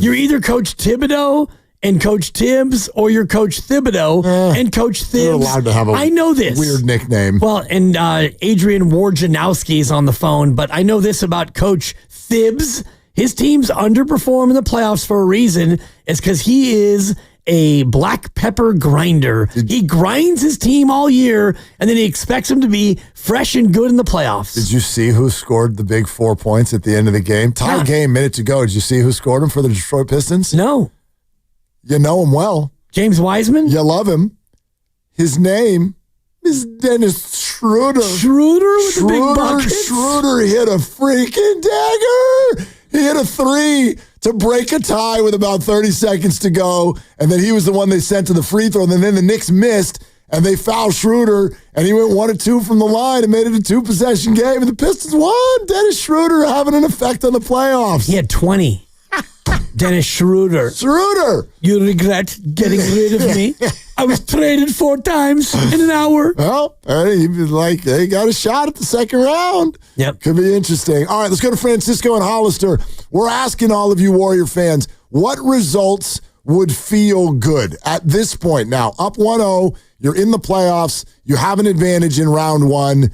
You're either Coach Thibodeau and Coach Tibbs, or you're Coach Thibodeau and Coach Thibs. You're allowed to have a I know this. weird nickname. Well, and Adrian Wojnarowski is on the phone, but I know this about Coach Thibs. His teams underperform in the playoffs for a reason. It's because he is a black pepper grinder. He grinds his team all year, and then he expects them to be fresh and good in the playoffs. Did you see who scored the big 4 points at the end of the game? Tie game, minute to go. Did you see who scored them for the Detroit Pistons? No. You know him well. James Wiseman? You love him. His name is Dennis Schroeder. Schroeder with the big buckets? Schroeder hit a freaking dagger. He hit a 3 to break a tie with about 30 seconds to go, and then he was the one they sent to the free throw, and then the Knicks missed, and they fouled Schroeder, and he went 1 of 2 from the line and made it a 2-possession game, and the Pistons won. Dennis Schroeder having an effect on the playoffs. He had 20. Dennis Schroeder. Schroeder! You regret getting rid of me? I was traded 4 times in an hour. Well, he got a shot at the second round. Yep. Could be interesting. All right, let's go to Francisco and Hollister. We're asking all of you Warrior fans, what results would feel good at this point? Now, up 1-0, you're in the playoffs, you have an advantage in round 1.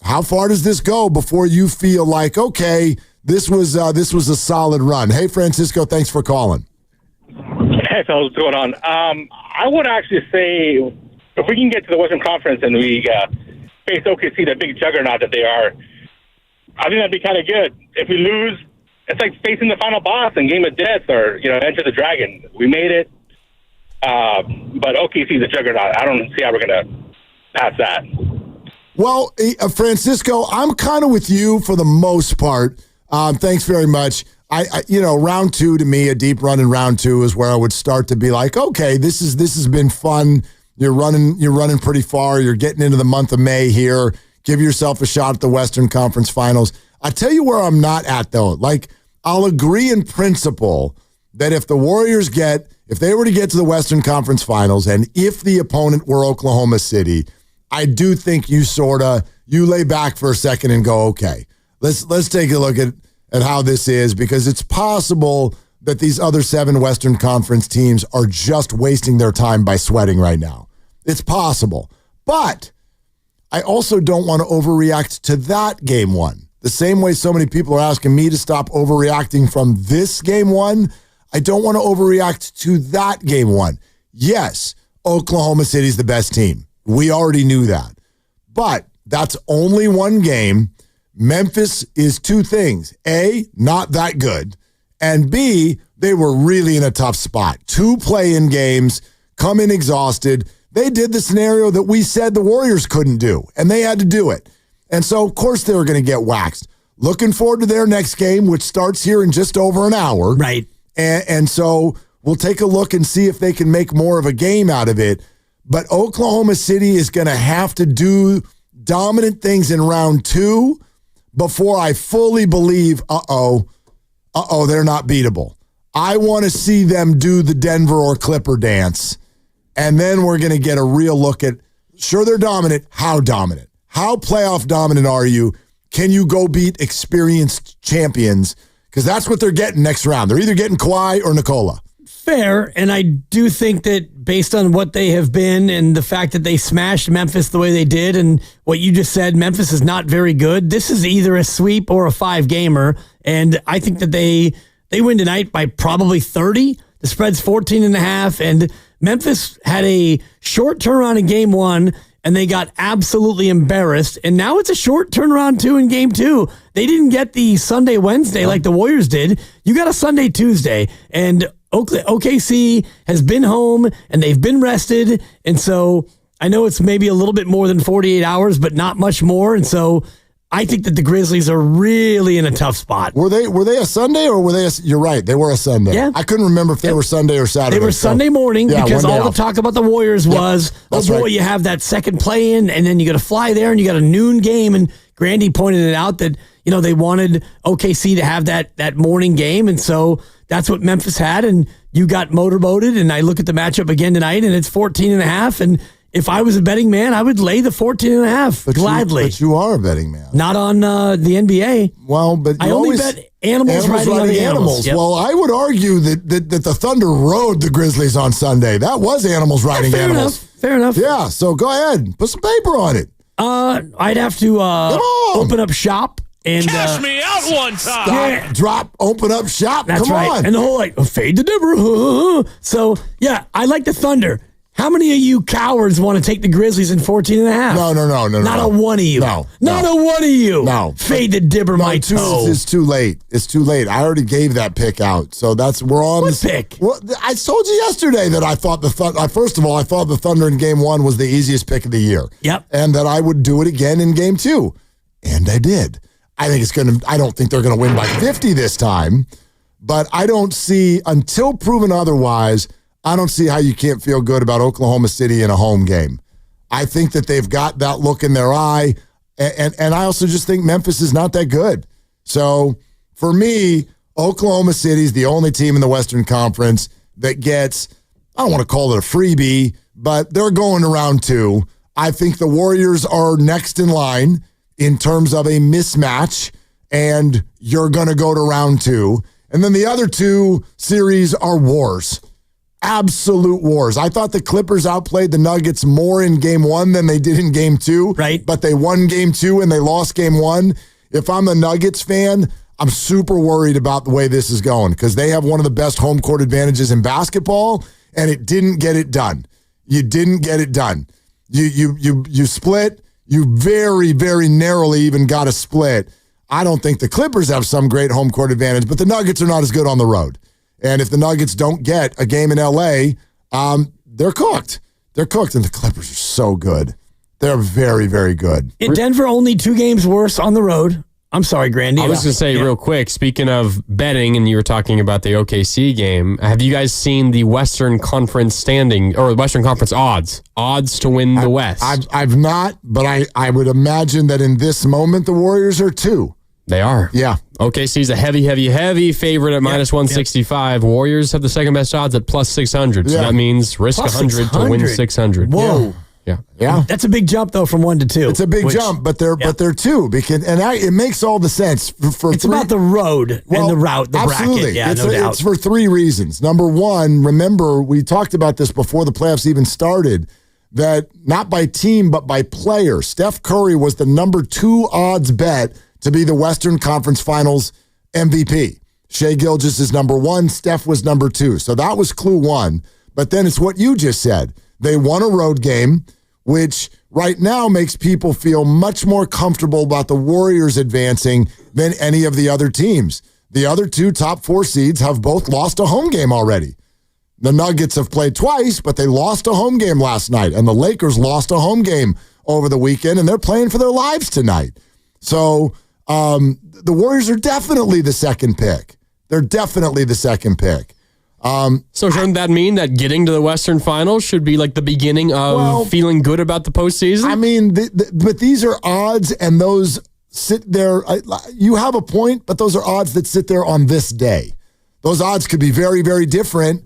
How far does this go before you feel like, okay, this was a solid run? Hey, Francisco, thanks for calling. Hey, fellas, what's going on? I would actually say if we can get to the Western Conference and we face OKC, the big juggernaut that they are, I think that'd be kind of good. If we lose, it's like facing the final boss in Game of Death or, Enter the Dragon. We made it, but OKC is a juggernaut. I don't see how we're going to pass that. Well, Francisco, I'm kind of with you for the most part. Thanks very much. Round 2 to me, a deep run in round 2 is where I would start to be like, okay, this has been fun. You're running pretty far. You're getting into the month of May here. Give yourself a shot at the Western Conference Finals. I tell you where I'm not at though. I'll agree in principle that if the Warriors if they were to get to the Western Conference Finals, and if the opponent were Oklahoma City, I do think you lay back for a second and go, okay, let's take a look at how this is, because it's possible that these other 7 Western Conference teams are just wasting their time by sweating right now. It's possible. But I also don't want to overreact to that game 1. The same way so many people are asking me to stop overreacting from this game 1, I don't want to overreact to that game 1. Yes, Oklahoma City's the best team. We already knew that. But that's only one game. Memphis is 2 things. A, not that good. And B, they were really in a tough spot. 2 play-in games, come in exhausted. They did the scenario that we said the Warriors couldn't do, and they had to do it. And so, of course, they were going to get waxed. Looking forward to their next game, which starts here in just over an hour. Right. And so we'll take a look and see if they can make more of a game out of it. But Oklahoma City is going to have to do dominant things in round 2 before I fully believe, they're not beatable. I want to see them do the Denver or Clipper dance, and then we're going to get a real look at, sure, they're dominant. How dominant? How playoff dominant are you? Can you go beat experienced champions? Because that's what they're getting next round. They're either getting Kawhi or Nikola. Fair, and I do think that based on what they have been and the fact that they smashed Memphis the way they did and what you just said, Memphis is not very good. This is either a sweep or a 5-gamer, and I think that they win tonight by probably 30. The spread's 14.5, and Memphis had a short turnaround in game 1, and they got absolutely embarrassed, and now it's a short turnaround too in game 2. They didn't get the Sunday, Wednesday like the Warriors did. You got a Sunday, Tuesday, and OKC has been home and they've been rested. And so I know it's maybe a little bit more than 48 hours, but not much more. And so I think that the Grizzlies are really in a tough spot. Were they a Sunday or were they you're right, they were a Sunday. Yeah. I couldn't remember if they were Sunday or Saturday. They were Sunday morning because all the talk about the Warriors was, you have that second play-in and then you got to fly there and you got a noon game. And Grandy pointed it out that, they wanted OKC to have that morning game. And so that's what Memphis had. And you got motorboated. And I look at the matchup again tonight and it's 14.5. And if I was a betting man, I would lay the 14.5 gladly. But you are a betting man. Not on the NBA. Well, but I only bet animals riding on the animals. Yep. Well, I would argue that the Thunder rode the Grizzlies on Sunday. That was animals riding animals. Fair enough. Yeah, so go ahead. Put some paper on it. I'd have to open up shop. And, cash me out one time. Drop, open up shop. That's Come right. on. And the whole fade to Denver. So, yeah, I like the Thunder. How many of you cowards want to take the Grizzlies in 14.5? No. Not a one of you. Not a one of you. No. Fade the dibber my toe. It's too late. It's too late. I already gave that pick out. So we're on. What pick? Well, I told you yesterday that I thought the Thunder, first of all, I thought the Thunder in game 1 was the easiest pick of the year. Yep. And that I would do it again in game 2. And I did. I don't think they're going to win by 50 this time, but I don't see, until proven otherwise, I don't see how you can't feel good about Oklahoma City in a home game. I think that they've got that look in their eye, and I also just think Memphis is not that good. So for me, Oklahoma City is the only team in the Western Conference that gets, I don't want to call it a freebie, but they're going to round 2. I think the Warriors are next in line in terms of a mismatch, and you're going to go to round 2. And then the other 2 series are wars. Absolute wars. I thought the Clippers outplayed the Nuggets more in game 1 than they did in game 2. Right. But they won game 2 and they lost game 1. If I'm a Nuggets fan, I'm super worried about the way this is going because they have one of the best home court advantages in basketball, and it didn't get it done. You didn't get it done. You split. You very, very narrowly even got a split. I don't think the Clippers have some great home court advantage, but the Nuggets are not as good on the road. And if the Nuggets don't get a game in L.A., they're cooked. They're cooked, and the Clippers are so good. They're very, very good. In Denver, only 2 games worse on the road. I'm sorry, Grandy. I was going to say real quick, speaking of betting, and you were talking about the OKC game, have you guys seen the Western Conference standing, or Western Conference odds? Odds to win the West. I've not, but I would imagine that in this moment, the Warriors are 2. They are. Yeah. OKC's a heavy favorite at minus 165. Warriors have the second best odds at plus 600. So that means risk Plus 100 to win 600. Whoa. Yeah. That's a big jump, though, from 1 to 2. It's a big jump, but they're 2 because it makes all the sense for it's about the road and the route, the absolutely. bracket. Yeah, no doubt. It's for 3 reasons. Number 1, remember we talked about this before the playoffs even started. That not by team but by player. Steph Curry was the number 2 odds bet to be the Western Conference Finals MVP. Shai Gilgeous is number 1. Steph was number 2. So that was clue 1. But then it's what you just said. They won a road game, which right now makes people feel much more comfortable about the Warriors advancing than any of the other teams. The other 2 top 4 seeds have both lost a home game already. The Nuggets have played twice, but they lost a home game last night, and the Lakers lost a home game over the weekend, and they're playing for their lives tonight. So the Warriors are definitely the second pick. They're definitely the second pick. So shouldn't that mean that getting to the Western Finals should be like the beginning of feeling good about the postseason? I mean, but these are odds, and those sit there. You have a point, but those are odds that sit there on this day. Those odds could be very, very different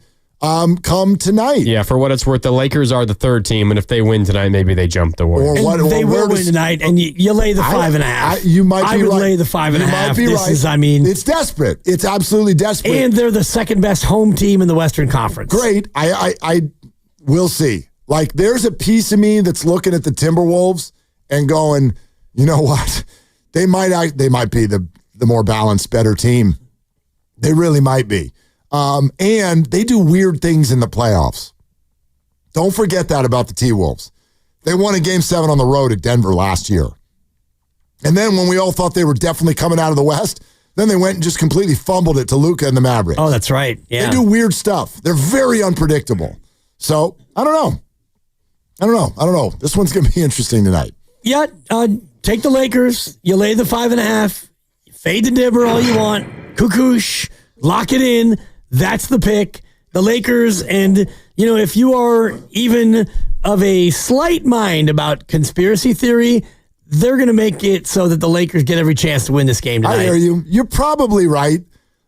come tonight. Yeah, for what it's worth, the Lakers are the 3rd team, and if they win tonight, maybe they jump the Warriors. They will win tonight, and you lay the 5.5. You might be right. I would lay the 5.5. You might be right. It's desperate. It's absolutely desperate. And they're the second best home team in the Western Conference. Great. I will see. Like, there's a piece of me that's looking at the Timberwolves and going, you know what? They might be the more balanced, better team. They really might be. And they do weird things in the playoffs. Don't forget that about the T-Wolves. They won a Game 7 on the road at Denver last year. And then when we all thought they were definitely coming out of the West, then they went and just completely fumbled it to Luka and the Mavericks. Oh, that's right. Yeah. They do weird stuff. They're very unpredictable. So, I don't know. This one's going to be interesting tonight. Yeah, take the Lakers. You lay the 5.5. Fade the dibber all you want. Kukush. Lock it in. That's the pick. The Lakers, and, if you are even of a slight mind about conspiracy theory, they're going to make it so that the Lakers get every chance to win this game tonight. I hear you. You're probably right.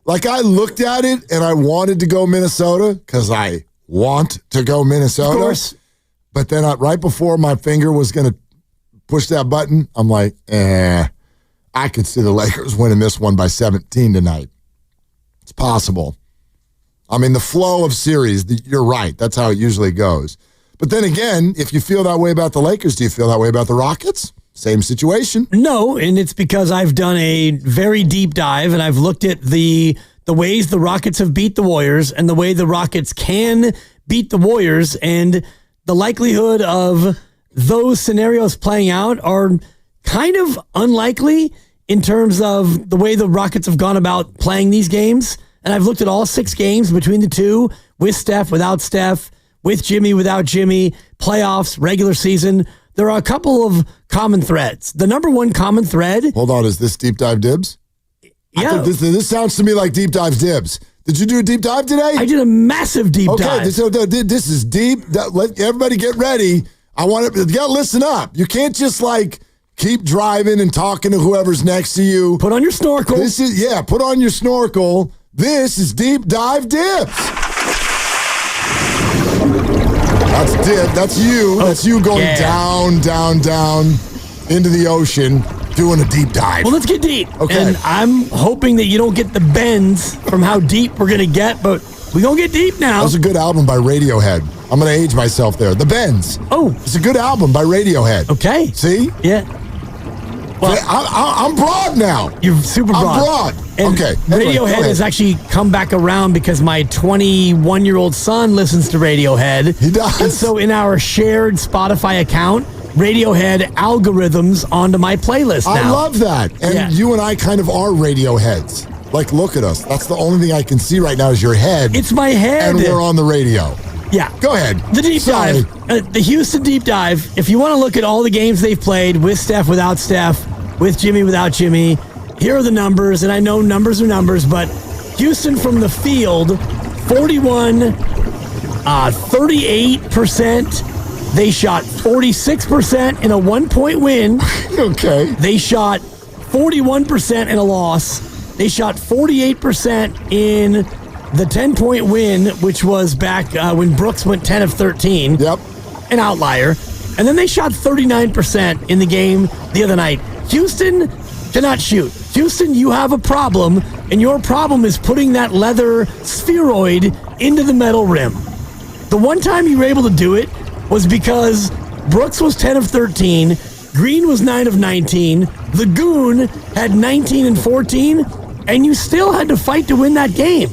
Like, I looked at it, and I wanted to go Minnesota because I want to go Minnesota. Of course. But then right before my finger was going to push that button, I'm like, I could see the Lakers winning this one by 17 tonight. It's possible. I mean, the flow of series, you're right. That's how it usually goes. But then again, if you feel that way about the Lakers, do you feel that way about the Rockets? Same situation. No, and it's because I've done a very deep dive, and I've looked at the ways the Rockets have beat the Warriors and the way the Rockets can beat the Warriors, and the likelihood of those scenarios playing out are kind of unlikely in terms of the way the Rockets have gone about playing these games. And I've looked at all 6 games between the two, with Steph, without Steph, with Jimmy, without Jimmy, playoffs, regular season. There are a couple of common threads. The number one common thread. Hold on, is this deep dive dibs? Yeah. This sounds to me like deep dive dibs. Did you do a deep dive today? I did a massive deep dive. Okay, this is deep. Let everybody get ready. You got to listen up. You can't just keep driving and talking to whoever's next to you. Put on your snorkel. Put on your snorkel. This is Deep Dive Dips. That's dip. That's you. That's you going down into the ocean, doing a deep dive. Well, let's get deep. Okay. And I'm hoping that you don't get the bends from how deep we're going to get, but we're going to get deep now. That was a good album by Radiohead. I'm going to age myself there. The Bends. Oh. It's a good album by Radiohead. Okay. See? Yeah. Well, I'm broad now. You're super broad. I'm broad. And okay. Radiohead has actually come back around because my 21-year-old son listens to Radiohead. He does. And so in our shared Spotify account, Radiohead algorithms onto my playlist now. I love that. And you and I kind of are Radioheads. Look at us. That's the only thing I can see right now is your head. It's my head. And we're on the radio. Yeah. Go ahead. The deep dive. The Houston deep dive. If you want to look at all the games they've played with Steph, without Steph, with Jimmy, without Jimmy, here are the numbers. And I know numbers are numbers, but Houston from the field, 41, 38%. They shot 46% in a 1-point win. Okay. They shot 41% in a loss. They shot 48% in the 10-point win, which was back when Brooks went 10 of 13. Yep. An outlier. And then they shot 39% in the game the other night. Houston cannot shoot. Houston, you have a problem, and your problem is putting that leather spheroid into the metal rim. The one time you were able to do it was because Brooks was 10 of 13, Green was 9 of 19, the Goon had 19 and 14, and you still had to fight to win that game.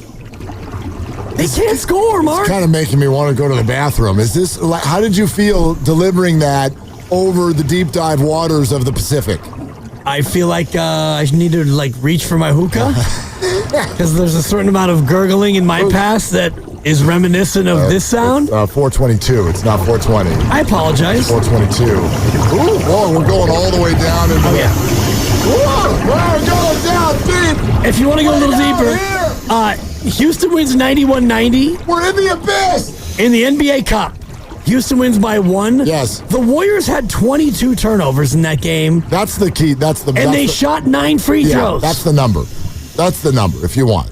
They can't score, Mark. It's kind of making me want to go to the bathroom. How did you feel delivering that over the deep dive waters of the Pacific? I feel like I need to reach for my hookah. Because there's a certain amount of gurgling in my past that is reminiscent of this sound. 422. It's not 420. I apologize. 422. Ooh, whoa, we're going all the way down into Whoa, we're going down deep. If you want to go a little deeper, Houston wins 91-90. We're in the abyss. In the NBA Cup. Houston wins by 1. Yes. The Warriors had 22 turnovers in that game. That's the key. And they shot 9 free throws. That's the number. That's the number if you want.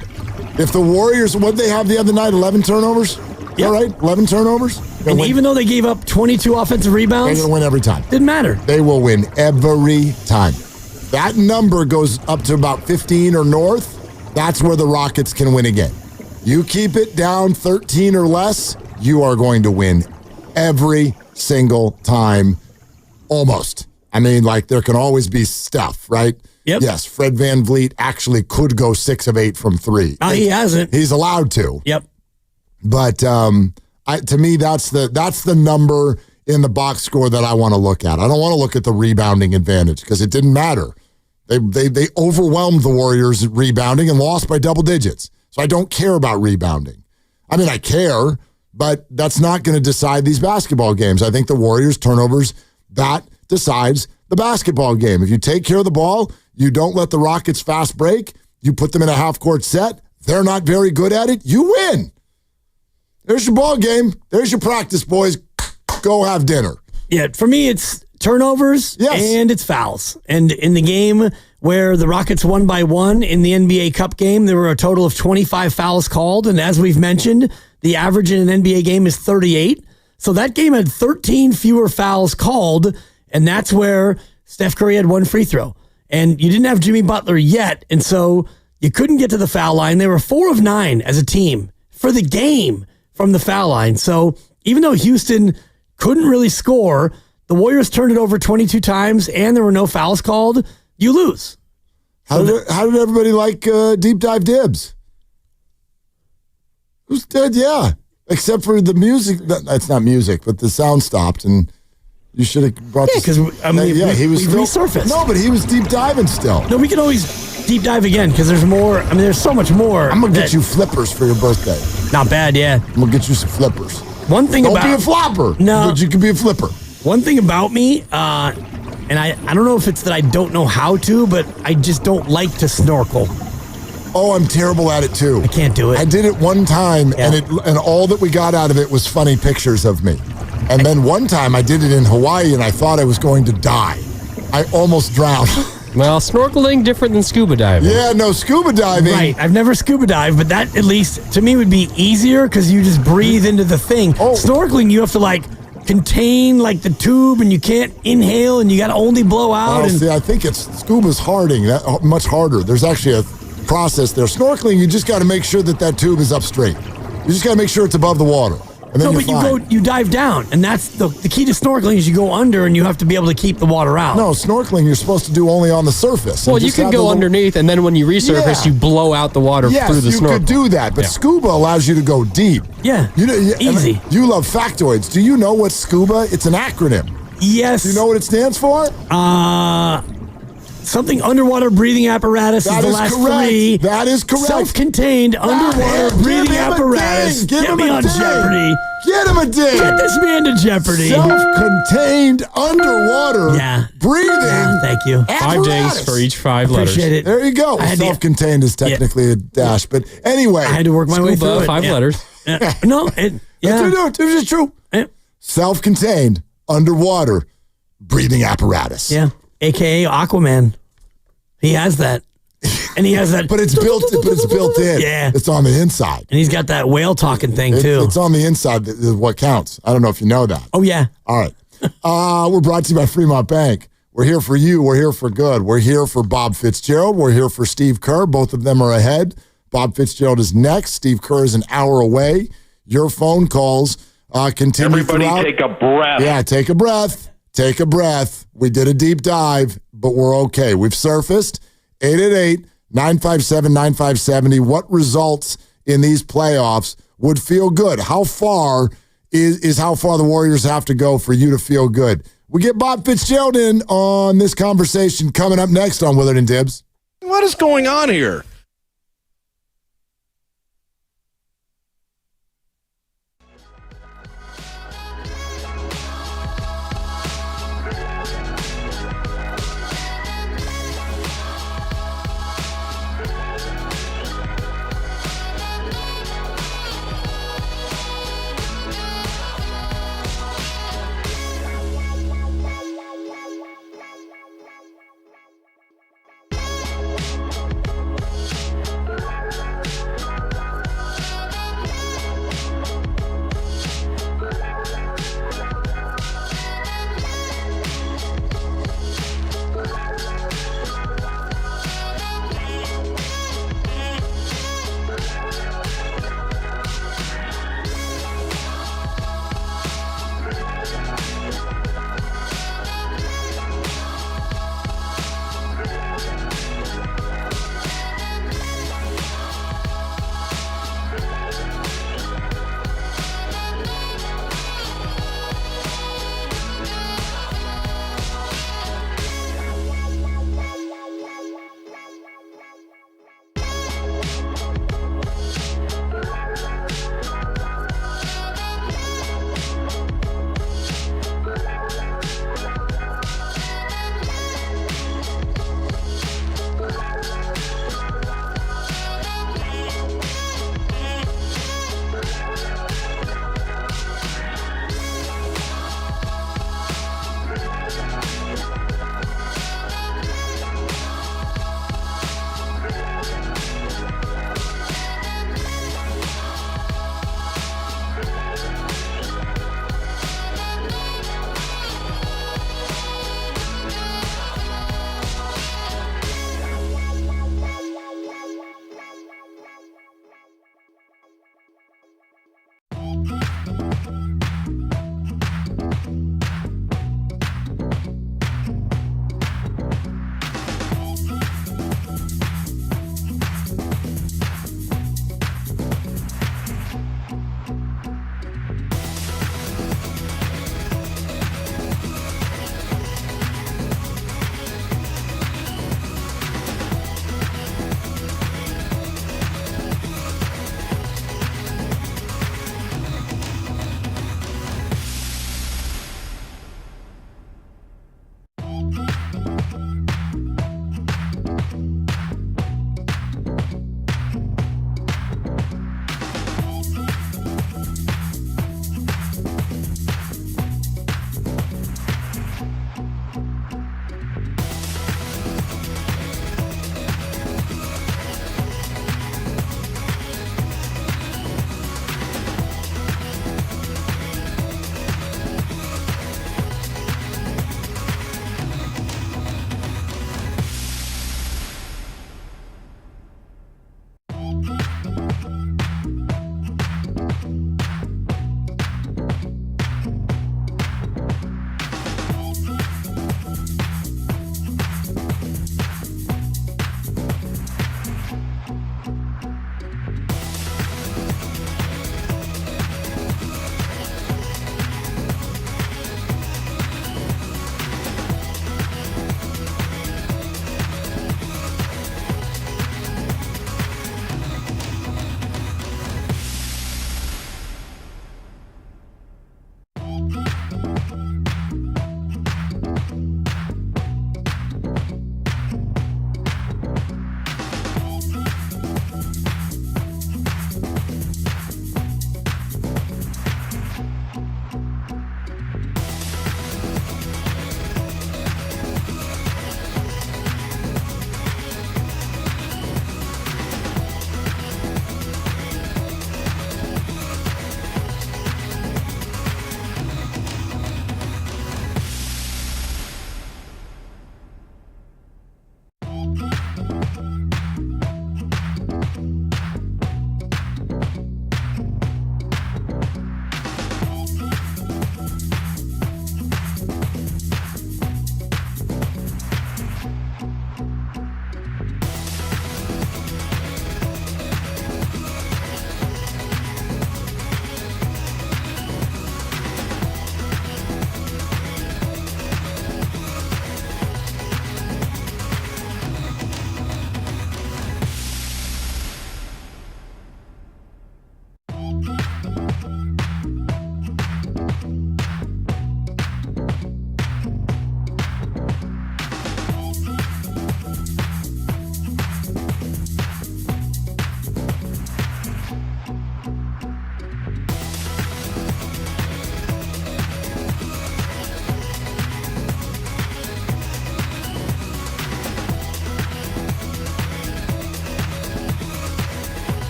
If the Warriors, what they have the other night, 11 turnovers? Yeah, all right, 11 turnovers. And even though they gave up 22 offensive rebounds, they're going to win every time. Didn't matter. They will win every time. That number goes up to about 15 or north. That's where the Rockets can win again. You keep it down 13 or less, you are going to win every single time, almost. I mean, like, there can always be stuff, right? Yep. Yes, Fred VanVleet actually could go 6 of 8 from 3. He hasn't. He's allowed to. Yep. But to me, that's the number in the box score that I want to look at. I don't want to look at the rebounding advantage because it didn't matter. They overwhelmed the Warriors rebounding and lost by double digits. So I don't care about rebounding. I mean, I care, but that's not going to decide these basketball games. I think the Warriors' turnovers, that decides the basketball game. If you take care of the ball, you don't let the Rockets fast break, you put them in a half-court set, they're not very good at it, you win. There's your ball game. There's your practice, boys. Go have dinner. Yeah, for me, it's turnovers and it's fouls. And in the game where the Rockets won by 1 in the NBA Cup game, there were a total of 25 fouls called. And as we've mentioned, the average in an NBA game is 38. So that game had 13 fewer fouls called, and that's where Steph Curry had 1 free throw. And you didn't have Jimmy Butler yet, and so you couldn't get to the foul line. They were 4 of 9 as a team for the game from the foul line. So even though Houston couldn't really score, the Warriors turned it over 22 times, and there were no fouls called. You lose. How did everybody like Deep Dive Dibs? Who's dead? Yeah. Except for the music. That's not music, but the sound stopped, and you should have brought because he was still resurfaced. No, but he was deep diving still. No, we can always deep dive again because there's more. I mean, there's so much more. I'm going to get you flippers for your birthday. Not bad, yeah. I'm going to get you some flippers. One thing Don't about... be a flopper. No. But you can be a flipper. One thing about me, and I don't know if it's that I don't know how to, but I just don't like to snorkel. Oh, I'm terrible at it too. I can't do it. I did it one time, and all that we got out of it was funny pictures of me. And then one time I did it in Hawaii, and I thought I was going to die. I almost drowned. Well, snorkeling different than scuba diving. Yeah, no, scuba diving. Right, I've never scuba dived, but that at least to me would be easier because you just breathe into the thing. Snorkeling, you have to contain the tube, and you can't inhale, and you got to only blow out. See, I think scuba's that much harder. There's actually a process there. Snorkeling, you just got to make sure that tube is up straight. You just got to make sure it's above the water. And then you dive down, and that's the key to snorkeling is you go under, and you have to be able to keep the water out. No, snorkeling you're supposed to do only on the surface. Well, you can go underneath, and then when you resurface, you blow out the water through the snorkel. You could do that, but scuba allows you to go deep. Yeah, easy. You love factoids. Do you know what scuba? It's an acronym. Yes. Do you know what it stands for? Something underwater breathing apparatus is the last correct. 3. That is correct. Self-contained underwater breathing apparatus. Get me on Jeopardy. Get him a ding. Get this man to Jeopardy. Self-contained underwater breathing. Yeah, thank you. 5 dings for each 5 letters. Appreciate it. There you go. Self-contained is technically a dash, but anyway. I had to work my way through it. 5 letters. No, it's true. Self-contained underwater breathing apparatus. Yeah, a.k.a. Aquaman. He has that. And he has that. But it's built in. Yeah. It's on the inside. And he's got that whale talking thing, too. It's on the inside that is what counts. I don't know if you know that. Oh, yeah. All right. We're brought to you by Fremont Bank. We're here for you. We're here for good. We're here for Bob Fitzgerald. We're here for Steve Kerr. Both of them are ahead. Bob Fitzgerald is next. Steve Kerr is an hour away. Your phone calls continue Everybody throughout. take a breath. Yeah, take a breath. Take a breath. We did a deep dive, but we're okay. We've surfaced. 888-957-9570. What results in these playoffs would feel good? How far is how far the Warriors have to go for you to feel good? We get Bob Fitzgerald in on this conversation coming up next on Willard and Dibs. What is going on here?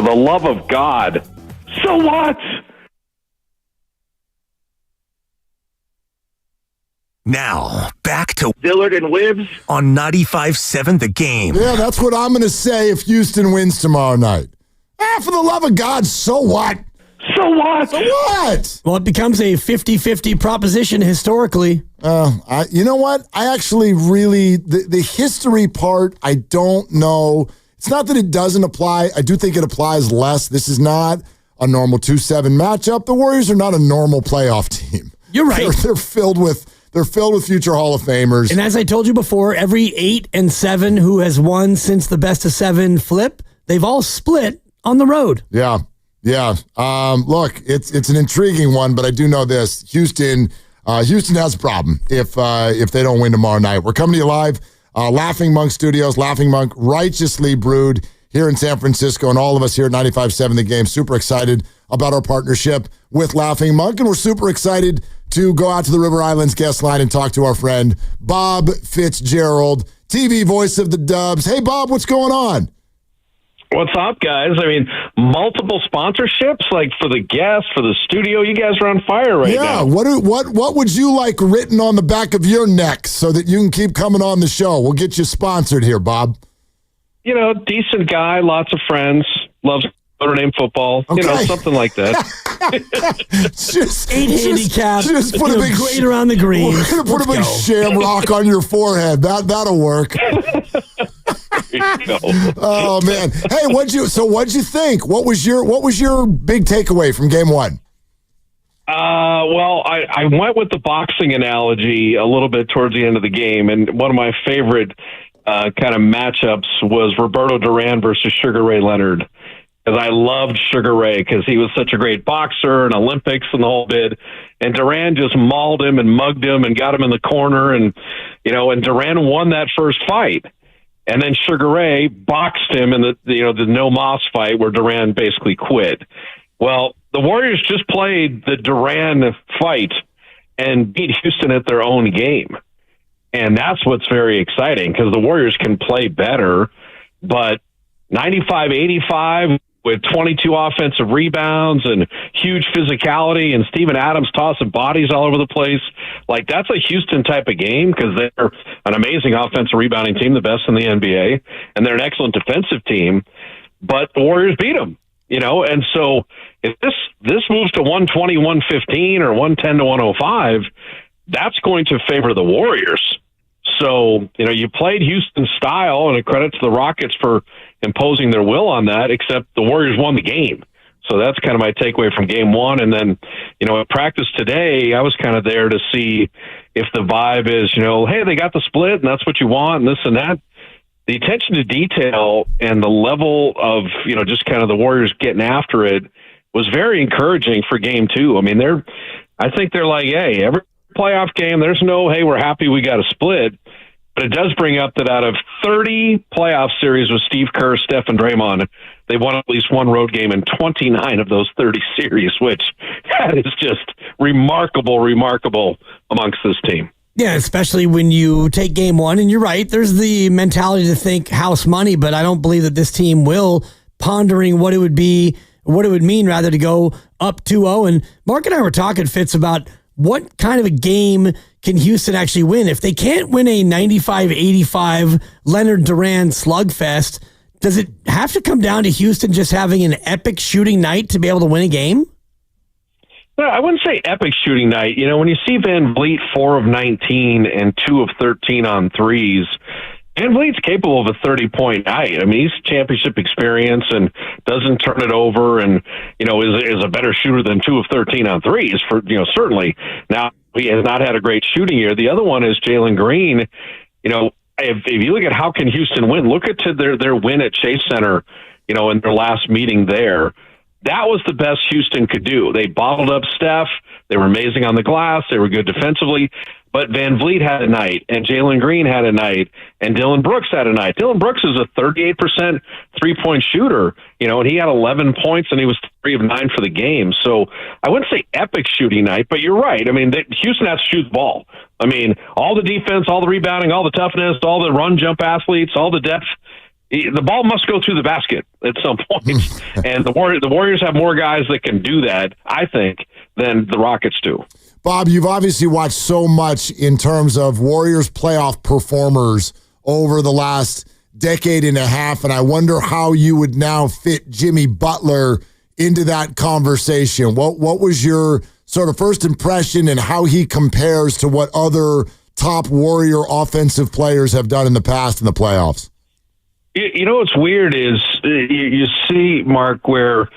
for the love of God. So what? Now, back to Dillard and Wibbs on 95.7 The Game. Yeah, that's what I'm going to say if Houston wins tomorrow night. For the love of God, so what? So what? So what? Well, it becomes a 50-50 proposition historically. You know what? I actually really, the history part, I don't know. It's not that it doesn't apply. I do think it applies less. This is not a normal 2-7 matchup. The Warriors are not a normal playoff team. You're right. They're filled with future Hall of Famers. And as I told you before, every 8 and 7 who has won since the best of 7 flip, they've all split on the road. Yeah. Look, it's an intriguing one, but I do know this: Houston has a problem if they don't win tomorrow night. We're coming to you live, Laughing Monk Studios, Laughing Monk, righteously brewed here in San Francisco, and all of us here at 95.7 The Game, super excited about our partnership with Laughing Monk, and we're super excited to go out to the River Islands guest line and talk to our friend Bob Fitzgerald, TV voice of the Dubs. Hey, Bob, what's going on? What's up, guys? I mean, multiple sponsorships, like for the guests, for the studio. You guys are on fire right now. Yeah, what would you like written on the back of your neck so that you can keep coming on the show? We'll get you sponsored here, Bob. You know, decent guy, lots of friends, loves Notre Dame football. Okay. You know, something like that. just 8 handicap. Just put a big great around the green. We're gonna put a big shamrock on your forehead. That'll work. Oh man! Hey, what'd you think? What was your big takeaway from game one? Well, I went with the boxing analogy a little bit towards the end of the game, and one of my favorite kind of matchups was Roberto Duran versus Sugar Ray Leonard. Because I loved Sugar Ray because he was such a great boxer and Olympics and the whole bit. And Duran just mauled him and mugged him and got him in the corner. And Duran won that first fight. And then Sugar Ray boxed him in the no moss fight where Duran basically quit. Well, the Warriors just played the Duran fight and beat Houston at their own game. And that's what's very exciting because the Warriors can play better. But 95-85 with 22 offensive rebounds and huge physicality and Steven Adams tossing bodies all over the place. Like, that's a Houston type of game because they're an amazing offensive rebounding team, the best in the NBA, and they're an excellent defensive team. But the Warriors beat them, and so if this moves to 120-115 or 110-105, that's going to favor the Warriors. So, you played Houston style, and a credit to the Rockets for imposing their will on that, except the Warriors won the game. So that's kind of my takeaway from game one. And then, at practice today, I was kind of there to see if the vibe is, hey, they got the split, and that's what you want, and this and that. The attention to detail and the level of, just kind of the Warriors getting after it was very encouraging for game two. I mean, I think they're like, hey, every playoff game, there's no, hey, we're happy we got a split. But it does bring up that out of 30 playoff series with Steve Kerr, Steph, and Draymond, they won at least one road game in 29 of those 30 series, which that is just remarkable amongst this team. Yeah, especially when you take game one, and you're right, there's the mentality to think house money, but I don't believe that this team will, pondering what it would mean rather to go up 2-0. And Mark and I were talking, Fitz, about what kind of a game can Houston actually win? If they can't win a 95-85 Leonard Duran slugfest, does it have to come down to Houston just having an epic shooting night to be able to win a game? I wouldn't say epic shooting night. When you see Van Vliet 4 of 19 and 2 of 13 on threes, Van Vliet's capable of a 30-point night. I mean, he's championship experience and doesn't turn it over, and is a better shooter than 2 of 13 on threes. For certainly. Now he has not had a great shooting year. The other one is Jalen Green. If you look at how can Houston win, look at their win at Chase Center. In their last meeting there. That was the best Houston could do. They bottled up Steph. They were amazing on the glass. They were good defensively. But Van Vliet had a night, and Jalen Green had a night, and Dylan Brooks had a night. Dylan Brooks is a 38% three-point shooter, and he had 11 points, and he was 3 of 9 for the game. So I wouldn't say epic shooting night, but you're right. I mean, Houston has to shoot the ball. I mean, all the defense, all the rebounding, all the toughness, all the run-jump athletes, all the depth, the ball must go through the basket at some point. And the Warriors have more guys that can do that, I think, than the Rockets do. Bob, you've obviously watched so much in terms of Warriors playoff performers over the last decade and a half, and I wonder how you would now fit Jimmy Butler into that conversation. What was your sort of first impression and how he compares to what other top Warrior offensive players have done in the past in the playoffs? You know what's weird is you see, Mark, where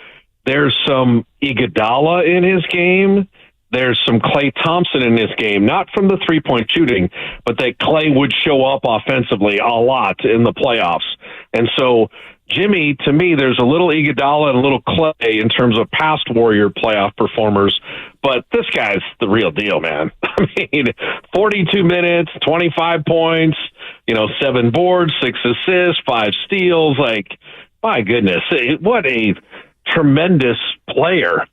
there's some Iguodala in his game. There's some Klay Thompson in this game, not from the three-point shooting, but that Klay would show up offensively a lot in the playoffs. And so Jimmy, to me, there's a little Iguodala and a little Klay in terms of past Warrior playoff performers, but this guy's the real deal, man. I mean, 42 minutes, 25 points, 7 boards, 6 assists, 5 steals. Like, my goodness, what a tremendous player.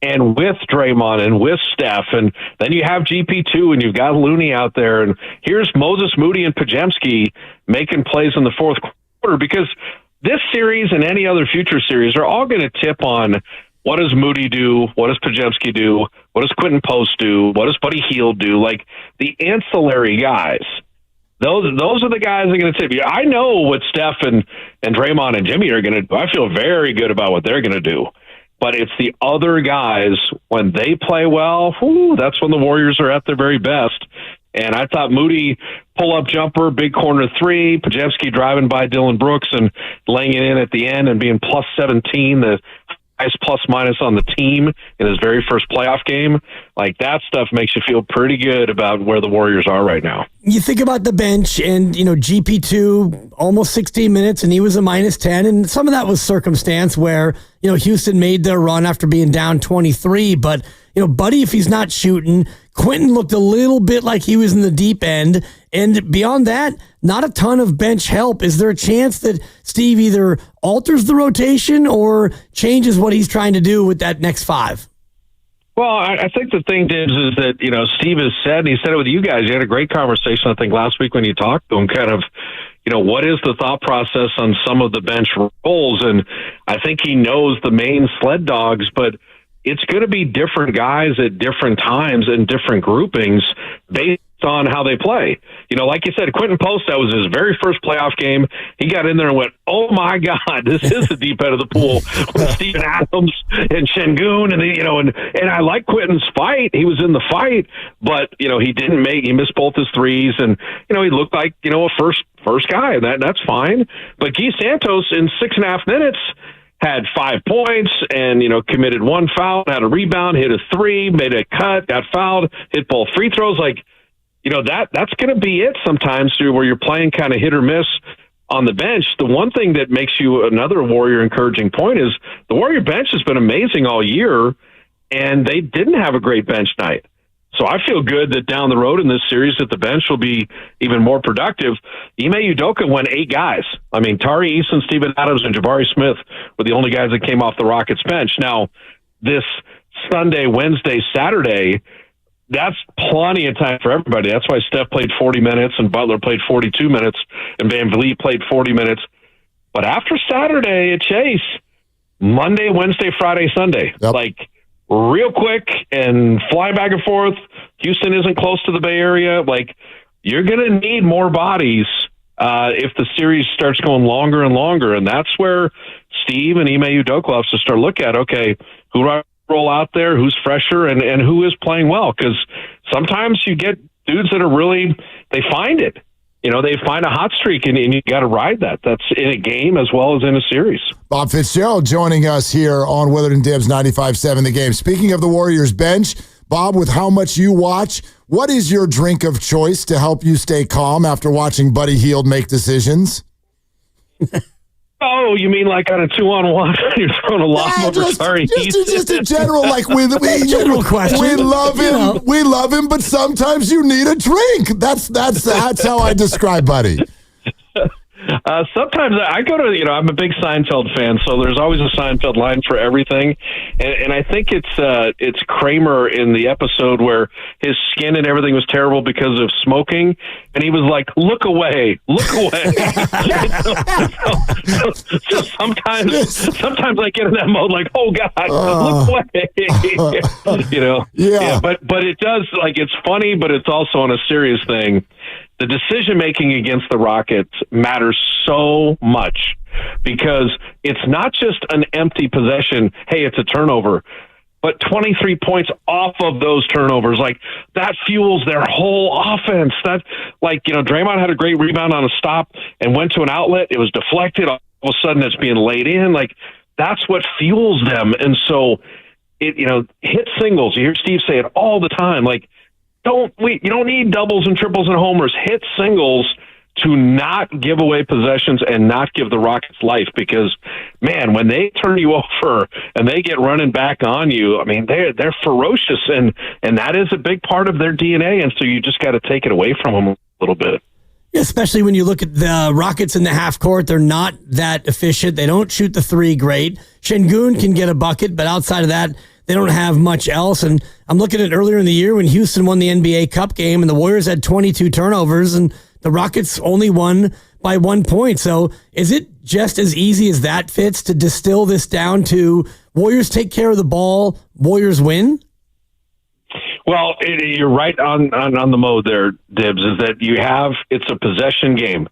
And with Draymond and with Steph, and then you have GP2 and you've got Looney out there, and here's Moses Moody and Podziemski making plays in the fourth quarter, because this series and any other future series are all going to tip on what does Moody do, what does Podziemski do, what does Quentin Post do, what does Buddy Hield do, like the ancillary guys. Those are the guys that are going to tip you. I know what Steph and Draymond and Jimmy are going to do. I feel very good about what they're going to do. But it's the other guys, when they play well, that's when the Warriors are at their very best. And I thought Moody pull-up jumper, big corner three, Podziemski driving by Dylan Brooks and laying it in at the end and being plus 17, the highest plus-minus on the team in his very first playoff game. Like, that stuff makes you feel pretty good about where the Warriors are right now. You think about the bench and, GP2, almost 16 minutes, and he was a minus 10, and some of that was circumstance where, Houston made their run after being down 23, but, Buddy, if he's not shooting, Quentin looked a little bit like he was in the deep end, and beyond that, not a ton of bench help. Is there a chance that Steve either alters the rotation or changes what he's trying to do with that next 5? Well, I think the thing is that, Steve has said, and he said it with you guys, you had a great conversation, I think, last week when you talked to him, kind of, what is the thought process on some of the bench roles? And I think he knows the main sled dogs, but it's going to be different guys at different times and different groupings based on how they play. Like you said, Quentin Post, that was his very first playoff game. He got in there and went, oh my God, this is the deep end of the pool with Steven Adams and Şengün. And I like Quentin's fight. He was in the fight, but, he missed both his threes, and, he looked like, a first guy. That's fine. But Guy Santos in 6.5 minutes had 5 points and, committed 1 foul, had a rebound, hit a 3, made a cut, got fouled, hit both free throws. Like, that's going to be it sometimes where you're playing kind of hit or miss on the bench. The one thing that makes you another Warrior encouraging point is the Warrior bench has been amazing all year, and they didn't have a great bench night. So I feel good that down the road in this series that the bench will be even more productive. Ime Udoka went 8 guys. I mean, Tari Eason, Steven Adams, and Jabari Smith were the only guys that came off the Rockets bench. Now, this Sunday, Wednesday, Saturday, that's plenty of time for everybody. That's why Steph played 40 minutes and Butler played 42 minutes and Van Vliet played 40 minutes. But after Saturday at Chase, Monday, Wednesday, Friday, Sunday, real quick and fly back and forth. Houston isn't close to the Bay Area. Like, you're going to need more bodies if the series starts going longer and longer. And that's where Steve and Ime Udoka have to start looking at, okay, who do I roll out there, who's fresher, and who is playing well? Because sometimes you get dudes that are really, they find it. They find a hot streak, and you got to ride that. That's in a game as well as in a series. Bob Fitzgerald joining us here on Willard and Dibs 95.7 The Game. Speaking of the Warriors bench, Bob, with how much you watch, what is your drink of choice to help you stay calm after watching Buddy Hield make decisions? Oh, you mean like on a 2-on-1? You're throwing a lot over. Just in general, like general question. We love him. We love him, but sometimes you need a drink. That's how I describe Buddy. Sometimes I go to, I'm a big Seinfeld fan, so there's always a Seinfeld line for everything. And I think it's Kramer in the episode where his skin and everything was terrible because of smoking. And he was like, look away. So sometimes I get in that mode like, oh God, look away. Yeah. But it does, like, it's funny, but it's also on a serious thing. The decision making against the Rockets matters so much because it's not just an empty possession. Hey, it's a turnover, but 23 points off of those turnovers, like that fuels their whole offense. That, like, Draymond had a great rebound on a stop and went to an outlet. It was deflected. All of a sudden it's being laid in. Like, that's what fuels them. And so hit singles. You hear Steve say it all the time. Like, you don't need doubles and triples and homers. Hit singles to not give away possessions and not give the Rockets life, because, man, when they turn you over and they get running back on you, I mean, they're ferocious, and that is a big part of their DNA, and so you just got to take it away from them a little bit. Especially when you look at the Rockets in the half court, they're not that efficient. They don't shoot the three great. Şengün can get a bucket, but outside of that, they don't have much else. And I'm looking at earlier in the year when Houston won the NBA Cup game and the Warriors had 22 turnovers and the Rockets only won by 1 point. So is it just as easy as that, Fitz, to distill this down to Warriors take care of the ball, Warriors win? Well, you're right on the mode there, Dibs, is that it's a possession game.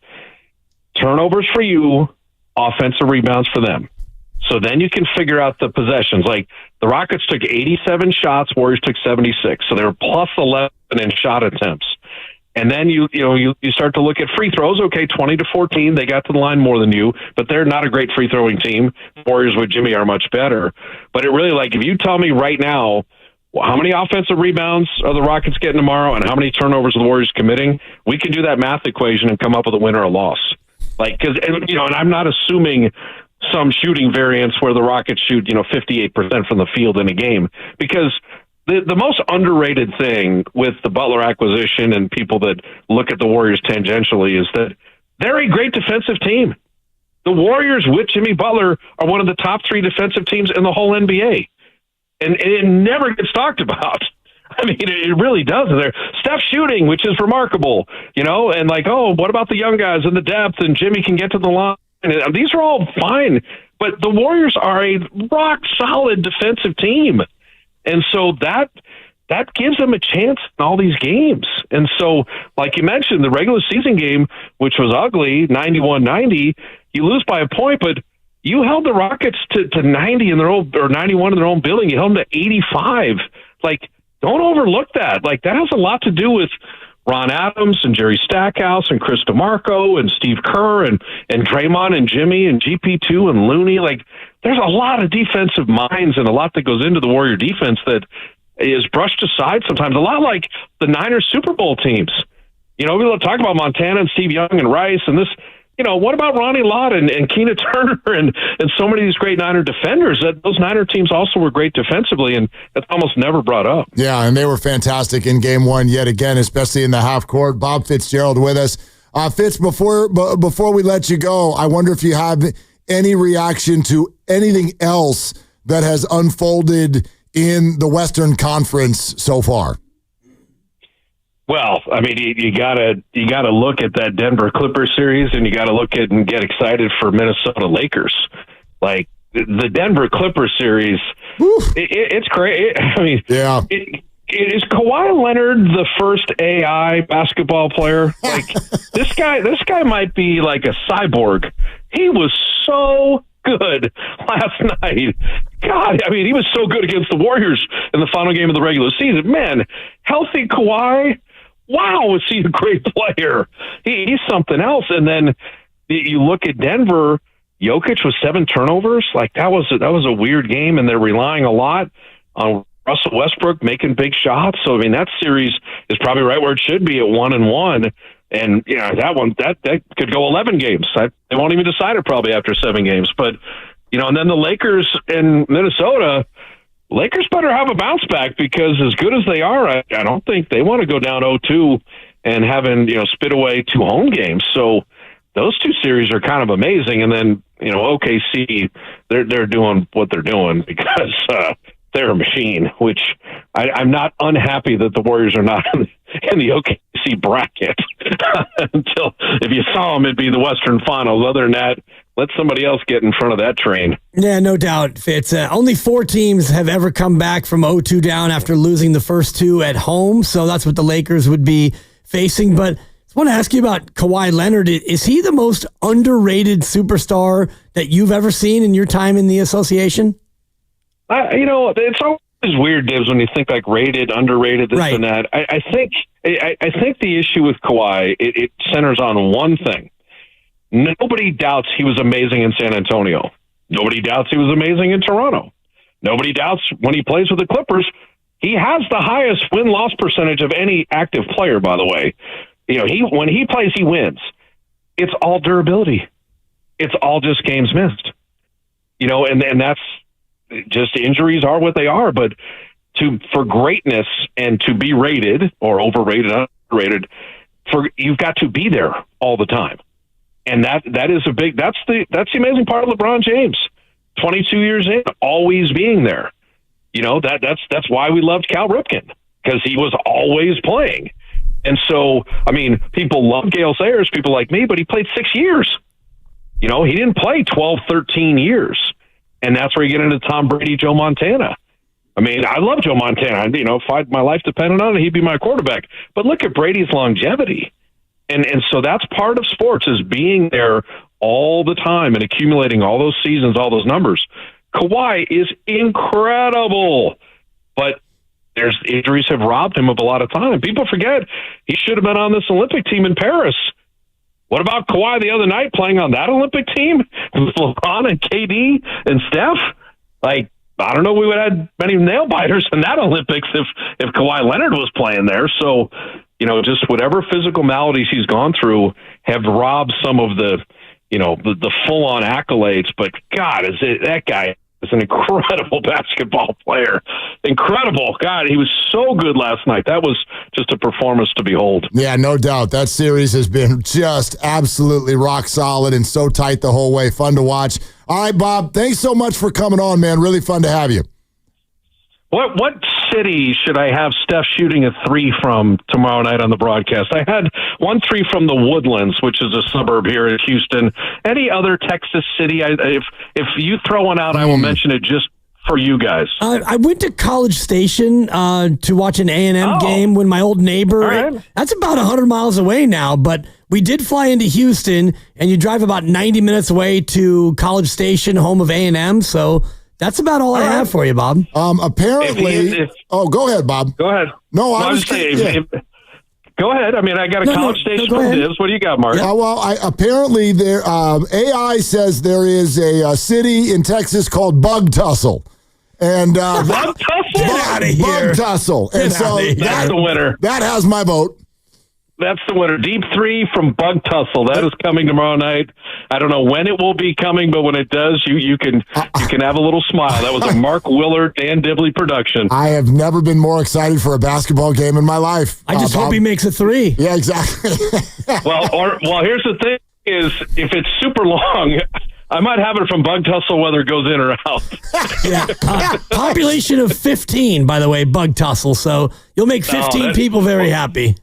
Turnovers for you, offensive rebounds for them. So then you can figure out the possessions. Like, the Rockets took 87 shots, Warriors took 76. So they were plus 11 in shot attempts. And then you start to look at free throws. Okay, 20-14, they got to the line more than you, but they're not a great free throwing team. Warriors with Jimmy are much better. But it really, like, if you tell me right now, how many offensive rebounds are the Rockets getting tomorrow and how many turnovers are the Warriors committing, we can do that math equation and come up with a win or a loss. Like, because, and I'm not assuming some shooting variance where the Rockets shoot, 58% from the field in a game, because the most underrated thing with the Butler acquisition and people that look at the Warriors tangentially is that they're a great defensive team. The Warriors with Jimmy Butler are one of the top 3 defensive teams in the whole NBA. And it never gets talked about. I mean, it really does. Steph shooting, which is remarkable, and like, oh, what about the young guys and the depth, and Jimmy can get to the line. And these are all fine, but the Warriors are a rock-solid defensive team. And so that gives them a chance in all these games. And so, like you mentioned, the regular season game, which was ugly, 91-90, you lose by a point, but you held the Rockets to 90 in their own, or 91 in their own building. You held them to 85. Like, don't overlook that. Like, that has a lot to do with Ron Adams and Jerry Stackhouse and Chris DeMarco and Steve Kerr and Draymond and Jimmy and GP2 and Looney. Like, there's a lot of defensive minds and a lot that goes into the Warrior defense that is brushed aside sometimes. A lot like the Niners Super Bowl teams. We talk about Montana and Steve Young and Rice and this. What about Ronnie Lott and Keena Turner and so many of these great Niner defenders? That those Niner teams also were great defensively, and that's almost never brought up. Yeah, and they were fantastic in Game 1 yet again, especially in the half court. Bob Fitzgerald with us. Fitz, before we let you go, I wonder if you have any reaction to anything else that has unfolded in the Western Conference so far. Well, I mean, you gotta look at that Denver Clippers series, and you gotta look at and get excited for Minnesota Lakers. Like, the Denver Clippers series, it's great. I mean, yeah. Is Kawhi Leonard the first AI basketball player? Like, this guy might be like a cyborg. He was so good last night. God, I mean, he was so good against the Warriors in the final game of the regular season. Man, healthy Kawhi. Wow, is he a great player? He's something else. And then you look at Denver, Jokic with 7 turnovers. Like, that was a weird game, and they're relying a lot on Russell Westbrook making big shots. So, I mean, that series is probably right where it should be at 1-1. And, that could go 11 games. They won't even decide it probably after 7 games. But, and then the Lakers in Minnesota, Lakers better have a bounce back, because as good as they are, I don't think they want to go down 0-2 and having, spit away 2 home games. So those two series are kind of amazing. And then, OKC, they're doing what they're doing because they're a machine, which I'm not unhappy that the Warriors are not in the OKC bracket until if you saw them, it'd be the Western Finals. Other than that, let somebody else get in front of that train. Yeah, no doubt, Fitz. Only 4 teams have ever come back from 0-2 down after losing the first 2 at home, so that's what the Lakers would be facing. But I want to ask you about Kawhi Leonard. Is he the most underrated superstar that you've ever seen in your time in the association? It's always weird, Dibs, when you think like rated, underrated, this and that. I think the issue with Kawhi, it centers on one thing. Nobody doubts he was amazing in San Antonio. Nobody doubts he was amazing in Toronto. Nobody doubts when he plays with the Clippers, he has the highest win-loss percentage of any active player, by the way. When he plays, he wins. It's all durability. It's all just games missed. And that's just injuries are what they are. But for greatness and to be rated or overrated, underrated, you've got to be there all the time. And that is that's the amazing part of LeBron James. 22 years in, always being there. That's why we loved Cal Ripken, because he was always playing. And so, people love Gale Sayers, people like me, but he played 6 years. He didn't play 12, 13 years. And that's where you get into Tom Brady, Joe Montana. I love Joe Montana. If my life depended on it, he'd be my quarterback. But look at Brady's longevity. And so that's part of sports, is being there all the time and accumulating all those seasons, all those numbers. Kawhi is incredible, but there's injuries have robbed him of a lot of time. People forget he should have been on this Olympic team in Paris. What about Kawhi the other night playing on that Olympic team with LeBron and KD and Steph? I don't know, we would have had many nail biters in that Olympics if Kawhi Leonard was playing there. So, just whatever physical maladies he's gone through have robbed some of the full-on accolades. But God, that guy is an incredible basketball player. Incredible. God, he was so good last night. That was just a performance to behold. Yeah, no doubt. That series has been just absolutely rock solid and so tight the whole way. Fun to watch. All right, Bob, thanks so much for coming on, man. Really fun to have you. What city should I have Steph shooting a 3 from tomorrow night on the broadcast? I had 1 3 from the Woodlands, which is a suburb here in Houston. Any other Texas city? If you throw one out, I will mention it just for you guys. I went to College Station to watch an A&M game when my old neighbor. Right. That's about 100 miles away now, but we did fly into Houston, and you drive about 90 minutes away to College Station, home of A&M. So that's about all I have for you, Bob. Apparently, go ahead, Bob. Go ahead. No, I was saying. Go ahead. I got a College Station from Diz. What do you got, Mark? Apparently, there AI says there is a city in Texas called Bug Tussle. And Bug Tussle? Get out of here. Bug Tussle. And so that's the winner. That has my vote. That's the winner. Deep 3 from Bug Tussle. That is coming tomorrow night. I don't know when it will be coming, but when it does, you can have a little smile. That was a Mark Willard, Dan Dibley production. I have never been more excited for a basketball game in my life. I just hope he makes a 3. Yeah, exactly. well, here's the thing: is if it's super long, I might have it from Bug Tussle whether it goes in or out. Yeah. Population of 15, by the way, Bug Tussle. So you'll make 15 people very happy.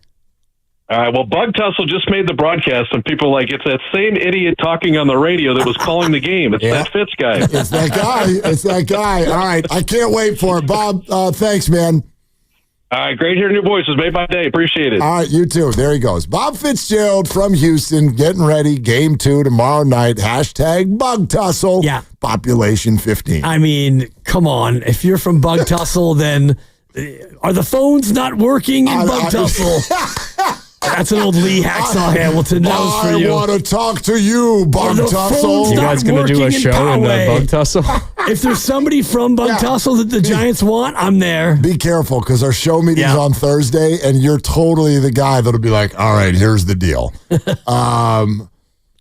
All right, well, Bug Tussle just made the broadcast, and people are like, it's that same idiot talking on the radio that was calling the game. It's that Fitz guy. It's that guy. It's that guy. All right, I can't wait for it. Bob, thanks, man. All right, great hearing your voices. Made my day. Appreciate it. All right, you too. There he goes. Bob Fitzgerald from Houston, getting ready. Game 2 tomorrow night. # Bug Tussle. Yeah. Population 15. Come on. If you're from Bug Tussle, then are the phones not working in Bug Tussle? That's an old Lee Hacksaw Hamilton. That was for you. I want to talk to you, Bug Tussle. You guys going to do a show in Bug Tussle? If there's somebody from Bug Tussle that the Giants want, I'm there. Be careful, because our show meeting's on Thursday, and you're totally the guy that'll be like, all right, here's the deal.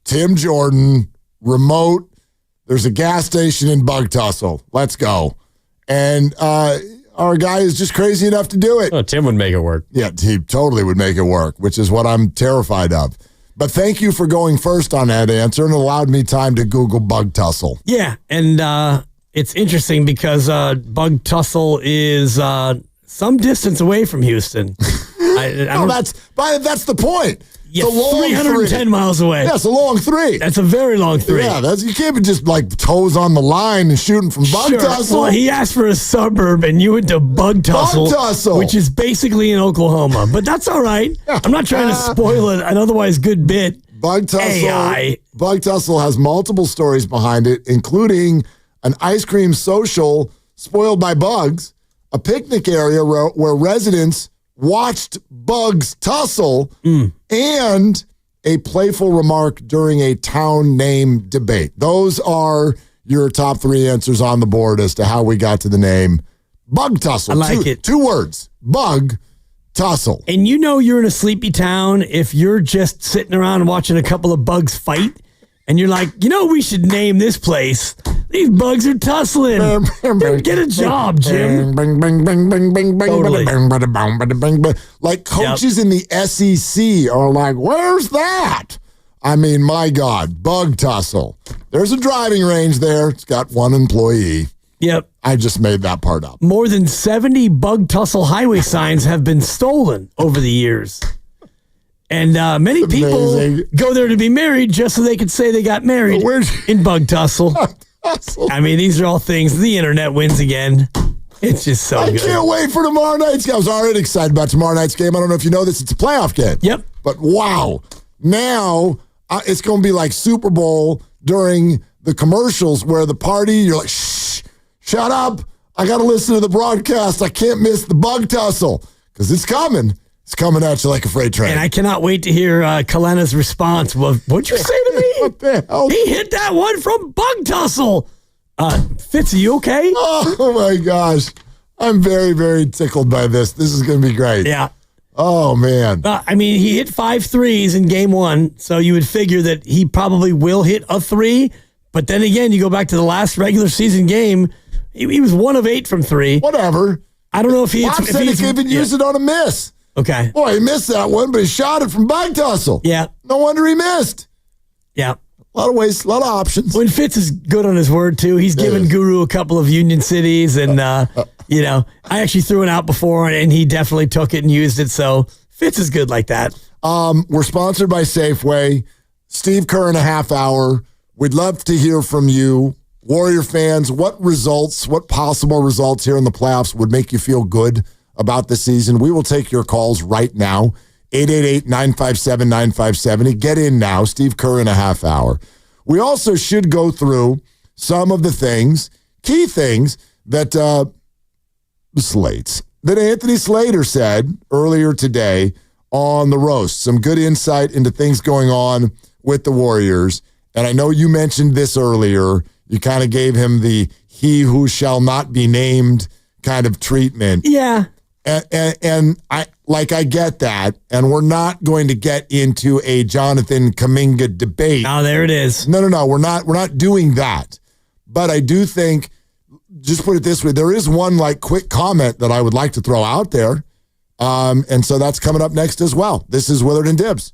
Tim Jordan, remote, there's a gas station in Bug Tussle. Let's go. And our guy is just crazy enough to do it. Oh, Tim would make it work. Yeah, he totally would make it work, which is what I'm terrified of. But thank you for going first on that answer and allowed me time to Google bug tussle. Yeah, and it's interesting because bug tussle is some distance away from Houston. That's the point. Yeah, 310 miles away. Yeah, it's a long 3. That's a very long 3. Yeah, you can't be just like toes on the line and shooting from bug tussle. Well, he asked for a suburb and you went to bug tussle, which is basically in Oklahoma. But that's all right. I'm not trying to spoil an otherwise good bit. Bug tussle. AI. Bug tussle has multiple stories behind it, including an ice cream social spoiled by bugs, a picnic area where residents watched bugs tussle, and a playful remark during a town name debate. Those are your top 3 answers on the board as to how we got to the name bug tussle. I like it. 2 words, bug tussle. And you know you're in a sleepy town if you're just sitting around watching a couple of bugs fight, and you're like, we should name this place. These bugs are tussling. Get a job, Jim. Totally. Like coaches in the SEC are like, where's that? I mean, my God, bug tussle. There's a driving range there. It's got 1 employee. Yep. I just made that part up. More than 70 bug tussle highway signs have been stolen over the years. And many people go there to be married just so they could say they got married in bug tussle. I mean, these are all things. The internet wins again. It's just so good. I can't wait for tomorrow night's game. I was already excited about tomorrow night's game. I don't know if you know this. It's a playoff game. Yep. But wow. Now it's going to be like Super Bowl during the commercials where the party, you're like, shh, shut up. I got to listen to the broadcast. I can't miss the bug tussle because it's coming. It's coming at you like a freight train. And I cannot wait to hear Kalena's response. What'd you say to me? What the hell? He hit that one from bug tussle. Fitz, are you okay? Oh, my gosh. I'm very, very tickled by this. This is going to be great. Yeah. Oh, man. I mean, he hit 5 threes in game 1, so you would figure that he probably will hit a 3. But then again, you go back to the last regular season game, he was 1 of 8 from 3. Whatever. I don't know if he hits. Bob said he could even use it on a miss. Okay. Boy, he missed that one, but he shot it from bug tussle. Yeah. No wonder he missed. Yeah. A lot of ways, a lot of options. When Fitz is good on his word, too, he's given Guru a couple of Union cities, and, I actually threw it out before, and he definitely took it and used it, so Fitz is good like that. We're sponsored by Safeway. Steve Kerr in a half hour. We'd love to hear from you. Warrior fans, what possible results here in the playoffs would make you feel good about the season? We will take your calls right now. 888-957-9570. Get in now. Steve Kerr in a half hour. We also should go through some of the key things that Anthony Slater said earlier today on the roast. Some good insight into things going on with the Warriors. And I know you mentioned this earlier. You kind of gave him the he who shall not be named kind of treatment. Yeah. And I get that, and we're not going to get into a Jonathan Kuminga debate. Oh, there it is. No, we're not doing that. But I do think, just put it this way, there is one quick comment that I would like to throw out there, and so that's coming up next as well. This is Willard and Dibs.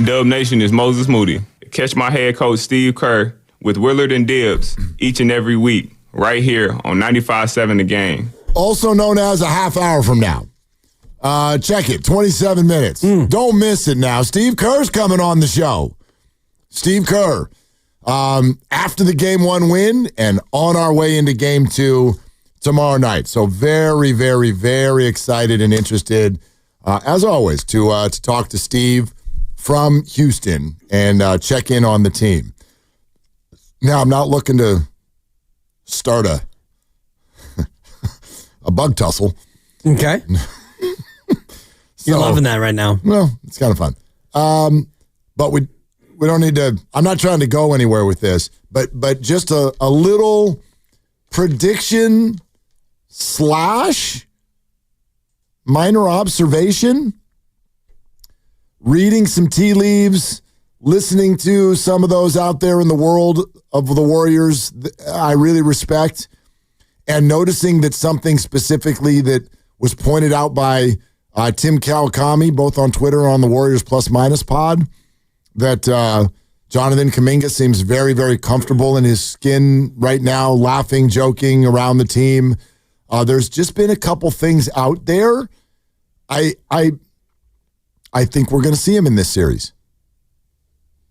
Dub Nation is Moses Moody. Catch my head coach Steve Kerr with Willard and Dibbs each and every week right here on 95.7 The Game. Also known as a half hour from now. Check it, 27 minutes. Don't miss it now. Steve Kerr's coming on the show. Steve Kerr, after the Game 1 win and on our way into Game 2 tomorrow night. So very, very, very excited and interested, as always, to talk to Steve from Houston and check in on the team. Now, I'm not looking to start a bug tussle. Okay. You're loving that right now. Well, it's kind of fun. But we don't need to, I'm not trying to go anywhere with this, but just a little prediction / minor observation, reading some tea leaves, listening to some of those out there in the world of the Warriors I really respect, and noticing that something specifically that was pointed out by Tim Kawakami, both on Twitter and on the Warriors Plus Minus pod, that Jonathan Kuminga seems very, very comfortable in his skin right now, laughing, joking around the team. There's just been a couple things out there. I think we're going to see him in this series.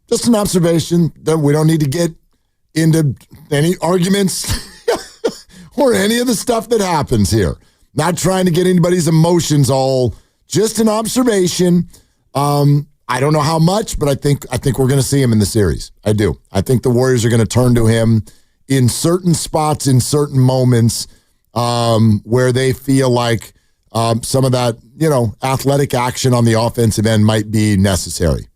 Just an observation that we don't need to get into any arguments or any of the stuff that happens here. Not trying to get anybody's emotions all, just an observation. I don't know how much, but I think we're going to see him in the series. I do. I think the Warriors are going to turn to him in certain spots, in certain moments where they feel like some of that, athletic action on the offensive end might be necessary.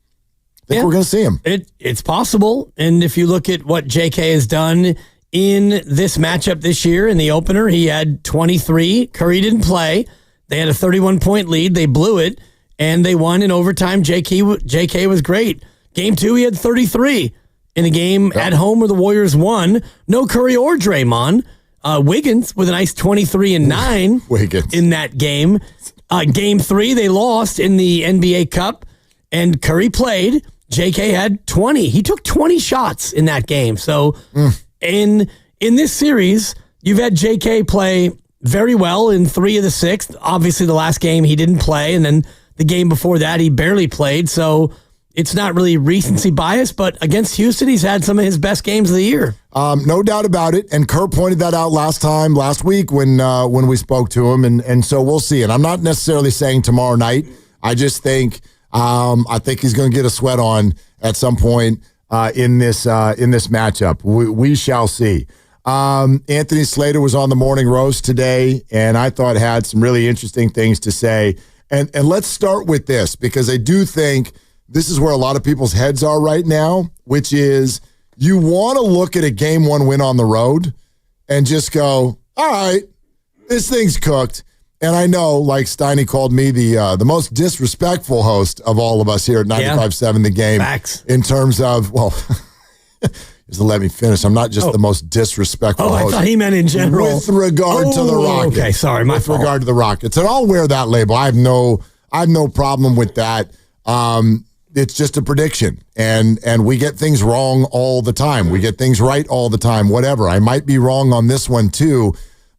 I think we're going to see him. It's possible. And if you look at what JK has done in this matchup this year, in the opener, he had 23. Curry didn't play. They had a 31-point lead. They blew it, and they won in overtime. JK was great. Game 2, he had 33. In a game at home where the Warriors won, no Curry or Draymond. Wiggins with a nice 23 and 9 in that game. Game 3, they lost in the NBA Cup, and Curry played. JK had 20. He took 20 shots in that game. So in this series, you've had JK play very well in 3 of the 6. Obviously, the last game he didn't play, and then the game before that he barely played. So it's not really recency bias, but against Houston, he's had some of his best games of the year. No doubt about it. And Kerr pointed that out last week when we spoke to him, and so we'll see. And I'm not necessarily saying tomorrow night. I just think I think he's going to get a sweat on at some point in this matchup. We shall see. Anthony Slater was on the Morning Roast today, and I thought had some really interesting things to say. And let's start with this, because I do think this is where a lot of people's heads are right now, which is you want to look at a Game 1 win on the road and just go, all right, this thing's cooked. And I know, like Steiny called me the most disrespectful host of all of us here at 95.7 The Game. Facts. In terms of, well, just to let me finish, I'm not just the most disrespectful host. I thought he meant in general. With regard to the Rockets. Okay, sorry, my fault. With regard to the Rockets. And I'll wear that label. I have no problem with that. It's just a prediction. And we get things wrong all the time. We get things right all the time, whatever. I might be wrong on this one too.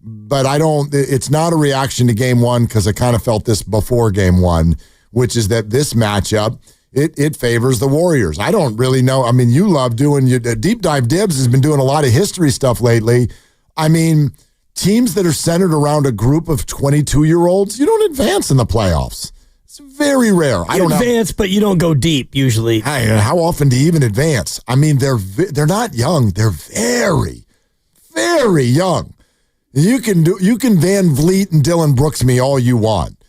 But it's not a reaction to Game 1, because I kind of felt this before Game 1, which is that this matchup, it favors the Warriors. I don't really know. I mean, you love doing Deep Dive Dibs has been doing a lot of history stuff lately. I mean, teams that are centered around a group of 22-year-olds, you don't advance in the playoffs. It's very rare. You advance, but you don't go deep usually. How often do you even advance? I mean, they're not young. They're very, very young. You can Van Vliet and Dylan Brooks me all you want.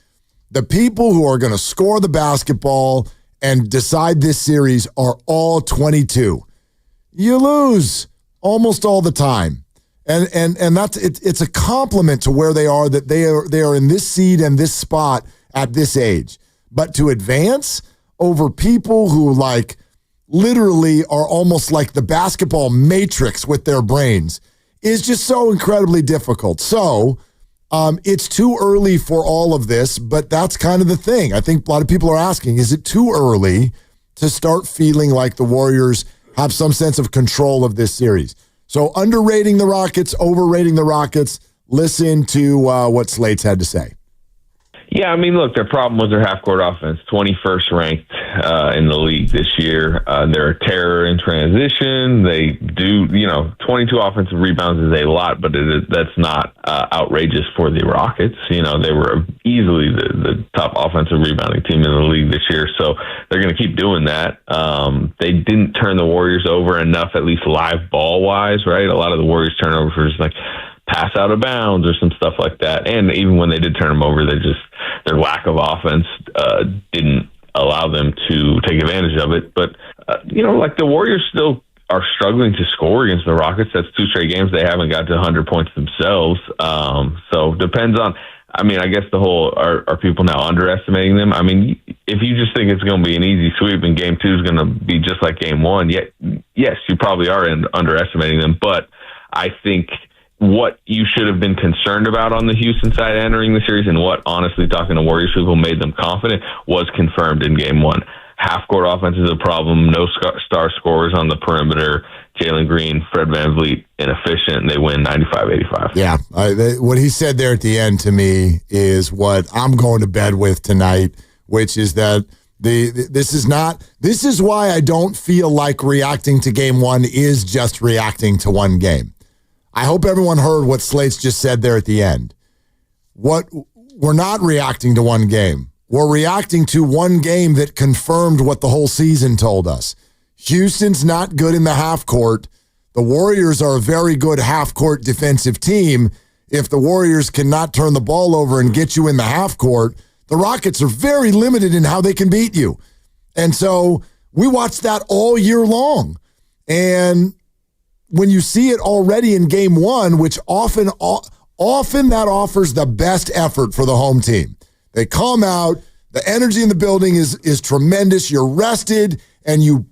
The people who are going to score the basketball and decide this series are all 22. You lose almost all the time. And that's it's a compliment to where they are, that they are in this seed and this spot at this age. But to advance over people who like literally are almost like the basketball matrix with their brains is just so incredibly difficult. So it's too early for all of this, but that's kind of the thing. I think a lot of people are asking, is it too early to start feeling like the Warriors have some sense of control of this series. So underrating the Rockets, overrating the Rockets. Listen to what Slate's had to say. Yeah, I mean, look, their problem was their half-court offense, 21st ranked in the league this year. They're a terror in transition. They do, 22 offensive rebounds is a lot, but that's not outrageous for the Rockets. They were easily the top offensive rebounding team in the league this year, so they're going to keep doing that. They didn't turn the Warriors over enough, at least live ball-wise, right? A lot of the Warriors turnovers were just like pass out of bounds or some stuff like that. And even when they did turn them over, their lack of offense didn't allow them to take advantage of it. But, the Warriors still are struggling to score against the Rockets. That's 2 straight games they haven't got to 100 points themselves. So depends on, I guess the whole, are people now underestimating them? If you just think it's going to be an easy sweep and game 2 is going to be just like game 1, yes, you probably are underestimating them. But I think what you should have been concerned about on the Houston side entering the series, and what, honestly, talking to Warriors people made them confident, was confirmed in game 1. Half-court offense is a problem. No star scorers on the perimeter. Jalen Green, Fred VanVleet, inefficient, and they win 95-85. Yeah. What he said there at the end to me is what I'm going to bed with tonight, which is that this is why I don't feel like reacting to game 1 is just reacting to one game. I hope everyone heard what Slate's just said there at the end. We're not reacting to one game. We're reacting to one game that confirmed what the whole season told us. Houston's not good in the half court. The Warriors are a very good half court defensive team. If the Warriors cannot turn the ball over and get you in the half court, the Rockets are very limited in how they can beat you. And so we watched that all year long. And when you see it already in game 1, which often that offers the best effort for the home team. They come out, the energy in the building is tremendous. You're rested, and you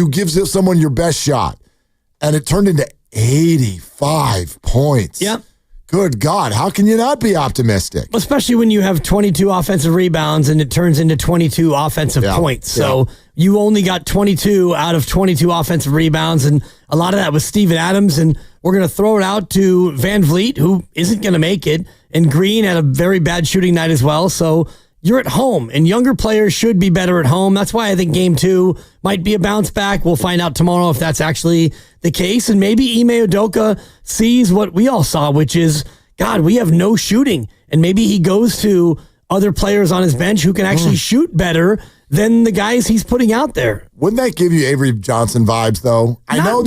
give someone your best shot. And it turned into 85 points. Yep. Good God, how can you not be optimistic? Especially when you have 22 offensive rebounds and it turns into 22 offensive points. So you only got 22 out of 22 offensive rebounds, and a lot of that was Steven Adams, and we're going to throw it out to VanVleet, who isn't going to make it, and Green had a very bad shooting night as well. So you're at home, and younger players should be better at home. That's why I think game 2 might be a bounce back. We'll find out tomorrow if that's actually the case. And maybe Ime Udoka sees what we all saw, which is, God, we have no shooting. And maybe he goes to other players on his bench who can actually shoot better than the guys he's putting out there. Wouldn't that give you Avery Johnson vibes, though? I know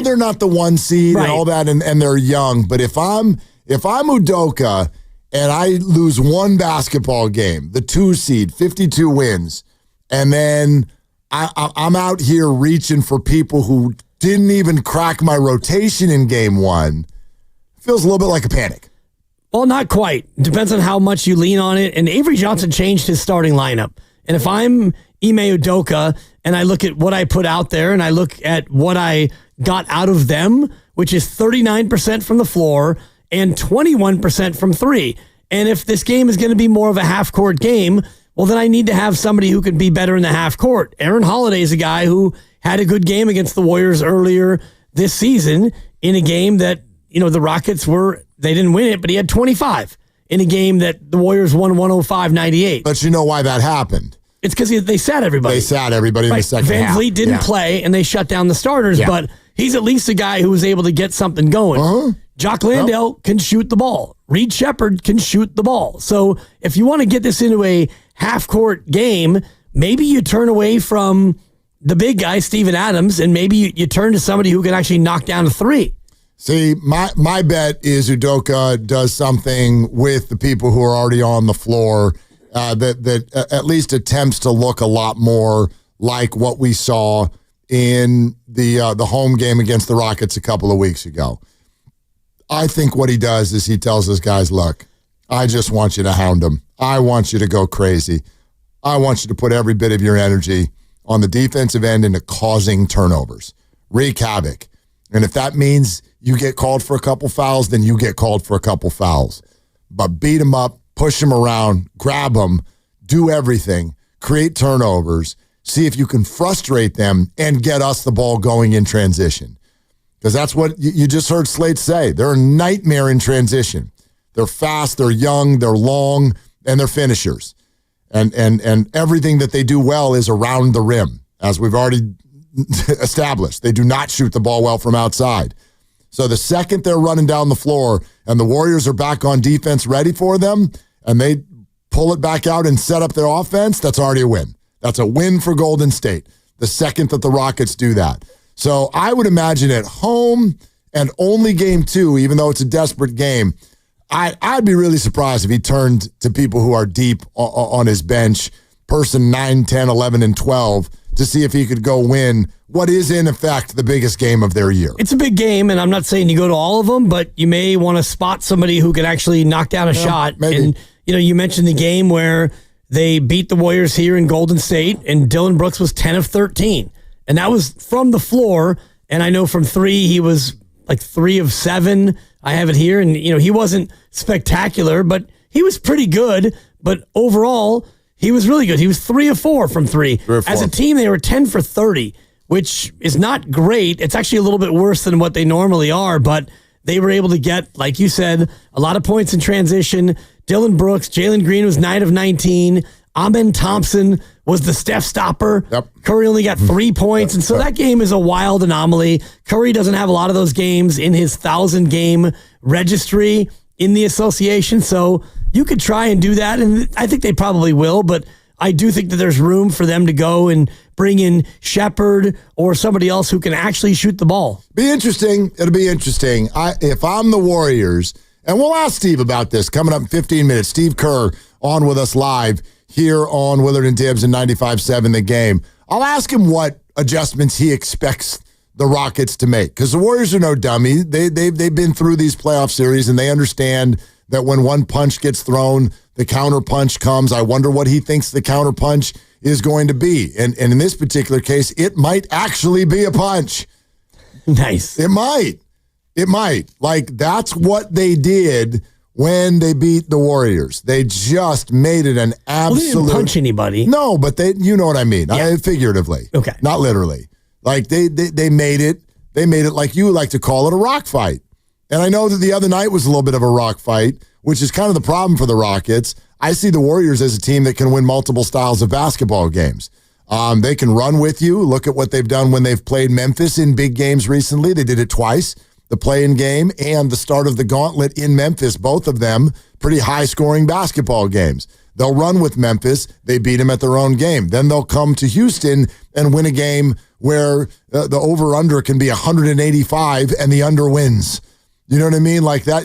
they're not the 1 seed and all that, and they're young. But if I'm Udoka and I lose one basketball game, the 2 seed, 52 wins, and then I'm out here reaching for people who didn't even crack my rotation in game 1, feels a little bit like a panic. Well, not quite. Depends on how much you lean on it. And Avery Johnson changed his starting lineup. And if I'm Ime Udoka and I look at what I put out there and I look at what I got out of them, which is 39% from the floor and 21% from 3. And if this game is going to be more of a half-court game, well, then I need to have somebody who can be better in the half court. Aaron Holiday is a guy who had a good game against the Warriors earlier this season in a game that, the Rockets they didn't win it, but he had 25 in a game that the Warriors won 105-98. But you know why that happened? It's because they sat everybody. They sat everybody in the second half. VanVleet didn't play, and they shut down the starters, but he's at least a guy who was able to get something going. Jock Landale can shoot the ball. Reed Shepherd can shoot the ball. So if you want to get this into a half-court game, maybe you turn away from the big guy, Steven Adams, and maybe you turn to somebody who can actually knock down a 3. See, my bet is Udoka does something with the people who are already on the floor that at least attempts to look a lot more like what we saw in the home game against the Rockets a couple of weeks ago. I think what he does is he tells his guys, look, I just want you to hound them. I want you to go crazy. I want you to put every bit of your energy on the defensive end into causing turnovers. Wreak havoc. And if that means you get called for a couple fouls, then you get called for a couple fouls. But beat them up, push them around, grab them, do everything, create turnovers, See if you can frustrate them and get us the ball going in transition. Because that's what you just heard Slate say. They're a nightmare in transition. They're fast, they're young, they're long, and they're finishers. And everything that they do well is around the rim, as we've already established. They do not shoot the ball well from outside. So the second they're running down the floor and the Warriors are back on defense ready for them, and they pull it back out and set up their offense, that's already a win. That's a win for Golden State the second that the Rockets do that. So I would imagine at home and only game 2, even though it's a desperate game, I'd be really surprised if he turned to people who are deep on his bench, person 9, 10, 11, and 12, to see if he could go win what is, in effect, the biggest game of their year. It's a big game, and I'm not saying you go to all of them, but you may want to spot somebody who can actually knock down a shot. Maybe. And, you mentioned the game where they beat the Warriors here in Golden State, and Dillon Brooks was 10 of 13. And that was from the floor, and I know from 3 he was like 3 of 7. I have it here, and he wasn't spectacular, but he was pretty good. But overall, he was really good. He was 3 of 4 from 3. As a team, they were 10 for 30, which is not great. It's actually a little bit worse than what they normally are, but they were able to get, like you said, a lot of points in transition. Dillon Brooks, Jalen Green was 9 of 19. Amen Thompson was the Steph stopper. Yep. Curry only got 3 points. And so that game is a wild anomaly. Curry doesn't have a lot of those games in his 1,000-game registry in the association. So you could try and do that, and I think they probably will. But I do think that there's room for them to go and bring in Shepherd or somebody else who can actually shoot the ball. Be interesting. It'll be interesting. If I'm the Warriors, and we'll ask Steve about this coming up in 15 minutes. Steve Kerr on with us live here on Willard and Tibbs and 95.7 The Game. I'll ask him what adjustments he expects the Rockets to make, because the Warriors are no dummy. They've been through these playoff series, and they understand that when one punch gets thrown, the counter punch comes. I wonder what he thinks the counter punch is going to be. And in this particular case, it might actually be a punch. Nice. It might. Like, that's what they did when they beat the Warriors. They just made it an absolute... Well, they didn't punch anybody. No, but you know what I mean. Yeah. Figuratively. Okay. Not literally. Like, they made it like you would like to call it, a rock fight. And I know that the other night was a little bit of a rock fight, which is kind of the problem for the Rockets. I see the Warriors as a team that can win multiple styles of basketball games. They can run with you. Look at what they've done when they've played Memphis in big games recently. They did it twice. The play-in game and the start of the gauntlet in Memphis, both of them pretty high-scoring basketball games. They'll run with Memphis. They beat them at their own game. Then they'll come to Houston and win a game where the over-under can be 185 and the under wins. You know what I mean? Like that.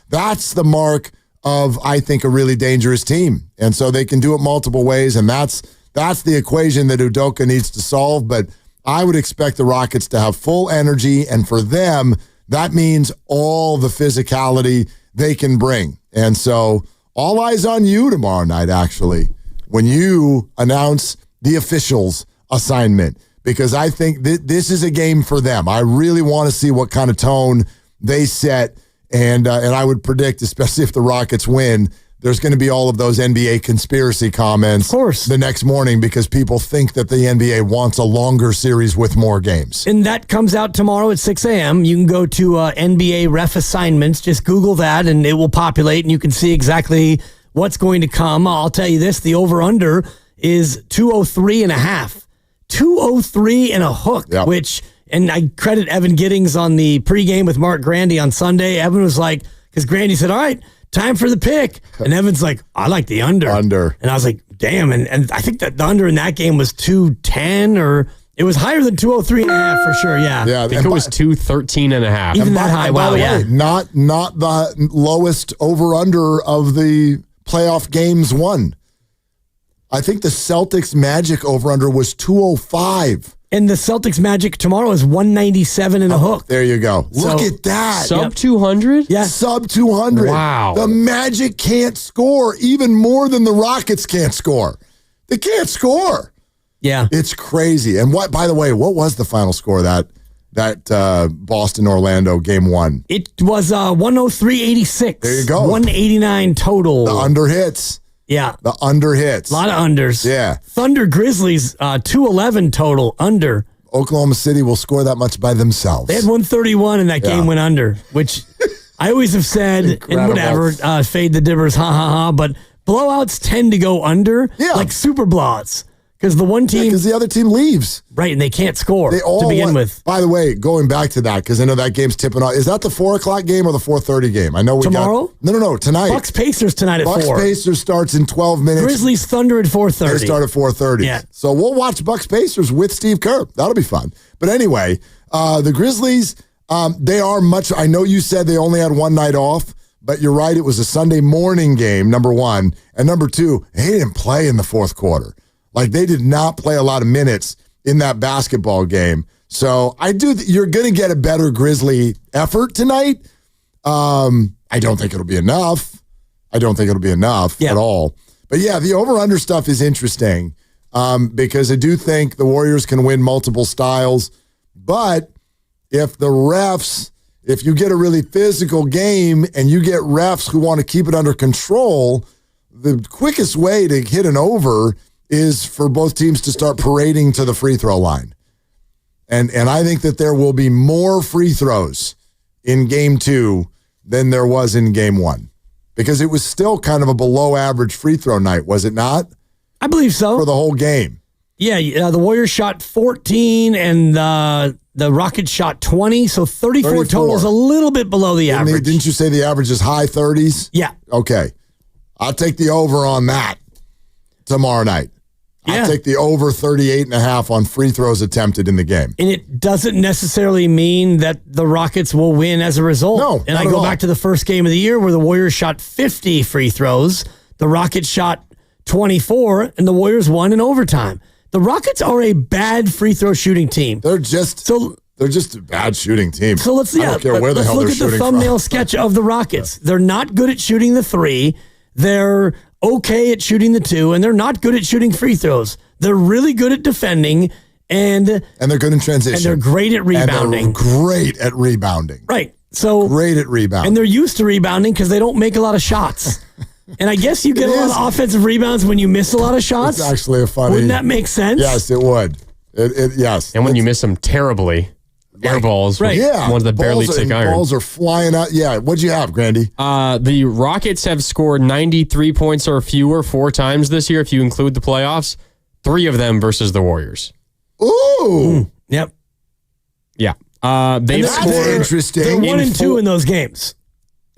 That's the mark of, I think, a really dangerous team. And so they can do it multiple ways, and that's the equation that Udoka needs to solve. But I would expect the Rockets to have full energy, and for them, that means all the physicality they can bring. And so all eyes on you tomorrow night, actually, when you announce the officials' assignment, because I think this is a game for them. I really want to see what kind of tone they set, and I would predict, especially if the Rockets win, there's going to be all of those NBA conspiracy comments, of course, the next morning, because people think that the NBA wants a longer series with more games. And that comes out tomorrow at 6 a.m. You can go to NBA ref assignments. Just Google that, and it will populate, and you can see exactly what's going to come. I'll tell you this, the over-under is 203.5. 203 and a hook, yep. Which, and I credit Evan Giddings on the pregame with Mark Grandy on Sunday. Evan was like, because Grandy said, all right, time for the pick. And Evan's like, I like the under. Under. And I was like, damn. And I think that the under in that game was 210, or it was higher than 203.5 for sure. Yeah. I think it was 213.5. Even that high. Wow. Yeah. Not the lowest over-under of the playoff games won. I think the Celtics Magic over-under was 205. And the Celtics Magic tomorrow is 197 and a hook. There you go. Look at that. Sub 200? Yeah. Sub 200. Wow. The Magic can't score even more than the Rockets can't score. They can't score. Yeah. It's crazy. And by the way, what was the final score of that Boston-Orlando game 1? It was 103.86. There you go. 189 total. The under hits. Yeah. The under hits. A lot of unders. Yeah. Thunder Grizzlies, 211 total under. Oklahoma City will score that much by themselves. They had 131 and that game went under, which I always have said, and whatever, fade the dibbers, ha ha ha, but blowouts tend to go under, like super blowouts. Because the one team... because the other team leaves. Right, and they can't score They all to begin with. By the way, going back to that, because I know that game's tipping off. Is that the 4 o'clock game or the 4:30 game? I know we Tomorrow? No, tonight. Bucks-Pacers tonight at 4. Bucks-Pacers starts in 12 minutes. Grizzlies Thunder at 4:30. They start at 4:30. Yeah. So we'll watch Bucks-Pacers with Steve Kerr. That'll be fun. But anyway, the Grizzlies, they are much... I know you said they only had one night off, but you're right. It was a Sunday morning game, number one. And number two, they didn't play in the fourth quarter. Like, they did not play a lot of minutes in that basketball game. So you're going to get a better Grizzly effort tonight. I don't think it'll be enough. at all. But yeah, the over-under stuff is interesting because I do think the Warriors can win multiple styles. But if you get a really physical game and you get refs who want to keep it under control, the quickest way to hit an over is for both teams to start parading to the free throw line. And I think that there will be more free throws in game 2 than there was in game 1. Because it was still kind of a below average free throw night, was it not? I believe so. For the whole game. Yeah, the Warriors shot 14 and the Rockets shot 20, so 34 total is a little bit below the average. Didn't you say the average is high 30s? Yeah. Okay. I'll take the over on that tomorrow night. Yeah. I'll take the over 38.5 on free throws attempted in the game. And it doesn't necessarily mean that the Rockets will win as a result. No, and I go back to the first game of the year where the Warriors shot 50 free throws. The Rockets shot 24, and the Warriors won in overtime. The Rockets are a bad free throw shooting team. They're just a bad shooting team. So let's I don't care where the hell they're shooting look at the thumbnail sketch of the Rockets. They're not good at shooting the 3. They're okay at shooting the 2, and they're not good at shooting free throws. They're really good at defending, and they're good in transition. And they're great at rebounding. Right. So great at rebounding. And they're used to rebounding because they don't make a lot of shots. And I guess you get a lot of offensive rebounds when you miss a lot of shots. It's actually a funny... Wouldn't that make sense? Yes, it would. Yes. And when you miss them terribly, air balls, ones that barely take iron. Balls are flying out. Yeah. What'd you have, Grandy? The Rockets have scored 93 points or fewer 4 times this year, if you include the playoffs. 3 of them versus the Warriors. Ooh. Yep. Yeah. They've That's scored... interesting. They're 1 and 2 in those games.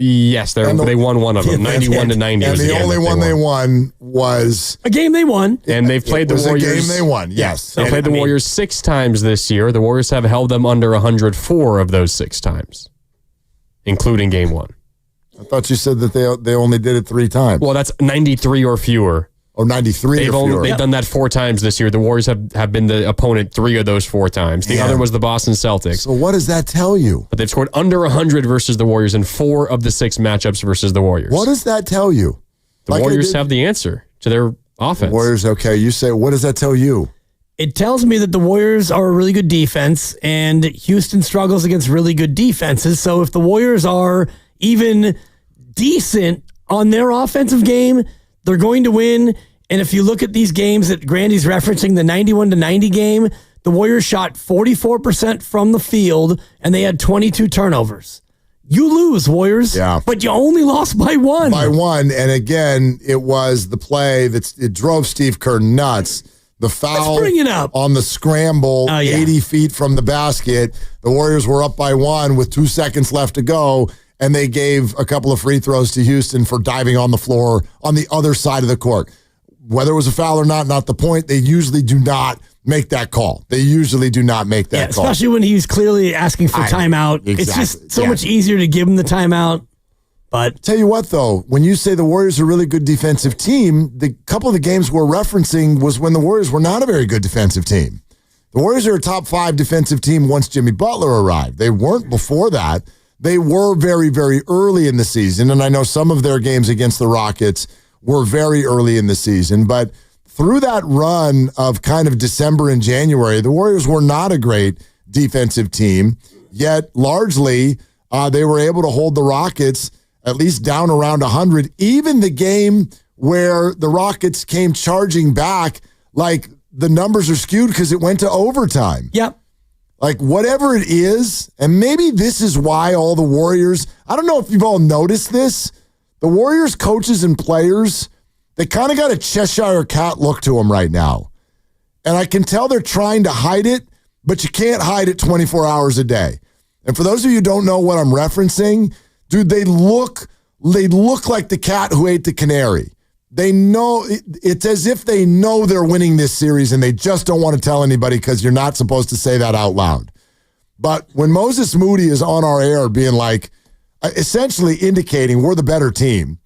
Yes, they won one of them, 91 to 90. And the only one they won was a game they won. And they've played the Warriors. A game they won. Yes, they played the Warriors 6 times this year. The Warriors have held them under 104 of those 6 times, including game 1. I thought you said that they only did it 3 times. Well, that's 93 or fewer. Or 93 or fewer. They've done that 4 times this year. The Warriors have been the opponent 3 of those 4 times. The other was the Boston Celtics. So what does that tell you? But they've scored under 100 versus the Warriors in 4 of the 6 matchups versus the Warriors. What does that tell you? The Warriors have the answer to their offense. The Warriors, okay. You say, what does that tell you? It tells me that the Warriors are a really good defense, and Houston struggles against really good defenses. So if the Warriors are even decent on their offensive game, they're going to win. And if you look at these games that Grandy's referencing, the 91 to 90 game, the Warriors shot 44% from the field, and they had 22 turnovers. You lose, Warriors. Yeah. But you only lost by 1. By 1. And again, it was the play it drove Steve Kerr nuts. The foul Let's bring it up. On the scramble, 80 feet from the basket. The Warriors were up by 1 with 2 seconds left to go, and they gave a couple of free throws to Houston for diving on the floor on the other side of the court. Whether it was a foul or not the point. They usually do not make that call. Call. Especially when he's clearly asking for timeout. Exactly. It's just so much easier to give him the timeout. But tell you what, though, when you say the Warriors are a really good defensive team, the couple of the games we're referencing was when the Warriors were not a very good defensive team. The Warriors are a top 5 defensive team once Jimmy Butler arrived. They weren't before that. They were very, very early in the season, and I know some of their games against the Rockets were very early in the season, but through that run of kind of December and January, the Warriors were not a great defensive team, yet largely they were able to hold the Rockets at least down around 100. Even the game where the Rockets came charging back, like the numbers are skewed because it went to overtime. Yep. Like whatever it is, and maybe this is why all the Warriors, I don't know if you've all noticed this, the Warriors coaches and players, they kind of got a Cheshire Cat look to them right now. And I can tell they're trying to hide it, but you can't hide it 24 hours a day. And for those of you who don't know what I'm referencing, dude, they look like the cat who ate the canary. They know, it's as if they know they're winning this series and they just don't want to tell anybody because you're not supposed to say that out loud. But when Moses Moody is on our air being like, essentially indicating we're the better team,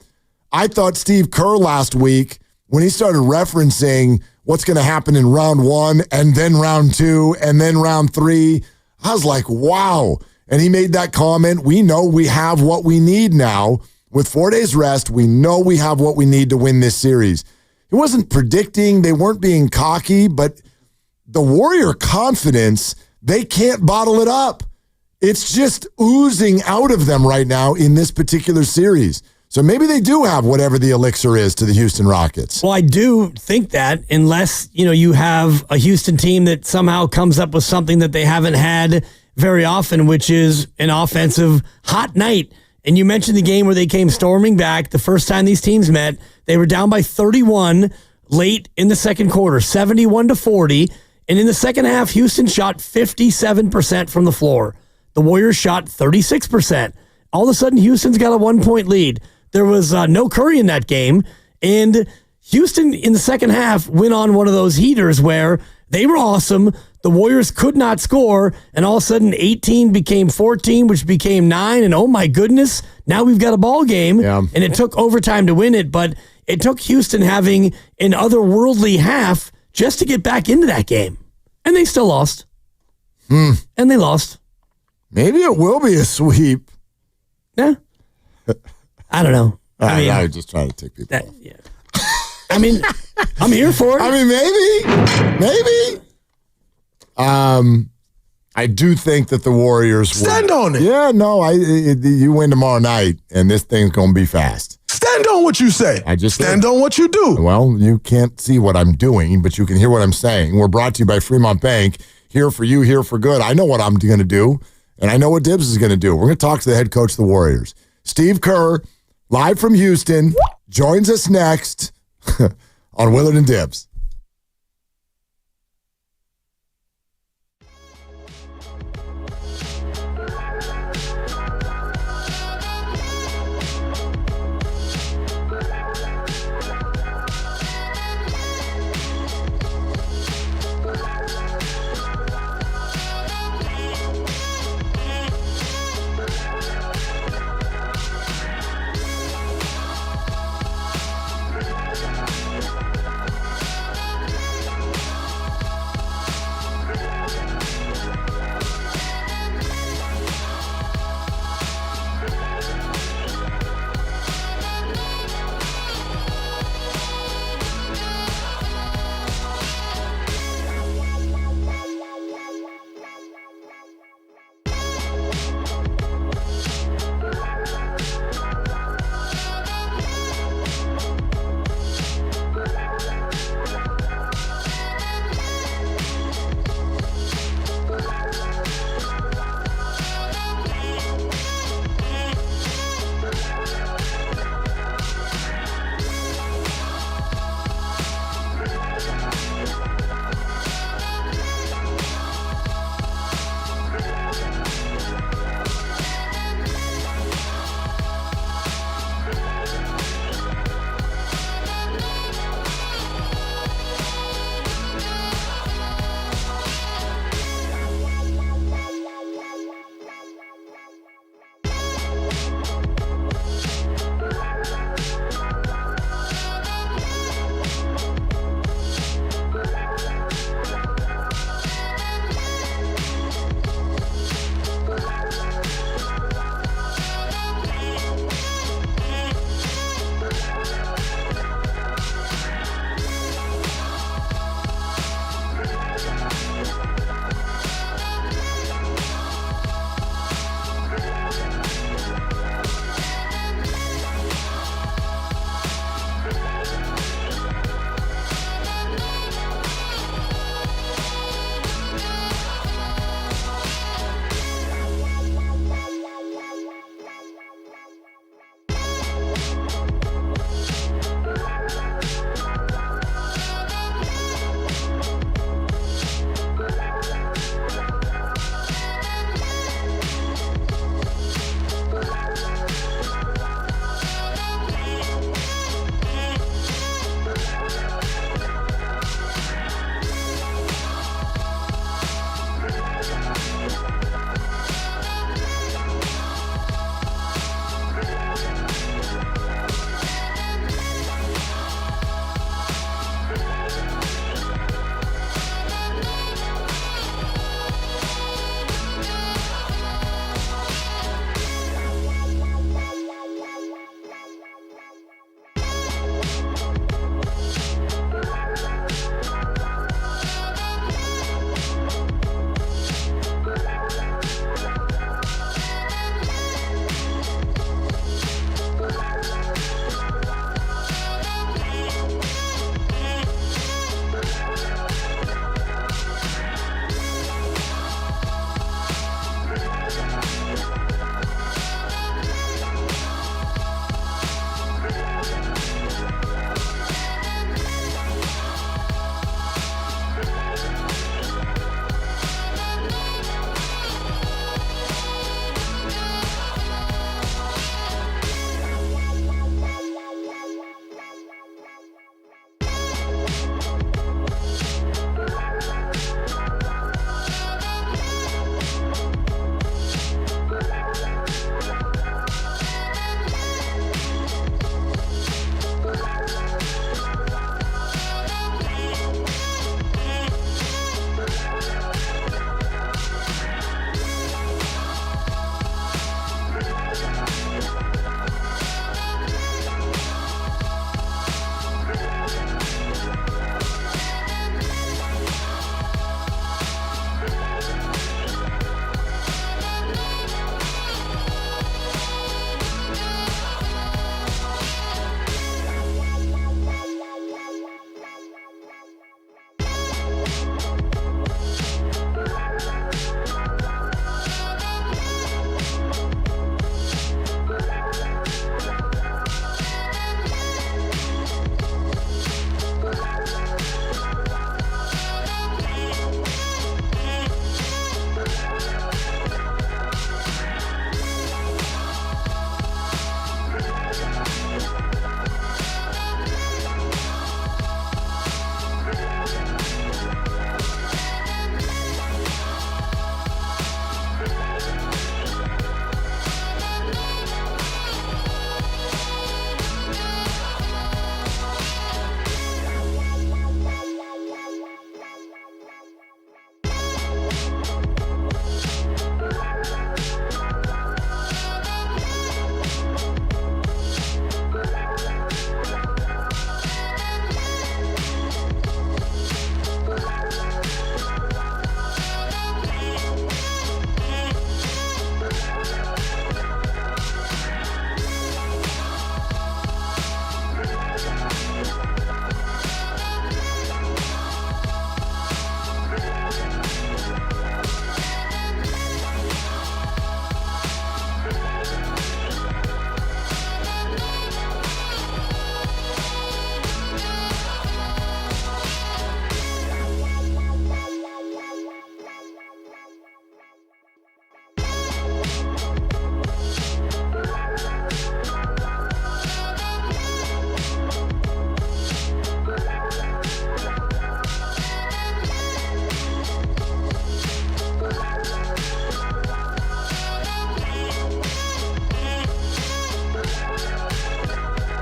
I thought Steve Kerr last week, when he started referencing what's going to happen in round 1 and then round 2 and then round 3, I was like, wow. And he made that comment, we know we have what we need now. With 4 days rest, we know we have what we need to win this series. He wasn't predicting, they weren't being cocky, but the Warrior confidence, they can't bottle it up. It's just oozing out of them right now in this particular series. So maybe they do have whatever the elixir is to the Houston Rockets. Well, I do think that unless, you have a Houston team that somehow comes up with something that they haven't had very often, which is an offensive hot night. And you mentioned the game where they came storming back. The first time these teams met, they were down by 31 late in the second quarter, 71-40. And in the second half, Houston shot 57% from the floor. The Warriors shot 36%. All of a sudden, Houston's got a 1-point lead. There was no Curry in that game. And Houston, in the second half, went on one of those heaters where they were awesome. The Warriors could not score, and all of a sudden 18 became 14, which became 9, and oh my goodness, now we've got a ball game, and it took overtime to win it, but it took Houston having an otherworldly half just to get back into that game, and they still lost. And they lost. Maybe it will be a sweep. Yeah. I don't know. I was just trying to take people off. Yeah. I mean, I'm here for it. I mean, maybe. I do think that the Warriors stand on it. Yeah, no, you win tomorrow night, and this thing's going to be fast. Stand on what you say. I just stand on what you do. Well, you can't see what I'm doing, but you can hear what I'm saying. We're brought to you by Fremont Bank. Here for you, here for good. I know what I'm going to do, and I know what Dibs is going to do. We're going to talk to the head coach of the Warriors. Steve Kerr, live from Houston, joins us next on Willard and Dibs.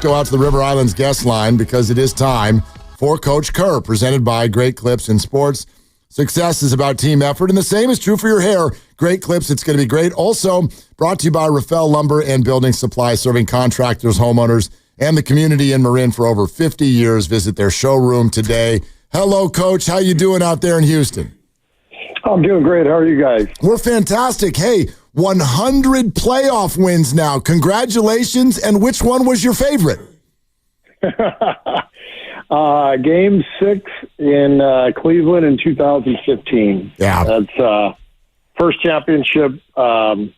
go out to the River Islands guest line because it is time for Coach Kerr, presented by Great Clips in Sports. Success is about team effort, and the same is true for your hair. Great Clips, it's going to be great. Also, brought to you by Rafael Lumber and Building Supply, serving contractors, homeowners, and the community in Marin for over 50 years. Visit their showroom today. Hello, Coach. How you doing out there in Houston? I'm doing great. How are you guys? We're fantastic. Hey, 100 playoff wins now. Congratulations. And which one was your favorite? Game 6 in Cleveland in 2015. Yeah. That's first championship, kind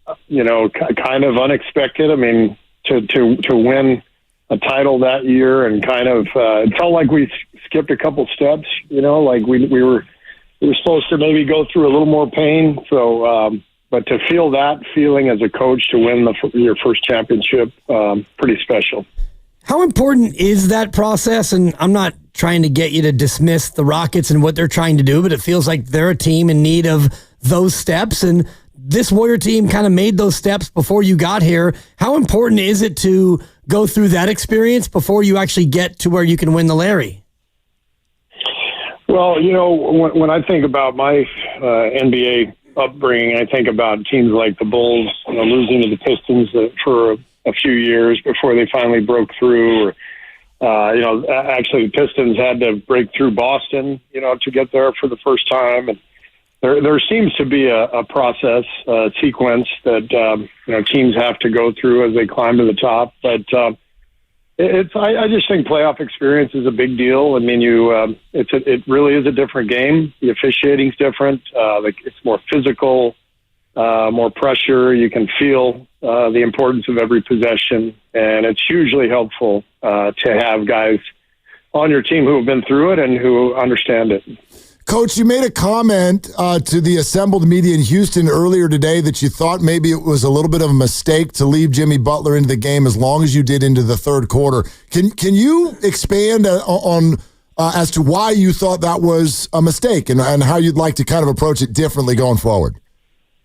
of unexpected. I mean, to win a title that year and kind of it felt like we skipped a couple steps, like we were supposed to maybe go through a little more pain. So, but to feel that feeling as a coach to win your first championship, pretty special. How important is that process? And I'm not trying to get you to dismiss the Rockets and what they're trying to do, but it feels like they're a team in need of those steps. And this Warrior team kind of made those steps before you got here. How important is it to go through that experience before you actually get to where you can win the Larry? Well, when I think about my NBA upbringing, I think about teams like the Bulls, losing to the Pistons for a few years before they finally broke through. Or, actually the Pistons had to break through Boston, to get there for the first time. And there seems to be a process, a sequence that, teams have to go through as they climb to the top. But I just think playoff experience is a big deal. I mean, it really is a different game. The officiating's different. It's more physical, more pressure. You can feel the importance of every possession, and it's hugely helpful to have guys on your team who have been through it and who understand it. Coach, you made a comment to the assembled media in Houston earlier today that you thought maybe it was a little bit of a mistake to leave Jimmy Butler into the game as long as you did into the third quarter. Can you expand on as to why you thought that was a mistake and how you'd like to kind of approach it differently going forward?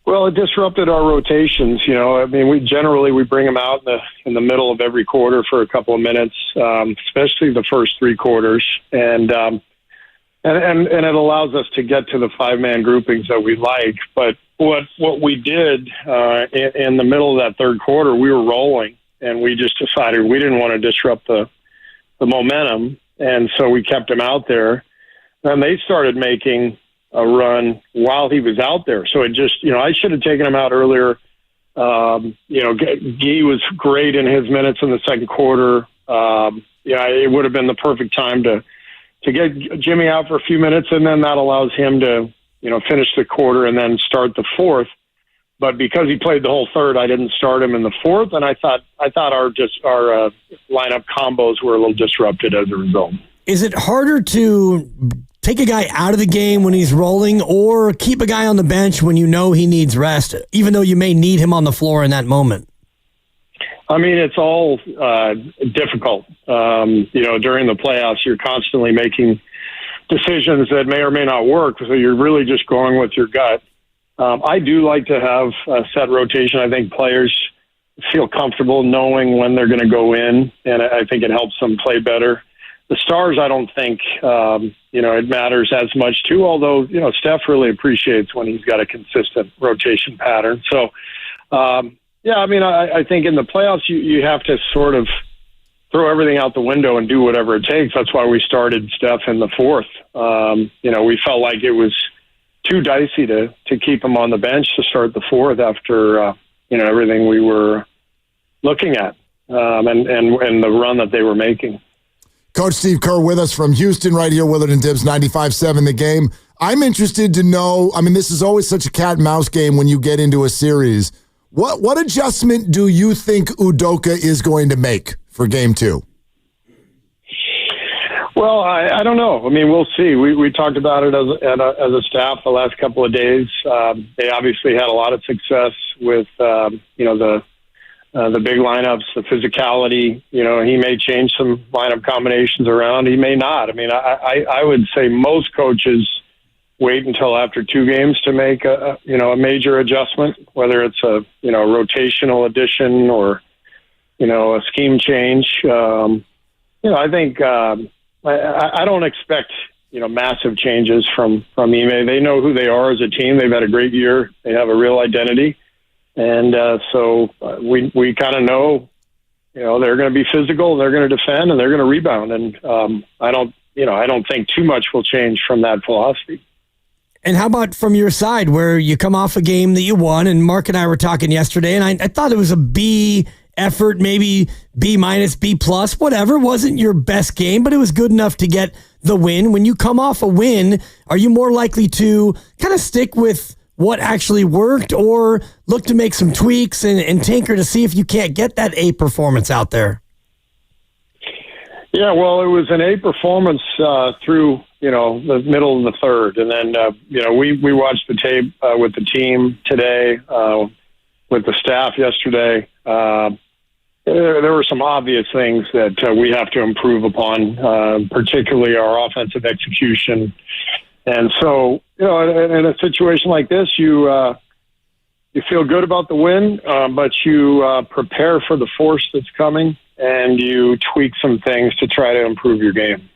Well, it disrupted our rotations. I mean, we bring them out in the middle of every quarter for a couple of minutes, especially the first three quarters, and it allows us to get to the 5-man groupings that we like. But what we did in the middle of that third quarter, we were rolling, and we just decided we didn't want to disrupt the momentum, and so we kept him out there. And they started making a run while he was out there. So it just, I should have taken him out earlier. Guy was great in his minutes in the second quarter. It would have been the perfect time to get Jimmy out for a few minutes, and then that allows him to, finish the quarter and then start the fourth. But because he played the whole third, I didn't start him in the fourth, and I thought our lineup combos were a little disrupted as a result. Is it harder to take a guy out of the game when he's rolling or keep a guy on the bench when you know he needs rest, even though you may need him on the floor in that moment? I mean, it's all difficult. During the playoffs, you're constantly making decisions that may or may not work, so you're really just going with your gut. I do like to have a set rotation. I think players feel comfortable knowing when they're going to go in, and I think it helps them play better. The stars, I don't think, it matters as much too, although, Steph really appreciates when he's got a consistent rotation pattern. So, I think in the playoffs, you have to sort of throw everything out the window and do whatever it takes. That's why we started Steph in the fourth. We felt like it was too dicey to keep him on the bench to start the fourth after, everything we were looking at and the run that they were making. Coach Steve Kerr with us from Houston right here, Willard and Dibs, 95.7 The Game. I'm interested to know, this is always such a cat and mouse game when you get into a series. What adjustment do you think Udoka is going to make for Game 2? Well, I don't know. We'll see. We talked about it as a staff the last couple of days. They obviously had a lot of success with, the big lineups, the physicality. He may change some lineup combinations around. He may not. I would say most coaches wait until after 2 games to make a major adjustment, whether it's a rotational addition or a scheme change. I think I don't expect massive changes from Ime. They know who they are as a team. They've had a great year. They have a real identity, and so we kind of know. They're going to be physical. They're going to defend, and they're going to rebound. And I don't think too much will change from that philosophy. And how about from your side, where you come off a game that you won, and Mark and I were talking yesterday, and I thought it was a B effort, maybe B minus, B plus, whatever. It wasn't your best game, but it was good enough to get the win. When you come off a win, are you more likely to kind of stick with what actually worked, or look to make some tweaks and tinker to see if you can't get that A performance out there? Yeah, well, it was an A performance through the middle of the third, and then we watched the tape with the team today, with the staff yesterday. There were some obvious things that we have to improve upon, particularly our offensive execution. And so, in a situation like this, you feel good about the win, but you prepare for the force that's coming, and you tweak some things to try to improve your game.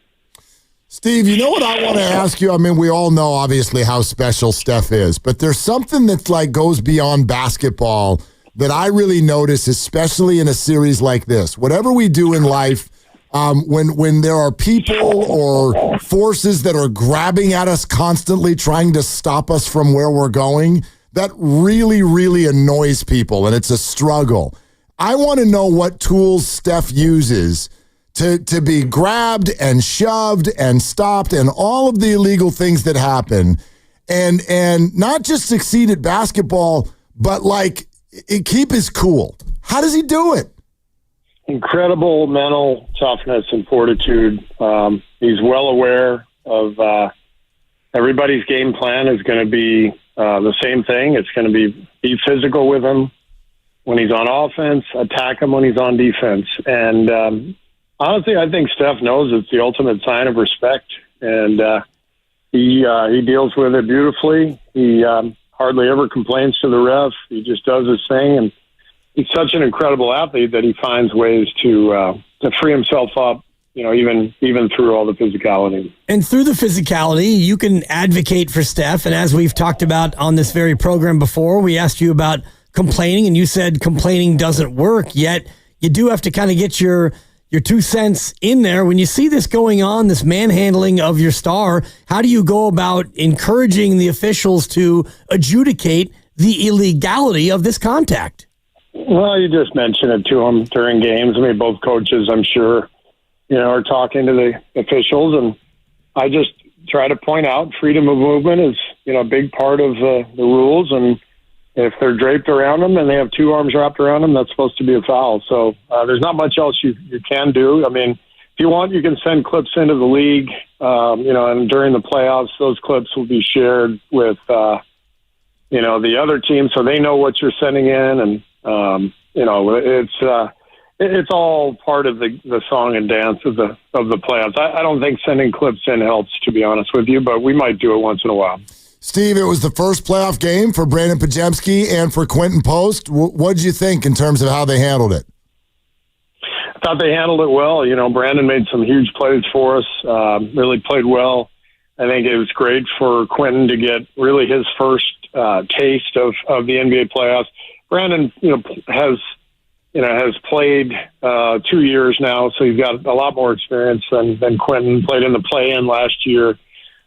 Steve, you know what I want to ask you? I mean, we all know, obviously, how special Steph is, but there's something that goes beyond basketball that I really notice, especially in a series like this. Whatever we do in life, when there are people or forces that are grabbing at us constantly, trying to stop us from where we're going, that really, really annoys people, and it's a struggle. I want to know what tools Steph uses to be grabbed and shoved and stopped and all of the illegal things that happen, and not just succeed at basketball, but keep his cool. How does he do it? Incredible mental toughness and fortitude. He's well aware of everybody's game plan is going to be the same thing. It's going to be physical with him when he's on offense, attack him when he's on defense. And honestly, I think Steph knows it's the ultimate sign of respect, and he deals with it beautifully. He hardly ever complains to the ref. He just does his thing, and he's such an incredible athlete that he finds ways to free himself up, even through all the physicality. And through the physicality, you can advocate for Steph. And as we've talked about on this very program before, we asked you about complaining, and you said complaining doesn't work, yet you do have to kind of get your 2 cents in there. When you see this going on, this manhandling of your star, how do you go about encouraging the officials to adjudicate the illegality of this contact? Well, you just mention it to them during games. I mean, both coaches, I'm sure, are talking to the officials, and I just try to point out freedom of movement is, a big part of the rules, and if they're draped around them and they have two arms wrapped around them, that's supposed to be a foul. So there's not much else you can do. I mean, if you want, you can send clips into the league, and during the playoffs, those clips will be shared with, the other team so they know what you're sending in, and it's all part of the song and dance of the playoffs. I don't think sending clips in helps, to be honest with you, but we might do it once in a while. Steve, it was the first playoff game for Brandon Podziemski and for Quentin Post. What did you think in terms of how they handled it? I thought they handled it well. Brandon made some huge plays for us, really played well. I think it was great for Quentin to get really his first taste of the NBA playoffs. Brandon, has played 2 years now, so he's got a lot more experience than Quentin. Played in the play-in last year.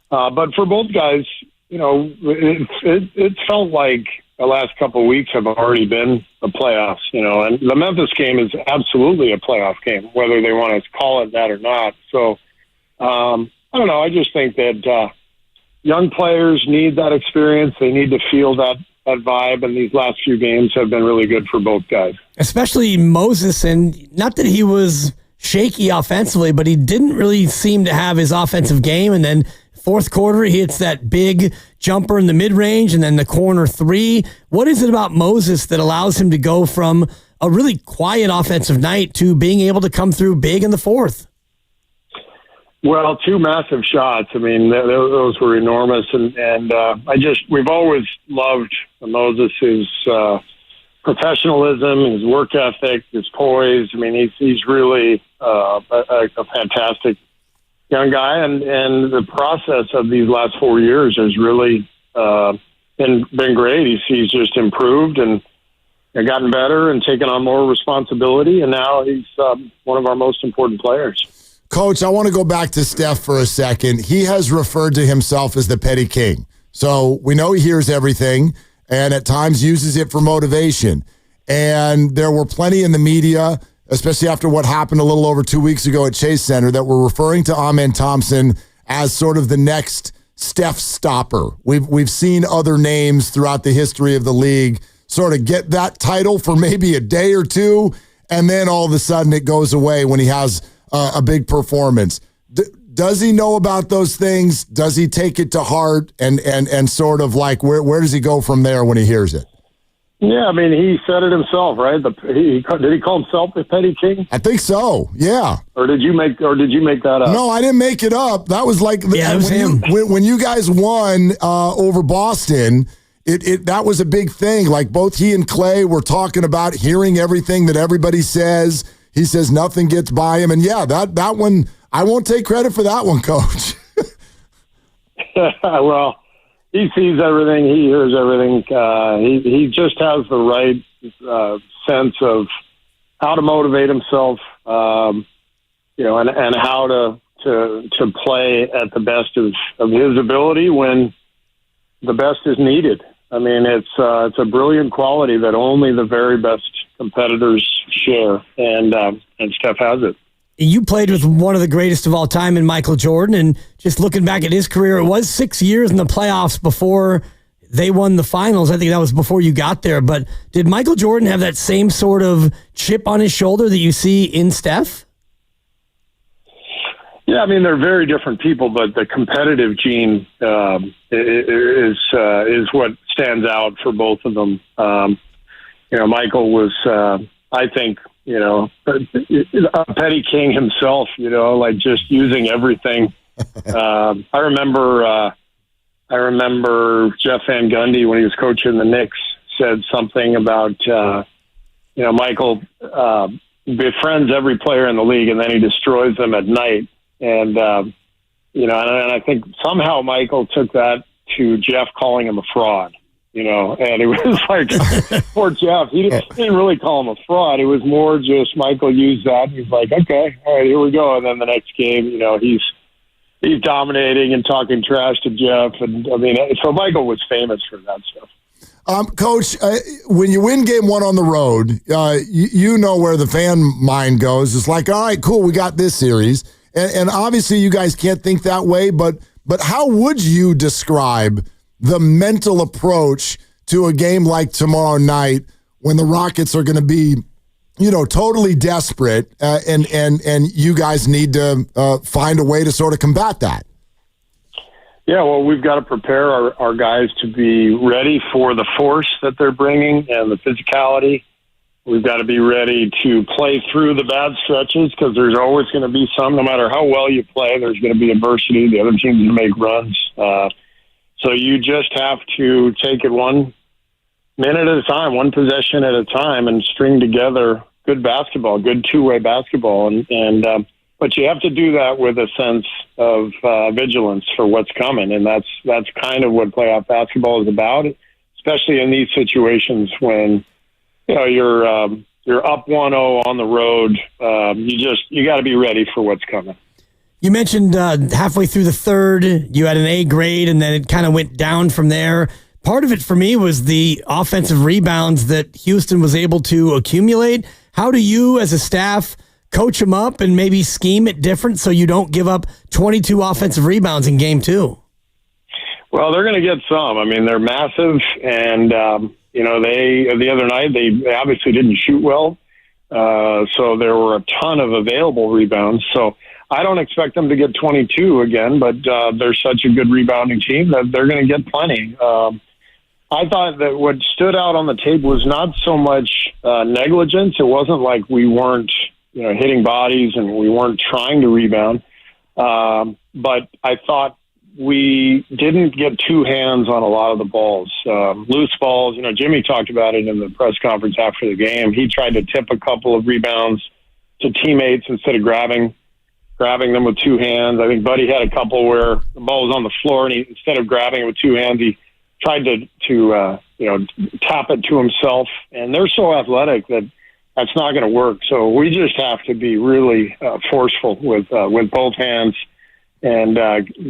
But for both guys, it felt like the last couple of weeks have already been the playoffs, and the Memphis game is absolutely a playoff game, whether they want to call it that or not. So, I don't know. I just think that young players need that experience. They need to feel that vibe, and these last few games have been really good for both guys. Especially Moses, and not that he was shaky offensively, but he didn't really seem to have his offensive game, and then fourth quarter, he hits that big jumper in the mid-range and then the corner three. What is it about Moses that allows him to go from a really quiet offensive night to being able to come through big in the fourth? Well, two massive shots. I mean, those were enormous. And we've always loved Moses' professionalism, his work ethic, his poise. I mean, he's really a fantastic young guy, and the process of these last 4 years has really been great. He's just improved and gotten better and taken on more responsibility, and now he's one of our most important players. Coach, I want to go back to Steph for a second. He has referred to himself as the petty king. So we know he hears everything and at times uses it for motivation. And there were plenty in the media, especially after what happened a little over 2 weeks ago at Chase Center, that were referring to Amen Thompson as sort of the next Steph stopper. We've seen other names throughout the history of the league sort of get that title for maybe a day or two, and then all of a sudden it goes away when he has a big performance. Does he know about those things? Does he take it to heart? And sort of like, where does he go from there when he hears it? Yeah, I mean, he said it himself, right? Did he call himself the petty king? I think so. Yeah. Or did you make that up? No, I didn't make it up. That was like it was him. When you guys won over Boston. That was a big thing. Like both he and Clay were talking about hearing everything that everybody says. He says nothing gets by him, and yeah, that one I won't take credit for that one, Coach. Well, he sees everything, he hears everything. He just has the right sense of how to motivate himself, and how to play at the best of his ability when the best is needed. I mean, it's a brilliant quality that only the very best competitors share, and Steph has it. You played with one of the greatest of all time in Michael Jordan, and just looking back at his career, it was 6 years in the playoffs before they won the finals. I think that was before you got there, but did Michael Jordan have that same sort of chip on his shoulder that you see in Steph? Yeah, I mean, they're very different people, but the competitive gene is what stands out for both of them. Michael was, I think, a petty king himself, like just using everything. I remember Jeff Van Gundy, when he was coaching the Knicks, said something about, Michael befriends every player in the league and then he destroys them at night. And, and I think somehow Michael took that to Jeff calling him a fraud, and it was like, poor Jeff, he didn't really call him a fraud. It was more just Michael used that. He's like, okay, all right, here we go. And then the next game, he's dominating and talking trash to Jeff. And I mean, so Michael was famous for that stuff. Coach, when you win game one on the road, you know where the fan mind goes. It's like, all right, cool, we got this series. And obviously you guys can't think that way, but how would you describe the mental approach to a game like tomorrow night when the Rockets are going to be, totally desperate and you guys need to find a way to sort of combat that? Yeah, well, we've got to prepare our guys to be ready for the force that they're bringing and the physicality. We've got to be ready to play through the bad stretches because there's always going to be some, no matter how well you play, there's going to be adversity. The other team's going to make runs. So you just have to take it 1 minute at a time, one possession at a time, and string together good basketball, good two-way basketball. But you have to do that with a sense of vigilance for what's coming, and that's kind of what playoff basketball is about, especially in these situations when you're up 1-0 on the road. You got to be ready for what's coming. You mentioned halfway through the third, you had an A grade, and then it kind of went down from there. Part of it for me was the offensive rebounds that Houston was able to accumulate. How do you, as a staff, coach them up and maybe scheme it different so you don't give up 22 offensive rebounds in game two? Well, they're going to get some. I mean, they're massive, and the other night they obviously didn't shoot well, so there were a ton of available rebounds. So I don't expect them to get 22 again, but they're such a good rebounding team that they're going to get plenty. I thought that what stood out on the tape was not so much negligence. It wasn't like we weren't hitting bodies and we weren't trying to rebound. But I thought we didn't get two hands on a lot of the balls. Loose balls, Jimmy talked about it in the press conference after the game. He tried to tip a couple of rebounds to teammates instead of grabbing them with two hands. I think Buddy had a couple where the ball was on the floor, and instead of grabbing it with two hands, he tried to tap it to himself. And they're so athletic that that's not going to work. So we just have to be really forceful with both hands and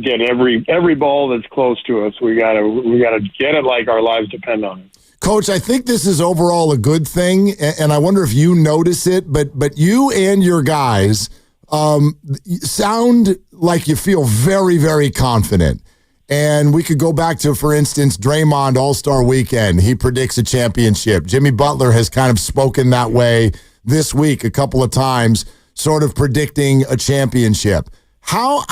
get every ball that's close to us. We gotta get it like our lives depend on it. Coach, I think this is overall a good thing, and I wonder if you notice it, but you and your guys sound like you feel very, very confident. And we could go back to, for instance, Draymond All-Star Weekend. He predicts a championship. Jimmy Butler has kind of spoken that way this week a couple of times, sort of predicting a championship. How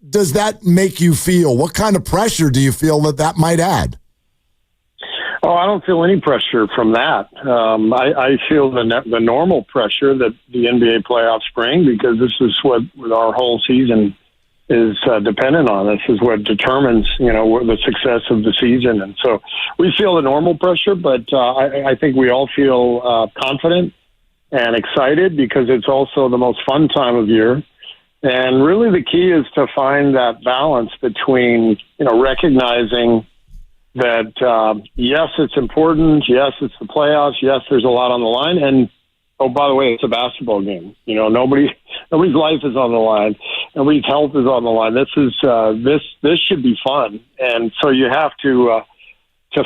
does that make you feel? What kind of pressure do you feel that might add? Oh, I don't feel any pressure from that. I feel the normal pressure that the NBA playoffs bring, because this is what our whole season is dependent on. This is what determines, the success of the season. And so we feel the normal pressure, but I think we all feel confident and excited because it's also the most fun time of year. And really the key is to find that balance between, recognizing that, yes, it's important. Yes, it's the playoffs. Yes, there's a lot on the line. And, oh, by the way, it's a basketball game. Nobody's life is on the line. Nobody's health is on the line. This is, this should be fun. And so you have to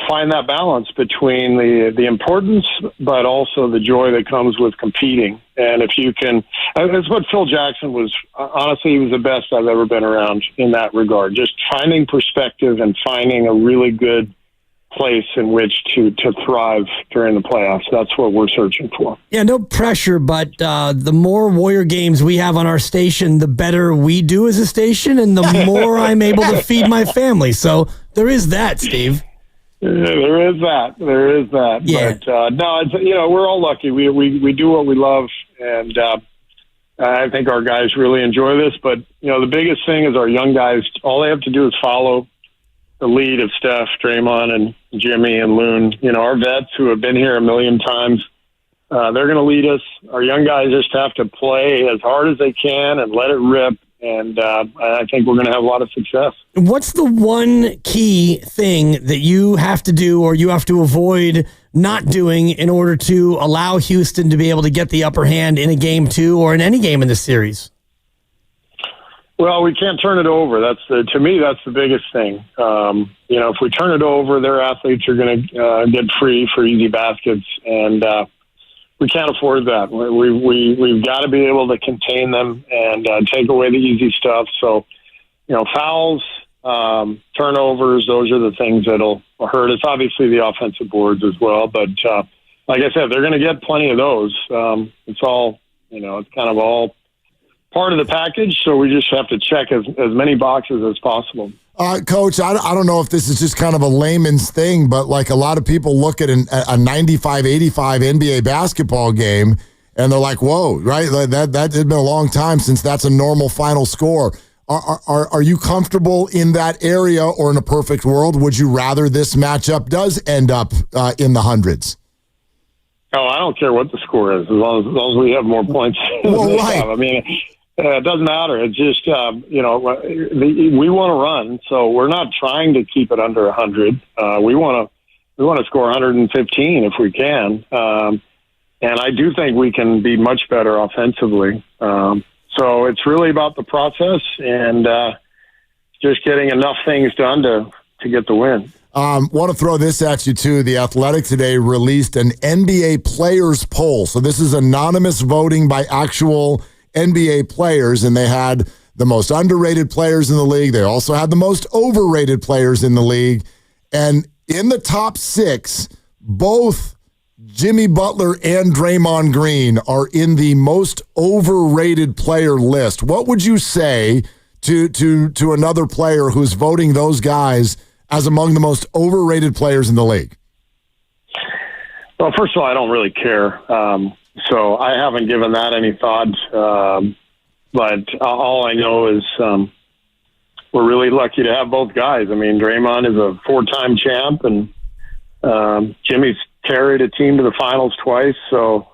find that balance between the importance, but also the joy that comes with competing. And if you can, that's what Phil Jackson was, honestly, he was the best I've ever been around in that regard. Just finding perspective and finding a really good place in which to thrive during the playoffs. That's what we're searching for. Yeah, no pressure, but the more Warrior games we have on our station, the better we do as a station, and the more I'm able to feed my family. So there is that, Steve. There is that. Yeah. But no, it's, we're all lucky. We do what we love, and I think our guys really enjoy this. But the biggest thing is our young guys. All they have to do is follow the lead of Steph, Draymond, and Jimmy and Loon. Our vets who have been here a million times. They're going to lead us. Our young guys just have to play as hard as they can and let it rip. And I think we're going to have a lot of success. What's the one key thing that you have to do or you have to avoid not doing in order to allow Houston to be able to get the upper hand in a game 2 or in any game in this series? Well, we can't turn it over. To me, that's the biggest thing. If we turn it over, their athletes are going to get free for easy baskets, and we can't afford that. We've got to be able to contain them and take away the easy stuff. So, fouls, turnovers, those are the things that'll hurt us. Obviously, the offensive boards as well. But like I said, they're going to get plenty of those. It's all, it's kind of all part of the package. So we just have to check as many boxes as possible. Coach, I don't know if this is just kind of a layman's thing, but like a lot of people look at a 95-85 NBA basketball game and they're like, whoa, right? That had been a long time since that's a normal final score. Are you comfortable in that area, or in a perfect world, would you rather this matchup does end up in the hundreds? Oh, I don't care what the score is, as long as we have more points. Well, right. I mean, it doesn't matter. It's just, we want to run, so we're not trying to keep it under 100. We want to score 115 if we can. And I do think we can be much better offensively. So it's really about the process and just getting enough things done to get the win. Want to throw this at you, too. The Athletic today released an NBA players poll. So this is anonymous voting by actual NBA players, and they had the most underrated players in the league. They also had the most overrated players in the league. And in the top 6, both Jimmy Butler and Draymond Green are in the most overrated player list. What would you say to another player who's voting those guys as among the most overrated players in the league? Well, first of all, I don't really care. So I haven't given that any thought. But all I know is we're really lucky to have both guys. I mean, Draymond is a 4-time champ, and Jimmy's carried a team to the finals twice, so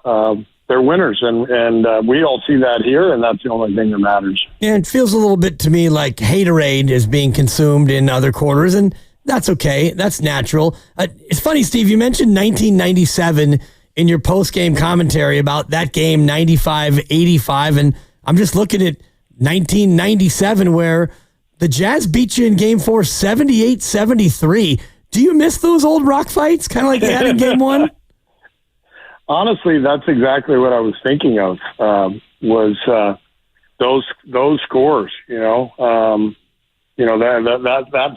they're winners, and we all see that here, and that's the only thing that matters. Yeah, it feels a little bit to me like haterade is being consumed in other quarters, and that's okay. That's natural. It's funny, Steve, you mentioned 1997 in your post-game commentary about that game, 95-85, and I'm just looking at 1997 where the Jazz beat you in Game 4 78-73. Do you miss those old rock fights, kind of like they had in Game 1? Honestly, that's exactly what I was thinking of. Was those scores? That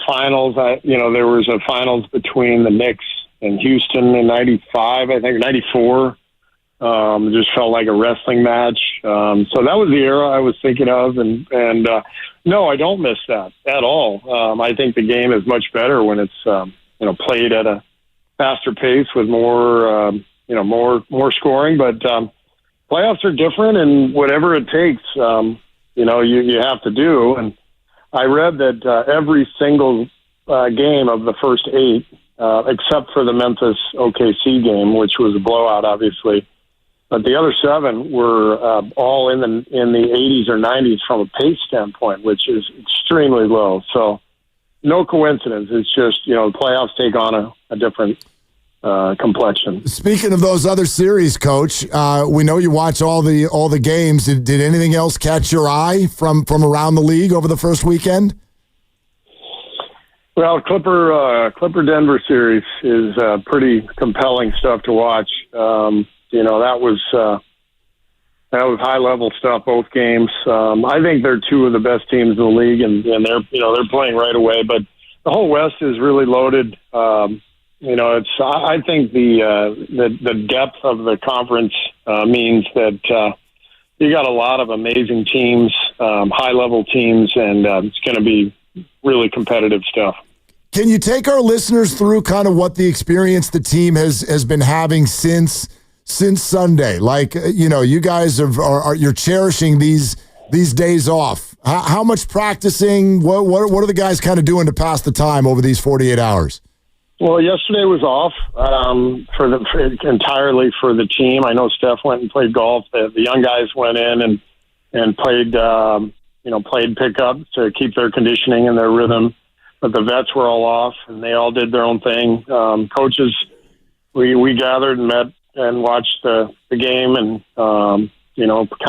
finals. There was a finals between the Knicks and Houston in '95. I think '94. It just felt like a wrestling match. So that was the era I was thinking of, and no, I don't miss that at all. I think the game is much better when it's played at a faster pace with more scoring. But playoffs are different, and whatever it takes, you have to do. And I read that every single game of the first 8, except for the Memphis OKC game, which was a blowout, obviously. But the other 7 were all in the 80s or 90s from a pace standpoint, which is extremely low. So no coincidence. It's just, playoffs take on a different complexion. Speaking of those other series, Coach, we know you watch all the games. Did anything else catch your eye from around the league over the first weekend? Well, Clipper Denver series is pretty compelling stuff to watch. That was high level stuff, both games. I think they're 2 of the best teams in the league, and they're playing right away. But the whole West is really loaded. I think the depth of the conference means that you got a lot of amazing teams, high level teams, and it's going to be really competitive stuff. Can you take our listeners through kind of what the experience the team has been having since Sunday? Like, you guys you're cherishing these days off. How much practicing? What are the guys kind of doing to pass the time over these 48 hours? Well, yesterday was off entirely for the team. I know Steph went and played golf. The young guys went in and played pickup to keep their conditioning and their rhythm. But the vets were all off, and they all did their own thing. Coaches, we gathered and met and watched the game, and kind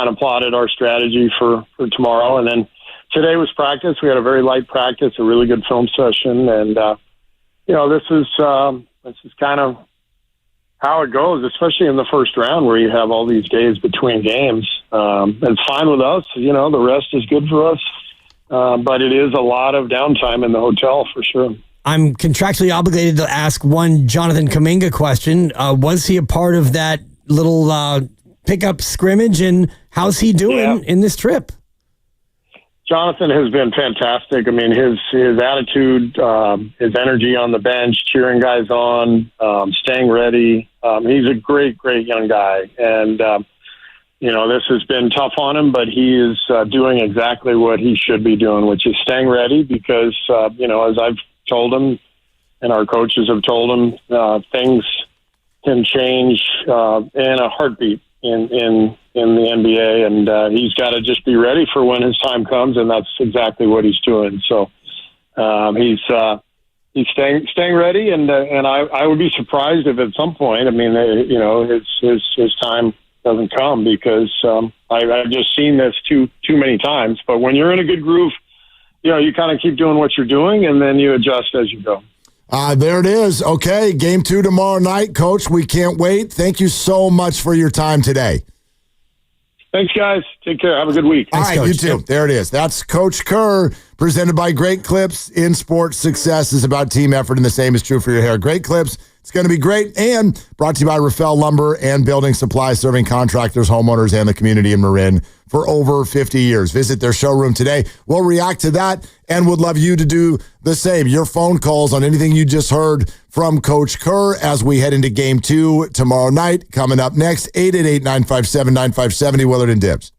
of plotted our strategy for tomorrow. And then today was practice. We had a very light practice, a really good film session, and this is kind of how it goes, especially in the first round where you have all these days between games. It's fine with us. The rest is good for us. But it is a lot of downtime in the hotel for sure. I'm contractually obligated to ask one Jonathan Kuminga question. Was he a part of that little pickup scrimmage, and how's he doing in this trip? Jonathan has been fantastic. I mean, his attitude, his energy on the bench, cheering guys on, staying ready. He's a great, great young guy. And, this has been tough on him, but he is doing exactly what he should be doing, which is staying ready because, as I've told him and our coaches have told him, things can change in a heartbeat in the NBA, and he's got to just be ready for when his time comes, and that's exactly what he's doing. So he's staying ready, and I would be surprised if at some point, his time doesn't come because I've just seen this too many times. But when you're in a good groove, you kind of keep doing what you're doing, and then you adjust as you go. There it is. Okay, Game 2 tomorrow night, Coach. We can't wait. Thank you so much for your time today. Thanks, guys. Take care. Have a good week. All right, Coach. You too. There it is. That's Coach Kerr, presented by Great Clips. In sports, success is about team effort, and the same is true for your hair. Great Clips. It's going to be great, and brought to you by Rafael Lumber and Building Supplies, serving contractors, homeowners, and the community in Marin for over 50 years. Visit their showroom today. We'll react to that and would love you to do the same. Your phone calls on anything you just heard from Coach Kerr as we head into Game 2 tomorrow night. Coming up next, 888-957-9570, Willard and Dibs.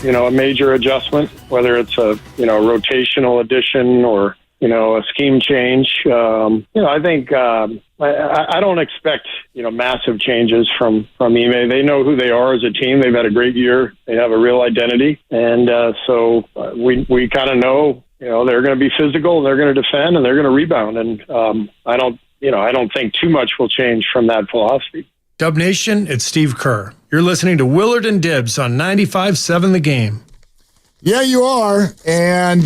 a major adjustment, whether it's a rotational addition or a scheme change. I think I don't expect massive changes from Ime. They know who they are as a team. They've had a great year. They have a real identity, and so we kind of know they're going to be physical, and they're going to defend, and they're going to rebound. And I don't think too much will change from that philosophy. Dub Nation, it's Steve Kerr. You're listening to Willard and Dibs on 95.7 The Game. Yeah, you are, and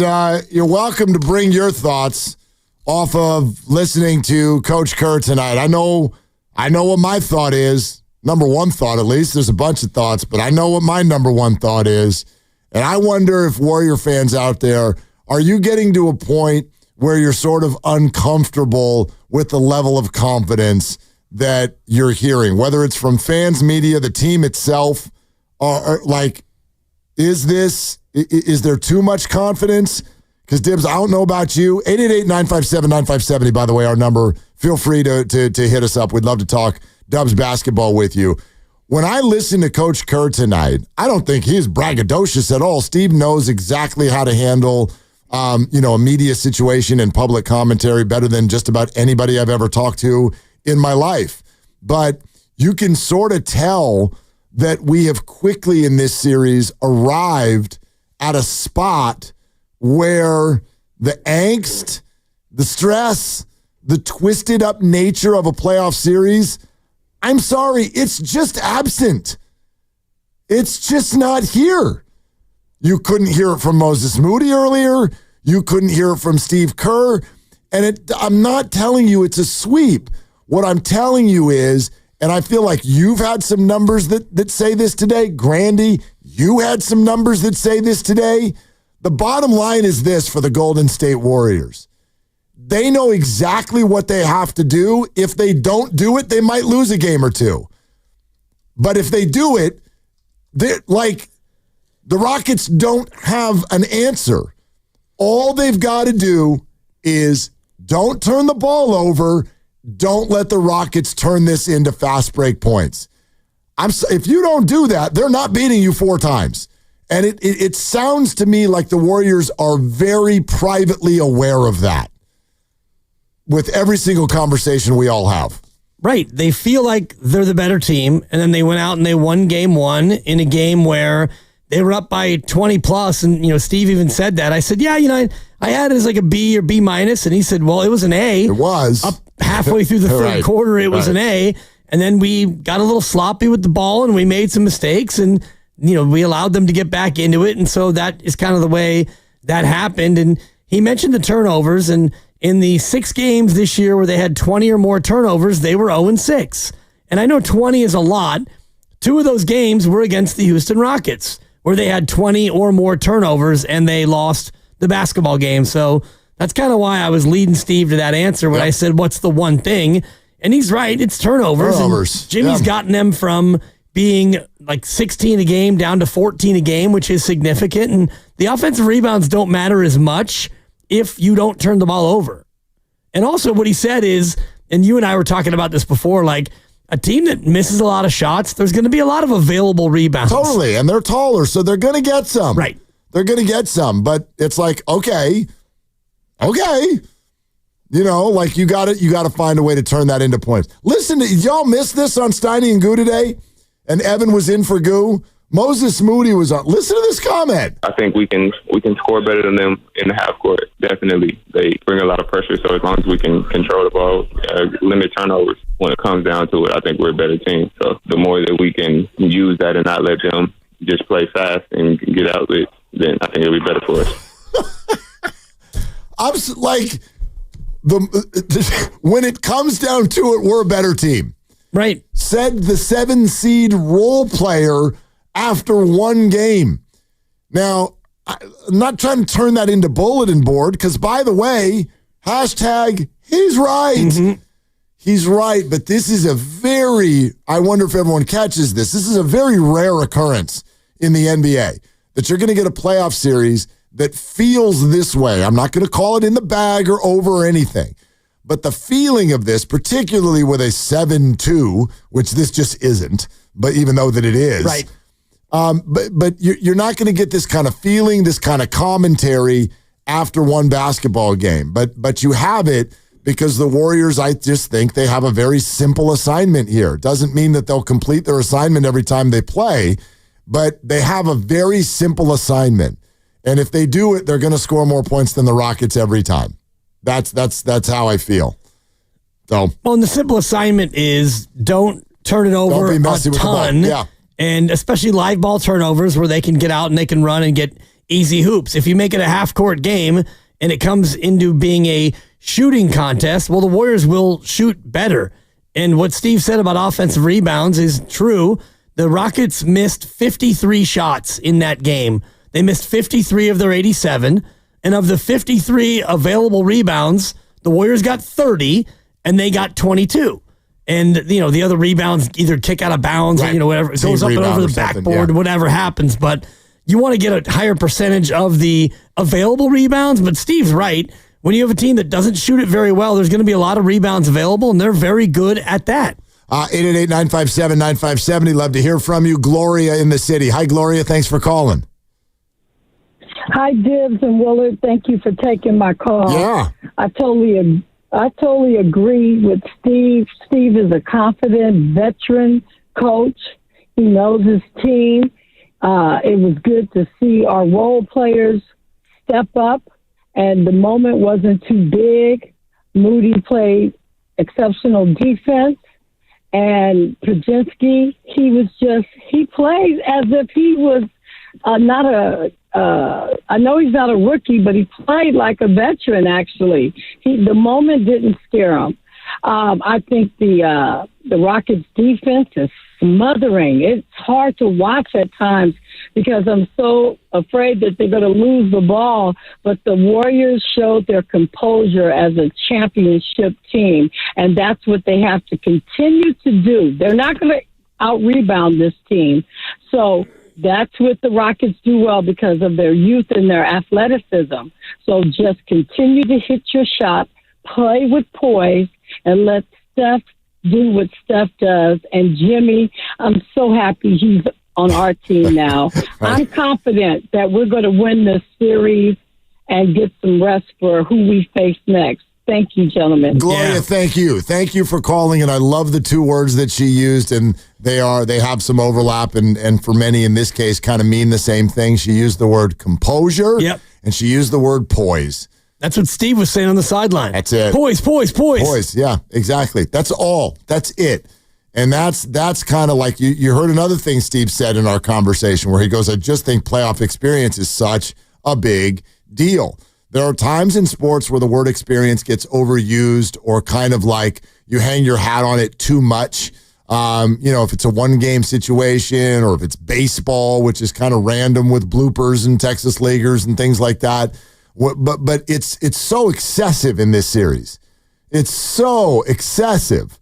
you're welcome to bring your thoughts off of listening to Coach Kerr tonight. I know what my thought is, number one thought at least. There's a bunch of thoughts, but I know what my number one thought is, and I wonder if Warrior fans out there, are you getting to a point where you're sort of uncomfortable with the level of confidence that you're hearing, whether it's from fans, media, the team itself, or like, is there too much confidence? Because, Dibs, I don't know about you. 888-957-9570, by the way, our number. Feel free to hit us up. We'd love to talk Dubs basketball with you. When I listen to Coach Kerr tonight, I don't think he's braggadocious at all. Steve knows exactly how to handle a media situation and public commentary better than just about anybody I've ever talked to in my life. But you can sort of tell that we have quickly in this series arrived at a spot where the angst, the stress, the twisted up nature of a playoff series, I'm sorry, it's just absent. It's just not here. You couldn't hear it from Moses Moody earlier. You couldn't hear it from Steve Kerr. And I'm not telling you it's a sweep. What I'm telling you is, and I feel like you've had some numbers that say this today. Grandy, you had some numbers that say this today. The bottom line is this for the Golden State Warriors. They know exactly what they have to do. If they don't do it, they might lose a game or two. But if they do it, the Rockets don't have an answer. All they've got to do is don't turn the ball over. Don't let the Rockets turn this into fast break points. If you don't do that, they're not beating you 4 times. And it sounds to me like the Warriors are very privately aware of that with every single conversation we all have. Right. They feel like they're the better team, and then they went out and they won game 1 in a game where they were up by 20 plus, and Steve even said that. I said, I had it as like a B or B minus, and he said, well, it was an A. It was. Up halfway through the third quarter, it was an A, and then we got a little sloppy with the ball, and we made some mistakes, and we allowed them to get back into it, and so that is kind of the way that happened. And he mentioned the turnovers, and in the 6 games this year where they had 20 or more turnovers, they were 0-6. And I know 20 is a lot. 2 of those games were against the Houston Rockets, where they had 20 or more turnovers, and they lost the basketball game. So that's kind of why I was leading Steve to that answer when I said, what's the one thing? And he's right, it's turnovers. And Jimmy's gotten them from being like 16 a game down to 14 a game, which is significant. And the offensive rebounds don't matter as much if you don't turn the ball over. And also what he said is, and you and I were talking about this before, like a team that misses a lot of shots, there's going to be a lot of available rebounds. Totally, and they're taller, so they're going to get some. Right. They're going to get some, but it's like, okay. You got to find a way to turn that into points. Listen, y'all missed this on Steiny and Goo today, and Evan was in for Goo. Moses Moody was on. Listen to this comment. I think we can score better than them in the half court. Definitely. They bring a lot of pressure, so as long as we can control the ball, limit turnovers, when it comes down to it, I think we're a better team. So the more that we can use that and not let them just play fast and get out of it, then I think it'll be better for us. I'm like, when it comes down to it, we're a better team. Right. Said the 7 seed role player after 1 game. Now, I'm not trying to turn that into bulletin board because, by the way, hashtag he's right. Mm-hmm. He's right, but this is I wonder if everyone catches this. This is a very rare occurrence in the NBA that you're going to get a playoff series that feels this way. I'm not going to call it in the bag or over or anything, but the feeling of this, particularly with a 7-2, which this just isn't, but even though that it is, right. But you're not going to get this kind of feeling, this kind of commentary after one basketball game. But you have it because the Warriors, I just think they have a very simple assignment here. Doesn't mean that they'll complete their assignment every time they play, but they have a very simple assignment. And if they do it, they're going to score more points than the Rockets every time. That's how I feel. So, well, and the simple assignment is don't turn it over a ton. Yeah. And especially live ball turnovers where they can get out and they can run and get easy hoops. If you make it a half-court game and it comes into being a shooting contest, well, the Warriors will shoot better. And what Steve said about offensive rebounds is true. The Rockets missed 53 shots in that game. They missed 53 of their 87. And of the 53 available rebounds, the Warriors got 30, and they got 22. And, the other rebounds either kick out of bounds or, whatever. It goes up and over the backboard, whatever happens. But you want to get a higher percentage of the available rebounds. But Steve's right. When you have a team that doesn't shoot it very well, there's going to be a lot of rebounds available, and they're very good at that. 888-957-9570. Love to hear from you. Gloria in the city. Hi, Gloria. Thanks for calling. Hi, Dibbs and Willard. Thank you for taking my call. Yeah. I totally agree with Steve. Steve is a confident veteran coach. He knows his team. It was good to see our role players step up, and the moment wasn't too big. Moody played exceptional defense, and Pajinski, he played as if he was I know he's not a rookie, but he played like a veteran, actually. The moment didn't scare him. I think the Rockets' defense is smothering. It's hard to watch at times because I'm so afraid that they're going to lose the ball. But the Warriors showed their composure as a championship team, and that's what they have to continue to do. They're not going to out-rebound this team. So that's what the Rockets do well because of their youth and their athleticism. So just continue to hit your shot, play with poise, and let Steph do what Steph does. And Jimmy, I'm so happy he's on our team now. I'm confident that we're going to win this series and get some rest for who we face next. Thank you, gentlemen. Gloria, thank you. Thank you for calling, and I love the two words that she used, and they have some overlap, and for many in this case kind of mean the same thing. She used the word composure, and she used the word poise. That's what Steve was saying on the sideline. That's it. Poise. Poise, yeah, exactly. That's all. That's it. And that's kind of like you heard another thing Steve said in our conversation where he goes, I just think playoff experience is such a big deal. There are times in sports where the word experience gets overused or kind of like you hang your hat on it too much. If it's a one-game situation or if it's baseball, which is kind of random with bloopers and Texas leaguers and things like that. But it's so excessive in this series. It's so excessive.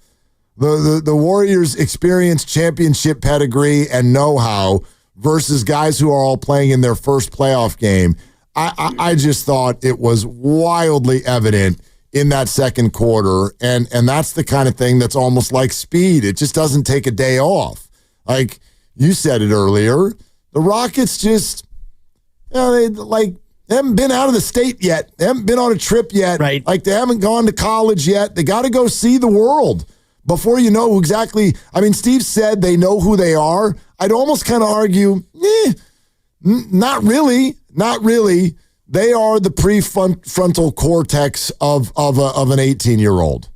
The Warriors' experience, championship pedigree, and know-how versus guys who are all playing in their first playoff game. I just thought it was wildly evident in that second quarter, and that's the kind of thing that's almost like speed. It just doesn't take a day off. Like you said it earlier, the Rockets just, they haven't been out of the state yet. They haven't been on a trip yet. Right. Like they haven't gone to college yet. They got to go see the world before you know exactly. I mean, Steve said they know who they are. I'd almost kind of argue, not really. Not really. They are the prefrontal cortex of an 18-year-old.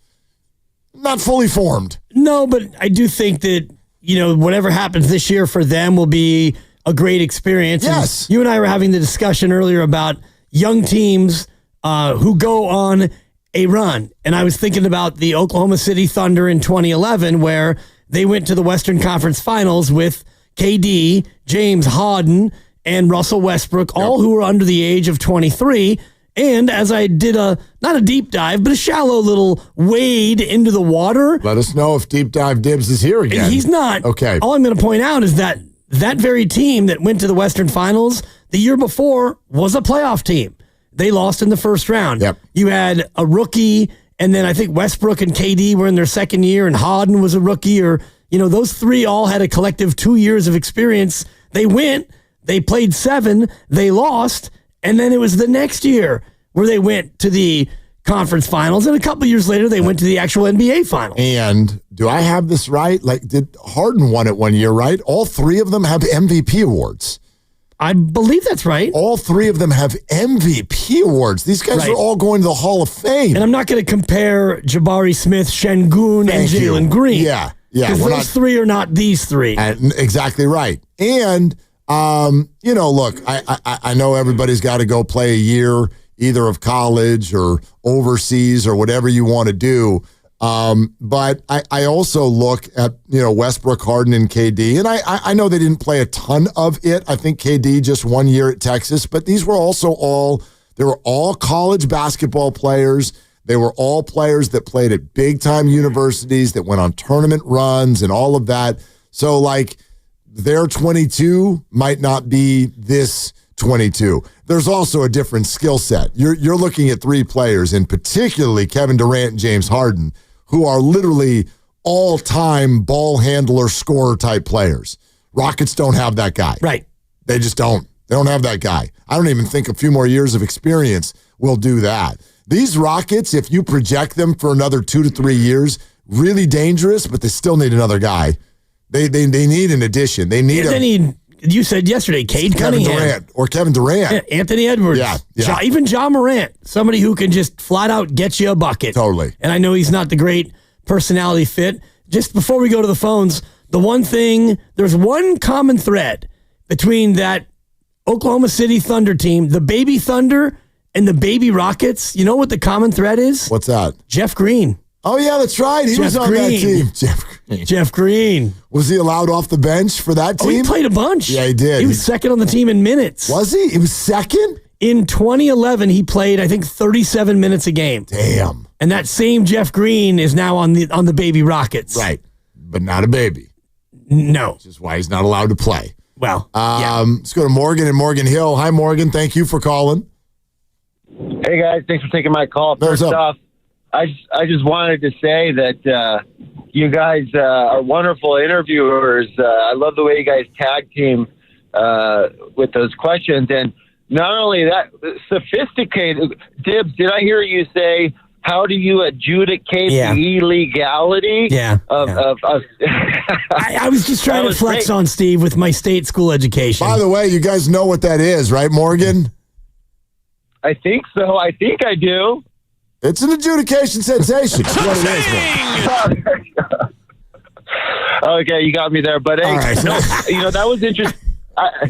Not fully formed. No, but I do think that, whatever happens this year for them will be a great experience. Yes. And you and I were having the discussion earlier about young teams who go on a run. And I was thinking about the Oklahoma City Thunder in 2011 where they went to the Western Conference Finals with KD, James Harden, and Russell Westbrook, all who were under the age of 23. And as I did not a deep dive, but a shallow little wade into the water. Let us know if Deep Dive Dibs is here again. He's not. Okay. All I'm going to point out is that very team that went to the Western Finals the year before was a playoff team. They lost in the first round. Yep. You had a rookie, and then I think Westbrook and KD were in their second year, and Harden was a rookie, or those three all had a collective 2 years of experience They went, they played 7, they lost, and then it was the next year where they went to the conference finals, and a couple years later they went to the actual NBA finals. And do I have this right? Like, did Harden won it one year, right? All 3 of them have MVP awards. I believe that's right. All 3 of them have MVP awards. These guys are all going to the Hall of Fame. And I'm not going to compare Jabari Smith, Şengün, and Jalen Green. Yeah. Because those 3 are not these 3. Exactly right. And, look, I know everybody's got to go play a year either of college or overseas or whatever you want to do. But I also look at, Westbrook, Harden, and KD. And I know they didn't play a ton of it. I think KD just 1 year at Texas. But these were also they were all college basketball players. They were all players that played at big-time universities, that went on tournament runs and all of that. So, like, their 22 might not be this 22. There's also a different skill set. You're looking at 3 players, and particularly Kevin Durant and James Harden, who are literally all-time ball handler, scorer type players. Rockets don't have that guy. Right. They just don't. They don't have that guy. I don't even think a few more years of experience will do that. These Rockets, if you project them for another 2 to 3 years, really dangerous, but they still need another guy. They need an addition. They need you said yesterday, Cade Cunningham. Durant or Kevin Durant. Anthony Edwards. Yeah. Even John Morant. Somebody who can just flat out get you a bucket. Totally. And I know he's not the great personality fit. Just before we go to the phones, there's one common thread between that Oklahoma City Thunder team, the Baby Thunder, and the Baby Rockets. You know what the common thread is? What's that? Jeff Green. Oh, yeah, that's right. He was on that team. Jeff Green. Was he allowed off the bench for that team? Oh, he played a bunch. Yeah, he did. He was second on the team in minutes. Was he? He was second? In 2011, he played, I think, 37 minutes a game. Damn. And that same Jeff Green is now on the Baby Rockets. Right. But not a baby. No. Which is why he's not allowed to play. Well, Let's go to Morgan in Morgan Hill. Hi, Morgan. Thank you for calling. Hey, guys. Thanks for taking my call. First off, I just wanted to say that you guys are wonderful interviewers. I love the way you guys tag team with those questions. And not only that, sophisticated. Dibs, did I hear you say, how do you adjudicate the illegality of I was just trying to flex on Steve with my state school education. By the way, you guys know what that is, right, Morgan? I think so. I think I do. It's an adjudication sensation. That's what it is. Okay, you got me there. But hey, that was interesting. I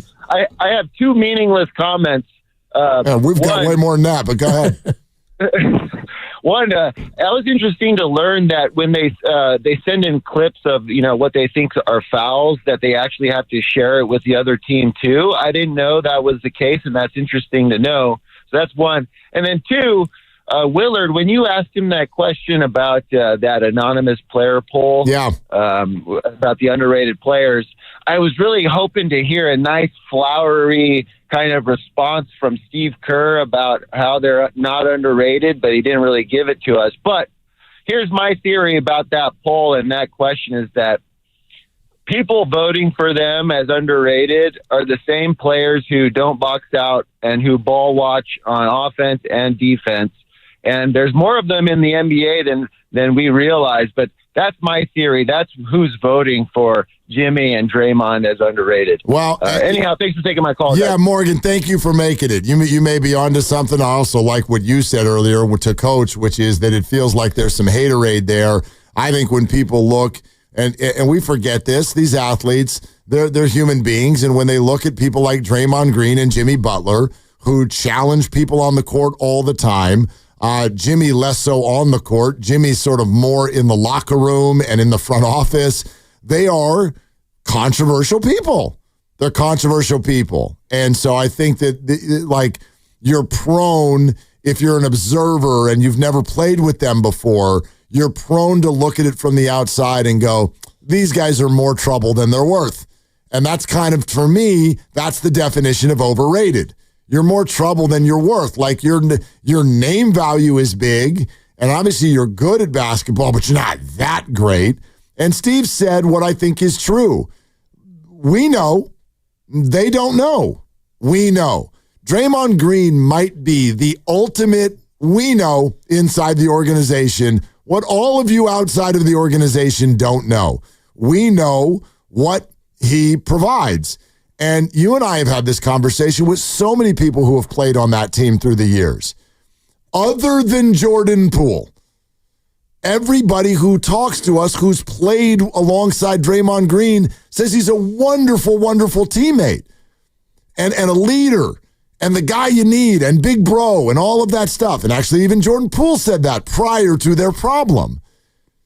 have 2 meaningless comments. We've got way more than that, but go ahead. One, that was interesting to learn that when they send in clips of what they think are fouls, that they actually have to share it with the other team too. I didn't know that was the case, and that's interesting to know. So that's one. And then 2, Willard, when you asked him that question about that anonymous player poll, about the underrated players, I was really hoping to hear a nice flowery kind of response from Steve Kerr about how they're not underrated, but he didn't really give it to us. But here's my theory about that poll and that question is that people voting for them as underrated are the same players who don't box out and who ball watch on offense and defense. And there's more of them in the NBA than we realize. But that's my theory. That's who's voting for Jimmy and Draymond as underrated. Well, anyhow, thanks for taking my call. Yeah, guys. Morgan, thank you for making it. You may be onto something. I also like what you said earlier to Coach, which is that it feels like there's some haterade there. I think when people look, and we forget this, these athletes, they're human beings, and when they look at people like Draymond Green and Jimmy Butler, who challenge people on the court all the time, Jimmy less so on the court. Jimmy's sort of more in the locker room and in the front office. They are controversial people. They're controversial people. And so I think that you're prone, if you're an observer and you've never played with them before, you're prone to look at it from the outside and go, these guys are more trouble than they're worth. And that's kind of, for me, that's the definition of overrated. You're more trouble than you're worth. Like your name value is big, and obviously you're good at basketball, but you're not that great. And Steve said what I think is true. We know They don't know. We know. Draymond Green might be the ultimate we know inside the organization what all of you outside of the organization don't know. We know what he provides. And you and I have had this conversation with so many people who have played on that team through the years. Other than Jordan Poole, everybody who talks to us who's played alongside Draymond Green says he's a wonderful, wonderful teammate and a leader and the guy you need and big bro and all of that stuff. And actually even Jordan Poole said that prior to their problem.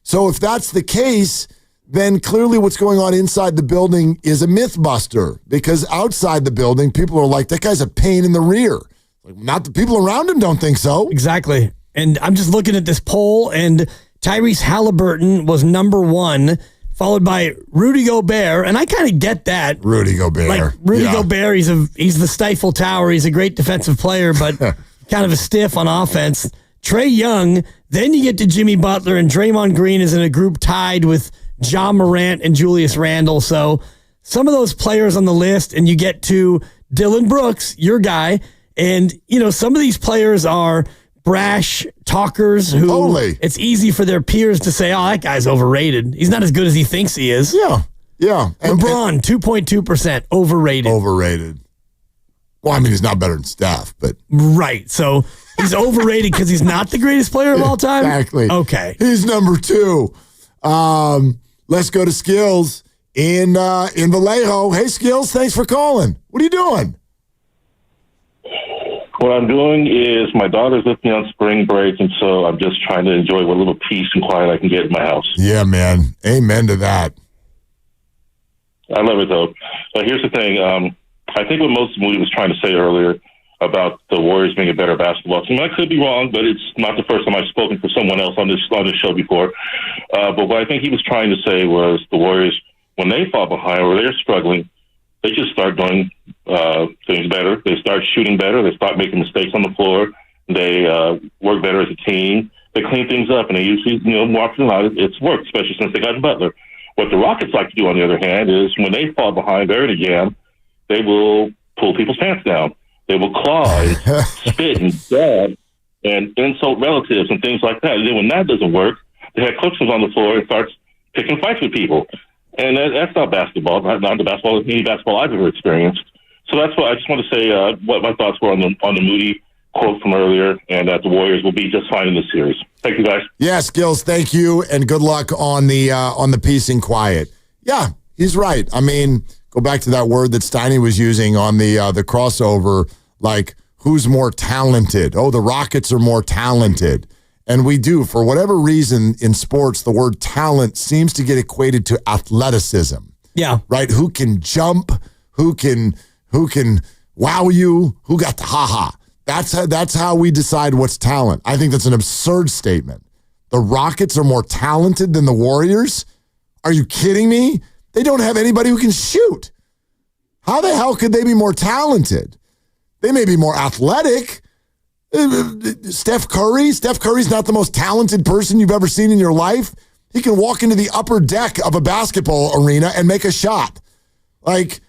So if that's the case, then clearly what's going on inside the building is a myth buster, because outside the building, people are like, that guy's a pain in the rear. Like, not the people around him don't think so. Exactly. And I'm just looking at this poll, and Tyrese Halliburton was number 1, followed by Rudy Gobert. And I kind of get that. Rudy Gobert. Like Rudy Gobert, he's the Stifle Tower. He's a great defensive player, but kind of a stiff on offense. Trae Young, then you get to Jimmy Butler, and Draymond Green is in a group tied with Ja Morant and Julius Randle. So some of those players on the list, and you get to Dylan Brooks, your guy. And, you know, some of these players are brash talkers who it's easy for their peers to say, oh, that guy's overrated. He's not as good as he thinks he is. Yeah. Yeah. LeBron, 2.2%, overrated. Overrated. Well, I mean, he's not better than Steph, but. Right. So he's overrated because he's not the greatest player of all time? Exactly. Okay. He's number 2. Let's go to Skills in Vallejo. Hey, Skills, thanks for calling. What are you doing? What I'm doing is my daughter's with me on spring break, and so I'm just trying to enjoy what little peace and quiet I can get in my house. Yeah, man. Amen to that. I love it, though. Here's the thing. I think what most Moody was trying to say earlier about the Warriors being a better basketball team, I could be wrong, but it's not the first time I've spoken for someone else on this show before. But what I think he was trying to say was the Warriors, when they fall behind or they're struggling, they just start doing things better. They start shooting better. They start making mistakes on the floor. They work better as a team. They clean things up, and they usually, more often than not, it's worked, especially since they got Butler. What the Rockets like to do, on the other hand, is when they fall behind, they're in a jam, they will pull people's pants down. They will claw and spit and stab and insult relatives and things like that. And then when that doesn't work, the head coach comes on the floor and starts picking fights with people. And that's not basketball, not the basketball, any basketball I've ever experienced. So that's what I just want to say, what my thoughts were on the Moody quote from earlier, and that the Warriors will be just fine in this series. Thank you, guys. Yeah, Skills, thank you, and good luck on the peace and quiet. Yeah, he's right. I mean, go back to that word that Steiny was using on the crossover, like, who's more talented? Oh, the Rockets are more talented. And we do. For whatever reason in sports, the word talent seems to get equated to athleticism. Yeah. Right? Who can jump? Who can wow you? Who got the ha-ha? That's how we decide what's talent. I think that's an absurd statement. The Rockets are more talented than the Warriors? Are you kidding me? They don't have anybody who can shoot. How the hell could they be more talented? They may be more athletic. Steph Curry's not the most talented person you've ever seen in your life. He can walk into the upper deck of a basketball arena and make a shot. Like,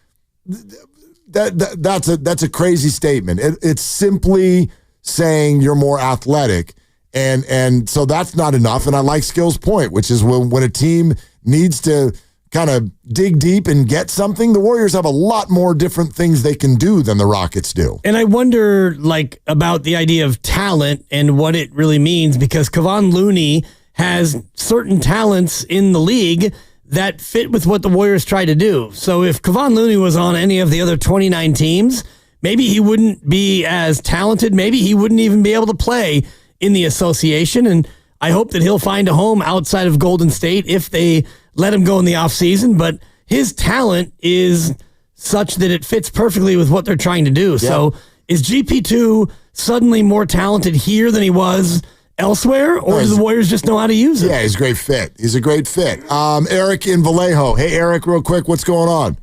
that's a crazy statement. It's simply saying you're more athletic. And so that's not enough. And I like Skill's point, which is when a team needs to kind of dig deep and get something, the Warriors have a lot more different things they can do than the Rockets do. And I wonder, like, about the idea of talent and what it really means, because Kevon Looney has certain talents in the league that fit with what the Warriors try to do. So if Kevon Looney was on any of the other 29 teams, maybe he wouldn't be as talented. Maybe he wouldn't even be able to play in the association. And I hope that he'll find a home outside of Golden State if they let him go in the offseason. But his talent is such that it fits perfectly with what they're trying to do. Yeah. So is GP2 suddenly more talented here than he was elsewhere, or do the Warriors just know how to use it? Yeah, he's a great fit. He's a great fit. Eric in Vallejo. Hey, Eric, real quick, what's going on?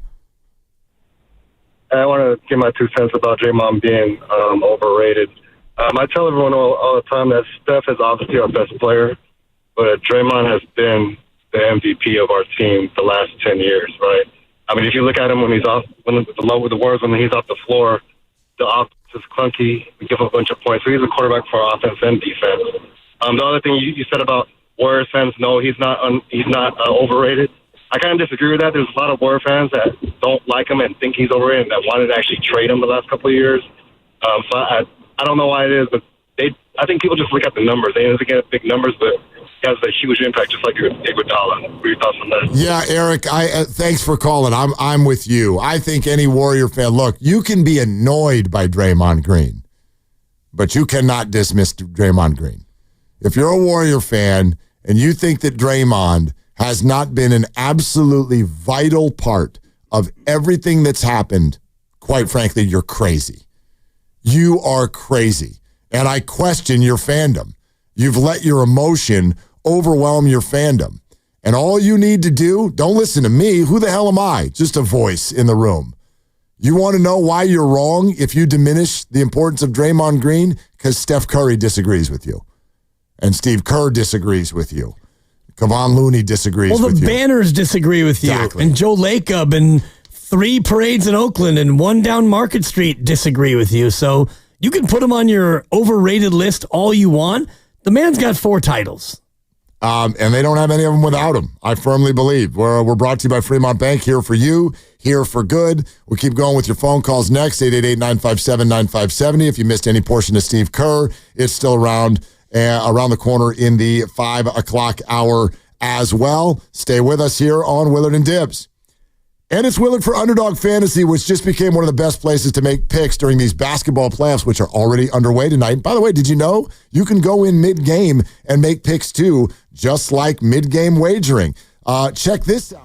I want to give my 2 cents about Draymond being overrated. I tell everyone all the time that Steph is obviously our best player, but Draymond has been the MVP of our team the last 10 years, right? I mean, if you look at him when he's off, when the Warriors, when he's off the floor, the offense is clunky. We give up a bunch of points. So he's a quarterback for offense and defense. The other thing you said about Warriors fans, no, he's not overrated. I kind of disagree with that. There's a lot of Warrior fans that don't like him and think he's overrated and that wanted to actually trade him the last couple of years. So I don't know why it is, but I think people just look at the numbers. They look at big numbers, but he has a huge impact, just like Iguodala. What are your thoughts on that? Yeah, Eric, thanks for calling. I'm with you. I think any Warrior fan, look, you can be annoyed by Draymond Green, but you cannot dismiss Draymond Green. If you're a Warrior fan and you think that Draymond has not been an absolutely vital part of everything that's happened, quite frankly, you're crazy. You are crazy. And I question your fandom. You've let your emotion overwhelm your fandom. And all you need to do, don't listen to me. Who the hell am I? Just a voice in the room. You want to know why you're wrong if you diminish the importance of Draymond Green? Because Steph Curry disagrees with you. And Steve Kerr disagrees with you. Kevon Looney disagrees with you. Well, the Banners disagree with you. Exactly. And Joe Lacob and 3 parades in Oakland and 1 down Market Street disagree with you. So you can put him on your overrated list all you want. The man's got 4 titles. And they don't have any of them without him, I firmly believe. We're brought to you by Fremont Bank, here for you, here for good. We'll keep going with your phone calls next, 888-957-9570. If you missed any portion of Steve Kerr, it's still around the corner in the 5 o'clock hour as well. Stay with us here on Willard and Dibs. And it's Willard for Underdog Fantasy, which just became one of the best places to make picks during these basketball playoffs, which are already underway tonight. By the way, did you know you can go in mid-game and make picks too, just like mid-game wagering? Check this out.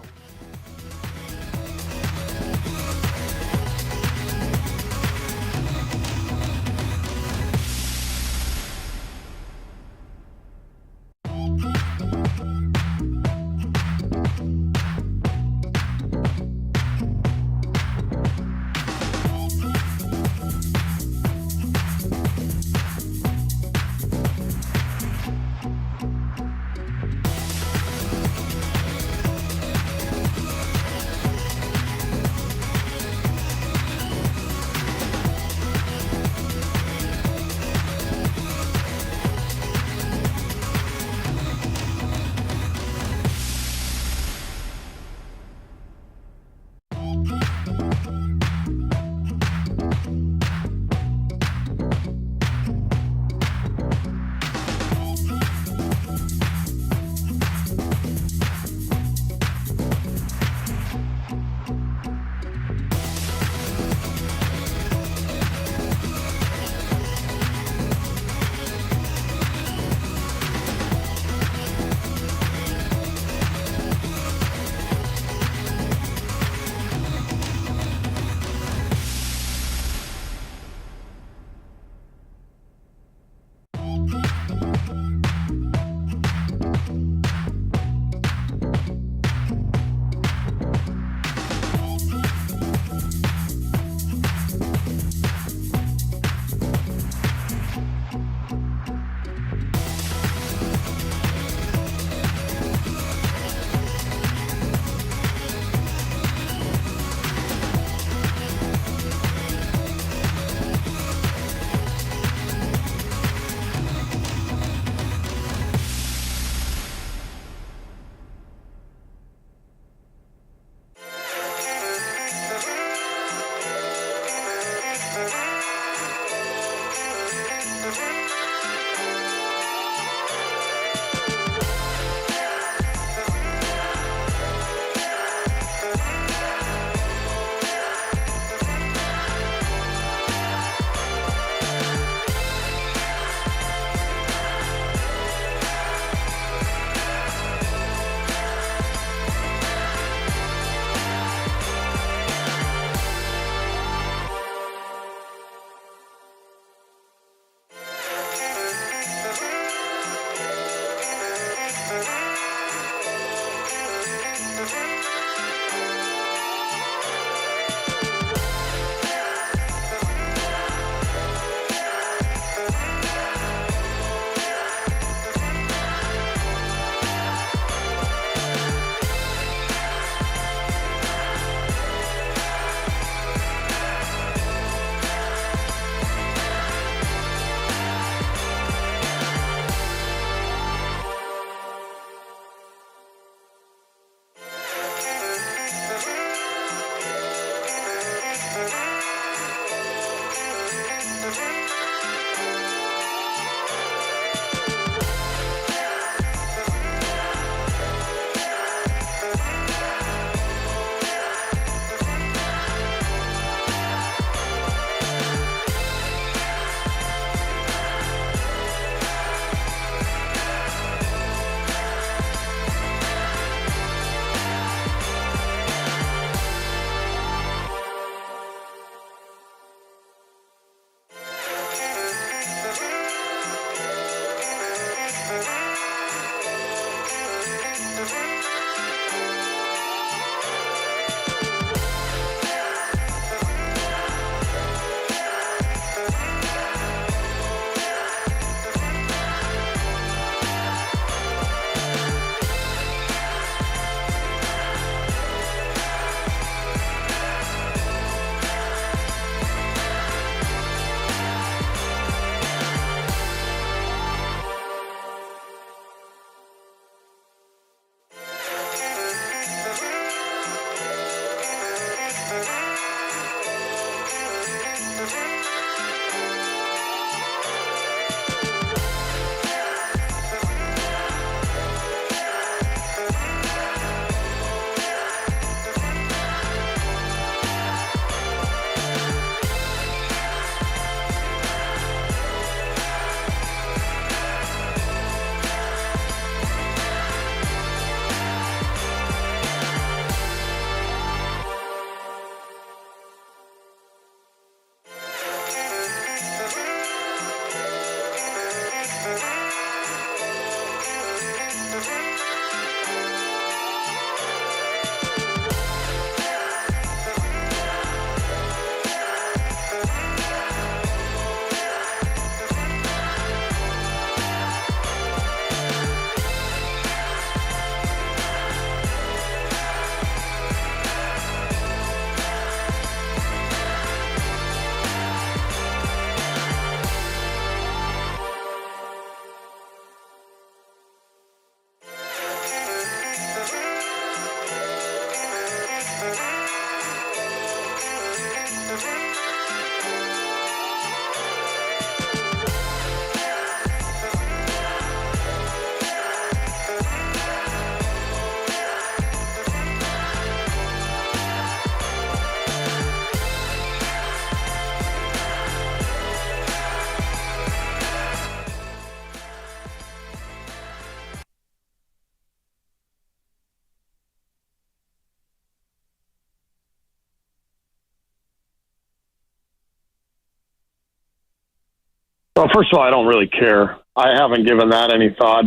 Well, first of all, I don't really care. I haven't given that any thought.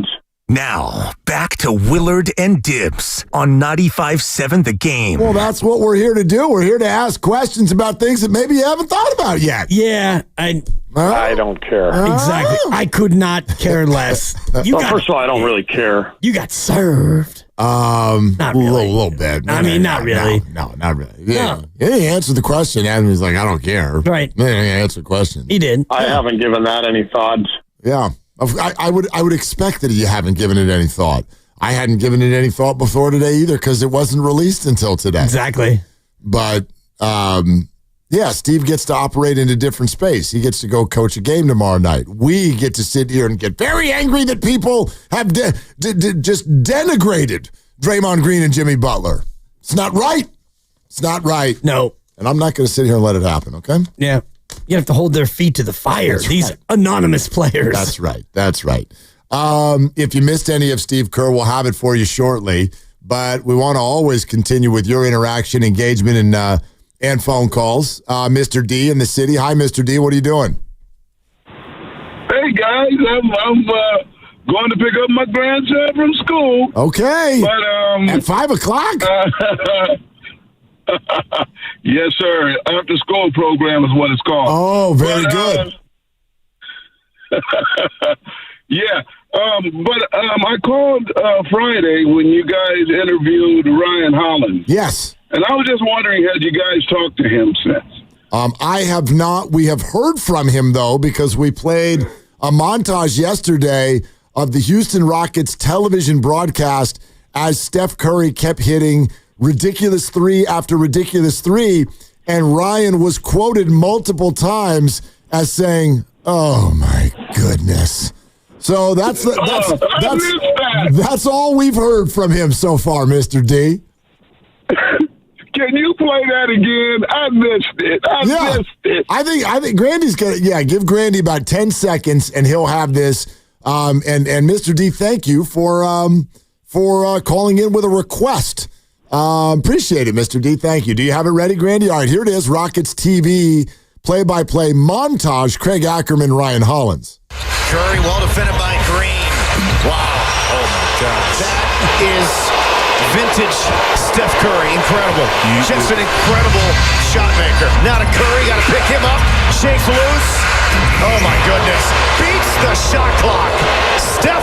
Now, back to Willard and Dibs on 95.7 The Game. Well, that's what we're here to do. We're here to ask questions about things that maybe you haven't thought about yet. Yeah, I don't care. Exactly. I could not care less. First of all, I don't really care. You got served. Not really. A little bit. I mean, not really. No, not really. Yeah. He answered the question. And he's like, I don't care. Right. He answered the question. He did. I haven't given that any thought. Yeah. I would expect that you haven't given it any thought. I hadn't given it any thought before today either because it wasn't released until today. Exactly. But, Steve gets to operate in a different space. He gets to go coach a game tomorrow night. We get to sit here and get very angry that people have just denigrated Draymond Green and Jimmy Butler. It's not right. It's not right. No. And I'm not going to sit here and let it happen, okay? Yeah. You have to hold their feet to the fire. These anonymous players. That's right. That's right. If you missed any of Steve Kerr, we'll have it for you shortly. But we want to always continue with your interaction, engagement, and phone calls. Mr. D in the city. Hi, Mr. D. What are you doing? Hey, guys. I'm going to pick up my grandson from school. Okay. But at 5 o'clock? Yes, sir. After school program is what it's called. Oh, very good. Yeah. I called Friday when you guys interviewed Ryan Hollins. Yes. And I was just wondering, had you guys talked to him since? I have not. We have heard from him, though, because we played a montage yesterday of the Houston Rockets television broadcast as Steph Curry kept hitting ridiculous three after ridiculous three, and Ryan was quoted multiple times as saying, "Oh my goodness." So that's all we've heard from him so far, Mr. D. Can you play that again? I missed it. I missed it. I think Grandy's gonna give Grandy about 10 seconds and he'll have this. And Mr. D, thank you for calling in with a request. Appreciate it, Mr. D. Thank you. Do you have it ready, Grandy? All right, here it is. Rockets TV play-by-play montage. Craig Ackerman, Ryan Hollins. Curry, well defended by Green. Wow. Oh, my gosh. That is vintage Steph Curry. Incredible. Just an incredible shot maker. Now to Curry. Got to pick him up. Shakes loose. Oh, my goodness. Beats the shot clock. Steph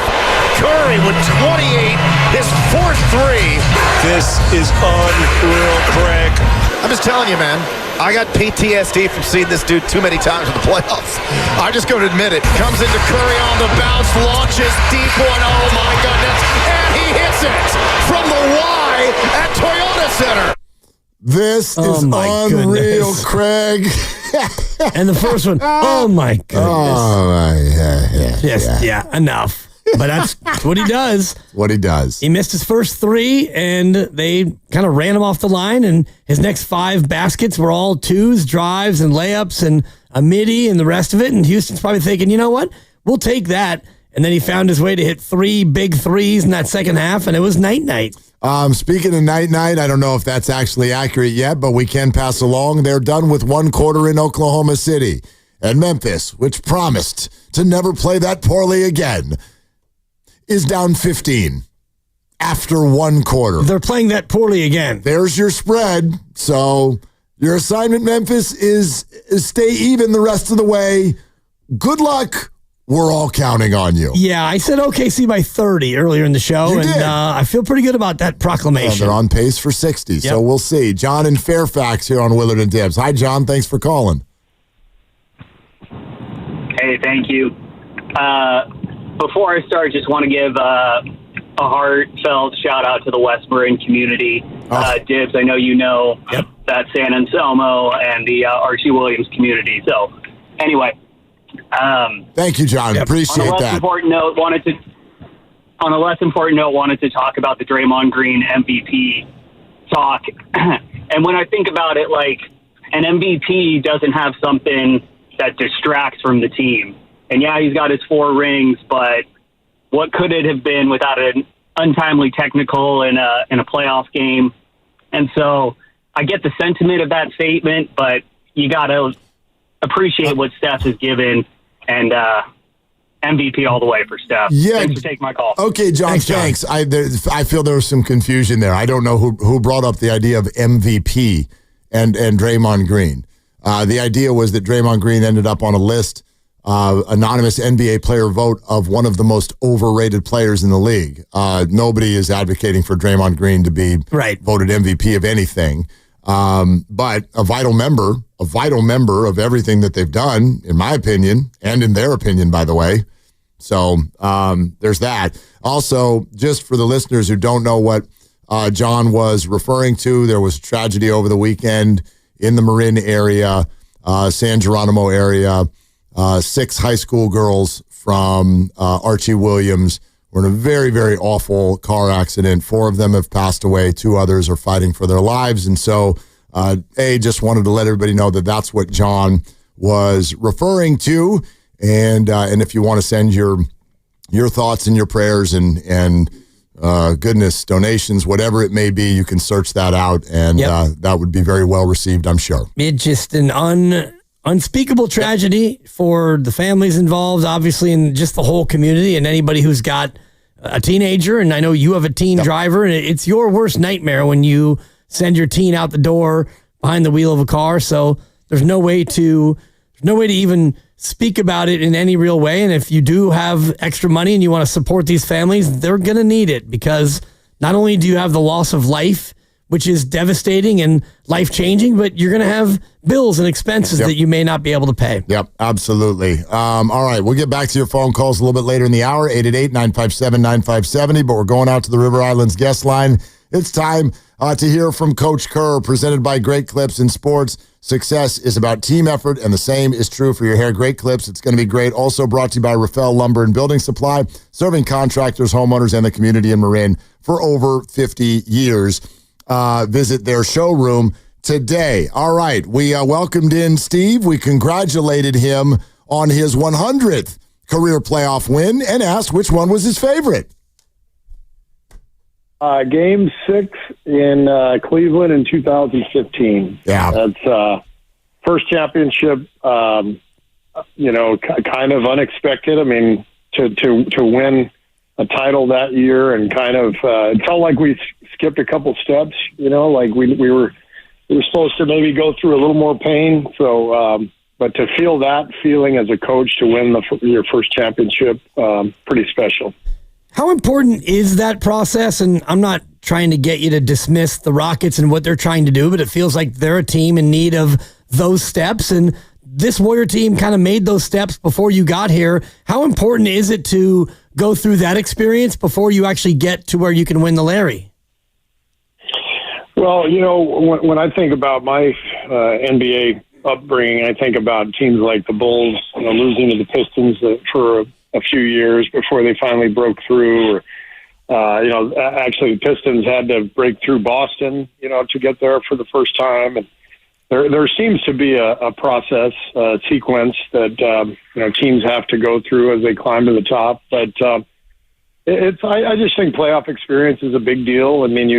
Curry with 28, his fourth three. This is unreal, Craig. I'm just telling you, man. I got PTSD from seeing this dude too many times in the playoffs. I'm just going to admit it. Comes into Curry on the bounce, launches deep one. Oh, my goodness. And he hits it from the Y at Toyota Center. This is unreal, Craig. And the first one, oh, my goodness. Oh, my, yeah, enough. But that's what he does. What he does. He missed his first three, and they kind of ran him off the line, and his next 5 baskets were all twos, drives, and layups, and a midi, and the rest of it. And Houston's probably thinking, you know what? We'll take that. And then he found his way to hit 3 big threes in that second half, and it was night-night. Speaking of night-night, I don't know if that's actually accurate yet, but we can pass along. They're done with one quarter in Oklahoma City. And Memphis, which promised to never play that poorly again, is down 15 after one quarter. They're playing that poorly again. There's your spread. So your assignment, Memphis, is stay even the rest of the way. Good luck. We're all counting on you. Yeah, I said OKC by 30 earlier in the show, You and did. I feel pretty good about that proclamation. They're on pace for 60, so we'll see. John in Fairfax here on Willard and Dibs. Hi, John. Thanks for calling. Hey, thank you. Before I start, just want to give a heartfelt shout-out to the West Marin community. Dibs, I know you know that San Anselmo and the Archie Williams community. So, anyway. Thank you, John. Appreciate on a less that. Important note, wanted to talk about the Draymond Green MVP talk. And when I think about it, like, an MVP doesn't have something that distracts from the team. And yeah, he's got his 4 rings, but what could it have been without an untimely technical in a playoff game? And so I get the sentiment of that statement, but you got to appreciate what Steph has given and MVP all the way for Steph. Yeah. Thanks for taking my call. Okay, John, thanks. I feel there was some confusion there. I don't know who brought up the idea of MVP and Draymond Green. The idea was that Draymond Green ended up on a list, anonymous NBA player vote of one of the most overrated players in the league. Nobody is advocating for Draymond Green to be voted MVP of anything. But a vital member of everything that they've done, in my opinion, and in their opinion, by the way. So there's that. Also, just for the listeners who don't know what John was referring to, there was a tragedy over the weekend in the Marin area, San Geronimo area. 6 high school girls from Archie Williams were in a very, very awful car accident. 4 of them have passed away. 2 others are fighting for their lives. And so, just wanted to let everybody know that that's what John was referring to. And if you want to send your thoughts and your prayers and goodness, donations, whatever it may be, you can search that out. And that would be very well received, I'm sure. It's just an unspeakable tragedy for the families involved, obviously, and just the whole community and anybody who's got a teenager. And I know you have a teen driver, and it's your worst nightmare when you send your teen out the door behind the wheel of a car. So there's no way to even speak about it in any real way. And if you do have extra money and you want to support these families, they're going to need it, because not only do you have the loss of life, which is devastating and life-changing, but you're going to have bills and expenses that you may not be able to pay. Yep, absolutely. All right, we'll get back to your phone calls a little bit later in the hour, 888-957-9570, but we're going out to the River Islands guest line. It's time to hear from Coach Kerr, presented by Great Clips in Sports. Success is about team effort, and the same is true for your hair. Great Clips, it's going to be great. Also brought to you by Rafael Lumber and Building Supply, serving contractors, homeowners, and the community in Marin for over 50 years. Visit their showroom today. All right, we welcomed in Steve. We congratulated him on his 100th career playoff win and asked which one was his favorite. Game 6 in Cleveland in 2015. Yeah. That's first championship, kind of unexpected. I mean, to win a title that year, and kind of it felt like we skipped a couple steps, like we were supposed to maybe go through a little more pain. So, but to feel that feeling as a coach to win your first championship, pretty special. How important is that process? And I'm not trying to get you to dismiss the Rockets and what they're trying to do, but it feels like they're a team in need of those steps. And this Warrior team kind of made those steps before you got here. How important is it to go through that experience before you actually get to where you can win the Larry? Well, when I think about my NBA upbringing, I think about teams like the Bulls, losing to the Pistons for a few years before they finally broke through. Or, actually the Pistons had to break through Boston, to get there for the first time. And there seems to be a process, sequence that, teams have to go through as they climb to the top. But I just think playoff experience is a big deal. I mean,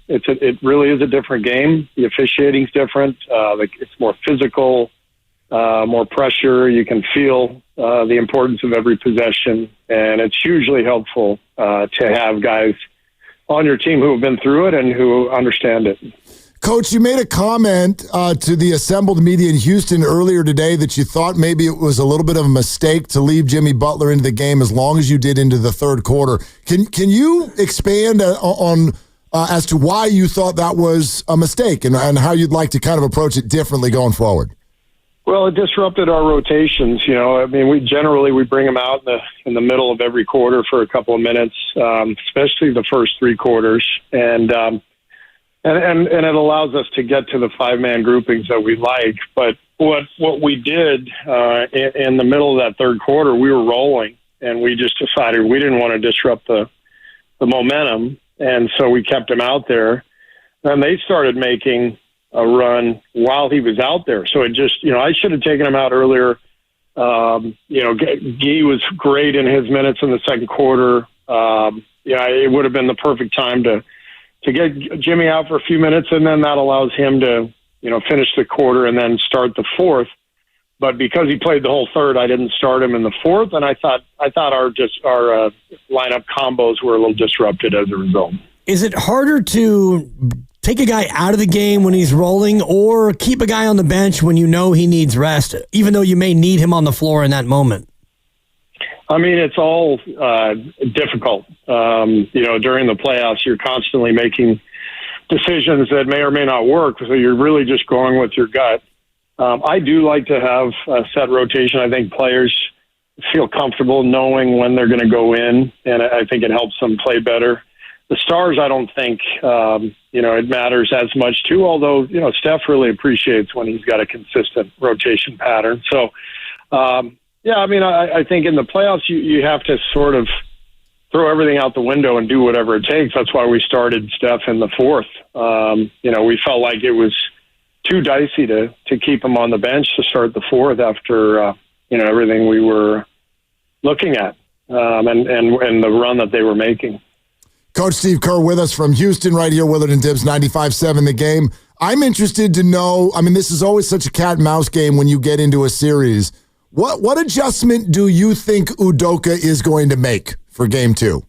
it really is a different game. The officiating's different. It's more physical, more pressure. You can feel the importance of every possession, and it's hugely helpful to have guys on your team who have been through it and who understand it. Coach, you made a comment to the assembled media in Houston earlier today that you thought maybe it was a little bit of a mistake to leave Jimmy Butler into the game as long as you did into the third quarter. Can you expand on as to why you thought that was a mistake and how you'd like to kind of approach it differently going forward? Well, it disrupted our rotations. I mean, we bring them out in the middle of every quarter for a couple of minutes, especially the first 3 quarters, and it allows us to get to the 5-man groupings that we like. But what we did in the middle of that third quarter, we were rolling, and we just decided we didn't want to disrupt the momentum, and so we kept him out there. And they started making a run while he was out there. So it just, I should have taken him out earlier. Guy was great in his minutes in the second quarter. It would have been the perfect time to get Jimmy out for a few minutes, and then that allows him to, finish the quarter and then start the fourth. But because he played the whole third, I didn't start him in the fourth, and I thought our lineup combos were a little disrupted as a result. Is it harder to take a guy out of the game when he's rolling, or keep a guy on the bench when you know he needs rest, even though you may need him on the floor in that moment? I mean, it's all difficult. During the playoffs, you're constantly making decisions that may or may not work, so you're really just going with your gut. I do like to have a set rotation. I think players feel comfortable knowing when they're going to go in, and I think it helps them play better. The stars, I don't think, it matters as much too, although, Steph really appreciates when he's got a consistent rotation pattern. So, I think in the playoffs, you have to sort of throw everything out the window and do whatever it takes. That's why we started Steph in the fourth. We felt like it was too dicey to keep him on the bench to start the fourth after, everything we were looking at and the run that they were making. Coach Steve Kerr with us from Houston right here, Willard and Dibs, 95.7 The Game. I'm interested to know, this is always such a cat and mouse game when you get into a series. What adjustment do you think Udoka is going to make for game 2?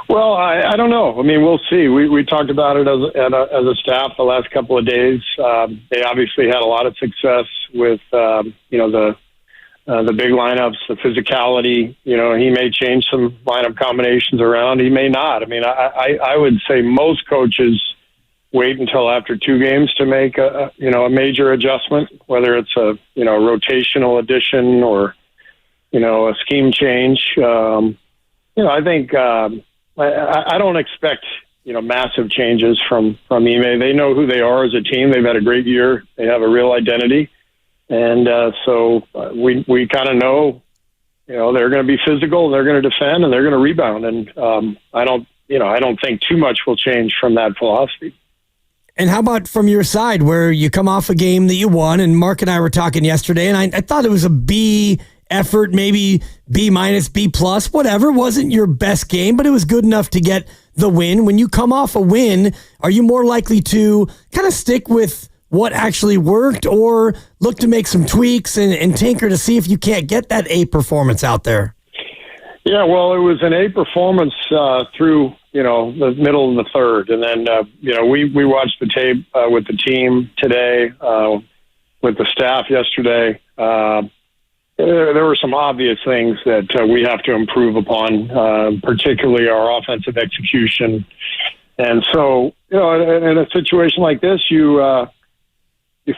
Well, I don't know. We'll see. We talked about it as a staff the last couple of days. They obviously had a lot of success with, the big lineups, the physicality. He may change some lineup combinations around. He may not. I would say most coaches wait until after 2 games to make a major adjustment, whether it's a rotational addition or a scheme change. I think. I don't expect, massive changes from Ime. They know who they are as a team. They've had a great year. They have a real identity. And so we kind of know, they're going to be physical, they're going to defend, and they're going to rebound. And I don't think too much will change from that philosophy. And how about from your side, where you come off a game that you won, and Mark and I were talking yesterday, and I thought it was a B effort, maybe B-, B+, whatever. Wasn't your best game, but it was good enough to get the win. When you come off a win, are you more likely to kind of stick with what actually worked, or look to make some tweaks and tinker to see if you can't get that A performance out there? Yeah, well, it was an A performance through, the middle of the third. And then, we watched the tape with the team today, with the staff yesterday. There were some obvious things that we have to improve upon, particularly our offensive execution. And so, in a situation like this, you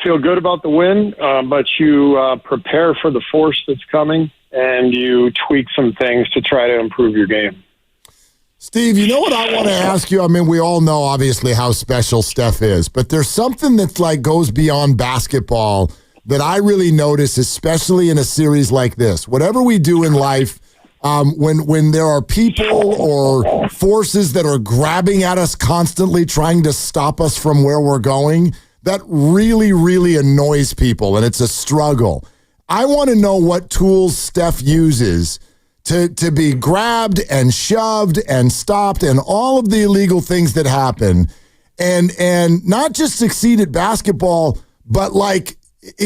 feel good about the win, but you prepare for the force that's coming, and you tweak some things to try to improve your game. Steve, you know what I want to ask you? We all know, obviously, how special Steph is, but there's something that's goes beyond basketball that I really notice, especially in a series like this. Whatever we do in life, when there are people or forces that are grabbing at us constantly, trying to stop us from where we're going, that really, really annoys people, and it's a struggle. I want to know what tools Steph uses to be grabbed and shoved and stopped and all of the illegal things that happen, and not just succeed at basketball, but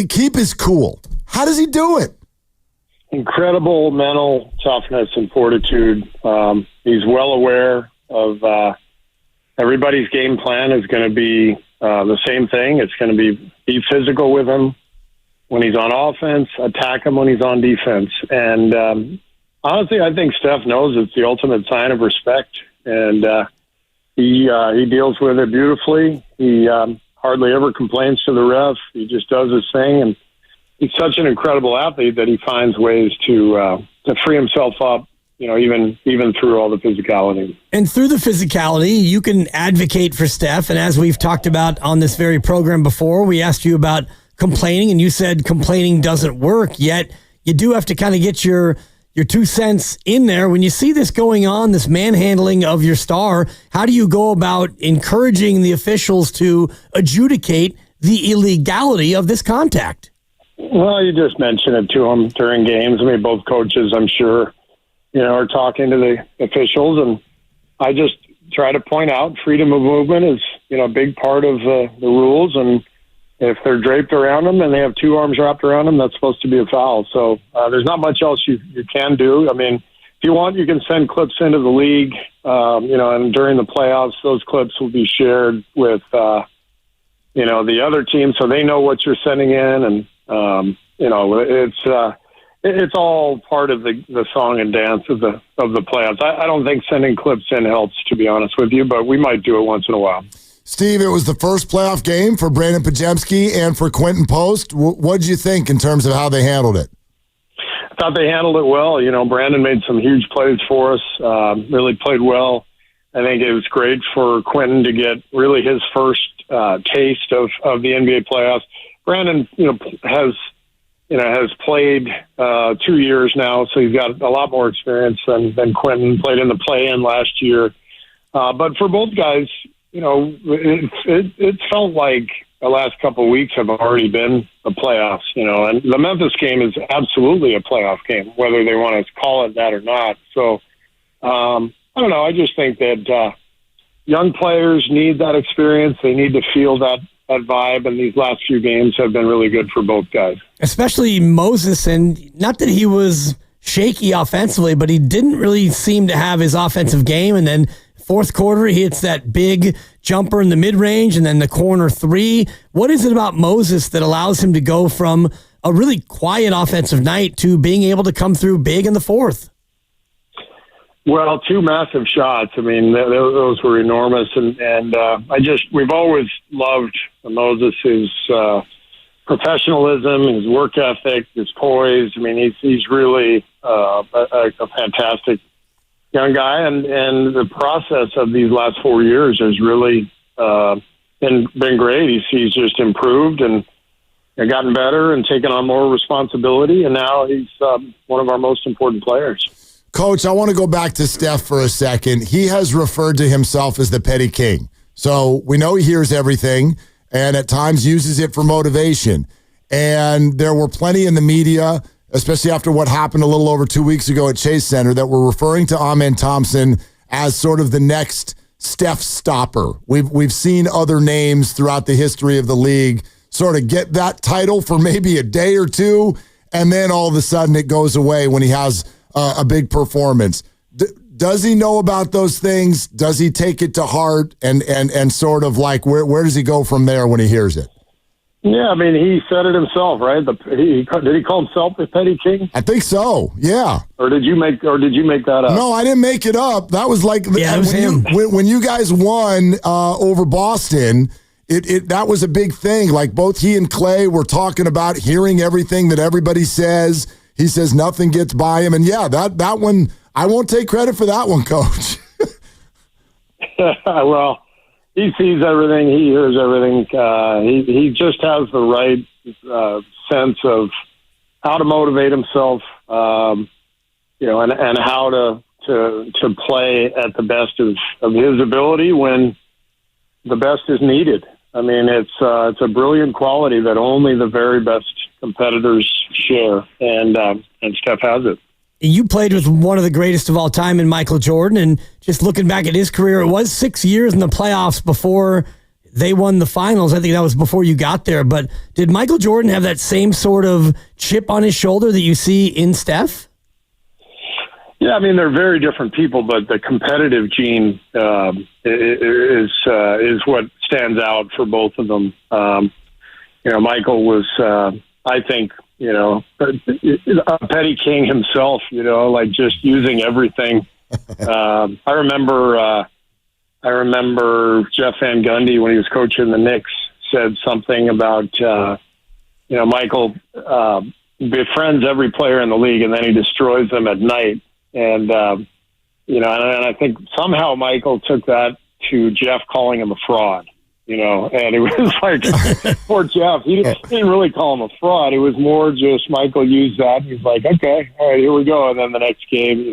keep his cool. How does he do it? Incredible mental toughness and fortitude. He's well aware of everybody's game plan is going to be the same thing. It's going to be physical with him when he's on offense, attack him when he's on defense. And honestly, I think Steph knows it's the ultimate sign of respect. And he deals with it beautifully. He hardly ever complains to the ref. He just does his thing, and he's such an incredible athlete that he finds ways to free himself up, even through all the physicality. And through the physicality, you can advocate for Steph. And as we've talked about on this very program before, we asked you about complaining, and you said complaining doesn't work, yet you do have to kind of get your 2 cents in there. When you see this going on, this manhandling of your star, how do you go about encouraging the officials to adjudicate the illegality of this contact? Well, you just mention it to them during games. Both coaches, I'm sure, are talking to the officials, and I just try to point out freedom of movement is, a big part of the rules, and if they're draped around them and they have two arms wrapped around them, that's supposed to be a foul. So there's not much else you can do. I mean, if you want, you can send clips into the league, and during the playoffs, those clips will be shared with, the other team so they know what you're sending in. And, it's all part of the song and dance of the playoffs. I don't think sending clips in helps, to be honest with you, but we might do it once in a while. Steve, it was the first playoff game for Brandon Pajemski and for Quentin Post. What did you think in terms of how they handled it? I thought they handled it well. Brandon made some huge plays for us, really played well. I think it was great for Quentin to get really his first taste of the NBA playoffs. Brandon, has played 2 years now, so he's got a lot more experience than Quentin. Played in the play-in last year. But for both guys, it felt like the last couple of weeks have already been the playoffs, and the Memphis game is absolutely a playoff game, whether they want to call it that or not. So, I don't know. I just think that young players need that experience. They need to feel that vibe, and these last few games have been really good for both guys. Especially Moses, and not that he was shaky offensively, but he didn't really seem to have his offensive game, and then fourth quarter, he hits that big jumper in the mid-range and then the corner three. What is it about Moses that allows him to go from a really quiet offensive night to being able to come through big in the fourth? Well, two massive shots. I mean, those were enormous. And we've always loved Moses' professionalism, his work ethic, his poise. I mean, he's really a fantastic young guy, and the process of these last 4 years has really been great. He's just improved and gotten better and taken on more responsibility, and now he's one of our most important players. Coach, I want to go back to Steph for a second. He has referred to himself as the petty king. So we know he hears everything and at times uses it for motivation. And there were plenty in the media, especially after what happened a little over 2 weeks ago at Chase Center, that were referring to Amen Thompson as sort of the next Steph stopper. We've seen other names throughout the history of the league sort of get that title for maybe a day or two, and then all of a sudden it goes away when he has a big performance. Does he know about those things? Does he take it to heart? And sort of like, where does he go from there when he hears it? Yeah, I mean, he said it himself, right? Did he call himself the petty king? I think so. Yeah. Or did you make that up? No, I didn't make it up. That was like when you guys won over Boston. That was a big thing. Like both he and Clay were talking about hearing everything that everybody says. He says nothing gets by him, and yeah, that one I won't take credit for that one, Coach. Well, he sees everything. He hears everything. He just has the right sense of how to motivate himself, and how to play at the best of his ability when the best is needed. I mean, it's a brilliant quality that only the very best competitors share, and Steph has it. You played with one of the greatest of all time in Michael Jordan, and just looking back at his career, it was 6 years in the playoffs before they won the finals. I think that was before you got there, but did Michael Jordan have that same sort of chip on his shoulder that you see in Steph? Yeah, I mean, they're very different people, but the competitive gene is what stands out for both of them. Michael was, I think, a petty king himself, like just using everything. I remember Jeff Van Gundy, when he was coaching the Knicks, said something about, Michael befriends every player in the league and then he destroys them at night. And, and I think somehow Michael took that to Jeff calling him a fraud, and it was like, poor Jeff, he didn't really call him a fraud. It was more just Michael used that. He's like, okay, all right, here we go. And then the next game,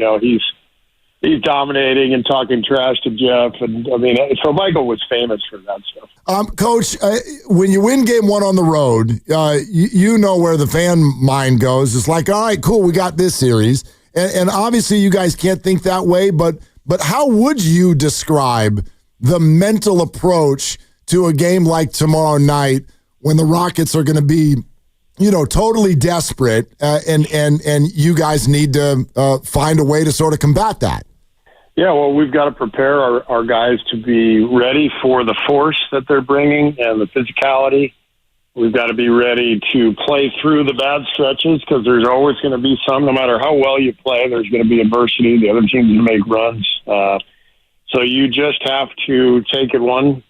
he's dominating and talking trash to Jeff. And I mean, so Michael was famous for that stuff. Coach, when you win game one on the road, you know where the fan mind goes. It's like, all right, cool, we got this series. And obviously you guys can't think that way, but how would you describe the mental approach to a game like tomorrow night when the Rockets are going to be, totally desperate, and you guys need to find a way to sort of combat that. Yeah, well, we've got to prepare our guys to be ready for the force that they're bringing and the physicality. We've got to be ready to play through the bad stretches because there's always going to be some. No matter how well you play, there's going to be adversity. The other team's going to make runs. So you just have to take it 1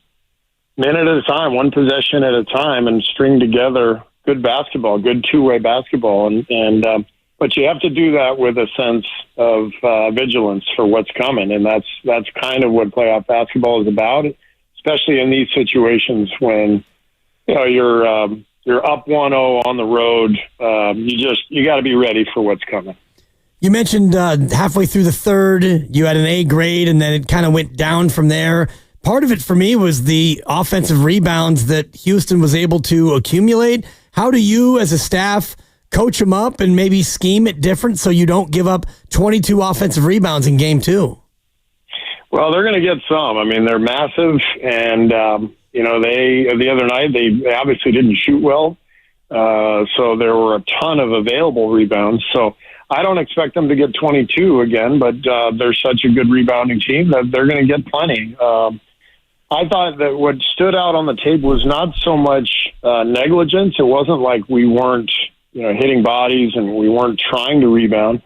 minute at a time, one possession at a time, and string together good basketball, good two-way basketball. But you have to do that with a sense of vigilance for what's coming, and that's kind of what playoff basketball is about, especially in these situations when you're up 1-0 on the road. You got to be ready for what's coming. You mentioned halfway through the third, you had an A grade, and then it kind of went down from there. Part of it for me was the offensive rebounds that Houston was able to accumulate. How do you, as a staff, coach them up and maybe scheme it different so you don't give up 22 offensive rebounds in game 2? Well, they're going to get some. I mean, they're massive, and the other night they obviously didn't shoot well, so there were a ton of available rebounds. So I don't expect them to get 22 again, but they're such a good rebounding team that they're going to get plenty. I thought that what stood out on the tape was not so much negligence. It wasn't like we weren't hitting bodies and we weren't trying to rebound.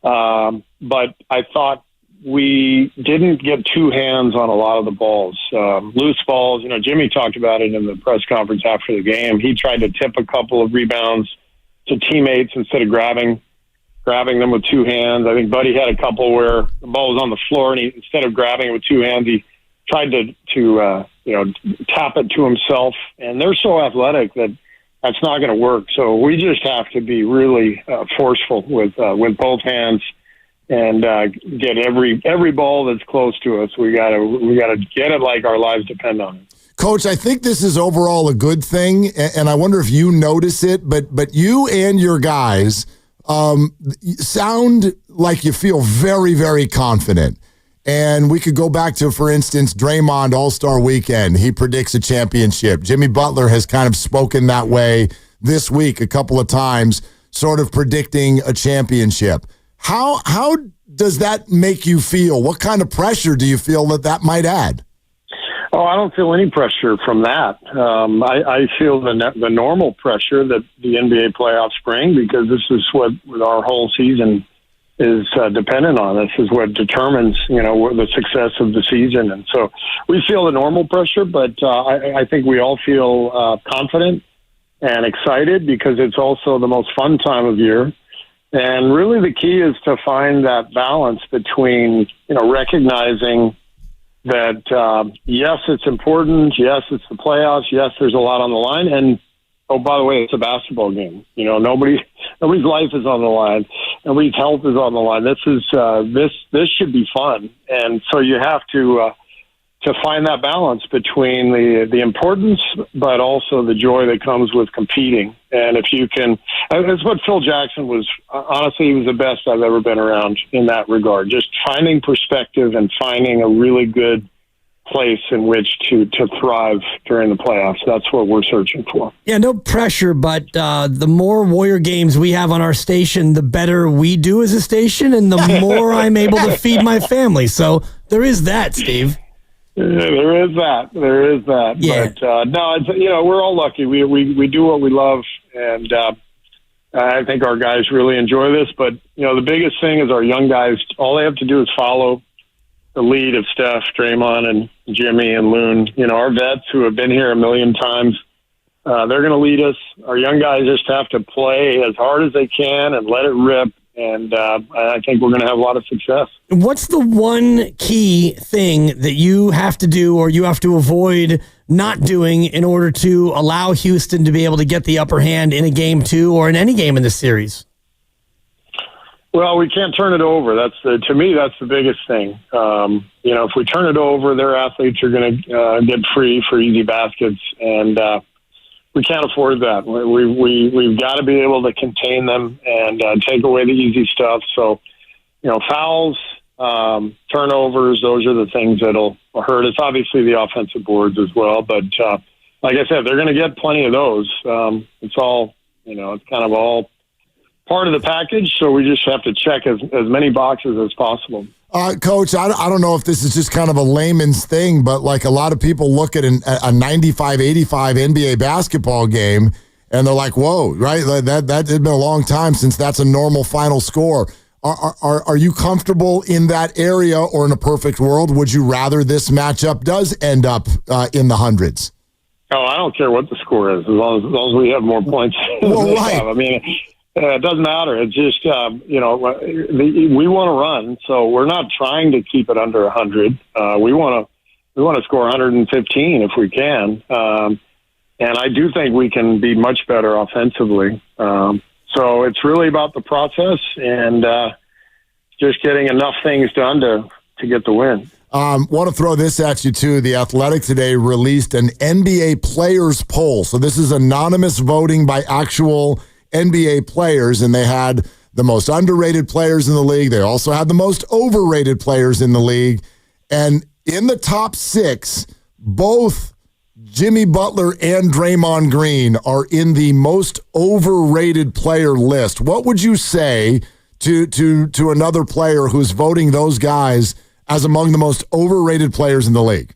But I thought we didn't get two hands on a lot of the balls. Loose balls, Jimmy talked about it in the press conference after the game. He tried to tip a couple of rebounds to teammates instead of grabbing them with two hands. I think Buddy had a couple where the ball was on the floor, and instead of grabbing it with two hands, he tried to tap it to himself. And they're so athletic that that's not going to work. So we just have to be really forceful with both hands and get every ball that's close to us. We gotta get it like our lives depend on it. Coach, I think this is overall a good thing, and I wonder if you notice it. But you and your guys sound like you feel very, very confident. And we could go back to, for instance, Draymond All-Star Weekend. He predicts a championship. Jimmy Butler has kind of spoken that way this week a couple of times, sort of predicting a championship. How does that make you feel? What kind of pressure do you feel that might add? Oh, I don't feel any pressure from that. I feel the normal pressure that the NBA playoffs bring, because this is what our whole season is dependent on. This is what determines, the success of the season. And so we feel the normal pressure, but I think we all feel confident and excited because it's also the most fun time of year. And really the key is to find that balance between, recognizing that, yes, it's important. Yes, it's the playoffs. Yes, there's a lot on the line. And, oh, by the way, it's a basketball game. Nobody's life is on the line. Nobody's health is on the line. This is this should be fun. And so you have to find that balance between the importance, but also the joy that comes with competing. And if you can, it's what Phil Jackson was. Honestly, he was the best I've ever been around in that regard. Just finding perspective and finding a really good place in which to thrive during the playoffs. That's what we're searching for. Yeah, no pressure, but the more Warrior games we have on our station, the better we do as a station, and the more I'm able to feed my family. So there is that, Steve. There is that. Yeah. But no, it's, we're all lucky. We do what we love, and I think our guys really enjoy this. But the biggest thing is our young guys. All they have to do is follow the lead of Steph, Draymond, and Jimmy and Loon. Our vets who have been here a million times. They're going to lead us. Our young guys just have to play as hard as they can and let it rip. And I think we're going to have a lot of success. What's the one key thing that you have to do or you have to avoid not doing in order to allow Houston to be able to get the upper hand in a game 2 or in any game in this series? Well, we can't turn it over. To me, that's the biggest thing. If we turn it over, their athletes are going to get free for easy baskets, and we can't afford that. We've got to be able to contain them and take away the easy stuff. So, fouls, turnovers, those are the things that'll hurt us. Obviously, the offensive boards as well. But like I said, they're going to get plenty of those. It's all, it's kind of all part of the package. So we just have to check as many boxes as possible. Coach, I don't know if this is just kind of a layman's thing, but like a lot of people look at a 95-85 NBA basketball game and they're like, whoa, right? That had been a long time since that's a normal final score. Are you comfortable in that area, or in a perfect world, would you rather this matchup does end up in the hundreds? Oh, I don't care what the score is, as long as we have more points. Well, right. I mean, it doesn't matter. It's just, we want to run, so we're not trying to keep it under 100. We want to score 115 if we can. And I do think we can be much better offensively. So it's really about the process and just getting enough things done to get the win. Want to throw this at you, too. The Athletic today released an NBA players poll. So this is anonymous voting by actual NBA players, and they had the most underrated players in the league. They also had the most overrated players in the league. And in the top 6, both Jimmy Butler and Draymond Green are in the most overrated player list. What would you say to another player who's voting those guys as among the most overrated players in the league?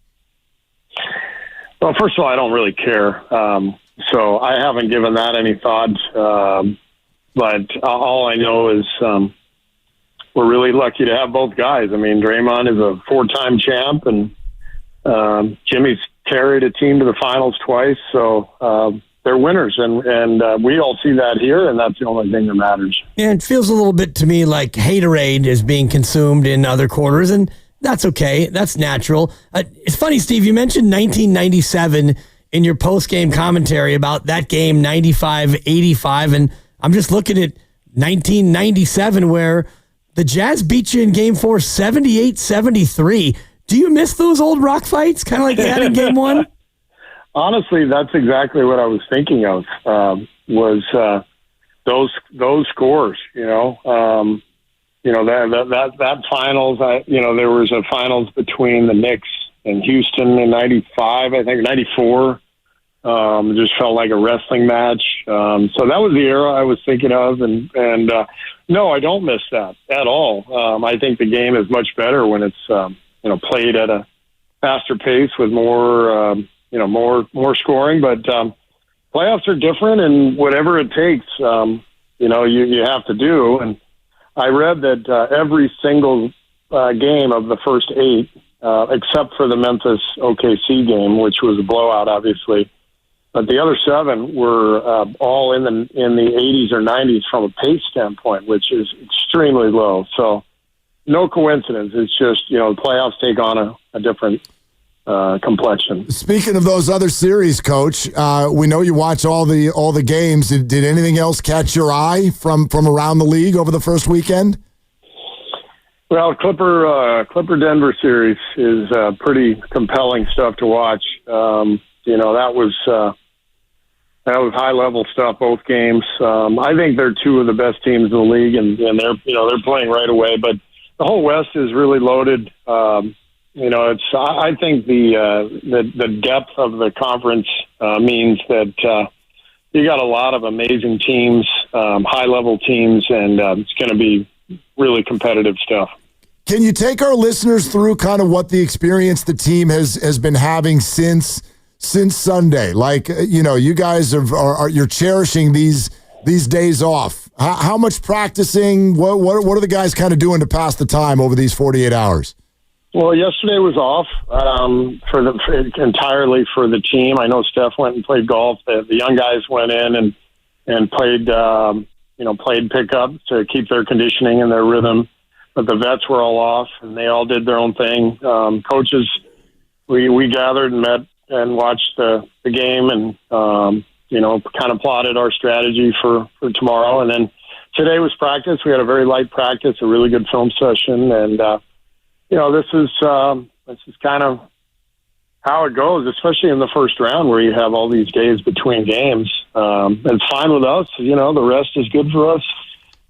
Well, first of all, I don't really care. So I haven't given that any thought. But all I know is we're really lucky to have both guys. I mean, Draymond is a 4-time champ, and Jimmy's carried a team to the finals twice. So they're winners, and we all see that here, and that's the only thing that matters. Yeah, it feels a little bit to me like haterade is being consumed in other quarters, and that's okay. That's natural. It's funny, Steve, you mentioned 1997 in your post-game commentary about that game, 95-85, and I'm just looking at 1997 where the Jazz beat you in Game 4 78-73. Do you miss those old rock fights, kind of like they had in Game 1? Honestly, that's exactly what I was thinking of, was those scores, that finals, there was a finals between the Knicks and Houston in 95, I think, 94. It just felt like a wrestling match. So that was the era I was thinking of. And no, I don't miss that at all. I think the game is much better when it's, played at a faster pace with more, more scoring. But playoffs are different, and whatever it takes, you have to do. And I read that every single game of the first 8, except for the Memphis OKC game, which was a blowout, obviously, but the other 7 were all in the 80s or 90s from a pace standpoint, which is extremely low. So no coincidence. It's just, the playoffs take on a different complexion. Speaking of those other series, Coach, we know you watch all the games. Did anything else catch your eye from around the league over the first weekend? Well, Clipper Denver series is pretty compelling stuff to watch. That was high level stuff, both games. I think they're 2 of the best teams in the league, and they're playing right away. But the whole West is really loaded. I think the depth of the conference means that you got a lot of amazing teams, high level teams, and it's going to be really competitive stuff. Can you take our listeners through kind of what the experience the team has been having since Sunday? Like, you guys you're cherishing these days off. How much practicing? What are the guys kind of doing to pass the time over these 48 hours? Well, yesterday was off entirely for the team. I know Steph went and played golf. The young guys went in and played pickup to keep their conditioning and their rhythm. But the vets were all off, and they all did their own thing. Coaches, we gathered and met and watched the game and, kind of plotted our strategy for tomorrow. And then today was practice. We had a very light practice, a really good film session. And, this is kind of how it goes, especially in the first round where you have all these days between games. It's fine with us. The rest is good for us.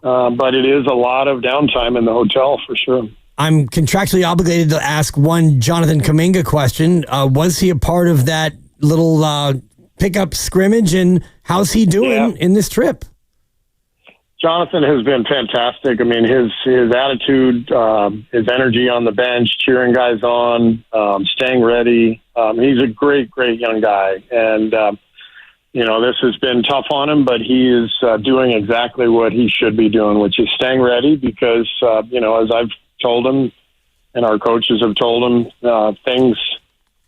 But it is a lot of downtime in the hotel for sure. I'm contractually obligated to ask one Jonathan Kuminga question. Was he a part of that little pickup scrimmage, and how's he doing in this trip? Jonathan has been fantastic. I mean, his attitude, his energy on the bench, cheering guys on, staying ready. He's a great, great young guy. And, this has been tough on him, but he is doing exactly what he should be doing, which is staying ready because, as I've told him and our coaches have told him, things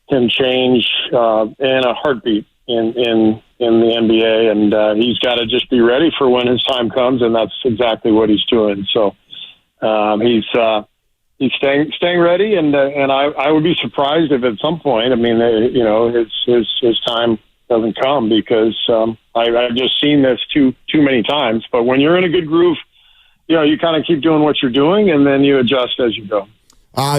can change in a heartbeat in the NBA, and he's got to just be ready for when his time comes, and that's exactly what he's doing. So he's staying ready, and I would be surprised if at some point, his time doesn't come because I've just seen this too many times. But when you're in a good groove, you kind of keep doing what you're doing, and then you adjust as you go.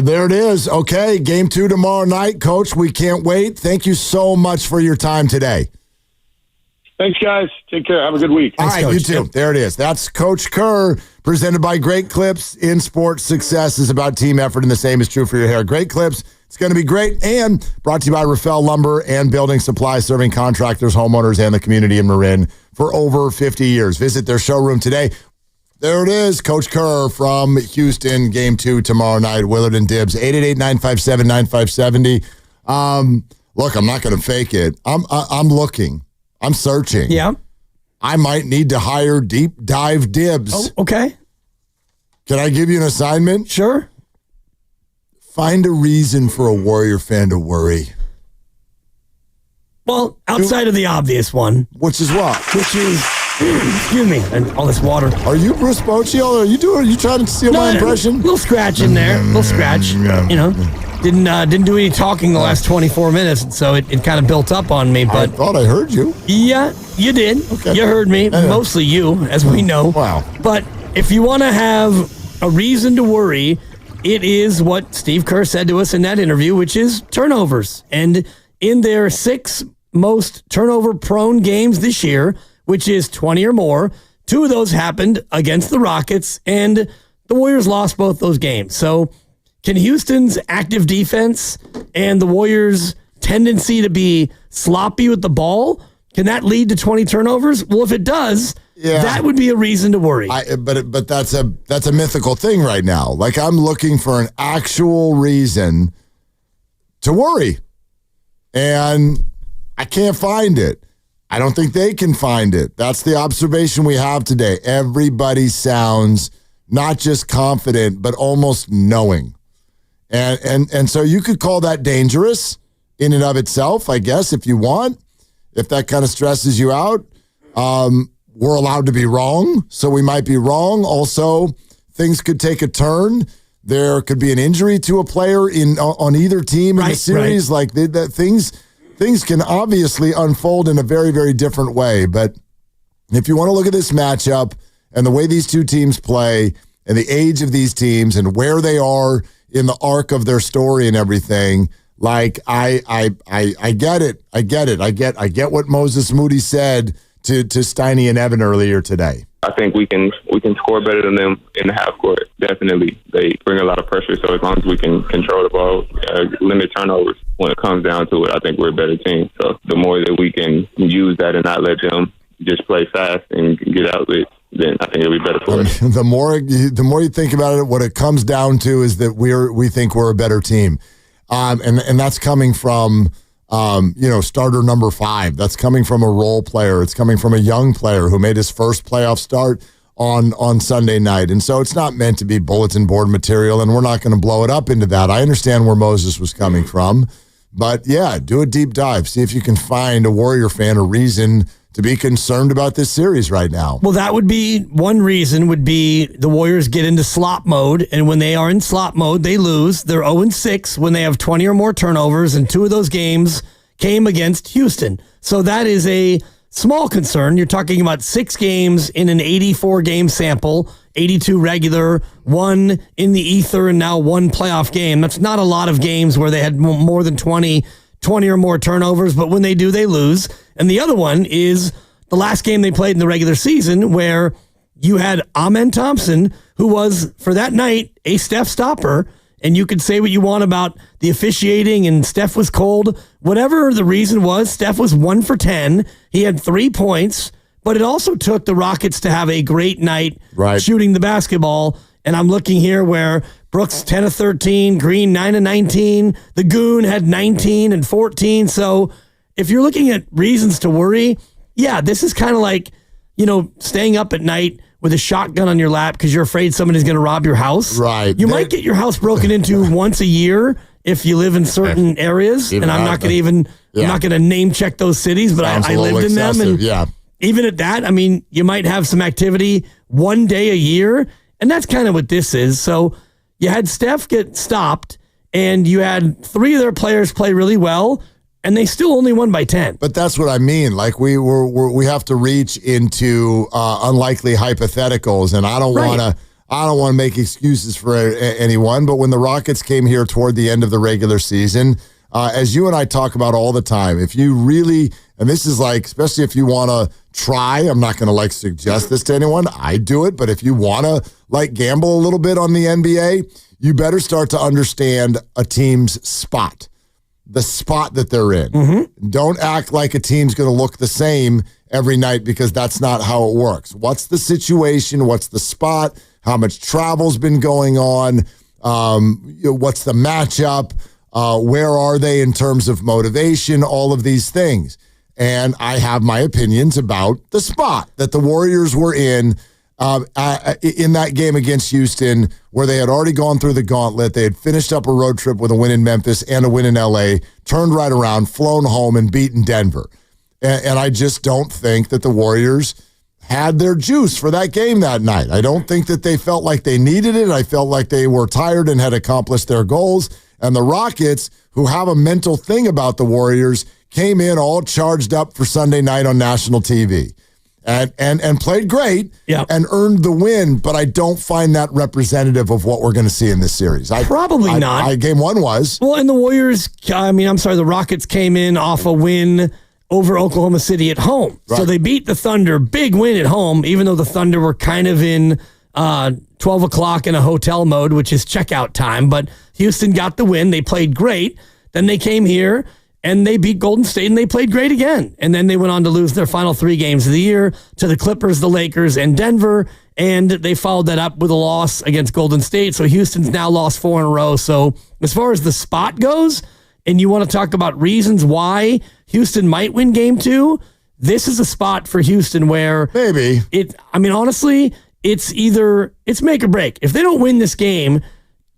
There it is. Okay, Game 2 tomorrow night. Coach, we can't wait. Thank you so much for your time today. Thanks, guys. Take care. Have a good week. All right, Coach. You too. Yep. There it is. That's Coach Kerr, presented by Great Clips. In sports, success is about team effort, and the same is true for your hair. Great Clips. It's going to be great. And brought to you by Rafael Lumber and Building Supply, serving contractors, homeowners, and the community in Marin for over 50 years. Visit their showroom today. There it is, Coach Kerr from Houston, Game 2 tomorrow night. Willard and Dibs, 888-957-9570. Look, I'm not going to fake it. I'm looking. I'm searching. Yeah. I might need to hire Deep Dive Dibs. Oh, okay. Can I give you an assignment? Sure. Find a reason for a Warrior fan to worry. Well, outside of the obvious one. Which is what? Which is... Excuse me, and all this water. Are you Bruce Boccio? Are you trying to steal my impression? A little scratch in there. A little scratch. Didn't do any talking the last 24 minutes, and so it kind of built up on me. But I thought I heard you. Yeah, you did. Okay. You heard me. Anyway. Mostly you, as we know. Wow. But if you want to have a reason to worry, it is what Steve Kerr said to us in that interview, which is turnovers. And in their 6 most turnover-prone games this year, which is 20 or more, 2 of those happened against the Rockets, and the Warriors lost both those games. So can Houston's active defense and the Warriors' tendency to be sloppy with the ball, can that lead to 20 turnovers? Well, if it does, that would be a reason to worry. But that's a mythical thing right now. Like, I'm looking for an actual reason to worry, and I can't find it. I don't think they can find it. That's the observation we have today. Everybody sounds not just confident, but almost knowing. And so you could call that dangerous in and of itself, I guess, if you want. If that kind of stresses you out, we're allowed to be wrong, so we might be wrong. Also, things could take a turn. There could be an injury to a player on either team in the series. Right. Like that things can obviously unfold in a very, very different way. But if you want to look at this matchup and the way these two teams play and the age of these teams and where they are in the arc of their story and everything, like I get it. I get what Moses Moody said to Steiny and Evan earlier today. I think we can score better than them in the half court. Definitely, they bring a lot of pressure. So as long as we can control the ball, limit turnovers, when it comes down to it, I think we're a better team. So the more that we can use that and not let them just play fast and get out of it, then I think it'll be better for us. The more you think about it, what it comes down to is that we think we're a better team, and that's coming from starter number 5. That's coming from a role player. It's coming from a young player who made his first playoff start on Sunday night. And so it's not meant to be bulletin board material, and we're not going to blow it up into that. I understand where Moses was coming from, but yeah, do a deep dive. See if you can find a Warrior fan a reason to be concerned about this series right now. Well, that would be one reason, would be the Warriors get into slop mode, and when they are in slop mode, they lose. They're 0-6 when they have 20 or more turnovers, and 2 of those games came against Houston. So that is a small concern. You're talking about 6 games in an 84-game sample, 82 regular, 1 in the ether, and now 1 playoff game. That's not a lot of games where they had more than 20 or more turnovers, but when they do, they lose. And the other one is the last game they played in the regular season, where you had Amen Thompson, who was, for that night, a Steph stopper, And you could say what you want about the officiating and Steph was cold. Whatever the reason was, Steph was 1 for 10. He had 3 points, but it also took the Rockets to have a great night shooting the basketball. And I'm looking here where Brooks 10 of 13, Green 9 of 19, the Goon had 19 and 14. So if you're looking at reasons to worry, yeah, this is kind of like, staying up at night with a shotgun on your lap because you're afraid somebody's going to rob your house. Right. You might get your house broken into once a year if you live in certain areas. And I'm not going to I'm not going to name check those cities, but I lived in them. And even at that, I mean, you might have some activity one day a year. And that's kind of what this is. So you had Steph get stopped and you had 3 of their players play really well. And they still only won by 10. But that's what I mean. Like we have to reach into unlikely hypotheticals, and I don't want to make excuses for anyone. But when the Rockets came here toward the end of the regular season, as you and I talk about all the time, if you really, and this is like, especially if you want to try, I'm not going to suggest this to anyone. I do it, but if you want to gamble a little bit on the NBA, you better start to understand a team's spot. The spot that they're in. Mm-hmm. Don't act like a team's going to look the same every night because that's not how it works. What's the situation? What's the spot? How much travel's been going on? What's the matchup? Where are they in terms of motivation? All of these things. And I have my opinions about the spot that the Warriors were in that game against Houston, where they had already gone through the gauntlet. They had finished up a road trip with a win in Memphis and a win in LA, turned right around, flown home, and beaten Denver. And I just don't think that the Warriors had their juice for that game that night. I don't think that they felt like they needed it. I felt like they were tired and had accomplished their goals. And the Rockets, who have a mental thing about the Warriors, came in all charged up for Sunday night on national TV. And played great and earned the win, but I don't find that representative of what we're going to see in this series. Probably not. Game 1 was. Well, and the Rockets came in off a win over Oklahoma City at home. Right. So they beat the Thunder, big win at home, even though the Thunder were kind of in 12 o'clock in a hotel mode, which is checkout time. But Houston got the win. They played great. Then they came here and they beat Golden State, and they played great again. And then they went on to lose their final 3 games of the year to the Clippers, the Lakers, and Denver. And they followed that up with a loss against Golden State. So Houston's now lost 4 in a row. So as far as the spot goes, and you want to talk about reasons why Houston might win game 2, this is a spot for Houston where maybe honestly, it's make or break. If they don't win this game,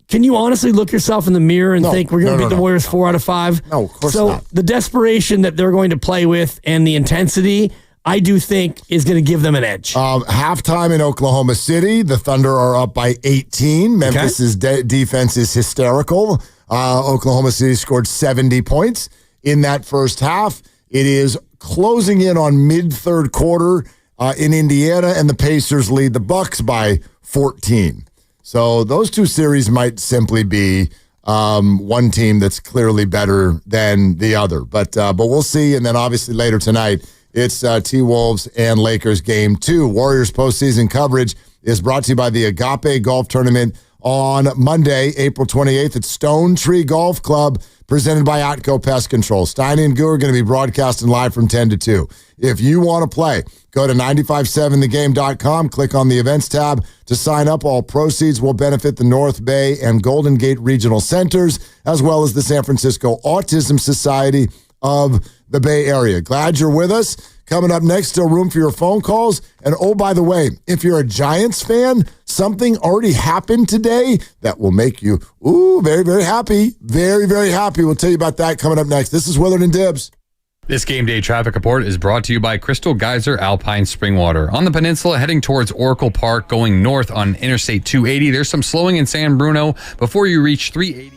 can you honestly look yourself in the mirror and think we're going to beat the Warriors 4 out of 5? No, of course So not. the desperation that they're going to play with and the intensity, I do think is going to give them an edge. Halftime in Oklahoma City, the Thunder are up by 18. Memphis's defense is hysterical. Oklahoma City scored 70 points in that first half. It is closing in on mid-third quarter in Indiana, and the Pacers lead the Bucks by 14. So those 2 series might simply be one team that's clearly better than the other. But we'll see. And then obviously later tonight, it's T-Wolves and Lakers game 2. Warriors postseason coverage is brought to you by the Agape Golf Tournament on Monday, April 28th at Stone Tree Golf Club, presented by Atco Pest Control. Steiny and Goo are going to be broadcasting live from 10 to 2. If you want to play, go to 957thegame.com, click on the events tab to sign up. All proceeds will benefit the North Bay and Golden Gate Regional Centers, as well as the San Francisco Autism Society of the Bay Area. Glad you're with us. Coming up next, still room for your phone calls. And oh, by the way, if you're a Giants fan, something already happened today that will make you, very, very happy. Very, very happy. We'll tell you about that coming up next. This is Willard and Dibbs. This game day traffic report is brought to you by Crystal Geyser Alpine Spring Water. On the peninsula, heading towards Oracle Park, going north on Interstate 280. There's some slowing in San Bruno before you reach 380.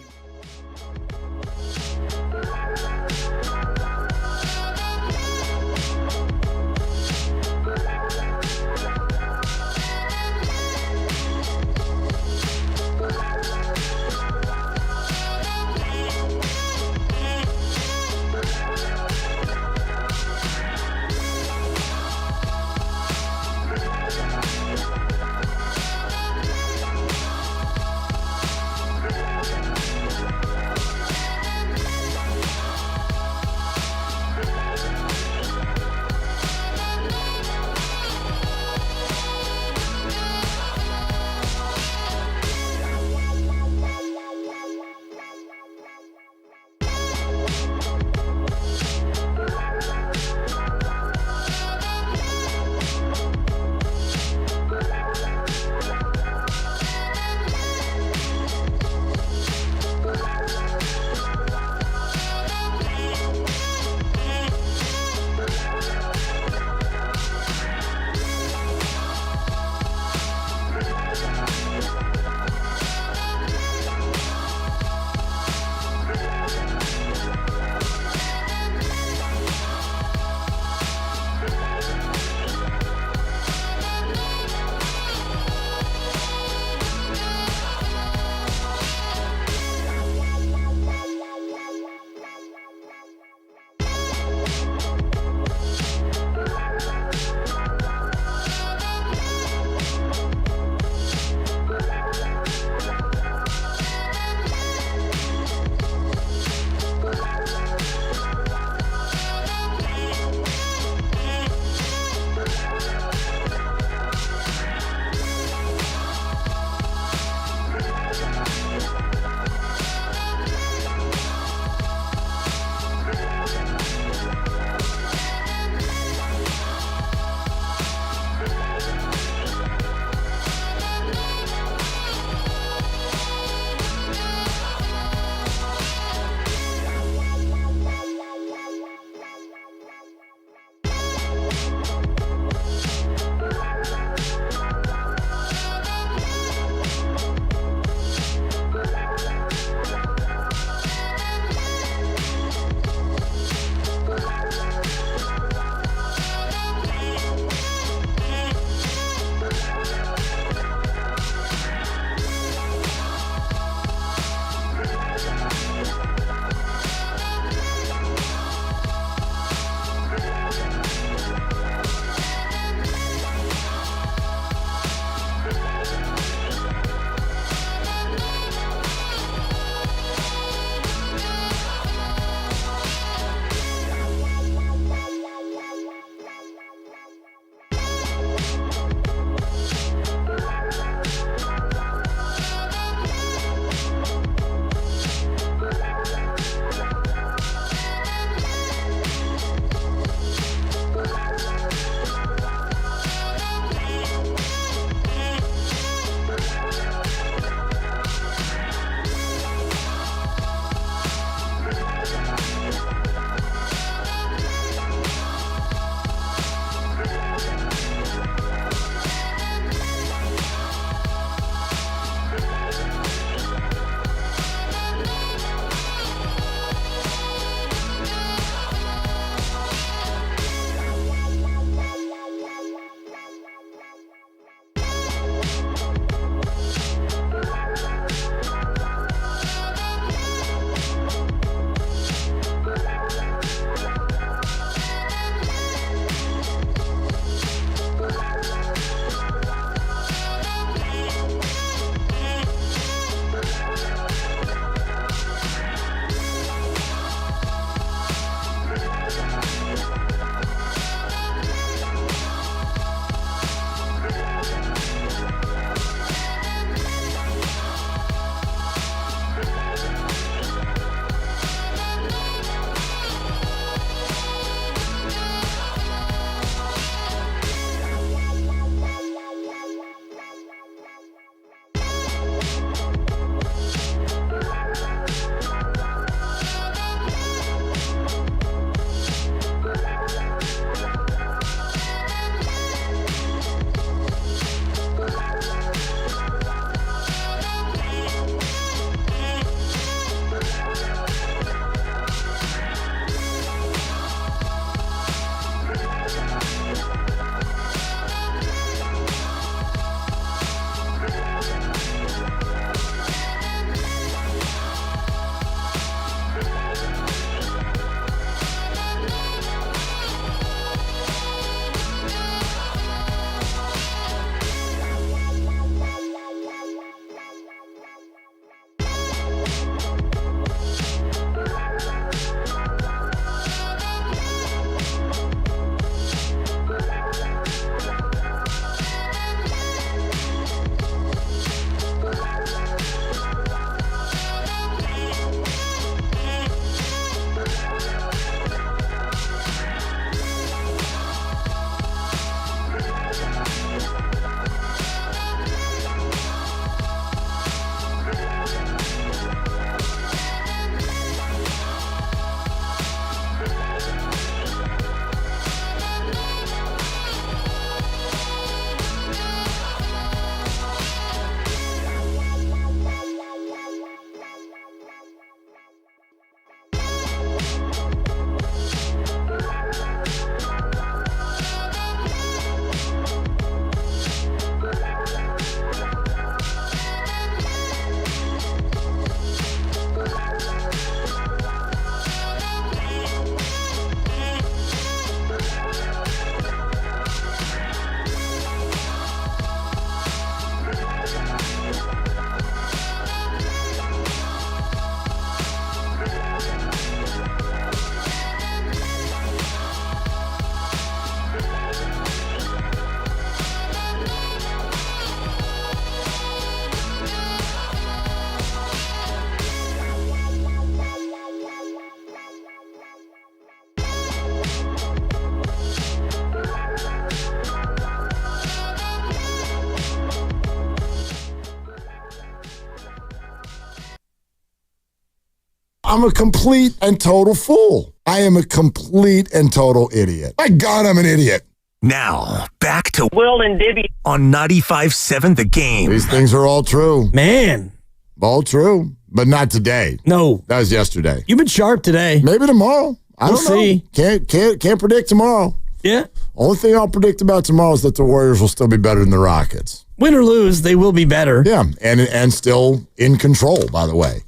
I'm a complete and total fool. I am a complete and total idiot. My God, I'm an idiot. Now, back to Will and Dibby on 95.7 The Game. These things are all true. Man. All true, but not today. No. That was yesterday. You've been sharp today. Maybe tomorrow. I don't know. See. Can't predict tomorrow. Yeah. Only thing I'll predict about tomorrow is that the Warriors will still be better than the Rockets. Win or lose, they will be better. Yeah, and still in control, by the way.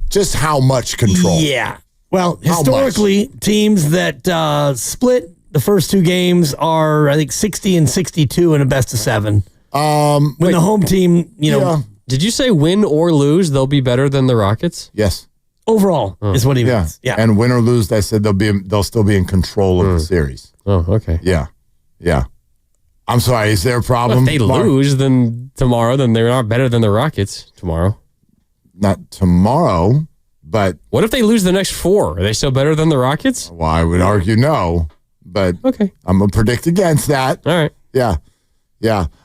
Just how much control? Yeah. Well, historically, teams that split the first two games are, I think, 60 and 62 in a best of 7. When the home team, Did you say win or lose, they'll be better than the Rockets? Yes. Overall is what he means. Yeah. And win or lose, I said they'll still be in control of the series. Oh, okay. Yeah. I'm sorry, is there a problem? Well, if they lose tomorrow, then they're not better than the Rockets tomorrow. Not tomorrow, but... What if they lose the next 4? Are they still better than the Rockets? Well, I would argue no, but okay. I'm going to predict against that. All right. Yeah.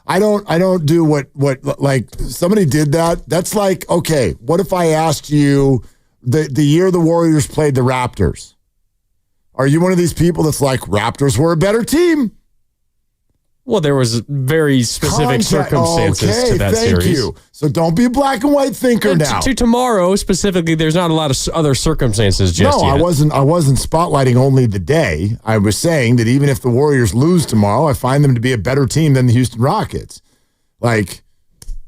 I don't do what like somebody did that. That's like, okay, what if I asked you the year the Warriors played the Raptors? Are you one of these people that's like, Raptors were a better team? Well, there was very specific circumstances to that series. Thank you. So don't be a black and white thinker now. To tomorrow, specifically, there's not a lot of other circumstances just yet. I wasn't spotlighting only the day. I was saying that even if the Warriors lose tomorrow, I find them to be a better team than the Houston Rockets. Like,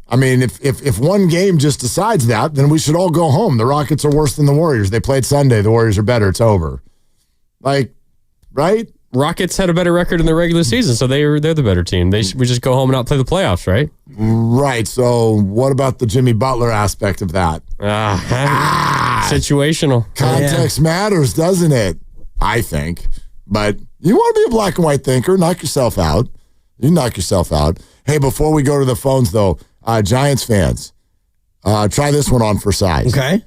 I mean, if one game just decides that, then we should all go home. The Rockets are worse than the Warriors. They played Sunday. The Warriors are better. It's over. Like, right? Rockets had a better record in the regular season, so they're the better team. We just go home and not play the playoffs, right? Right. So what about the Jimmy Butler aspect of that? Situational. Context matters, doesn't it? I think. But you want to be a black and white thinker, knock yourself out. You knock yourself out. Hey, before we go to the phones, though, Giants fans, try this one on for size. Okay.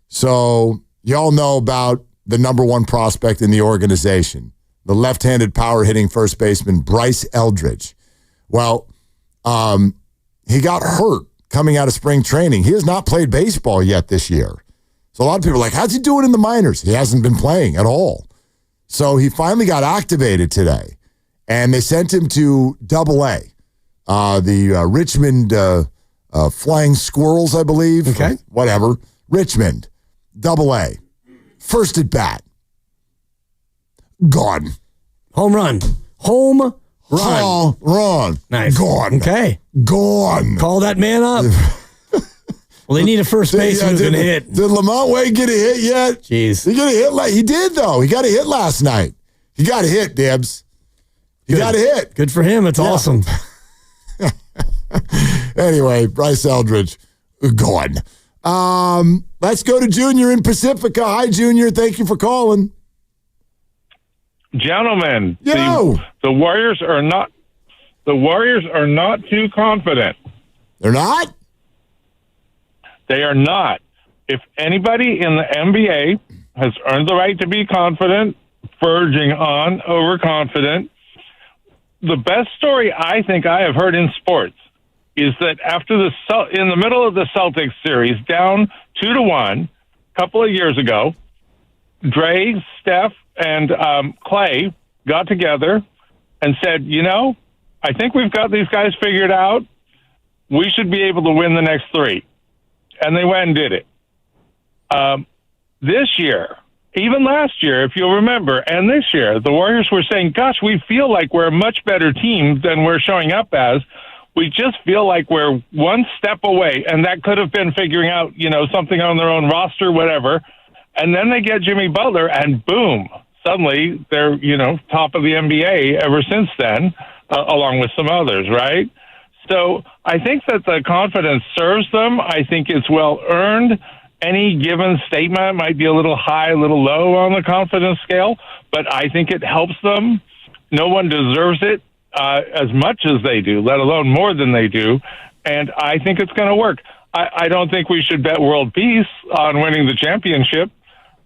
So y'all know about the number one prospect in the organization, the left-handed power-hitting first baseman, Bryce Eldridge. Well, he got hurt coming out of spring training. He has not played baseball yet this year. So a lot of people are like, how's he doing in the minors? He hasn't been playing at all. So he finally got activated today, and they sent him to Double-A, the Richmond Flying Squirrels, I believe. Okay. Whatever. Richmond, Double-A. First at bat. Gone. Home run. Nice. Gone. Okay. Gone. Call that man up. Well, they need a first baseman who can hit. Did Lamont Wade get a hit yet? Jeez. He got a hit. He did, though. He got a hit last night. He got a hit, Dibs. He got a hit. Good for him. It's awesome. Anyway, Bryce Eldridge, gone. Let's go to Junior in Pacifica. Hi, Junior. Thank you for calling. Gentlemen, Yo. the Warriors are not too confident. They're not? They are not. If anybody in the NBA has earned the right to be confident, verging on overconfident, the best story I think I have heard in sports is that after in the middle of the Celtics series, down 2-1, a couple of years ago, Dre, Steph, and Clay got together and said, I think we've got these guys figured out. We should be able to win the next 3. And they went and did it. This year, even last year, if you'll remember, and this year, the Warriors were saying, gosh, we feel like we're a much better team than we're showing up as. We just feel like we're one step away, and that could have been figuring out, something on their own roster, whatever. And then they get Jimmy Butler, and boom, suddenly they're, top of the NBA ever since then, along with some others, right? So I think that the confidence serves them. I think it's well-earned. Any given statement might be a little high, a little low on the confidence scale, but I think it helps them. No one deserves it as much as they do, let alone more than they do, and I think it's going to work. I don't think we should bet world peace on winning the championship,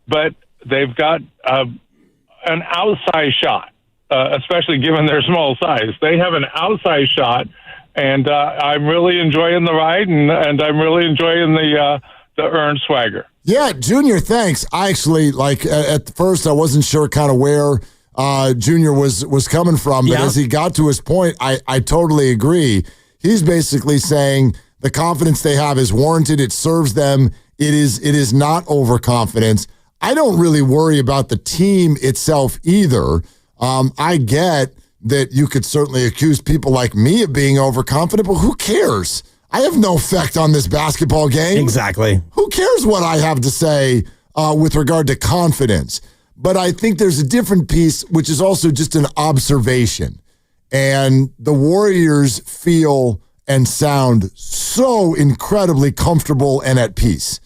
but they've got an outside shot, especially given their small size. They have an outside shot, and I'm really enjoying the ride, and I'm really enjoying the earned swagger. Yeah, Junior, thanks. I actually, at first, I wasn't sure kind of where Junior was coming from, but as he got to his point, I totally agree. He's basically saying the confidence they have is warranted. It serves them. It is not overconfidence. I don't really worry about the team itself either. I get that you could certainly accuse people like me of being overconfident, but who cares? I have no effect on this basketball game. Exactly. Who cares what I have to say with regard to confidence? But I think there's a different piece, which is also just an observation. And the Warriors feel and sound so incredibly comfortable and at peace.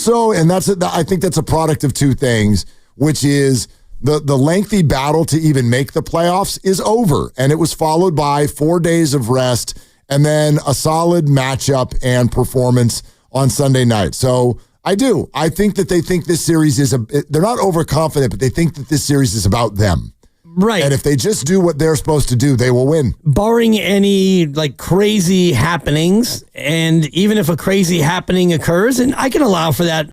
And I think that's a product of two things, which is the lengthy battle to even make the playoffs is over. And it was followed by 4 days of rest and then a solid matchup and performance on Sunday night. So I do. I think that they think this series they're not overconfident, but they think that this series is about them. Right. And if they just do what they're supposed to do, they will win. Barring any crazy happenings, and even if a crazy happening occurs, and I can allow for that